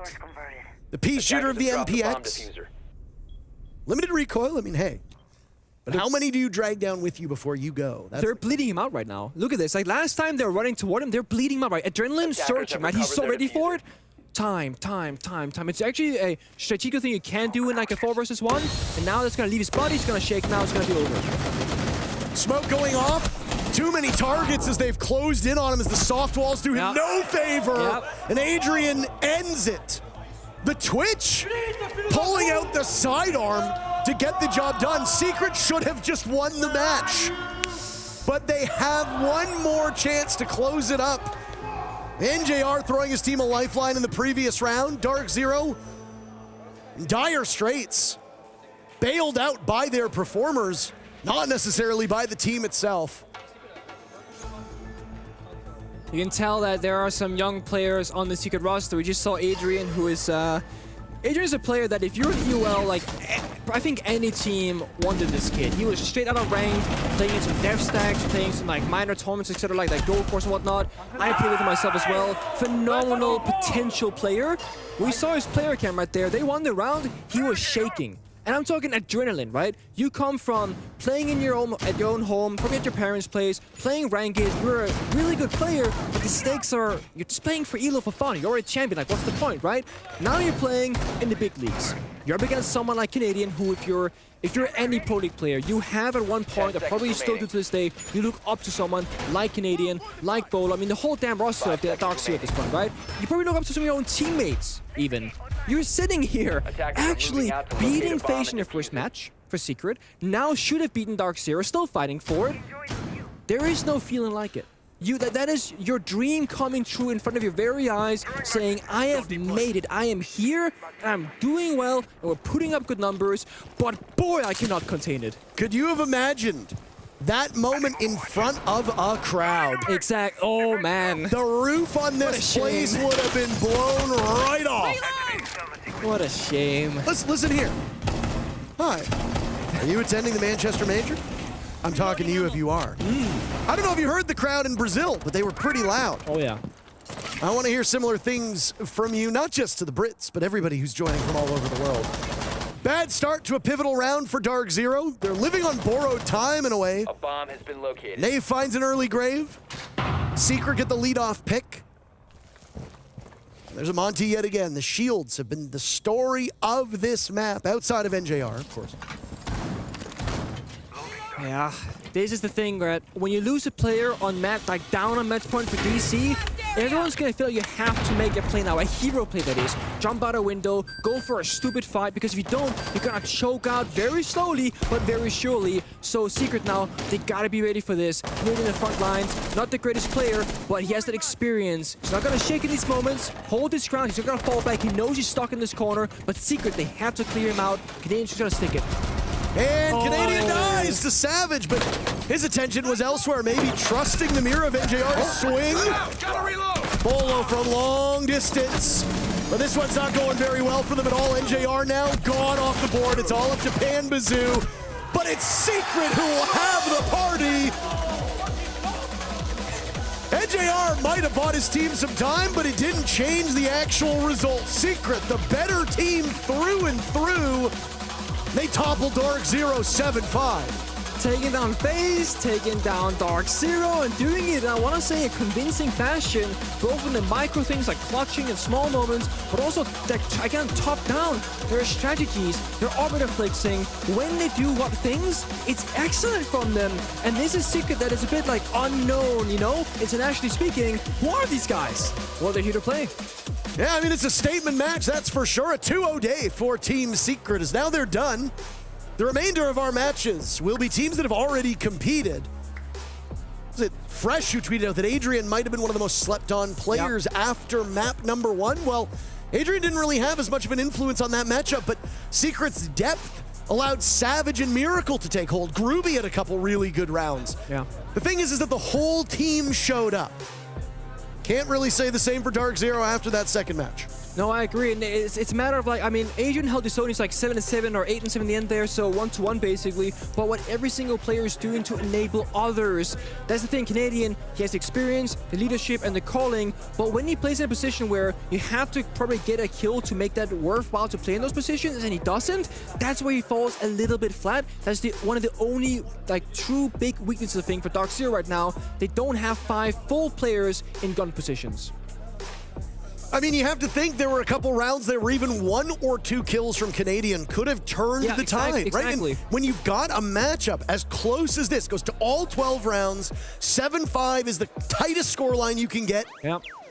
The P shooter of the MPX. Limited recoil, I mean, hey. But how many do you drag down with you before you go? They're bleeding him out right now. Look at this. Like last time they were running toward him, they're bleeding him out, right? Adrenaline surging, right? He's so ready for it. Time. It's actually a strategical thing you can do in like a 4 versus 1. And now that's gonna leave his body, he's gonna shake, now it's gonna be over. Smoke going off. Too many targets as they've closed in on him as the soft walls do him no favor. And Adrian ends it. The Twitch pulling out the sidearm to get the job done. Secret should have just won the match. But they have one more chance to close it up. NJR throwing his team a lifeline in the previous round. Dark Zero in dire straits. Bailed out by their performers, not necessarily by the team itself. You can tell that there are some young players on the Secret roster. We just saw Adrian, who is Adrian's a player that if you're an EUL, like, I think any team wanted this kid. He was straight out of rank, playing in some dev stacks, playing some like minor tournaments, etc., like Gold Course and whatnot. I played with him myself as well. Phenomenal potential player. We saw his player cam right there. They won the round. He was shaking. And I'm talking adrenaline, right? You come from playing in your own, at your own home, probably at your parents' place, playing ranked. You're a really good player, but the stakes are, you're just playing for ELO for fun. You're a champion, like what's the point, right? Now you're playing in the big leagues. You're up against someone like Canadian who, if you're any Pro League player, you have at one point, that probably still do to this day, you look up to someone like Canadian, like Bolo. I mean, the whole damn roster of the Dark Zero at this point, right? You probably look up to some of your own teammates, even. You're sitting here, actually beating FaZe in your first match for Secret. Now should have beaten Dark Zero, still fighting for it. There is no feeling like it. That is your dream coming true in front of your very eyes, saying, I have made it, I am here, I'm doing well, and we're putting up good numbers, but boy, I cannot contain it. Could you have imagined that moment in front of a crowd? Exact. Oh, man. The roof on this place would have been blown right off. What a shame. Listen here. Hi. Are you attending the Manchester Major? I'm talking to you if you are. I don't know if you heard the crowd in Brazil, but they were pretty loud. Oh, yeah. I want to hear similar things from you, not just to the Brits, but everybody who's joining from all over the world. Bad start to a pivotal round for Dark Zero. They're living on borrowed time in a way. A bomb has been located. Nave finds an early grave. Secret get the leadoff pick. There's a Monty yet again. The shields have been the story of this map, outside of NJR, of course. Yeah, this is the thing, right? When you lose a player on match, like down on match point for DC, everyone's gonna feel you have to make a play now, a hero play that is. Jump out a window, go for a stupid fight, because if you don't, you're gonna choke out very slowly, but very surely. So Secret now, they gotta be ready for this. Mid in the front lines, not the greatest player, but he has that experience. He's not gonna shake in these moments, hold his ground, he's not gonna fall back, he knows he's stuck in this corner, but Secret, they have to clear him out. Canadian's just gonna stick it. And Canadian dies to Savage, but his attention was elsewhere, maybe trusting the mirror of NJR's swing. Bolo from long distance. But this one's not going very well for them at all. NJR now gone off the board. It's all up to Pan Bazoo. But it's Secret who will have the party. NJR might have bought his team some time, but it didn't change the actual result. Secret, the better team through and through. They topple Dark Zero 7-5. Taking down FaZe, taking down Dark Zero, and doing it, I want to say, a convincing fashion, both in the micro things like clutching in small moments, but also, again, top down. Their strategies, their orbiter flexing, when they do what things, it's excellent from them. And this is Secret that is a bit like unknown, you know, internationally speaking. Who are these guys? Well, they're here to play. Yeah, I mean, it's a statement match, that's for sure. A 2-0 day for Team Secret, as now they're done. The remainder of our matches will be teams that have already competed. Was it Fresh who tweeted out that Adrian might have been one of the most slept-on players after map number 1? Well, Adrian didn't really have as much of an influence on that matchup, but Secret's depth allowed Savage and Miracle to take hold. Groovy had a couple really good rounds. Yeah. The thing is that the whole team showed up. Can't really say the same for Dark Zero after that second match. No, I agree, and it's a matter of like, I mean, Adrian held his own. He's like 7-7 or 8-7 in the end there, so 1-1 basically. But what every single player is doing to enable others, that's the thing. Canadian, he has experience, the leadership, and the calling. But when he plays in a position where you have to probably get a kill to make that worthwhile to play in those positions, and he doesn't, that's where he falls a little bit flat. That's one of the only like true big weaknesses I think for Dark Zero right now. They don't have 5 full players in gun positions. I mean, you have to think there were a couple rounds there where even 1 or 2 kills from Canadian could have turned the tide, exactly. right? And when you've got a matchup as close as this, goes to all 12 rounds, 7-5 is the tightest scoreline you can get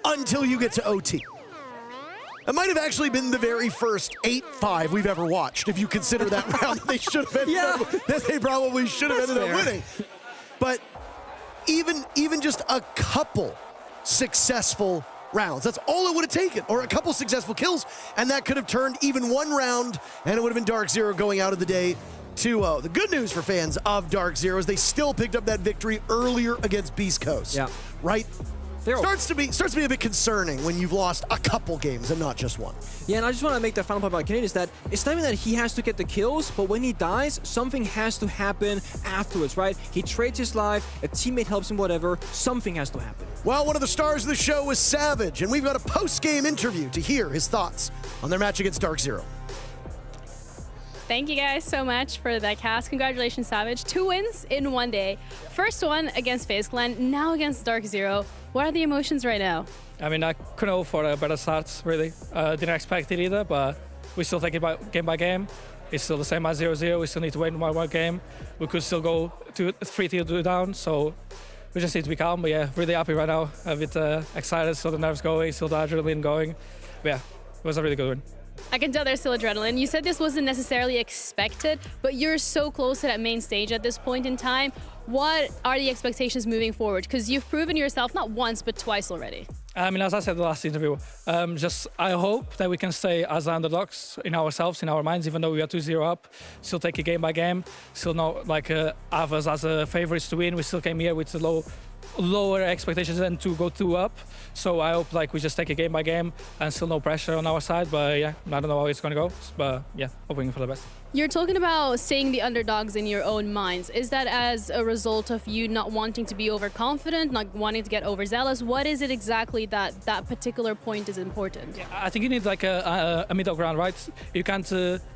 until you get to OT. It might have actually been the very first 8-5 we've ever watched, if you consider that round they should have ended up, that they probably should have ended up winning. But even just a couple successful rounds, that's all it would have taken, or a couple successful kills, and that could have turned even 1 round, and it would have been Dark Zero going out of the day 2-0. The good news for fans of Dark Zero is they still picked up that victory earlier against Beastcoast. Yeah. Right? Starts to be a bit concerning when you've lost a couple games and not just one. Yeah, and I just want to make that final point about Canadian is that it's not even that he has to get the kills, but when he dies, something has to happen afterwards, right? He trades his life, a teammate helps him, whatever, something has to happen. Well, one of the stars of the show was Savage, and we've got a post-game interview to hear his thoughts on their match against Dark Zero. Thank you guys so much for that cast. Congratulations, Savage. 2 wins in 1 day. First one against FaZe Clan, now against Dark Zero. What are the emotions right now? I mean, I couldn't hope for a better start, really. Didn't expect it either, but we still take it game by game. It's still the same as 0-0. We still need to win one more game. We could still go 3-2 down, so we just need to be calm. But yeah, really happy right now. A bit excited, still the nerves going, still the adrenaline going. But yeah, it was a really good win. I can tell there's still adrenaline. You said this wasn't necessarily expected, but you're so close to that main stage at this point in time. What are the expectations moving forward? Because you've proven yourself not once, but twice already. I mean, as I said in the last interview, I hope that we can stay as underdogs in ourselves, in our minds, even though we are 2-0 up, still take it game by game, still not like have us as favorites to win. We still came here with lower expectations than to go 2 up. So I hope like we just take it game by game and still no pressure on our side. But yeah, I don't know how it's going to go. But yeah, hoping for the best. You're talking about staying the underdogs in your own minds. Is that as a result of you not wanting to be overconfident, not wanting to get overzealous? What is it exactly that particular point is important? Yeah, I think you need like a middle ground, right? You can't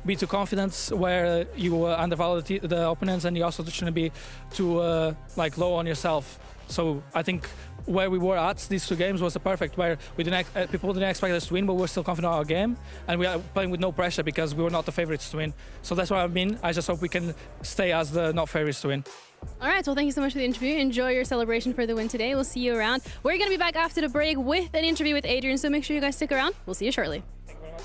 be too confident where you undervalue the opponents, and you also shouldn't be too like low on yourself. So I think where we were at these 2 games was the perfect, where we people didn't expect us to win, but we're still confident in our game, and we are playing with no pressure because we were not the favorites to win. So that's what I mean. I just hope we can stay as the not favorites to win. All right, well, thank you so much for the interview. Enjoy your celebration for the win today. We'll see you around. We're going to be back after the break with an interview with Adrian, so make sure you guys stick around. We'll see you shortly. Thank you very much.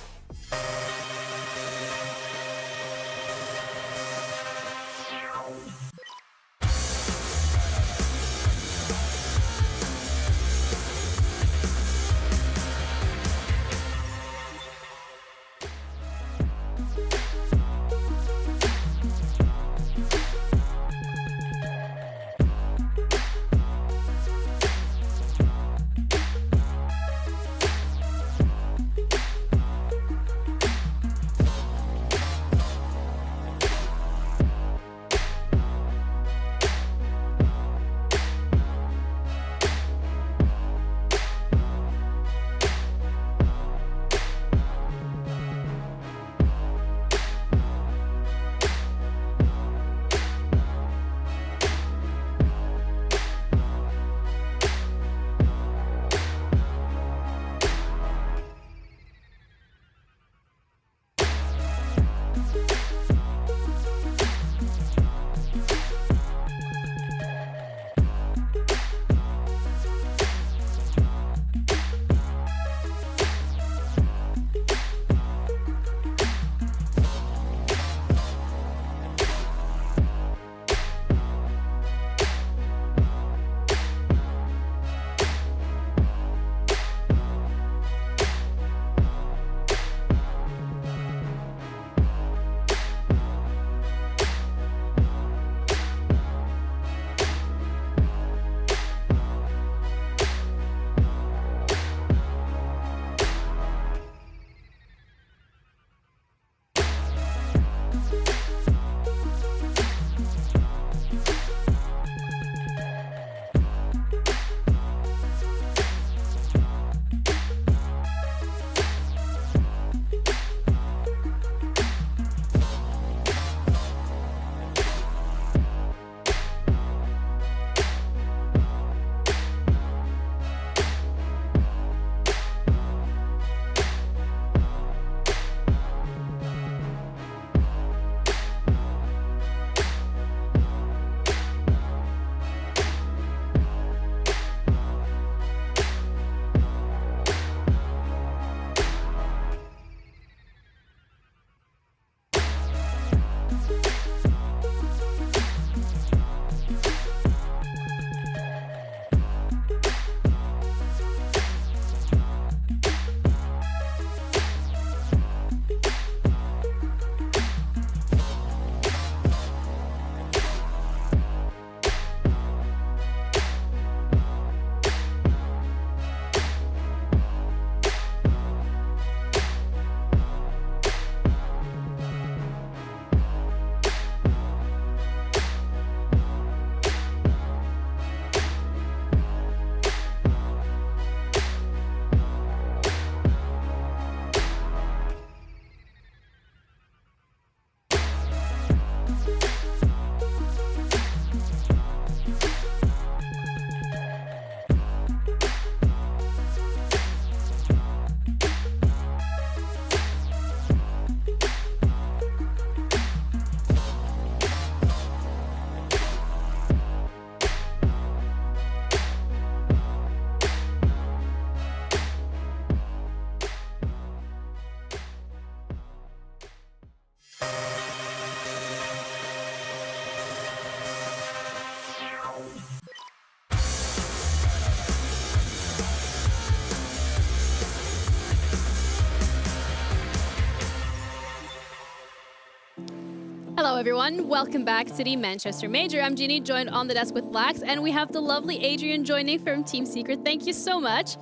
Hello everyone, welcome back to the Manchester Major. I'm Ginny, joined on the desk with Blacks, and we have the lovely Adrian joining from Team Secret. Thank you so much.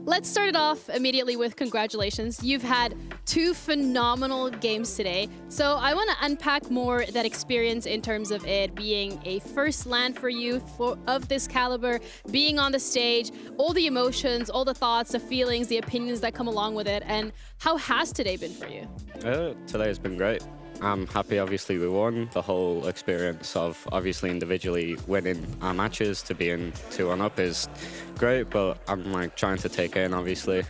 Let's start it off immediately with congratulations. You've had 2 phenomenal games today. So I want to unpack more that experience in terms of it being a first LAN for you of this caliber, being on the stage, all the emotions, all the thoughts, the feelings, the opinions that come along with it, and how has today been for you? Today has been great. I'm happy, obviously, we won. The whole experience of obviously individually winning our matches to being 2-1-up is great, but I'm like trying to take in, obviously,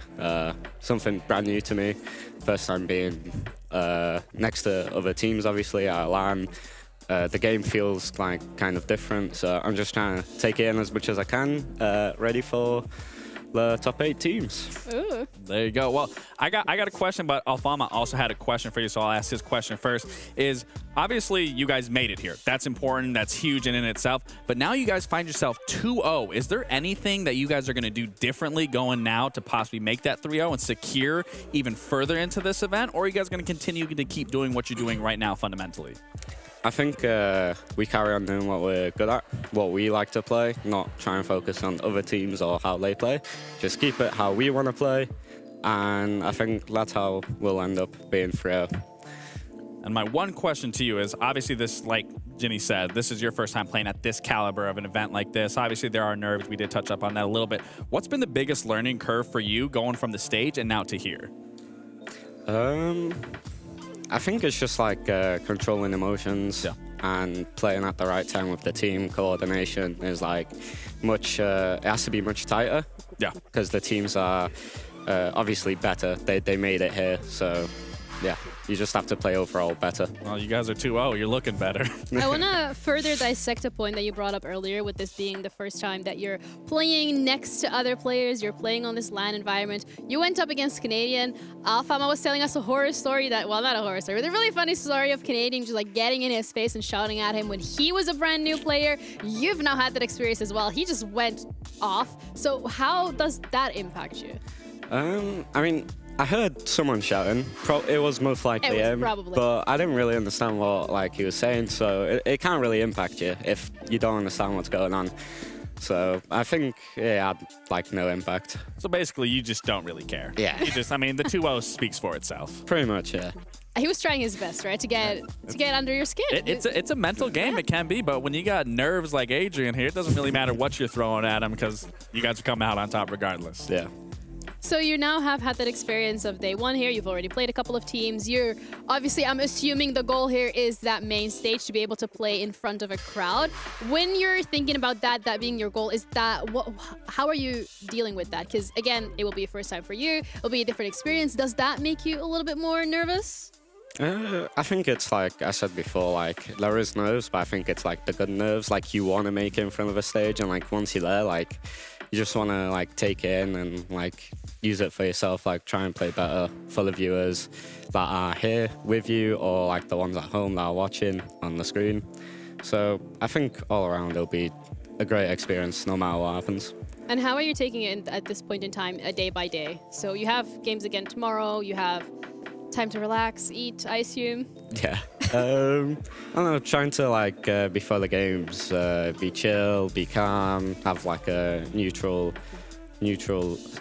something brand new to me. First time being next to other teams, obviously, at LAN. The game feels like kind of different, so I'm just trying to take it in as much as I can, ready for the top 8 teams. Ooh. There you go. Well, I got a question, but Alfama also had a question for you, so I'll ask his question first. Is obviously you guys made it here. That's important. That's huge in itself. But now you guys find yourself 2-0. Is there anything that you guys are going to do differently going now to possibly make that 3-0 and secure even further into this event? Or are you guys going to continue to keep doing what you're doing right now fundamentally? I think we carry on doing what we're good at, what we like to play, not try and focus on other teams or how they play. Just keep it how we want to play, and I think that's how we'll end up being 3-0. And my one question to you is, obviously this, like Ginny said, this is your first time playing at this caliber of an event like this. Obviously there are nerves. We did touch up on that a little bit. What's been the biggest learning curve for you going from the stage and now to here? I think it's just like controlling emotions and playing at the right time with the team. Coordination is like much, it has to be much tighter. Yeah. Because the teams are obviously better. They made it here, so yeah, you just have to play overall better. Well, you guys are 2-0. You're looking better. I want to further dissect a point that you brought up earlier with this being the first time that you're playing next to other players, you're playing on this LAN environment. You went up against Canadian. Alfama was telling us a horror story that, well, not a horror story, but a really funny story of Canadian just like getting in his face and shouting at him when he was a brand new player. You've now had that experience as well. He just went off. So how does that impact you? I mean, I heard someone shouting. It was most likely him, probably. But I didn't really understand what he was saying. So it can't really impact you if you don't understand what's going on. So I think it had like no impact. So basically, you just don't really care. Yeah. You just, I mean, the 2-0 speaks for itself. Pretty much, yeah. He was trying his best, right, to get under your skin. It's a mental game. It can be, but when you got nerves like Adrian here, it doesn't really matter what you're throwing at him because you guys are coming out on top regardless. Yeah. So you now have had that experience of day one here. You've already played a couple of teams. You're obviously, I'm assuming the goal here is that main stage to be able to play in front of a crowd. When you're thinking about that being your goal, is that how are you dealing with that? Because again, it will be a first time for you. It'll be a different experience. Does that make you a little bit more nervous? I think it's like I said before, like there is nerves, but I think it's like the good nerves. Like you want to make it in front of a stage, and like once you're there, like you just want to like take it in and like use it for yourself, like try and play better for the viewers that are here with you or like the ones at home that are watching on the screen. So I think all around it'll be a great experience no matter what happens. And how are you taking it at this point in time, day by day? So you have games again tomorrow, you have time to relax, eat, I assume? Yeah. I don't know, trying to like before the games be chill, be calm, have like a neutral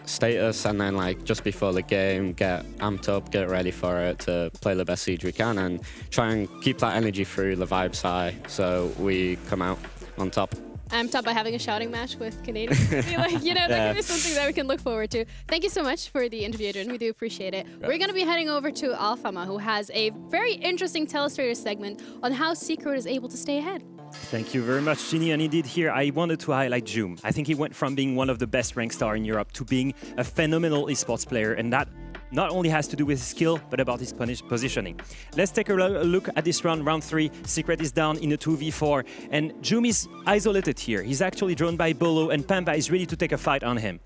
status, and then like just before the game get amped up, get ready for it to play the best Siege we can and try and keep that energy through, the vibes high, so we come out on top. Amped up by having a shouting match with Canadian. I feel like, that could be something that we can look forward to. Thank you so much for the interview, Adrian. We do appreciate it. We're going to be heading over to Alfama, who has a very interesting Telestrator segment on how Secret is able to stay ahead. Thank you very much, Ginny. And indeed here, I wanted to highlight Joom. I think he went from being one of the best ranked stars in Europe to being a phenomenal esports player, and that not only has to do with his skill, but about his positioning. Let's take a look at this round 3. Secret is down in a 2v4, and Joom is isolated here. He's actually drawn by Bolo, and Pamba is ready to take a fight on him.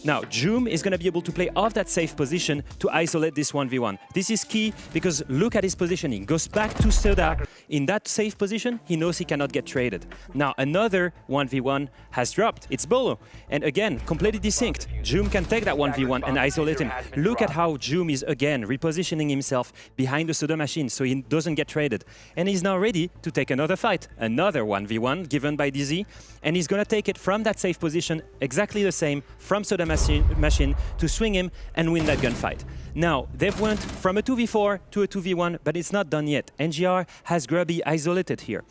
Now, Joom is going to be able to play off that safe position to isolate this 1v1. This is key because look at his positioning. Goes back to Soda. In that safe position, he knows he cannot get traded. Now, another 1v1 has dropped. It's Bolo. And again, completely desynced. Joom can take that 1v1 and isolate him. Look at how Joom is again repositioning himself behind the Soda machine so he doesn't get traded. And he's now ready to take another fight, another 1v1 given by DZ. And he's going to take it from that safe position, exactly the same, from Soda machine to swing him and win that gunfight. Now, they've went from a 2v4 to a 2v1, but it's not done yet. NGR has Grubby isolated here,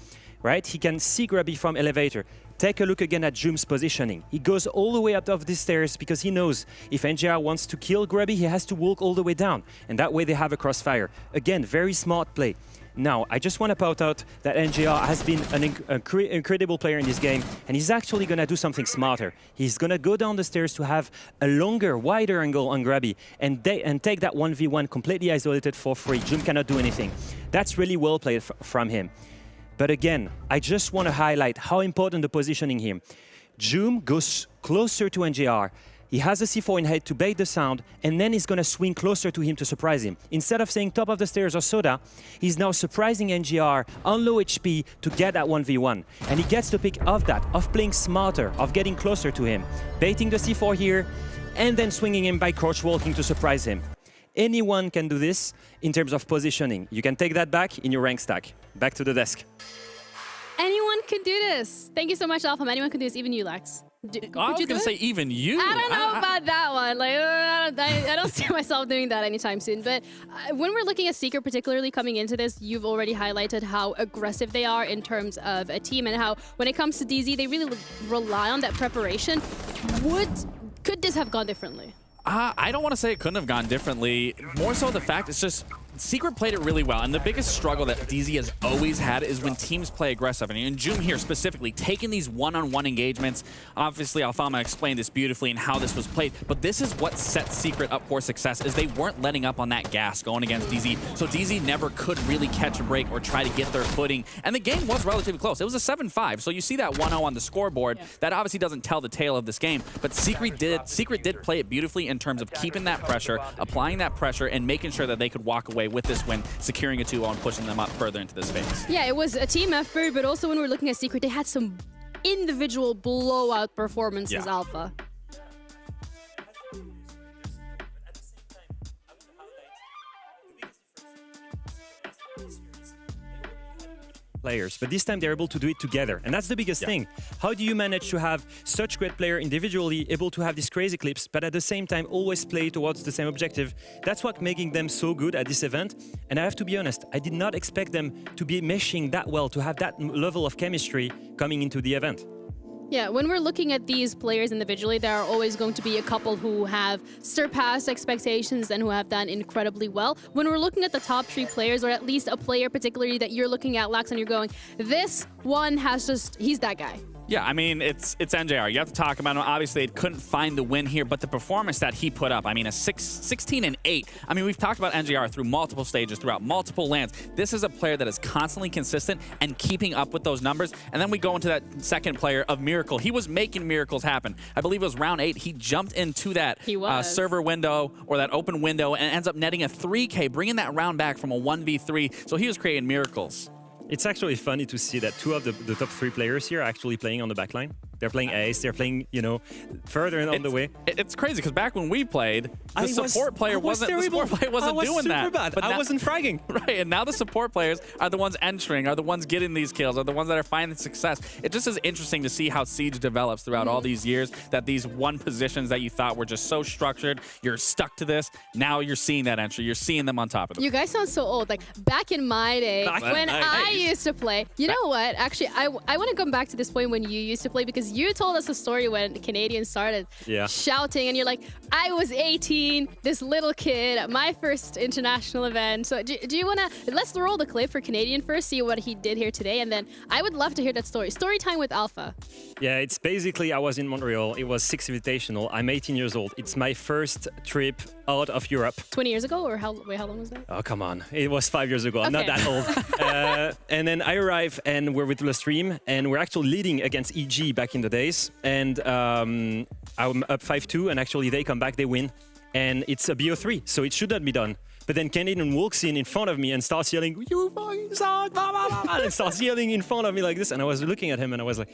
right? He can see Grubby from elevator. Take a look again at Joom's positioning. He goes all the way up of the stairs because he knows if NGR wants to kill Grubby, he has to walk all the way down. And that way they have a crossfire. Again, very smart play. Now, I just want to point out that NGR has been an incredible player in this game, and he's actually going to do something smarter. He's going to go down the stairs to have a longer, wider angle on Grubby and take that 1v1 completely isolated for free. Joom cannot do anything. That's really well played from him. But again, I just want to highlight how important the positioning here. Joom goes closer to NGR. He has a C4 in head to bait the sound, and then he's going to swing closer to him to surprise him. Instead of saying top of the stairs or Soda, he's now surprising NGR on low HP to get that 1v1. And he gets the pick of that, of playing smarter, of getting closer to him, baiting the C4 here, and then swinging him by crouch walking to surprise him. Anyone can do this in terms of positioning. You can take that back in your rank stack. Back to the desk. Anyone can do this. Thank you so much, Alpha. Anyone can do this, even you, Lex. I was going to say even you. I don't know about that one. Like, I don't see myself doing that anytime soon. But when we're looking at Secret, particularly coming into this, you've already highlighted how aggressive they are in terms of a team and how when it comes to DZ, they really rely on that preparation. Could this have gone differently? I don't want to say it couldn't have gone differently. More so the fact it's just Secret played it really well, and the biggest struggle that DZ has always had is when teams play aggressive. And in Joom here specifically, taking these one-on-one engagements, obviously Alfama explained this beautifully and how this was played, but this is what set Secret up for success, is they weren't letting up on that gas going against DZ, so DZ never could really catch a break or try to get their footing, and the game was relatively close. It was a 7-5, so you see that 1-0 on the scoreboard. Yeah. That obviously doesn't tell the tale of this game, but Secret did play it beautifully in terms of keeping that pressure, applying that pressure, and making sure that they could walk away with this win, securing a 2-0 and pushing them up further into this phase. Yeah, it was a team effort, but also when we're looking at Secret, they had some individual blowout performances, Alpha. Players, but this time they're able to do it together, and that's the biggest thing. How do you manage to have such great player individually able to have these crazy clips, but at the same time always play towards the same objective? That's what making them so good at this event, and I have to be honest, I did not expect them to be meshing that well, to have that level of chemistry coming into the event. Yeah, when we're looking at these players individually, there are always going to be a couple who have surpassed expectations and who have done incredibly well. When we're looking at the top 3 players, or at least a player particularly that you're looking at, Lax, and you're going, this one has just, he's that guy. Yeah, I mean, it's NJR. You have to talk about him. Obviously, it couldn't find the win here, but the performance that he put up, I mean, a 16-8. I mean, we've talked about NJR through multiple stages, throughout multiple lands. This is a player that is constantly consistent and keeping up with those numbers. And then we go into that second player of Miracle. He was making miracles happen. I believe it was round 8. He jumped into that server window or that open window and ends up netting a 3K, bringing that round back from a 1v3. So he was creating miracles. It's actually funny to see that 2 of the top 3 players here are actually playing on the backline. They're playing ace, they're playing, you know, further on the way. It's crazy because back when we played, the support player wasn't doing that. Bad. But I wasn't fragging. Right, and now the support players are the ones entering, are the ones getting these kills, are the ones that are finding success. It just is interesting to see how Siege develops throughout all these years, that these one positions that you thought were just so structured, you're stuck to this, now you're seeing that entry, you're seeing them on top of them. You guys sound so old. Like, back in my day, when I used to play, you know what? Actually, I want to come back to this point when you used to play, because you told us a story when Canadians started shouting, and you're like, I was 18, this little kid at my first international event. So do you want to, let's roll the clip for Canadian first, see what he did here today, and then I would love to hear that story. Story time with Alpha. Yeah, it's basically, I was in Montreal, it was 6 Invitational, I'm 18 years old, it's my first trip out of Europe. 20 years ago, or how long was that? Oh, come on, it was 5 years ago, I'm not that old. And then I arrive and we're with the stream, and we're actually leading against EG back in the days, and I'm up 5-2, and actually they come back, they win, and it's a BO3, so it should not be done. But then Canadian walks in front of me and starts yelling, "You fucking suck!" And starts yelling in front of me like this, and I was looking at him and I was like,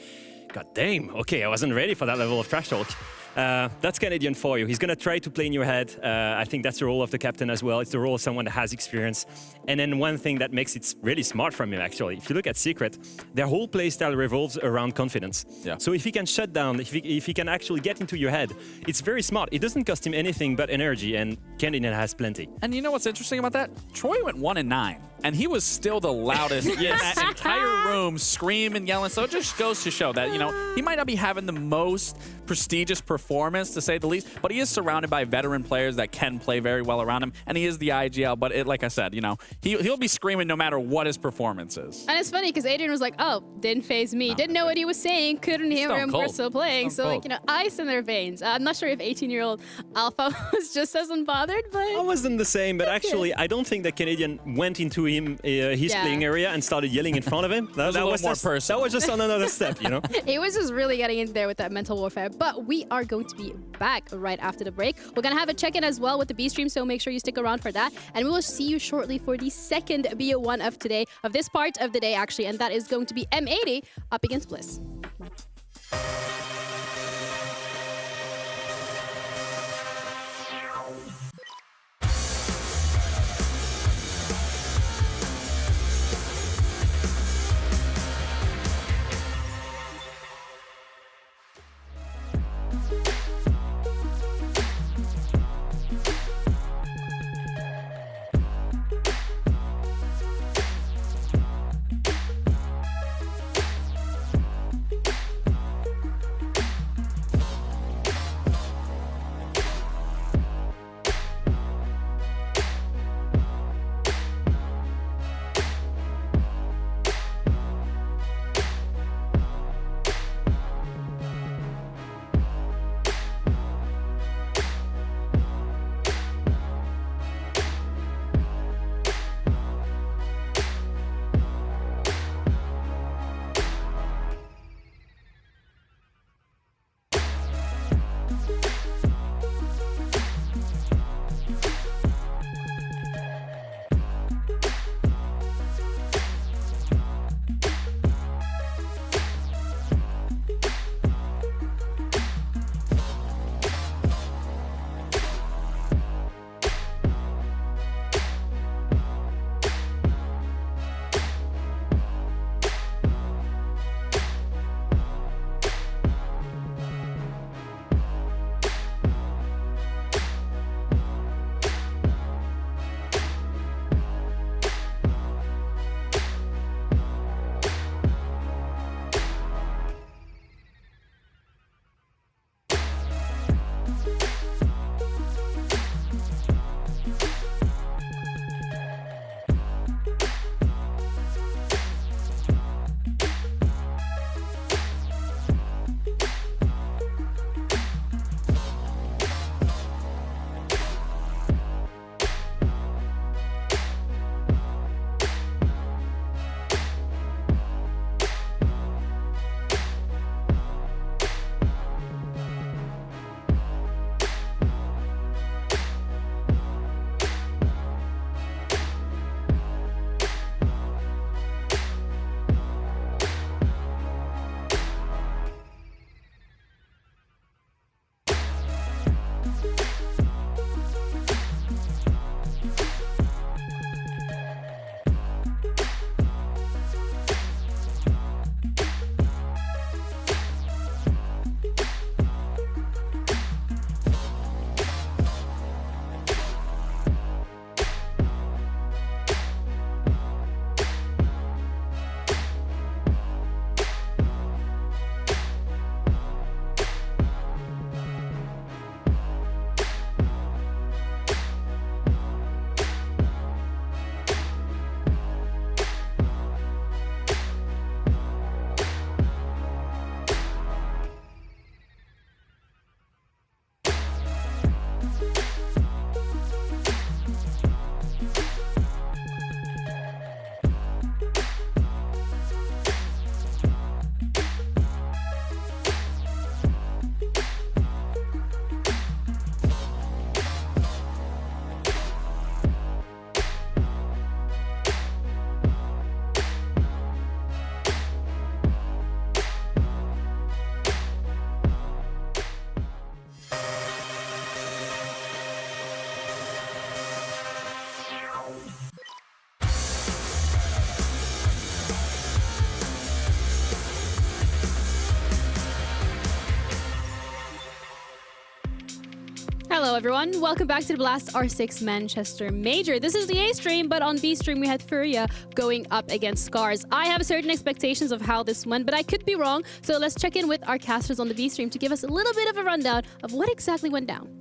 God damn, okay, I wasn't ready for that level of trash talk. That's Canadian for you. He's going to try to play in your head. I think that's the role of the captain as well. It's the role of someone that has experience. And then one thing that makes it really smart from him, actually, if you look at Secret, their whole playstyle revolves around confidence. Yeah. So if he can shut down, if he can actually get into your head, it's very smart. It doesn't cost him anything but energy, and Canadian has plenty. And you know what's interesting about that? Troy went 1-9, and he was still the loudest in that entire room, screaming, yelling. So it just goes to show that, you know, he might not be having the most prestigious performance, to say the least, but he is surrounded by veteran players that can play very well around him, and he is the IGL. But like I said, you know, he'll be screaming no matter what his performance is. And it's funny because Adrian was like, oh, didn't phase me. Didn't know what he was saying. Couldn't hear him. We're still playing. So, like, you know, ice in their veins. I'm not sure if 18-year-old Alpha was just as unbothered, but... I wasn't the same, but actually, I don't think that Canadian went into his playing area and started yelling in front of him. That was more personal. That was just on another step, you know? He was just really getting in there with that mental warfare. But we are going to be back right after the break. We're going to have a check-in as well with the B stream, so make sure you stick around for that. And we will see you shortly for the second BO1 of today, of this part of the day, actually. And that is going to be M80 up against Bliss. everyone. Welcome back to the Blast R6 Manchester Major. This is the A stream, but on B stream we had Furia going up against Scarz. I have certain expectations of how this went, but I could be wrong. So let's check in with our casters on the B stream to give us a little bit of a rundown of what exactly went down.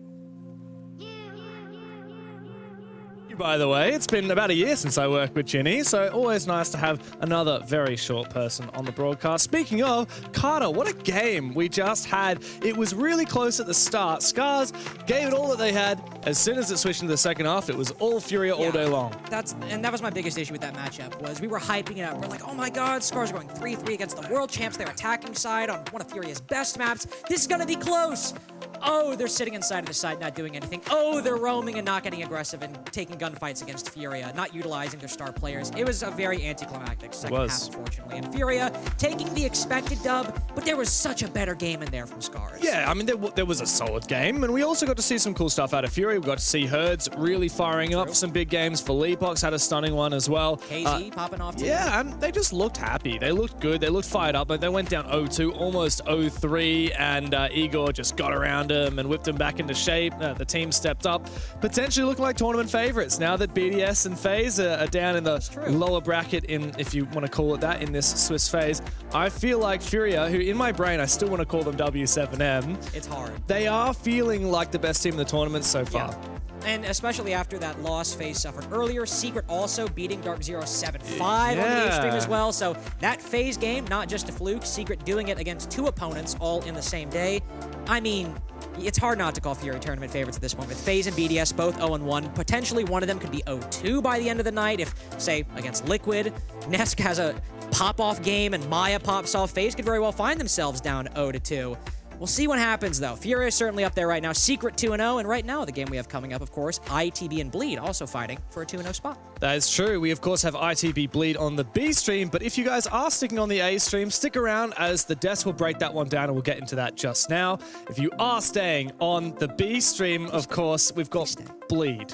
By the way, it's been about a year since I worked with Ginny, so always nice to have another very short person on the broadcast. Speaking of, Carter, what a game we just had. It was really close at the start. Scarz gave it all that they had. As soon as it switched into the second half, it was all Furia all day long. That was my biggest issue with that matchup, was we were hyping it up. We're like, oh my god, Scarz are going 3-3 against the world champs, their attacking side on one of Furia's best maps. This is gonna be close. Oh, they're sitting inside of the side, not doing anything. Oh, they're roaming and not getting aggressive and taking gunfights against Furia, not utilizing their star players. It was a very anticlimactic second half, unfortunately. And Furia taking the expected dub, but there was such a better game in there from Scarz. Yeah, I mean, there was a solid game, and we also got to see some cool stuff out of Furia. We got to see Herds really firing up some big games. Philippox had a stunning one as well. KZ popping off too. Yeah, and they just looked happy. They looked good. They looked fired up. But they went down 0-2, almost 0-3, and Igor just got around him and whipped him back into shape. The team stepped up, potentially looking like tournament favorites now that BDS and FaZe are down in the lower bracket, in, if you want to call it that, in this Swiss phase. I feel like Furia, who in my brain I still want to call them W7M. It's hard. They are feeling like the best team in the tournament so far. Yeah. And especially after that loss FaZe suffered earlier, Secret also beating Dark Zero 7-5 on the A stream as well. So that FaZe game, not just a fluke, Secret doing it against two opponents all in the same day. I mean, it's hard not to call Furia tournament favorites at this point. With FaZe and BDS both 0-1, potentially one of them could be 0-2 by the end of the night if, say, against Liquid, Nesk has a pop-off game and Maya pops off. FaZe could very well find themselves down 0-2. We'll see what happens, though. Furia is certainly up there right now. Secret 2-0, and right now, the game we have coming up, of course, ITB and Bleed also fighting for a 2-0 spot. That is true. We, of course, have ITB Bleed on the B stream, but if you guys are sticking on the A stream, stick around as the desk will break that one down, and we'll get into that just now. If you are staying on the B stream, of course, we've got Bleed.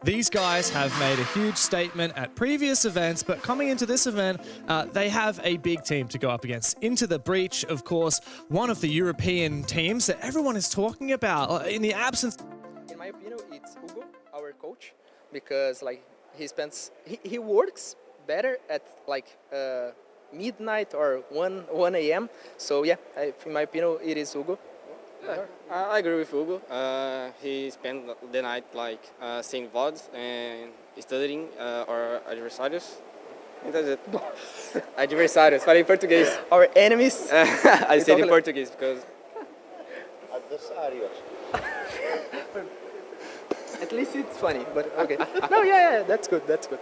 These guys have made a huge statement at previous events, but coming into this event, they have a big team to go up against. Into the Breach, of course, one of the European teams that everyone is talking about. In the absence... In my opinion, it's Hugo, our coach, because like he works better at like midnight or 1 a.m. So yeah, in my opinion, it is Hugo. Yeah, I agree with Hugo. He spent the night like seeing VODs and studying our adversaries. And that's it. Adversários, falei em português. Our enemies. I said in Portuguese because... Adversários. At least it's funny, but okay. No, yeah, that's good, that's good.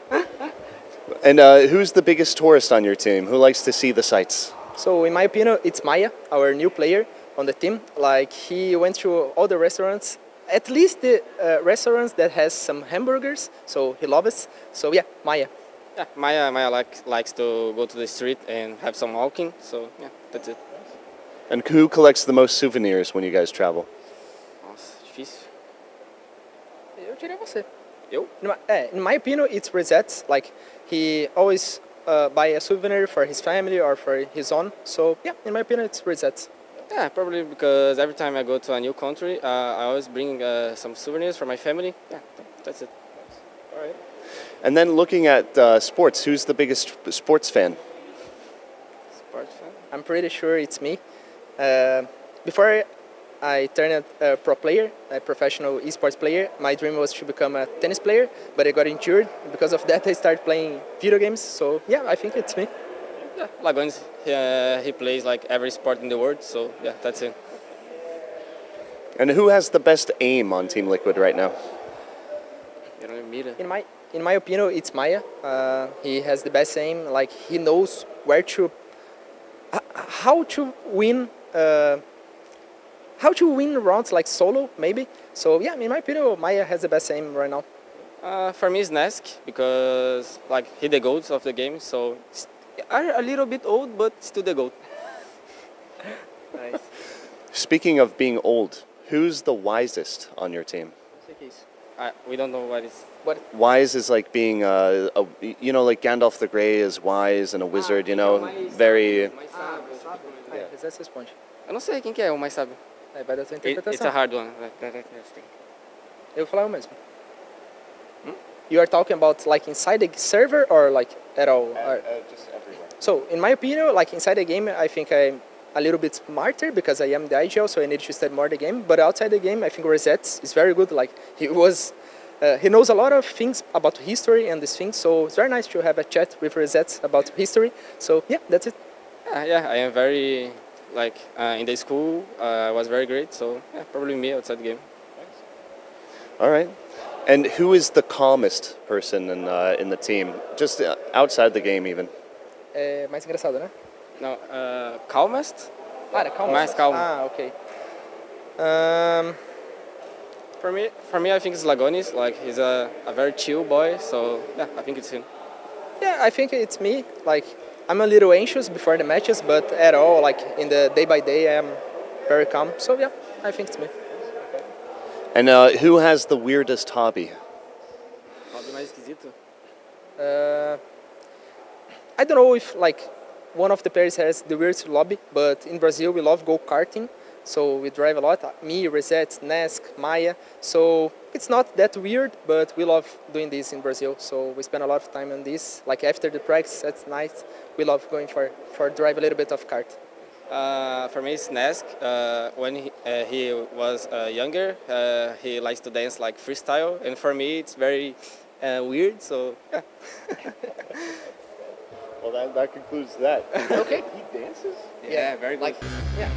And who's the biggest tourist on your team? Who likes to see the sights? So in my opinion, it's Maya, our new player on the team. Like, he went through all the restaurants, at least the restaurants that has some hamburgers, so he loves it. So yeah, Maya. Yeah, Maya likes to go to the street and have some walking, so yeah, that's it. And who collects the most souvenirs when you guys travel? Nossa, difícil. Eu diria você. Eu? In my opinion, it's Resets. Like, he always buy a souvenir for his family or for his own. So yeah, in my opinion, it's Resets. Yeah, probably because every time I go to a new country, I always bring some souvenirs for my family. Yeah, that's it. All right. And then looking at sports, who's the biggest sports fan? Sports fan? I'm pretty sure it's me. Before I turned a pro player, a professional esports player, my dream was to become a tennis player, but I got injured. Because of that, I started playing video games. So yeah, I think it's me. Yeah, Lagones, he plays like every sport in the world, so yeah, that's it. And who has the best aim on Team Liquid right now? In my opinion, it's Maya. He has the best aim. Like, he knows where to, how to win rounds, like solo maybe. So yeah, in my opinion, Maya has the best aim right now. For me, it's Nesk because like he's the GOAT of the game, so. Are a little bit old, but still the GOAT. Nice. Speaking of being old, who's the wisest on your team? We don't know what is. What? Wise is like being you know, like Gandalf the Grey is wise and a wizard, you know, very... Essa responde. Eu não sei quem que é o mais sábio. Vai dar sua interpretação. It's a hard one. Eu vou falar o mesmo. You are talking about like inside the server or like at all? Just everywhere. So in my opinion, like inside the game, I think I'm a little bit smarter because I am the IGL, so I need to study more the game. But outside the game, I think Rosette is very good. Like he knows a lot of things about history and these things. So it's very nice to have a chat with Rosette about history. So yeah, that's it. Yeah, I am very like in the school. I was very great. So yeah, probably me outside the game. All right. And who is the calmest person in the team, just outside the game even? É mais engraçado, né? No, calmest? Ah, the calmest. Mais calmo. Ah, okay. For me, I think it's Lagonis. Like he's a very chill boy. So yeah, I think it's him. Yeah, I think it's me. Like I'm a little anxious before the matches, but at all, like in the day by day, I am very calm. So yeah, I think it's me. And who has the weirdest hobby? Hobby mais esquisito? I don't know if like one of the players has the weirdest lobby, but in Brazil we love go-karting, so we drive a lot. Me, Reset, Nesk, Maya. So it's not that weird, but we love doing this in Brazil. So we spend a lot of time on this. Like after the practice at night, we love going for drive a little bit of kart. For me, it's Nesk. When he was younger, he likes to dance like freestyle, and for me, it's very weird. So yeah. Well, that concludes that. Okay. He dances? Yeah, very good. Like, yeah.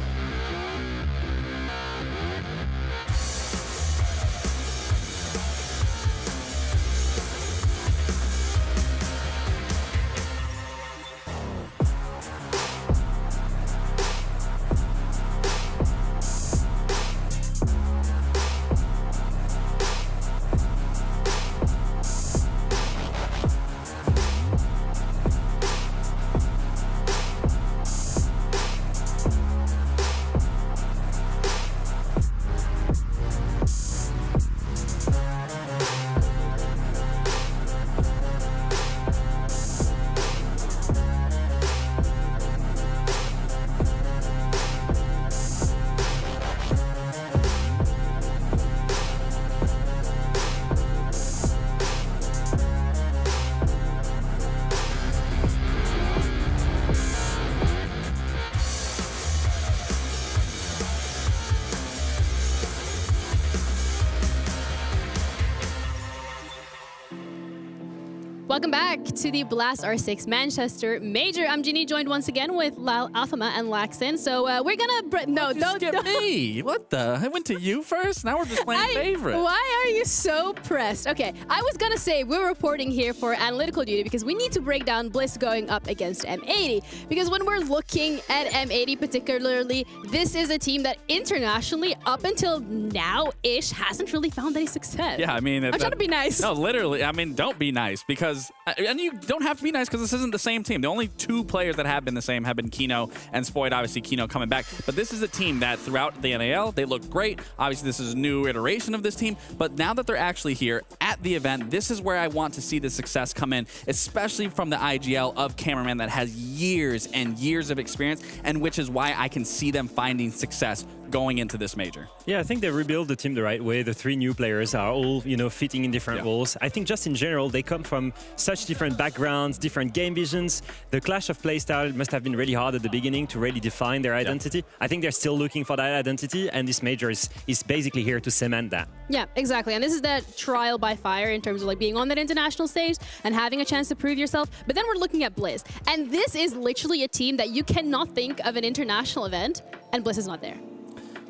Welcome back to the Blast R6 Manchester Major. I'm Ginny, joined once again with Lal, Alphama, and Laxon. So we're gonna no, Skip me. What the? I went to you first. Now we're just playing favorite. Why are you so pressed? Okay, I was gonna say we're reporting here for analytical duty because we need to break down Bliss going up against M80. Because when we're looking at M80 particularly, this is a team that internationally, up until now-ish, hasn't really found any success. Yeah, I mean, I'm trying to be nice. No, literally. I mean, don't be nice because, and you don't have to be nice because this isn't the same team. The only two players that have been the same have been Kino and Spoid. Obviously, Kino coming back, but this is a team that throughout the NAL they look great. Obviously, this is a new iteration of this team, but now that they're actually here at the event, this is where I want to see the success come in, especially from the IGL of Cameraman that has years and years of experience, and which is why I can see them finding success going into this major. Yeah, I think they rebuilt the team the right way. The three new players are all, fitting in different roles. I think just in general, they come from such different backgrounds, different game visions. The clash of playstyle must have been really hard at the beginning to really define their identity. I think they're still looking for that identity, and this major is basically here to cement that. Yeah, exactly. And this is that trial by fire in terms of like being on that international stage and having a chance to prove yourself. But then we're looking at Bliss. And this is literally a team that you cannot think of an international event and Bliss is not there.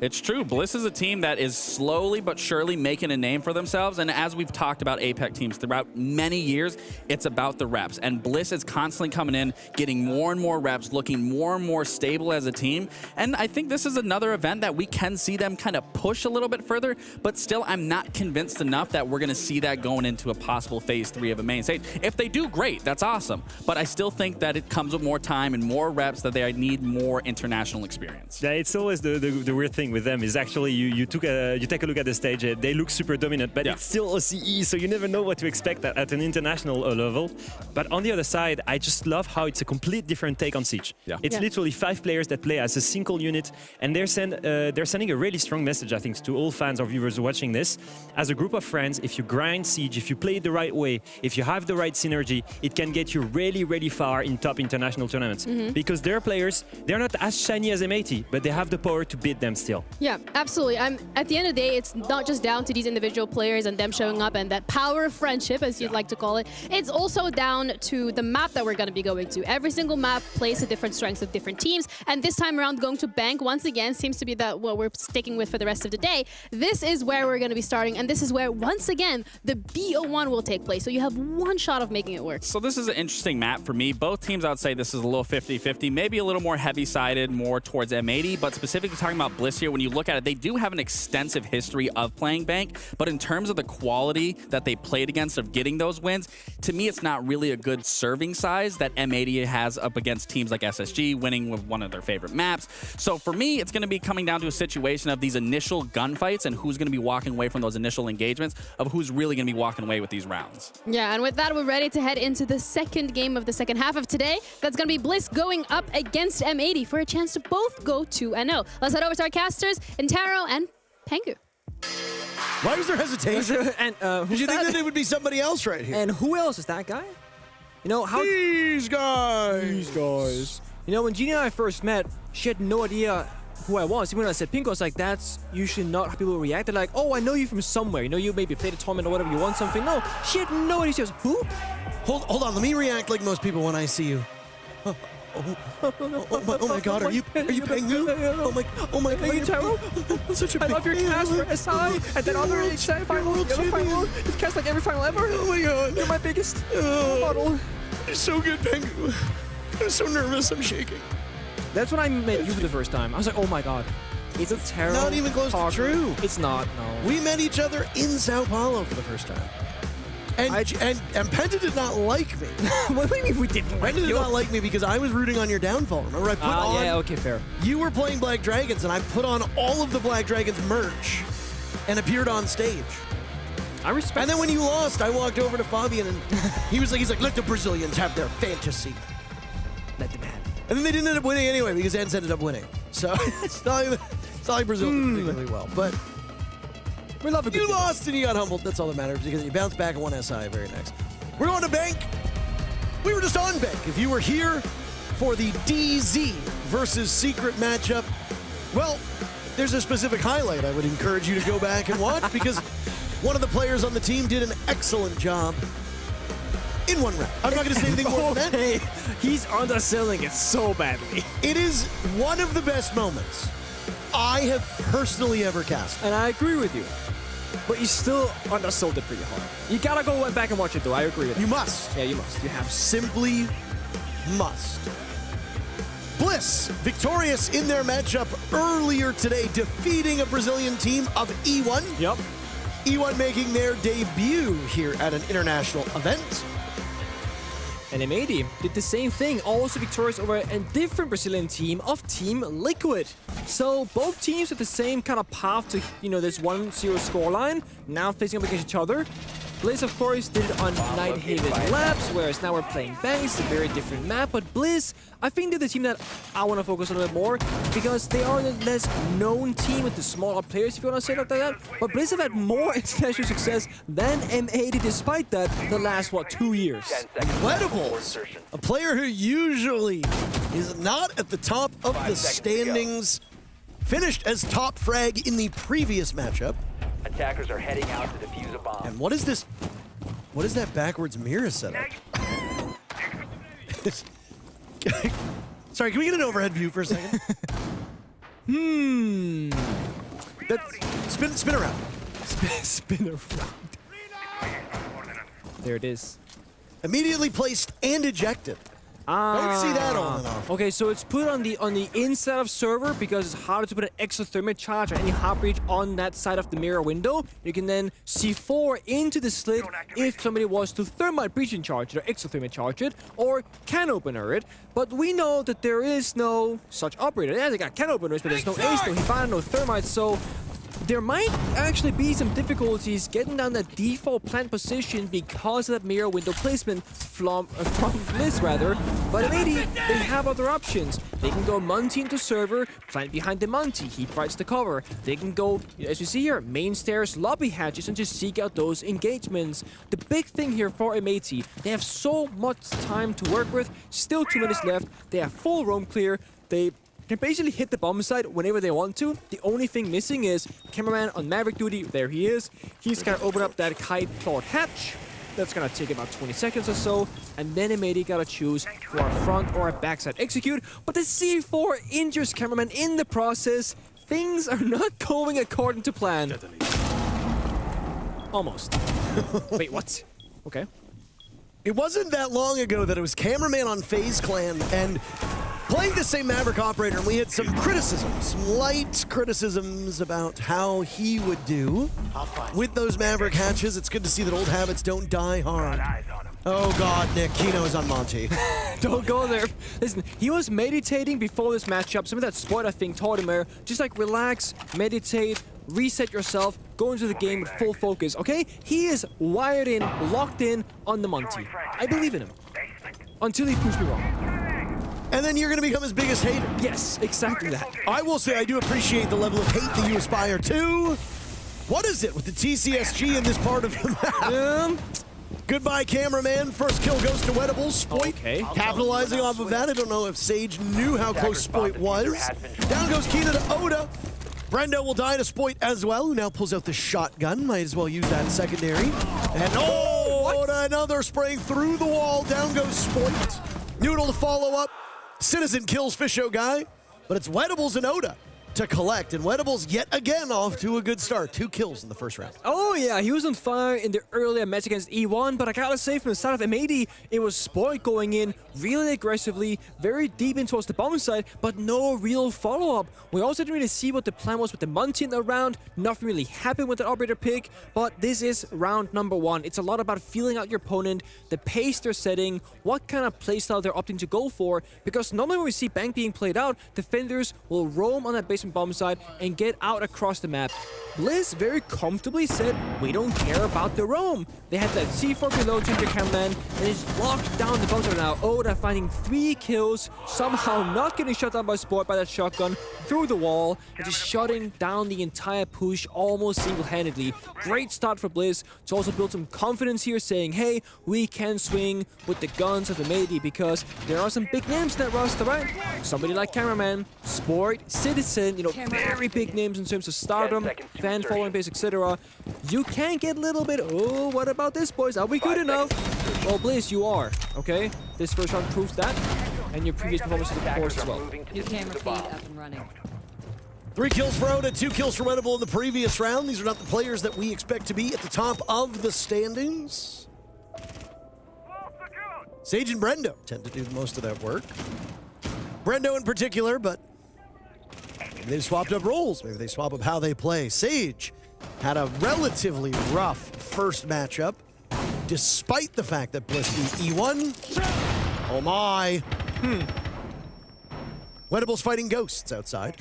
It's true. Bliss is a team that is slowly but surely making a name for themselves. And as we've talked about APEC teams throughout many years, it's about the reps. And Bliss is constantly coming in, getting more and more reps, looking more and more stable as a team. And I think this is another event that we can see them kind of push a little bit further. But still, I'm not convinced enough that we're going to see that going into a possible phase 3 of a main stage. If they do, great. That's awesome. But I still think that it comes with more time and more reps, that they need more international experience. Yeah, it's always the weird thing thing with them is actually you take a look at the stage. They look super dominant, but it's still OCE, so you never know what to expect at an international level. But on the other side, I just love how it's a complete different take on Siege. It's literally 5 players that play as a single unit, and they're sending a really strong message, I think, to all fans or viewers watching this. As a group of friends, if you grind Siege, if you play it the right way, if you have the right synergy, it can get you really, really far in top international tournaments. Because their players, they're not as shiny as M80, but they have the power to beat them still. Yeah, absolutely. At the end of the day, it's not just down to these individual players and them showing up and that power of friendship, as you'd like to call it. It's also down to the map that we're going to be going to. Every single map plays to different strengths of different teams, and this time around, going to Bank once again seems to be what we're sticking with for the rest of the day. This is where we're going to be starting, and this is where, once again, the BO1 will take place. So you have one shot of making it work. So this is an interesting map for me. Both teams, I would say this is a little 50-50, maybe a little more heavy-sided, more towards M80, but specifically talking about Bliss here, when you look at it, they do have an extensive history of playing Bank, but in terms of the quality that they played against of getting those wins, to me, it's not really a good serving size that M80 has up against teams like SSG, winning with one of their favorite maps. So for me, it's going to be coming down to a situation of these initial gunfights and who's going to be walking away from those initial engagements, of who's really going to be walking away with these rounds. Yeah, and with that, we're ready to head into the second game of the second half of today. That's going to be Bliss going up against M80 for a chance to both go 2-0. Let's head over to our casters, Intaro and Pengu. Why was there hesitation? And did you think that it would be somebody else right here? And who else is that guy? You know, how... These guys! These guys. You know, when Jeannie and I first met, she had no idea who I was. Even when I said Pink, I was like, that's usually not how people react. They're like, oh, I know you from somewhere. You know, you maybe played a tournament or whatever, you won something. No, she had no idea. She was, who? Hold on, let me react like most people when I see you. Oh my God, are you Pengu? Oh my God, Taro. Such a I love your cast for SI and then other final, the other final. You've cast like every final ever. Oh my God. You're my biggest model. You're so good, Pengu. I'm so nervous, I'm shaking. That's when I met you for the first time. I was like, oh my God. It's a terrible. Not even close to true. It's not, no. We met each other in Sao Paulo for the first time. And Penta did not like me. What do you mean we didn't like you? Penta did not like me because I was rooting on your downfall. Remember, I put on... Yeah, okay, fair. You were playing Black Dragons, and I put on all of the Black Dragons merch and appeared on stage. I respect. And then when you lost, I walked over to Fabian, and he's like, let the Brazilians have their fantasy. Let them have it. And then they didn't end up winning anyway because Ents ended up winning. So it's not like Brazil did particularly well. But we love it. You lost and you got humbled. That's all that matters because you bounced back and won SI very next. We're going to Bank. We were just on Bank. If you were here for the DZ versus Secret matchup, well, there's a specific highlight I would encourage you to go back and watch because one of the players on the team did an excellent job in one round. I'm not going to say anything more than that. He's underselling it so badly. It is one of the best moments I have personally ever cast. And I agree with you. But you still undersold it pretty hard. You gotta go back and watch it though, I agree with that. You must. Yeah, you must. You have simply must. Bliss, victorious in their matchup earlier today, defeating a Brazilian team of E1. Yep. E1 making their debut here at an international event. And M80 did the same thing, also victorious over a different Brazilian team of Team Liquid. So both teams with the same kind of path to, you know, this 1-0 scoreline, now facing up against each other. Bliss, of course, did it on Night Haven Labs, whereas now we're playing Bank. It's a very different map, but Bliss, I think they're the team that I want to focus on a little bit more because they are the less known team with the smaller players, if you want to say it like that. But Bliss have had more international success than M80 despite that the last, 2 years. Incredible! A player who usually is not at the top of the standings, finished as top frag in the previous matchup. Attackers are heading out to defuse a bomb. And what is this? What is that backwards mirror setup? Sorry, can we get an overhead view for a second? Spin around. Spin around. There it is. Immediately placed and ejected. Don't see that on and off. Okay, so it's put on the inside of server because it's harder to put an exothermic charge or any heart breach on that side of the mirror window. You can then C4 into the slit if somebody was to thermite breaching charge it or exothermic charge it or can opener it. But we know that there is no such operator. Yeah, they got can openers, but there's no ace, no hibana, no thermite, so there might actually be some difficulties getting down that default plant position because of that mirror window placement from Bliss, rather. But maybe they have other options. They can go Monty into server, plant behind the Monty, he provides the cover. They can go, as you see here, main stairs, lobby hatches, and just seek out those engagements. The big thing here for M80, they have so much time to work with, still 2 minutes left, they have full roam clear, they can basically hit the bomb site whenever they want to. The only thing missing is cameraman on Maverick duty. There he is. He's gonna open up that kite clawed hatch. That's gonna take about 20 seconds or so. And then Imedi gotta choose for a front or a backside execute. But the C4 injures cameraman in the process. Things are not going according to plan. Almost. Wait, what? Okay. It wasn't that long ago that it was cameraman on FaZe Clan and playing the same Maverick operator, and we had some criticisms, some light criticisms about how he would do with those Maverick hatches. It's good to see that old habits don't die hard. Oh God, Nick, Kino's on Monty. Don't go there. Listen, he was meditating before this matchup. Some of that spoiler thing taught him there. Just like relax, meditate, reset yourself, go into the game with full focus, okay? He is wired in, locked in on the Monty. I believe in him. Until he proves me wrong. And then you're going to become his biggest hater. Yes, exactly that. I will say I do appreciate the level of hate that you aspire to. What is it with the TCSG in this part of the map? Goodbye, cameraman. First kill goes to Wedles. Spoit capitalizing off of that. I don't know if Sage knew how close Spoit was. Down goes Kina to Oda. Brendo will die to Spoit as well, who now pulls out the shotgun. Might as well use that secondary. And Oda, another spraying through the wall. Down goes Spoit. Noodle to follow up. Citizen kills Fisho guy, but it's Wedles and Oda to collect, and Wedles yet again off to a good start. 2 kills in the first round. Oh yeah, he was on fire in the earlier match against E1, but I gotta say from the side of M80, it was Spoit going in really aggressively, very deep in towards the bomb side, but no real follow-up. We also didn't really see what the plan was with the Monty in the round. Nothing really happened with the operator pick, but this is round number 1. It's a lot about feeling out your opponent, the pace they're setting, what kind of playstyle they're opting to go for, because normally when we see Bank being played out, defenders will roam on that basement bomb side and get out across the map. Bliss very comfortably said, we don't care about the roam. They had that C4 below to the cameraman and he's locked down the bomb side now. Oda finding 3 kills, somehow not getting shot down by Sport by that shotgun through the wall and just shutting down the entire push almost single-handedly. Great start for Bliss to also build some confidence here, saying, hey, we can swing with the guns of the Medi because there are some big names in that roster, right? Somebody like Cameraman, Sport, Citizen, you know, very big names in terms of stardom, fan following base, etc. You can get a little bit, oh, what about this, boys? Are we good enough? Well, Bliss, you are, okay? This first round proves that, and your previous performances, of course, as well. New camera feed up and running. 3 kills for Oda, 2 kills for Wedles in the previous round. These are not the players that we expect to be at the top of the standings. Sage and Brendo tend to do most of that work. Brendo in particular, but maybe they've swapped up roles. Maybe they swap up how they play. Sage had a relatively rough first matchup, despite the fact that Bliss beat E1. Oh my. Wedles fighting ghosts outside.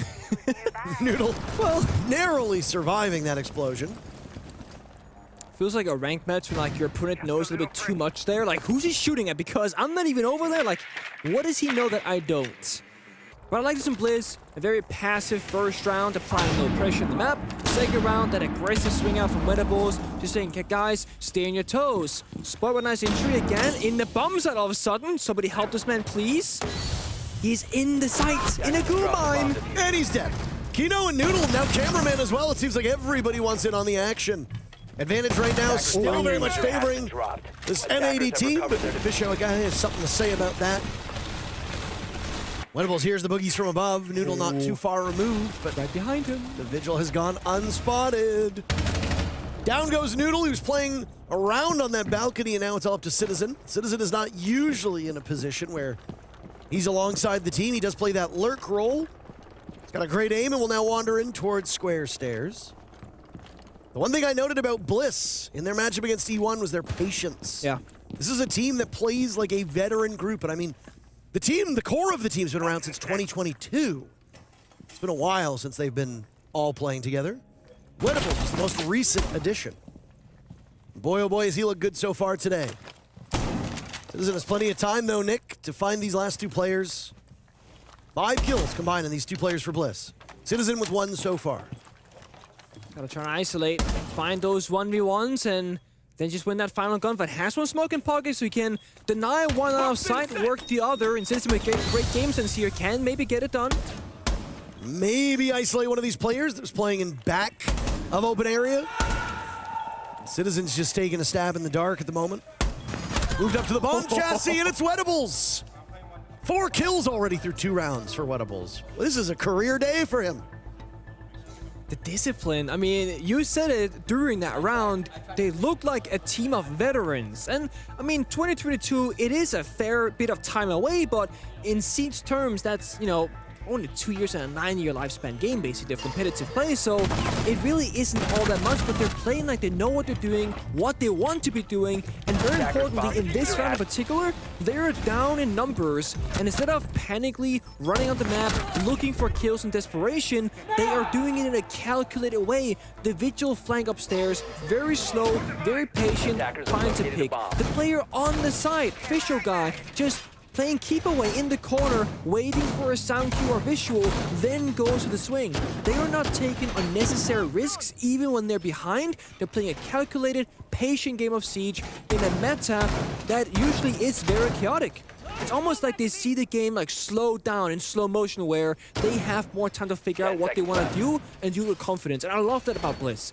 Noodle, well, narrowly surviving that explosion. Feels like a ranked match when like your opponent knows a little bit too much there. Like, who's he shooting at? Because I'm not even over there. Like, what does he know that I don't? But I like this in Bliss. A very passive first round, applying no pressure in the map. Second round, that aggressive swing out from Wedles. Just saying, guys, stay on your toes. Spot with a nice injury again in the bomb site all of a sudden. Somebody help this man, please. He's in the sight, in a goo mine. And he's dead. Kino and Noodle, now cameraman as well. It seems like everybody wants in on the action. Advantage right now, still very much favoring this N80 team, but Fisho guy has something to say about that. Wedles hears the boogies from above. Noodle not too far removed, but right behind him. The Vigil has gone unspotted. Down goes Noodle, who's playing around on that balcony, and now it's all up to Citizen. Citizen is not usually in a position where He's alongside the team. He does play that lurk role. He's got a great aim and will now wander in towards square stairs. The one thing I noted about Bliss in their matchup against E1 was their patience. Yeah. This is a team that plays like a veteran group, and I mean, the core of the team's been around since 2022. It's been a while since they've been all playing together. Wedles is the most recent addition. Boy, oh boy, has he looked good so far today. Citizen has plenty of time, though, Nick, to find these last two players. 5 kills combined in these 2 players for Bliss. Citizen with 1 so far. Gotta try and isolate, find those 1v1s, and then just win that final gunfight. Has one smoke in pocket, so he can deny one out of sight, work the other, and Citizen with great game sense here can maybe get it done. Maybe isolate one of these players that was playing in back of open area. Citizen's just taking a stab in the dark at the moment. Moved up to the bomb chassis, and it's Wedles. 4 kills already through 2 rounds for Wedles. This is a career day for him. The discipline, I mean, you said it during that round, they looked like a team of veterans. And, I mean, 2022, it is a fair bit of time away, but in Siege terms, that's, you know, only 2 years and a 9-year lifespan game, basically, of competitive play, so it really isn't all that much, but they're playing like they know what they're doing, what they want to be doing, and very importantly, in this round in particular, they're down in numbers, and instead of panically running on the map, looking for kills in desperation, they are doing it in a calculated way. The vigil flank upstairs, very slow, very patient, finds a pick. The player on the side, Fisher guy, just playing keep away in the corner, waiting for a sound cue or visual, then goes to the swing. They are not taking unnecessary risks even when they're behind. They're playing a calculated, patient game of Siege in a meta that usually is very chaotic. It's almost like they see the game like slow down in slow motion where they have more time to figure out what they want to do and do with confidence. And I love that about Bliss.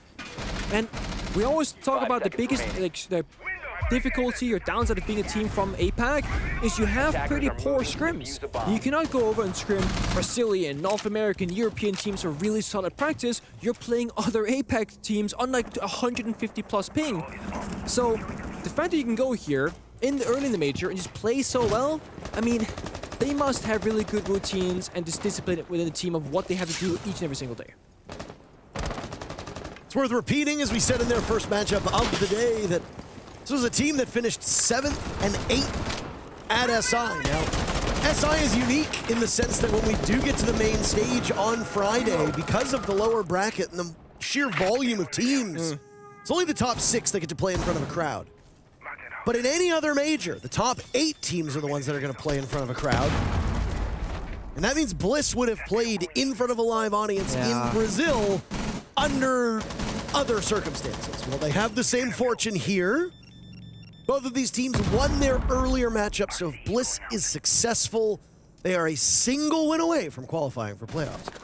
And we always talk about the biggest the difficulty or downside of being a team from APAC is you have pretty poor scrims. You cannot go over and scrim Brazilian, North American, European teams are really solid practice. You're playing other APAC teams on like 150 plus ping. So the fact that you can go here early in the major and just play so well, I mean, they must have really good routines and this discipline within the team of what they have to do each and every single day. It's worth repeating, as we said in their first matchup of the day, that this was a team that finished 7th and 8th at SI. Now, SI is unique in the sense that when we do get to the main stage on Friday, because of the lower bracket and the sheer volume of teams, it's only the top 6 that get to play in front of a crowd. But in any other major, the top 8 teams are the ones that are going to play in front of a crowd. And that means Bliss would have played in front of a live audience in Brazil under other circumstances. Well, they have the same fortune here. Both of these teams won their earlier matchups, so if Bliss is successful, they are a single win away from qualifying for playoffs.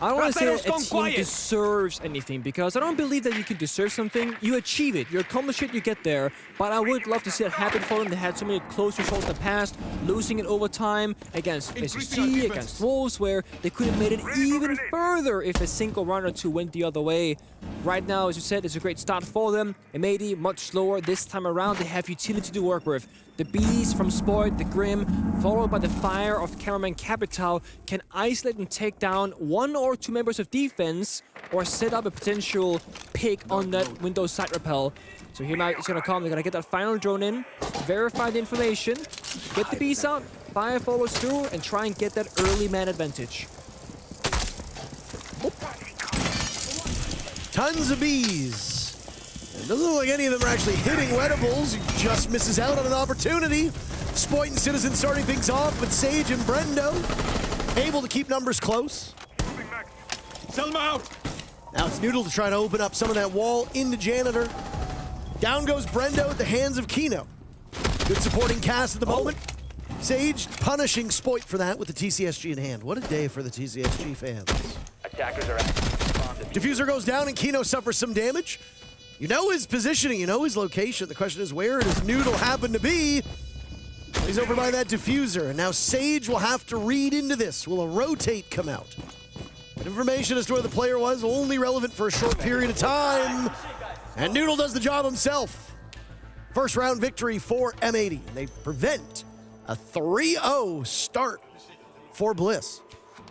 I don't want to say that a team deserves anything, because I don't believe that you can deserve something. You achieve it, you accomplish it, you get there. But I would love to see it happen for them. They had so many close results in the past, losing in overtime against SSG, against Wolves, where they could have made it even further if a single run or two went the other way. Right now, as you said, it's a great start for them. It much slower this time around. They have utility to work with. The Bees from Spoit, the Grim, followed by the fire of cameraman Capital, can isolate and take down 1 or 2 members of defense or set up a potential pick on that Windows side rappel. So here now it's going to come. They're going to get that final drone in, verify the information, get the Bees out, fire follows through, and try and get that early man advantage. Tons of Bees. It doesn't look like any of them are actually hitting Wedles. He just misses out on an opportunity. Spoit and Citizen starting things off, but Sage and Brendo able to keep numbers close. Sell him out. Now it's Noodle to try to open up some of that wall into Janitor. Down goes Brendo at the hands of Kino. Good supporting cast at the moment. Sage punishing Spoit for that with the TCSG in hand. What a day for the TCSG fans. Attackers are active. Diffuser goes down and Kino suffers some damage. You know his positioning, you know his location. The question is, where does Noodle happen to be? He's over by that diffuser, and now Sage will have to read into this. Will a rotate come out? That information as to where the player was only relevant for a short period of time, and Noodle does the job himself. First round victory for M80, and they prevent A 3-0 start for Bliss.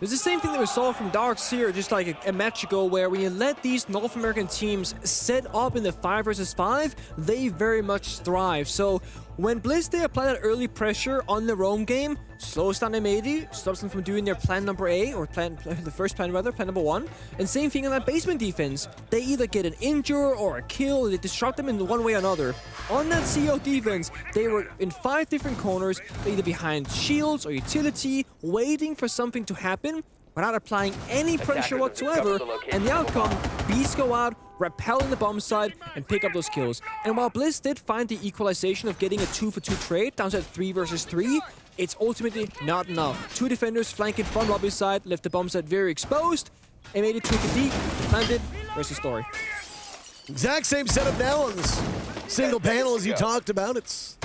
It's the same thing that we saw from Darks here just like a match ago, where when you let these North American teams set up in the 5 versus 5, they very much thrive. So when Bliss, they apply that early pressure on the roam game, slows down M80, stops them from doing their plan number A, or the first plan rather, plan number 1. And same thing on that basement defense. They either get an injure or a kill, or they disrupt them in one way or another. On that CO defense, they were in 5 different corners, either behind shields or utility, waiting for something to happen without applying any pressure whatsoever, and the outcome, Beasts go out, repel in the bomb side, and pick up those kills. And while Bliss did find the equalization of getting a 2-for-2 trade down to 3 versus 3, it's ultimately not enough. 2 defenders flanking from lobby side, left the bomb side very exposed, and made it to a deep, defended versus story. Exact same setup now on this single panel as you talked about. It's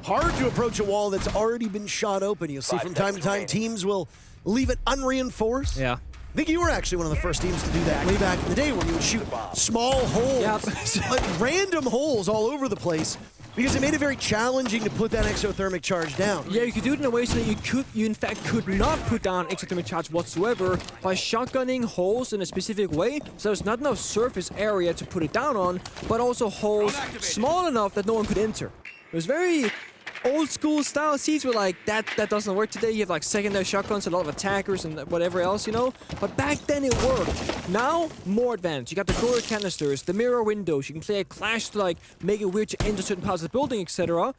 hard to approach a wall that's already been shot open. You'll see from time to time teams will leave it unreinforced. Yeah. I think you were actually one of the first teams to do that way back in the day, where you would shoot small holes, like random holes all over the place, because it made it very challenging to put that exothermic charge down. Yeah, you could do it in a way so that you in fact could not put down exothermic charge whatsoever by shotgunning holes in a specific way, so there's not enough surface area to put it down on, but also holes small enough that no one could enter. It was very old school style siege where like that doesn't work today. You have like secondary shotguns, a lot of attackers and whatever else, you know. But back then it worked. Now more advanced. You got the door canisters, the mirror windows. You can play a clash to like make it weird to enter certain parts of the building, etc.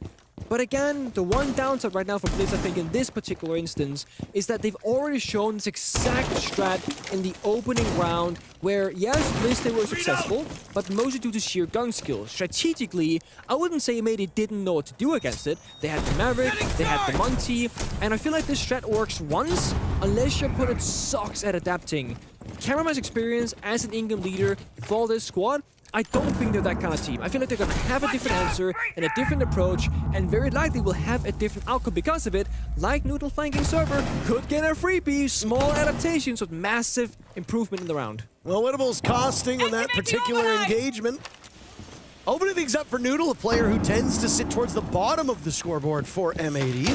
But again, the one downside right now for Bliss, I think, in this particular instance, is that they've already shown this exact strat in the opening round, where, yes, Bliss, they were successful, but mostly due to sheer gun skill. Strategically, I wouldn't say maybe they didn't know what to do against it. They had the Maverick, they had the Monty, and I feel like this strat works once, unless your opponent sucks at adapting. Cameraman's experience as an in-game leader for this squad, I don't think they're that kind of team. I feel like they're going to have a different answer and a different approach, and very likely will have a different outcome because of it, like Noodle flanking server could get a freebie, small adaptations with massive improvement in the round. Well, Wedles costing on that particular engagement. Opening things up for Noodle, a player who tends to sit towards the bottom of the scoreboard for M80.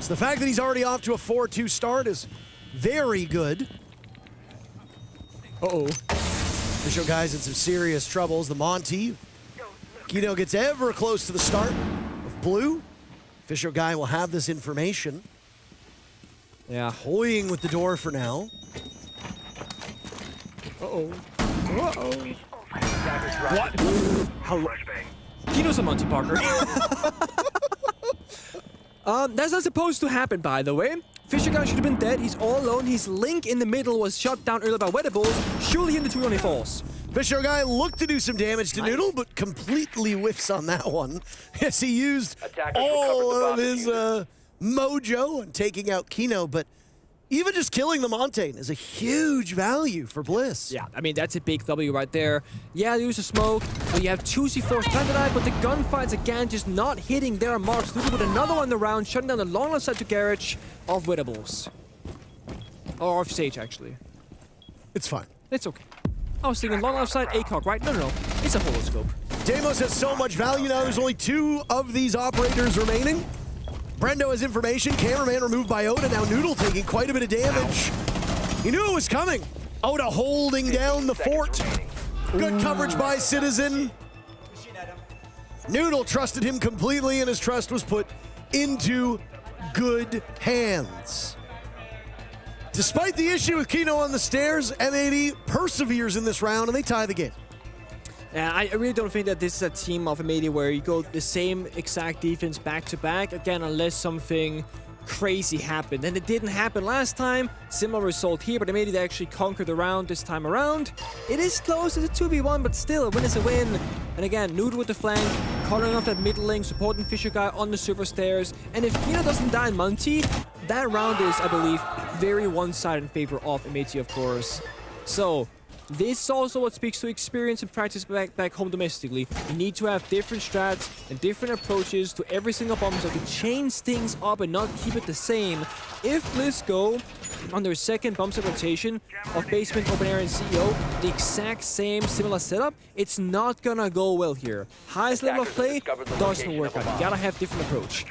So the fact that he's already off to a 4-2 start is very good. Uh-oh. Official guys in some serious troubles. The Monty. Kino gets ever close to the start of blue. Official guy will have this information. Yeah. Toying with the door for now. Uh-oh. Uh-oh. What? How? Kino's a Monty Parker. That's not supposed to happen, by the way. Fisher guy should have been dead. He's all alone. His link in the middle was shot down earlier by Wedles. Surely him the 2 only falls. Fisher guy looked to do some damage to Noodle, but completely whiffs on that one. Yes, he used all of his mojo on taking out Kino, but even just killing the Montaigne is a huge value for Bliss. Yeah, I mean, that's a big W right there. Yeah, they use a smoke, but you have 2 C4s planted, but the gunfights, again, just not hitting their marks. Noodle with another one in the round, shutting down the long left side to garage of Wedles. Or of Sage, actually. It's fine. It's okay. I was thinking long left side, ACOG, right? No. It's a holoscope. Damos has so much value now. There's only 2 of these operators remaining. Brendo has information. Cameraman removed by Oda. Now Noodle taking quite a bit of damage. He knew it was coming. Oda holding down the fort. Good coverage by Citizen. Noodle trusted him completely, and his trust was put into good hands. Despite the issue with Kino on the stairs, M80 perseveres in this round, and they tie the game. Yeah, I really don't think that this is a team of M80 where you go the same exact defense back-to-back, again, unless something crazy happened. And it didn't happen last time. Similar result here, but M80 they actually conquered the round this time around. It is close, it's a 2v1, but still, a win is a win. And again, Noodle with the flank, calling off that middle lane, supporting Fisher guy on the server stairs. And if Kino doesn't die in Monty, that round is, I believe, very one-sided in favor of M80, of course. So, This is also what speaks to experience and practice back home domestically. You need to have different strats and different approaches to every single bomb so to change things up and not keep it the same. If Bliss go on their second bomb set rotation of basement, open air, and CEO, the exact same similar setup, it's not gonna go well here. Highest level of play doesn't work out. You gotta have different approach.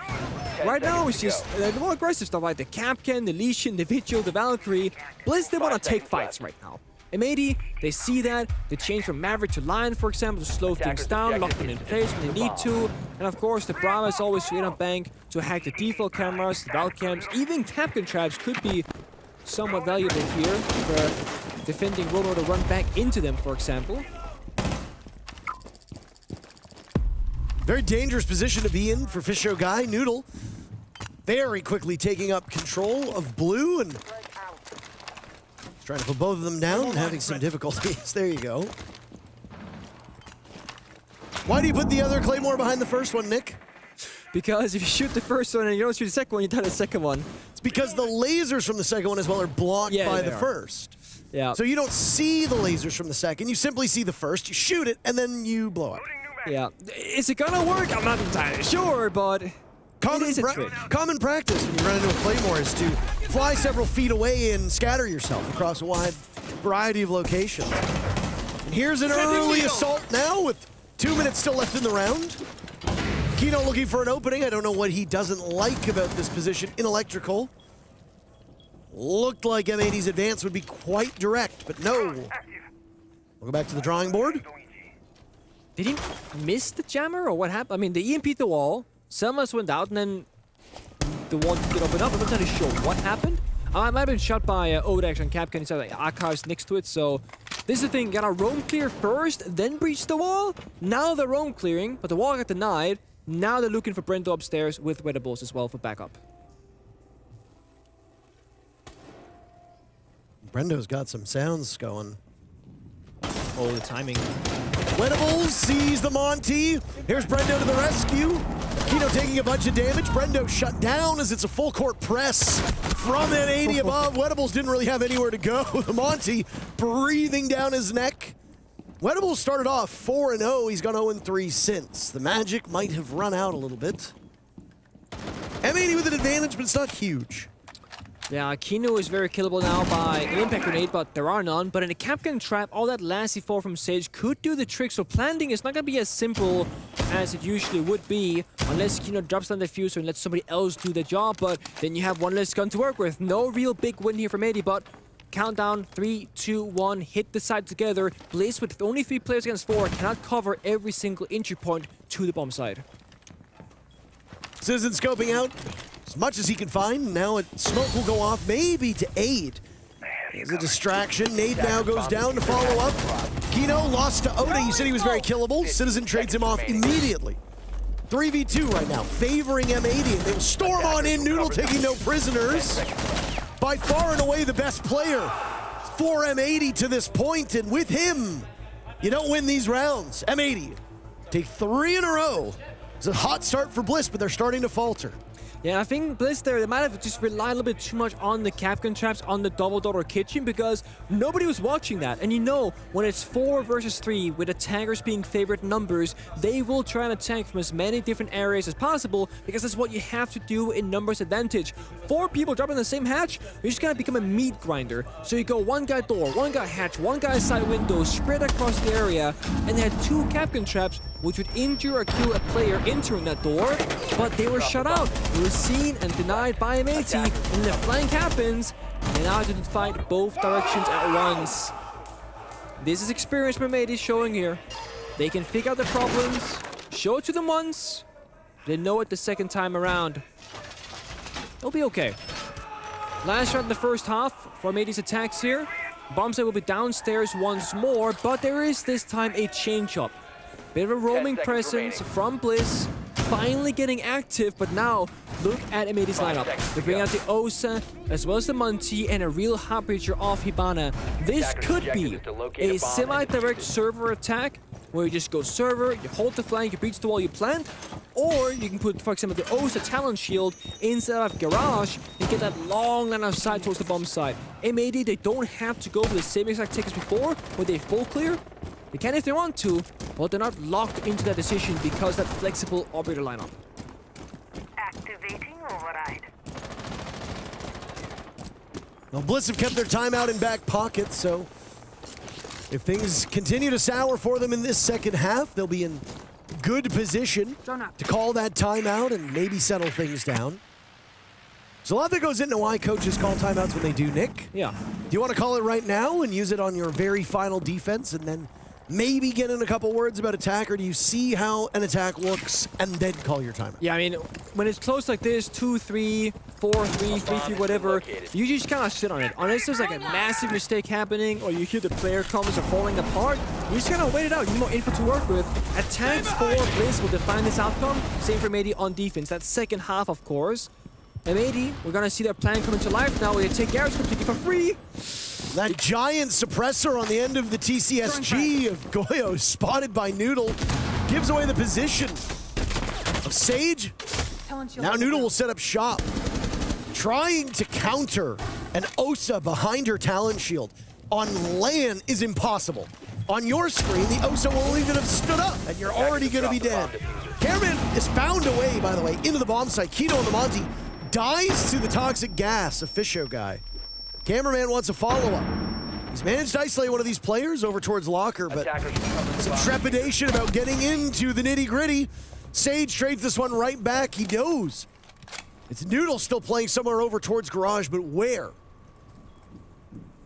Right now, it's just the more aggressive stuff like the Capcan, the Lesion, the Vigil, the Valkyrie. Bliss, they want to take fights right now. M80, they see that. They change from Maverick to Lion, for example, to slow things down, lock them in place when they need to. And of course, the Brava is always straight on bank to hack the default cameras, the Val cams. Even Capcan traps could be somewhat valuable here for defending Romo to run back into them, for example. Very dangerous position to be in for Fish Show Guy. Noodle very quickly taking up control of blue and trying to put both of them down and having some difficulties. There you go. Why do you put the other Claymore behind the first one, Nick? Because if you shoot the first one and you don't shoot the second one, you die the second one. It's because the lasers from the second one as well are blocked by the first. Yeah. So you don't see the lasers from the second, you simply see the first, you shoot it, and then you blow up. Yeah. Is it gonna work? I'm not entirely sure, but common practice when you run into a Claymore is to fly several feet away and scatter yourself across a wide variety of locations. And here's an early assault now with 2 minutes still left in the round. Kino looking for an opening. I don't know what he doesn't like about this position in electrical. Looked like M80's advance would be quite direct, but no. We'll go back to the drawing board. Did he miss the jammer or what happened? I mean, they EMP'd the wall, Selmas went out, and then the wall didn't open up. I'm not entirely sure what happened. I might have been shot by Odex and Capcan. He's like archives next to it, so this is the thing. Gotta roam clear first, then breach the wall. Now they're roam clearing, but the wall got denied. Now they're looking for Brendo upstairs with Wedles as well for backup. Brendo's got some sounds going. Oh, the timing. Wedles sees the Monty. Here's Brendo to the rescue. Kino taking a bunch of damage. Brendo shut down as it's a full court press from an 80 above. Wedles didn't really have anywhere to go. The Monty breathing down his neck. Wedles started off 4-0. He's gone 0-3 since. The magic might have run out a little bit. M80 with an advantage, but it's not huge. Yeah, Kino is very killable now by an impact grenade, but there are none. But in a Capcan trap, all that last C4 from Sage could do the trick. So planting is not going to be as simple as it usually would be, unless Kino drops down the diffuser and lets somebody else do the job. But then you have one less gun to work with. No real big win here from 80, but countdown, 3, 2, 1, hit the side together. Bliss with only 3 players against 4 cannot cover every single entry point to the bomb side. Citizen scoping out as much as he can find. Now smoke will go off, maybe to aid. There's a distraction. Nade now goes down to follow up. Kino lost to Oda. You said he was very killable. Citizen trades him off immediately. 3v2 right now, favoring M80, and they will storm on in. Noodle taking no prisoners. By far and away the best player for M80 to this point, and with him, you don't win these rounds. M80 take 3 in a row. It's a hot start for Bliss, but they're starting to falter. Yeah, I think Bliss there, they might have just relied a little bit too much on the Capcan traps, on the double door kitchen, because nobody was watching that. And you know, when it's 4 versus 3, with attackers being favorite numbers, they will try and attack from as many different areas as possible, because that's what you have to do in numbers advantage. 4 people dropping the same hatch, you're just gonna become a meat grinder. So you go 1 guy door, 1 guy hatch, 1 guy side window, spread across the area, and they had 2 Capcan traps, which would injure or kill a player entering that door, but they were shut out. They were seen and denied by M80, and the flank happens, and now they fight both directions at once. This is experience M80 showing here. They can figure out the problems, show it to them once, they know it the second time around. They'll be okay. Last shot in the first half for M80's attacks here. Bombsite will be downstairs once more, but there is this time a change-up. Bit of a roaming presence from Bliss, finally getting active, but now look at M80's lineup. They bring out the Osa, as well as the Monty, and a real hot breacher off Hibana. This could be a semi-direct server attack, where you just go server, you hold the flank, you breach the wall, you plant, or you can put, for example, the Osa Talon shield inside of Garage and get that long line of sight towards the bomb site. M80, they don't have to go for the same exact take as before, where they full clear. They can if they want to, but they're not locked into that decision because that flexible operator lineup. Activating override. Well, Bliss have kept their timeout in back pocket, so if things continue to sour for them in this second half, they'll be in good position to call that timeout and maybe settle things down. There's a lot that goes into why coaches call timeouts when they do, Nick. Yeah. Do you want to call it right now and use it on your very final defense and then maybe get in a couple words about attack, or do you see how an attack looks and then call your timeout? Yeah, I mean, when it's close like this, 2-3, 4-3, 3-3, whatever, you just kind of sit on it. Unless there's like a massive mistake happening or you hear the player comments are falling apart, you just kind of wait it out. You need more info to work with. Attacks for Bliss will define this outcome. Same for M80 on defense. That second half, of course. M80, we're going to see their plan come into life now. They take Garrett's completely for free. That giant suppressor on the end of the TCSG of Goyo, spotted by Noodle, gives away the position of Sage. Now Noodle will set up shop, trying to counter an Osa behind her Talon shield. On LAN is impossible. On your screen, the Osa won't even have stood up, and you're already going to be dead. Cameraman is found a way, by the way, into the bomb site. Kino on the Monty dies to the toxic gas, a Fisho guy. Cameraman wants a follow-up. He's managed to isolate one of these players over towards Locker, but some trepidation about getting into the nitty-gritty. Sage trades this one right back. He knows. It's Noodle still playing somewhere over towards Garage, but where?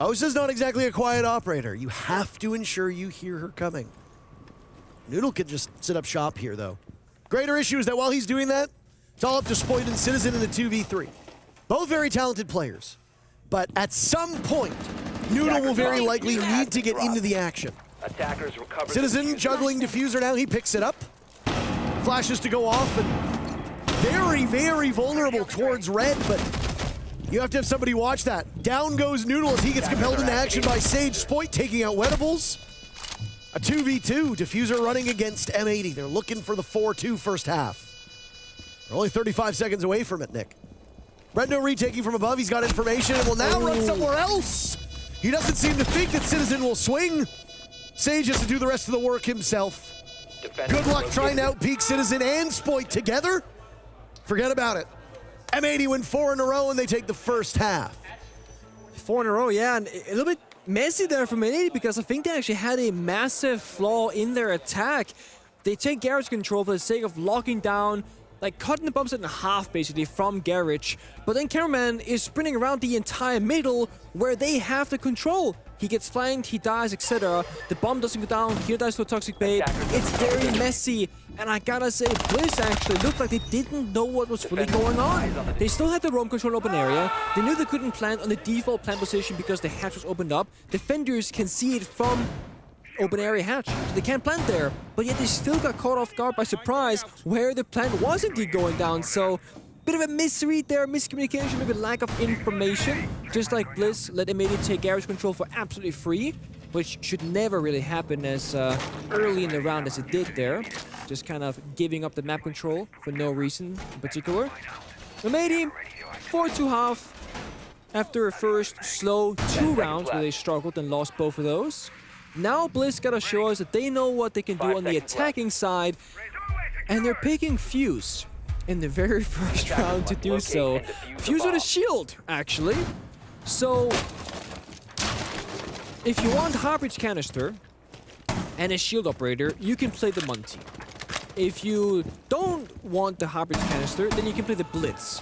Osa's not exactly a quiet operator. You have to ensure you hear her coming. Noodle can just sit up shop here, though. Greater issue is that while he's doing that, it's all up to Spoit and Citizen in the 2v3. Both very talented players. But at some point, Noodle will very likely need to get into the action. Attackers recover. Citizen juggling diffuser now. He picks it up. Flashes to go off, and very, very vulnerable towards red, but you have to have somebody watch that. Down goes Noodle as he gets compelled into action by Sage. Spoit taking out Wedables. A 2v2. Diffuser running against M80. They're looking for the 4-2 first half. They're only 35 seconds away from it, Nick. Brendo retaking from above. He's got information and will now run somewhere else. He doesn't seem to think that Citizen will swing. Sage has to do the rest of the work himself. Good luck trying to outpeak Citizen and Spoit together. Forget about it. M80 win 4 in a row and they take the first half. 4 in a row, yeah, and a little bit messy there from M80 because I think they actually had a massive flaw in their attack. They take Garrett's control for the sake of locking down, like cutting the bomb set in half basically from Garage. But then Cameraman is sprinting around the entire middle where they have the control. He gets flanked, he dies, etc. The bomb doesn't go down, he dies to a toxic bait. It's very messy. And I gotta say, Bliss actually looked like they didn't know what was really going on. They still had the roam control open area. They knew they couldn't plant on the default plant position because the hatch was opened up. Defenders can see it from open area hatch, so they can't plant there. But yet they still got caught off guard by surprise where the plant was indeed going down. So bit of a misread there, miscommunication, maybe lack of information. Just like Bliss let M80 take garage control for absolutely free, which should never really happen as early in the round as it did there. Just kind of giving up the map control for no reason in particular. M80, 4-2 half after a first slow 2 rounds where they struggled and lost both of those. Now Bliss gotta show us that they know what they can do on the attacking side, and they're picking Fuse in the very first round to do so. Fuse with a shield, actually. So, if you want Heartbreach Canister and a shield operator, you can play the Monty. If you don't want the Heartbreach Canister, then you can play the Blitz.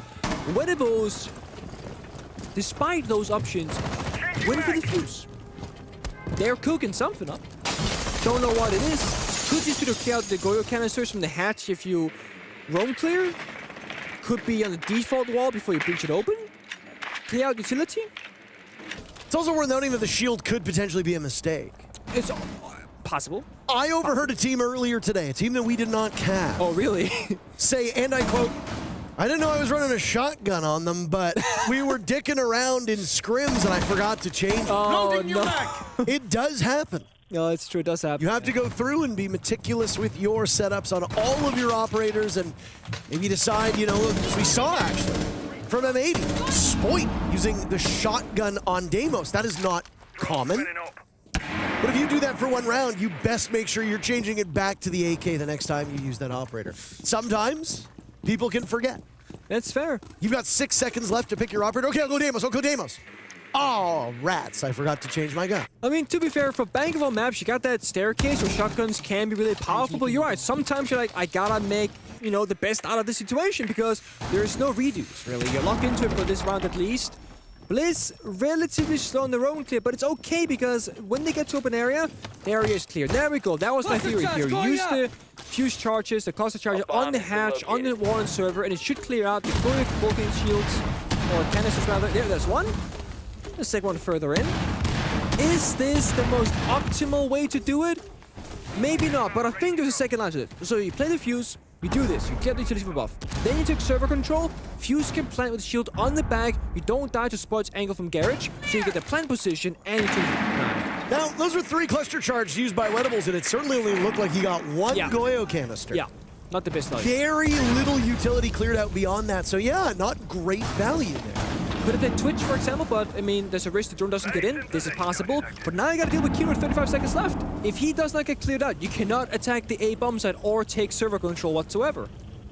Wedables, despite those options, win for the Fuse. They're cooking something up. Don't know what it is. Could just be to clear out the Goyo canisters from the hatch if you roam clear. Could be on the default wall before you breach it open. Clear out utility. It's also worth noting that the shield could potentially be a mistake. It's possible. I overheard a team earlier today, a team that we did not cast. Oh, really? Say, and I quote, I didn't know I was running a shotgun on them, but we were dicking around in scrims and I forgot to change it. Oh, no. It does happen. No, it's true. It does happen. You have to go through and be meticulous with your setups on all of your operators and maybe decide, you know, as we saw actually, from M80. Spoit using the shotgun on Deimos. That is not common. But if you do that for one round, you best make sure you're changing it back to the AK the next time you use that operator. Sometimes people can forget. That's fair. You've got 6 seconds left to pick your operator. Okay, I'll go Deimos. I'll go Deimos. Oh, rats. I forgot to change my gun. I mean, to be fair, for bank of all maps, you got that staircase where shotguns can be really powerful, but you're right. Sometimes you're like, I gotta make, you know, the best out of the situation because there's no redos, really. You're locked into it for this round at least. Bliss, relatively slow on their own clear, but it's okay because when they get to open area, the area is clear. There we go. That was my theory here. Use the fuse charges, the cluster charges on the hatch, on the Warren server, and it should clear out the bulking shields, or canisters rather. There's one. Let's take one further in. Is this the most optimal way to do it? Maybe not, but I think there's a second line to it. So you play the fuse, you do this, you get the utility for buff. Then you take server control, fuse can plant with shield on the bag, you don't die to Spoit's angle from garage, so you get the plant position and you take Now, those are 3 cluster charges used by Wedles, and it certainly only looked like he got 1 Goyo canister. Yeah, not the best value. Very little utility cleared out beyond that, so yeah, not great value there. Could have been Twitch, for example, but I mean, there's a risk the drone doesn't get in. This is possible. But now you gotta deal with Kino with 35 seconds left. If he does not get cleared out, you cannot attack the A bomb site or take server control whatsoever.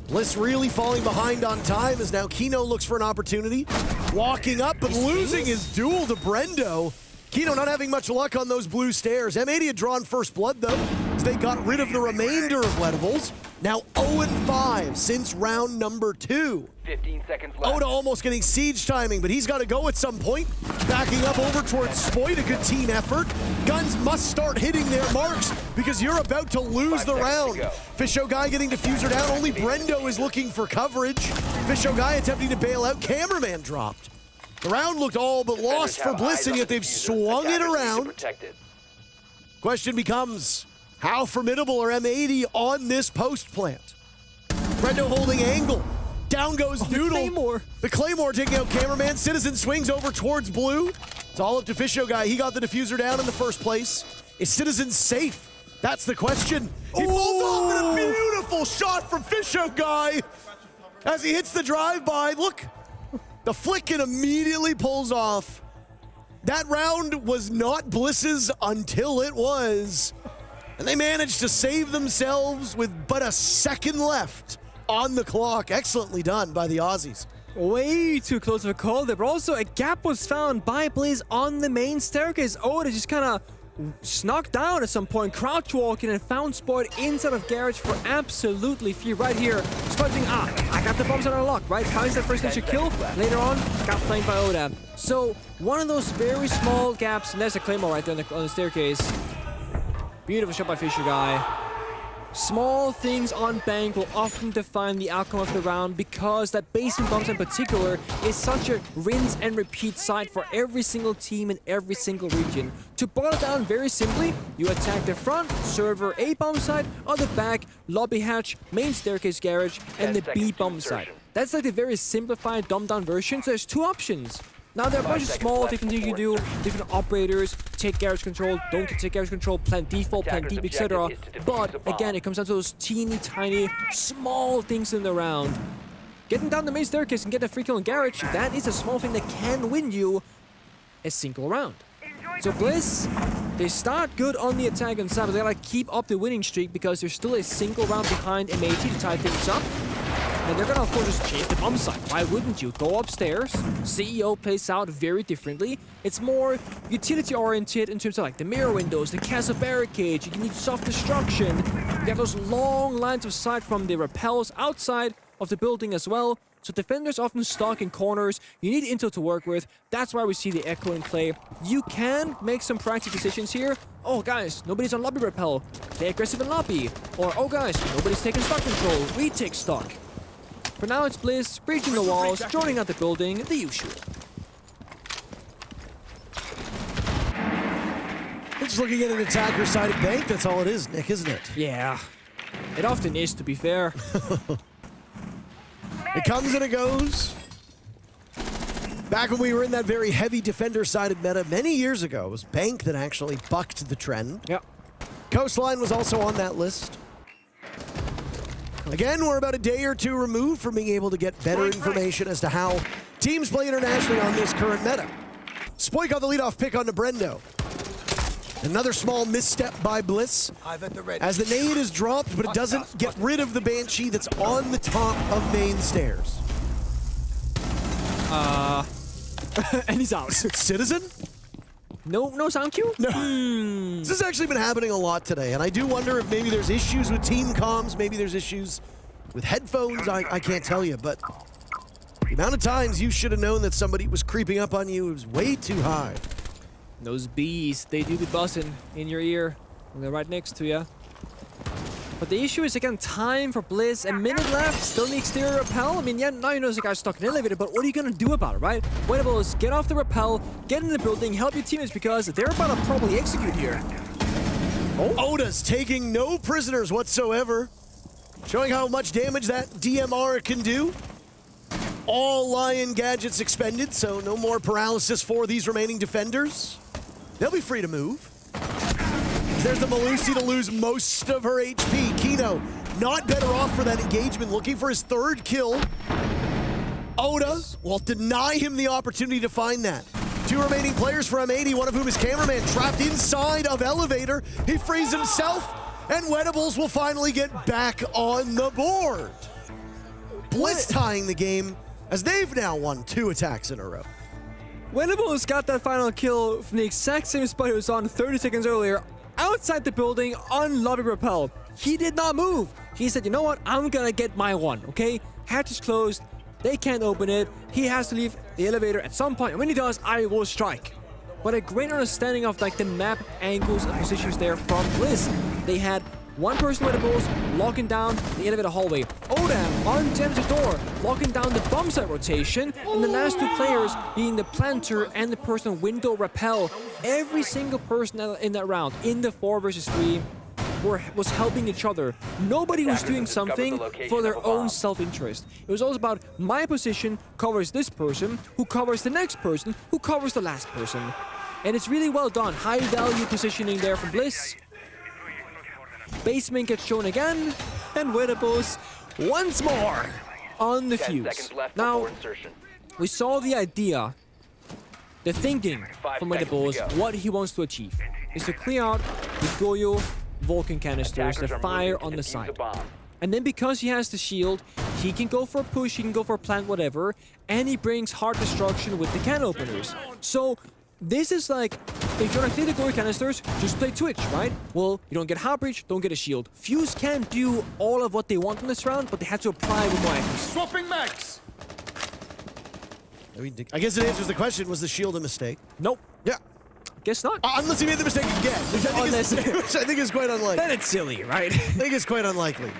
Bliss really falling behind on time as now Kino looks for an opportunity. Walking up, but losing his duel to Brendo. Kino not having much luck on those blue stairs. M80 had drawn first blood, though, as they got rid of the remainder of Wedles. Now 0-5 since round number 2. 15 seconds left. Oda almost getting siege timing, but he's got to go at some point. Backing up over towards Spoit, a good team effort. Guns must start hitting their marks because you're about to lose the round. Fisho Guy getting diffuser down. Only Brendo is looking for coverage. Fisho Guy attempting to bail out. Cameraman dropped. The round looked all but lost for Bliss, and yet they've swung it around. Question becomes, how formidable are M80 on this post plant? Brendo holding angle. Down goes Doodle. The Claymore taking out Cameraman. Citizen swings over towards blue. It's all up to Fisho Guy. He got the diffuser down in the first place. Is Citizen safe? That's the question. He pulls off a beautiful shot from Fisho Guy as he hits the drive-by. Look, the flick and immediately pulls off. That round was not Bliss's until it was. And they managed to save themselves with but a second left on the clock. Excellently done by the Aussies. Way too close of a call there, but also a gap was found by Bliss on the main staircase. Oda just kind of snuck down at some point, crouch walking, and found Spoit inside of garage for absolutely free right here. Spoit thinking, I got the bombs on lock, right? Finds that first initial kill. Later on, got flanked by Oda. So one of those very small gaps, and there's a Claymore right there on the staircase. Beautiful shot by Fisher Guy. Small things on bank will often define the outcome of the round because that basement bombs in particular is such a rinse and repeat site for every single team in every single region. To boil it down very simply, you attack the front, server, A bomb site, or the back, lobby hatch, main staircase garage, and the B bomb site. That's like the very simplified, dumbed down version, so there's 2 options. Now, there are a bunch of small different things you can do, different operators, take garage control, don't take garage control, plant default, plant deep, etc. But, again, it comes down to those teeny tiny, small things in the round. Getting down the main staircase and getting a free kill in garage, that is a small thing that can win you a single round. So Bliss, they start good on the attack and side, but they gotta keep up the winning streak because there's still a single round behind M80 to tie things up. And they're gonna, of course, just chase the bomb site. Why wouldn't you? Go upstairs. CEO plays out very differently. It's more utility-oriented in terms of like the mirror windows, the castle barricades. You need soft destruction. You have those long lines of sight from the rappels outside of the building as well. So defenders often stuck in corners. You need intel to work with. That's why we see the echo in play. You can make some practical decisions here. Oh, guys, nobody's on lobby rappel. Play aggressive in lobby. Or, oh, guys, nobody's taking stock control. Retake stock. For now, it's Bliss, breaching the walls, joining out the building, the usual. It's looking at an attacker-sided bank, that's all it is, Nick, isn't it? Yeah. It often is, to be fair. It comes and it goes. Back when we were in that very heavy defender-sided meta many years ago, it was Bank that actually bucked the trend. Yep. Coastline was also on that list. Again, we're about a day or 2 removed from being able to get better information as to how teams play internationally on this current meta. Spoy got the leadoff pick on Brendo. Another small misstep by Bliss as the nade is dropped, but it doesn't get rid of the Banshee that's on the top of main stairs. And he's out. Citizen? No sound cue? No. This has actually been happening a lot today, and I do wonder if maybe there's issues with team comms, maybe there's issues with headphones, I can't tell you, but the amount of times you should have known that somebody was creeping up on you was way too high. Those bees, they do be buzzing in your ear when they're right next to you. But the issue is, again, time for Bliss. A minute left, still in the exterior rappel. I mean, yeah, now you know the guy's stuck in an elevator, but what are you going to do about it, right? Wedles, get off the rappel, get in the building, help your teammates, because they're about to probably execute here. Oda's taking no prisoners whatsoever, showing how much damage that DMR can do. All Lion gadgets expended, so no more paralysis for these remaining defenders. They'll be free to move. There's the Malusi to lose most of her HP. Kino not better off for that engagement, looking for his third kill. Oda will deny him the opportunity to find that. Two remaining players for M80, one of whom is cameraman, trapped inside of elevator. He frees himself, and Wedles will finally get back on the board. Bliss tying the game, as they've now won 2 attacks in a row. Wedles got that final kill from the exact same spot he was on 30 seconds earlier, outside the building on lobby rappel. He did not move. He said, you know what, I'm gonna get my one, okay? Hatch is closed, they can't open it, he has to leave the elevator at some point, and when he does, I will strike. But a great understanding of like the map angles and positions there from Bliss. They had one person with the balls, locking down the elevator hallway. Oda on Gems' door, locking down the bomb site rotation. And the last 2 players being the planter and the person window rappel. Every single person in that round, in the 4 versus 3, was helping each other. Nobody was doing something for their own self-interest. It was always about my position covers this person, who covers the next person, who covers the last person. And it's really well done. High value positioning there from Bliss. Basement gets shown again, and Wedles once more on the fuse. Now, we saw the idea, the thinking from Wedles, what he wants to achieve, is to clear out the Goyo Vulcan canisters, the fire on the side. And then because he has the shield, he can go for a push, he can go for a plant, whatever, and he brings hard destruction with the can openers. So this is like, if you're gonna clear the Goyo canisters, just play Twitch, right? Well, you don't get Heart Breach, don't get a shield. Fuse can do all of what they want in this round, but they had to apply with more items. Swapping max! I mean, I guess it answers the question, was the shield a mistake? Nope. Yeah. Guess not. Unless he made the mistake again, which I think is quite unlikely. Then it's silly, right? I think it's quite unlikely.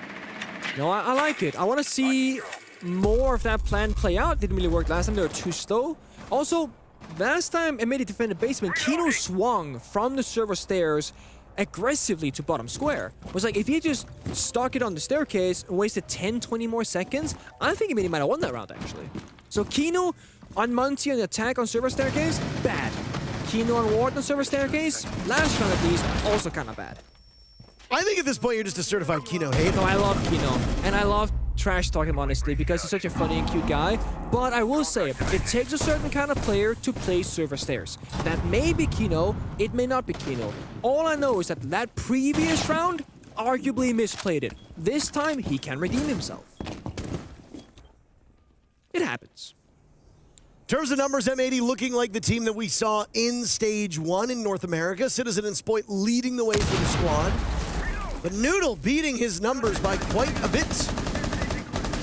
No, I like it. I want to see more of that plan play out. Didn't really work last time. They were too slow. Also, last time M80 defended basement, Kino swung from the server stairs aggressively to bottom square. It was like, if he just stuck it on the staircase and wasted 10, 20 more seconds, I think M80 might have won that round, actually. So Kino on Monty on the attack on server staircase, bad. Kino on Ward on server staircase, last round at least, also kind of bad. I think at this point you're just a certified Kino hater. No, I love Kino, and I love trash talking him, honestly, because he's such a funny and cute guy. But I will say, it takes a certain kind of player to play server stairs. That may be Kino, it may not be Kino. All I know is that that previous round arguably misplayed it. This time, he can redeem himself. It happens. In terms of numbers, M80 looking like the team that we saw in Stage 1 in North America. Citizen and Spoit leading the way for the squad. But Noodle beating his numbers by quite a bit.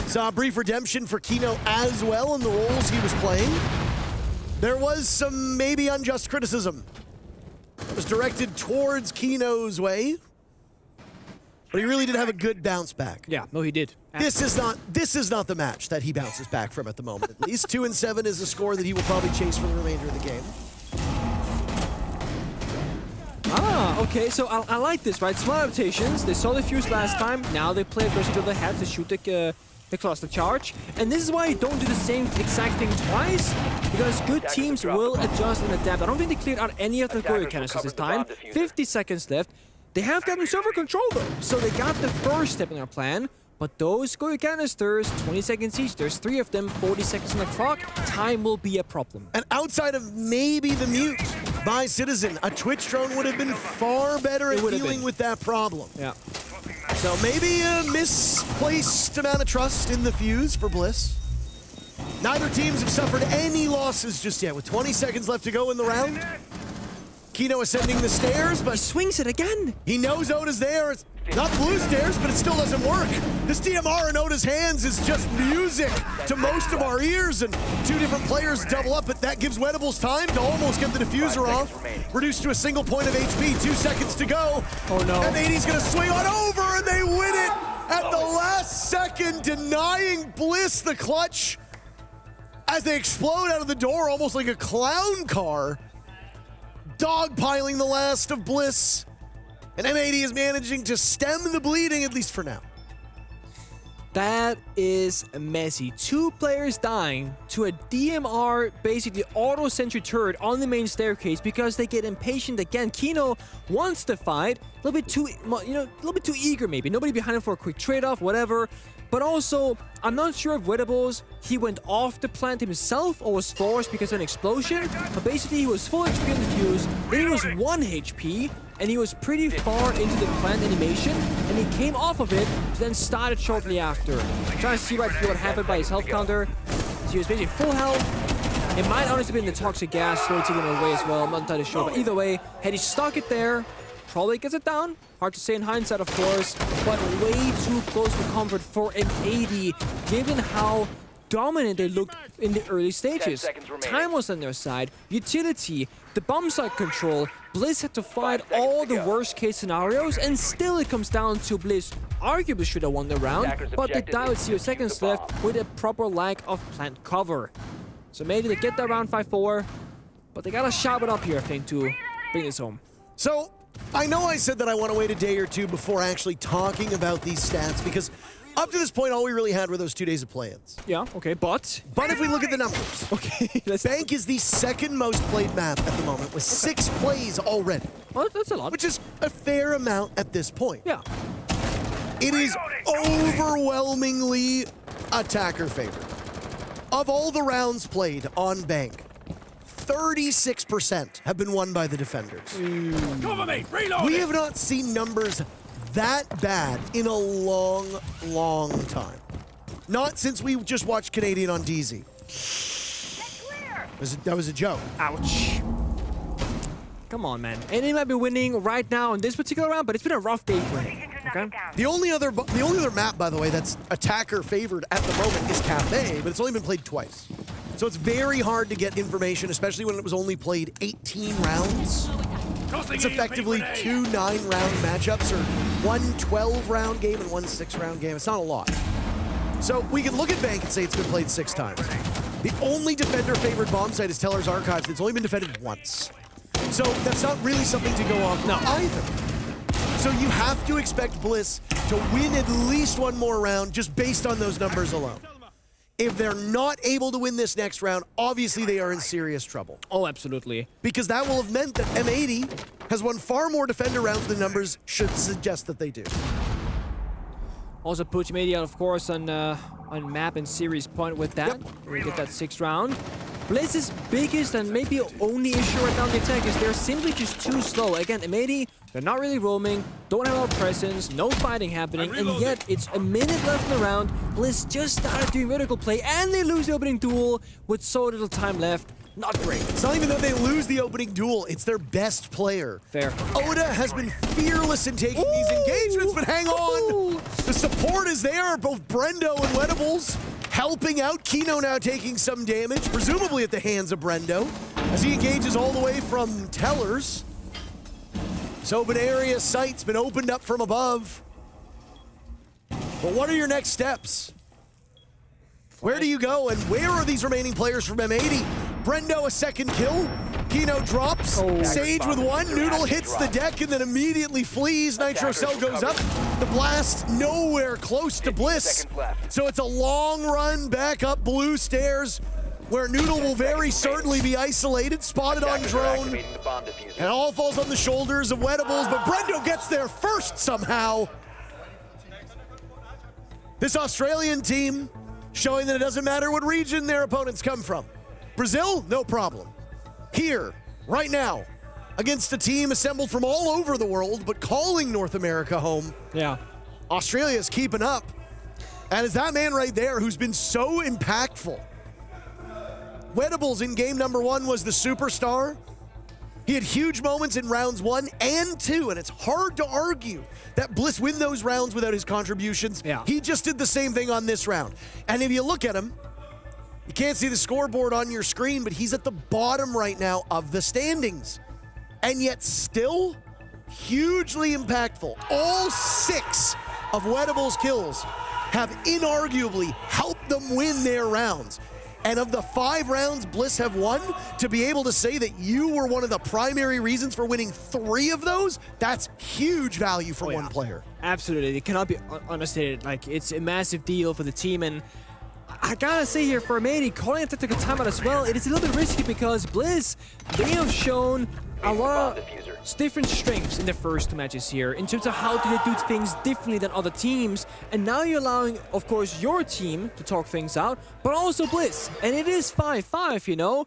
Saw a brief redemption for Kino as well in the roles he was playing. There was some maybe unjust criticism that was directed towards Kino's way. But he really did have a good bounce back. Yeah, no, he did. This is not the match that he bounces back from at the moment. At least 2-7 is the score that he will probably chase for the remainder of the game. Ah, okay, so I like this, right? Small adaptations. They saw the fuse last time. Now they play aggressive with the head to shoot the cluster charge. And this is why you don't do the same exact thing twice, because good teams will adjust and adapt. I don't think they cleared out any of the Goyo canisters this time. 50 seconds left. They have gotten server control though, so they got the first step in their plan. But those go canisters, 20 seconds each. There's 3 of them, 40 seconds on the clock. Time will be a problem. And outside of maybe the mute by Citizen, a Twitch drone would have been far better at dealing with that problem. Yeah. So maybe a misplaced amount of trust in the fuse for Bliss. Neither teams have suffered any losses just yet, with 20 seconds left to go in the round. Kino ascending the stairs, but... He swings it again! He knows Oda's there. It's not blue stairs, but it still doesn't work. This DMR in Oda's hands is just music to most of our ears, and 2 different players double up, but that gives Wedles time to almost get the diffuser off. Reduced to a single point of HP, 2 seconds to go. Oh no. M80's gonna swing on over, and they win it at the last second, denying Bliss the clutch as they explode out of the door almost like a clown car. Dogpiling the last of Bliss. And M80 is managing to stem the bleeding, at least for now. That is messy. 2 players dying to a DMR, basically auto-sentry turret on the main staircase because they get impatient again. Kino wants to fight, a little bit too, a little bit too eager maybe. Nobody behind him for a quick trade-off, whatever. But also, I'm not sure if Wedles, he went off the plant himself or was forced because of an explosion. But basically, he was full HP on the fuse, then he was 1 HP, and he was pretty far into the plant animation, and he came off of it, then started shortly after. I'm trying to see right here what happened by his health counter. So he was basically full health. It might honestly have been the toxic gas slowly taking him away as well. I'm not entirely sure, but either way, had he stuck it there, probably gets it down. Hard to say in hindsight, of course, but way too close for comfort for M80, given how dominant they looked in the early stages. Time was on their side, utility, the bomb site control. Bliss had to fight all the worst case scenarios, and still it comes down to Bliss arguably should have won the round, but they died with 0 seconds left with a proper lack of plant cover. So maybe they get that round 5-4, but they gotta sharp it up here, I think, to bring this home. So, I know I said that I want to wait a day or 2 before actually talking about these stats, because up to this point, all we really had were those 2 days of play-ins. Yeah, okay, but if we look at the numbers, okay, Bank is the 2nd most played map at the moment, with 6 plays already. Well, that's a lot. Which is a fair amount at this point. Yeah. It is overwhelmingly attacker favored. Of all the rounds played on Bank, 36% have been won by the defenders. Cover me! Reload! We have not seen numbers that bad in a long, long time. Not since we just watched Canadian on DZ. That was a joke. Ouch. Come on, man. And they might be winning right now in this particular round, but it's been a rough day for him. Okay? The only other map, by the way, that's attacker favored at the moment is Cafe, but it's only been played twice. So it's very hard to get information, especially when it was only played 18 rounds. It's effectively 2 9-round matchups, or 1 12-round game and 1 6-round game. It's not a lot. So we can look at Bank and say it's been played 6 times. The only defender-favored bomb site is Teller's Archives. It's only been defended once. So that's not really something to go off either. So you have to expect Bliss to win at least 1 more round just based on those numbers alone. If they're not able to win this next round, obviously they are in serious trouble. Oh, absolutely. Because that will have meant that M80 has won far more defender rounds than numbers should suggest that they do. Also puts M80 out, of course, on map and series point with that. We get that 6th round. Bliss's biggest and maybe only issue right now in the attack is they're simply just too slow. Again, M80, they're not really roaming, don't have a lot of presence, no fighting happening, and yet it's a minute left in the round. Bliss just started doing vertical play, and they lose the opening duel with so little time left. Not great. It's not even that they lose the opening duel, it's their best player. Fair. Oda has been fearless in taking these engagements, but hang on! The support is there, both Brendo and Wedles helping out. Kino now taking some damage, presumably at the hands of Brendo, as he engages all the way from Tellers. This open area site's been opened up from above. But what are your next steps? Where do you go, and where are these remaining players from M80? Brendo, a 2nd kill. Kino drops. Sage with 1. Noodle hits the deck and then immediately flees. Nitro Cell goes up. The blast nowhere close to Bliss. So it's a long run back up blue stairs, where Noodle will very certainly be isolated, spotted on drone. And it all falls on the shoulders of Wedles, but Brendo gets there first somehow. This Australian team showing that it doesn't matter what region their opponents come from. Brazil, no problem. Here, right now, against a team assembled from all over the world, but calling North America home. Yeah. Australia's keeping up. And it's that man right there who's been so impactful. Wedles in game number 1 was the superstar. He had huge moments in rounds 1 and 2, and it's hard to argue that Bliss win those rounds without his contributions. Yeah. He just did the same thing on this round. And if you look at him, you can't see the scoreboard on your screen, but he's at the bottom right now of the standings. And yet still hugely impactful. All 6 of Wedles' kills have inarguably helped them win their rounds. And of the 5 rounds Bliss have won, to be able to say that you were one of the primary reasons for winning 3 of those, that's huge value for one player. Absolutely. It cannot be understated. Like, it's a massive deal for the team. And I gotta say here, for Amady, calling a tactical timeout as well, it is a little bit risky because Bliss, they have shown a lot of different strengths in the first 2 matches here in terms of how do they do things differently than other teams. And now you're allowing, of course, your team to talk things out, but also Bliss. And it is 5-5, you know?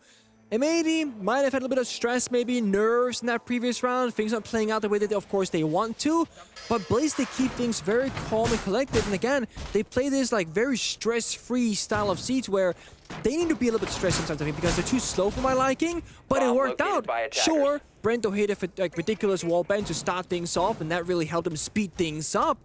Amady might have had a little bit of stress, maybe nerves in that previous round. Things aren't playing out the way that, of course, they want to. But Bliss, they keep things very calm and collected. And again, they play this like very stress-free style of Siege where they need to be a little bit stressed sometimes, I think, because they're too slow for my liking. But it worked out. Sure, Brento hit a like, ridiculous wall bang to start things off, and that really helped him speed things up.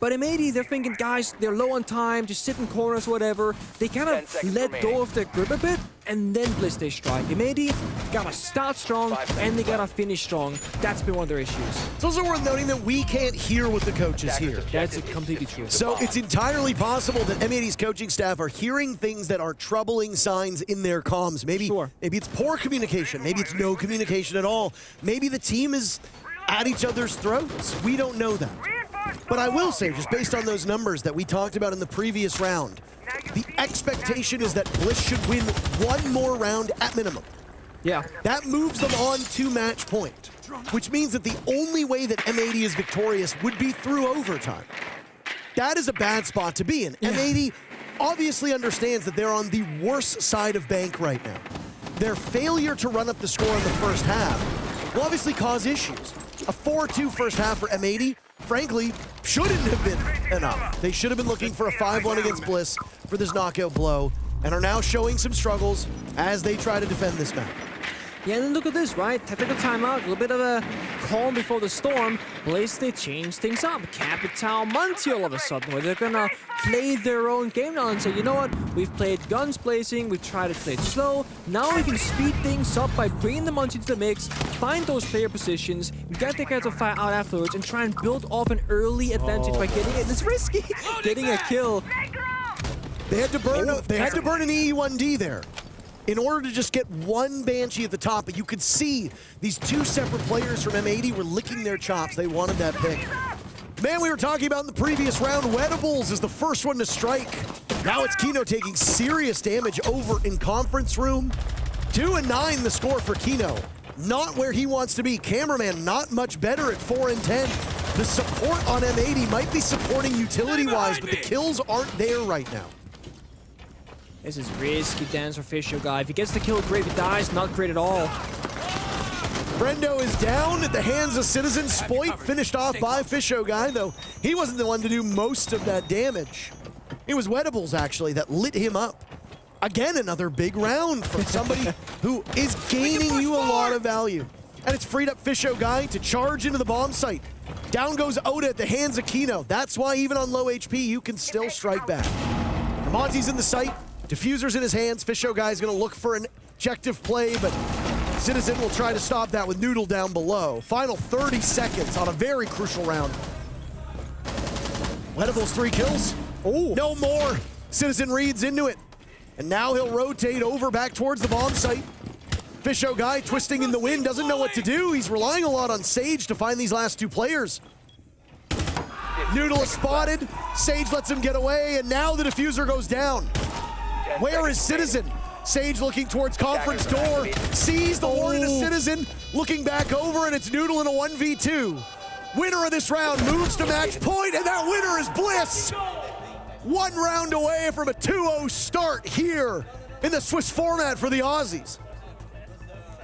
But Amady, they're thinking, guys, they're low on time, just sit in corners, whatever. They kind of let go of their grip a bit, and then Bliss they strike. Amady gotta start strong, and they gotta finish strong. That's been one of their issues. It's also worth noting that we can't hear what the coaches hear. That's completely true. So it's entirely possible that M80's coaching staff are hearing things that are troubling signs in their comms. Maybe it's poor communication. Maybe it's no communication at all. Maybe the team is at each other's throats. We don't know that. But I will say, just based on those numbers that we talked about in the previous round, the expectation is that Bliss should win 1 more round at minimum. Yeah. That moves them on to match point, which means that the only way that M80 is victorious would be through overtime. That is a bad spot to be in. Yeah. M80 obviously understands that they're on the worst side of bank right now. Their failure to run up the score in the first half will obviously cause issues. A 4-2 first half for M80, frankly, shouldn't have been enough. They should have been looking for a 5-1 against Bliss for this knockout blow, and are now showing some struggles as they try to defend this map. Yeah, and then look at this, right? Tactical timeout, a little bit of a calm before the storm. Bliss, they change things up. Capital Monty all of a sudden, where they're gonna play their own game now and say, you know what? We've played guns blazing, we've tried to play it slow. Now we can speed things up by bringing the Monty to the mix, find those player positions, get the guys to fire out afterwards, and try and build off an early advantage by getting it. It's risky, getting a kill. They had to burn. They had to burn an E1D there in order to just get 1 Banshee at the top, but you could see these 2 separate players from M80 were licking their chops. They wanted that pick. Man, we were talking about in the previous round, Wedles is the first one to strike. Now it's Kino taking serious damage over in conference room. 2-9 the score for Kino. Not where he wants to be. Cameraman not much better at 4-10. The support on M80 might be supporting utility-wise, but the kills aren't there right now. This is risky dance for Fisher guy. If he gets the kill, great. If he dies, not great at all. Brendo is down at the hands of Citizen. Spoit finished off by Fisho guy, though he wasn't the one to do most of that damage. It was Wedles, actually, that lit him up. Again, another big round from somebody who is gaining you a lot of value. And it's freed up Fisho guy to charge into the bomb site. Down goes Oda at the hands of Kino. That's why even on low HP, you can still strike back. Monty's in the site. Diffuser's in his hands. Fisho guy's gonna look for an objective play, but Citizen will try to stop that with Noodle down below. Final 30 seconds on a very crucial round. Wedles 3 kills. Oh, no more. Citizen reads into it. And now he'll rotate over back towards the bomb site. Fisho guy twisting in the wind, doesn't know what to do. He's relying a lot on Sage to find these last 2 players. Noodle is spotted. Sage lets him get away, and now the diffuser goes down. Where is Citizen? Sage looking towards conference door, sees the warning to Citizen, looking back over, and it's Noodle in a 1v2. Winner of this round moves to match point, and that winner is Bliss. 1 round away from a 2-0 start here in the Swiss format for the Aussies.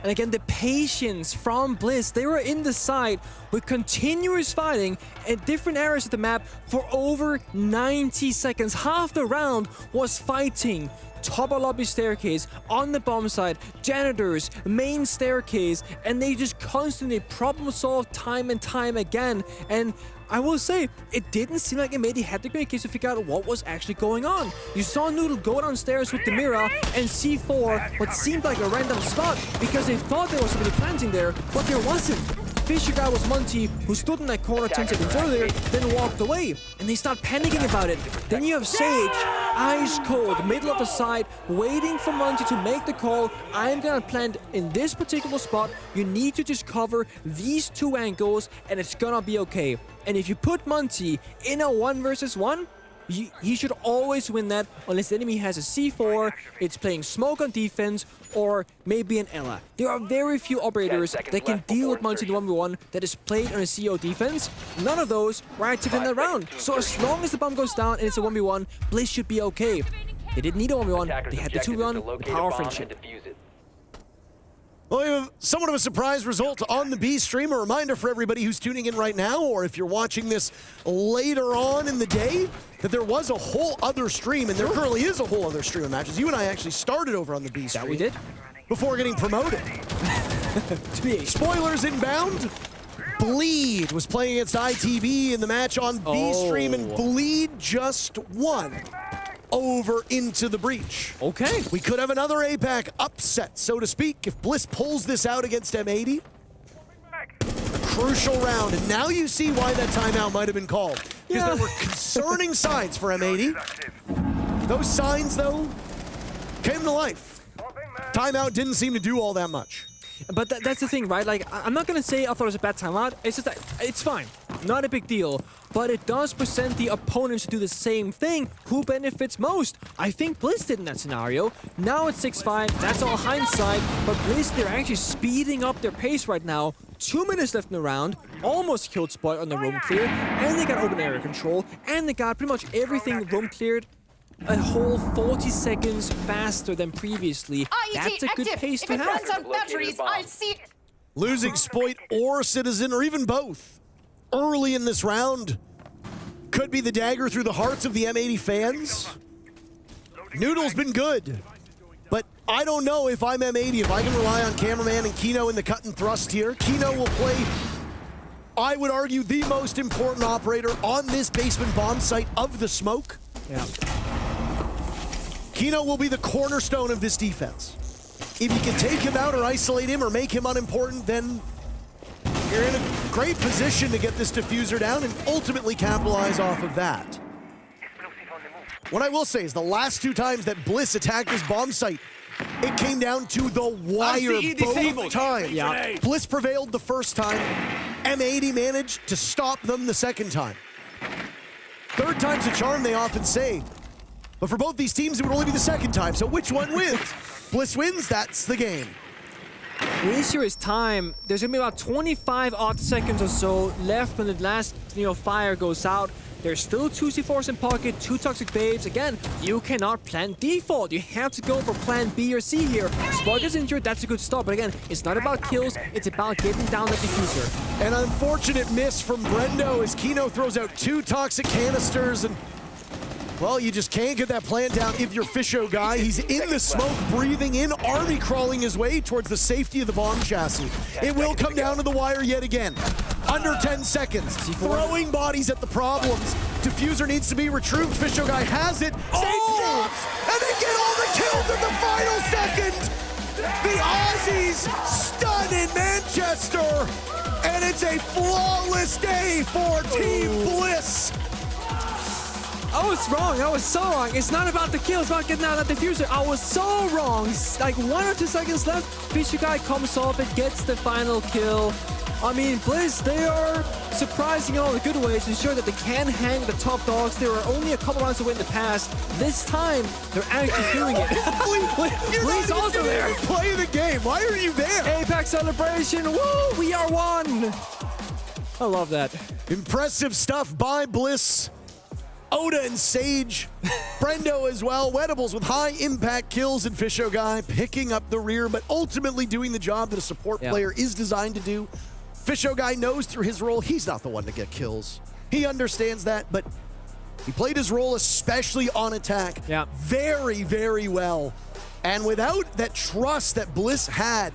And again, the patience from Bliss. They were in the side with continuous fighting at different areas of the map for over 90 seconds. Half the round was fighting top of lobby staircase, on the bomb side, janitors, main staircase, and they just constantly problem solve time and time again. And I will say, it didn't seem like Amedi had the great case to figure out what was actually going on. You saw Noodle go downstairs with the Mira and C4 what seemed like a random spot because they thought there was somebody planting there, but there wasn't. Fisher guy was Monty, who stood in that corner 10 seconds earlier, then walked away, and they start panicking about it. Then you have Sage, ice cold, middle of the side, waiting for Monty to make the call. I'm gonna plant in this particular spot. You need to just cover these 2 angles, and it's gonna be okay. And if you put Monty in a 1 versus 1, he should always win that unless the enemy has a C4, it's playing smoke on defense, or maybe an Ella. There are very few operators that can deal with Monty in the 1v1 that is played on a CO defense. None of those were active in that round. So as long as the bomb goes down and it's a 1v1, Bliss should be okay. They didn't need a 1v1, they had the 2v1, the power of friendship. Well, we have somewhat of a surprise result on the B stream. A reminder for everybody who's tuning in right now, or if you're watching this later on in the day, that there was a whole other stream, and there currently is a whole other stream of matches. You and I actually started over on the B stream. That we did. Before getting promoted. Spoilers inbound. Bleed was playing against ITB in the match on B stream, and Bleed just won over into the breach. Okay. We could have another APAC upset, so to speak, if Bliss pulls this out against M80. A crucial round, and now you see why that timeout might have been called. Because there were concerning signs for M80. Those signs, though, came to life. Timeout didn't seem to do all that much. But that's the thing, right? Like, I'm not gonna say I thought it was a bad timeout. It's just that it's fine. Not a big deal. But it does present the opponents to do the same thing. Who benefits most? I think Bliss did in that scenario. Now it's 6-5. That's all hindsight. But Bliss, they're actually speeding up their pace right now. 2 minutes left in the round. Almost killed Spot on the room clear. And they got open area control. And they got pretty much everything room cleared a whole 40 seconds faster than previously. That's a good pace to have. If it runs on batteries, I'll see it. Losing Spoit or Citizen, or even both, early in this round could be the dagger through the hearts of the M80 fans. Noodle's been good, but I don't know if I'm M80, if I can rely on Cameraman and Kino in the cut and thrust here. Kino will play, I would argue, the most important operator on this basement bomb site of the smoke. Yeah. Kino will be the cornerstone of this defense. If you can take him out or isolate him or make him unimportant, then you're in a great position to get this diffuser down and ultimately capitalize off of that. What I will say is the last 2 times that Bliss attacked this bomb site, it came down to the wire both times. Yeah. Bliss prevailed the first time. M80 managed to stop them the second time. 3rd time's a charm, they often say. But for both these teams, it would only be the 2nd time. So which one wins? Bliss wins, that's the game. The issue is time. There's gonna be about 25 odd seconds or so left when the last fire goes out. There's still 2 C4s in pocket, 2 toxic babes. Again, you cannot plan default. You have to go for plan B or C here. Spark is injured, that's a good start. But again, it's not about kills, it's about getting down the diffuser. An unfortunate miss from Brendo as Kino throws out 2 toxic canisters, and well, you just can't get that plan down if you're Fisho guy. He's in the smoke, breathing in, army crawling his way towards the safety of the bomb chassis. It will come down to the wire yet again. Under 10 seconds, throwing bodies at the problems. Diffuser needs to be retrieved. Fisho guy has it. Drops, and they get all the kills in the final second. The Aussies stun in Manchester, and it's a flawless day for Team Bliss. I was wrong. I was so wrong. It's not about the kill. It's about getting out of that diffuser. I was so wrong. Like 1 or 2 seconds left. Fisher guy comes off it, gets the final kill. I mean, Bliss, they are surprising in all the good ways to ensure that they can hang the top dogs. They were only a couple rounds away in the past. This time, they're actually doing it. Bliss also there. Play the game. Why are you there? APAC celebration. Woo! We are one. I love that. Impressive stuff by Bliss. Oda and Sage, Brendo as well. Wedables with high impact kills, and Fisho Guy picking up the rear, but ultimately doing the job that a support player is designed to do. Fisho Guy knows through his role, he's not the one to get kills. He understands that, but he played his role, especially on attack, very, very well. And without that trust that Bliss had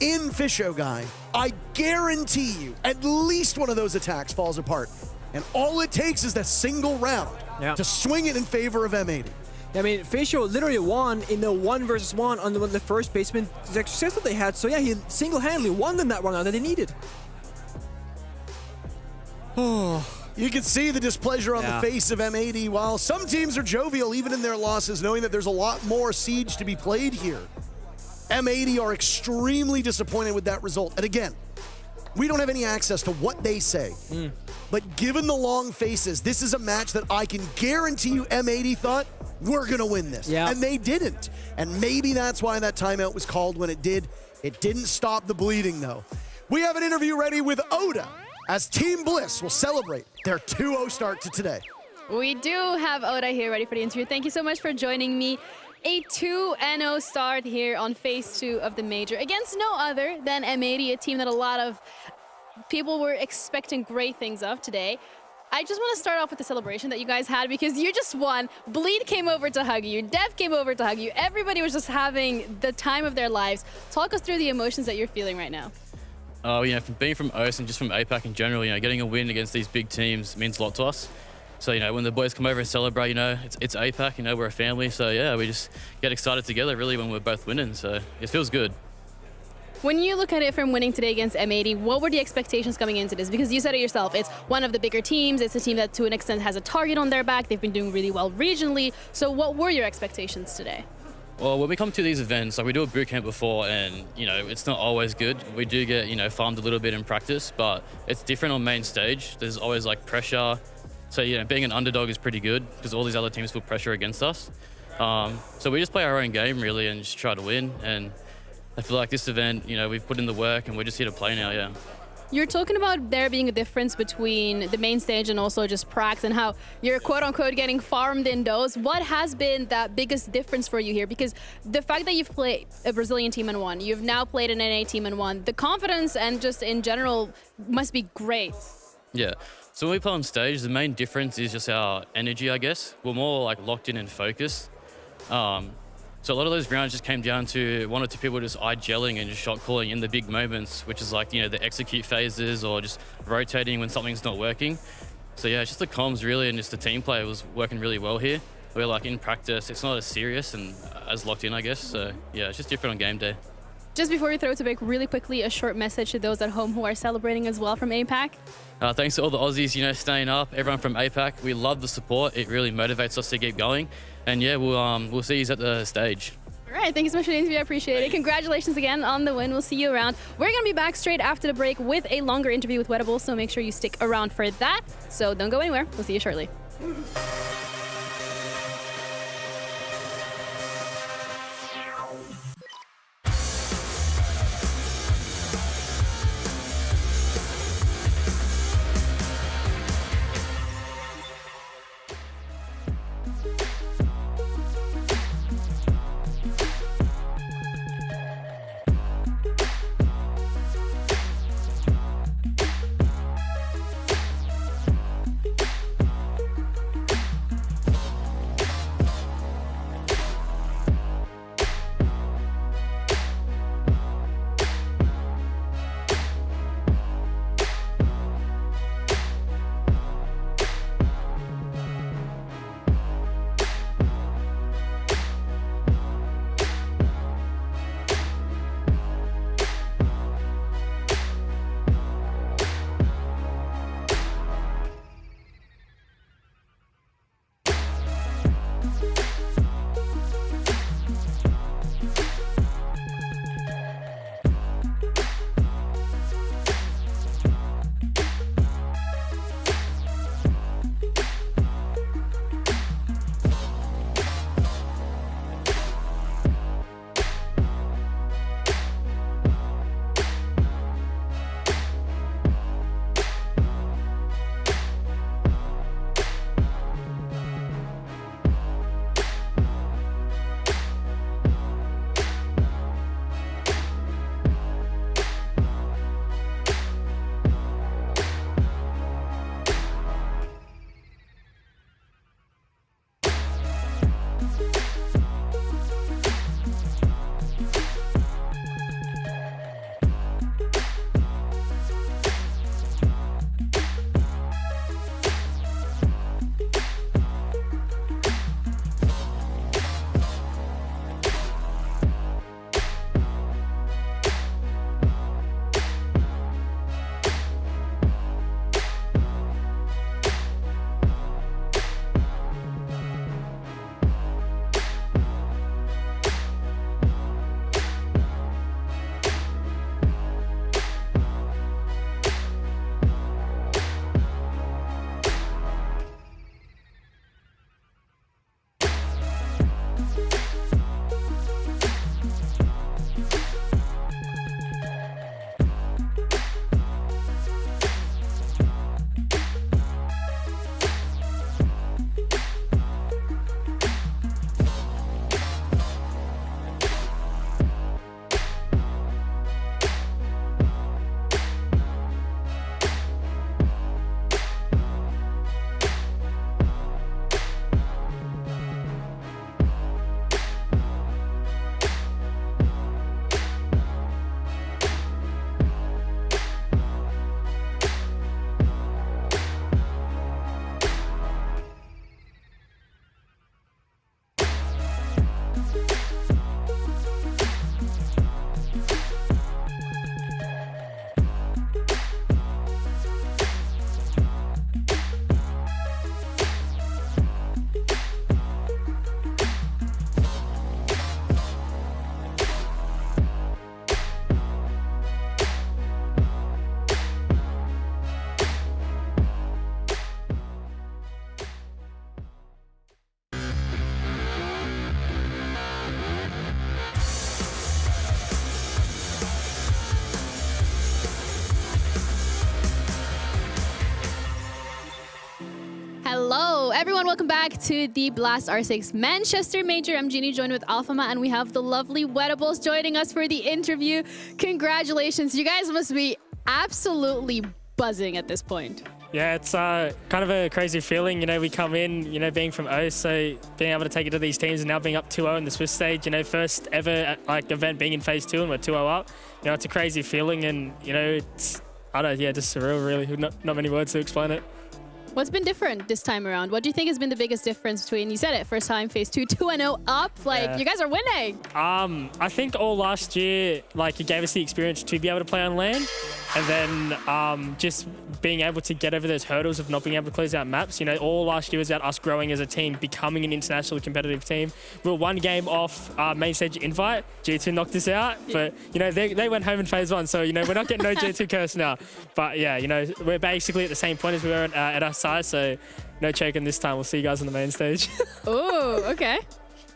in Fisho Guy, I guarantee you at least one of those attacks falls apart. And all it takes is that single round to swing it in favor of M80. I mean, Fisho literally won in the 1v1 on the first baseman success that they had. So yeah, he single-handedly won them that round that they needed. Oh, you can see the displeasure on the face of M80, while some teams are jovial even in their losses, knowing that there's a lot more Siege to be played here. M80 are extremely disappointed with that result. And again, we don't have any access to what they say. But given the long faces, this is a match that I can guarantee you M80 thought, we're gonna win this. And they didn't. And maybe that's why that timeout was called when it did. It didn't stop the bleeding though. We have an interview ready with Oda as Team Bliss will celebrate their 2-0 start to today. We do have Oda here ready for the interview. Thank you so much for joining me. A 2-0 start here on phase 2 of the major against no other than M80, a team that a lot of people were expecting great things of today. I just want to start off with the celebration that you guys had because you just won. Bleed came over to hug you. Dev came over to hug you. Everybody was just having the time of their lives. Talk us through the emotions that you're feeling right now. From being from OS and just from APAC in general, getting a win against these big teams means a lot to us. So, when the boys come over and celebrate, it's APAC, we're a family. So, yeah, we just get excited together, really, when we're both winning. So, it feels good. When you look at it from winning today against M80, what were the expectations coming into this? Because you said it yourself, it's one of the bigger teams. It's a team that, to an extent, has a target on their back. They've been doing really well regionally. So, what were your expectations today? Well, when we come to these events, we do a boot camp before and, it's not always good. We do get, farmed a little bit in practice, but it's different on main stage. There's always, pressure. So, being an underdog is pretty good because all these other teams put pressure against us. So we just play our own game, really, and just try to win. And I feel like this event, we've put in the work and we're just here to play now, yeah. You're talking about there being a difference between the main stage and also just pracs and how you're quote-unquote getting farmed in those. What has been that biggest difference for you here? Because the fact that you've played a Brazilian team and won, you've now played an NA team and won, the confidence and just in general must be great. Yeah. So when we play on stage, the main difference is just our energy, I guess. We're more locked in and focused. So a lot of those rounds just came down to one or two people just eye-gelling and just shot calling in the big moments, which is the execute phases or just rotating when something's not working. So yeah, it's just the comms really and just the team play was working really well here. We're in practice, it's not as serious and as locked in, I guess. So yeah, it's just different on game day. Just before we throw it to break, really quickly, a short message to those at home who are celebrating as well from APAC. Thanks to all the Aussies, staying up, everyone from APAC. We love the support. It really motivates us to keep going. And yeah, we'll see you at the stage. All right, thank you so much for the interview. I appreciate it. Congratulations again on the win. We'll see you around. We're going to be back straight after the break with a longer interview with Wedables, so make sure you stick around for that. So don't go anywhere. We'll see you shortly. everyone, welcome back to the Blast R6 Manchester Major. I'm Jeannie, joined with Alphama, and we have the lovely Wedles joining us for the interview. Congratulations. You guys must be absolutely buzzing at this point. Yeah, it's kind of a crazy feeling. You know, we come in, you know, being from O, so being able to take it to these teams and now being up 2-0 in the Swiss stage, you know, first ever like event being in phase 2 and we're 2-0 up. You know, it's a crazy feeling, and, you know, it's, I don't know, yeah, just surreal, really. Not many words to explain it. What's been different this time around? What do you think has been the biggest difference between, you said it, first time, phase 2, 2-0 up? Like, Yeah. you guys are winning. I think all last year, like, it gave us the experience to be able to play on LAN, and then just being able to get over those hurdles of not being able to close out maps. You know, all last year was about us growing as a team, becoming an internationally competitive team. We were one game off main stage invite. G2 knocked us out, but, you know, they went home in phase 1, so, you know, we're not getting no G2 curse now. But, yeah, you know, we're basically at the same point as we were at our side, so no choking this time. We'll see you guys on the main stage. Oh, okay.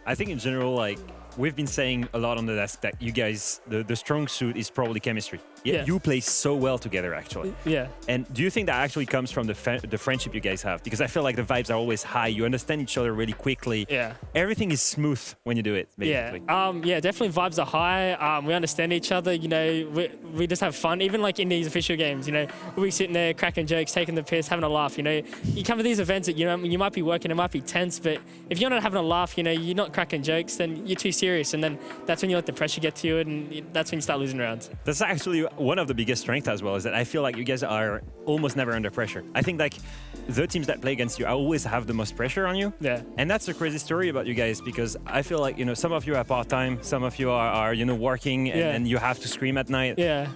I think in general, like, we've been saying a lot on the desk that you guys, the strong suit is probably chemistry. Yeah. You play so well together, actually. Yeah. And do you think that actually comes from the friendship you guys have? Because I feel like the vibes are always high. You understand each other really quickly. Yeah. Everything is smooth when you do it, basically. Yeah, definitely vibes are high. We understand each other, you know, we just have fun. Even like in these official games, you know, we'll be sitting there cracking jokes, taking the piss, having a laugh, you know. You come to these events that, you know, you might be working, it might be tense, but if you're not having a laugh, you know, you're not cracking jokes, then you're too serious. And then that's when you let the pressure get to you, and that's when you start losing rounds. That's actually one of the biggest strengths as well, is that I feel like you guys are almost never under pressure. I think like the teams that play against you always have the most pressure on you. Yeah. And that's a crazy story about you guys, because I feel like, you know, some of you are part-time, some of you are you know, working, and you have to scream at night. Yeah.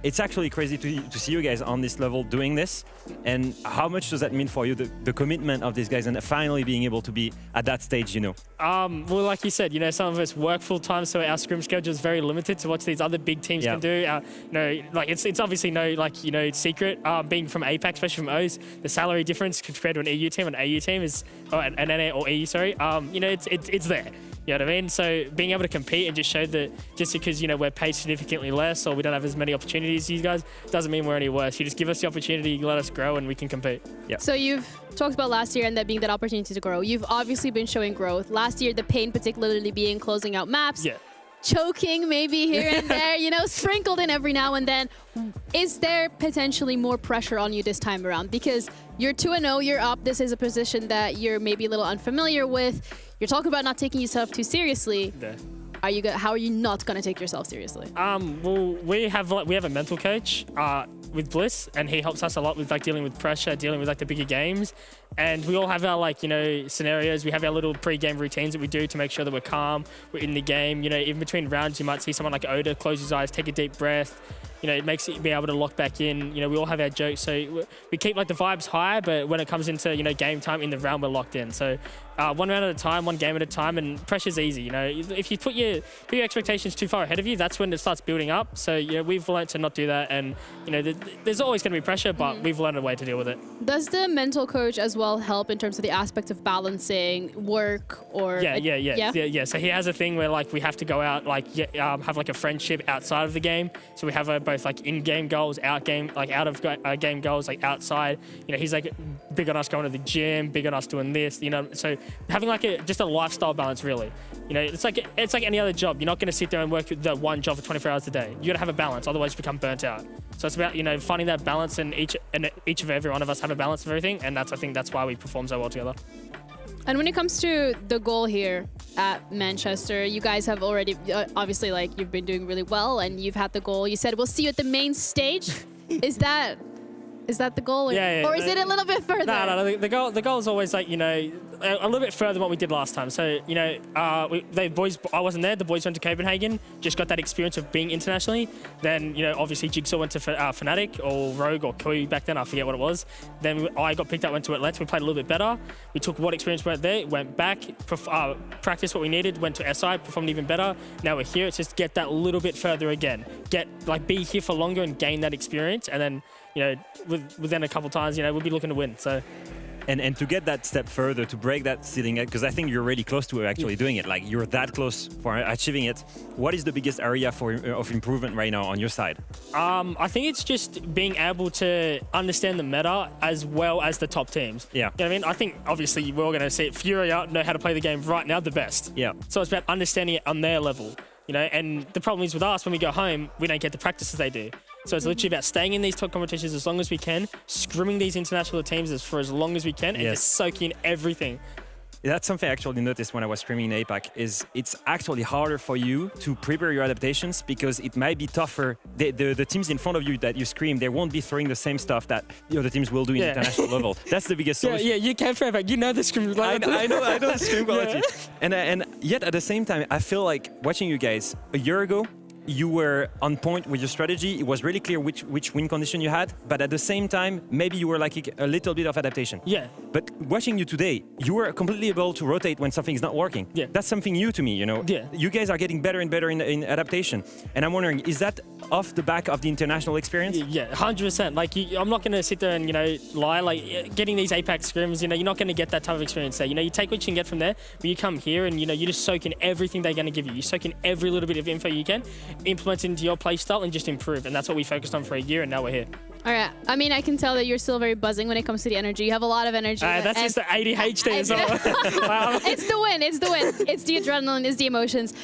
It's actually crazy to see you guys on this level doing this. And how much does that mean for you, the commitment of these guys and finally being able to be at that stage, you know? Well, like you said, you know, some of us work full time, so our scrim schedule is very limited to what these other big teams can do. You know, like it's obviously no, like, you know, secret. Being from APAC, especially from O's, the salary difference compared to an EU team, an AU team is, or an NA or EU, sorry. You know, it's there. You know what I mean? So being able to compete and just show that just because, you know, we're paid significantly less or we don't have as many opportunities as you guys, doesn't mean we're any worse. You just give us the opportunity, you let us grow, and we can compete. Yeah. So you've talked about last year and that being that opportunity to grow. You've obviously been showing growth. Last year, the pain particularly being closing out maps. Yeah. Choking maybe here and there, you know, sprinkled in every now and then. Is there potentially more pressure on you this time around? Because you're 2-0, you're up. This is a position that you're maybe a little unfamiliar with. You're talking about not taking yourself too seriously. Yeah. How are you not going to take yourself seriously? Well, we have a mental coach with Bliss, and he helps us a lot with like dealing with pressure, dealing with like the bigger games. And we all have our, like, you know, scenarios. We have our little pre-game routines that we do to make sure that we're calm, we're in the game. You know, in between rounds, you might see someone like Oda close his eyes, take a deep breath. You know, it makes it be able to lock back in. You know, we all have our jokes, so we keep like the vibes high, but when it comes into, you know, game time in the round, we're locked in. So one round at a time, one game at a time, and pressure's easy. You know, if you put your expectations too far ahead of you, that's when it starts building up. So, you know, we've learned to not do that, and, you know, there's always going to be pressure, but we've learned a way to deal with it. Does the mental coach as well help in terms of the aspect of balancing work or... Yeah. So he has a thing where, like, we have to go out, like, have like a friendship outside of the game. So we have both like in-game goals, out of game goals, like outside. You know, he's like big on us going to the gym, big on us doing this. You know, so having like just a lifestyle balance, really. You know, it's like any other job. You're not going to sit there and work the one job for 24 hours a day. You got to have a balance, otherwise you become burnt out. So it's about, you know, finding that balance, and each of every one of us have a balance of everything, and I think that's why we perform so well together. And when it comes to the goal here at Manchester, you guys have already, obviously, like, you've been doing really well, and you've had the goal. You said, we'll see you at the main stage. Is that the goal? Or, or is it a little bit further? No. The goal is always, like, you know, a little bit further than what we did last time. So, you know, I wasn't there. The boys went to Copenhagen, just got that experience of being internationally. Then, you know, obviously Jigsaw went to Fnatic or Rogue or Kui back then. I forget what it was. Then I got picked up, went to Let's. We played a little bit better. We took what experience went there, went back, practiced what we needed, went to SI, performed even better. Now we're here. It's just get that little bit further again. Be here for longer and gain that experience. And then, you know, within a couple times, you know, we'll be looking to win. So. And to get that step further, to break that ceiling, because I think you're really close to actually doing it. Like you're that close for achieving it. What is the biggest area of improvement right now on your side? I think it's just being able to understand the meta as well as the top teams. Yeah. You know what I mean? I think obviously we're all going to see it. Furia know how to play the game right now the best. Yeah. So it's about understanding it on their level. You know, and the problem is with us, when we go home, we don't get the practices they do. So it's literally about staying in these top competitions as long as we can, scrimming these international teams for as long as we can, and just soaking everything. That's something I actually noticed when I was streaming in APAC, is it's actually harder for you to prepare your adaptations because it might be tougher. The teams in front of you that you scream, they won't be throwing the same stuff that the other teams will do in international level. That's the biggest solution. Yeah, you can for APAC. You know the scream quality. I know the scream quality. And yet at the same time, I feel like watching you guys a year ago, you were on point with your strategy. It was really clear which win condition you had, but at the same time, maybe you were like a little bit of adaptation. Yeah. But watching you today, you were completely able to rotate when something is not working. Yeah. That's something new to me, you know. Yeah. You guys are getting better and better in adaptation. And I'm wondering, is that off the back of the international experience? Yeah, 100%. Like, I'm not going to sit there and, you know, lie. Like, getting these APAC scrims, you know, you're not going to get that type of experience there. You know, you take what you can get from there, but you come here and, you know, you just soak in everything they're going to give you. You soak in every little bit of info you can, implement it into your play style and just improve. And that's what we focused on for a year, and now we're here. All right. I mean, I can tell that you're still very buzzing when it comes to the energy. You have a lot of energy. That's just the ADHD as well. It's the win. It's the win. It's the adrenaline. It's the emotions.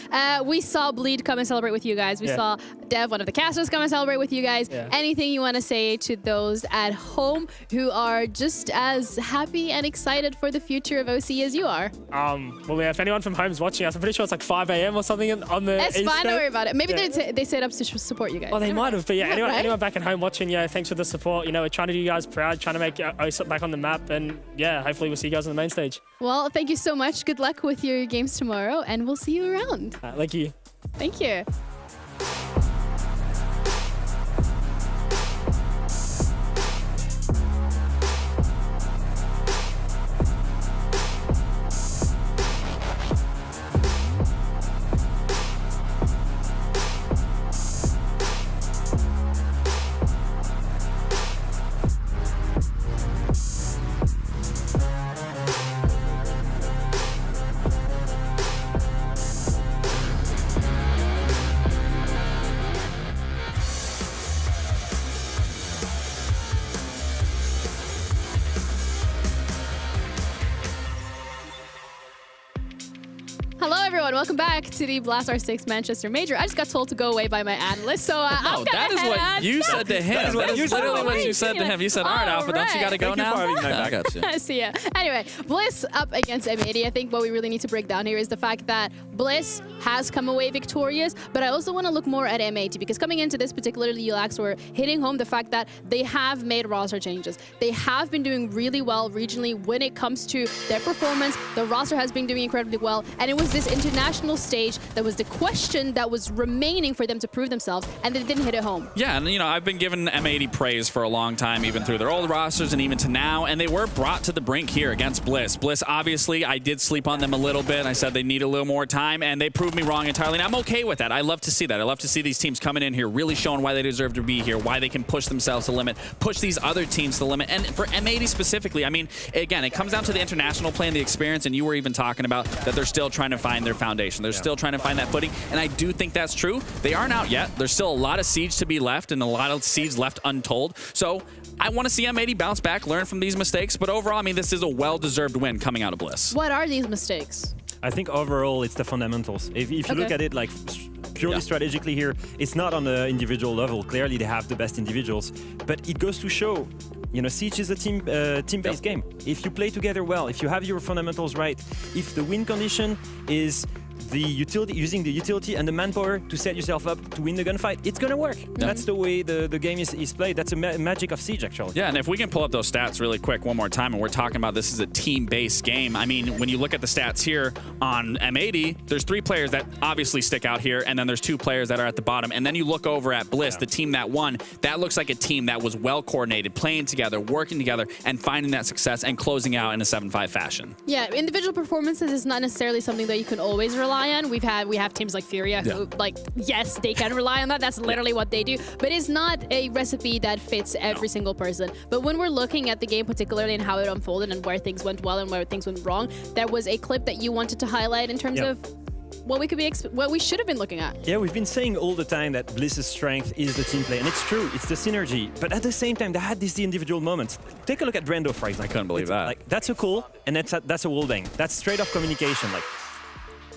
We saw Bleed come and celebrate with you guys. We saw Dev, one of the casters, come and celebrate with you guys. Yeah. Anything you want to say to those at home who are just as happy and excited for the future of OC as you are? Well, yeah, if anyone from home is watching us, I'm pretty sure it's like 5 a.m. or something on the It's East fine. Don't Coast. worry about it. Maybe they set up to support you guys. Well, they might have, but yeah, anyone, right? anyone back at home watching, yeah, thanks for the support. You know, we're trying to do you guys proud, trying to make OC back on the map, and yeah, hopefully we'll see you guys on the main stage. Well, thank you so much. Good luck with your games tomorrow, and we'll see you around. Thank you. Thank you. Hello, everyone. Welcome back to the Blast R6 Manchester Major. I just got told to go away by my analyst, so I'm that is what you said to him. That is literally what you said to him. You said, all right, Alpha, don't you got to go now? I got you. See ya. Anyway, Bliss up against M80. I think what we really need to break down here is the fact that Bliss has come away victorious, but I also want to look more at M80 because coming into this particular ULAX, we're hitting home the fact that they have made roster changes. They have been doing really well regionally when it comes to their performance. The roster has been doing incredibly well, and it was this international stage that was the question that was remaining for them to prove themselves, and they didn't hit it home. Yeah, and you know, I've been giving M80 praise for a long time, even through their old rosters and even to now, and they were brought to the brink here against Bliss. Bliss, obviously, I did sleep on them a little bit. I said they need a little more time, and they proved me wrong entirely, and I'm okay with that. I love to see that. I love to see these teams coming in here, really showing why they deserve to be here, why they can push themselves to the limit, push these other teams to the limit, and for M80 specifically, I mean, again, it comes down to the international play and the experience, and you were even talking about that they're still trying to find their foundation. They're still trying to find that footing, and I do think that's true. They aren't out yet. There's still a lot of siege to be left and a lot of seeds left untold. So I want to see M80 bounce back, learn from these mistakes, but overall, I mean, this is a well-deserved win coming out of Bliss. What are these mistakes? I think overall it's the fundamentals. If you look at it like purely strategically here, it's not on the individual level. Clearly they have the best individuals, but it goes to show, you know, Siege is a team-based game. If you play together well, if you have your fundamentals right, if the win condition is the utility, using the utility and the manpower to set yourself up to win the gunfight, it's gonna work. That's the way the game is played. That's a magic of Siege, actually. Yeah, and if we can pull up those stats really quick one more time, and we're talking about this is a team-based game. I mean, when you look at the stats here on M80, there's 3 players that obviously stick out here, and then there's 2 players that are at the bottom. And then you look over at Bliss, the team that won, that looks like a team that was well-coordinated, playing together, working together, and finding that success and closing out in a 7-5 fashion. Yeah, individual performances is not necessarily something that you can always rely rely on. We have teams like Furia who, like, yes, they can rely on that. That's literally what they do. But it's not a recipe that fits every single person. But when we're looking at the game, particularly and how it unfolded and where things went well and where things went wrong, there was a clip that you wanted to highlight in terms of what we should have been looking at. Yeah, we've been saying all the time that Bliss's strength is the team play, and it's true, it's the synergy. But at the same time, they had these individual moments. Take a look at Brando, for example. I couldn't believe that. Like, that's a call, and that's a wallbang. That's straight off communication. Like,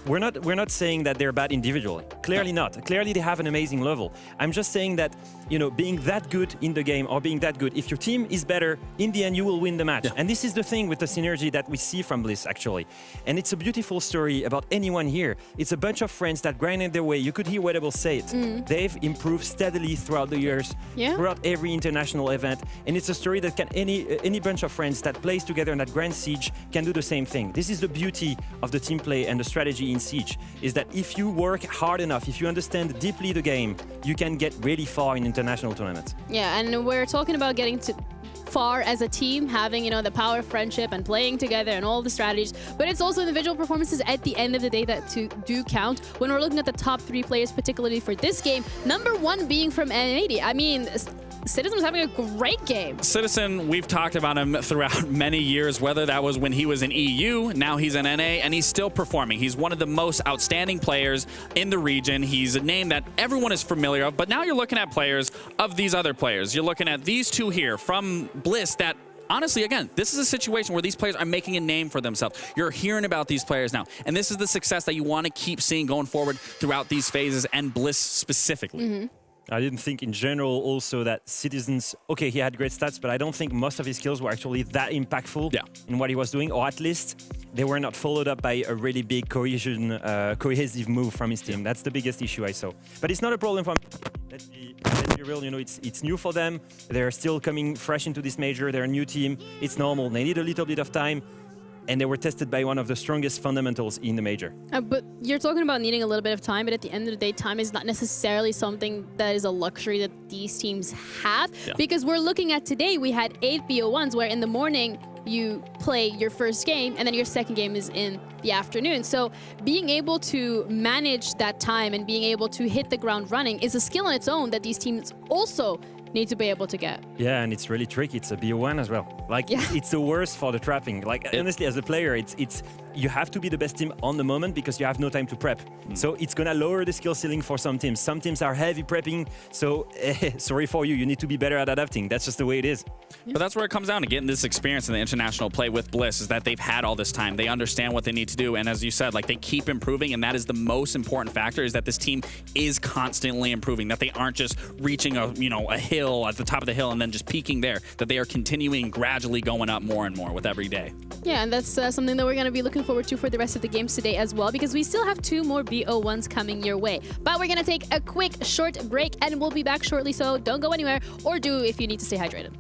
we're not saying that they're bad individually. Clearly not. Clearly they have an amazing level. I'm just saying that, you know, being that good in the game or being that good, if your team is better, in the end you will win the match. And this is the thing with the synergy that we see from Bliss, actually. And it's a beautiful story about anyone here. It's a bunch of friends that grinded their way. You could hear Wedles say it. They've improved steadily throughout the years, throughout every international event. And it's a story that can any bunch of friends that plays together in that Grand Siege can do the same thing. This is the beauty of the team play and the strategy in Siege, is that if you work hard enough, if you understand deeply the game, you can get really far in international tournaments. Yeah, and we're talking about getting to far as a team, having, you know, the power of friendship and playing together and all the strategies, but it's also individual performances at the end of the day that do count. When we're looking at the top 3 players, particularly for this game, number 1 being from N80. I mean, Citizen was having a great game. Citizen, we've talked about him throughout many years, whether that was when he was in EU, now he's in NA, and he's still performing. He's one of the most outstanding players in the region. He's a name that everyone is familiar of, but now you're looking at players of these other players. You're looking at these two here from Bliss that honestly, again, this is a situation where these players are making a name for themselves. You're hearing about these players now, and this is the success that you want to keep seeing going forward throughout these phases, and Bliss specifically. I didn't think in general also that Citizens, okay, he had great stats, but I don't think most of his skills were actually that impactful in what he was doing, or at least they were not followed up by a really big cohesive move from his team. That's the biggest issue I saw. But it's not a problem for me. Let's be real, you know, it's new for them. They're still coming fresh into this major. They're a new team. It's normal. They need a little bit of time. And they were tested by one of the strongest fundamentals in the major. But you're talking about needing a little bit of time, but at the end of the day, time is not necessarily something that is a luxury that these teams have. Because we're looking at today, we had 8 BO1s where in the morning you play your first game and then your second game is in the afternoon. So being able to manage that time and being able to hit the ground running is a skill on its own that these teams also need to be able to get. Yeah, and it's really tricky. It's a BO1 as well. Like, it's the worst for the trapping. Like, honestly, as a player, it's you have to be the best team on the moment because you have no time to prep. So it's gonna lower the skill ceiling for some teams. Some teams are heavy prepping, so sorry for you. You need to be better at adapting. That's just the way it is. But that's where it comes down to getting this experience in the international play with Bliss, is that they've had all this time. They understand what they need to do, and as you said, like, they keep improving, and that is the most important factor, is that this team is constantly improving, that they aren't just reaching a hill at the top of the hill and then just peaking there, that they are continuing gradually going up more and more with every day. Yeah, and that's something that we're going to be looking forward to for the rest of the games today as well, because we still have 2 more BO1s coming your way. But we're going to take a quick short break and we'll be back shortly, so don't go anywhere, or do if you need to stay hydrated.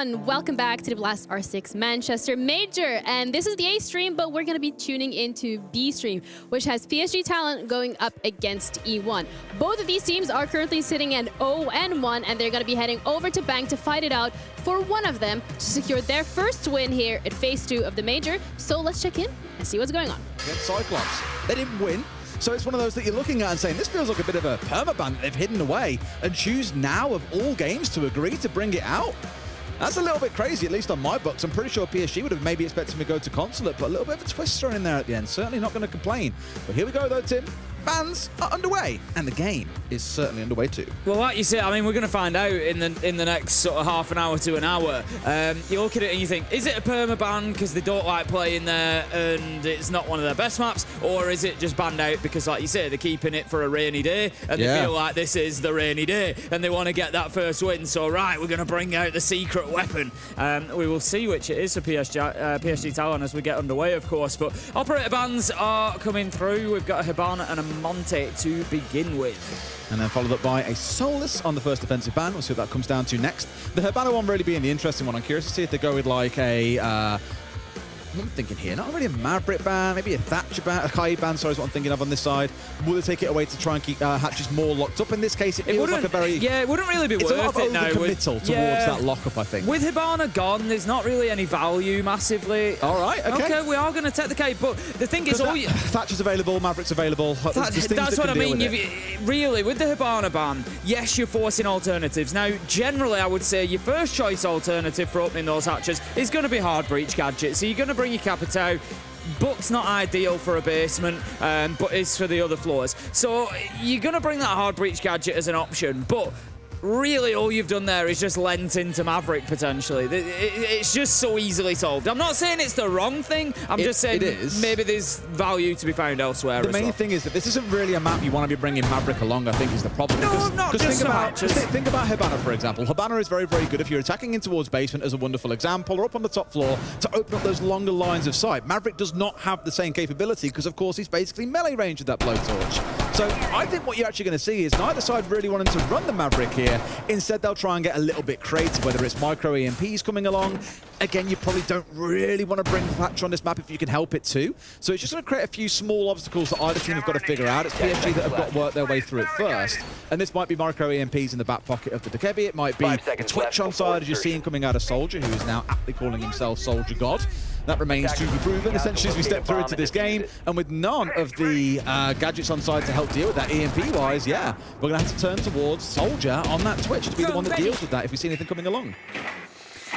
everyone. Welcome back to the Blast R6 Manchester Major. And this is the A stream, but we're going to be tuning into B stream, which has PSG Talon going up against E1. Both of these teams are currently sitting at 0-1, and they're going to be heading over to Bank to fight it out for one of them to secure their first win here at Phase 2 of the Major. So let's check in and see what's going on. Against Cyclops. They didn't win. So it's one of those that you're looking at and saying, this feels like a bit of a permaban that they've hidden away and choose now of all games to agree to bring it out. That's a little bit crazy, at least on my books. I'm pretty sure PSG would have maybe expected me to go to Consulate, but a little bit of a twist thrown in there at the end. Certainly not going to complain. But here we go though, Tim. Bans are underway, and the game is certainly underway too. Well, like you say, I mean, we're going to find out in the next sort of half an hour to an hour. You look at it and you think, is it a perma-ban because they don't like playing there and it's not one of their best maps, or is it just banned out because, like you say, they're keeping it for a rainy day and they feel like this is the rainy day and they want to get that first win? So, right, we're going to bring out the secret weapon. We will see which it is for PSG Talon as we get underway, of course. But operator bans are coming through. We've got a Hibana and a Monte to begin with. And then followed up by a Solus on the first defensive ban. We'll see what that comes down to next. The Hibana one really being the interesting one. I'm curious to see if they go with like a... what I'm thinking here, not really a Maverick ban, maybe a Thatcher ban, a Kai ban, sorry, is what I'm thinking of on this side. Will they take it away to try and keep Hatches more locked up? In this case, it feels like a very... Yeah, it wouldn't really be worth it now. It's a lot of overcommittal towards that lockup, I think. With Hibana gone, there's not really any value massively. All right, okay. We are going to take the K, but the thing is... Thatcher's available, Maverick's available. That's what I mean. Really, with the Hibana ban, yes, you're forcing alternatives. Now, generally, I would say your first choice alternative for opening those hatches is going to be hard breach gadgets. So you're going to bring your Capitao. Book's not ideal for a basement, but is for the other floors. So you're going to bring that hard breach gadget as an option, but really all you've done there is just lent into Maverick potentially. It's just so easily solved. I'm not saying it's the wrong thing. I'm just saying maybe there's value to be found elsewhere. The main thing is that this isn't really a map you want to be bringing Maverick along, I think, is the problem. No, not just think about Hibana, for example. Hibana is very, very good if you're attacking in towards basement as a wonderful example, or up on the top floor to open up those longer lines of sight. Maverick does not have the same capability because, of course, he's basically melee range with that blowtorch. So I think what you're actually going to see is neither side really wanting to run the Maverick here. Instead, they'll try and get a little bit creative, whether it's micro EMPs coming along. Again, you probably don't really want to bring Thatcher on this map if you can help it too. So it's just going to create a few small obstacles that either team have got to figure out. It's PSG that have got to work their way through it first. And this might be micro EMPs in the back pocket of the Dekebi. It might be a Twitch on side, as you're seeing coming out of Soldier, who is now aptly calling himself Soldier God. That remains to be proven, essentially, as we step through into this game. And with none of the gadgets on side to help deal with that EMP-wise, yeah, we're going to have to turn towards Soldier on that Twitch to be the one that deals with that if we see anything coming along.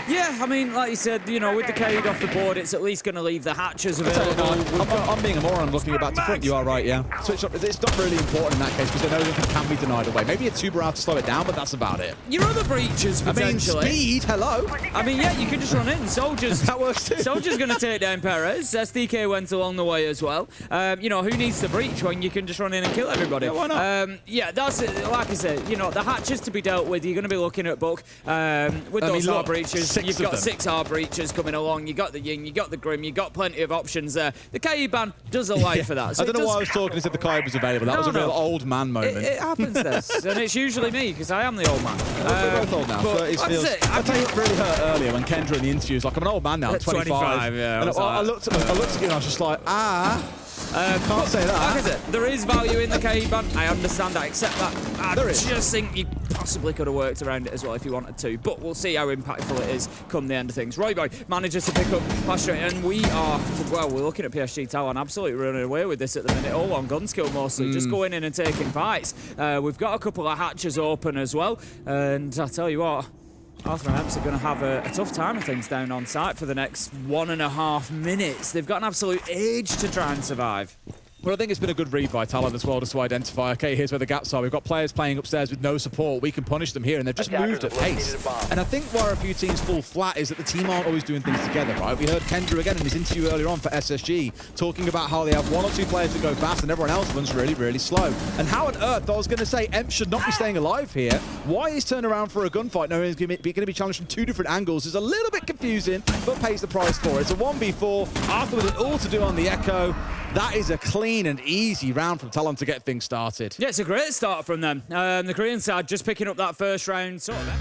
Yeah, I mean, like you said, you know, with the Cade off the board, it's at least going to leave the hatches available. I'm being a moron looking back to front. You are right, yeah. Switch up. It's not really important in that case because I know anything can be denied away. Maybe a tuber out to slow it down, but that's about it. Your other breaches, potentially. I mean, speed, hello. I mean, yeah, you can just run in. Soldiers. That works too. Soldier's going to take down Perez. SDK went along the way as well. You know, who needs the breach when you can just run in and kill everybody? Yeah, why not? Yeah, that's it. Like I said, you know, the hatches to be dealt with, you're going to be looking at Book. With those hard breaches, you've got 6 hard breaches coming along. You got the Ying, you got the Grim, you got plenty of options there. The KE ban does allow for that. So I don't know why I was talking and said the Kai was available. That was a real old man moment. It happens, this. And it's usually me, because I am the old man. We're both old now. I tell you what really hurt earlier when Kendra in the interview was like, I'm an old man now, 25. Yeah, and I looked at you and I was just like, can't say that. Like I said, there is value in the KE ban. I understand, I accept that. I just think you possibly could have worked around it as well if you wanted to. But we'll see how impactful it is come the end of things. Royboy manages to pick up Flash Rate, and we are, well, we're looking at PSG Talon absolutely running away with this at the minute. All on gun skill mostly, just going in and taking fights. We've got a couple of hatches open as well. And I tell you what, Arthur and Eps are going to have a tough time of things down on site for the next 1.5 minutes. They've got an absolute age to try and survive. Well, I think it's been a good read by Talon as well, just to identify, okay, here's where the gaps are. We've got players playing upstairs with no support. We can punish them here, and they've just moved at pace. And I think where a few teams fall flat is that the team aren't always doing things together, right? We heard Kendra again in his interview earlier on for SSG talking about how they have 1 or 2 players that go fast and everyone else runs really, really slow. And how on earth, I was going to say, Emp should not be staying alive here. Why is turn around for a gunfight knowing he's going to be challenged from 2 different angles is a little bit confusing, but pays the price for it. It's a 1v4. Arthur with it all to do on the Echo. That is a clean and easy round from Talon to get things started. Yeah, it's a great start from them. The Korean side just picking up that first round, sort of.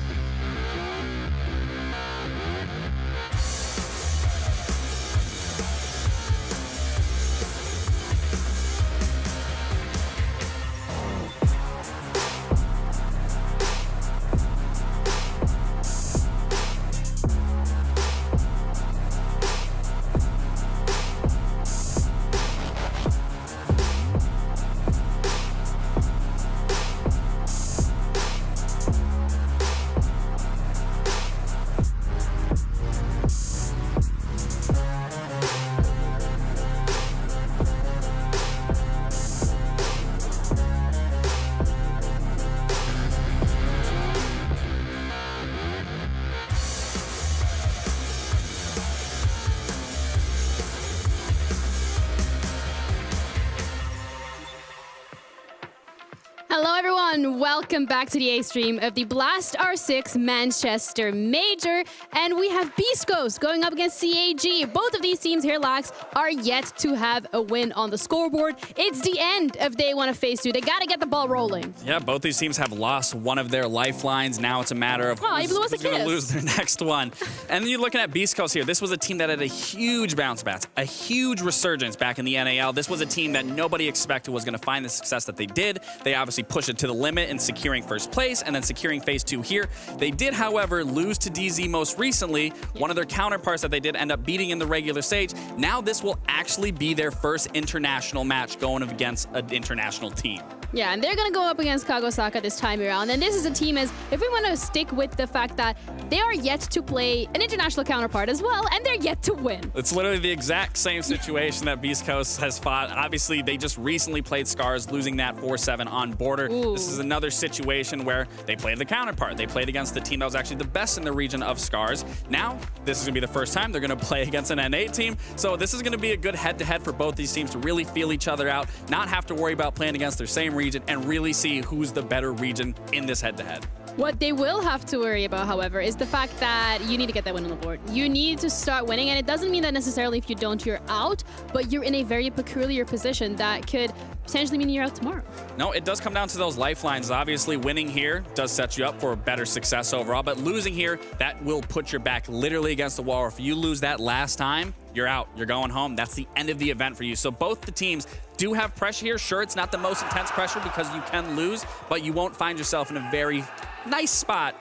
everyone, welcome back to the A stream of the Blast R6 Manchester Major, and we have Beastcoast going up against CAG. Both of these teams here, Lax, are yet to have a win on the scoreboard. It's the end of day one of Phase 2. They gotta get the ball rolling. Yeah, both these teams have lost one of their lifelines. Now it's a matter of who's going to lose their next one. And then you're looking at Beastcoast here. This was a team that had a huge bounce back, a huge resurgence back in the NAL. This was a team that nobody expected was going to find the success that they did. They obviously pushed it to the limit in securing first place and then securing Phase 2 here. They did, however, lose to DZ most recently, one of their counterparts that they did end up beating in the regular stage. Now this will actually be their first international match going up against an international team. Yeah, and they're going to go up against Kagosaka this time around. And this is a team as, if we want to stick with the fact that they are yet to play an international counterpart as well, and they're yet to win. It's literally the exact same situation that Beastcoast has fought. Obviously, they just recently played Scarz, losing that 4-7 on border. Ooh. This is another situation where they played the counterpart. They played against the team that was actually the best in the region of Scarz. Now, this is going to be the first time they're going to play against an NA team. So this is going to be a good head-to-head for both these teams to really feel each other out, not have to worry about playing against their same region, and really see who's the better region in this head-to-head. What they will have to worry about, however, is the fact that you need to get that win on the board. You need to start winning, and it doesn't mean that necessarily if you don't, you're out, but you're in a very peculiar position that could potentially mean you're out tomorrow. No, it does come down to those lifelines. Obviously, winning here does set you up for better success overall, but losing here, that will put your back literally against the wall. If you lose that last time, you're out. You're going home. That's the end of the event for you. So both the teams do have pressure here. Sure, it's not the most intense pressure because you can lose, but you won't find yourself in a very nice spot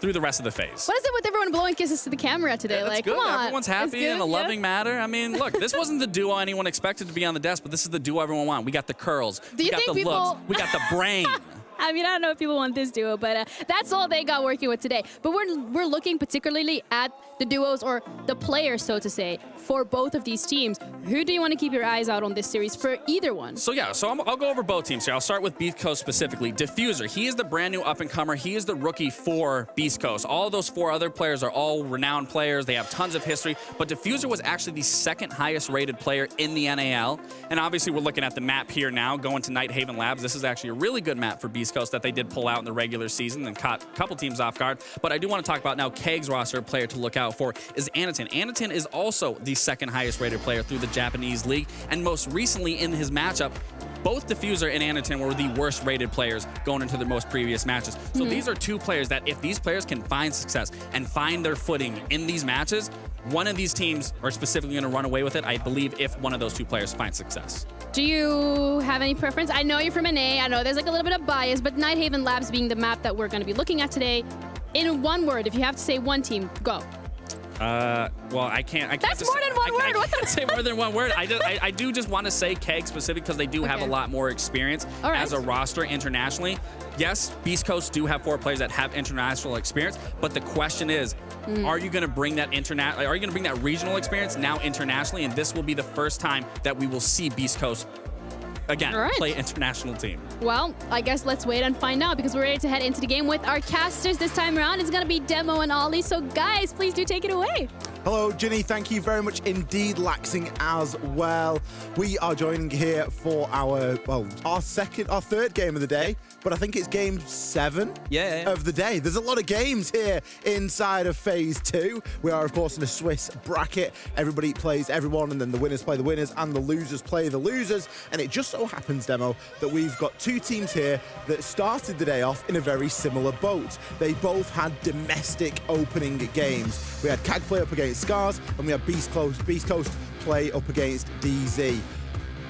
through the rest of the phase. What is it with everyone blowing kisses to the camera today? Yeah, like, good. come on. Everyone's happy in a loving manner. I mean, look, this wasn't the duo anyone expected to be on the desk, but this is the duo everyone wanted. We got the curls. Do you we got think the people... looks. We got the brain. I mean, I don't know if people want this duo, but that's all they got working with today. But we're looking particularly at the duos, or the players, so to say, for both of these teams. Who do you want to keep your eyes out on this series for either one? So yeah, I'll go over both teams here. I'll start with Beastcoast specifically. Diffuser, he is the brand new up-and-comer. He is the rookie for Beastcoast. All of those four other players are all renowned players. They have tons of history, but Diffuser was actually the second highest rated player in the NAL. And obviously we're looking at the map here now, going to Nighthaven Labs. This is actually a really good map for Beastcoast that they did pull out in the regular season and caught a couple teams off guard. But I do want to talk about now Keg's roster player to look out for is Anaton. Anaton is also the second highest rated player through the Japanese league, and most recently in his matchup, both Diffuser and Anaton were the worst rated players going into their most previous matches. So these are two players that if these players can find success and find their footing in these matches, one of these teams are specifically going to run away with it, I believe, if one of those two players finds success. Do you have any preference? I know you're from NA. I know there's like a little bit of bias, but Nighthaven Labs being the map that we're going to be looking at today, in one word, if you have to say one team, go. Well, I can't. That's more than one word. I can't say more than one word. I do just want to say Keg specific because they do have a lot more experience as a roster internationally. Yes, Beastcoast do have 4 players that have international experience, but the question is, are you going to bring that Are you going to bring that regional experience now internationally? And this will be the first time that we will see Beastcoast again play international team. Well, I guess let's wait and find out, because we're ready to head into the game with our casters this time around. It's going to be Demo and Ollie. So guys, please do take it away. Hello, Ginny. Thank you very much indeed, Laxing as well. We are joining here for our third game of the day, but I think it's game 7 of the day. There's a lot of games here inside of Phase 2. We are, of course, in a Swiss bracket. Everybody plays everyone, and then the winners play the winners, and the losers play the losers. And it just so happens, Demo, that we've got 2 teams here that started the day off in a very similar boat. They both had domestic opening games. We had CAG play up against Scarz, and we had Beastcoast play up against DZ.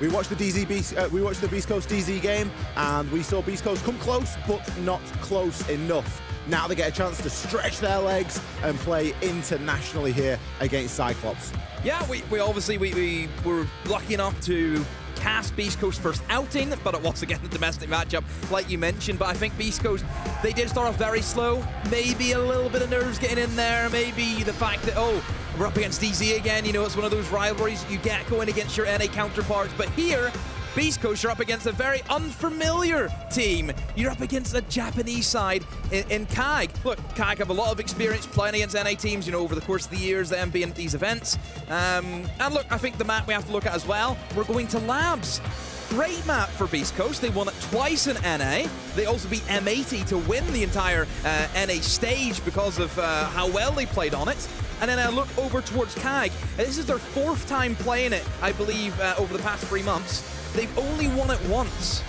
We watched the Beastcoast DZ game, and we saw Beastcoast come close, but not close enough. Now they get a chance to stretch their legs and play internationally here against Cyclops. Yeah, we were lucky enough to cast Beastcoast first outing, but it was again a domestic matchup, like you mentioned. But I think Beastcoast, they did start off very slow. Maybe a little bit of nerves getting in there. Maybe the fact that, we're up against DZ again. You know, it's one of those rivalries you get going against your NA counterparts. But here, Beastcoast, you're up against a very unfamiliar team. You're up against a Japanese side in CAG. Look, CAG have a lot of experience playing against NA teams, you know, over the course of the years, them being at these events. And look, I think the map we have to look at as well, we're going to Labs. great map for Beastcoast. They won it twice in NA. They also beat M80 to win the entire NA stage because of how well they played on it. And then I look over towards CAG. This is their 4th time playing it, I believe, over the past 3 months. They've only won it once.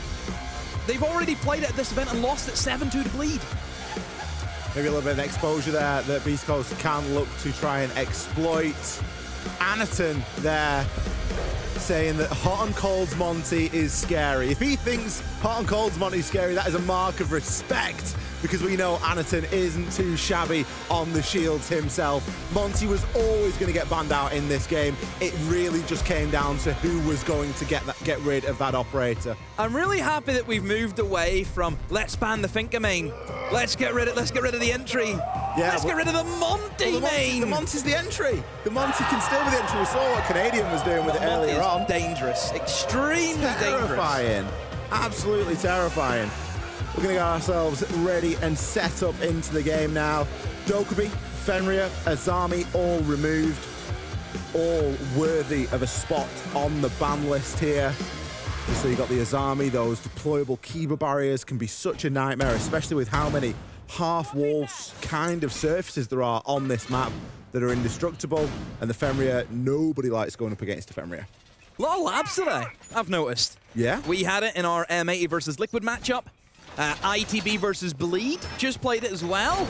They've already played it at this event and lost it 7-2 to Bleed. Maybe a little bit of exposure there that Beastcoast can look to try and exploit. Anaton there saying that Hot and Cold's Monty is scary. If he thinks Hot and Cold's Monty is scary, that is a mark of respect, because we know Anaton isn't too shabby on the shields himself. Monty was always going to get banned out in this game. It really just came down to who was going to get rid of that operator. I'm really happy that we've moved away from let's ban the Finka main. Let's get rid of the entry. Yeah, let's get rid of the Monty main. The Monty's the entry. The Monty can still be the entry. We saw what Canadian was doing with it earlier on. Dangerous. Extremely terrifying. Absolutely terrifying. We're going to get ourselves ready and set up into the game now. Dokkaebi, Fenrir, Azami all removed. All worthy of a spot on the ban list here. So you got the Azami, those deployable Kiba barriers can be such a nightmare, especially with how many half-wall kind of surfaces there are on this map that are indestructible. And the Fenrir, nobody likes going up against the Fenrir. A lot of labs today, I've noticed. Yeah? We had it in our M80 versus Liquid matchup. ITB versus Bleed just played it as well.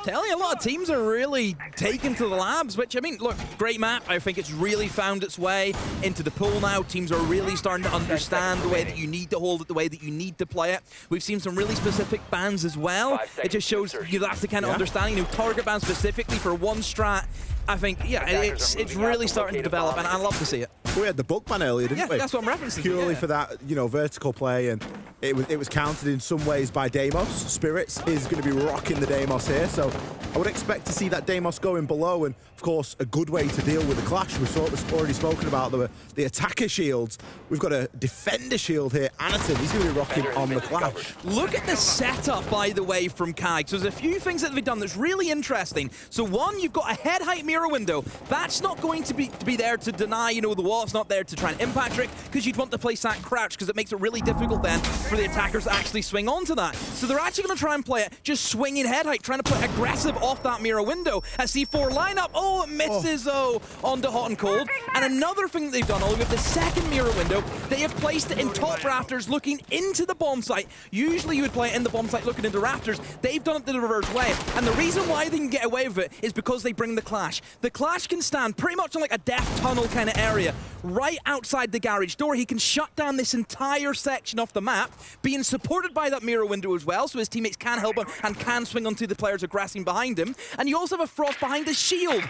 Tell you, a lot of teams are really taken to the labs, which, I mean, look, great map. I think it's really found its way into the pool now. Teams are really starting to understand the way that you need to hold it, the way that you need to play it. We've seen some really specific bans as well. It just shows you have to kind of understand, target bans specifically for one strat. I think, yeah, it's really starting to develop, and I love to see it. We had the book ban earlier, didn't we? Yeah, that's what I'm referencing. Purely for that, vertical play, and it was countered in some ways by Deimos. Spirits is going to be rocking the Deimos here, so I would expect to see that Deimos going below, and of course, a good way to deal with the clash. We've already spoken about the attacker shields. We've got a defender shield here. Anaton, he's going to be rocking on the clash. Look at the setup, by the way, from CAG. So there's a few things that they've done that's really interesting. So one, you've got a head height mirror window. That's not going to be there to deny, the wall. It's not there to try and impact trick, because you'd want to place that crouch, because it makes it really difficult then for the attackers to actually swing onto that. So they're actually going to try and play it just swinging head height, trying to play aggressive off that mirror window. A C4 lineup. Oh, it misses though onto Hot and Cold. And another thing that they've done, with the second mirror window, they have placed it in top rafters looking into the bomb site. Usually you would play it in the bomb site looking into rafters. They've done it the reverse way. And the reason why they can get away with it is because they bring the clash. The clash can stand pretty much on like a death tunnel kind of area right outside the garage door. He can shut down this entire section of the map, being supported by that mirror window as well, so his teammates can help him and can swing onto the players aggressing behind him. And you also have a Frost behind the shield.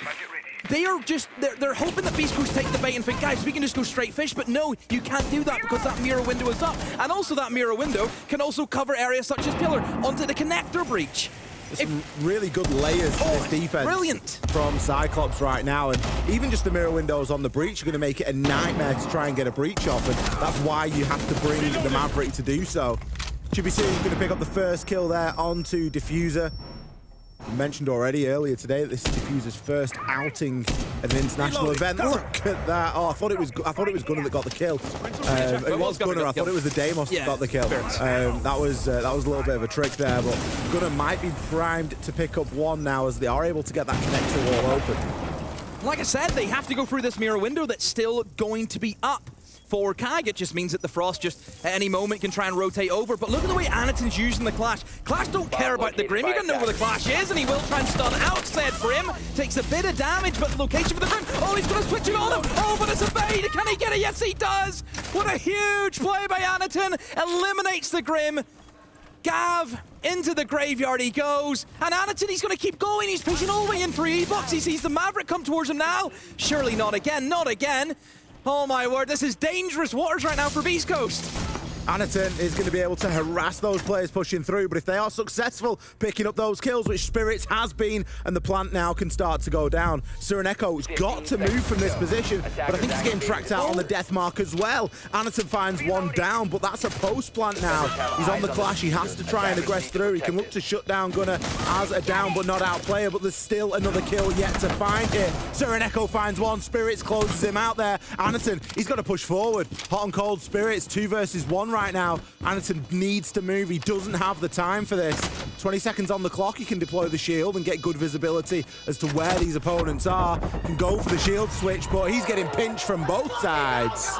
They're hoping that Beastcoast take the bait and think, guys, we can just go straight fish, but no, you can't do that because that mirror window is up. And also that mirror window can also cover areas such as Pillar onto the connector breach. Some really good layers to this defense. Brilliant. From Cyclops right now, and even just the mirror windows on the breach are going to make it a nightmare to try and get a breach off, and that's why you have to bring the Maverick to do so. Should be seeing he's going to pick up the first kill there onto Diffuser. You mentioned already earlier today that this is Diffuser's first outing at an international event. Look at that! Oh, I thought it was Gunnar that got the kill. It was Gunnar. I thought it was the Deimos that got the kill. That was a little bit of a trick there, but Gunnar might be primed to pick up one now as they are able to get that connector wall open. Like I said, they have to go through this mirror window that's still going to be up. For CAG, it just means that the Frost just at any moment can try and rotate over. But look at the way Anaton's using the Clash. Clash don't care about the Grim. You're going to know where the Clash is, and he will try and stun out said Grim. Takes a bit of damage, but the location for the Grim. Oh, he's going to switch it on him. Oh, but it's a bait. Can he get it? Yes, he does. What a huge play by Anaton. Eliminates the Grim. Gav, into the graveyard he goes. And Anaton, he's going to keep going. He's pushing all the way in for E-Box. He sees the Maverick come towards him now. Surely not again. Not again. Oh my word, this is dangerous waters right now for Beastcoast. Anaton is going to be able to harass those players pushing through, but if they are successful picking up those kills, which Spirits has been, and the plant now can start to go down. Echo's got to move from this position, but I think he's getting tracked out on the death mark as well. Anaton finds one down, but that's a post plant now. He's on the clash. He has to try and aggress through. He can look to shut down Gunnar as a down but not out player, but there's still another kill yet to find here. Echo finds one. Spirits closes him out there. Anaton, he's got to push forward. Hot and cold Spirits, 2 versus 1 right now. Anaton needs to move. He doesn't have the time for this. 20 seconds on the clock. He can deploy the shield and get good visibility as to where these opponents are. Can go for the shield switch, but he's getting pinched from both sides.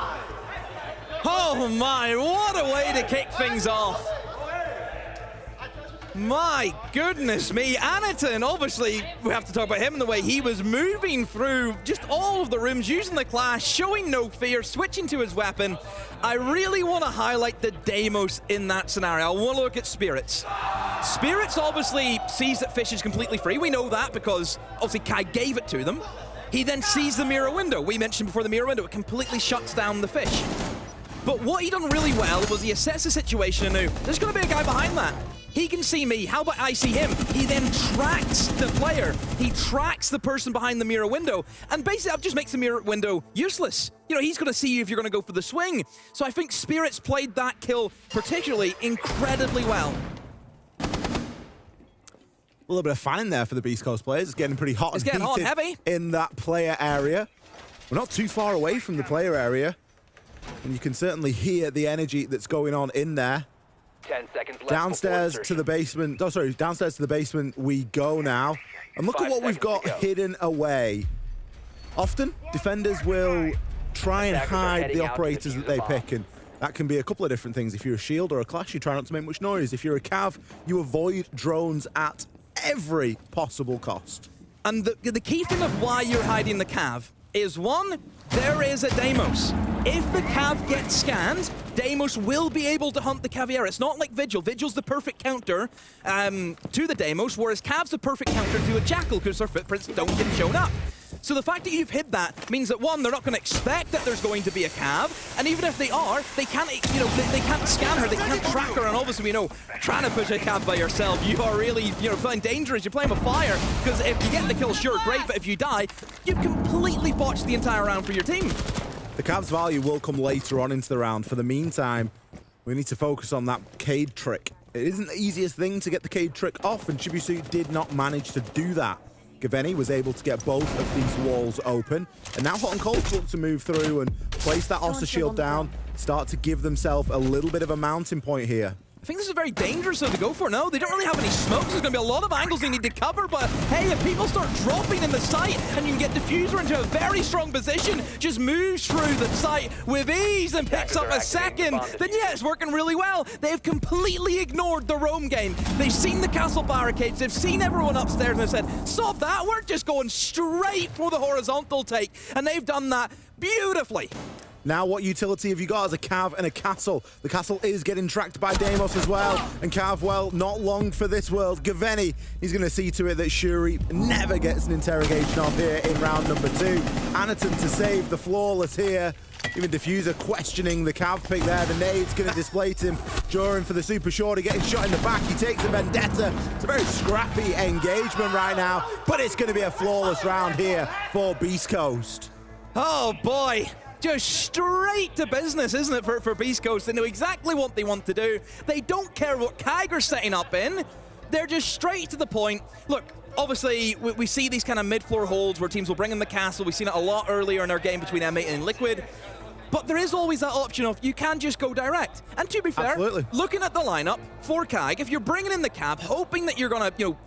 Oh my, what a way to kick things off. My goodness me, Anaton, obviously, we have to talk about him and the way he was moving through just all of the rooms, using the clash, showing no fear, switching to his weapon. I really want to highlight the Deimos in that scenario. I want to look at Spirits. Spirits obviously sees that Fish is completely free. We know that because obviously Kai gave it to them. He then sees the mirror window. We mentioned before the mirror window, it completely shuts down the Fish. But what he done really well was he assessed the situation and knew there's going to be a guy behind that. He can see me, how about I see him? He then tracks the player. He tracks the person behind the mirror window, and basically that just makes the mirror window useless. You know, he's gonna see you if you're gonna go for the swing. So I think Spirits played that kill particularly incredibly well. A little bit of fanning there for the Beastcoast players. It's getting pretty hot. It's getting hot and heavy in that player area. We're not too far away from the player area, and you can certainly hear the energy that's going on in there. 10 seconds left. Downstairs to the basement. Oh, sorry, downstairs to the basement we go now. And look at what we've got hidden away. Often, defenders will try and hide the operators that they pick, and that can be a couple of different things. If you're a shield or a clash, you try not to make much noise. If you're a cav, you avoid drones at every possible cost. And the key thing of why you're hiding the cav is, one, there is a Deimos. If the cav gets scanned, Deimos will be able to hunt the Caveira. It's not like Vigil. Vigil's the perfect counter to the Deimos, whereas Cav's the perfect counter to a Jackal because their footprints don't get shown up. So the fact that you've hid that means that, one, they're not going to expect that there's going to be a cav, and even if they are, they can't, you know, they can't scan her, they can't track her, and obviously we know, trying to push a cav by yourself, you are really, you know, playing dangerous, you're playing with fire, because if you get the kill, sure, great, but if you die, you've completely botched the entire round for your team. The cav's value will come later on into the round. For the meantime, we need to focus on that Cade trick. It isn't the easiest thing to get the Cade trick off, and Chibisu did not manage to do that. Gaveni was able to get both of these walls open, and now Hot and Cold look to move through and place that Oster shield down, start to give themselves a little bit of a mounting point here. I think this is very dangerous though to go for. No, they don't really have any smokes. There's going to be a lot of angles they need to cover, but hey, if people start dropping in the site and you can get Diffuser into a very strong position, just moves through the site with ease and picks up a second, then yeah, it's working really well. They've completely ignored the roam game. They've seen the castle barricades, they've seen everyone upstairs, and they've said, stop that, we're just going straight for the horizontal take, and they've done that beautifully. Now what utility have you got as a Cav and a Castle? The Castle is getting tracked by Deimos as well. And Cav, well, not long for this world. Gaveni, he's going to see to it that Shuri never gets an interrogation off here in round number 2. Anaton to save the flawless here. Even Diffuser questioning the Cav pick there. The nade's going to displace him. Jorin for the super shorty, getting shot in the back. He takes a vendetta. It's a very scrappy engagement right now, but it's going to be a flawless round here for Beastcoast. Oh boy. Just straight to business, isn't it, for Beastcoast? They know exactly what they want to do. They don't care what Kiger's setting up in. They're just straight to the point. Look, obviously, we see these kind of mid-floor holds where teams will bring in the castle. We've seen it a lot earlier in our game between M8 and Liquid. But there is always that option of you can just go direct. And to be fair, looking at the lineup for Kig, if you're bringing in the Cav, hoping that you're going to, you know,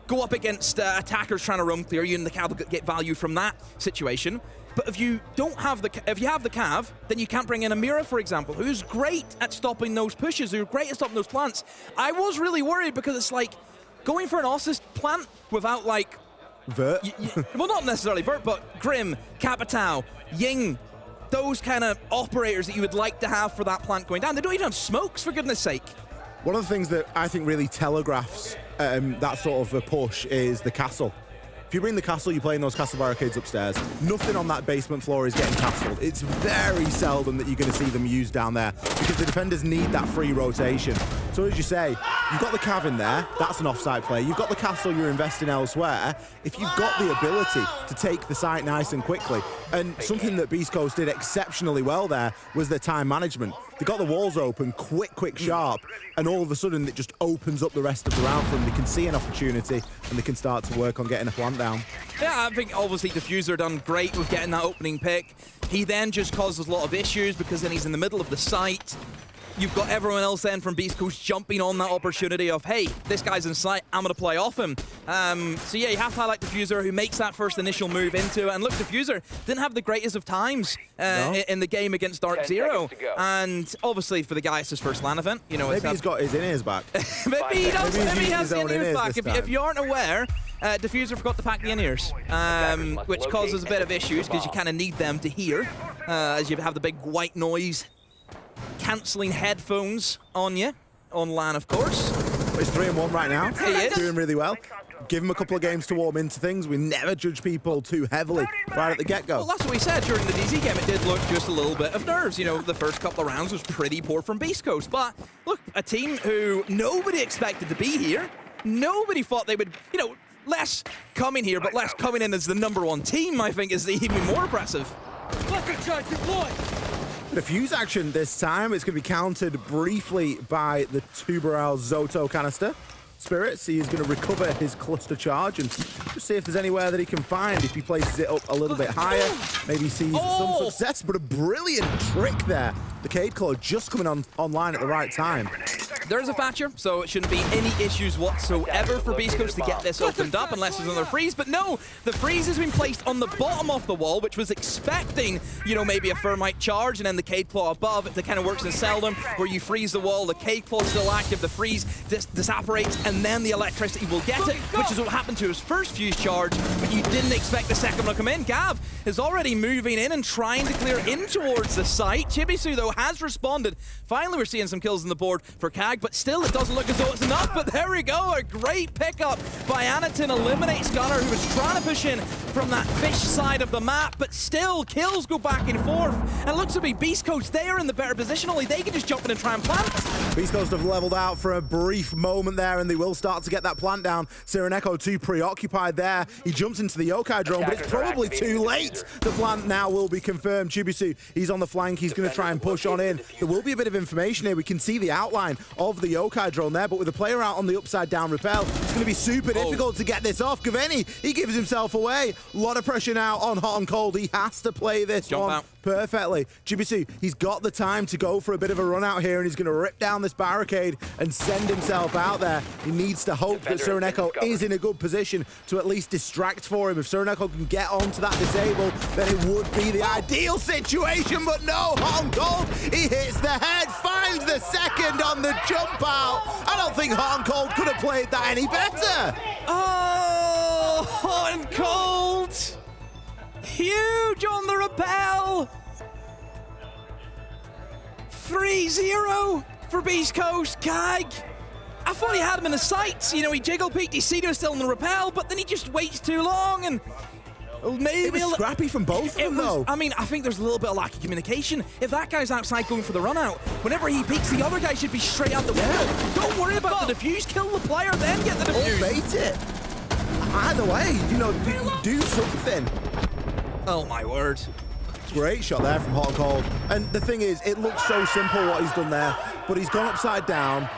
go up against attackers trying to roam clear you, and the Cav will get value from that situation. But if you don't have if you have the Cav, then you can't bring in a Mira, for example, who's great at stopping those pushes, who's great at stopping those plants. I was really worried because it's like going for an Ossus plant without like Vert. Well, not necessarily Vert, but Grim, Capitao, Ying, those kind of operators that you would like to have for that plant going down. They don't even have smokes, for goodness sake. One of the things that I think really telegraphs that sort of a push is the castle. If you bring the castle, you're playing those castle barricades upstairs. Nothing on that basement floor is getting castled. It's very seldom that you're going to see them used down there because the defenders need that free rotation. So as you say, you've got the cav in there. That's an offside play. You've got the castle you're investing elsewhere. If you've got the ability to take the site nice and quickly, and something that Beastcoast did exceptionally well there was their time management. They got the walls open quick, sharp, and all of a sudden it just opens up the rest of the round for them. They can see an opportunity and they can start to work on getting a plant down. Yeah, I think obviously Diffuser done great with getting that opening pick. He then just causes a lot of issues because then he's in the middle of the site. You've got everyone else then from Beastcoast jumping on that opportunity of, hey, this guy's in sight, I'm going to play off him. So yeah, you have to highlight Diffuser, who makes that first initial move into it. And look, Diffuser didn't have the greatest of times in the game against Dark Zero. And obviously for the guy, it's his first LAN event. You know, maybe he's got his in-ears back. Maybe he does. Maybe he has the in-ears back. If you aren't aware, Diffuser forgot to pack the in-ears, which causes a bit of issues because you kind of need them to hear as you have the big white noise cancelling headphones on you, on LAN of course. He's 3-1 right now. He is. Doing really well. Give him a couple of games to warm into things. We never judge people too heavily right at the get-go. Well, that's what we said during the DZ game. It did look just a little bit of nerves. You know, the first couple of rounds was pretty poor from Beastcoast. But look, a team who nobody expected to be here. Nobody thought they would, you know, less coming here, but less coming in as the #1 team, I think, is even more impressive. The fuse action this time, it's going to be countered briefly by the Tuberal Zoto canister. Spirits, he is going to recover his cluster charge and just see if there's anywhere that he can find. If he places it up a little bit higher, maybe sees some success, but a brilliant trick there. The Cade Claw just coming online at the right time. There's a Thatcher, so it shouldn't be any issues whatsoever for Beastcoast to get this opened up unless there's another freeze. But no, the freeze has been placed on the bottom of the wall, which was expecting, you know, maybe a Thermite charge, and then the Cade Claw above. It kind of works in Seldom, where you freeze the wall, the Cade Claw is still active, the freeze disapparates, and then the electricity will get it, which is what happened to his first fuse charge, but you didn't expect the second one to come in. Gav is already moving in and trying to clear in towards the site. Chibisu, though, has responded. Finally, we're seeing some kills on the board for Kag, but still it doesn't look as though it's enough. But there we go, a great pickup by Anaton, eliminates Gunner, who was trying to push in from that fish side of the map, but still kills go back and forth. And it looks to be Beastcoast, they are in the better position, only they can just jump in and try and plant. Beastcoast have leveled out for a brief moment there, and they will start to get that plant down. Sireneko too preoccupied there. He jumps into the yokai drone, but it's probably too late. The plant now will be confirmed. Chibisu, he's on the flank, he's going to try and push on in. There will be a bit of information here. We can see the outline of the yokai drone there, but with the player out on the upside down rappel, it's going to be super difficult to get this off. Gaveni, he gives himself away. A lot of pressure now on Hot and Cold. He has to play this one perfectly. Chibisu, he's got the time to go for a bit of a run out here, and he's going to rip down this barricade and send himself out there. He needs to hope that Sireneko is in a good position to at least distract for him. If Sireneko can get onto that disable, then it would be the ideal situation, but no, Hot and Cold, he hits the head, finds the second on the jump out. I don't think Hot and Cold could have played that any better. Oh, Hot and Cold! Huge on the rappel! 3-0 for Beastcoast. Kag, I thought he had him in the sights. You know, he jiggle peeked, he see he was still in the rappel, but then he just waits too long, and maybe it was scrappy from both of them, though. I mean, I think there's a little bit of lack of communication. If that guy's outside going for the run out, whenever he peeks, the other guy should be straight out the window. Don't worry about the defuse, kill the player, then get the defuse. Or bait it. Either way, you know, do something. Oh my word. Great shot there from Hot and Cold. And the thing is, it looks so simple what he's done there, but he's gone upside down,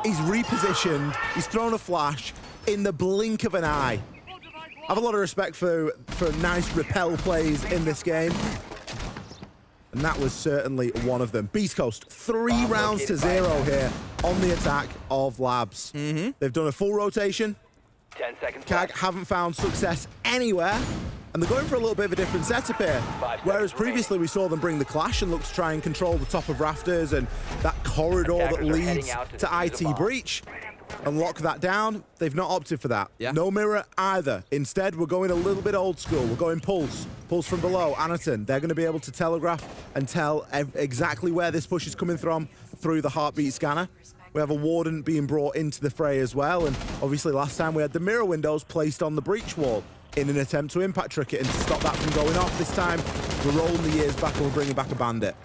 he's repositioned, he's thrown a flash in the blink of an eye. I have a lot of respect for nice rappel plays in this game, and that was certainly one of them. Beastcoast, 3 rounds to 0 here on the attack of Labs. They've done a full rotation. 10 seconds. Kag haven't found success anywhere, and they're going for a little bit of a different setup here. Whereas previously we saw them bring the Clash and look to try and control the top of rafters and that corridor that leads to IT Breach. And lock that down. They've not opted for that. No mirror either. Instead, we're going a little bit old school. We're going Pulse. Pulse from below. Anaton, they're going to be able to telegraph and tell exactly where this push is coming from through the heartbeat scanner. We have a Warden being brought into the fray as well. And obviously last time we had the mirror windows placed on the breach wall. in an attempt to impact trick it and to stop that from going off. This time, we're rolling the years back and we're bringing back a bandit.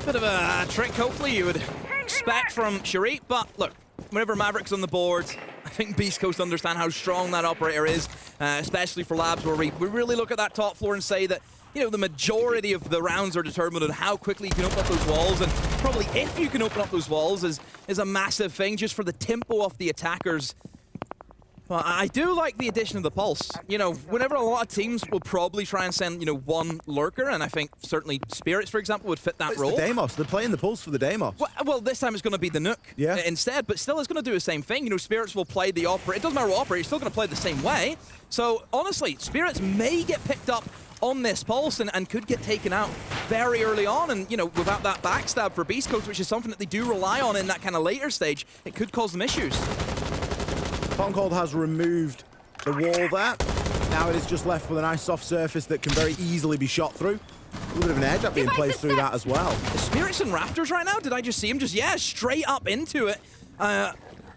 Bit of a trick, hopefully, you would expect from Sharif, but look, whenever Maverick's on the board, I think Beastcoast understand how strong that operator is, especially for labs where we really look at that top floor and say that, you know, the majority of the rounds are determined on how quickly you can open up those walls, and probably if you can open up those walls is a massive thing just for the tempo of the attackers. Well, I do like the addition of the Pulse. You know, whenever a lot of teams will probably try and send, you know, one lurker, and I think certainly Spirits, for example, would fit that role. It's the Deimos. They're playing the Pulse for the Deimos. Well, this time it's going to be the Nuke instead, but still it's going to do the same thing. You know, Spirits will play the Operator. It doesn't matter what Operator, he's still going to play the same way. So, honestly, Spirits may get picked up on this Pulse and could get taken out very early on, and, you know, without that backstab for Beastcoast, which is something that they do rely on in that kind of later stage, it could cause them issues. Hot and Cold has removed the wall there. Now it is just left with a nice soft surface that can very easily be shot through. A little bit of an air jab being placed through that as well. The Spirits and Raptors right now, did I just see him just, straight up into it.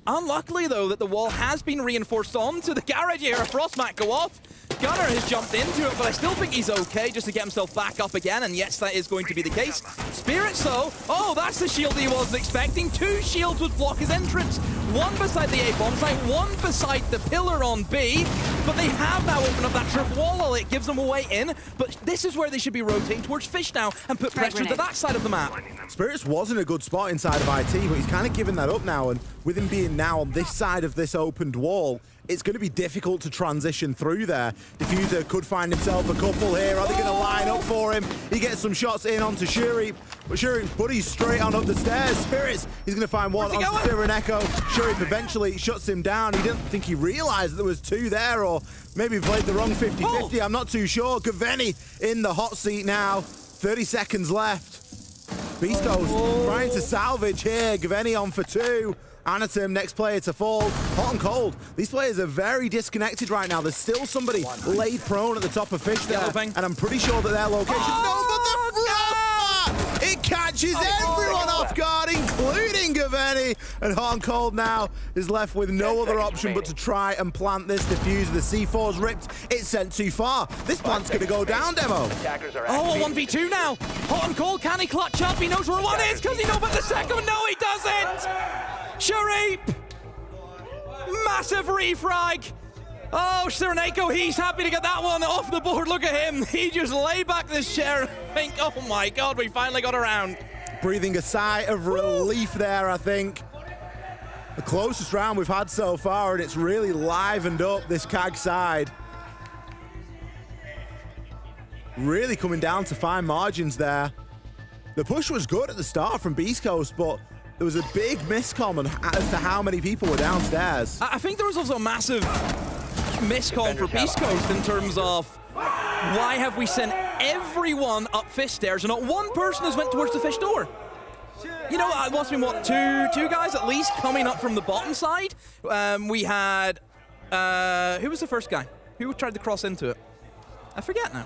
Unluckily, though, that the wall has been reinforced onto the garage here. A Frostmat go off. Gunner has jumped into it, but I still think he's okay just to get himself back up again, and yes, that is going to be the case. Spirits, though, oh, that's the shield he wasn't expecting. 2 shields would block his entrance. One beside the A-bomb site, one beside the pillar on B, but they have now opened up that trip wall. It gives them a way in, but this is where they should be rotating towards Fish now and put pressure to that side of the map. Spirits was in a good spot inside of IT, but he's kind of given that up now, and with him being now on this side of this opened wall, it's going to be difficult to transition through there. Diffuser could find himself a couple here. Are they going to line up for him? He gets some shots in onto Shuri, but Shuri's buddy's straight on up the stairs. Spirits, he's going to find one onto Siren Echo. Shuri eventually shuts him down. He didn't think he realized that there was 2 there, or maybe played the wrong 50-50. I'm not too sure. Gaveni in the hot seat now. 30 seconds left. Beastcoast trying to salvage here. Gaveni on for 2. Anatim, next player to fall. Hot and Cold. These players are very disconnected right now. There's still somebody laid prone at the top of Fish there, and I'm pretty sure that their location... It catches everyone off guard, including Gaveni. And Hot and Cold now is left with no other option but to try and plant this diffuser. The C4's ripped. It's sent too far. This plant's going to go down, Demo. Oh, 1v2 now. Hot and Cold, can he clutch up? He knows where one is because he knows about the second one. No, he doesn't. Sharif. Massive refrag. Oh, Sireneko, he's happy to get that one off the board. Look at him. He just laid back this chair and think, oh my God, we finally got around. Breathing a sigh of relief there, I think. The closest round we've had so far, and it's really livened up this CAG side. Really coming down to fine margins there. The push was good at the start from Beastcoast, but there was a big miscomm as to how many people were downstairs. I think there was also a massive miscom for Beastcoast in terms of why have we sent everyone up Fish stairs and not one person has went towards the Fish door? You know, it must have been, what, two guys at least coming up from the bottom side? We had, who was the first guy? Who tried to cross into it? I forget now.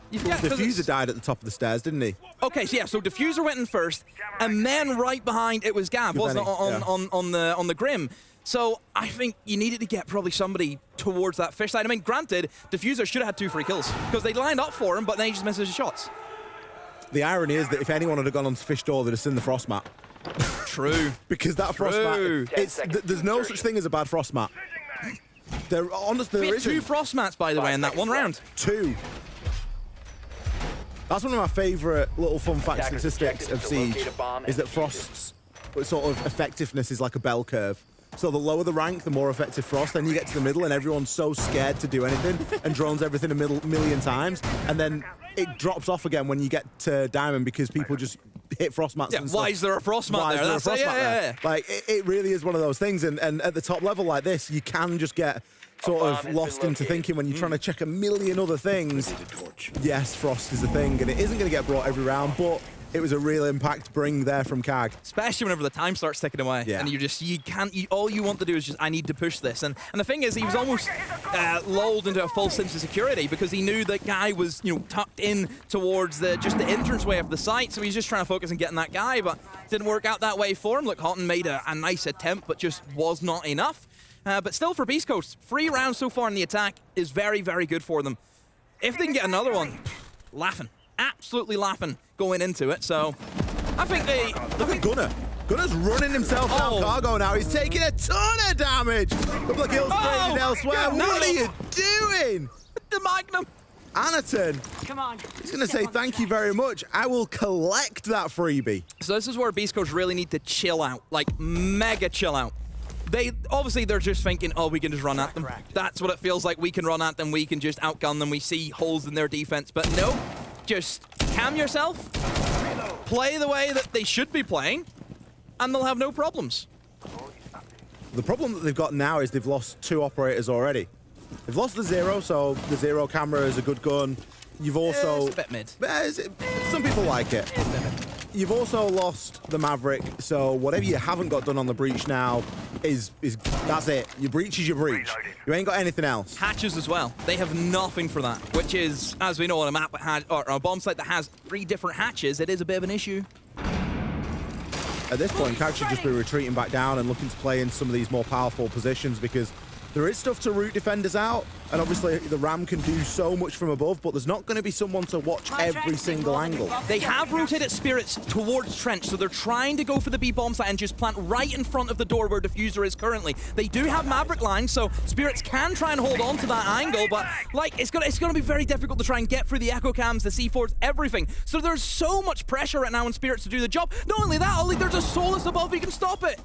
You forget, Diffuser died at the top of the stairs, didn't he? Okay, so yeah, so Diffuser went in first, and then right behind it was Gav, wasn't it, on the Grim. So I think you needed to get probably somebody towards that Fish side. I mean, granted, Diffuser should have had 2 free kills because they lined up for him, but then he just misses his shots. The irony is that if anyone had gone onto Fish door, they'd have seen the frost mat. True. Because that frost mat, there's no such thing as a bad frost mat. Honestly, there isn't. 2 frost mats, by the way, in that one round. 2. That's one of my favourite little fun fact statistics of Siege, is that Frost's sort of effectiveness is like a bell curve. So the lower the rank, the more effective Frost. Then you get to the middle and everyone's so scared to do anything and drones everything a million times. And then it drops off again when you get to Diamond because people just hit Frost mats and stuff. Why is there a Frost mat there? That's there? Like, it really is one of those things. And at the top level like this, you can just get sort of lost into thinking when you're trying to check a million other things. Yes, Frost is a thing, and it isn't going to get brought every round, but it was a real impact bring there from CAG. Especially whenever the time starts ticking away. Yeah. And all you want to do is just, I need to push this. And the thing is, he was almost lulled into a false sense of security because he knew that guy was, tucked in towards just the entranceway of the site. So he's just trying to focus on getting that guy, but didn't work out that way for him. Look, Houghton made a nice attempt, but just was not enough. But still, for Beastcoast, 3 rounds so far in the attack is very, very good for them. If they can get another one, laughing. Absolutely laughing going into it. So I think they... Look at Gunner's running himself down cargo now. He's taking a ton of damage. Couple of kills traded elsewhere. What are you doing? The Magnum. Anaton. Come on. He's going to say thank you very much. I will collect that freebie. So this is where Beastcoast really need to chill out. Like, mega chill out. They're just thinking, oh, we can just run at them. That's what it feels like. We can run at them. We can just outgun them. We see holes in their defense. But no, just calm yourself. Play the way that they should be playing, and they'll have no problems. The problem that they've got now is they've lost 2 operators already. They've lost the Zero, so the Zero camera is a good gun. You've also... It's a bit mid. Some people like it. You've also lost the Maverick, so whatever you haven't got done on the Breach now is that's it. Your Breach is your Breach. You ain't got anything else. Hatches as well. They have nothing for that, which is, as we know, on a map that has, or a bomb site that has 3 different hatches, it is a bit of an issue. At this point, Couch should just be retreating back down and looking to play in some of these more powerful positions because there is stuff to root defenders out, and obviously the Ram can do so much from above, but there's not going to be someone to watch every single angle. They have rotated Spirits towards Trench, so they're trying to go for the B bomb site and just plant right in front of the door where Diffuser is currently. They do have Maverick lines, so Spirits can try and hold on to that angle, but like it's gonna be very difficult to try and get through the echo cams, the C4s, everything. So there's so much pressure right now on Spirits to do the job. Not only that, Ollie, there's a Solus above who can stop it.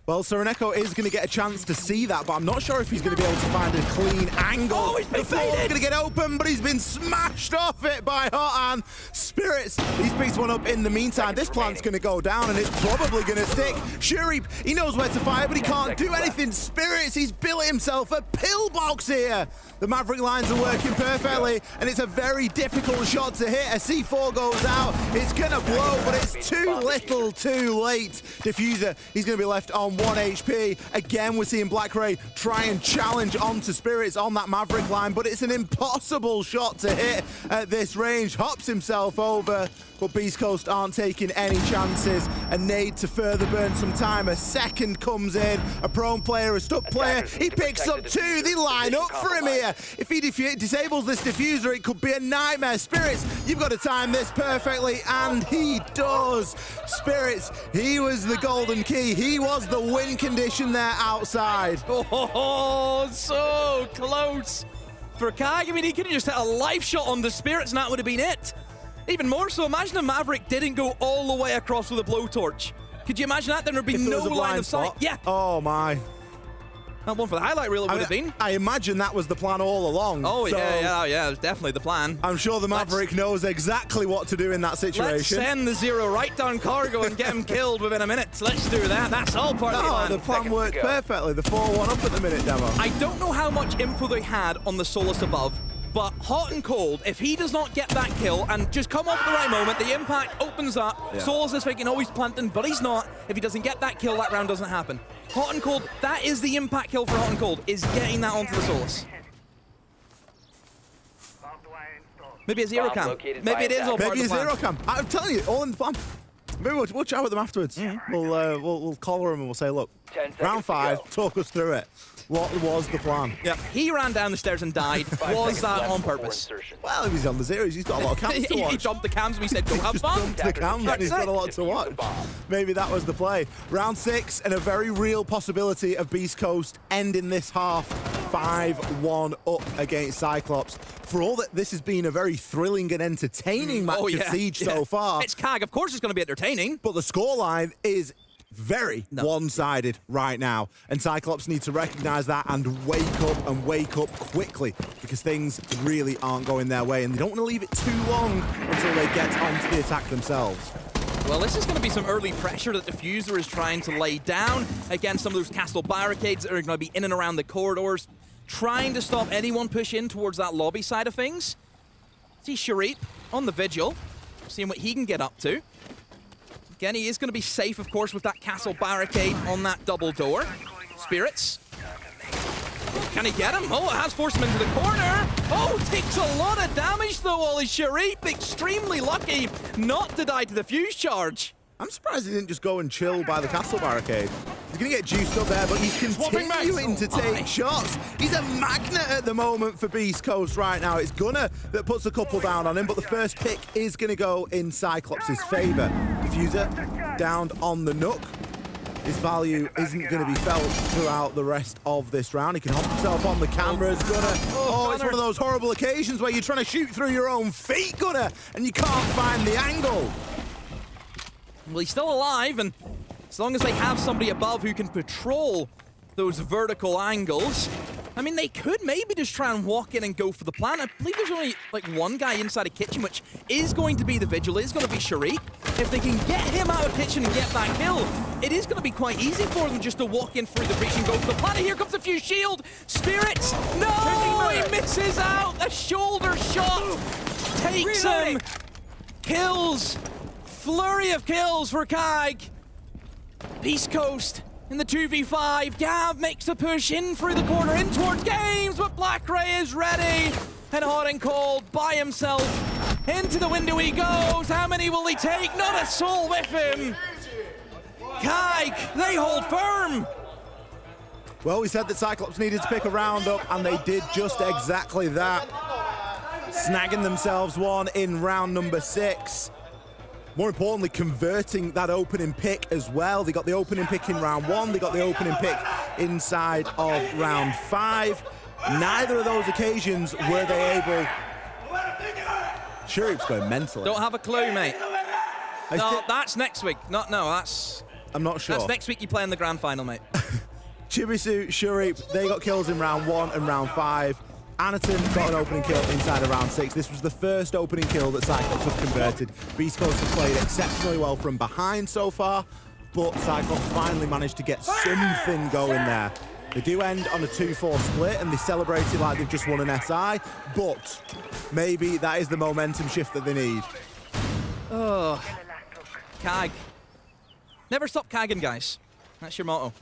Well, Sereneko is going to get a chance to see that, but I'm not sure if he's going to be able to find a clean angle. Oh, he's been faded. Going to get open, but he's been smashed off it by Hotan. Spirits, he's picked one up in the meantime. This plant's going to go down, and it's probably going to stick. Shuri, he knows where to fire, but he can't do anything. Spirits, he's built himself a pillbox here. The Maverick lines are working perfectly, and it's a very difficult shot to hit. A C4 goes out. It's going to blow, but it's too little, too late. Diffuser, he's going to be left on 1 HP. Again, we're seeing Black Ray try and challenge onto Spirits on that Maverick line, but it's an impossible shot to hit at this range. Hops himself over, but Beastcoast aren't taking any chances. A nade to further burn some time. A second comes in. A prone player, a stuck player. He picks up 2. They line up for him here. If he disables this Diffuser, it could be a nightmare. Spirits, you've got to time this perfectly, and he does. Spirits, he was the golden key. He was the win condition there outside. Oh, so close for Kag. I mean, he could have just hit a life shot on the Spirits and that would have been it. Even more so, imagine if Maverick didn't go all the way across with a blowtorch. Could you imagine that? Then there'd be no line of sight. Yeah. Oh, my. That one for the highlight reel it would have been. I imagine that was the plan all along. Oh, so yeah, it was definitely the plan. I'm sure the Maverick knows exactly what to do in that situation. Let's send the Zero right down cargo and get him killed within a minute. Let's do that. That's all part of the plan. The plan worked perfectly. The 4-1 up at the minute, Demo. I don't know how much info they had on the Solus above, but hot and cold, if he does not get that kill and just come off at the right moment, the impact opens up. Yeah. Solus is thinking, oh, he's planting, but he's not. If he doesn't get that kill, that round doesn't happen. Hot and cold, that is the impact kill for Hot and Cold, is getting that onto the Solus. Maybe a Zero cam. Maybe it is all part of the plan. Maybe a Zero cam. I'm telling you, all in the plan. Maybe we'll chat with them afterwards. We'll collar them and we'll say, look, round 5, talk us through it. What was the plan? Yeah, he ran down the stairs and died. Was that on purpose? Well, if he's on the Zeros, he's got a lot of cams to watch. He jumped the cams and we said, go have fun. He jumped the cams and he's got a lot to watch. Maybe that was the play. Round 6 and a very real possibility of Beastcoast ending this half 5-1 up against Cyclops. For all that this has been a very thrilling and entertaining match of Siege so far. It's CAG, of course it's going to be entertaining. But the scoreline is very one-sided right now, and Cyclops need to recognize that and wake up quickly, because things really aren't going their way, and they don't want to leave it too long until they get onto the attack themselves. Well, this is going to be some early pressure that Diffuser is trying to lay down against some of those castle barricades that are going to be in and around the corridors, trying to stop anyone push in towards that lobby side of things. See Sharif on the vigil, seeing what he can get up to. Again, he is going to be safe, of course, with that castle barricade on that double door. Spirits. Can he get him? Oh, it has forced him into the corner. Oh, takes a lot of damage, though, Ollie. Sharif, extremely lucky not to die to the fuse charge. I'm surprised he didn't just go and chill by the castle barricade. He's going to get juiced up there, but he's continuing to take shots. He's a magnet at the moment for Beastcoast right now. It's Gunner that puts a couple down on him, but the first pick is going to go in Cyclops' favor. Diffuser downed on the Nook. His value isn't going to be felt throughout the rest of this round. He can hop himself on the cameras. Gunner, it's one of those horrible occasions where you're trying to shoot through your own feet, Gunner, and you can't find the angle. Well, he's still alive, and as long as they have somebody above who can patrol those vertical angles, I mean, they could maybe just try and walk in and go for the plant. I believe there's only like one guy inside a kitchen, which is going to be the Vigil, is going to be Sharif. If they can get him out of kitchen and get that kill, it is going to be quite easy for them just to walk in through the breach and go for the plant. Here comes a few shield. Spirits, no, he misses out. A shoulder shot takes him. Kills. Flurry of kills for Kag. Beastcoast in the 2v5. Gav makes the push in through the corner, in towards Games, but Black Ray is ready. And hot and cold by himself. Into the window he goes. How many will he take? Not a soul with him. Kag, they hold firm. Well, we said that Cyclops needed to pick a round up, and they did just exactly that. Snagging themselves one in round number 6. More importantly, converting that opening pick as well. They got the opening pick in round 1. They got the opening pick inside of round 5. Neither of those occasions were they able... Sharif's going mental. Don't have a clue, mate. No, that's next week. No, that's... I'm not sure. That's next week you play in the grand final, mate. Chibisu, Sharif, they got kills in round 1 and round 5. Anaton got an opening kill inside of round 6. This was the first opening kill that Cyclops have converted. Beastcoast have played exceptionally well from behind so far, but Cyclops finally managed to get something going there. They do end on a 2-4 split, and they celebrated like they've just won an SI, but maybe that is the momentum shift that they need. Oh, Kag. Never stop cagging, guys. That's your motto.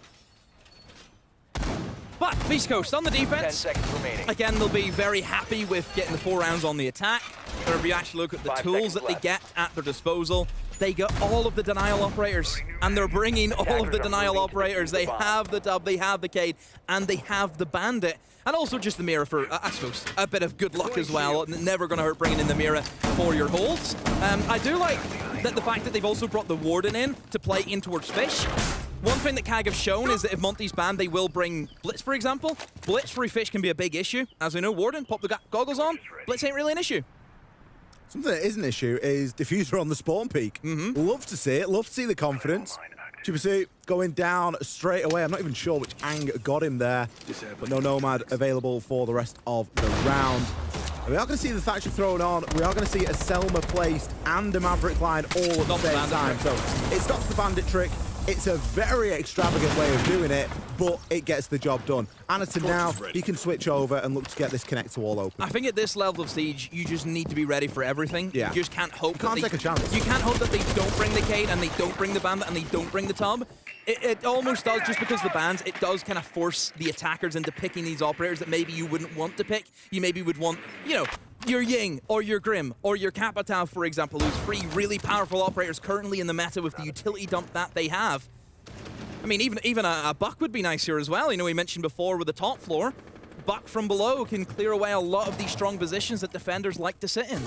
But Beastcoast on the defense. 10 seconds remaining. Again, they'll be very happy with getting the 4 rounds on the attack. But if you actually look at the tools that they get at their disposal, they got all of the denial operators, and they're bringing all of the denial operators. They have the Dub, they have the Cade, and they have the Bandit. And also just the Mirror for, I suppose, a bit of good luck as well. Never going to hurt bringing in the Mirror for your holds. I do like that the fact that they've also brought the Warden in to play in towards Fish. One thing that Kag have shown is that if Monty's banned, they will bring Blitz, for example. Blitz through Fish can be a big issue. As we know, Warden, pop the goggles on, Blitz ain't really an issue. Something that is an issue is Diffuser on the spawn peak. Love to see it, love to see the confidence. Chibisu going down straight away. I'm not even sure which Ang got him there, but no Nomad available for the rest of the round. We are going to see the Thatcher thrown on. We are going to see a Selma placed and a Maverick line all at the same time. So it stops the Bandit trick. It's a very extravagant way of doing it, but it gets the job done. Anaton now, he can switch over and look to get this connector wall open. I think at this level of Siege, you just need to be ready for everything. Yeah. You just can't hope you can't take a chance. You can't hope that they don't bring the Cade and they don't bring the Bandit and they don't bring the Tub. It almost does, just because the bans, it does kind of force the attackers into picking these operators that maybe you wouldn't want to pick. You maybe would want, you know, your Ying or your Grim or your Capitao, for example, who's 3 really powerful operators currently in the meta with the utility dump that they have. I mean, even a Buck would be nice here as well. You know, we mentioned before with the top floor, Buck from below can clear away a lot of these strong positions that defenders like to sit in.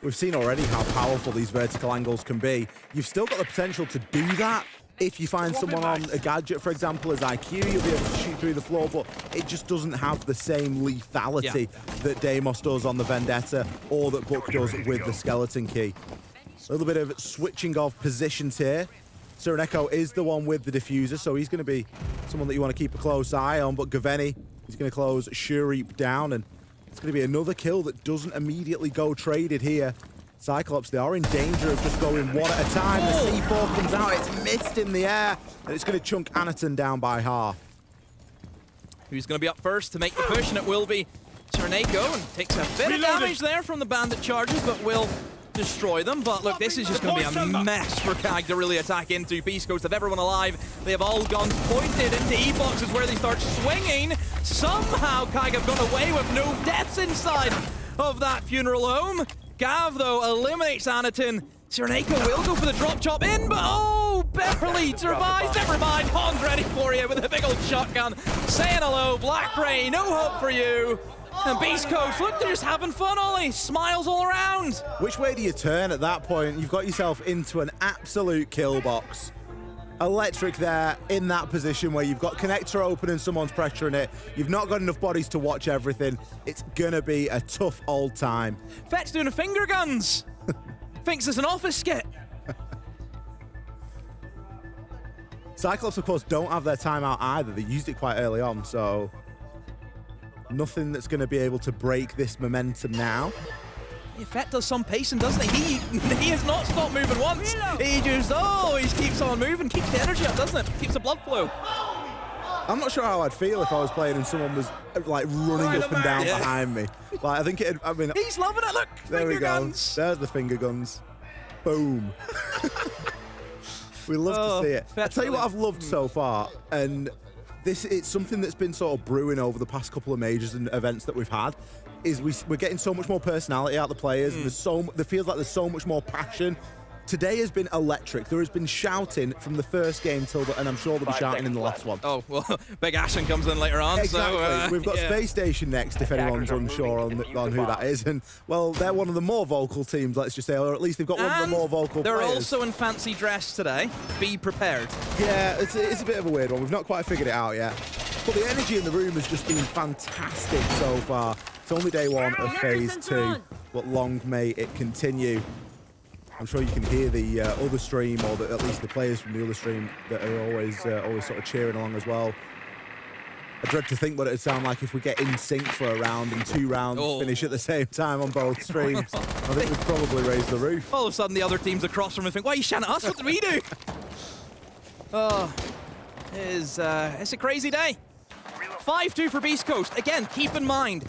We've seen already how powerful these vertical angles can be. You've still got the potential to do that. If you find someone on a gadget, for example, as IQ, you'll be able to shoot through the floor, but it just doesn't have the same lethality that Deimos does on the Vendetta or that Buck does with the Skeleton Key. A little bit of switching of positions here. Sereneko is the one with the diffuser, so he's going to be someone that you want to keep a close eye on, but Gaveni is going to close Shurip down, and it's going to be another kill that doesn't immediately go traded here. Cyclops, they are in danger of just going one at a time. The C4 comes out, it's missed in the air, and it's going to chunk Anaton down by half. Who's going to be up first to make the push, and it will be Sereneko, and takes a bit of damage there from the Bandit charges, but will destroy them. But look, this is just going to be a mess for Kag to really attack into. Beastcoast have everyone alive. They have all guns pointed into E-boxes where they start swinging. Somehow Kag have got away with no deaths inside of that funeral home. Gav, though, eliminates Anaton. Sereneko will go for the drop chop in, but oh, barely survives. Never mind, Han's ready for you with a big old shotgun. Saying hello, Black Ray, no hope for you. And Beastcoast, look, they're just having fun, Ollie. Smiles all around. Which way do you turn at that point? You've got yourself into an absolute kill box. Electric there in that position where you've got connector open and someone's pressuring it. You've not got enough bodies to watch everything. It's gonna be a tough old time. Fett's doing a finger guns. Thinks it's an office skit. Cyclops, of course, don't have their timeout either. They used it quite early on, so nothing that's going to be able to break this momentum now. Yeah, Fett does some pacing, doesn't he? He has not stopped moving once. He just always keeps on moving, keeps the energy up, doesn't it? Keeps the blood flow. I'm not sure how I'd feel if I was playing and someone was like running up and down behind me. Like, I think it'd, I mean, he's loving it. Look, there finger we go. guns. There's the finger guns. Boom. We love to see it. I tell you what I've loved so far, and it's something that's been sort of brewing over the past couple of majors and events that we've had, is we're getting so much more personality out of the players, and there feels like there's so much more passion. Today has been electric. There has been shouting from the first game and I'm sure they'll be shouting in the last one. Oh, well, Big Ashen comes in later on. Exactly. So, we've got Space Station next, if anyone's unsure on who that is. And, well, they're one of the more vocal teams, let's just say, or at least they've got one of the more vocal they're players. also in fancy dress today. Be prepared. Yeah, it's a bit of a weird one. We've not quite figured it out yet. But the energy in the room has just been fantastic so far. It's only day one of Phase 2, but long may it continue. I'm sure you can hear the other stream, or at least the players from the other stream that are always sort of cheering along as well. I dread to think what it'd sound like if we get in sync for a round and 2 rounds finish at the same time on both streams. I think we'd probably raise the roof. All of a sudden, the other team's across from us think, why are you shouting at us? What did we do? Oh, it's a crazy day. 5-2 for Beastcoast. Again, keep in mind,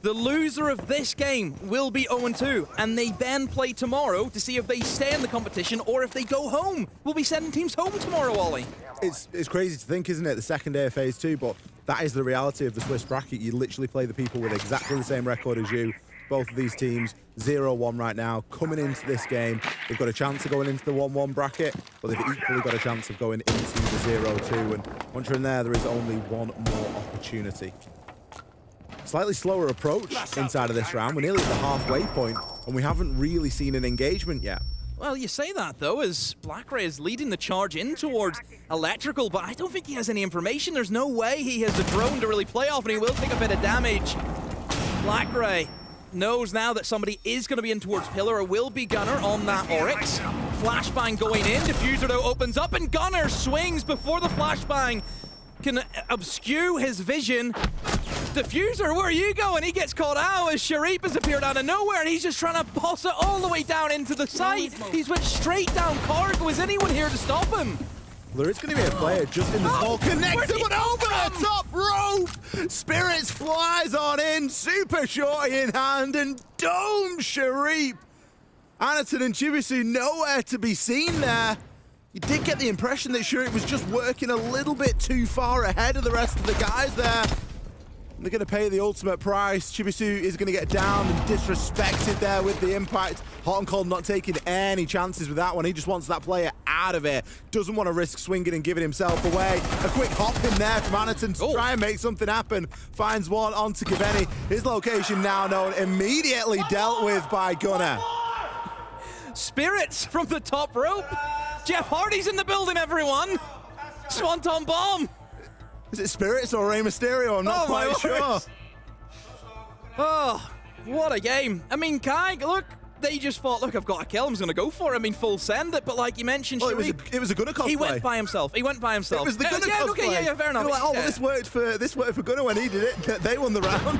the loser of this game will be 0-2, and they then play tomorrow to see if they stay in the competition or if they go home. We'll be sending teams home tomorrow, Ollie. It's crazy to think, isn't it? The second day of Phase 2, but that is the reality of the Swiss bracket. You literally play the people with exactly the same record as you. Both of these teams, 0-1 right now, coming into this game. They've got a chance of going into the 1-1 bracket, but they've equally got a chance of going into the 0-2. And once you're in there is only one more opportunity. Slightly slower approach inside of this round. We're nearly at the halfway point, and we haven't really seen an engagement yet. Well, you say that, though, as Black Ray is leading the charge in towards Electrical, but I don't think he has any information. There's no way he has a drone to really play off, and he will take a bit of damage. Black Ray knows now that somebody is going to be in towards Pillar, or will be Gunner on that Oryx. Flashbang going in. Diffuser, though, opens up, and Gunner swings before the flashbang can obscure his vision. Diffuser, where are you going? He gets caught out as Sharif has appeared out of nowhere, and he's just trying to boss it all the way down into the site. He's went straight down Cargo. Is anyone here to stop him? There is going to be a player just in the small connector, but over the top rope! Spirits flies on in, super shorty in hand, and dome Sharif. Anaton and Chibisu nowhere to be seen there. You did get the impression that Sharif was just working a little bit too far ahead of the rest of the guys there. They're going to pay the ultimate price. Chibisu is going to get down and disrespected there with the impact. Hot and Cold not taking any chances with that one. He just wants that player out of it. Doesn't want to risk swinging and giving himself away. A quick hop in there from Anaton to try and make something happen. Finds one onto Kiveni. His location now known, immediately dealt with by Gunner. Spirits from the top rope. Jeff Hardy's in the building, everyone. Swanton bomb. Is it Spirits or Rey Mysterio? I'm not quite sure. Oh, what a game. I mean, Kai, look, they just thought, look, I've got a kill. I'm just going to go for it. I mean, full send it. But like you mentioned, it was a Gunner cosplay. He went by himself. It was the Gunner cosplay. Okay, yeah, fair enough. Like, well, this worked for Gunner when he did it. They won the round.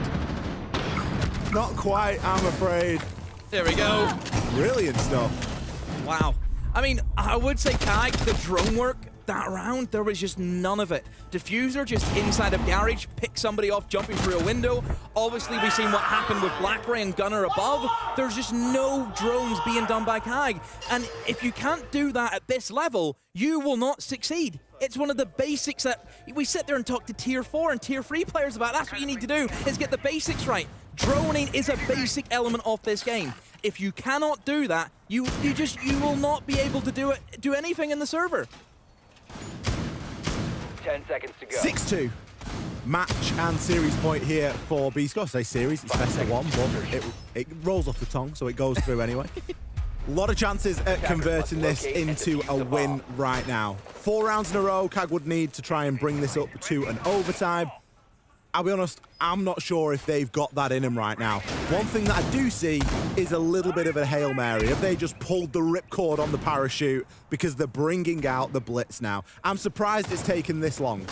Not quite, I'm afraid. There we go. Brilliant stuff. Wow. I mean, I would say, Kai, the drone work that round, there was just none of it. Diffuser just inside of Garage, pick somebody off jumping through a window. Obviously, we've seen what happened with Black Ray and Gunner above. There's just no drones being done by Kai. And if you can't do that at this level, you will not succeed. It's one of the basics that we sit there and talk to Tier 4 and Tier 3 players about. That's what you need to do, is get the basics right. Droning is a basic element of this game. if you cannot do that, you will not be able to do anything in the server. 10 seconds to go. 6-2. Match and series point here for Beastcoast. Say series, it's best of one, but it rolls off the tongue, so it goes through anyway. A lot of chances at converting this into a win right now. 4 rounds in a row, CAG would need to try and bring this up to an overtime. I'll be honest, I'm not sure if they've got that in them right now. One thing that I do see is a little bit of a Hail Mary. If they just pulled the ripcord on the parachute because they're bringing out the Blitz now. I'm surprised it's taken this long.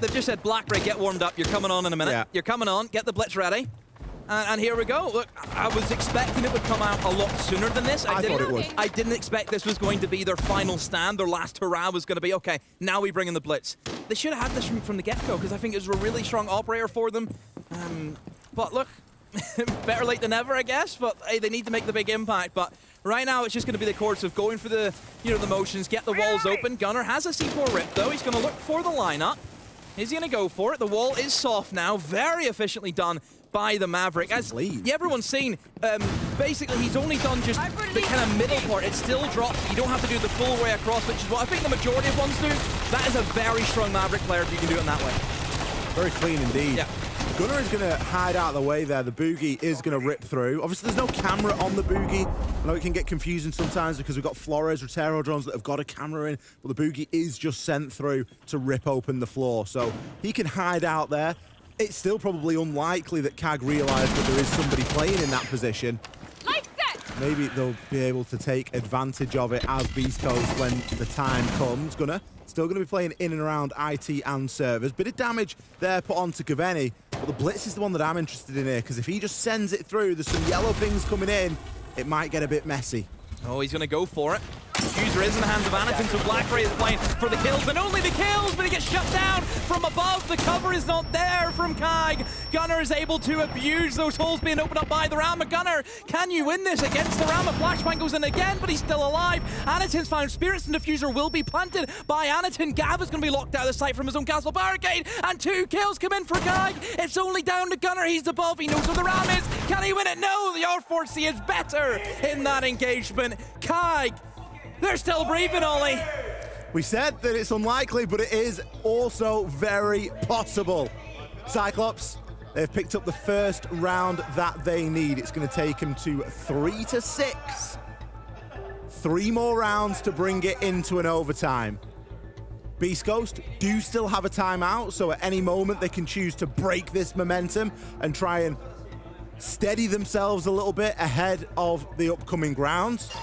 They've just said, Blackberry, get warmed up. You're coming on in a minute. Yeah. You're coming on. Get the Blitz ready. And here we go. Look, I was expecting it would come out a lot sooner than this. I thought it would. I didn't expect this was going to be their final stand. Their last hurrah was going to be, okay, now we bring in the Blitz. They should have had this from the get-go because I think it was a really strong operator for them. But look, better late than never, I guess. But hey, they need to make the big impact. But right now, it's just going to be the course of going for the, the motions, get the walls open. Gunner has a C4 rip, though. He's going to look for the lineup. Is he going to go for it? The wall is soft now. Very efficiently done by the Maverick. As everyone's seen, basically he's only done just the kind of middle part. It still drops. You don't have to do the full way across, which is what I think the majority of ones do. That is a very strong Maverick player if you can do it in that way. Very clean indeed. Yeah. Gunner is going to hide out of the way there. The boogie is going to rip through. Obviously, there's no camera on the boogie. I know it can get confusing sometimes because we've got Flores, Rotero drones that have got a camera in, but the boogie is just sent through to rip open the floor. So he can hide out there. It's still probably unlikely that CAG realise that there is somebody playing in that position. Maybe they'll be able to take advantage of it as Beastcoast when the time comes. Gunner still going to be playing in and around IT and servers. Bit of damage there put onto Kaveni, but the Blitz is the one that I'm interested in here because if he just sends it through, there's some yellow things coming in, it might get a bit messy. Oh, he's going to go for it. Diffuser is in the hands of Anakin, so Blackberry is playing for the kills, and only the kills, but he gets shut down from above. The cover is not there from CAG. Gunner is able to abuse those holes being opened up by the Rama. Gunner, can you win this against the Rama? Flashbang goes in again, but he's still alive. Anakin's found Spirits, and Diffuser will be planted by Anakin. Gav is going to be locked out of the sight from his own castle barricade, and 2 kills come in for CAG. It's only down to Gunner. He's above. He knows where the Ram is. Can he win it? No, the R4C is better in that engagement. CAG, they're still breathing, Ollie. We said that it's unlikely, but it is also very possible. Cyclops, they've picked up the first round that they need. It's going to take them to 3-6. 3 more rounds to bring it into an overtime. Beastcoast do still have a timeout, so at any moment they can choose to break this momentum and try and steady themselves a little bit ahead of the upcoming rounds.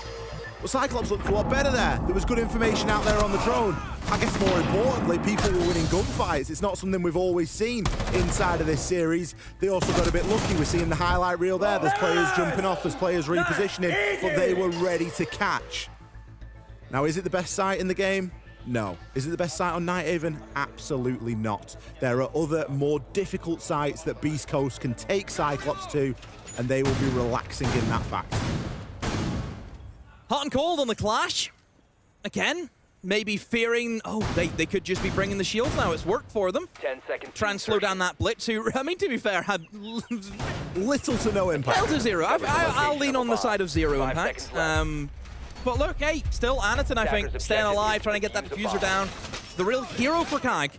But Cyclops looked a lot better there. There was good information out there on the drone. I guess more importantly, people were winning gunfights. It's not something we've always seen inside of this series. They also got a bit lucky. We're seeing the highlight reel there. There's players jumping off, there's players repositioning, but they were ready to catch. Now, is it the best site in the game? No. Is it the best site on Nighthaven? Absolutely not. There are other more difficult sites that Beastcoast can take Cyclops to, and they will be relaxing in that fact. Hot and cold on the clash. Again, maybe fearing, they could just be bringing the shields now. It's worked for them. 10 seconds. Try and slow down that Blitz, who, I mean, to be fair, had little to no impact. Failed to 0. I'll lean on the side of 0 impact. But look, hey, still Anakin, I think, staying alive, trying to get that diffuser down. The real hero for CAG.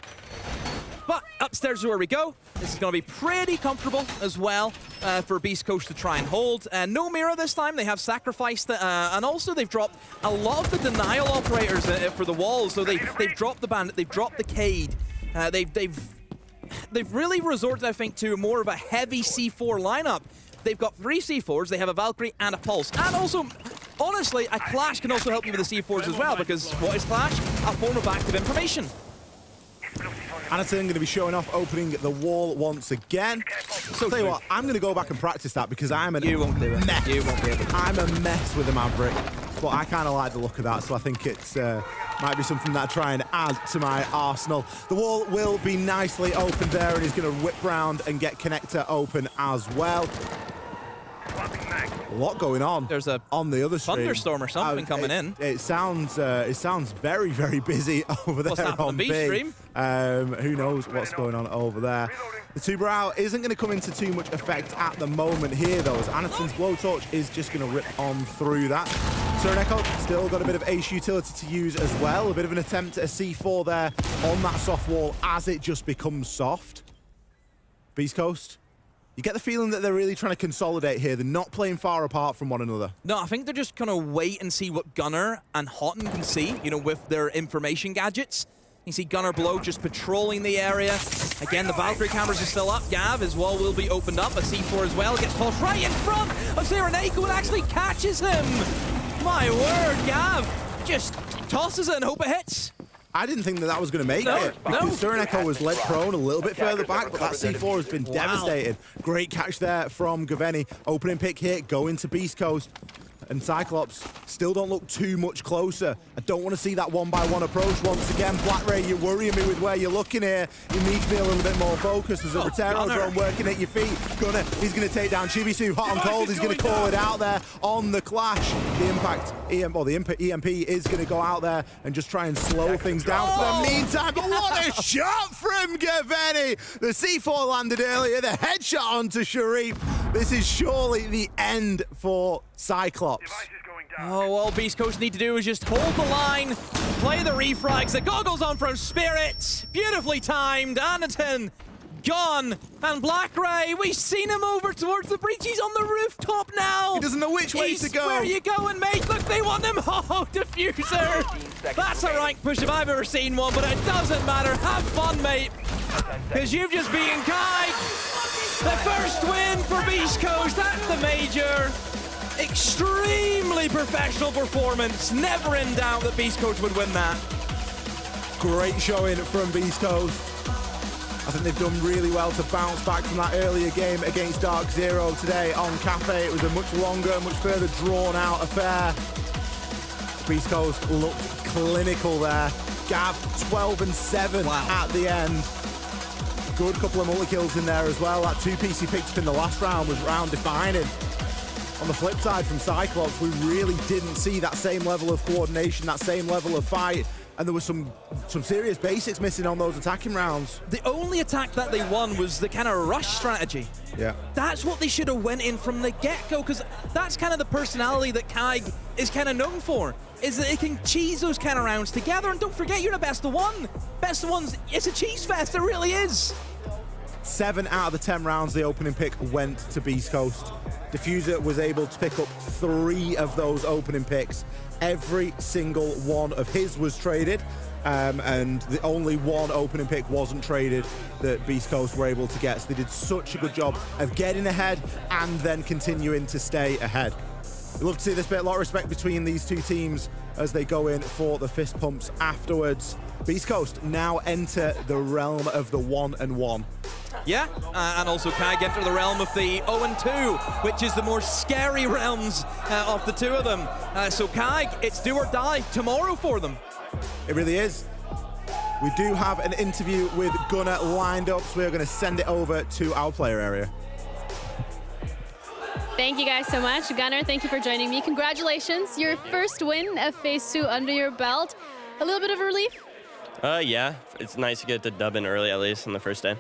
But upstairs is where we go. This is going to be pretty comfortable as well for Beastcoast to try and hold. No mirror this time. They have sacrificed it. And also they've dropped a lot of the denial operators for the walls. So they've dropped the Bandit. They've dropped the Cade. They've really resorted, I think, to more of a heavy C4 lineup. They've got 3 C4s. They have a Valkyrie and a Pulse. And also, honestly, a Clash can also help you with the C4s as well, because what is Clash? A form of active information. Anakin going to be showing off, opening the wall once again. So I'll tell you what, I'm going to go back and practice that because I'm a mess. You won't be able to. I'm a mess with the Maverick, but I kind of like the look of that, so I think it's might be something that I try and add to my arsenal. The wall will be nicely opened there, and he's going to whip round and get connector open as well. A lot going on. There's a on the other stream. thunderstorm or something coming in. It sounds very, very busy over there on B. stream? Who knows what's going on over there. The Tuber out isn't going to come into too much effect at the moment here, though, as Anderson's blowtorch is just going to rip on through that. Echo still got a bit of ace utility to use as well. A bit of an attempt at a C4 there on that soft wall as it just becomes soft. Beastcoast, you get the feeling that they're really trying to consolidate here. They're not playing far apart from one another. No, I think they're just going to wait and see what Gunnar and Houghton can see, you know, with their information gadgets. You see Gunnar Blow just patrolling the area. Again, the Valkyrie cameras are still up. Gav as well will be opened up. A C4 as well gets tossed right in front of Sereneko and actually catches him. My word, Gav just tosses it and hope it hits. I didn't think that was going to make it. Because Sereneko was led prone a little bit further back, but that C4 has been devastated. Great catch there from Gaveni. Opening pick hit, going to Beastcoast. And Cyclops still don't look too much closer. I don't want to see that 1-by-1 approach once again. Black Ray, you're worrying me with where you're looking here. You need to be a little bit more focused. There's a Rotero drone working at your feet. Gunnar, he's going to take down Chibisu. Hot and cold, he's going to call it out there on the clash. The impact, the EMP is going to go out there and just try and slow things down for the meantime. But what a shot from Gaveni! The C4 landed earlier, the headshot onto Sharif. This is surely the end for Cyclops. Oh, all Beastcoast need to do is just hold the line, play the refrags, the goggles on from Spirit, beautifully timed, Anaton gone, and Black Ray, we've seen him over towards the breach, he's on the rooftop now! He doesn't know which way to go! Where you going, mate? Look, they want him! Oh, Diffuser! That's a rank push if I've ever seen one, but it doesn't matter, have fun, mate! Because you've just beaten Kai! The first win for Beastcoast at the Major! Extremely professional performance. Never in doubt that Beastcoast would win that. Great showing from Beastcoast. I think they've done really well to bounce back from that earlier game against Dark Zero today on Cafe. It was a much longer, much further drawn out affair. Beastcoast looked clinical there. Gav 12-7 at the end. Good couple of multi-kills in there as well. That 2 PC picks in the last round was round defining. On the flip side from Cyclops, we really didn't see that same level of coordination, that same level of fight, and there was some serious basics missing on those attacking rounds. The only attack that they won was the kind of rush strategy. Yeah. That's what they should have went in from the get-go, because that's kind of the personality that Kai is kind of known for, is that it can cheese those kind of rounds together, and don't forget, you're the best of one. Best of ones, it's a cheese fest, it really is. 7 out of the 10 rounds, the opening pick went to Beastcoast. Diffuser was able to pick up 3 of those opening picks. Every single one of his was traded, and the only one opening pick wasn't traded that Beastcoast were able to get. So they did such a good job of getting ahead and then continuing to stay ahead. We love to see this bit. A lot of respect between these two teams as they go in for the fist pumps afterwards. Beastcoast now enter the realm of the 1-1. Yeah, and also Kai enter the realm of the 0-2, which is the more scary realms of the two of them. So Kai, it's do or die tomorrow for them. It really is. We do have an interview with Gunnar lined up, so we're going to send it over to our player area. Thank you guys so much. Gunnar, thank you for joining me. Congratulations, your first win of Phase 2 under your belt. A little bit of relief? Yeah, it's nice to get the dub in early, at least on the first day.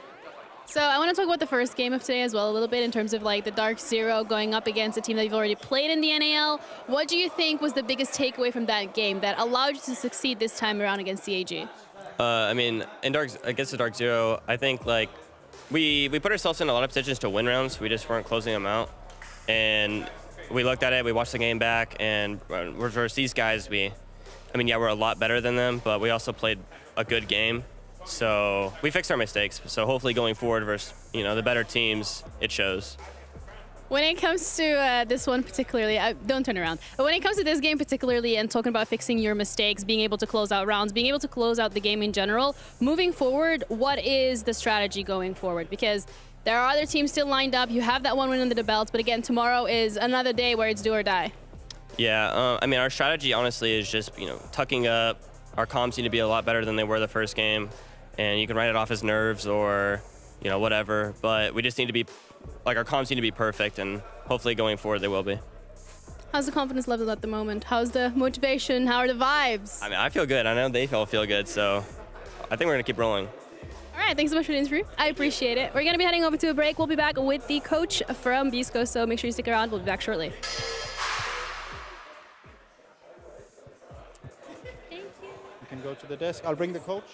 So I want to talk about the first game of today as well a little bit in terms of like the Dark Zero going up against a team that you've already played in the NAL. What do you think was the biggest takeaway from that game that allowed you to succeed this time around against CAG? I mean, against the Dark Zero, I think like we put ourselves in a lot of positions to win rounds. We just weren't closing them out. And we looked at it, we watched the game back, and versus these guys, we're a lot better than them, but we also played a good game. So we fixed our mistakes. So hopefully going forward versus, the better teams, it shows. When it comes to this one particularly, don't turn around. But when it comes to this game particularly and talking about fixing your mistakes, being able to close out rounds, being able to close out the game in general, moving forward, what is the strategy going forward? Because there are other teams still lined up. You have that one win under the belt, but again, tomorrow is another day where it's do or die. Yeah, our strategy honestly is just, tucking up. Our comms need to be a lot better than they were the first game. And you can write it off as nerves or, whatever. But we just need to be, our comms need to be perfect, and hopefully going forward they will be. How's the confidence level at the moment? How's the motivation? How are the vibes? I mean, I feel good. I know they all feel good, so I think we're going to keep rolling. All right, thanks so much for the interview. I appreciate it. We're going to be heading over to a break. We'll be back with the coach from Beastcoast, so make sure you stick around. We'll be back shortly. You can go to the desk. I'll bring the coach.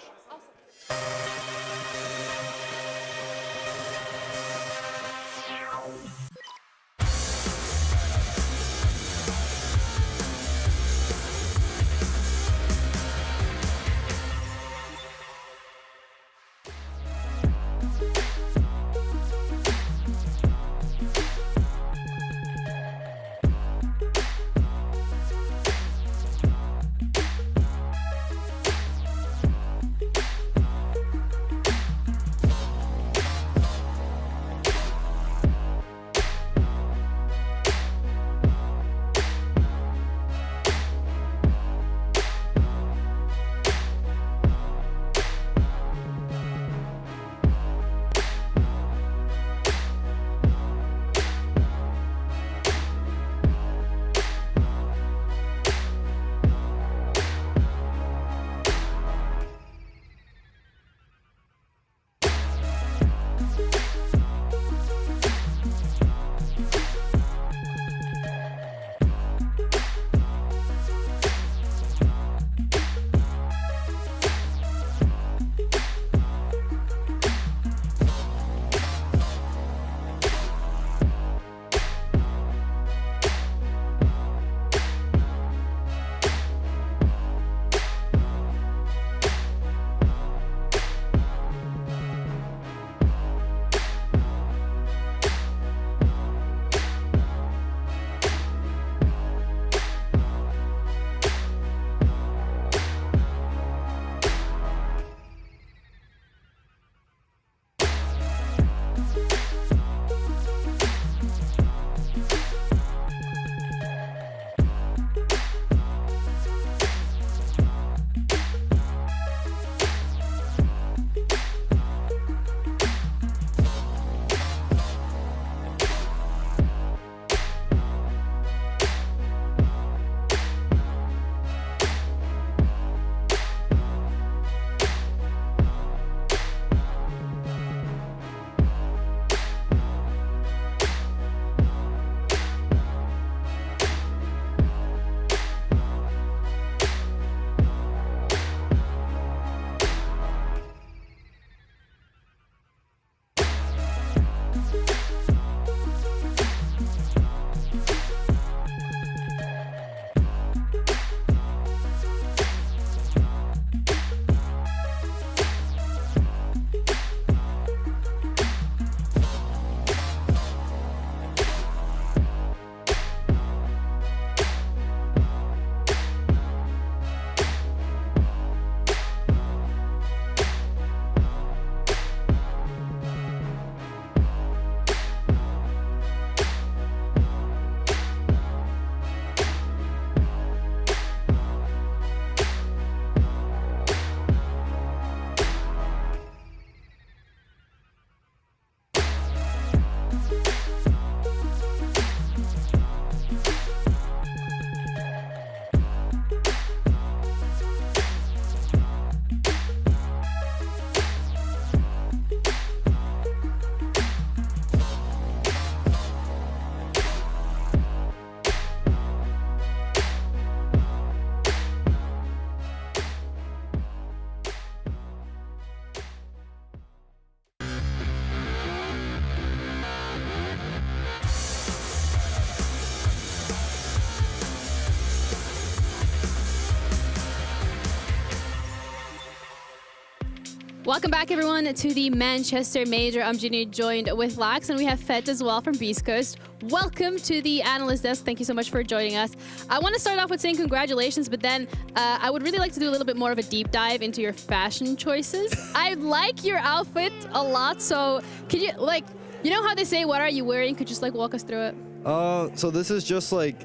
Welcome back, everyone, to the Manchester Major. I'm Ginny, joined with Lax, and we have Fett as well from Beastcoast. Welcome to the analyst desk. Thank you so much for joining us. I want to start off with saying congratulations, but then I would really like to do a little bit more of a deep dive into your fashion choices. I like your outfit a lot, so could you, like, you know how they say, what are you wearing? Could you just, like, walk us through it? So this is just, like,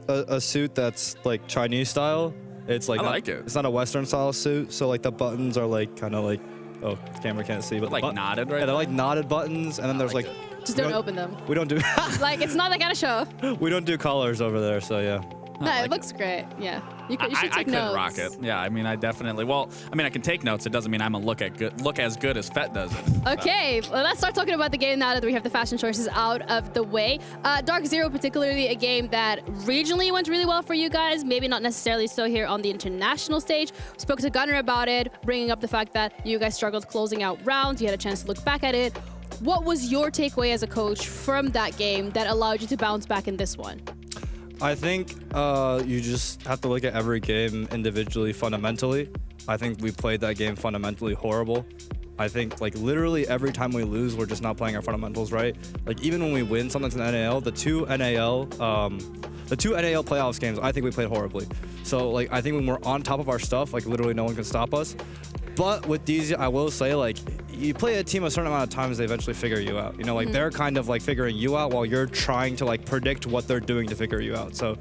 a suit that's, like, Chinese style. It's, like, I like it. It's not a Western style suit, so, like, the buttons are, like, kind of, like, oh, the camera can't see, but like knotted, right? Yeah, they're like knotted buttons, and then there's like Just don't open them. We don't do. Like, it's not that kind of show. We don't do colors over there, so yeah. No, it looks great. Yeah. You should I take could notes. rock it. Yeah, I mean, I definitely. Well, I mean, I can take notes. It doesn't mean I'm gonna look as good as Fett does it. Okay, well, let's start talking about the game now that we have the fashion choices out of the way. Dark Zero, particularly a game that regionally went really well for you guys. Maybe not necessarily so here on the international stage. We spoke to Gunnar about it, bringing up the fact that you guys struggled closing out rounds. You had a chance to look back at it. What was your takeaway as a coach from that game that allowed you to bounce back in this one? I think you just have to look at every game individually, fundamentally. I think we played that game fundamentally horrible. I think like literally every time we lose, we're just not playing our fundamentals right. Like even when we win something in the NAL, the two NAL playoffs games, I think we played horribly. So like I think when we're on top of our stuff, like literally no one can stop us. But with DZ, I will say, like, you play a team a certain amount of times, they eventually figure you out. You know, like, they're kind of, like, figuring you out while you're trying to, like, predict what they're doing to figure you out. So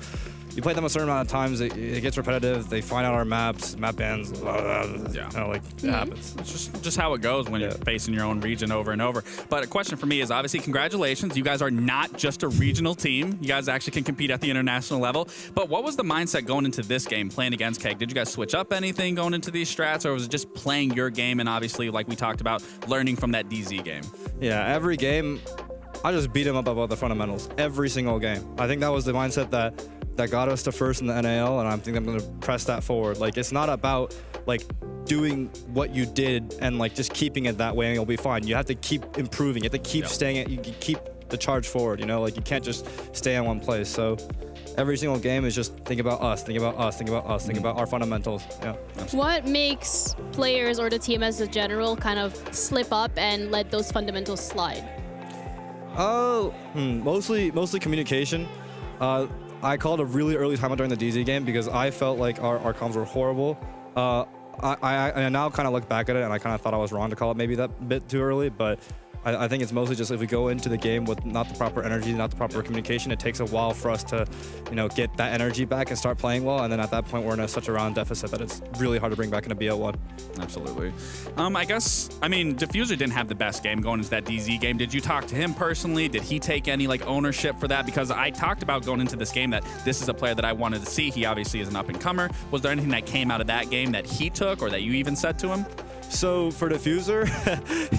you play them a certain amount of times, it gets repetitive. They find out our maps, map bans, yeah. You know, like, it happens. It's just how it goes when you're facing your own region over and over. But a question for me is, obviously, congratulations. You guys are not just a regional team. You guys actually can compete at the international level. But what was the mindset going into this game, playing against Keg? Did you guys switch up anything going into these strats, or was it just playing your game and obviously, like we talked about, learning from that DZ game? Yeah, every game, I just beat him up about the fundamentals. Every single game. I think that was the mindset that got us to first in the NAL, and I think I'm going to press that forward. Like, it's not about, like, doing what you did and, like, just keeping it that way and you'll be fine. You have to keep improving. You have to keep staying at, you keep the charge forward, you know? Like, you can't just stay in one place. So every single game is just think about us, think about us, think about us, think about our fundamentals. Yeah. What makes players or the team as a general kind of slip up and let those fundamentals slide? Mostly communication. I called a really early timeout during the DZ game because I felt like our comms were horrible. I now kind of look back at it and I kind of thought I was wrong to call it maybe that bit too early, but I think it's mostly just if we go into the game with not the proper energy, not the proper communication, it takes a while for us to, you know, get that energy back and start playing well. And then at that point, we're in such a round deficit that it's really hard to bring back into BL1. Absolutely. I mean, Diffuser didn't have the best game going into that DZ game. Did you talk to him personally? Did he take any like ownership for that? Because I talked about going into this game that this is a player that I wanted to see. He obviously is an up-and-comer. Was there anything that came out of that game that he took or that you even said to him? So for Diffuser,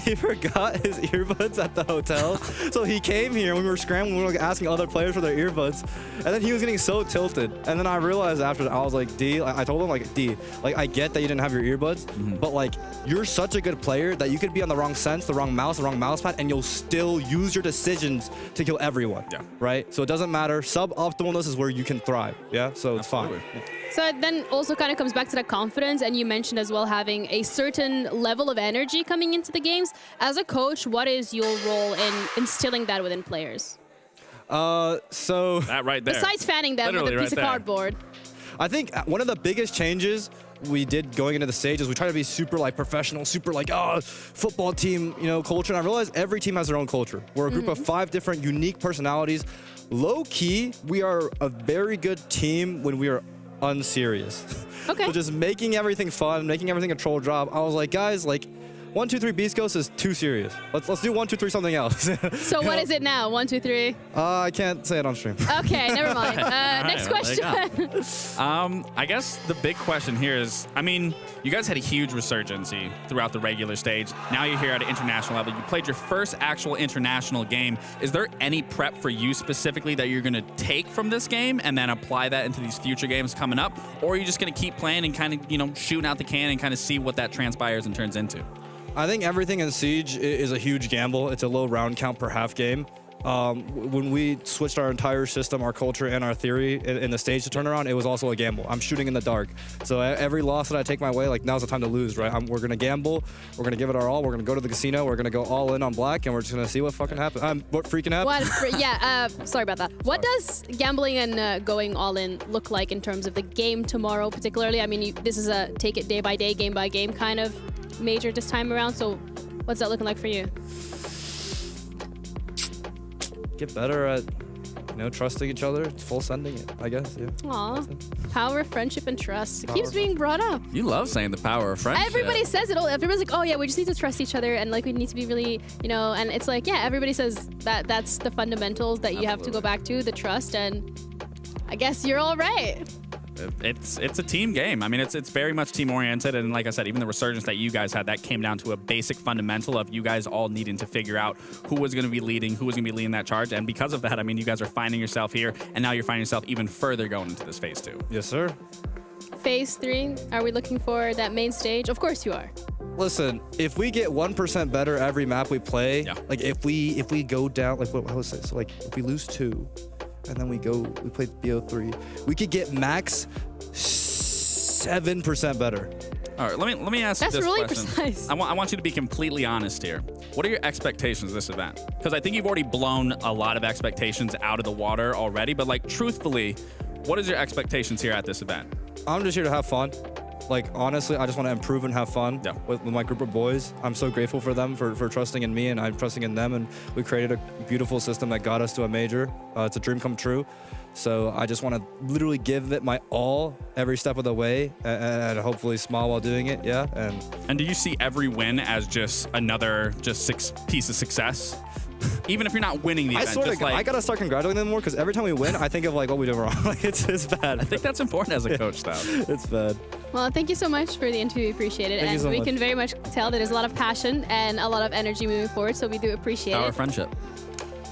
he forgot his earbuds at the hotel. So he came here when we were scrambling, we were like asking other players for their earbuds. And then he was getting so tilted. And then I realized after that, I was like, D, I told him like, D, like I get that you didn't have your earbuds, but like you're such a good player that you could be on the wrong sense, the wrong mouse pad, and you'll still use your decisions to kill everyone. Yeah. Right? So it doesn't matter. Suboptimalness is where you can thrive. Yeah. So it's fine. Yeah. So it then also kind of comes back to that confidence, and you mentioned as well having a certain level of energy coming into the games. As a coach, what is your role in instilling that within players? So that right there. Besides fanning them with a piece of cardboard. I think one of the biggest changes we did going into the stage is we try to be super like professional, super like football team, you know, culture. And I realized every team has their own culture. We're a group of 5 different unique personalities. Low key, we are a very good team when we are unserious. Okay. So just making everything fun, making everything a troll job. I was like, guys, like 1, 2, 3 Beastcoast is too serious. Let's do 1, 2, 3 something else. So what is it now? 1, 2, 3? I can't say it on stream. Okay, never mind. Next question. I guess the big question here is, I mean, you guys had a huge resurgency throughout the regular stage. Now you're here at an international level. You played your first actual international game. Is there any prep for you specifically that you're going to take from this game and then apply that into these future games coming up? Or are you just going to keep playing and kind of, you know, shooting out the can and kind of see what that transpires and turns into? I think everything in Siege is a huge gamble. It's a low round count per half game. When we switched our entire system, our culture, and our theory in the stage to turn around, it was also a gamble. I'm shooting in the dark. So every loss that I take my way, like now's the time to lose, right? We're going to gamble. We're going to give it our all. We're going to go to the casino. We're going to go all in on black, and we're just going to see what fucking happens. What freaking happens? Sorry about that. What does gambling and going all in look like in terms of the game tomorrow, particularly? I mean, this is a take it day by day, game by game kind of major this time around. So what's that looking like for you? Get better at you know, trusting each other, full sending it, I guess. Yeah. Aw, power of friendship and trust. It keeps being brought up. You love saying the power of friendship. Everybody says it. Everybody's like, oh yeah, we just need to trust each other, and like we need to be really, you know, and it's like, yeah, everybody says that that's the fundamentals that you have to go back to, the trust, and I guess you're all right. It's a team game. I mean, it's very much team oriented, and like I said, even the resurgence that you guys had, that came down to a basic fundamental of you guys all needing to figure out who was going to be leading, who was going to be leading that charge, and because of that, I mean, you guys are finding yourself here, and now you're finding yourself even further going into this phase 2. Yes, sir. Phase 3, are we looking for that main stage? Of course you are. Listen, if we get 1% better every map we play, like if we go down, like what was it? So like if we lose 2, and then we play BO3, we could get max 7% better. All right, let me ask you this really question. Precise. I want you to be completely honest here. What are your expectations of this event? Because I think you've already blown a lot of expectations out of the water already, but like truthfully, what is your expectations here at this event? I'm just here to have fun. Like, honestly, I just want to improve and have fun with my group of boys. I'm so grateful for them for trusting in me, and I'm trusting in them, and we created a beautiful system that got us to a major. It's a dream come true. So I just want to literally give it my all every step of the way, and hopefully smile while doing it, yeah. And do you see every win as just another piece of success? Even if you're not winning the event, I gotta start congratulating them more, because every time we win, I think of like what we did wrong. Like it's bad. I think that's important as a coach, though. It's bad. Well, thank you so much for the interview. We appreciate it. Thank you so we much. can very much tell that there's a lot of passion and a lot of energy moving forward, so we do appreciate Power it. of friendship.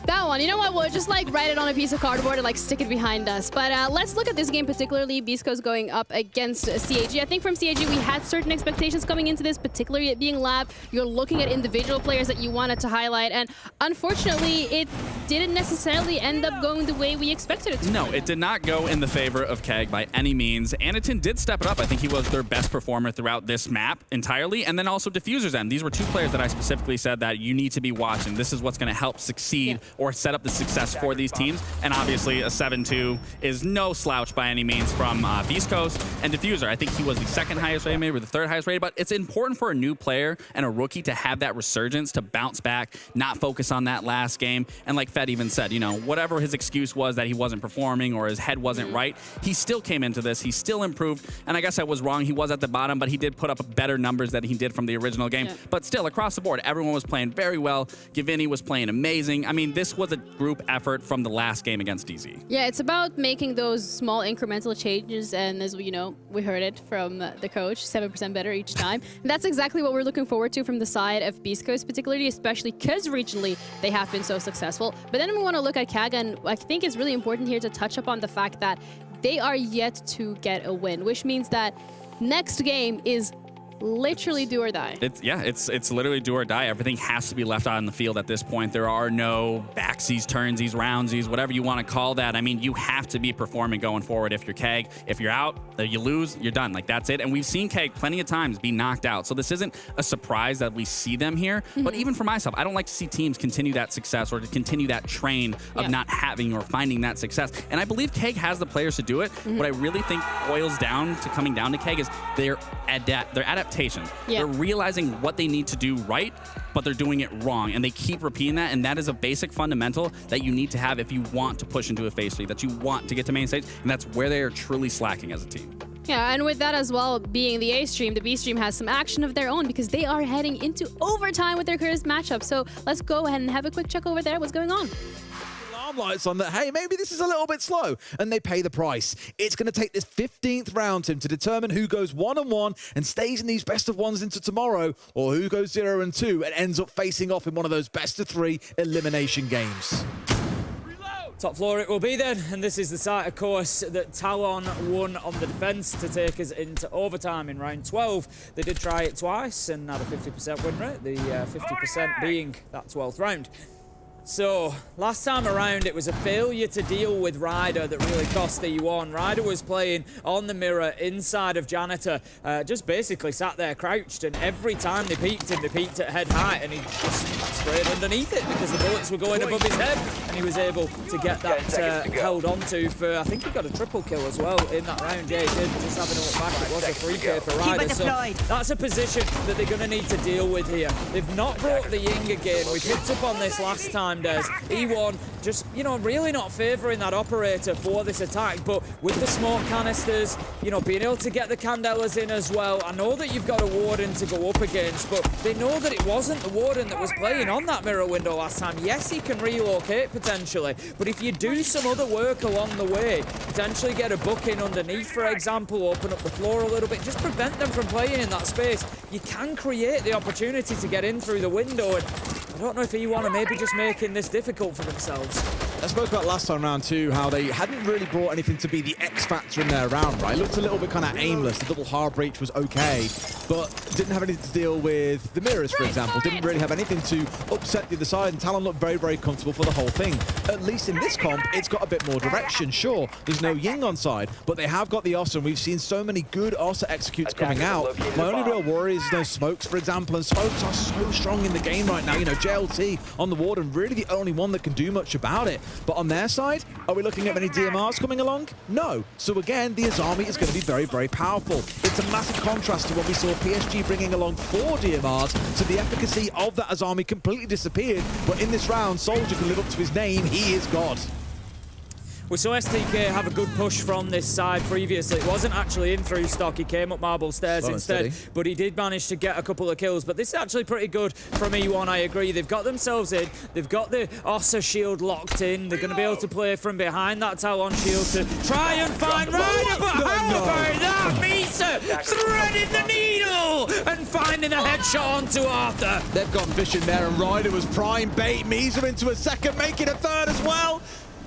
That one, you know what? We'll just like write it on a piece of cardboard and like stick it behind us. But let's look at this game particularly. Beastcoast going up against CAG. I think from CAG we had certain expectations coming into this, particularly it being lab. You're looking at individual players that you wanted to highlight, and unfortunately it didn't necessarily end up going the way we expected it to. No, it did not go in the favor of KEG by any means. Anakin did step it up. I think he was their best performer throughout this map entirely, and then also Diffuser's End. These were 2 players that I specifically said that you need to be watching. This is what's going to help succeed or set up the success for these teams. And obviously a 7-2 is no slouch by any means from Beastcoast and Diffuser. I think he was the 2nd highest rated, maybe the 3rd highest rated, but it's important for a new player and a rookie to have that resurgence, to bounce back, not focus on that last game. And like Fett even said, you know, whatever his excuse was that he wasn't performing or his head wasn't right, he still came into this, he still improved. And I guess I was wrong, he was at the bottom, but he did put up better numbers than he did from the original game. But still, across the board, everyone was playing very well. Givini was playing amazing. I mean, this was a group effort from the last game against DZ. Yeah, it's about making those small incremental changes, and as we know, we heard it from the coach, 7% better each time. And that's exactly what we're looking forward to from the side of Beastcoast, particularly, especially because regionally they have been so successful. But then we want to look at KEG, and I think it's really important here to touch upon the fact that they are yet to get a win, which means that next game is literally do or die. It's literally do or die. Everything has to be left out on the field at this point. There are no backsies, turnsies, roundsies, whatever you want to call that. I mean, you have to be performing going forward if you're KEG. If you're out, you lose, you're done. Like, that's it. And we've seen KEG plenty of times be knocked out. So this isn't a surprise that we see them here. But even for myself, I don't like to see teams continue that success or to continue that train of not having or finding that success. And I believe KEG has the players to do it. What I really think boils down to coming down to KEG is their adaptation. They're realizing what they need to do right, but they're doing it wrong, and they keep repeating that, and that is a basic fundamental that you need to have if you want to push into a phase 3, that you want to get to main stage, and that's where they are truly slacking as a team. Yeah, and with that as well, being the A stream, the B stream has some action of their own because they are heading into overtime with their current matchup. So let's go ahead and have a quick check over there. What's going on? Lights on that, hey, maybe this is a little bit slow, and they pay the price. It's going to take this 15th round, Tim, to determine who goes 1-1 and stays in these best of ones into tomorrow, or who goes 0-2 and ends up facing off in one of those best of 3 elimination games. Top floor it will be then, and this is the site, of course, that Talon won on the defense to take us into overtime in round 12. They did try it twice and had a 50% win rate, the 50% being that 12th round. So, last time around, it was a failure to deal with Ryder that really cost the U1. Ryder was playing on the mirror inside of Janitor, just basically sat there crouched, and every time they peeked him, they peeked at head height, and he just sprayed underneath it because the bullets were going above his head, and he was able to get that held onto for, I think he got a triple kill as well in that round. Yeah, he did, just having a look back, it was a 3K for Ryder, so that's a position that they're going to need to deal with here. They've not brought the Ying again. We picked up on this last time. time, Des. E1 just, you know, really not favouring that operator for this attack, but with the smoke canisters, you know, being able to get the Candelas in as well. I know that you've got a Warden to go up against, but they know that it wasn't the Warden that was playing on that mirror window last time. Yes, he can relocate potentially, but if you do some other work along the way, potentially get a book in underneath, for example, open up the floor a little bit, just prevent them from playing in that space, you can create the opportunity to get in through the window. And I don't know if E1 are maybe just making this difficult for themselves. I spoke about last time round too, how they hadn't really brought anything to be the X factor in their round, right? It looked a little bit kind of aimless. The double hard breach was okay, but didn't have anything to deal with the mirrors, for example. Didn't really have anything to upset the other side, and Talon looked very, very comfortable for the whole thing. At least in this comp, it's got a bit more direction. Sure, there's no Ying on side, but they have got the Ossa, and we've seen so many good Ossa executes coming out. My only real worry is no smokes, for example, and smokes are so strong in the game right now. You know, JLT on the Warden, really the only one that can do much about it. But on their side, are we looking at many DMRs coming along? No. So again, the Azami is going to be very, very powerful. It's a massive contrast to what we saw PSG bringing along 4 DMRs, so the efficacy of that Azami completely disappeared. But in this round, Soldier can live up to his name. He is God. We saw STK have a good push from this side previously. It wasn't actually in through stock. He came up marble stairs instead, but he did manage to get a couple of kills. But this is actually pretty good from E1, I agree. They've got themselves in. They've got the Ossa shield locked in. They're going to be able to play from behind that Talon shield to try and find Ryder. But how about that? Misa threading the needle and finding the headshot onto Arthur. They've got Vision there, and Ryder was prime bait. Misa into a second, making a third as well.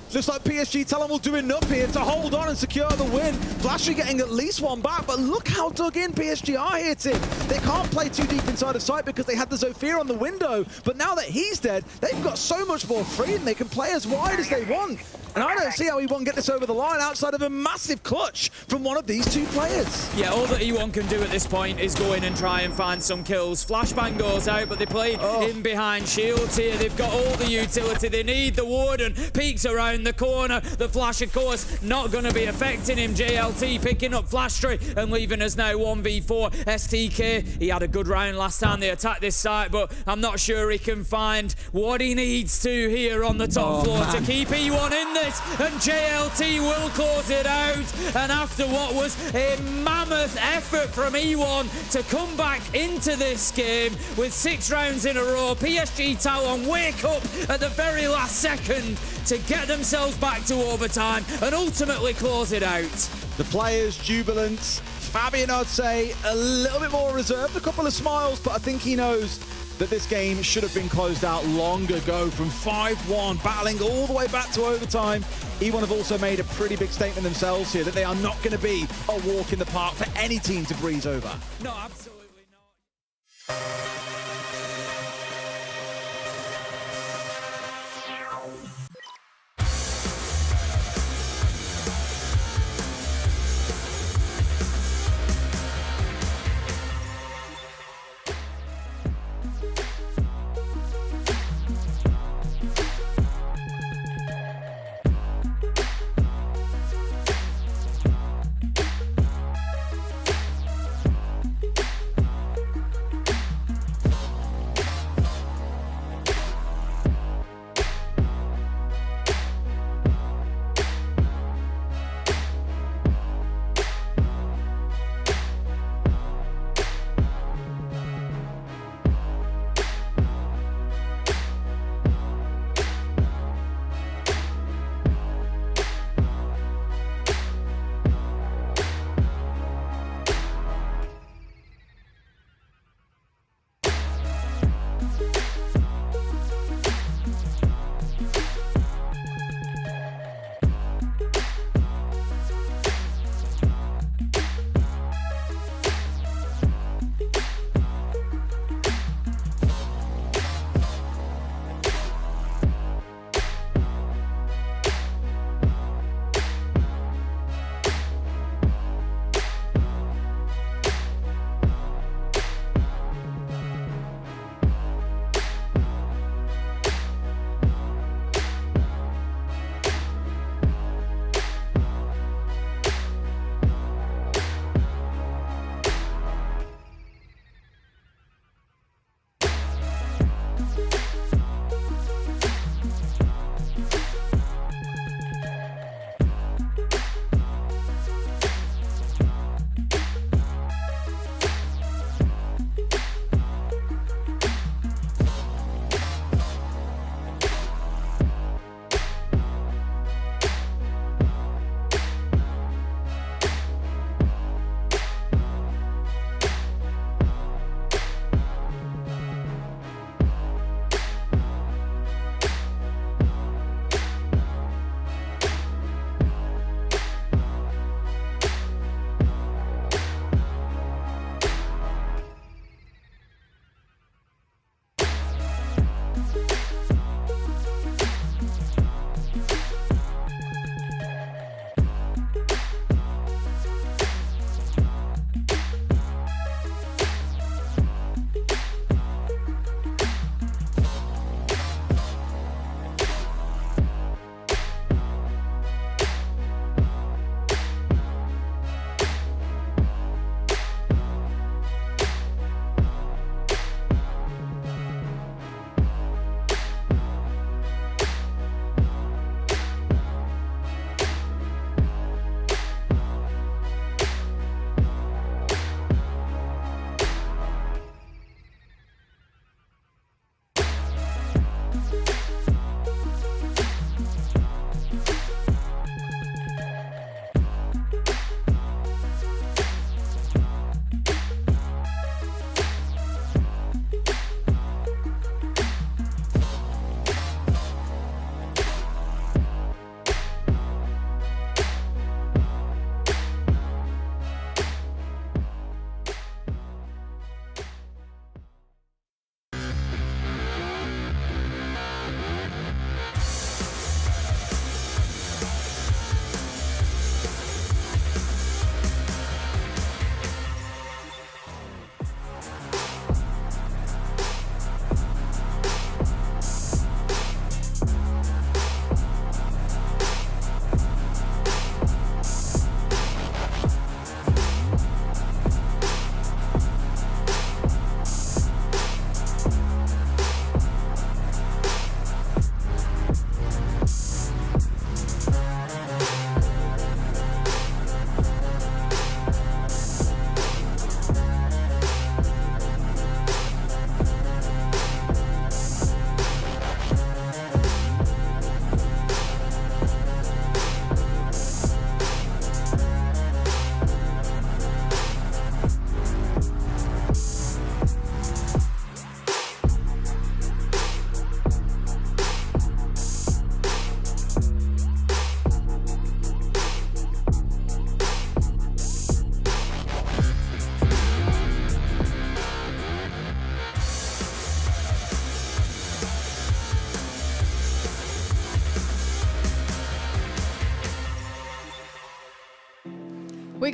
Just like PSG, Talon will do enough here to hold on and secure the win. Flashy getting at least one back, but look how dug in PSG are here, Tim. They can't play too deep inside of sight because they had the Zofia on the window, but now that he's dead, they've got so much more freedom. They can play as wide as they want. And I don't see how E1 get this over the line outside of a massive clutch from one of these two players. Yeah, all that E1 can do at this point is go in and try and find some kills. Flashbang goes out, but they play in behind shields here. They've got all the utility they need. The Warden peeks around the corner. The flash, of course, not going to be affecting him. JLT picking up Flash Tree and leaving us now 1v4. STK, he had a good round last time they attacked this site, but I'm not sure he can find what he needs to here on the top floor to keep E1 in this. And JLT will close it out. And after what was a mammoth effort from E1 to come back into this game with 6 rounds in a row, PSG Talon wake up at the very last second to get themselves back to overtime and ultimately close it out. The players jubilant. Fabian, I'd say, a little bit more reserved, a couple of smiles, but I think he knows that this game should have been closed out long ago from 5-1, battling all the way back to overtime. E1 have also made a pretty big statement themselves here that they are not going to be a walk in the park for any team to breeze over. No, absolutely not.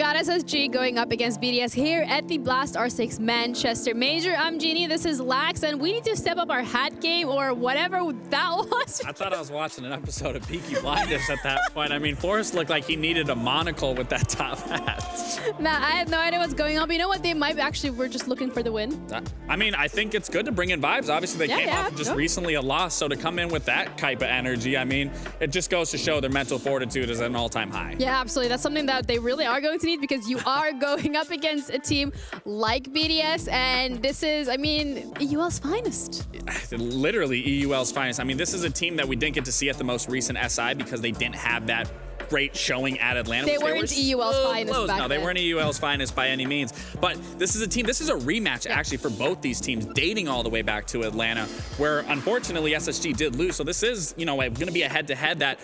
got SSG going up against BDS here at the Blast R6 Manchester Major. I'm Jeannie, this is Lax, and we need to step up our hat game or whatever that was. I thought I was watching an episode of Peaky Blinders at that point. I mean, Forrest looked like he needed a monocle with that top hat. Nah, I have no idea what's going on, but you know what? They might actually were just looking for the win. I mean, I think it's good to bring in vibes. Obviously, they came off of just recently a loss, so to come in with that type of energy, I mean, it just goes to show their mental fortitude is at an all-time high. Yeah, absolutely. That's something that they really are going to need because you are going up against a team like BDS, and this is, I mean, EUL's finest. Literally EUL's finest. I mean, this is a team that we didn't get to see at the most recent SI because they didn't have that great showing at Atlanta. They weren't EUL's finest back No, they then. weren't EUL's finest by any means. But this is a team, this is a rematch actually for both these teams, dating all the way back to Atlanta, where unfortunately SSG did lose. So this is, you know, going to be a head-to-head that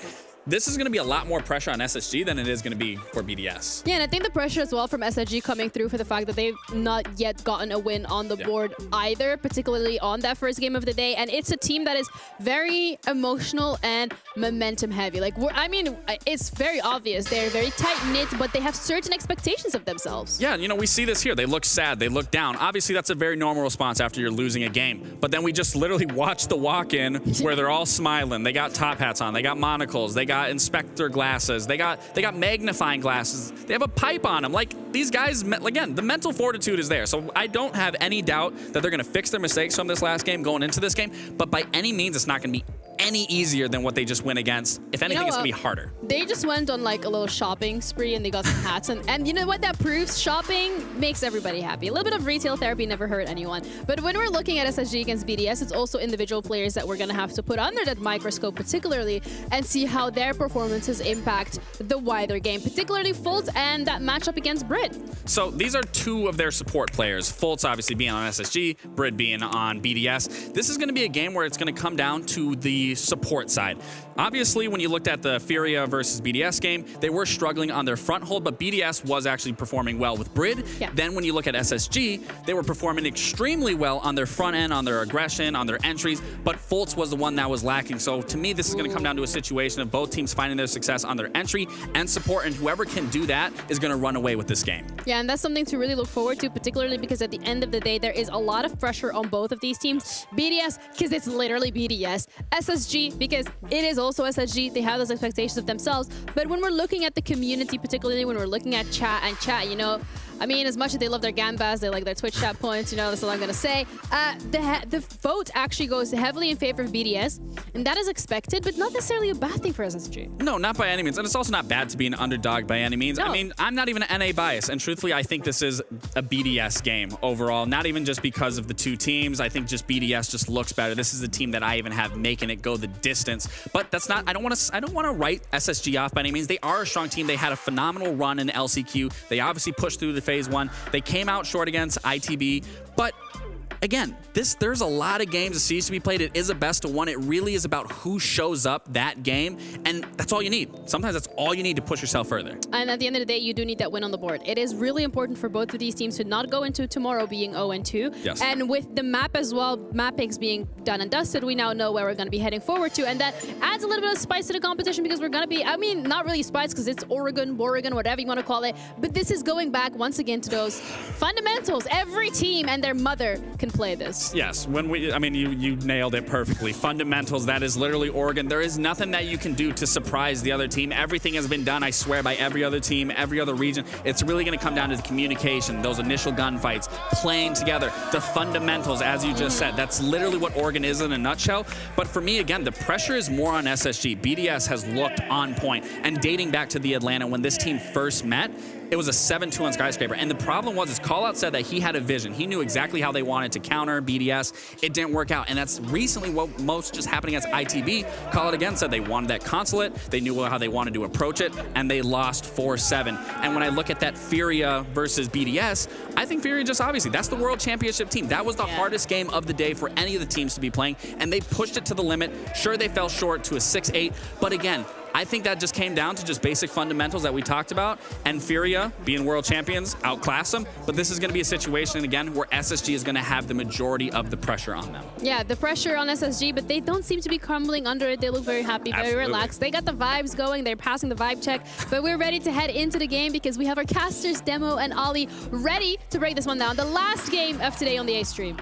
this is going to be a lot more pressure on SSG than it is going to be for BDS. Yeah, and I think the pressure as well from SSG coming through for the fact that they've not yet gotten a win on the board either, particularly on that first game of the day. And it's a team that is very emotional and momentum heavy. Like, I mean, it's very obvious. They're very tight-knit, but they have certain expectations of themselves. Yeah, you know, we see this here. They look sad. They look down. Obviously, that's a very normal response after you're losing a game. But then we just literally watch the walk-in where they're all smiling. They got top hats on. They got monocles. They got inspector glasses. They got magnifying glasses. They have a pipe on them. Like, these guys, again, the mental fortitude is there. So I don't have any doubt that they're going to fix their mistakes from this last game going into this game. But by any means, it's not going to be any easier than what they just went against. If anything, it's going to be harder. They just went on like a little shopping spree and they got some hats. And you know what that proves? Shopping makes everybody happy. A little bit of retail therapy never hurt anyone. But when we're looking at SSG against BDS, it's also individual players that we're going to have to put under that microscope particularly and see how their performances impact the wider game, particularly Fultz and that matchup against Brit. So these are two of their support players. Fultz obviously being on SSG, Brit being on BDS. This is going to be a game where it's going to come down to the support side. Obviously, when you looked at the Furia versus BDS game, they were struggling on their front hold, but BDS was actually performing well with Brid. Yeah. Then when you look at SSG, they were performing extremely well on their front end, on their aggression, on their entries, but Fultz was the one that was lacking. So to me, this is going to come down to a situation of both teams finding their success on their entry and support, and whoever can do that is going to run away with this game. Yeah, and that's something to really look forward to, particularly because at the end of the day, there is a lot of pressure on both of these teams. BDS, because it's literally BDS. SSG, because it is also SSG. They have those expectations of themselves. But when we're looking at the community, particularly when we're looking at chat, you know, I mean, as much as they love their gambas, they like their Twitch chat points, you know, that's all I'm going to say. The vote actually goes heavily in favor of BDS, and that is expected, but not necessarily a bad thing for SSG. No, not by any means. And it's also not bad to be an underdog by any means. No. I mean, I'm not even an NA bias, and truthfully, I think this is a BDS game overall, not even just because of the two teams. I think just BDS just looks better. This is a team that I even have making it go the distance. But that's not, I don't want to write SSG off by any means. They are a strong team. They had a phenomenal run in LCQ. They obviously pushed through the FaZe 1. They came out short against ITB, but again, there's a lot of games that seems to be played. It is a best of one. It really is about who shows up that game, and that's all you need. Sometimes that's all you need to push yourself further. And at the end of the day, you do need that win on the board. It is really important for both of these teams to not go into tomorrow being 0-2. Yes. And with the map as well, map picks being done and dusted, we now know where we're going to be heading forward to, and that adds a little bit of spice to the competition because we're going to be, I mean, not really spice because it's Oregon, whatever you want to call it, but this is going back once again to those fundamentals. Every team and their mother can play this. Yes, you nailed it perfectly. Fundamentals, that is literally Oregon. There is nothing that you can do to surprise the other team. Everything has been done, I swear, by every other team, every other region. It's really going to come down to the communication, those initial gunfights, playing together, the fundamentals, as you just said. That's literally what Oregon is in a nutshell. But for me, again, the pressure is more on SSG. BDS has looked on point, and dating back to the Atlanta when this team first met, it was a 7-2 on Skyscraper. And the problem was, is Callout said that he had a vision. He knew exactly how they wanted to counter BDS. It didn't work out. And that's recently what most just happened against ITB. Callout again said they wanted that consulate. They knew how they wanted to approach it. And they lost 4-7. And when I look at that Furia versus BDS, I think Furia just obviously, that's the World Championship team. That was the hardest game of the day for any of the teams to be playing. And they pushed it to the limit. Sure, they fell short to a 6-8. But again, I think that just came down to just basic fundamentals that we talked about, and Furia, being world champions, outclass them. But this is going to be a situation, again, where SSG is going to have the majority of the pressure on them. Yeah, the pressure on SSG, but they don't seem to be crumbling under it. They look very happy, very relaxed. They got the vibes going. They're passing the vibe check. But we're ready to head into the game because we have our casters, Demo and Ollie, ready to break this one down. The last game of today on the A stream.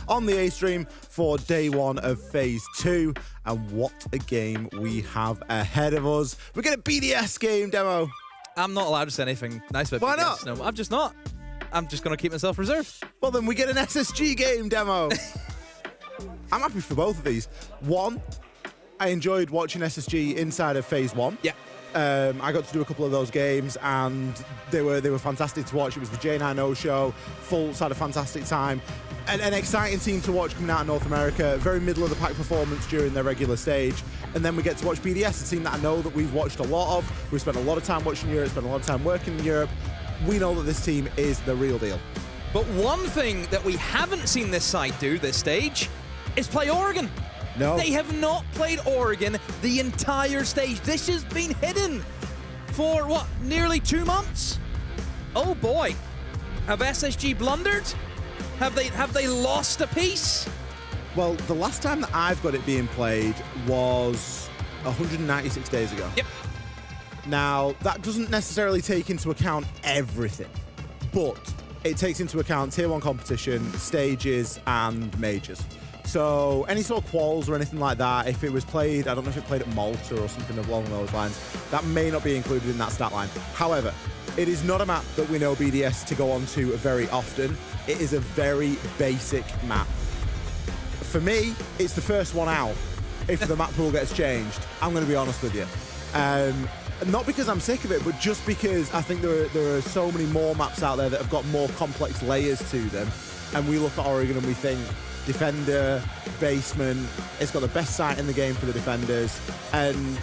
On the A stream for day one of phase 2, and what a game we have ahead of us. We're getting a BDS game, Demo. I'm not allowed to say anything nice about Why BDS. not? No, I'm just not. I'm just going to keep myself reserved. Well, then we get an SSG game, Demo. I'm happy for both of these. One, I enjoyed watching SSG inside of phase 1. Yeah. I got to do a couple of those games, and they were fantastic to watch. It was the J9O show. Fultz had a fantastic time. An exciting team to watch coming out of North America. Very middle of the pack performance during their regular stage. And then we get to watch BDS, a team that I know that we've watched a lot of. We've spent a lot of time watching Europe, spent a lot of time working in Europe. We know that this team is the real deal. But one thing that we haven't seen this side do this stage is play Oregon. No. They have not played Oregon the entire stage. This has been hidden for, what, nearly 2 months? Oh boy. Have SSG blundered? Have they lost a piece? Well, the last time that I've got it being played was 196 days ago. Yep. Now, that doesn't necessarily take into account everything, but it takes into account tier 1 competition, stages, and majors. So any sort of quals or anything like that, if it was played, I don't know if it played at Malta or something along those lines, that may not be included in that stat line. However, it is not a map that we know BDS to go on to very often. It is a very basic map. For me, it's the first one out. If the map pool gets changed, I'm going to be honest with you. Not because I'm sick of it, but just because I think there are so many more maps out there that have got more complex layers to them. And we look at Oregon and we think, defender, basement, it's got the best site in the game for the defenders, and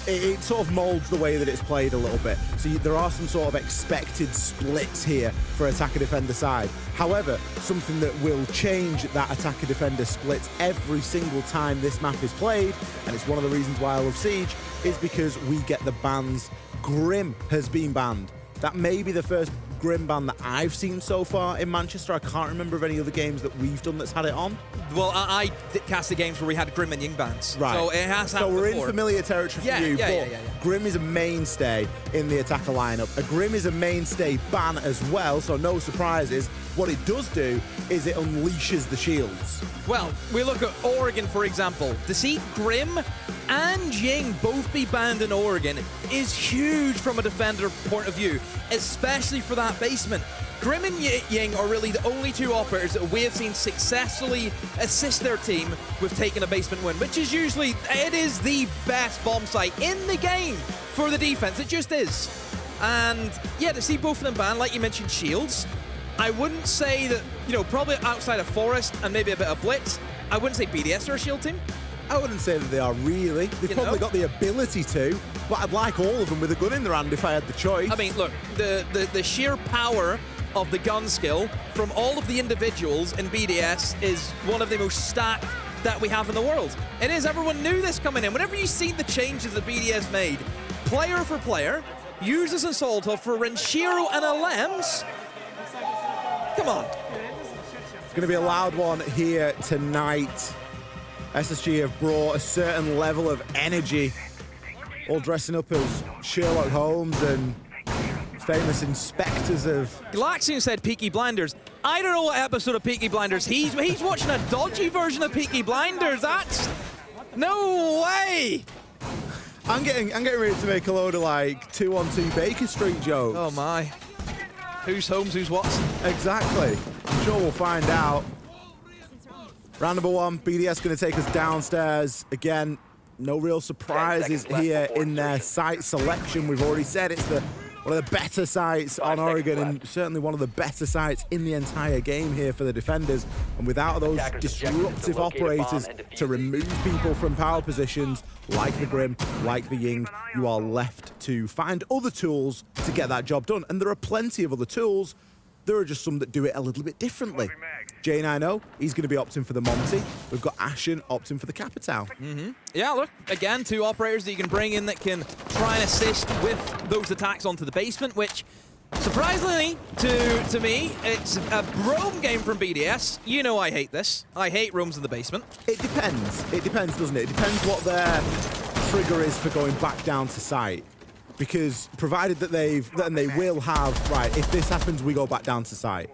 it sort of molds the way that it's played a little bit. So there are some sort of expected splits here for attacker-defender side. However, something that will change that attacker-defender split every single time this map is played, and it's one of the reasons why I love Siege, is because we get the bans. Grim has been banned. That may be the first Grim ban that I've seen so far in Manchester. I can't remember of any other games that we've done that's had it on. Well, I cast the games where we had Grim and Ying bans. Right. So it has happened So we're before. in familiar territory for you, but Grim is a mainstay in the attacker lineup. A Grim is a mainstay ban as well, so no surprises. What it does do is it unleashes the shields. Well, we look at Oregon, for example. To see Grim and Ying both be banned in Oregon is huge from a defender point of view, especially for that basement. Grim and Ying are really the only two operators that we have seen successfully assist their team with taking a basement win, which is usually, it is the best bomb site in the game for the defense. It just is. And yeah, to see both of them banned, like you mentioned, shields, I wouldn't say that, you know, probably outside of Forest and maybe a bit of Blitz, I wouldn't say BDS are a shield team. I wouldn't say that they are really. They've probably got the ability to, but I'd like all of them with a gun in their hand if I had the choice. I mean, look, the sheer power of the gun skill from all of the individuals in BDS is one of the most stacked that we have in the world. It is, everyone knew this coming in. Whenever you see the changes that BDS made, player for player, users and Salto for Renshiro and Alems, come on. It's going to be a loud one here tonight. SSG have brought a certain level of energy, all dressing up as Sherlock Holmes and famous inspectors of... Galaxian said Peaky Blinders. I don't know what episode of Peaky Blinders he's watching a dodgy version of Peaky Blinders. That's... No way! I'm getting ready to make a load of like 2-on-2 Baker Street jokes. Oh my. Who's Holmes, who's Watson? Exactly. I'm sure we'll find out. Round number 1, BDS going to take us downstairs. Again, no real surprises here in their site selection. We've already said it's one of the better sites on Oregon and certainly one of the better sites in the entire game here for the defenders. And without those disruptive operators to remove people from power positions like the Grim, like the Ying, you are left to find other tools to get that job done. And there are plenty of other tools. There are just some that do it a little bit differently. J9O, he's going to be opting for the Monty. We've got Ashen opting for the Capitao. Yeah, look, again, 2 operators that you can bring in that can try and assist with those attacks onto the basement, which, surprisingly, to me, it's a roam game from BDS. You know I hate this. I hate roams in the basement. It depends. It depends, doesn't it? It depends what their trigger is for going back down to site. Because provided that they will have, right, if this happens, we go back down to site.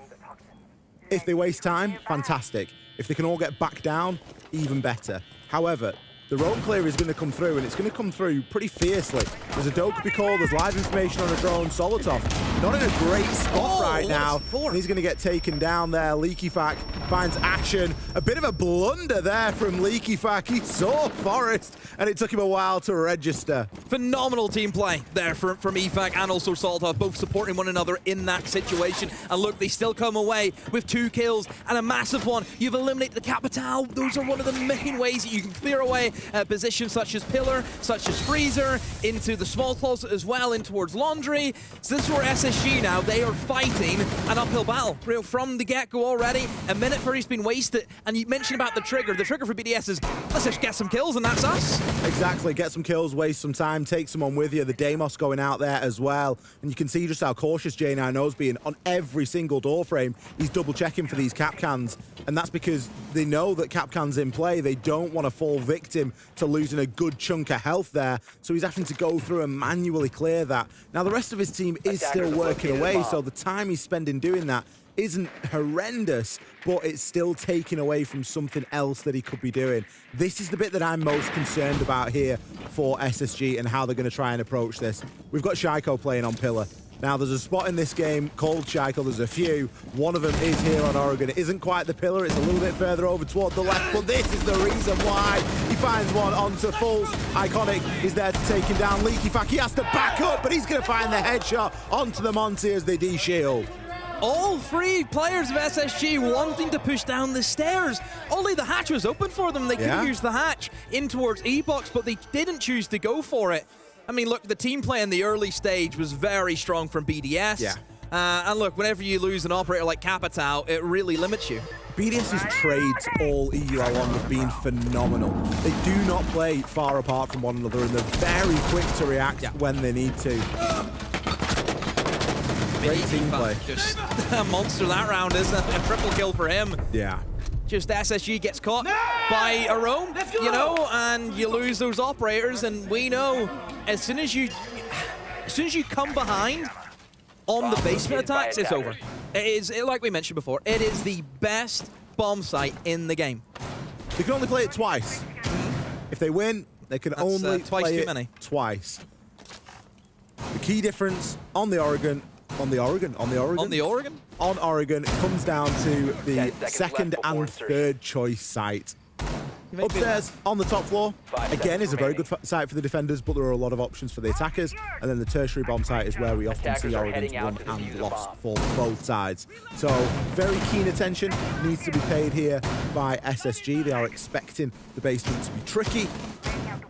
If they waste time, fantastic. If they can all get back down, even better. However, the roam clear is going to come through, and it's going to come through pretty fiercely. There's a dope to be called, there's live information on a drone. Solotov not in a great spot right now. And he's going to get taken down there. LeakyFac finds Ashen. A bit of a blunder there from LeakyFac. He saw Forest, and it took him a while to register. Phenomenal team play there from EFAC and also Solotov, both supporting one another in that situation. And look, they still come away with 2 kills and a massive one. You've eliminated the Capitao. Those are one of the main ways that you can clear away positions such as Pillar, such as Freezer, into the small closet as well, in towards Laundry. So this is where SSG now, they are fighting an uphill battle. Real from the get-go already. A minute for he's been wasted. And you mentioned about the trigger. The trigger for BDS is, let's just get some kills and that's us. Exactly, get some kills, waste some time, take someone with you. The Deimos going out there as well. And you can see just how cautious J9O's being on every single door frame. He's double checking for these cap cans. And that's because they know that cap cans in play. They don't want to fall victim to losing a good chunk of health there. So he's having to go through and manually clear that. Now the rest of his team is still working away, so the time he's spending doing that isn't horrendous, but it's still taken away from something else that he could be doing. This is the bit that I'm most concerned about here for SSG and how they're going to try and approach this. We've got Shaiko playing on Pillar. Now, there's a spot in this game called Shaiko. There's a few. One of them is here on Oregon. It isn't quite the Pillar. It's a little bit further over toward the left, but this is the reason why. He finds one onto Fultz. Iconic is there to take him down. LeakyFac, he has to back up, but he's going to find the headshot onto the Monty as they de-shield. All 3 players of SSG wanting to push down the stairs. Only the hatch was open for them. They could have used the hatch in towards E-Box, but they didn't choose to go for it. I mean, look, the team play in the early stage was very strong from BDS. Yeah. And look, whenever you lose an operator like Capitao, it really limits you. BDS's trades all EUL on have been phenomenal. They do not play far apart from one another, and they're very quick to react when they need to. Great team play. Just a monster that round, isn't it? A triple kill for him. Yeah. Just SSG gets caught by a roam, you know, and you lose those operators, and we know as soon as you come behind on the basement attacks, it's over. It is, like we mentioned before, it is the best bomb site in the game. They can only play it twice. If they win, they can only twice play too it many. Twice. The key difference on the Oregon comes down to the second and third choice site. Upstairs on the top floor, again, is a very good site for the defenders, but there are a lot of options for the attackers. And then the tertiary bomb site is where we often see Oregon's won and lost for both sides. So very keen attention needs to be paid here by SSG. They are expecting the basement to be tricky,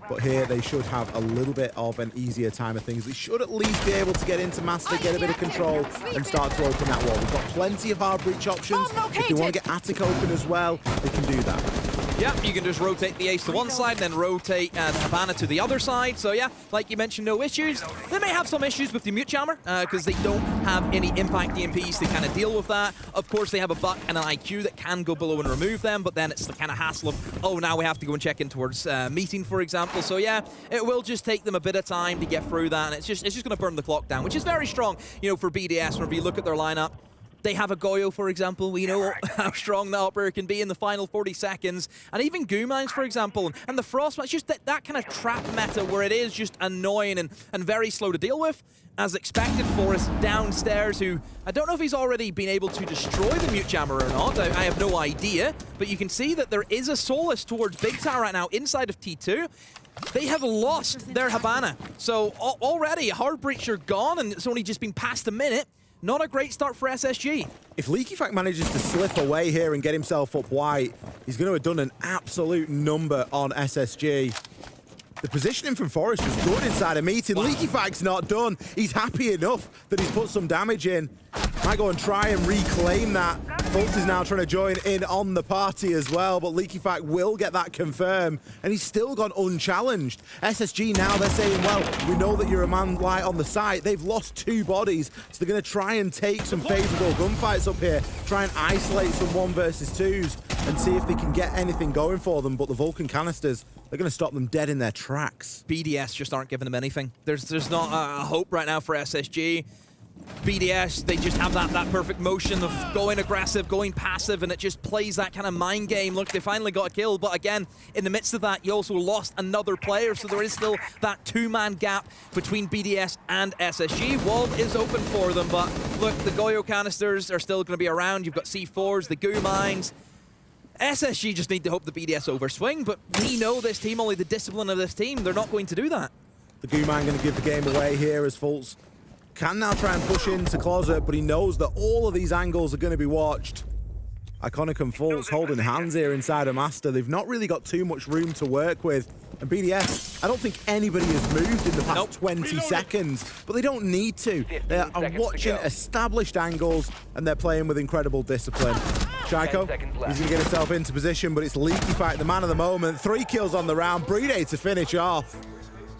but here they should have a little bit of an easier time of things. They should at least be able to get into Master, get a bit of control, and start to open that wall. We've got plenty of hard breach options. If they want to get attic open as well, they can do that. Yeah, you can just rotate the Ace to one side, then rotate Havana to the other side. So yeah, like you mentioned, no issues. They may have some issues with the mute jammer because they don't have any impact EMPs to kind of deal with that. Of course, they have a buck and an IQ that can go below and remove them, but then it's the kind of hassle of, oh, now we have to go and check in towards meeting, for example. So yeah, it will just take them a bit of time to get through that, and it's just going to burn the clock down, which is very strong, you know, for BDS. Whenever you look at their lineup, they have a Goyo, for example. We know how strong that operator can be in the final 40 seconds. And even Goo Mines, for example. And the Frostmite, just that kind of trap meta where it is just annoying and very slow to deal with. As expected, Forrest downstairs, who I don't know if he's already been able to destroy the mute jammer or not. I have no idea. But you can see that there is a Solace towards Big Tower right now inside of T2. They have lost their Havana. So already, hard breach are gone, and it's only just been past a minute. Not a great start for SSG. If LeakyFac manages to slip away here and get himself up white, he's going to have done an absolute number on SSG. The positioning from Forrest was good inside a meeting. Wow. LeakyFac's not done. He's happy enough that he's put some damage in. Might go and try and reclaim that Fultz is now trying to join in on the party as well, but Leaky Fact will get that confirmed, and he's still gone unchallenged. SSG now, they're saying, well, we know that you're a man light on the site. They've lost 2 bodies, so they're going to try and take some favorable gunfights up here, try and isolate some 1 versus 2s, and see if they can get anything going for them, but the Vulcan canisters, they're going to stop them dead in their tracks. BDS just aren't giving them anything. There's not a hope right now for SSG. BDS, they just have that perfect motion of going aggressive, going passive, and it just plays that kind of mind game. Look, they finally got a kill, but again, in the midst of that, you also lost another player, so there is still that 2-man gap between BDS and SSG. Wall is open for them, but look, the Goyo canisters are still going to be around. You've got C4s, the goo mines. SSG just need to hope the BDS overswing, but we know this team, only the discipline of this team, they're not going to do that. The goo mine going to give the game away here as Fultz can now try and push into closet, but he knows that all of these angles are going to be watched. Iconic and Fultz holding hands here inside a Master. They've not really got too much room to work with. And BDS, I don't think anybody has moved in the past 20 seconds, but they don't need to. They are watching established angles, and they're playing with incredible discipline. Shaiko, he's going to get himself into position, but it's Leaky Fight, the man of the moment. 3 kills on the round. Brede to finish off.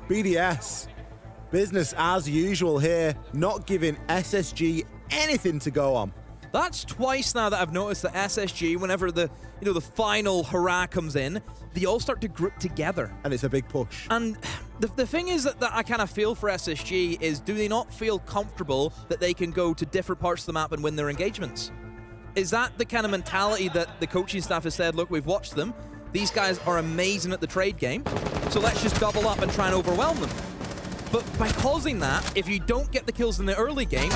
BDS, business as usual here, not giving SSG anything to go on. That's twice now that I've noticed that SSG, whenever the final hurrah comes in, they all start to group together. And it's a big push. And the thing is that I kind of feel for SSG is, do they not feel comfortable that they can go to different parts of the map and win their engagements? Is that the kind of mentality that the coaching staff has said, look, we've watched them, these guys are amazing at the trade game, so let's just double up and try and overwhelm them. But by causing that, if you don't get the kills in the early game,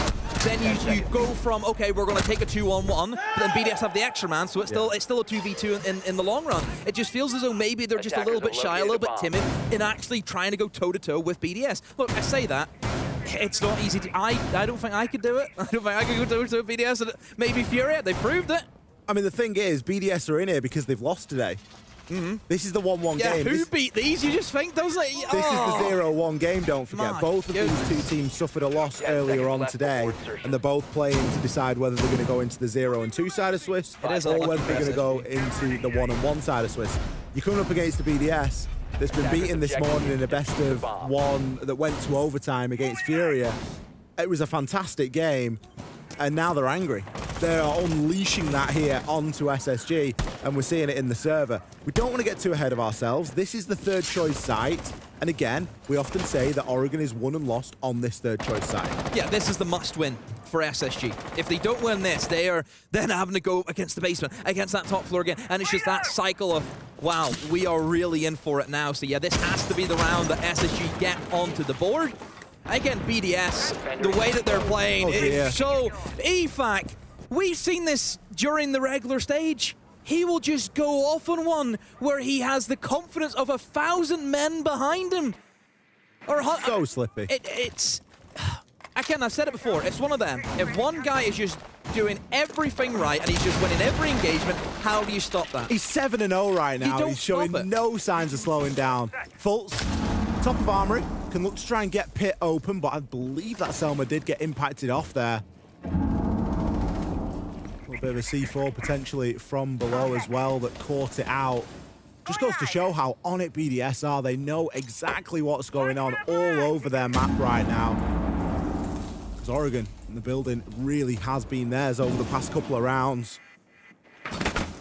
then you go from, okay, we're going to take a 2-on-1, but then BDS have the extra man, so it's still a 2v2 in the long run. It just feels as though maybe they're just a little bit shy, a little bit timid in actually trying to go toe-to-toe with BDS. Look, I say that. It's not easy to... I don't think I could do it. I don't think I could go toe-to-toe with BDS. And maybe Furia, they proved it. I mean, the thing is, BDS are in here because they've lost today. This is the 1-1 game. Who beat these? You just think, doesn't it? This is the 0-1 game, don't forget. Both of these 2 teams suffered a loss earlier on today, and they're both playing to decide whether they're going to go into the 0 and 2 side of Swiss, or whether they're going to go into the 1 and 1 side of Swiss. You're coming up against the BDS that's been beaten this morning in a best of 1 that went to overtime against Furia. It was a fantastic game, and now they're angry. They are unleashing that here onto SSG, and we're seeing it in the server. We don't want to get too ahead of ourselves. This is the 3rd choice site, and again, we often say that Oregon is won and lost on this 3rd choice site. Yeah, this is the must-win for SSG. If they don't win this, they are then having to go against the basement, against that top floor again, and it's just that cycle of, wow, we are really in for it now. So yeah, this has to be the round that SSG get onto the board. Again, BDS, the way that they're playing is so... EFAC, we've seen this during the regular stage. He will just go off on one where he has the confidence of 1,000 men behind him. Or so slippy. It's... Again, I've said it before, it's one of them. If one guy is just doing everything right and he's just winning every engagement, how do you stop that? He's 7-0 right now. He's showing no signs of slowing down. Fultz, top of Armory, can look to try and get pit open, but I believe that Selma did get impacted off there. A little bit of a C4 potentially from below as well that caught it out. Just goes to show how on it BDS are. They know exactly what's going on all over their map right now. Because Oregon in the building really has been theirs over the past couple of rounds.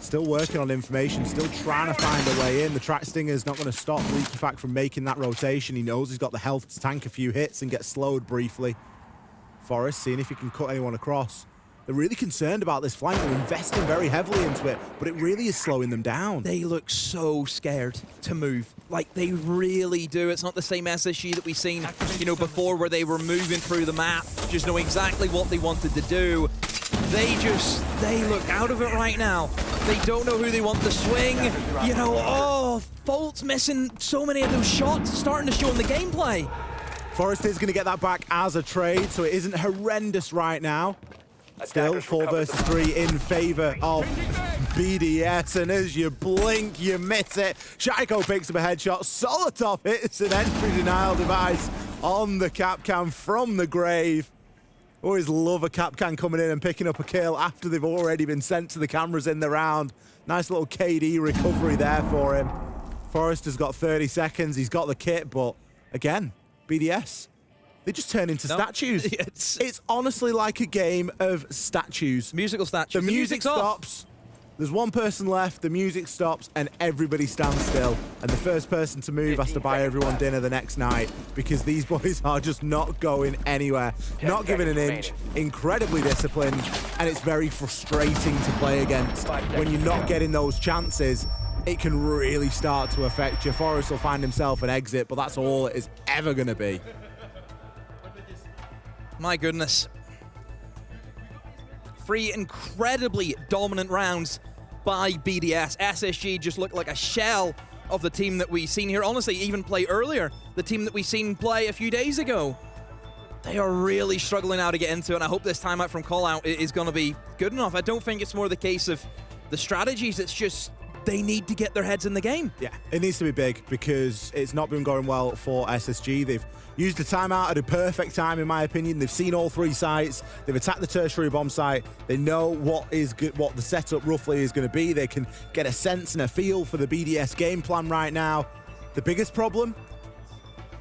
Still working on information, still trying to find a way in. The Track Stinger's not going to stop Leaky Fact from making that rotation. He knows he's got the health to tank a few hits and get slowed briefly. Forrest seeing if he can cut anyone across. They're really concerned about this flank. They're investing very heavily into it, but it really is slowing them down. They look so scared to move. Like, they really do. It's not the same SSG that we've seen, before, where they were moving through the map, just know exactly what they wanted to do. They look out of it right now. They don't know who they want to swing. Fultz missing so many of those shots, starting to show in the gameplay. Forrest is going to get that back as a trade, so it isn't horrendous right now. Still 4 versus 3 in favor of BDS, and as you blink, you miss it. Shaiko picks up a headshot. Solotov hits an entry denial device on the cap cam from the grave. Always love a Capcan coming in and picking up a kill after they've already been sent to the cameras in the round. Nice little KD recovery there for him. Forrester's got 30 seconds. He's got the kit, but again, BDS, they just turn into statues. It's honestly like a game of statues. Musical statues. The music stops. There's one person left, the music stops, and everybody stands still. And the first person to move has to buy everyone dinner the next night because these boys are just not going anywhere, not giving an inch, incredibly disciplined, and it's very frustrating to play against. When you're not getting those chances, it can really start to affect you. Forrest will find himself an exit, but that's all it is ever going to be. My goodness. 3 incredibly dominant rounds by BDS. SSG just looked like a shell of the team that we've seen here. Honestly, even play earlier, the team that we've seen play a few days ago. They are really struggling now to get into it, and I hope this timeout from Callout is going to be good enough. I don't think it's more the case of the strategies, it's just they need to get their heads in the game. Yeah, it needs to be big because it's not been going well for SSG. They've used the timeout at a perfect time, in my opinion. They've seen all 3 sites. They've attacked the tertiary bomb site. They know what is good, what the setup roughly is going to be. They can get a sense and a feel for the BDS game plan right now. The biggest problem,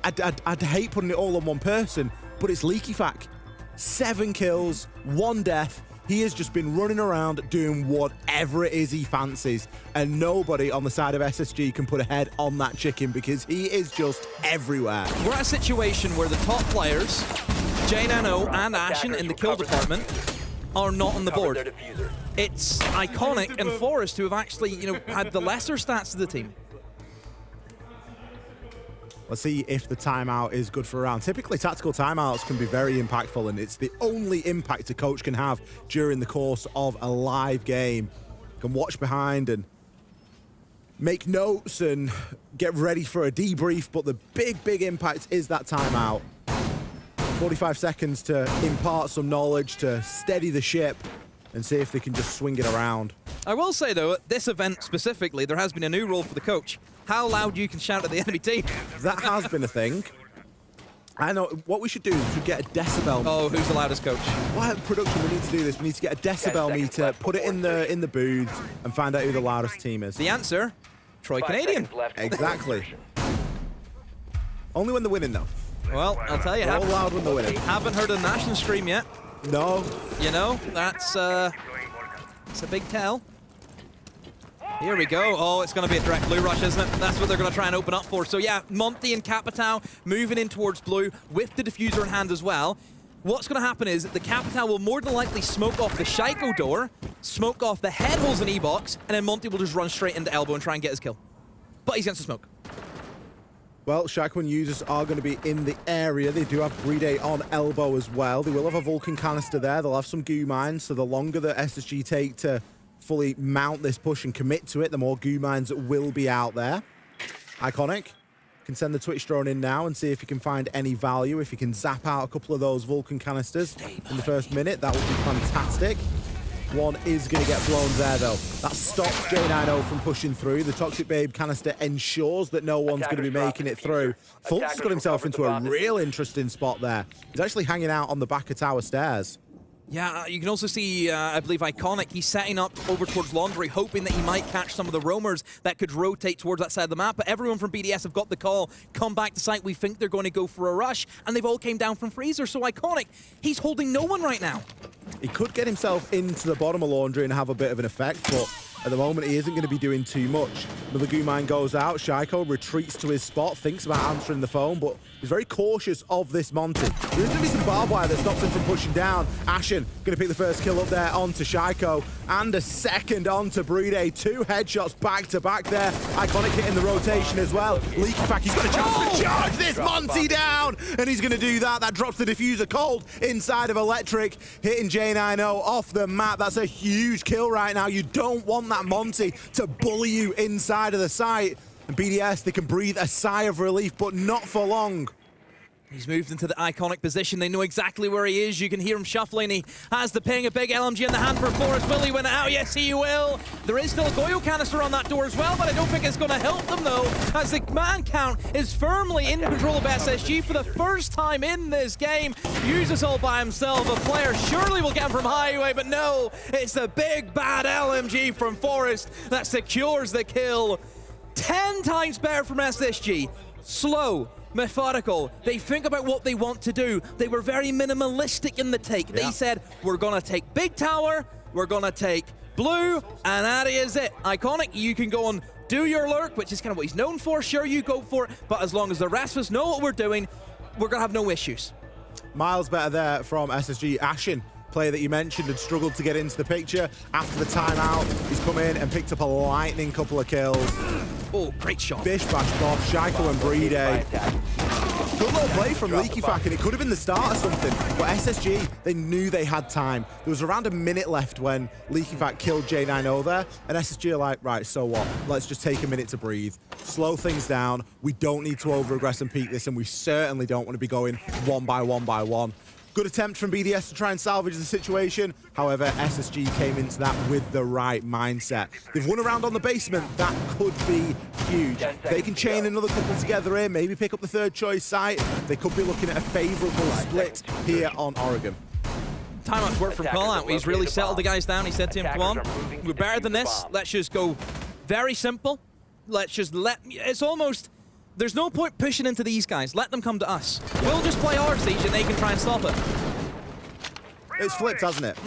I'd hate putting it all on one person, but it's Leaky Fac. 7 kills, 1 death. He has just been running around doing whatever it is he fancies, and nobody on the side of SSG can put a head on that chicken because he is just everywhere. We're at a situation where the top players, J9O and Ashen in the kill department, are not on the board. It's Iconic and Forrest who have actually, had the lesser stats of the team. Let's see if the timeout is good for a round. Typically, tactical timeouts can be very impactful, and it's the only impact a coach can have during the course of a live game. You can watch behind and make notes and get ready for a debrief, but the big impact is that timeout. 45 seconds to impart some knowledge, to steady the ship, and see if they can just swing it around. I will say, though, at this event specifically, there has been a new rule for the coach. How loud you can shout at the enemy team. That has been a thing. I know what we should do is we should get a decibel meter. Oh, who's the loudest coach? Well, production, we need to do this. We need to get a decibel meter, put it in the booths, and find out who the loudest team is. The answer, Troy Canadian. Exactly. Only when they're winning, though. Well, I'll tell you, all loud when they're winning. Haven't heard a national stream yet. No. That's a big tell. Here we go. Oh, it's going to be a direct blue rush, isn't it? That's what they're going to try and open up for. So yeah, Monty and Capitao moving in towards blue with the diffuser in hand as well. What's going to happen is the Capitao will more than likely smoke off the Shaiko door, smoke off the head holes in E-Box, and then Monty will just run straight into elbow and try and get his kill. But he's against the smoke. Well, Shaiko and users are going to be in the area. They do have Bride on elbow as well. They will have a Vulcan canister there. They'll have some goo mines, so the longer the SSG take to fully mount this push and commit to it, the more goo mines will be out there. Iconic can send the Twitch drone in now and see if he can find any value. If he can zap out a couple of those Vulcan canisters in the first minute, that would be fantastic. One is going to get blown there, though. That stops J9O from pushing through. The Toxic Babe canister ensures that no one's going to be making it through. Fultz has got himself into a real interesting spot there. He's actually hanging out on the back of tower stairs. Yeah, you can also see, I believe, Iconic. He's setting up over towards Laundry, hoping that he might catch some of the roamers that could rotate towards that side of the map. But everyone from BDS have got the call. Come back to site. We think they're going to go for a rush. And they've all came down from Freezer. So Iconic, he's holding no one right now. He could get himself into the bottom of Laundry and have a bit of an effect, but at the moment he isn't going to be doing too much. Another goo mine goes out. Shaiko retreats to his spot, thinks about answering the phone, but he's very cautious of this Monty. There's going to be some barbed wire that stops him from pushing down. Ashen going to pick the first kill up there onto Shaiko, and a second onto Bride. 2 headshots back to back there. Iconic hitting the rotation as well. Leaky Fac, he's got a chance to charge this Monty down, and he's going to do that. That drops the diffuser cold inside of Electric, hitting J9O off the map. That's a huge kill right now. You don't want that Monty to bully you inside of the site. And BDS, they can breathe a sigh of relief, but not for long. He's moved into the iconic position. They know exactly where he is. You can hear him shuffling. He has the ping, a big LMG in the hand for Forrest. Will he win it out? Yes, he will. There is still a Goyo canister on that door as well, but I don't think it's going to help them, though, as the man count is firmly in control of SSG for the first time in this game. Uses all by himself. A player surely will get him from highway, but no, it's the big bad LMG from Forrest that secures the kill. 10 times better from SSG. Slow, methodical. They think about what they want to do. They were very minimalistic in the take. They said, we're going to take big tower, we're going to take blue, and that is it. Iconic, you can go and do your lurk, which is kind of what he's known for. Sure, you go for it, but as long as the rest of us know what we're doing, we're going to have no issues. Miles better there from SSG. Ashen, player that you mentioned, had struggled to get into the picture. After the timeout, he's come in and picked up a lightning couple of kills. Oh, great shot. Bish bash off, Shaiko and Brede. Good little play from LeakyFak, and it could have been the start of something. But SSG, they knew they had time. There was around a minute left when LeakyFak killed J90 there, and SSG are like, right, so what? Let's just take a minute to breathe. Slow things down. We don't need to over-aggress and peak this, and we certainly don't want to be going one by one by one. Good attempt from BDS to try and salvage the situation. However, SSG came into that with the right mindset. They've won a round on the basement. That could be huge. They can chain another couple together here, maybe pick up the third choice site. They could be looking at a favorable split here on Oregon. Timeout's work from Callout. He's really settled the guys down. He said to him, come on, we're better than this. Let's just go very simple. Let's just it's almost, there's no point pushing into these guys. Let them come to us. We'll just play our siege and they can try and stop it. It's flipped, hasn't it?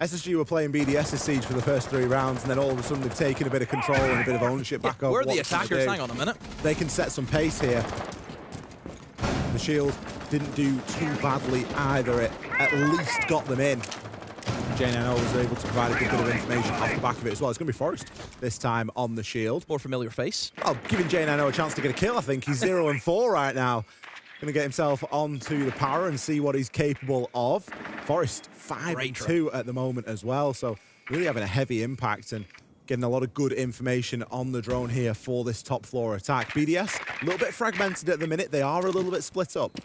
SSG were playing BDS's siege for the first 3 rounds, and then all of a sudden they've taken a bit of control and a bit of ownership back over. We're the attackers. Hang on a minute. They can set some pace here. The shield didn't do too badly either. It at least got them in. J90 was able to provide a good bit of information off the back of it as well. It's going to be Forrest this time on the shield. More familiar face. Well, giving J90 a chance to get a kill, I think. He's 0-4 right now. Going to get himself onto the power and see what he's capable of. Forrest 5-2 at the moment as well, so really having a heavy impact and getting a lot of good information on the drone here for this top floor attack. BDS, a little bit fragmented at the minute. They are a little bit split up.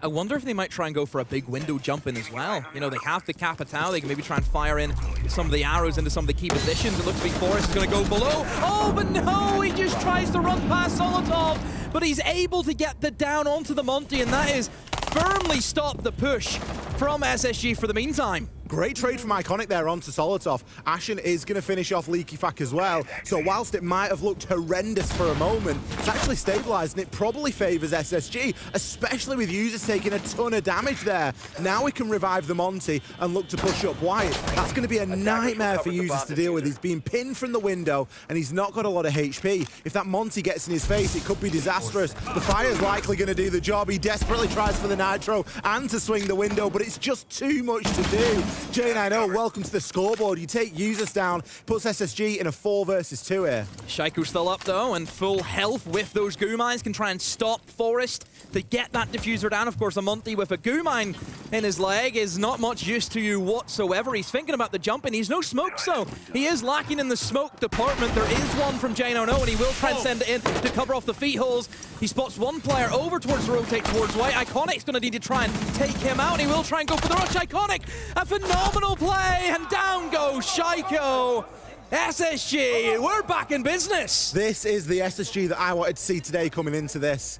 I wonder if they might try and go for a big window jump in as well. You know, they have the Capitao. They can maybe try and fire in some of the arrows into some of the key positions. It looks like Forrest is going to go below. Oh, but no, he just tries to run past Solotov. But he's able to get the down onto the Monty, and that is firmly stopped the push from SSG for the meantime. Great trade from Iconic there onto Solotov. Ashen is going to finish off LeakyFak as well. So whilst it might have looked horrendous for a moment, it's actually stabilized, and it probably favors SSG, especially with users taking a ton of damage there. Now we can revive the Monty and look to push up White. That's going to be a nightmare for users to deal with. He's being pinned from the window, and he's not got a lot of HP. If that Monty gets in his face, it could be disastrous. The fire's likely going to do the job. He desperately tries for the Nitro and to swing the window, but it's just too much to do. J90, welcome to the scoreboard. You take users down, puts SSG in a 4 versus 2 here. Shaiko's still up though, and full health with those goo mines can try and stop Forrest to get that diffuser down. Of course, a Monty with a goo mine in his leg is not much use to you whatsoever. He's thinking about the jump, and he's no smoke, so he is lacking in the smoke department. There is one from J90, and he will try and send it in to cover off the feet holes. He spots one player over towards the rotate towards White. Iconic's going to need to try and take him out, and he will try and go for the rush. Iconic, a phenomenal play, and down goes Shaiko. SSG, we're back in business. This is the SSG that I wanted to see today coming into this.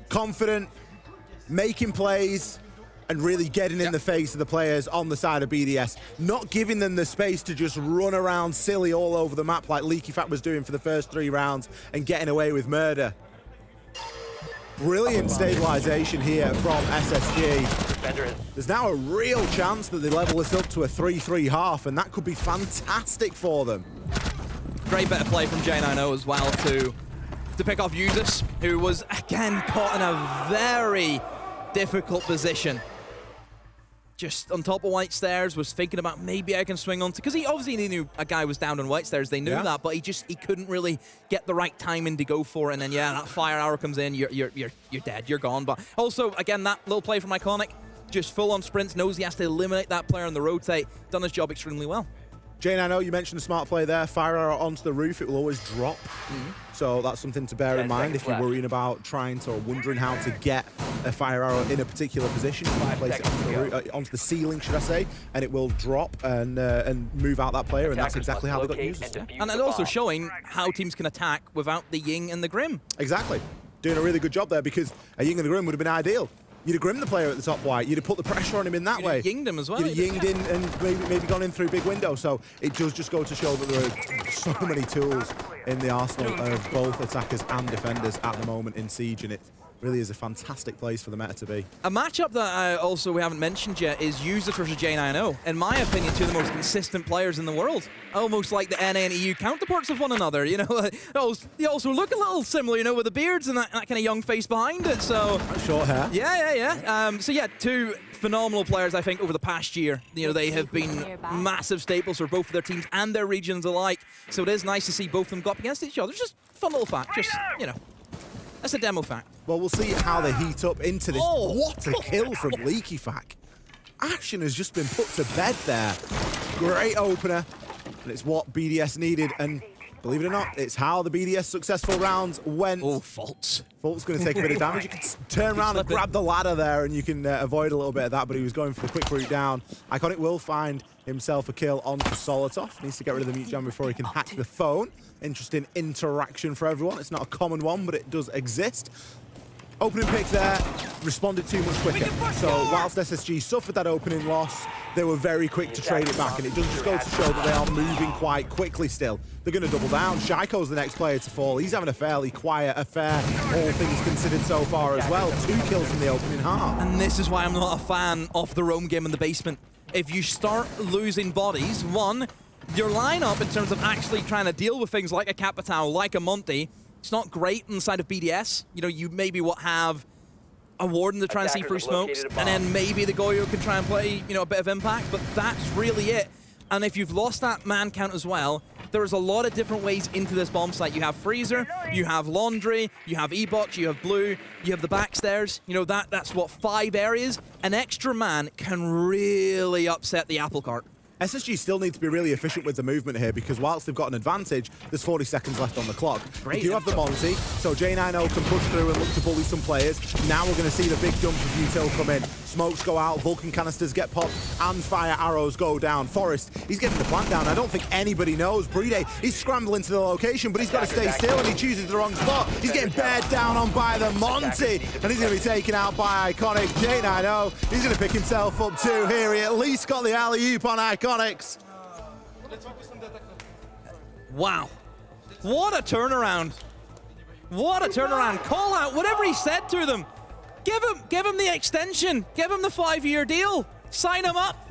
Confident, making plays, and really getting in the face of the players on the side of BDS. Not giving them the space to just run around silly all over the map like LeakyFak was doing for the first 3 rounds and getting away with murder. Brilliant stabilization here from SSG. There's now a real chance that they level this up to a 3-3 half, and that could be fantastic for them. Great bit of play from J90 as well to pick off Usus, who was again caught in a very difficult position. Just on top of White Stairs, was thinking about maybe I can swing onto, because he obviously knew a guy was down on White Stairs. They knew that, but he couldn't really get the right timing to go for it. And then that fire arrow comes in, you're dead, you're gone. But also again, that little play from Iconic, just full on sprints, knows he has to eliminate that player on the rotate. Done his job extremely well. Jane, I know you mentioned a smart play there. Fire arrow onto the roof, it will always drop. So that's something to bear in mind if you're worrying about trying to or wondering how to get a fire arrow in a particular position. You can place it onto the ceiling, should I say, and it will drop and move out that player, and that's exactly how they got users. And it's also showing how teams can attack without the Ying and the Grim. Exactly. Doing a really good job there, because a Ying and the Grim would have been ideal. You'd have grimmed the player at the top white. You'd have put the pressure on him in that way. You'd have yinged him as well. You'd have yinged in and maybe gone in through big window. So it does just go to show that there are so many tools in the arsenal of both attackers and defenders at the moment in Siege, and it really is a fantastic place for the meta to be. A matchup that also we haven't mentioned yet is Users versus J9O. In my opinion, two of the most consistent players in the world. Almost like the NA and EU counterparts of one another, you know. They also look a little similar, you know, with the beards and that kind of young face behind it, so... Short hair. Yeah. So yeah, two phenomenal players, I think, over the past year. You know, they have been massive staples for both of their teams and their regions alike. So it is nice to see both of them go up against each other. It's just a fun little fact, just, you know. That's a demo fact. Well, we'll see how they heat up into this. Oh, what a kill from LeakyFac. Action has just been put to bed there. Great opener, and it's what BDS needed, and believe it or not, it's how the BDS successful rounds went. Oh, Fault's. Fault's going to take a bit of damage. You can turn around and grab the ladder there, and you can avoid a little bit of that, but he was going for the quick route down. Iconic will find himself a kill onto Solotov. Needs to get rid of the mute jam before he can hack the phone. Interesting interaction for everyone. It's not a common one, but it does exist. Opening pick there, responded too much quicker. So whilst SSG suffered that opening loss, they were very quick to trade it back, and it does just go to show that they are moving quite quickly still. They're going to double down. Shaiko's the next player to fall. He's having a fairly quiet affair, all things considered so far as well. 2 kills in the opening half. And this is why I'm not a fan of the roam game in the basement. If you start losing bodies, one, your lineup in terms of actually trying to deal with things like a Capitao, like a Monty, it's not great on the side of BDS. You know, you maybe have a Warden to try and see through smokes, and then maybe the Goyo can try and play, you know, a bit of impact, but that's really it. And if you've lost that man count as well, there's a lot of different ways into this bomb site. You have Freezer, you have Laundry, you have E-Box, you have Blue, you have the backstairs. You know, that's what, 5 areas? An extra man can really upset the apple cart. SSG still need to be really efficient with the movement here, because whilst they've got an advantage, there's 40 seconds left on the clock. Great. You do have the Monty, so J9O can push through and look to bully some players. Now we're going to see the big jump of Veto come in. Smokes go out, Vulcan canisters get popped, and fire arrows go down. Forest, he's getting the plant down. I don't think anybody knows. Brede, he's scrambling to the location, but he's got to stay still, and he chooses the wrong spot. He's getting bared down on by the Monty, and he's going to be taken out by Iconic. J9O, he's going to pick himself up too here. He at least got the alley-oop on Iconics. Wow. What a turnaround. What a turnaround. Call out whatever he said to them. Give him the extension. Give him the 5-year deal. Sign him up.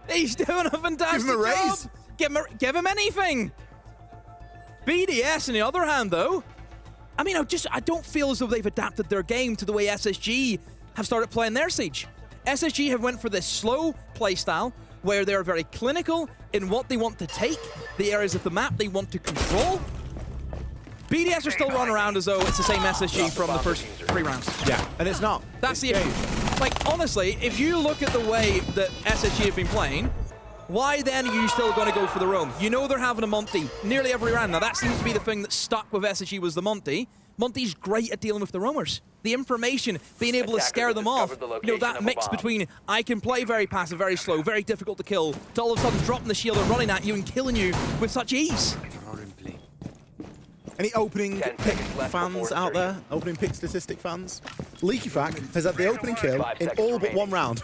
He's doing a fantastic Give him a raise. job. Give him anything. BDS, on the other hand, though, I mean, I don't feel as though they've adapted their game to the way SSG have started playing their Siege. SSG have went for this slow playstyle where they're very clinical in what they want to take, the areas of the map they want to control. BDS are still running around as though it's the same SSG from the first 3 rounds. Yeah, and it's not. That's the issue. Like, honestly, if you look at the way that SSG have been playing, why then are you still going to go for the roam? You know they're having a Monty nearly every round. Now, that seems to be the thing that stuck with SSG was the Monty. Monty's great at dealing with the roamers. The information, being able to scare them off. You know, that mix between I can play very passive, very slow, very difficult to kill, to all of a sudden dropping the shield and running at you and killing you with such ease. Any opening pick fans out there? Opening pick statistic fans? LeakyFac has had the opening kill in all but 1 round.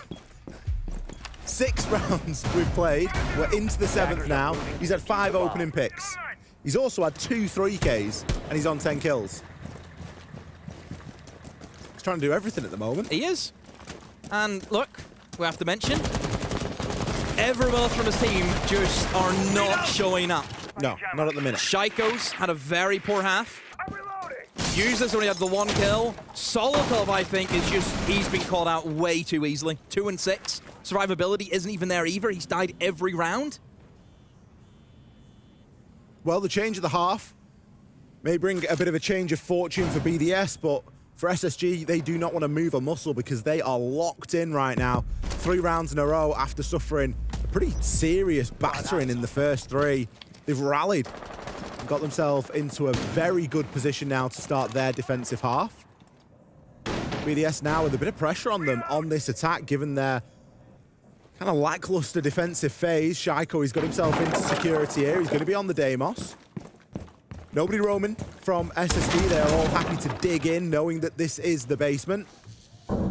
6 rounds we've played. We're into the 7th now. He's had 5 opening picks. He's also had 2 3Ks, and he's on 10 kills. He's trying to do everything at the moment. He is. And look, we have to mention, everyone else from his team just are not showing up. No, not at the minute. Shaiko's had a very poor half. Users only had the 1 kill. Solotov, I think, is just, he's been called out way too easily. 2 and 6. Survivability isn't even there either. He's died every round. Well, the change of the half may bring a bit of a change of fortune for BDS, but for SSG, they do not want to move a muscle because they are locked in right now. 3 rounds in a row after suffering a pretty serious battering in the first 3. They've rallied and got themselves into a very good position now to start their defensive half. BDS now with a bit of pressure on them on this attack, given their kind of lackluster defensive phase. Shaiko, he's got himself into security here. He's going to be on the Deimos. Nobody roaming from SSD. They're all happy to dig in, knowing that this is the basement.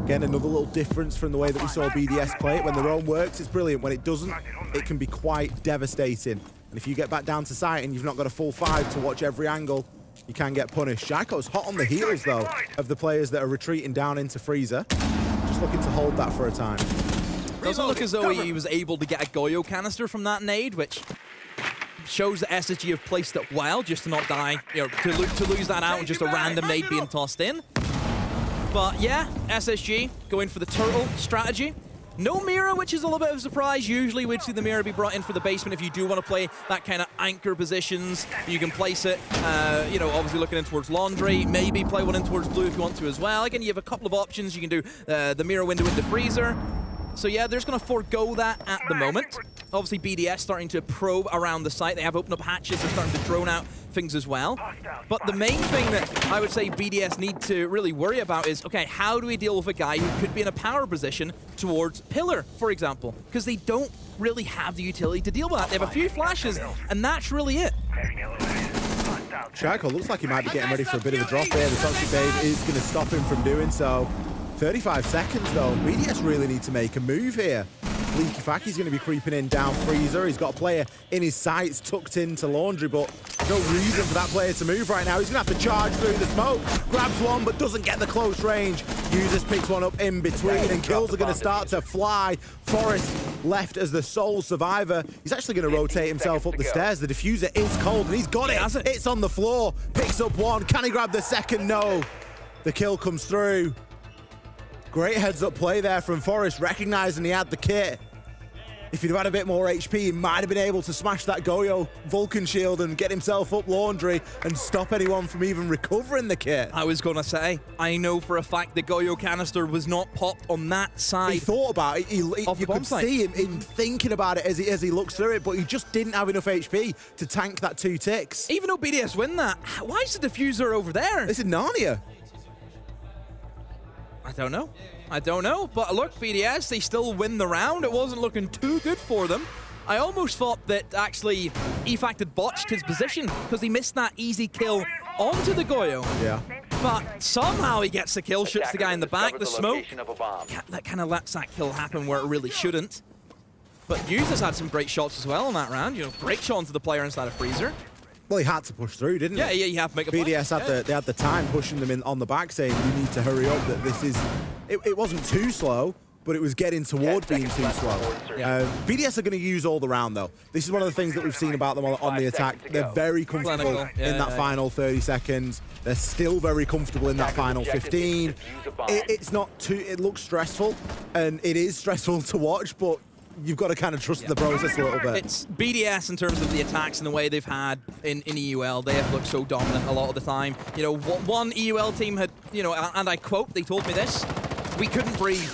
Again, another little difference from the way that we saw BDS play it. When the roam works, it's brilliant. When it doesn't, it can be quite devastating. And if you get back down to site and you've not got a full 5 to watch every angle, you can get punished. Shaiko's hot on the heels, though, of the players that are retreating down into Freezer. Just looking to hold that for a time. Doesn't look as though he was able to get a Goyo canister from that nade, which shows that SSG have placed it well, just to not die, you know, to lose that out and just a random nade being tossed in. But yeah, SSG going for the turtle strategy. No mirror, which is a little bit of a surprise. Usually we'd see the mirror be brought in for the basement if you do want to play that kind of anchor positions. You can place it, you know, obviously looking in towards laundry. Maybe play one in towards blue if you want to as well. Again, you have a couple of options. You can do the mirror window into freezer. So yeah, they're just going to forego that at the moment. Obviously, BDS starting to probe around the site. They have opened up hatches. They're starting to drone out things as well. But the main thing that I would say BDS need to really worry about is, okay, how do we deal with a guy who could be in a power position towards Pillar, for example? Because they don't really have the utility to deal with that. They have a few flashes, and that's really it. Shaiko looks like he might be getting ready for a bit of a drop there. The Toxic Babe is going to stop him from doing so. 35 seconds, though. BDS really need to make a move here. Leaky Faki's going to be creeping in down Freezer. He's got a player in his sights tucked into laundry, but no reason for that player to move right now. He's going to have to charge through the smoke. Grabs one, but doesn't get the close range. Users picks one up in between, and kills are going to start to fly. Forest left as the sole survivor. He's actually going to rotate himself up the stairs. The diffuser is cold, and he's got it. It's on the floor. Picks up one. Can he grab the second? No. The kill comes through. Great heads-up play there from Forest, recognizing he had the kit. If he'd have had a bit more HP, he might have been able to smash that Goyo Vulcan shield and get himself up laundry and stop anyone from even recovering the kit. I was going to say, I know for a fact the Goyo canister was not popped on that side. He thought about it. You could see him thinking about it as he looks through it, but he just didn't have enough HP to tank that 2 ticks. Even though BDS win that, why is the diffuser over there? This is Narnia. I don't know. But look, BDS, they still win the round. It wasn't looking too good for them. I almost thought that actually EFAC had botched his position because he missed that easy kill onto the Goyo. Yeah. But somehow he gets the kill, shoots the guy in the back, the smoke. That kind of lets that kill happen where it really shouldn't. But Users had some great shots as well in that round. You know, great shot onto the player inside of Freezer. Well, he had to push through, didn't he? Yeah, you have to make a play. BDS had they had the time pushing them in on the back, saying you need to hurry up. That this is, it wasn't too slow, but it was getting toward being too slow. BDS are going to use all the round though. This is one of the things that we've seen about them on the attack. They're very comfortable in that final 30 seconds. They're still very comfortable in that final 15. It's not too. It looks stressful, and it is stressful to watch, but you've got to kind of trust the process a little bit. It's BDS in terms of the attacks and the way they've had in EUL. They have looked so dominant a lot of the time. You know, one EUL team had, you know, and I quote, they told me this, we couldn't breathe.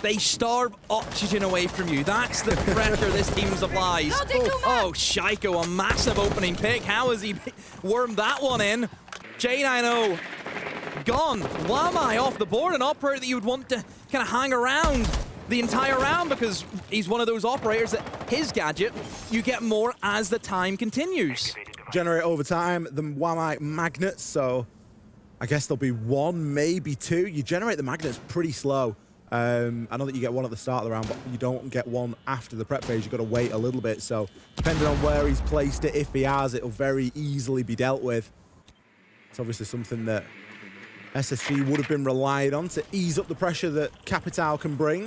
They starve oxygen away from you. That's the pressure this team applies. Oh, Shaiko, a massive opening pick. How has he wormed that one in? J90 gone. Wamai off the board, an operator that you would want to kind of hang around the entire round because he's one of those operators that his gadget, you get more as the time continues. Generate over time the Wamai magnets, so I guess there'll be 1, maybe 2. You generate the magnets pretty slow. I know that you get 1 at the start of the round, but you don't get 1 after the prep phase. You've got to wait a little bit, so depending on where he's placed it, if he has, it'll very easily be dealt with. It's obviously something that SSG would have been relied on to ease up the pressure that Capital can bring.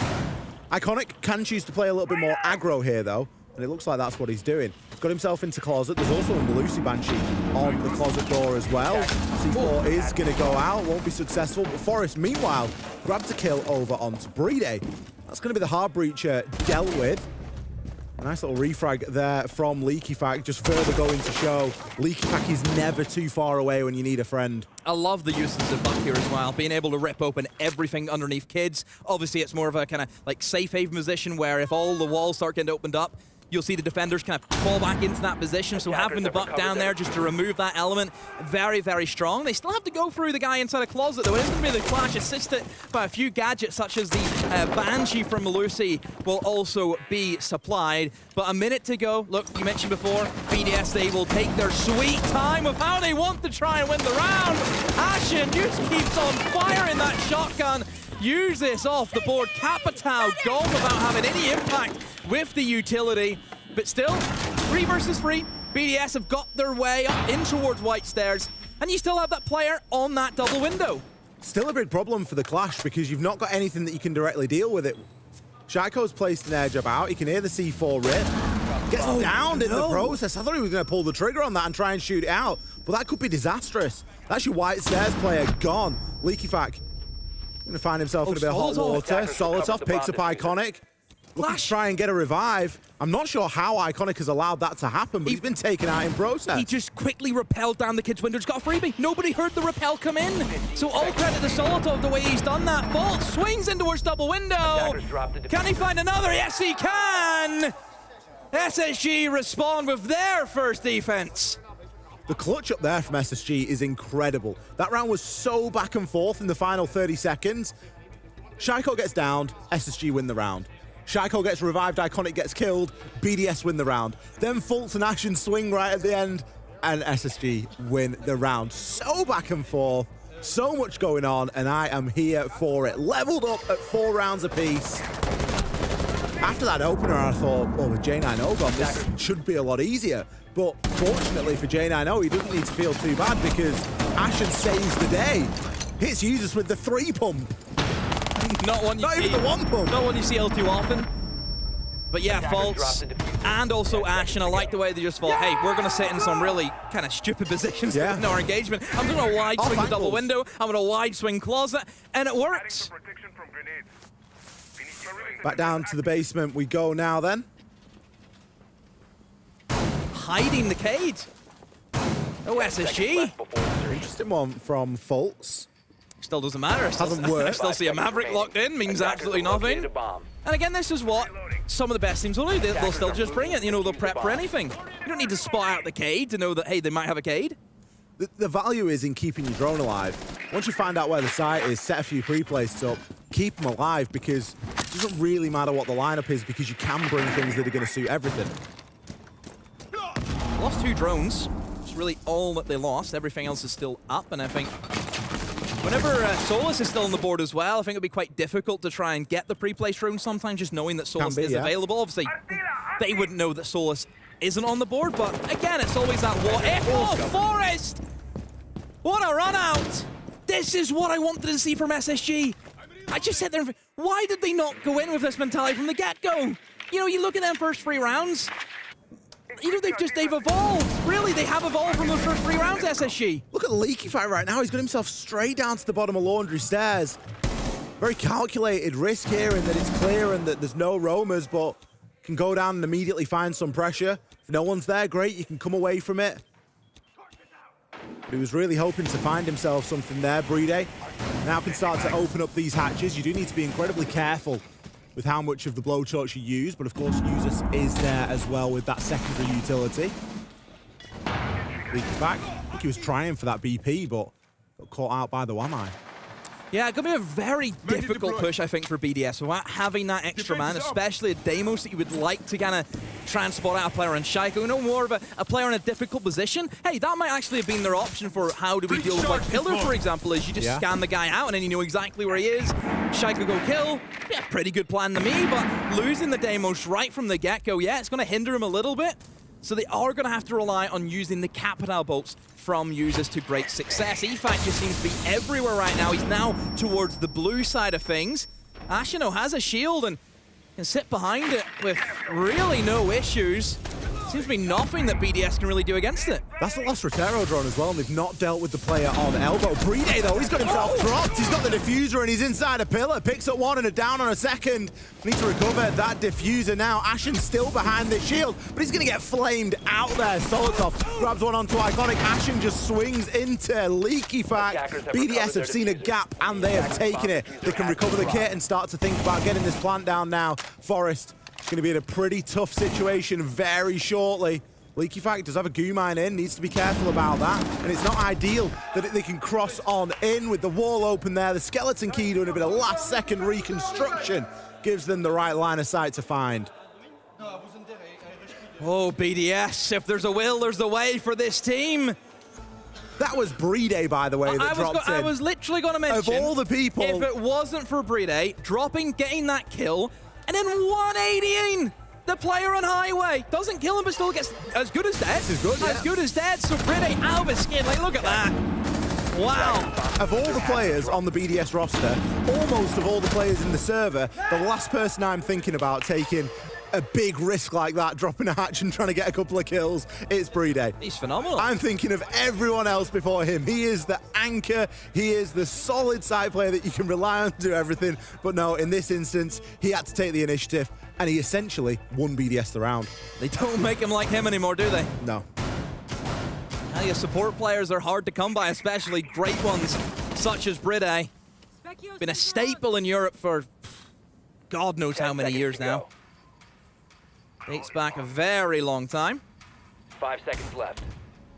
Iconic can choose to play a little bit more aggro here, though, and it looks like that's what he's doing. He's got himself into closet. There's also a Malusi Banshee on the closet door as well. C4 is going to go out, won't be successful, but Forest, meanwhile, grabs a kill over onto Brede. That's going to be the hard breacher dealt with. Nice little refrag there from LeakyFac, just further going to show LeakyFac is never too far away when you need a friend. I love the uses of Buck here as well, being able to rip open everything underneath kids. Obviously, it's more of a kind of like safe haven position where if all the walls start getting opened up, you'll see the defenders kind of fall back into that position. So having the Buck down there just to remove that element, very, very strong. They still have to go through the guy inside a closet, though. It isn't really the Clash assisted by a few gadgets, such as the Banshee from Lucy will also be supplied. But a minute to go. Look, you mentioned before, BDS, they will take their sweet time of how they want to try and win the round. Ashen just keeps on firing that shotgun. Use this off the board. Capitao gone without having any impact with the utility. But still, 3 versus 3. BDS have got their way up in towards White Stairs. And you still have that player on that double window. Still a big problem for the Clash because you've not got anything that you can directly deal with it. Shaiko's placed an air jab out. He can hear the C4 rip. Gets downed in the process. I thought he was going to pull the trigger on that and try and shoot it out. But that could be disastrous. That's your White Stairs player gone. LeakyFac going to find himself in a bit of hot water. Solitov picks up Iconic. Looking to try and get a revive. I'm not sure how Iconic has allowed that to happen, but he's been taken out in process. He just quickly repelled down the kid's window. He's got a freebie. Nobody heard the repel come in. So all credit to Solitov the way he's done that. Bolt swings in towards double window. Can he find another? Yes, he can. SSG respond with their first defense. The clutch up there from SSG is incredible. That round was so back and forth in the final 30 seconds. Shaiko gets downed, SSG win the round. Shaiko gets revived, Iconic gets killed, BDS win the round. Then Fultz and Ashen swing right at the end, and SSG win the round. So back and forth, so much going on, and I am here for it. Leveled up at 4 rounds apiece. After that opener, I thought, well, with J9O gone, this should be a lot easier. But fortunately for J9O, he doesn't need to feel too bad because Ashen saves the day. Hits users with the 3 pump. Not even the 1 pump. Not one you see all too often. But yeah, Fultz and also Ashen, I like the way they just thought, hey, we're going to sit in some really kind of stupid positions in our engagement. I'm going to wide swing the double window. I'm going to wide swing closet. And it works. Back down to the basement we go now then. Hiding the Cade. Oh, SSG. Interesting one from Fultz. Still doesn't matter. Hasn't worked. Still see a Maverick locked in, means absolutely nothing. And again, this is what some of the best teams will do. They'll still just bring it. You know, they'll prep for anything. You don't need to spot out the Cade to know that, hey, they might have a Cade. The value is in keeping your drone alive. Once you find out where the site is, set a few pre-places up, keep them alive because it doesn't really matter what the lineup is because you can bring things that are going to suit everything. Lost 2 drones. It's really all that they lost. Everything else is still up, and I think whenever Solus is still on the board as well, I think it'd be quite difficult to try and get the pre-placed drones sometimes, just knowing that Solus is available. Obviously, they wouldn't know that Solus isn't on the board, but again, it's always that what if. Oh, Forest! What a run out! This is what I wanted to see from SSG. I just sat there and why did they not go in with this mentality from the get-go? You know, you look at them first 3 rounds, you know, they've evolved. Really, they have evolved from those first 3 rounds, SSG. Look at LeakyFac right now. He's got himself straight down to the bottom of Laundry Stairs. Very calculated risk here in that it's clear and that there's no roamers, but can go down and immediately find some pressure. If no one's there, great, you can come away from it. But he was really hoping to find himself something there, Brede. Now can start to open up these hatches. You do need to be incredibly careful with how much of the blowtorch you use, but of course Users is there as well with that secondary utility. LeakyFac, I think he was trying for that BP, but got caught out by the Wamai. Yeah, it's going to be a very difficult push, I think, for BDS without having that extra man, especially a Deimos that you would like to kind of transport out a player on Shaiko. No more of a player in a difficult position. Hey, that might actually have been their option for how do we deal with like Pillar, for example, is you just scan the guy out and then you know exactly where he is. Shaiko go kill. Yeah, pretty good plan to me, but losing the Deimos right from the get-go, yeah, it's going to hinder him a little bit. So they are going to have to rely on using the Capitao bolts from Users to great success. EFAC just seems to be everywhere right now. He's now towards the blue side of things. Ashino has a shield and can sit behind it with really no issues. Seems to be nothing that BDS can really do against it. That's the last Rotero drone as well, and they've not dealt with the player on elbow. Brede, though, he's got himself dropped. He's got the diffuser, and he's inside a pillar. Picks up one and a down on a second. Need to recover that diffuser now. Ashen's still behind the shield, but he's going to get flamed out there. Solotov grabs one onto Iconic. Ashen just swings into Leaky Fact. BDS have seen a gap, and they have taken it. They can recover the kit and start to think about getting this plant down now. Forest going to be in a pretty tough situation very shortly. Leaky Fact does have a goo mine in, needs to be careful about that. And it's not ideal that they can cross on in with the wall open there. The skeleton key doing a bit of last second reconstruction gives them the right line of sight to find. Oh, BDS, if there's a will, there's a way for this team. That was Brede, by the way, that dropped in. I was literally going to mention, of all the people, if it wasn't for Brede dropping, getting that kill, and then 180ing the player on highway. Doesn't kill him, but still gets as good as dead. As good, as good as dead. So Brede out of his skin. Like, look at that. Wow. Of all the players on the BDS roster, almost of all the players in the server, the last person I'm thinking about taking a big risk like that, dropping a hatch and trying to get a couple of kills, it's Brede. He's phenomenal. I'm thinking of everyone else before him. He is the anchor. He is the solid side player that you can rely on to do everything. But no, in this instance, he had to take the initiative, and he essentially won BDS the round. They don't make him like him anymore, do they? No. Now your support players are hard to come by, especially great ones such as Brede. Been a staple in Europe for God knows how many years now. Dates back a very long time. 5 seconds left.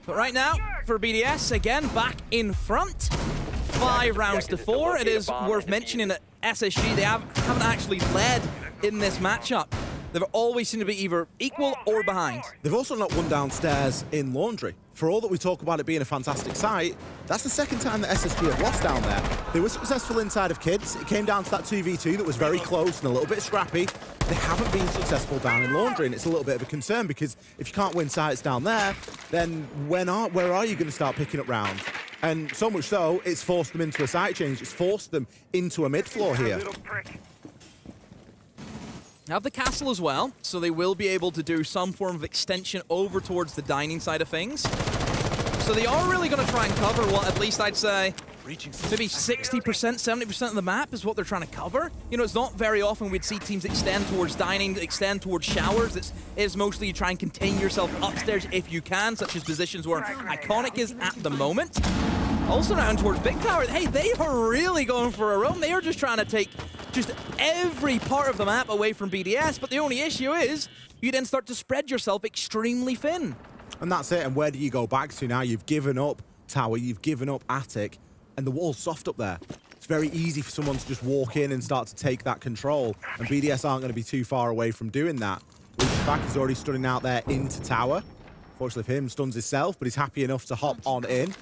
But right now, for BDS, again, back in front. 5 rounds to 4. It is worth mentioning that SSG, they haven't actually led in this matchup. They've always seemed to be either equal or behind. They've also not won downstairs in Laundry. For all that we talk about it being a fantastic site, that's the second time that SSG have lost down there. They were successful inside of Kids. It came down to that 2v2 that was very close and a little bit scrappy. They haven't been successful down in Laundry, and it's a little bit of a concern because if you can't win sites down there, then where are you going to start picking up rounds? And so much so, it's forced them into a site change. It's forced them into a mid-floor here. Have the castle as well, so they will be able to do some form of extension over towards the dining side of things. So they are really going to try and cover what, at least I'd say, maybe 60%, 70% of the map is what they're trying to cover. You know, it's not very often we'd see teams extend towards dining, extend towards showers. It's mostly you try and contain yourself upstairs if you can, such as positions where Iconic is at the moment. Also down towards Big Tower. Hey, they are really going for a run. They are just trying to take just every part of the map away from BDS, but the only issue is you then start to spread yourself extremely thin. And that's it, and where do you go back to now? You've given up Tower, you've given up Attic, and the wall's soft up there. It's very easy for someone to just walk in and start to take that control, and BDS aren't going to be too far away from doing that. Back is already stunning out there into Tower. Fortunately for him, stuns himself, but he's happy enough to hop on in.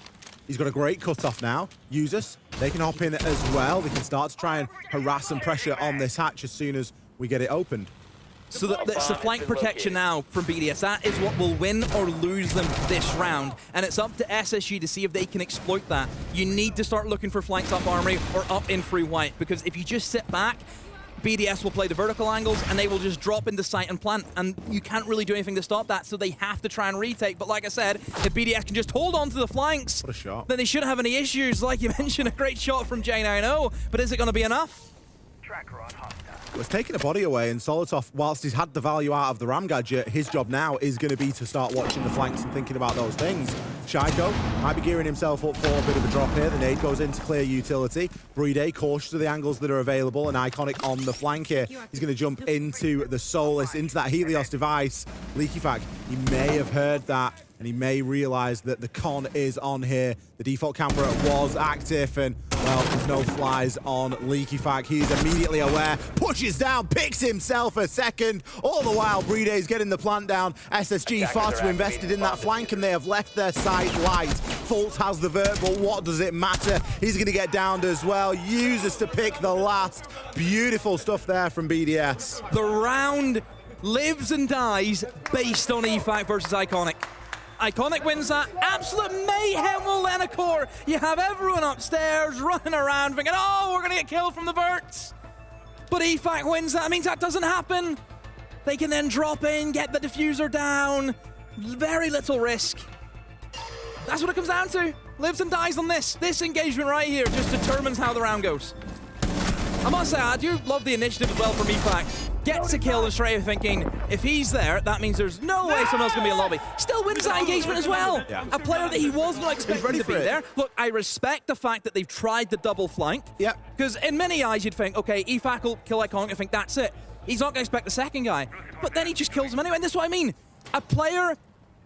He's got a great cutoff now. Users, they can hop in as well. They can start to try and harass and pressure on this hatch as soon as we get it opened. So that's the flank protection now from BDS. That is what will win or lose them this round. And it's up to SSG to see if they can exploit that. You need to start looking for flanks up Armory or up in free white, because if you just sit back, BDS will play the vertical angles and they will just drop into sight and plant, and you can't really do anything to stop that, so they have to try and retake. But like I said, if BDS can just hold on to the flanks, what a shot, then they shouldn't have any issues. Like you mentioned, a great shot from J90, but is it going to be enough? Tracker on hostile. Well, it's taken a body away, and Solotov, whilst he's had the value out of the Ram Gadget, his job now is going to be to start watching the flanks and thinking about those things. Shaiko might be gearing himself up for a bit of a drop here. The nade goes into clear utility. Brede cautious of the angles that are available, and Iconic on the flank here. He's going to jump into the Solus, into that Helios device. Leaky Fact, he may have heard that, and he may realize that the con is on here. The default camera was active, and well, there's no flies on Leaky Fact. He's immediately aware, pushes down, picks himself a second. All the while, Brede's getting the plant down. SSG far too invested in that flank, and they have left their side light. Fultz has the vert, but what does it matter? He's going to get downed as well. Uses to pick the last. Beautiful stuff there from BDS. The round lives and dies based on EFAC versus Iconic. Iconic wins that. Absolute mayhem will then occur. You have everyone upstairs running around thinking, oh, we're going to get killed from the verts. But EFAC wins that. Means that doesn't happen. They can then drop in, get the diffuser down. Very little risk. That's what it comes down to. Lives and dies on this. This engagement right here just determines how the round goes. I must say, I do love the initiative as well from EFAC. Gets a kill and straight away thinking, if he's there, that means there's no way someone else can be in lobby. Still wins that engagement as well. Yeah. A player that he was not expecting to be there. Look, I respect the fact that they've tried the double flank. Yeah. Because in many eyes, you'd think, okay, EFAC will kill Iconic and think that's it. He's not going to expect the second guy. But then he just kills him anyway. And this is what I mean. A player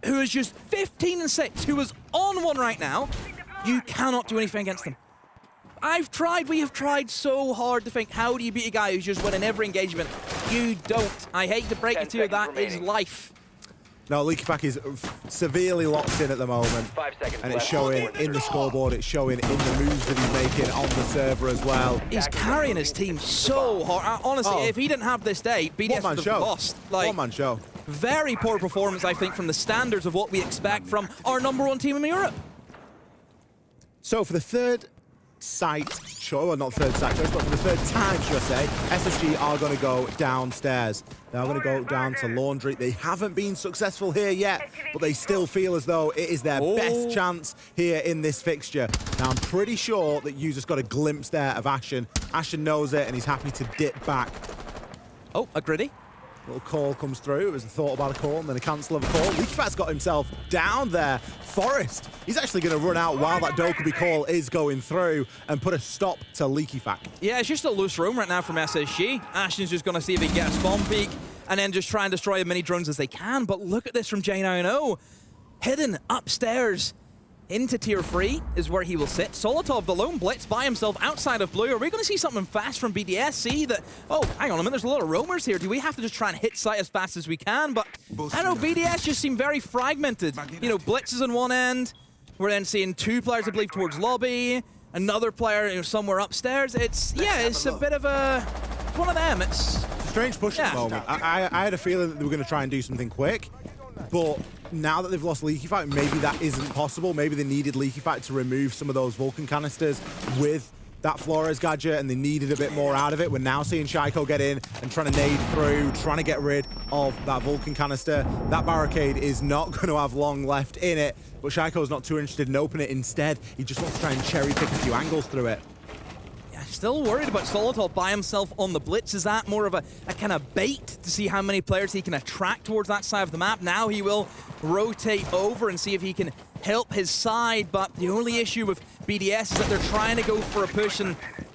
who is just 15-6, who is on one right now, you cannot do anything against them. We have tried so hard to think, how do you beat a guy who's just winning every engagement? You don't. I hate to break it to you, that is life. No, LeakyFac is severely locked in at the moment. 5 seconds And it's left. showing in the scoreboard, it's showing in the moves that he's making on the server as well. He's carrying his team so hard. Honestly, if he didn't have this day, BDS would have lost. Like, one-man show. Very poor performance, I think, from the standards of what we expect from our #1 team in Europe. So for the third site show, or not third site choice, but for the third time, should I say, SSG are going to go downstairs. They're going to go down to Laundry. They haven't been successful here yet, but they still feel as though it is their best chance here in this fixture. Now, I'm pretty sure that you just got a glimpse there of Ashen. Ashen knows it, and he's happy to dip back. Oh, a gritty. Little call comes through. It was a thought about a call and then a cancel of a call. LeakyFac's got himself down there. Forest, he's actually going to run out while that Dokkaebi call is going through and put a stop to LeakyFac. Yeah, it's just a loose room right now from SSG. Ashen's just going to see if he can get a spawn peek and then just try and destroy as many drones as they can. But look at this from J9O. Hidden upstairs into tier 3 is where he will sit. Solotov, the lone blitz by himself outside of blue. Are we going to see something fast from BDS? See that, oh, hang on a minute, there's a lot of roamers here. Do we have to just try and hit site as fast as we can? But I don't know, BDS just seem very fragmented. You know, Blitz is on one end. We're then seeing 2 players, I believe, towards lobby. Another player somewhere upstairs. It's a bit of one of them. It's strange push at the moment. I had a feeling that they were going to try and do something quick, but now that they've lost LeakyFac, maybe that isn't possible. Maybe they needed LeakyFac to remove some of those Vulcan canisters with that Flores gadget, and they needed a bit more out of it. We're now seeing Shaiko get in and trying to nade through, trying to get rid of that Vulcan canister. That barricade is not going to have long left in it, but Shaiko's not too interested in opening it. Instead, he just wants to try and cherry pick a few angles through it. Still worried about Solotov by himself on the blitz. Is that more of a kind of bait to see how many players he can attract towards that side of the map? Now he will rotate over and see if he can help his side, but the only issue with BDS is that they're trying to go for a push and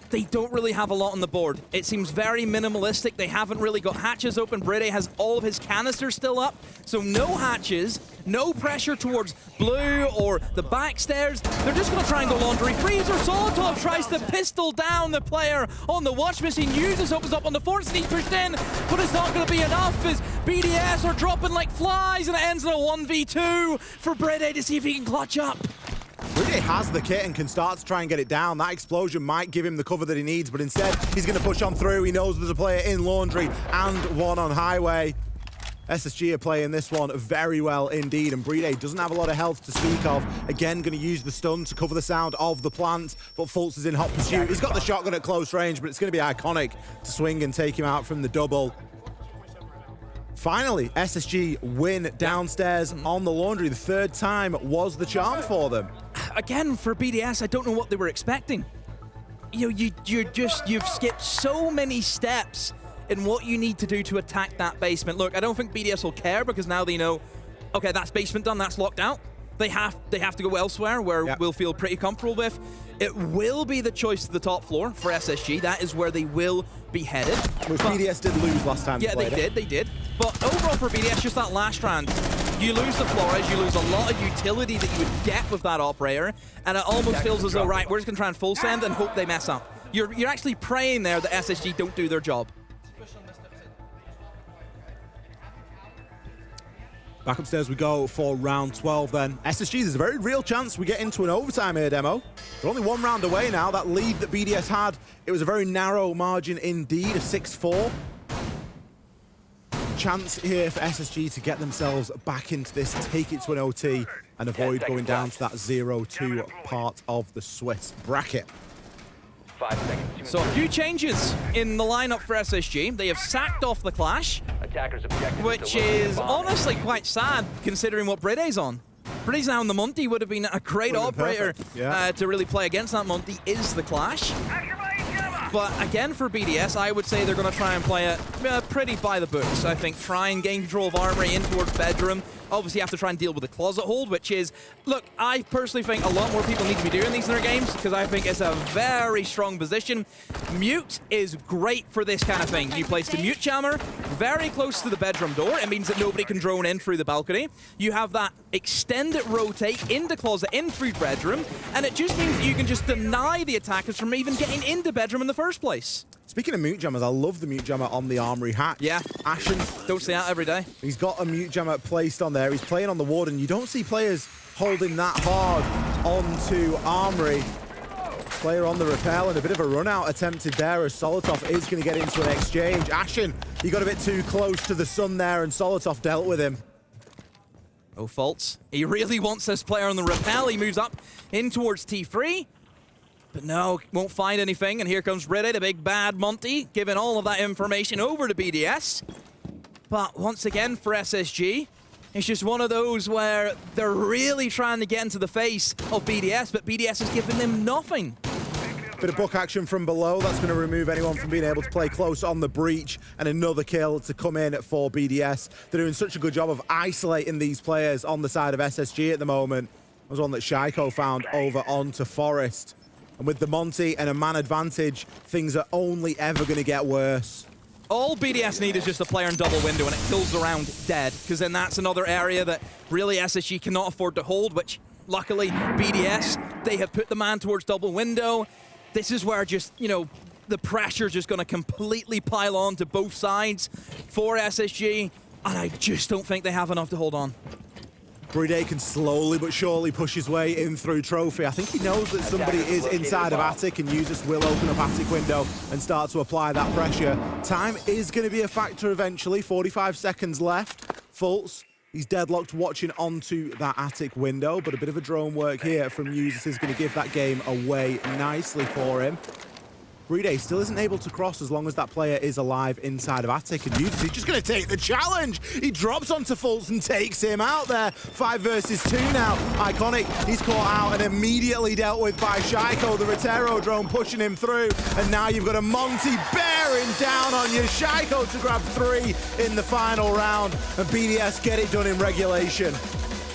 they don't really have a lot on the board. It seems very minimalistic. They haven't really got hatches open. Brede has all of his canisters still up, so no hatches, no pressure towards blue or the backstairs. They're just going to try and go Laundry. Freezer Solotov tries to pistol down the player on the watch machine. Uses opens up on the force and he's pushed in, but it's not going to be enough as BDS are dropping like flies and it ends in a 1v2 for Brede to see if he can clutch up. Brede has the kit and can start to try and get it down. That explosion might give him the cover that he needs, but instead he's going to push on through. He knows there's a player in Laundry and one on Highway. SSG are playing this one very well indeed, and Brede doesn't have a lot of health to speak of. Again, going to use the stun to cover the sound of the plant, but Fultz is in hot pursuit. He's got the shotgun at close range, but it's going to be Iconic to swing and take him out from the double. Finally, SSG win downstairs on the Laundry. The third time was the charm for them. Again, for BDS, I don't know what they were expecting. You know, you've skipped so many steps in what you need to do to attack that basement. Look, I don't think BDS will care because now they know, okay, that's basement done, that's locked out. They have to go elsewhere where we'll feel pretty comfortable with. It will be the choice to the top floor for SSG. That is where they will be headed. Which BDS did lose last time. Yeah, they did. But overall for BDS, just that last round, you lose the Flores, you lose a lot of utility that you would get with that operator, and it almost feels as though, right, we're just going to try and full send and hope they mess up. You're actually praying there that SSG don't do their job. Back upstairs we go for round 12 then. SSG, there's a very real chance we get into an overtime here, Demo. They're only one round away now. That lead that BDS had, it was a very narrow margin indeed, a 6-4. Chance here for SSG to get themselves back into this, take it to an OT, and avoid going down to that 0-2 part of the Swiss bracket. 5 seconds. So a few changes in the lineup for SSG. They have sacked off the Clash. Attackers objective Which is honestly quite sad, considering what Bride's on. Bride's now in the Monty, would have been a great operator to really play against that Monty, is the Clash. But again, for BDS, I would say they're going to try and play it pretty by the books. I think try and gain control of Armory in towards Bedroom. Obviously, you have to try and deal with the Closet Hold, which is, look, I personally think a lot more people need to be doing these in their games because I think it's a very strong position. Mute is great for this kind of thing. You place the Mute Jammer very close to the bedroom door. It means that nobody can drone in through the balcony. You have that extended rotate into Closet, in through Bedroom, and it just means that you can just deny the attackers from even getting into Bedroom in the first place. Speaking of mute jammers, I love the mute jammer on the Armory hack. Yeah. Ashen. Don't see that every day. He's got a mute jammer placed on there. He's playing on the Warden. You don't see players holding that hard onto Armory. Player on the rappel and a bit of a run out attempted there as Solotov is going to get into an exchange. Ashen, he got a bit too close to the sun there and Solotov dealt with him. No faults. He really wants this player on the rappel. He moves up in towards T3. But no, won't find anything, and here comes Reddit, the big bad Monty, giving all of that information over to BDS. But once again, for SSG, it's just one of those where they're really trying to get into the face of BDS, but BDS is giving them nothing. Bit of book action from below. That's going to remove anyone from being able to play close on the breach, and another kill to come in for BDS. They're doing such a good job of isolating these players on the side of SSG at the moment. That was one that Shaiko found over onto Forest. And with the Monty and a man advantage, things are only ever going to get worse. All BDS need is just a player in double window and it kills the round dead, because then that's another area that really SSG cannot afford to hold, which luckily BDS, they have put the man towards double window. This is where just, you know, the pressure is just going to completely pile on to both sides for SSG, and I just don't think they have enough to hold on. Bride can slowly but surely push his way in through Trophy. I think he knows that somebody is inside of Attic, and Usus will open up Attic window and start to apply that pressure. Time is going to be a factor eventually. 45 seconds left. Fultz, he's deadlocked watching onto that Attic window, but a bit of a drone work here from Usus is going to give that game away nicely for him. Bride still isn't able to cross as long as that player is alive inside of Attic, and Usus is just going to take the challenge. He drops onto Fultz and takes him out there. 5 versus 2 now. Iconic, he's caught out and immediately dealt with by Shaiko. The Rotero drone pushing him through, and now you've got a Monty bearing down on you. Shaiko to grab 3 in the final round, and BDS get it done in regulation.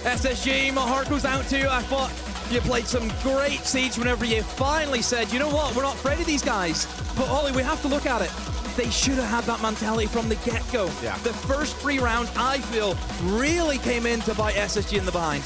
SSG, my heart goes out to you. I thought you played some great Siege whenever you finally said, you know what, we're not afraid of these guys. But Ollie, we have to look at it. They should have had that mentality from the get-go. Yeah. The first 3 rounds, I feel, really came in to bite SSG in the behind.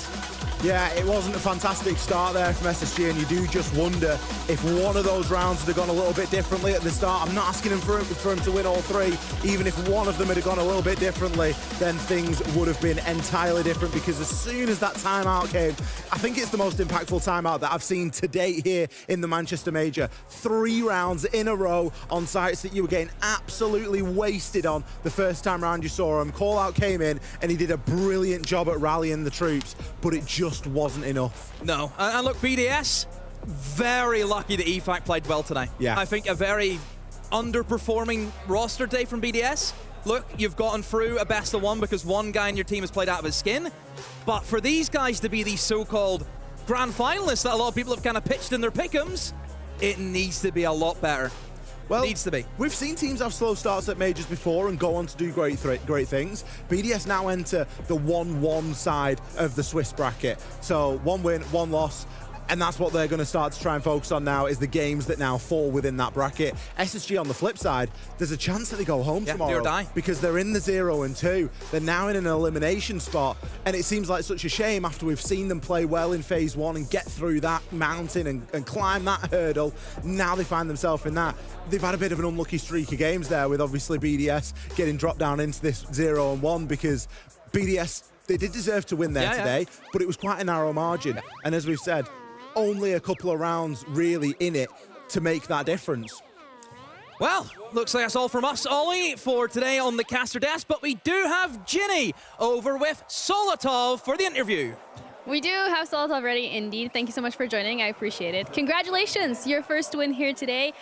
Yeah, it wasn't a fantastic start there from SSG, and you do just wonder if one of those rounds had gone a little bit differently at the start. I'm not asking him for him to win all 3. Even if one of them had gone a little bit differently, then things would have been entirely different, because as soon as that timeout came, I think it's the most impactful timeout that I've seen to date here in the Manchester Major. 3 rounds in a row on sites that you were getting absolutely wasted on the first time round you saw him. Call out came in, and he did a brilliant job at rallying the troops, but it just wasn't enough. No, and look, BDS, very lucky that EFAC played well today. Yeah. I think a very underperforming roster day from BDS. Look, you've gotten through a best of 1 because one guy in your team has played out of his skin. But for these guys to be these so-called grand finalists that a lot of people have kind of pitched in their pick'ems, it needs to be a lot better. Well, needs to be. We've seen teams have slow starts at majors before and go on to do great things. BDS now enter the 1-1 side of the Swiss bracket. So 1 win, 1 loss. And that's what they're going to start to try and focus on now, is the games that now fall within that bracket. SSG on the flip side, there's a chance that they go home tomorrow. Do or die. Because they're in the 0 and 2. They're now in an elimination spot. And it seems like such a shame after we've seen them play well in phase 1 and get through that mountain and climb that hurdle. Now they find themselves in that. They've had a bit of an unlucky streak of games there, with obviously BDS getting dropped down into this 0 and 1, because BDS, they did deserve to win there today, but it was quite a narrow margin. And as we've said, only a couple of rounds really in it to make that difference. Well, looks like that's all from us, Ollie, for today on the caster desk, but we do have Ginny over with Solotov for the interview. We do have Solotov ready, indeed. Thank you so much for joining. I appreciate it. Congratulations, your first win here today.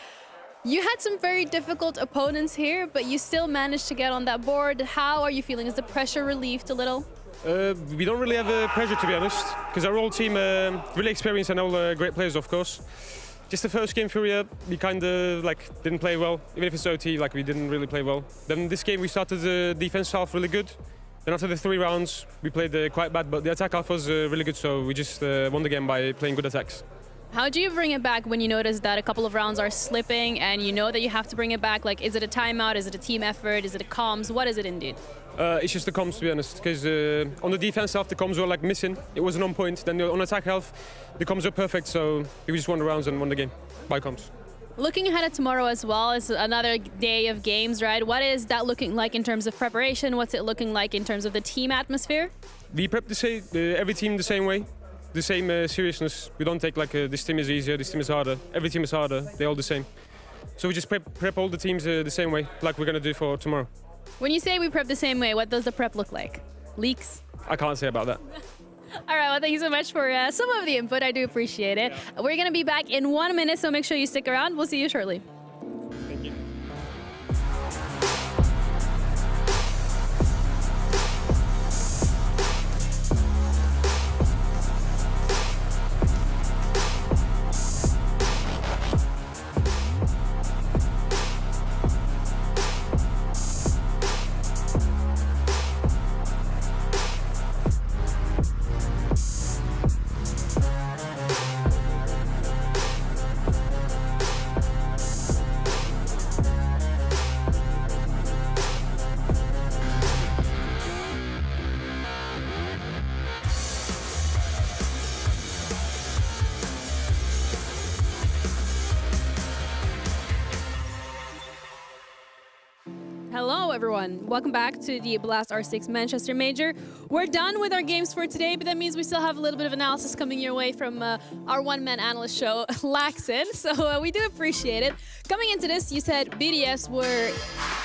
You had some very difficult opponents here, but you still managed to get on that board. How are you feeling? Is the pressure relieved a little? We don't really have pressure, to be honest, because our whole team really experienced and all great players, of course. Just the first game, Furia, we kind of didn't play well. Even if it's OT, we didn't really play well. Then this game we started the defense half really good. Then after the 3 rounds, we played quite bad, but the attack half was really good, so we just won the game by playing good attacks. How do you bring it back when you notice that a couple of rounds are slipping and you know that you have to bring it back? Is it a timeout? Is it a team effort? Is it a comms? What is it indeed? It's just the comms, to be honest, because on the defense half, the comms were missing. It wasn't on point. Then on attack half, the comms were perfect, so we just won the rounds and won the game by comms. Looking ahead at tomorrow as well, it's another day of games, right? What is that looking like in terms of preparation? What's it looking like in terms of the team atmosphere? We prep every team the same way. The same seriousness. We don't take this team is easier, this team is harder. Every team is harder. They're all the same. So we just prep all the teams the same way, like we're going to do for tomorrow. When you say we prep the same way, what does the prep look like? Leaks? I can't say about that. All right, well, thank you so much for some of the input. I do appreciate it. We're going to be back in 1 minute, so make sure you stick around. We'll see you shortly. Thank you. Hello, everyone. Welcome back to the Blast R6 Manchester Major. We're done with our games for today, but that means we still have a little bit of analysis coming your way from our one-man analyst show, Laxon. So we do appreciate it. Coming into this, you said BDS were,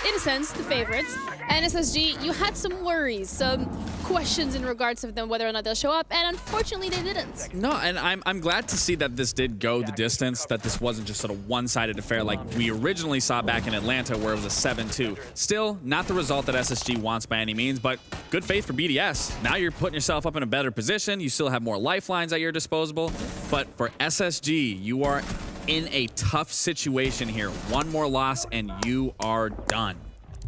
in a sense, the favorites. And SSG, you had some worries, some questions in regards to them, whether or not they'll show up, and unfortunately they didn't. No, and I'm glad to see that this did go the distance, that this wasn't just sort of one-sided affair like we originally saw back in Atlanta where it was a 7-2. Still, not the result that SSG wants by any means, but good faith for BDS. Now you're putting yourself up in a better position. You still have more lifelines at your disposal, but for SSG, you are in a tough situation here. One more loss and you are done.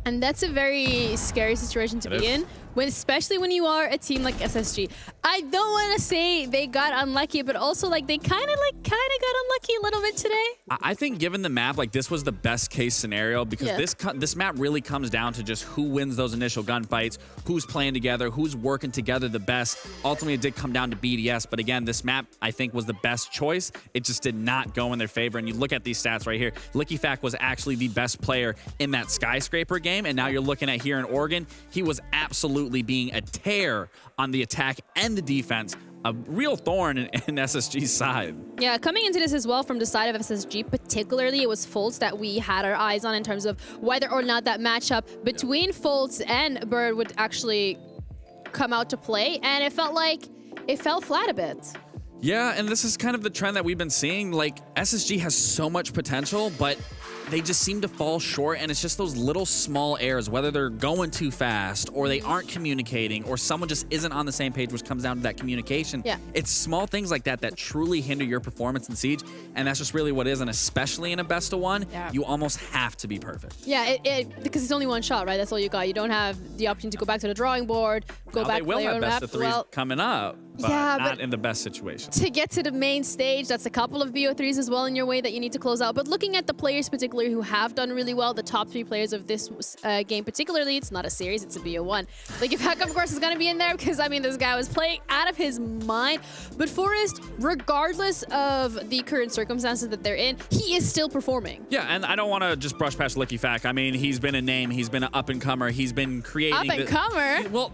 And that's a very scary situation to be in, especially when you are a team like SSG. I don't want to say they got unlucky, but also they kind of got unlucky a little bit today. I think given the map, this was the best case scenario because this map really comes down to just who wins those initial gunfights, who's playing together, who's working together the best. Ultimately, it did come down to BDS, but again, this map I think was the best choice. It just did not go in their favor. And you look at these stats right here, LickyFac was actually the best player in that skyscraper game, and now you're looking at here in Oregon, he was absolutely being a tear on the attack and the defense. A real thorn in SSG's side. Yeah, coming into this as well from the side of SSG, particularly, it was Fultz that we had our eyes on in terms of whether or not that matchup between Fultz and Bird would actually come out to play, and it felt like it fell flat a bit. Yeah, and this is kind of the trend that we've been seeing. SSG has so much potential, but they just seem to fall short, and it's just those little small errors, whether they're going too fast or they aren't communicating or someone just isn't on the same page, which comes down to that communication. Yeah. It's small things like that that truly hinder your performance in Siege, and that's just really what it is, and especially in a best of one, you almost have to be perfect. Yeah, because it's only one shot, right? That's all you got. You don't have the opportunity to go back to the drawing board, go back They will play have your best map. of threes coming up, but yeah, not but in the best situation. to get to the main stage, that's a couple of BO3s as well in your way that you need to close out. But looking at the players particularly who have done really well, the top 3 players of this game particularly, it's not a series, it's a BO1. LickyFac, of course, is going to be in there because, I mean, this guy was playing out of his mind. But Forrest, regardless of the current circumstances that they're in, he is still performing. Yeah, and I don't want to just brush past LickyFac. I mean, he's been a name, he's been an up-and-comer, he's been creating... Up-and-comer? Well,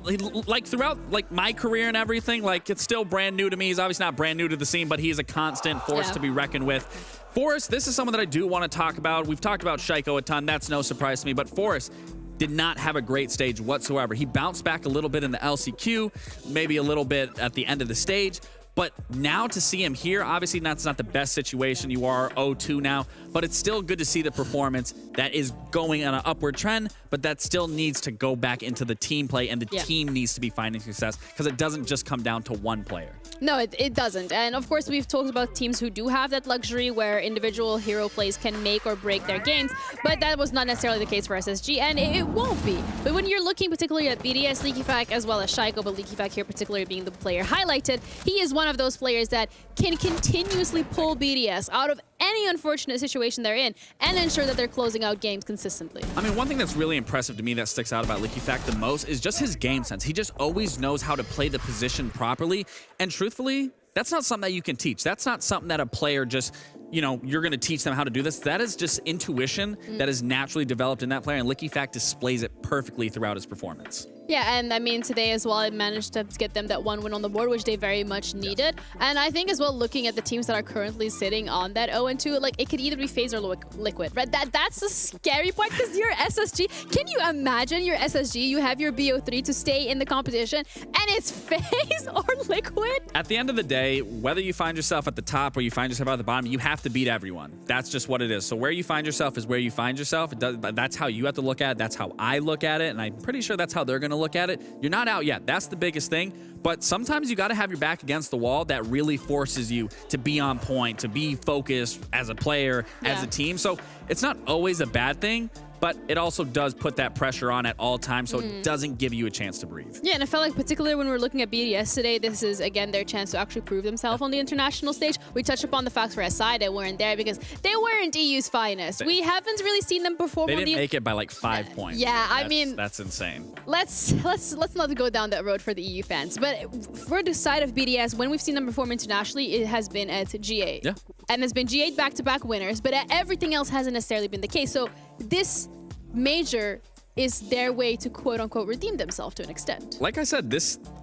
throughout my career and everything, it's still brand new to me. He's obviously not brand new to the scene, but he's a constant force to be reckoned with. Forrest, this is someone that I do want to talk about. We've talked about Shaiko a ton. That's no surprise to me, but Forrest did not have a great stage whatsoever. He bounced back a little bit in the LCQ, maybe a little bit at the end of the stage, But now to see him here, obviously that's not the best situation. You are 0-2 now, but it's still good to see the performance that is going on an upward trend, but that still needs to go back into the team play, and the team needs to be finding success because it doesn't just come down to one player. No, it doesn't. And of course, we've talked about teams who do have that luxury where individual hero plays can make or break their games, but that was not necessarily the case for SSG, and it won't be. But when you're looking particularly at BDS, LeakyFac, as well as Shaiko, but LeakyFac here particularly being the player highlighted, he is one of those players that can continuously pull BDS out of any unfortunate situation they're in and ensure that they're closing out games consistently. I mean, one thing that's really impressive to me that sticks out about LeakyFac the most is just his game sense. He just always knows how to play the position properly, and truthfully, that's not something that you can teach. That's not something that a player just, you know, you're going to teach them how to do this. That is just intuition that is naturally developed in that player, and LeakyFac displays it perfectly throughout his performance. Yeah, and I mean, today as well, it managed to get them that one win on the board, which they very much needed. And I think as well, looking at the teams that are currently sitting on that 0-2, like, it could either be FaZe or Liquid, right? That's the scary part, because you're SSG. Can you imagine your SSG? You have your BO3 to stay in the competition, and it's FaZe or Liquid? At the end of the day, whether you find yourself at the top or you find yourself at the bottom, you have to beat everyone. That's just what it is. So where you find yourself is where you find yourself. That's how you have to look at it. That's how I look at it, and I'm pretty sure that's how they're going to look at it. You're not out yet. That's the biggest thing. But sometimes you got to have your back against the wall. That really forces you to be on point, to be focused as a player, as a team. So it's not always a bad thing, but it also does put that pressure on at all times, so it doesn't give you a chance to breathe. Yeah, and I felt like particularly when we're looking at BDS today, this is, again, their chance to actually prove themselves on the international stage. We touched upon the fact for SI they weren't there because they weren't EU's finest. We haven't really seen them perform. They didn't make it by like 5 points. Yeah, I mean, that's insane. Let's not go down that road for the EU fans. But for the side of BDS, when we've seen them perform internationally, it has been at G8. Yeah. And there's been G8 back-to-back winners, but everything else hasn't necessarily been the case. So this major is their way to quote-unquote redeem themselves to an extent. Like I said,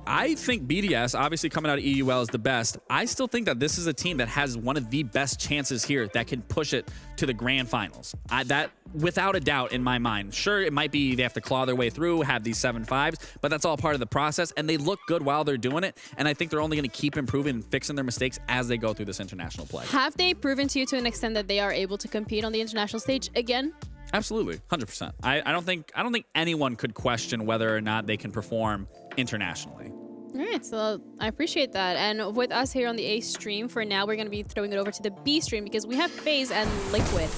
I think BDS, obviously coming out of EUL, is the best. I still think that this is a team that has one of the best chances here that can push it to the grand finals. That, without a doubt, in my mind. Sure, it might be they have to claw their way through, have these 7-5s, but that's all part of the process, and they look good while they're doing it, and I think they're only going to keep improving and fixing their mistakes as they go through this international play. Have they proven to you to an extent that they are able to compete on the international stage again? Absolutely, 100%. I don't think anyone could question whether or not they can perform internationally. All right, so I appreciate that. And with us here on the A stream, for now, we're going to be throwing it over to the B stream because we have FaZe and Liquid.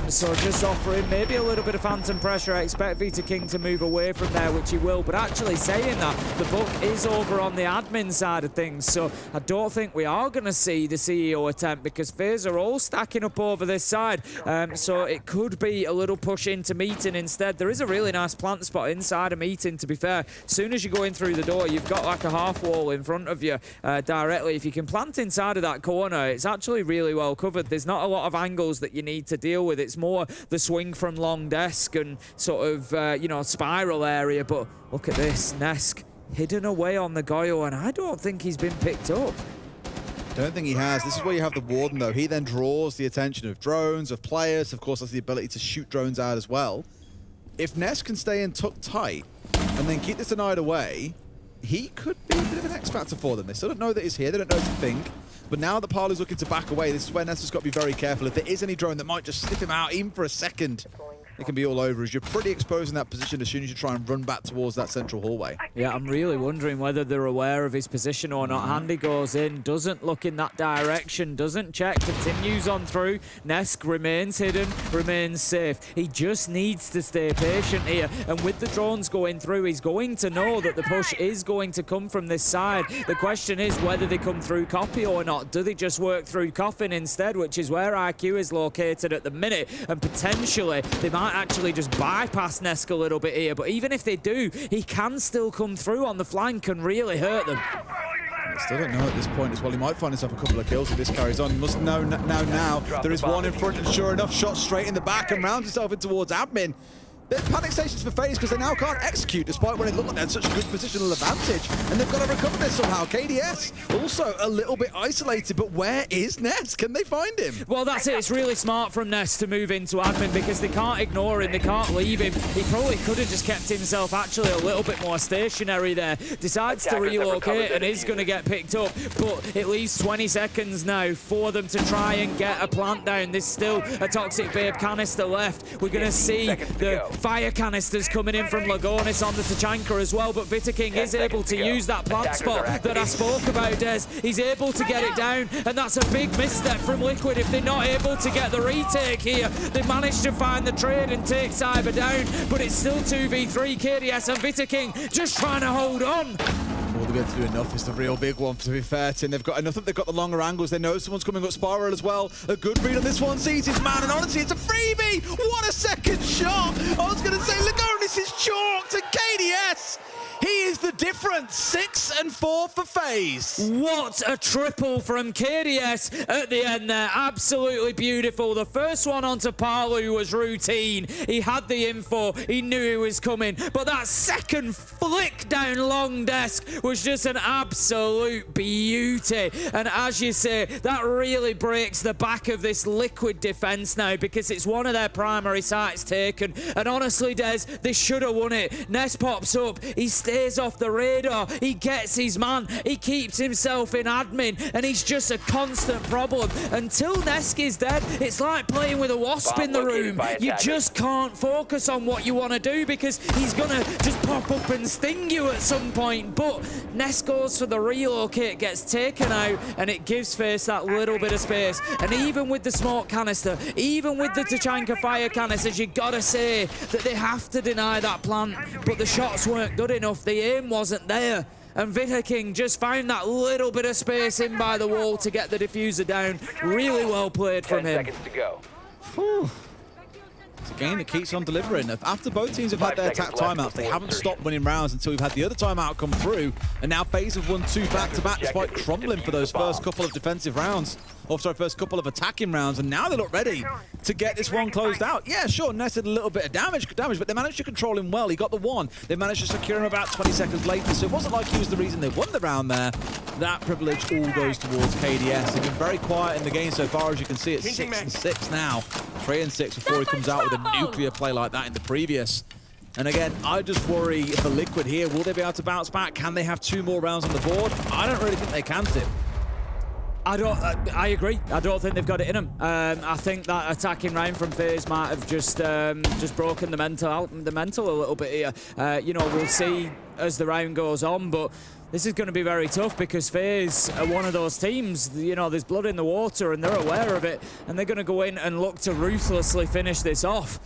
So just offering maybe a little bit of phantom pressure. I expect Vita King to move away from there, which he will. But actually saying that, the book is over on the admin side of things. So I don't think we are going to see the CEO attempt because FaZe are all stacking up over this side. So it could be a little push into meeting instead. There is a really nice plant spot inside a meeting, to be fair. As soon as you go in through the door, you've got like a half wall in front of you directly. If you can plant inside of that corner, it's actually really well covered. There's not a lot of angles that you need to deal with. It's more the swing from long desk and sort of, you know, spiral area. But look at this. Nesk hidden away on the Goyo, and I don't think he's been picked up. Don't think he has. This is where you have the Warden, though. He then draws the attention of drones, of players. Of course, has the ability to shoot drones out as well. If Nesk can stay in tucked tight and then keep this denied away, he could be a bit of an X factor for them. They still don't know that he's here. They don't know to think. But now that Parley's looking to back away, this is where Nesk has got to be very careful. If there is any drone that might just slip him out, even for a second, it can be all over, as you're pretty exposed in that position as soon as you try and run back towards that central hallway. Yeah, I'm really wondering whether they're aware of his position or not. Handy goes in, doesn't look in that direction, doesn't check, continues on through. Nesk remains hidden, remains safe. He just needs to stay patient here. And with the drones going through, he's going to know that the push is going to come from this side. The question is whether they come through copy or not. Do they just work through coffin instead, which is where IQ is located at the minute, and potentially they might actually just bypass Nesk a little bit here. But even if they do, he can still come through on the flank and really hurt them. I still don't know at this point as well. He might find himself a couple of kills if this carries on. He must know now. There is one in front, and sure enough, shot straight in the back and rounds himself in towards admin. They're panic stations for FaZe because they now can't execute despite when it looked like they had such a good positional advantage. And they've got to recover this somehow. KDS also a little bit isolated, but where is Ness? Can they find him? Well, that's it. It's really smart from Ness to move into admin because they can't ignore him. They can't leave him. He probably could have just kept himself actually a little bit more stationary there. Decides to relocate and is going to get picked up. But it leaves 20 seconds now for them to try and get a plant down. There's still a Toxic Babe canister left. We're going to see the fire canisters coming in from Lagonis on the Tachanka as well, but Vitaking is able to use that plant spot that I spoke about, Des. He's able to get it down, and that's a big misstep from Liquid if they're not able to get the retake here. They managed to find the trade and take Cyber down, but it's still 2v3. KDS and Vitaking just trying to hold on. All they'll be able to do enough is the real big one, to be fair, Tim. They've got enough. They've got the longer angles. They know someone's coming up Spiral as well. A good read on this one. Sees his man, and honestly, it's a freebie. What a second shot. I was going to say, Lagonis is chalked, and KDS, he is the difference. 6 and 4 for FaZe. What a triple from KDS at the end there. Absolutely beautiful. The first one onto Palu was routine. He had the info. He knew he was coming. But that second flick down long desk was just an absolute beauty. And as you say, that really breaks the back of this Liquid defense now because it's one of their primary sites taken. And honestly, Des, they should have won it. Ness pops up. He stays off the radar. He gets his man. He keeps himself in admin. And he's just a constant problem. Until Nesk is dead, it's like playing with a wasp in the room. You just can't focus on what you want to do because he's going to just pop up and sting you at some point. But Ness goes for the relocate, gets taken out, and it gives FaZe that little bit of space. And even with the smoke canister, even with the Tachanka fire canisters, you got to say that they have to deny that plant. But the shots weren't good enough. The aim wasn't there. And Vitaking just found that little bit of space in by the wall to get the diffuser down. Really well played from him. 10 seconds to go. Whew. It's a game that keeps on delivering. After both teams have had their timeouts, they haven't stopped winning rounds until we've had the other timeout come through. And now FaZe have won 2 back-to-back despite crumbling for those first couple of defensive rounds. Or sorry, first couple of attacking rounds, and now they look ready to get this one closed out. Yeah, sure, Ness did a little bit of damage, but they managed to control him well. He got the one. They managed to secure him about 20 seconds later, so it wasn't like he was the reason they won the round there. That privilege all goes towards KDS. They've been very quiet in the game so far, as you can see. It's 6 and 6 now. 3 and 6 before he comes out with a nuclear play like that in the previous. And again, I just worry for Liquid here. Will they be able to bounce back? Can they have 2 more rounds on the board? I don't really think they can, Tim. I agree. I don't think they've got it in them. I think that attacking round from FaZe might have just broken the mental a little bit here. You know, we'll see as the round goes on, but this is going to be very tough because FaZe are one of those teams, you know, there's blood in the water and they're aware of it, and they're going to go in and look to ruthlessly finish this off.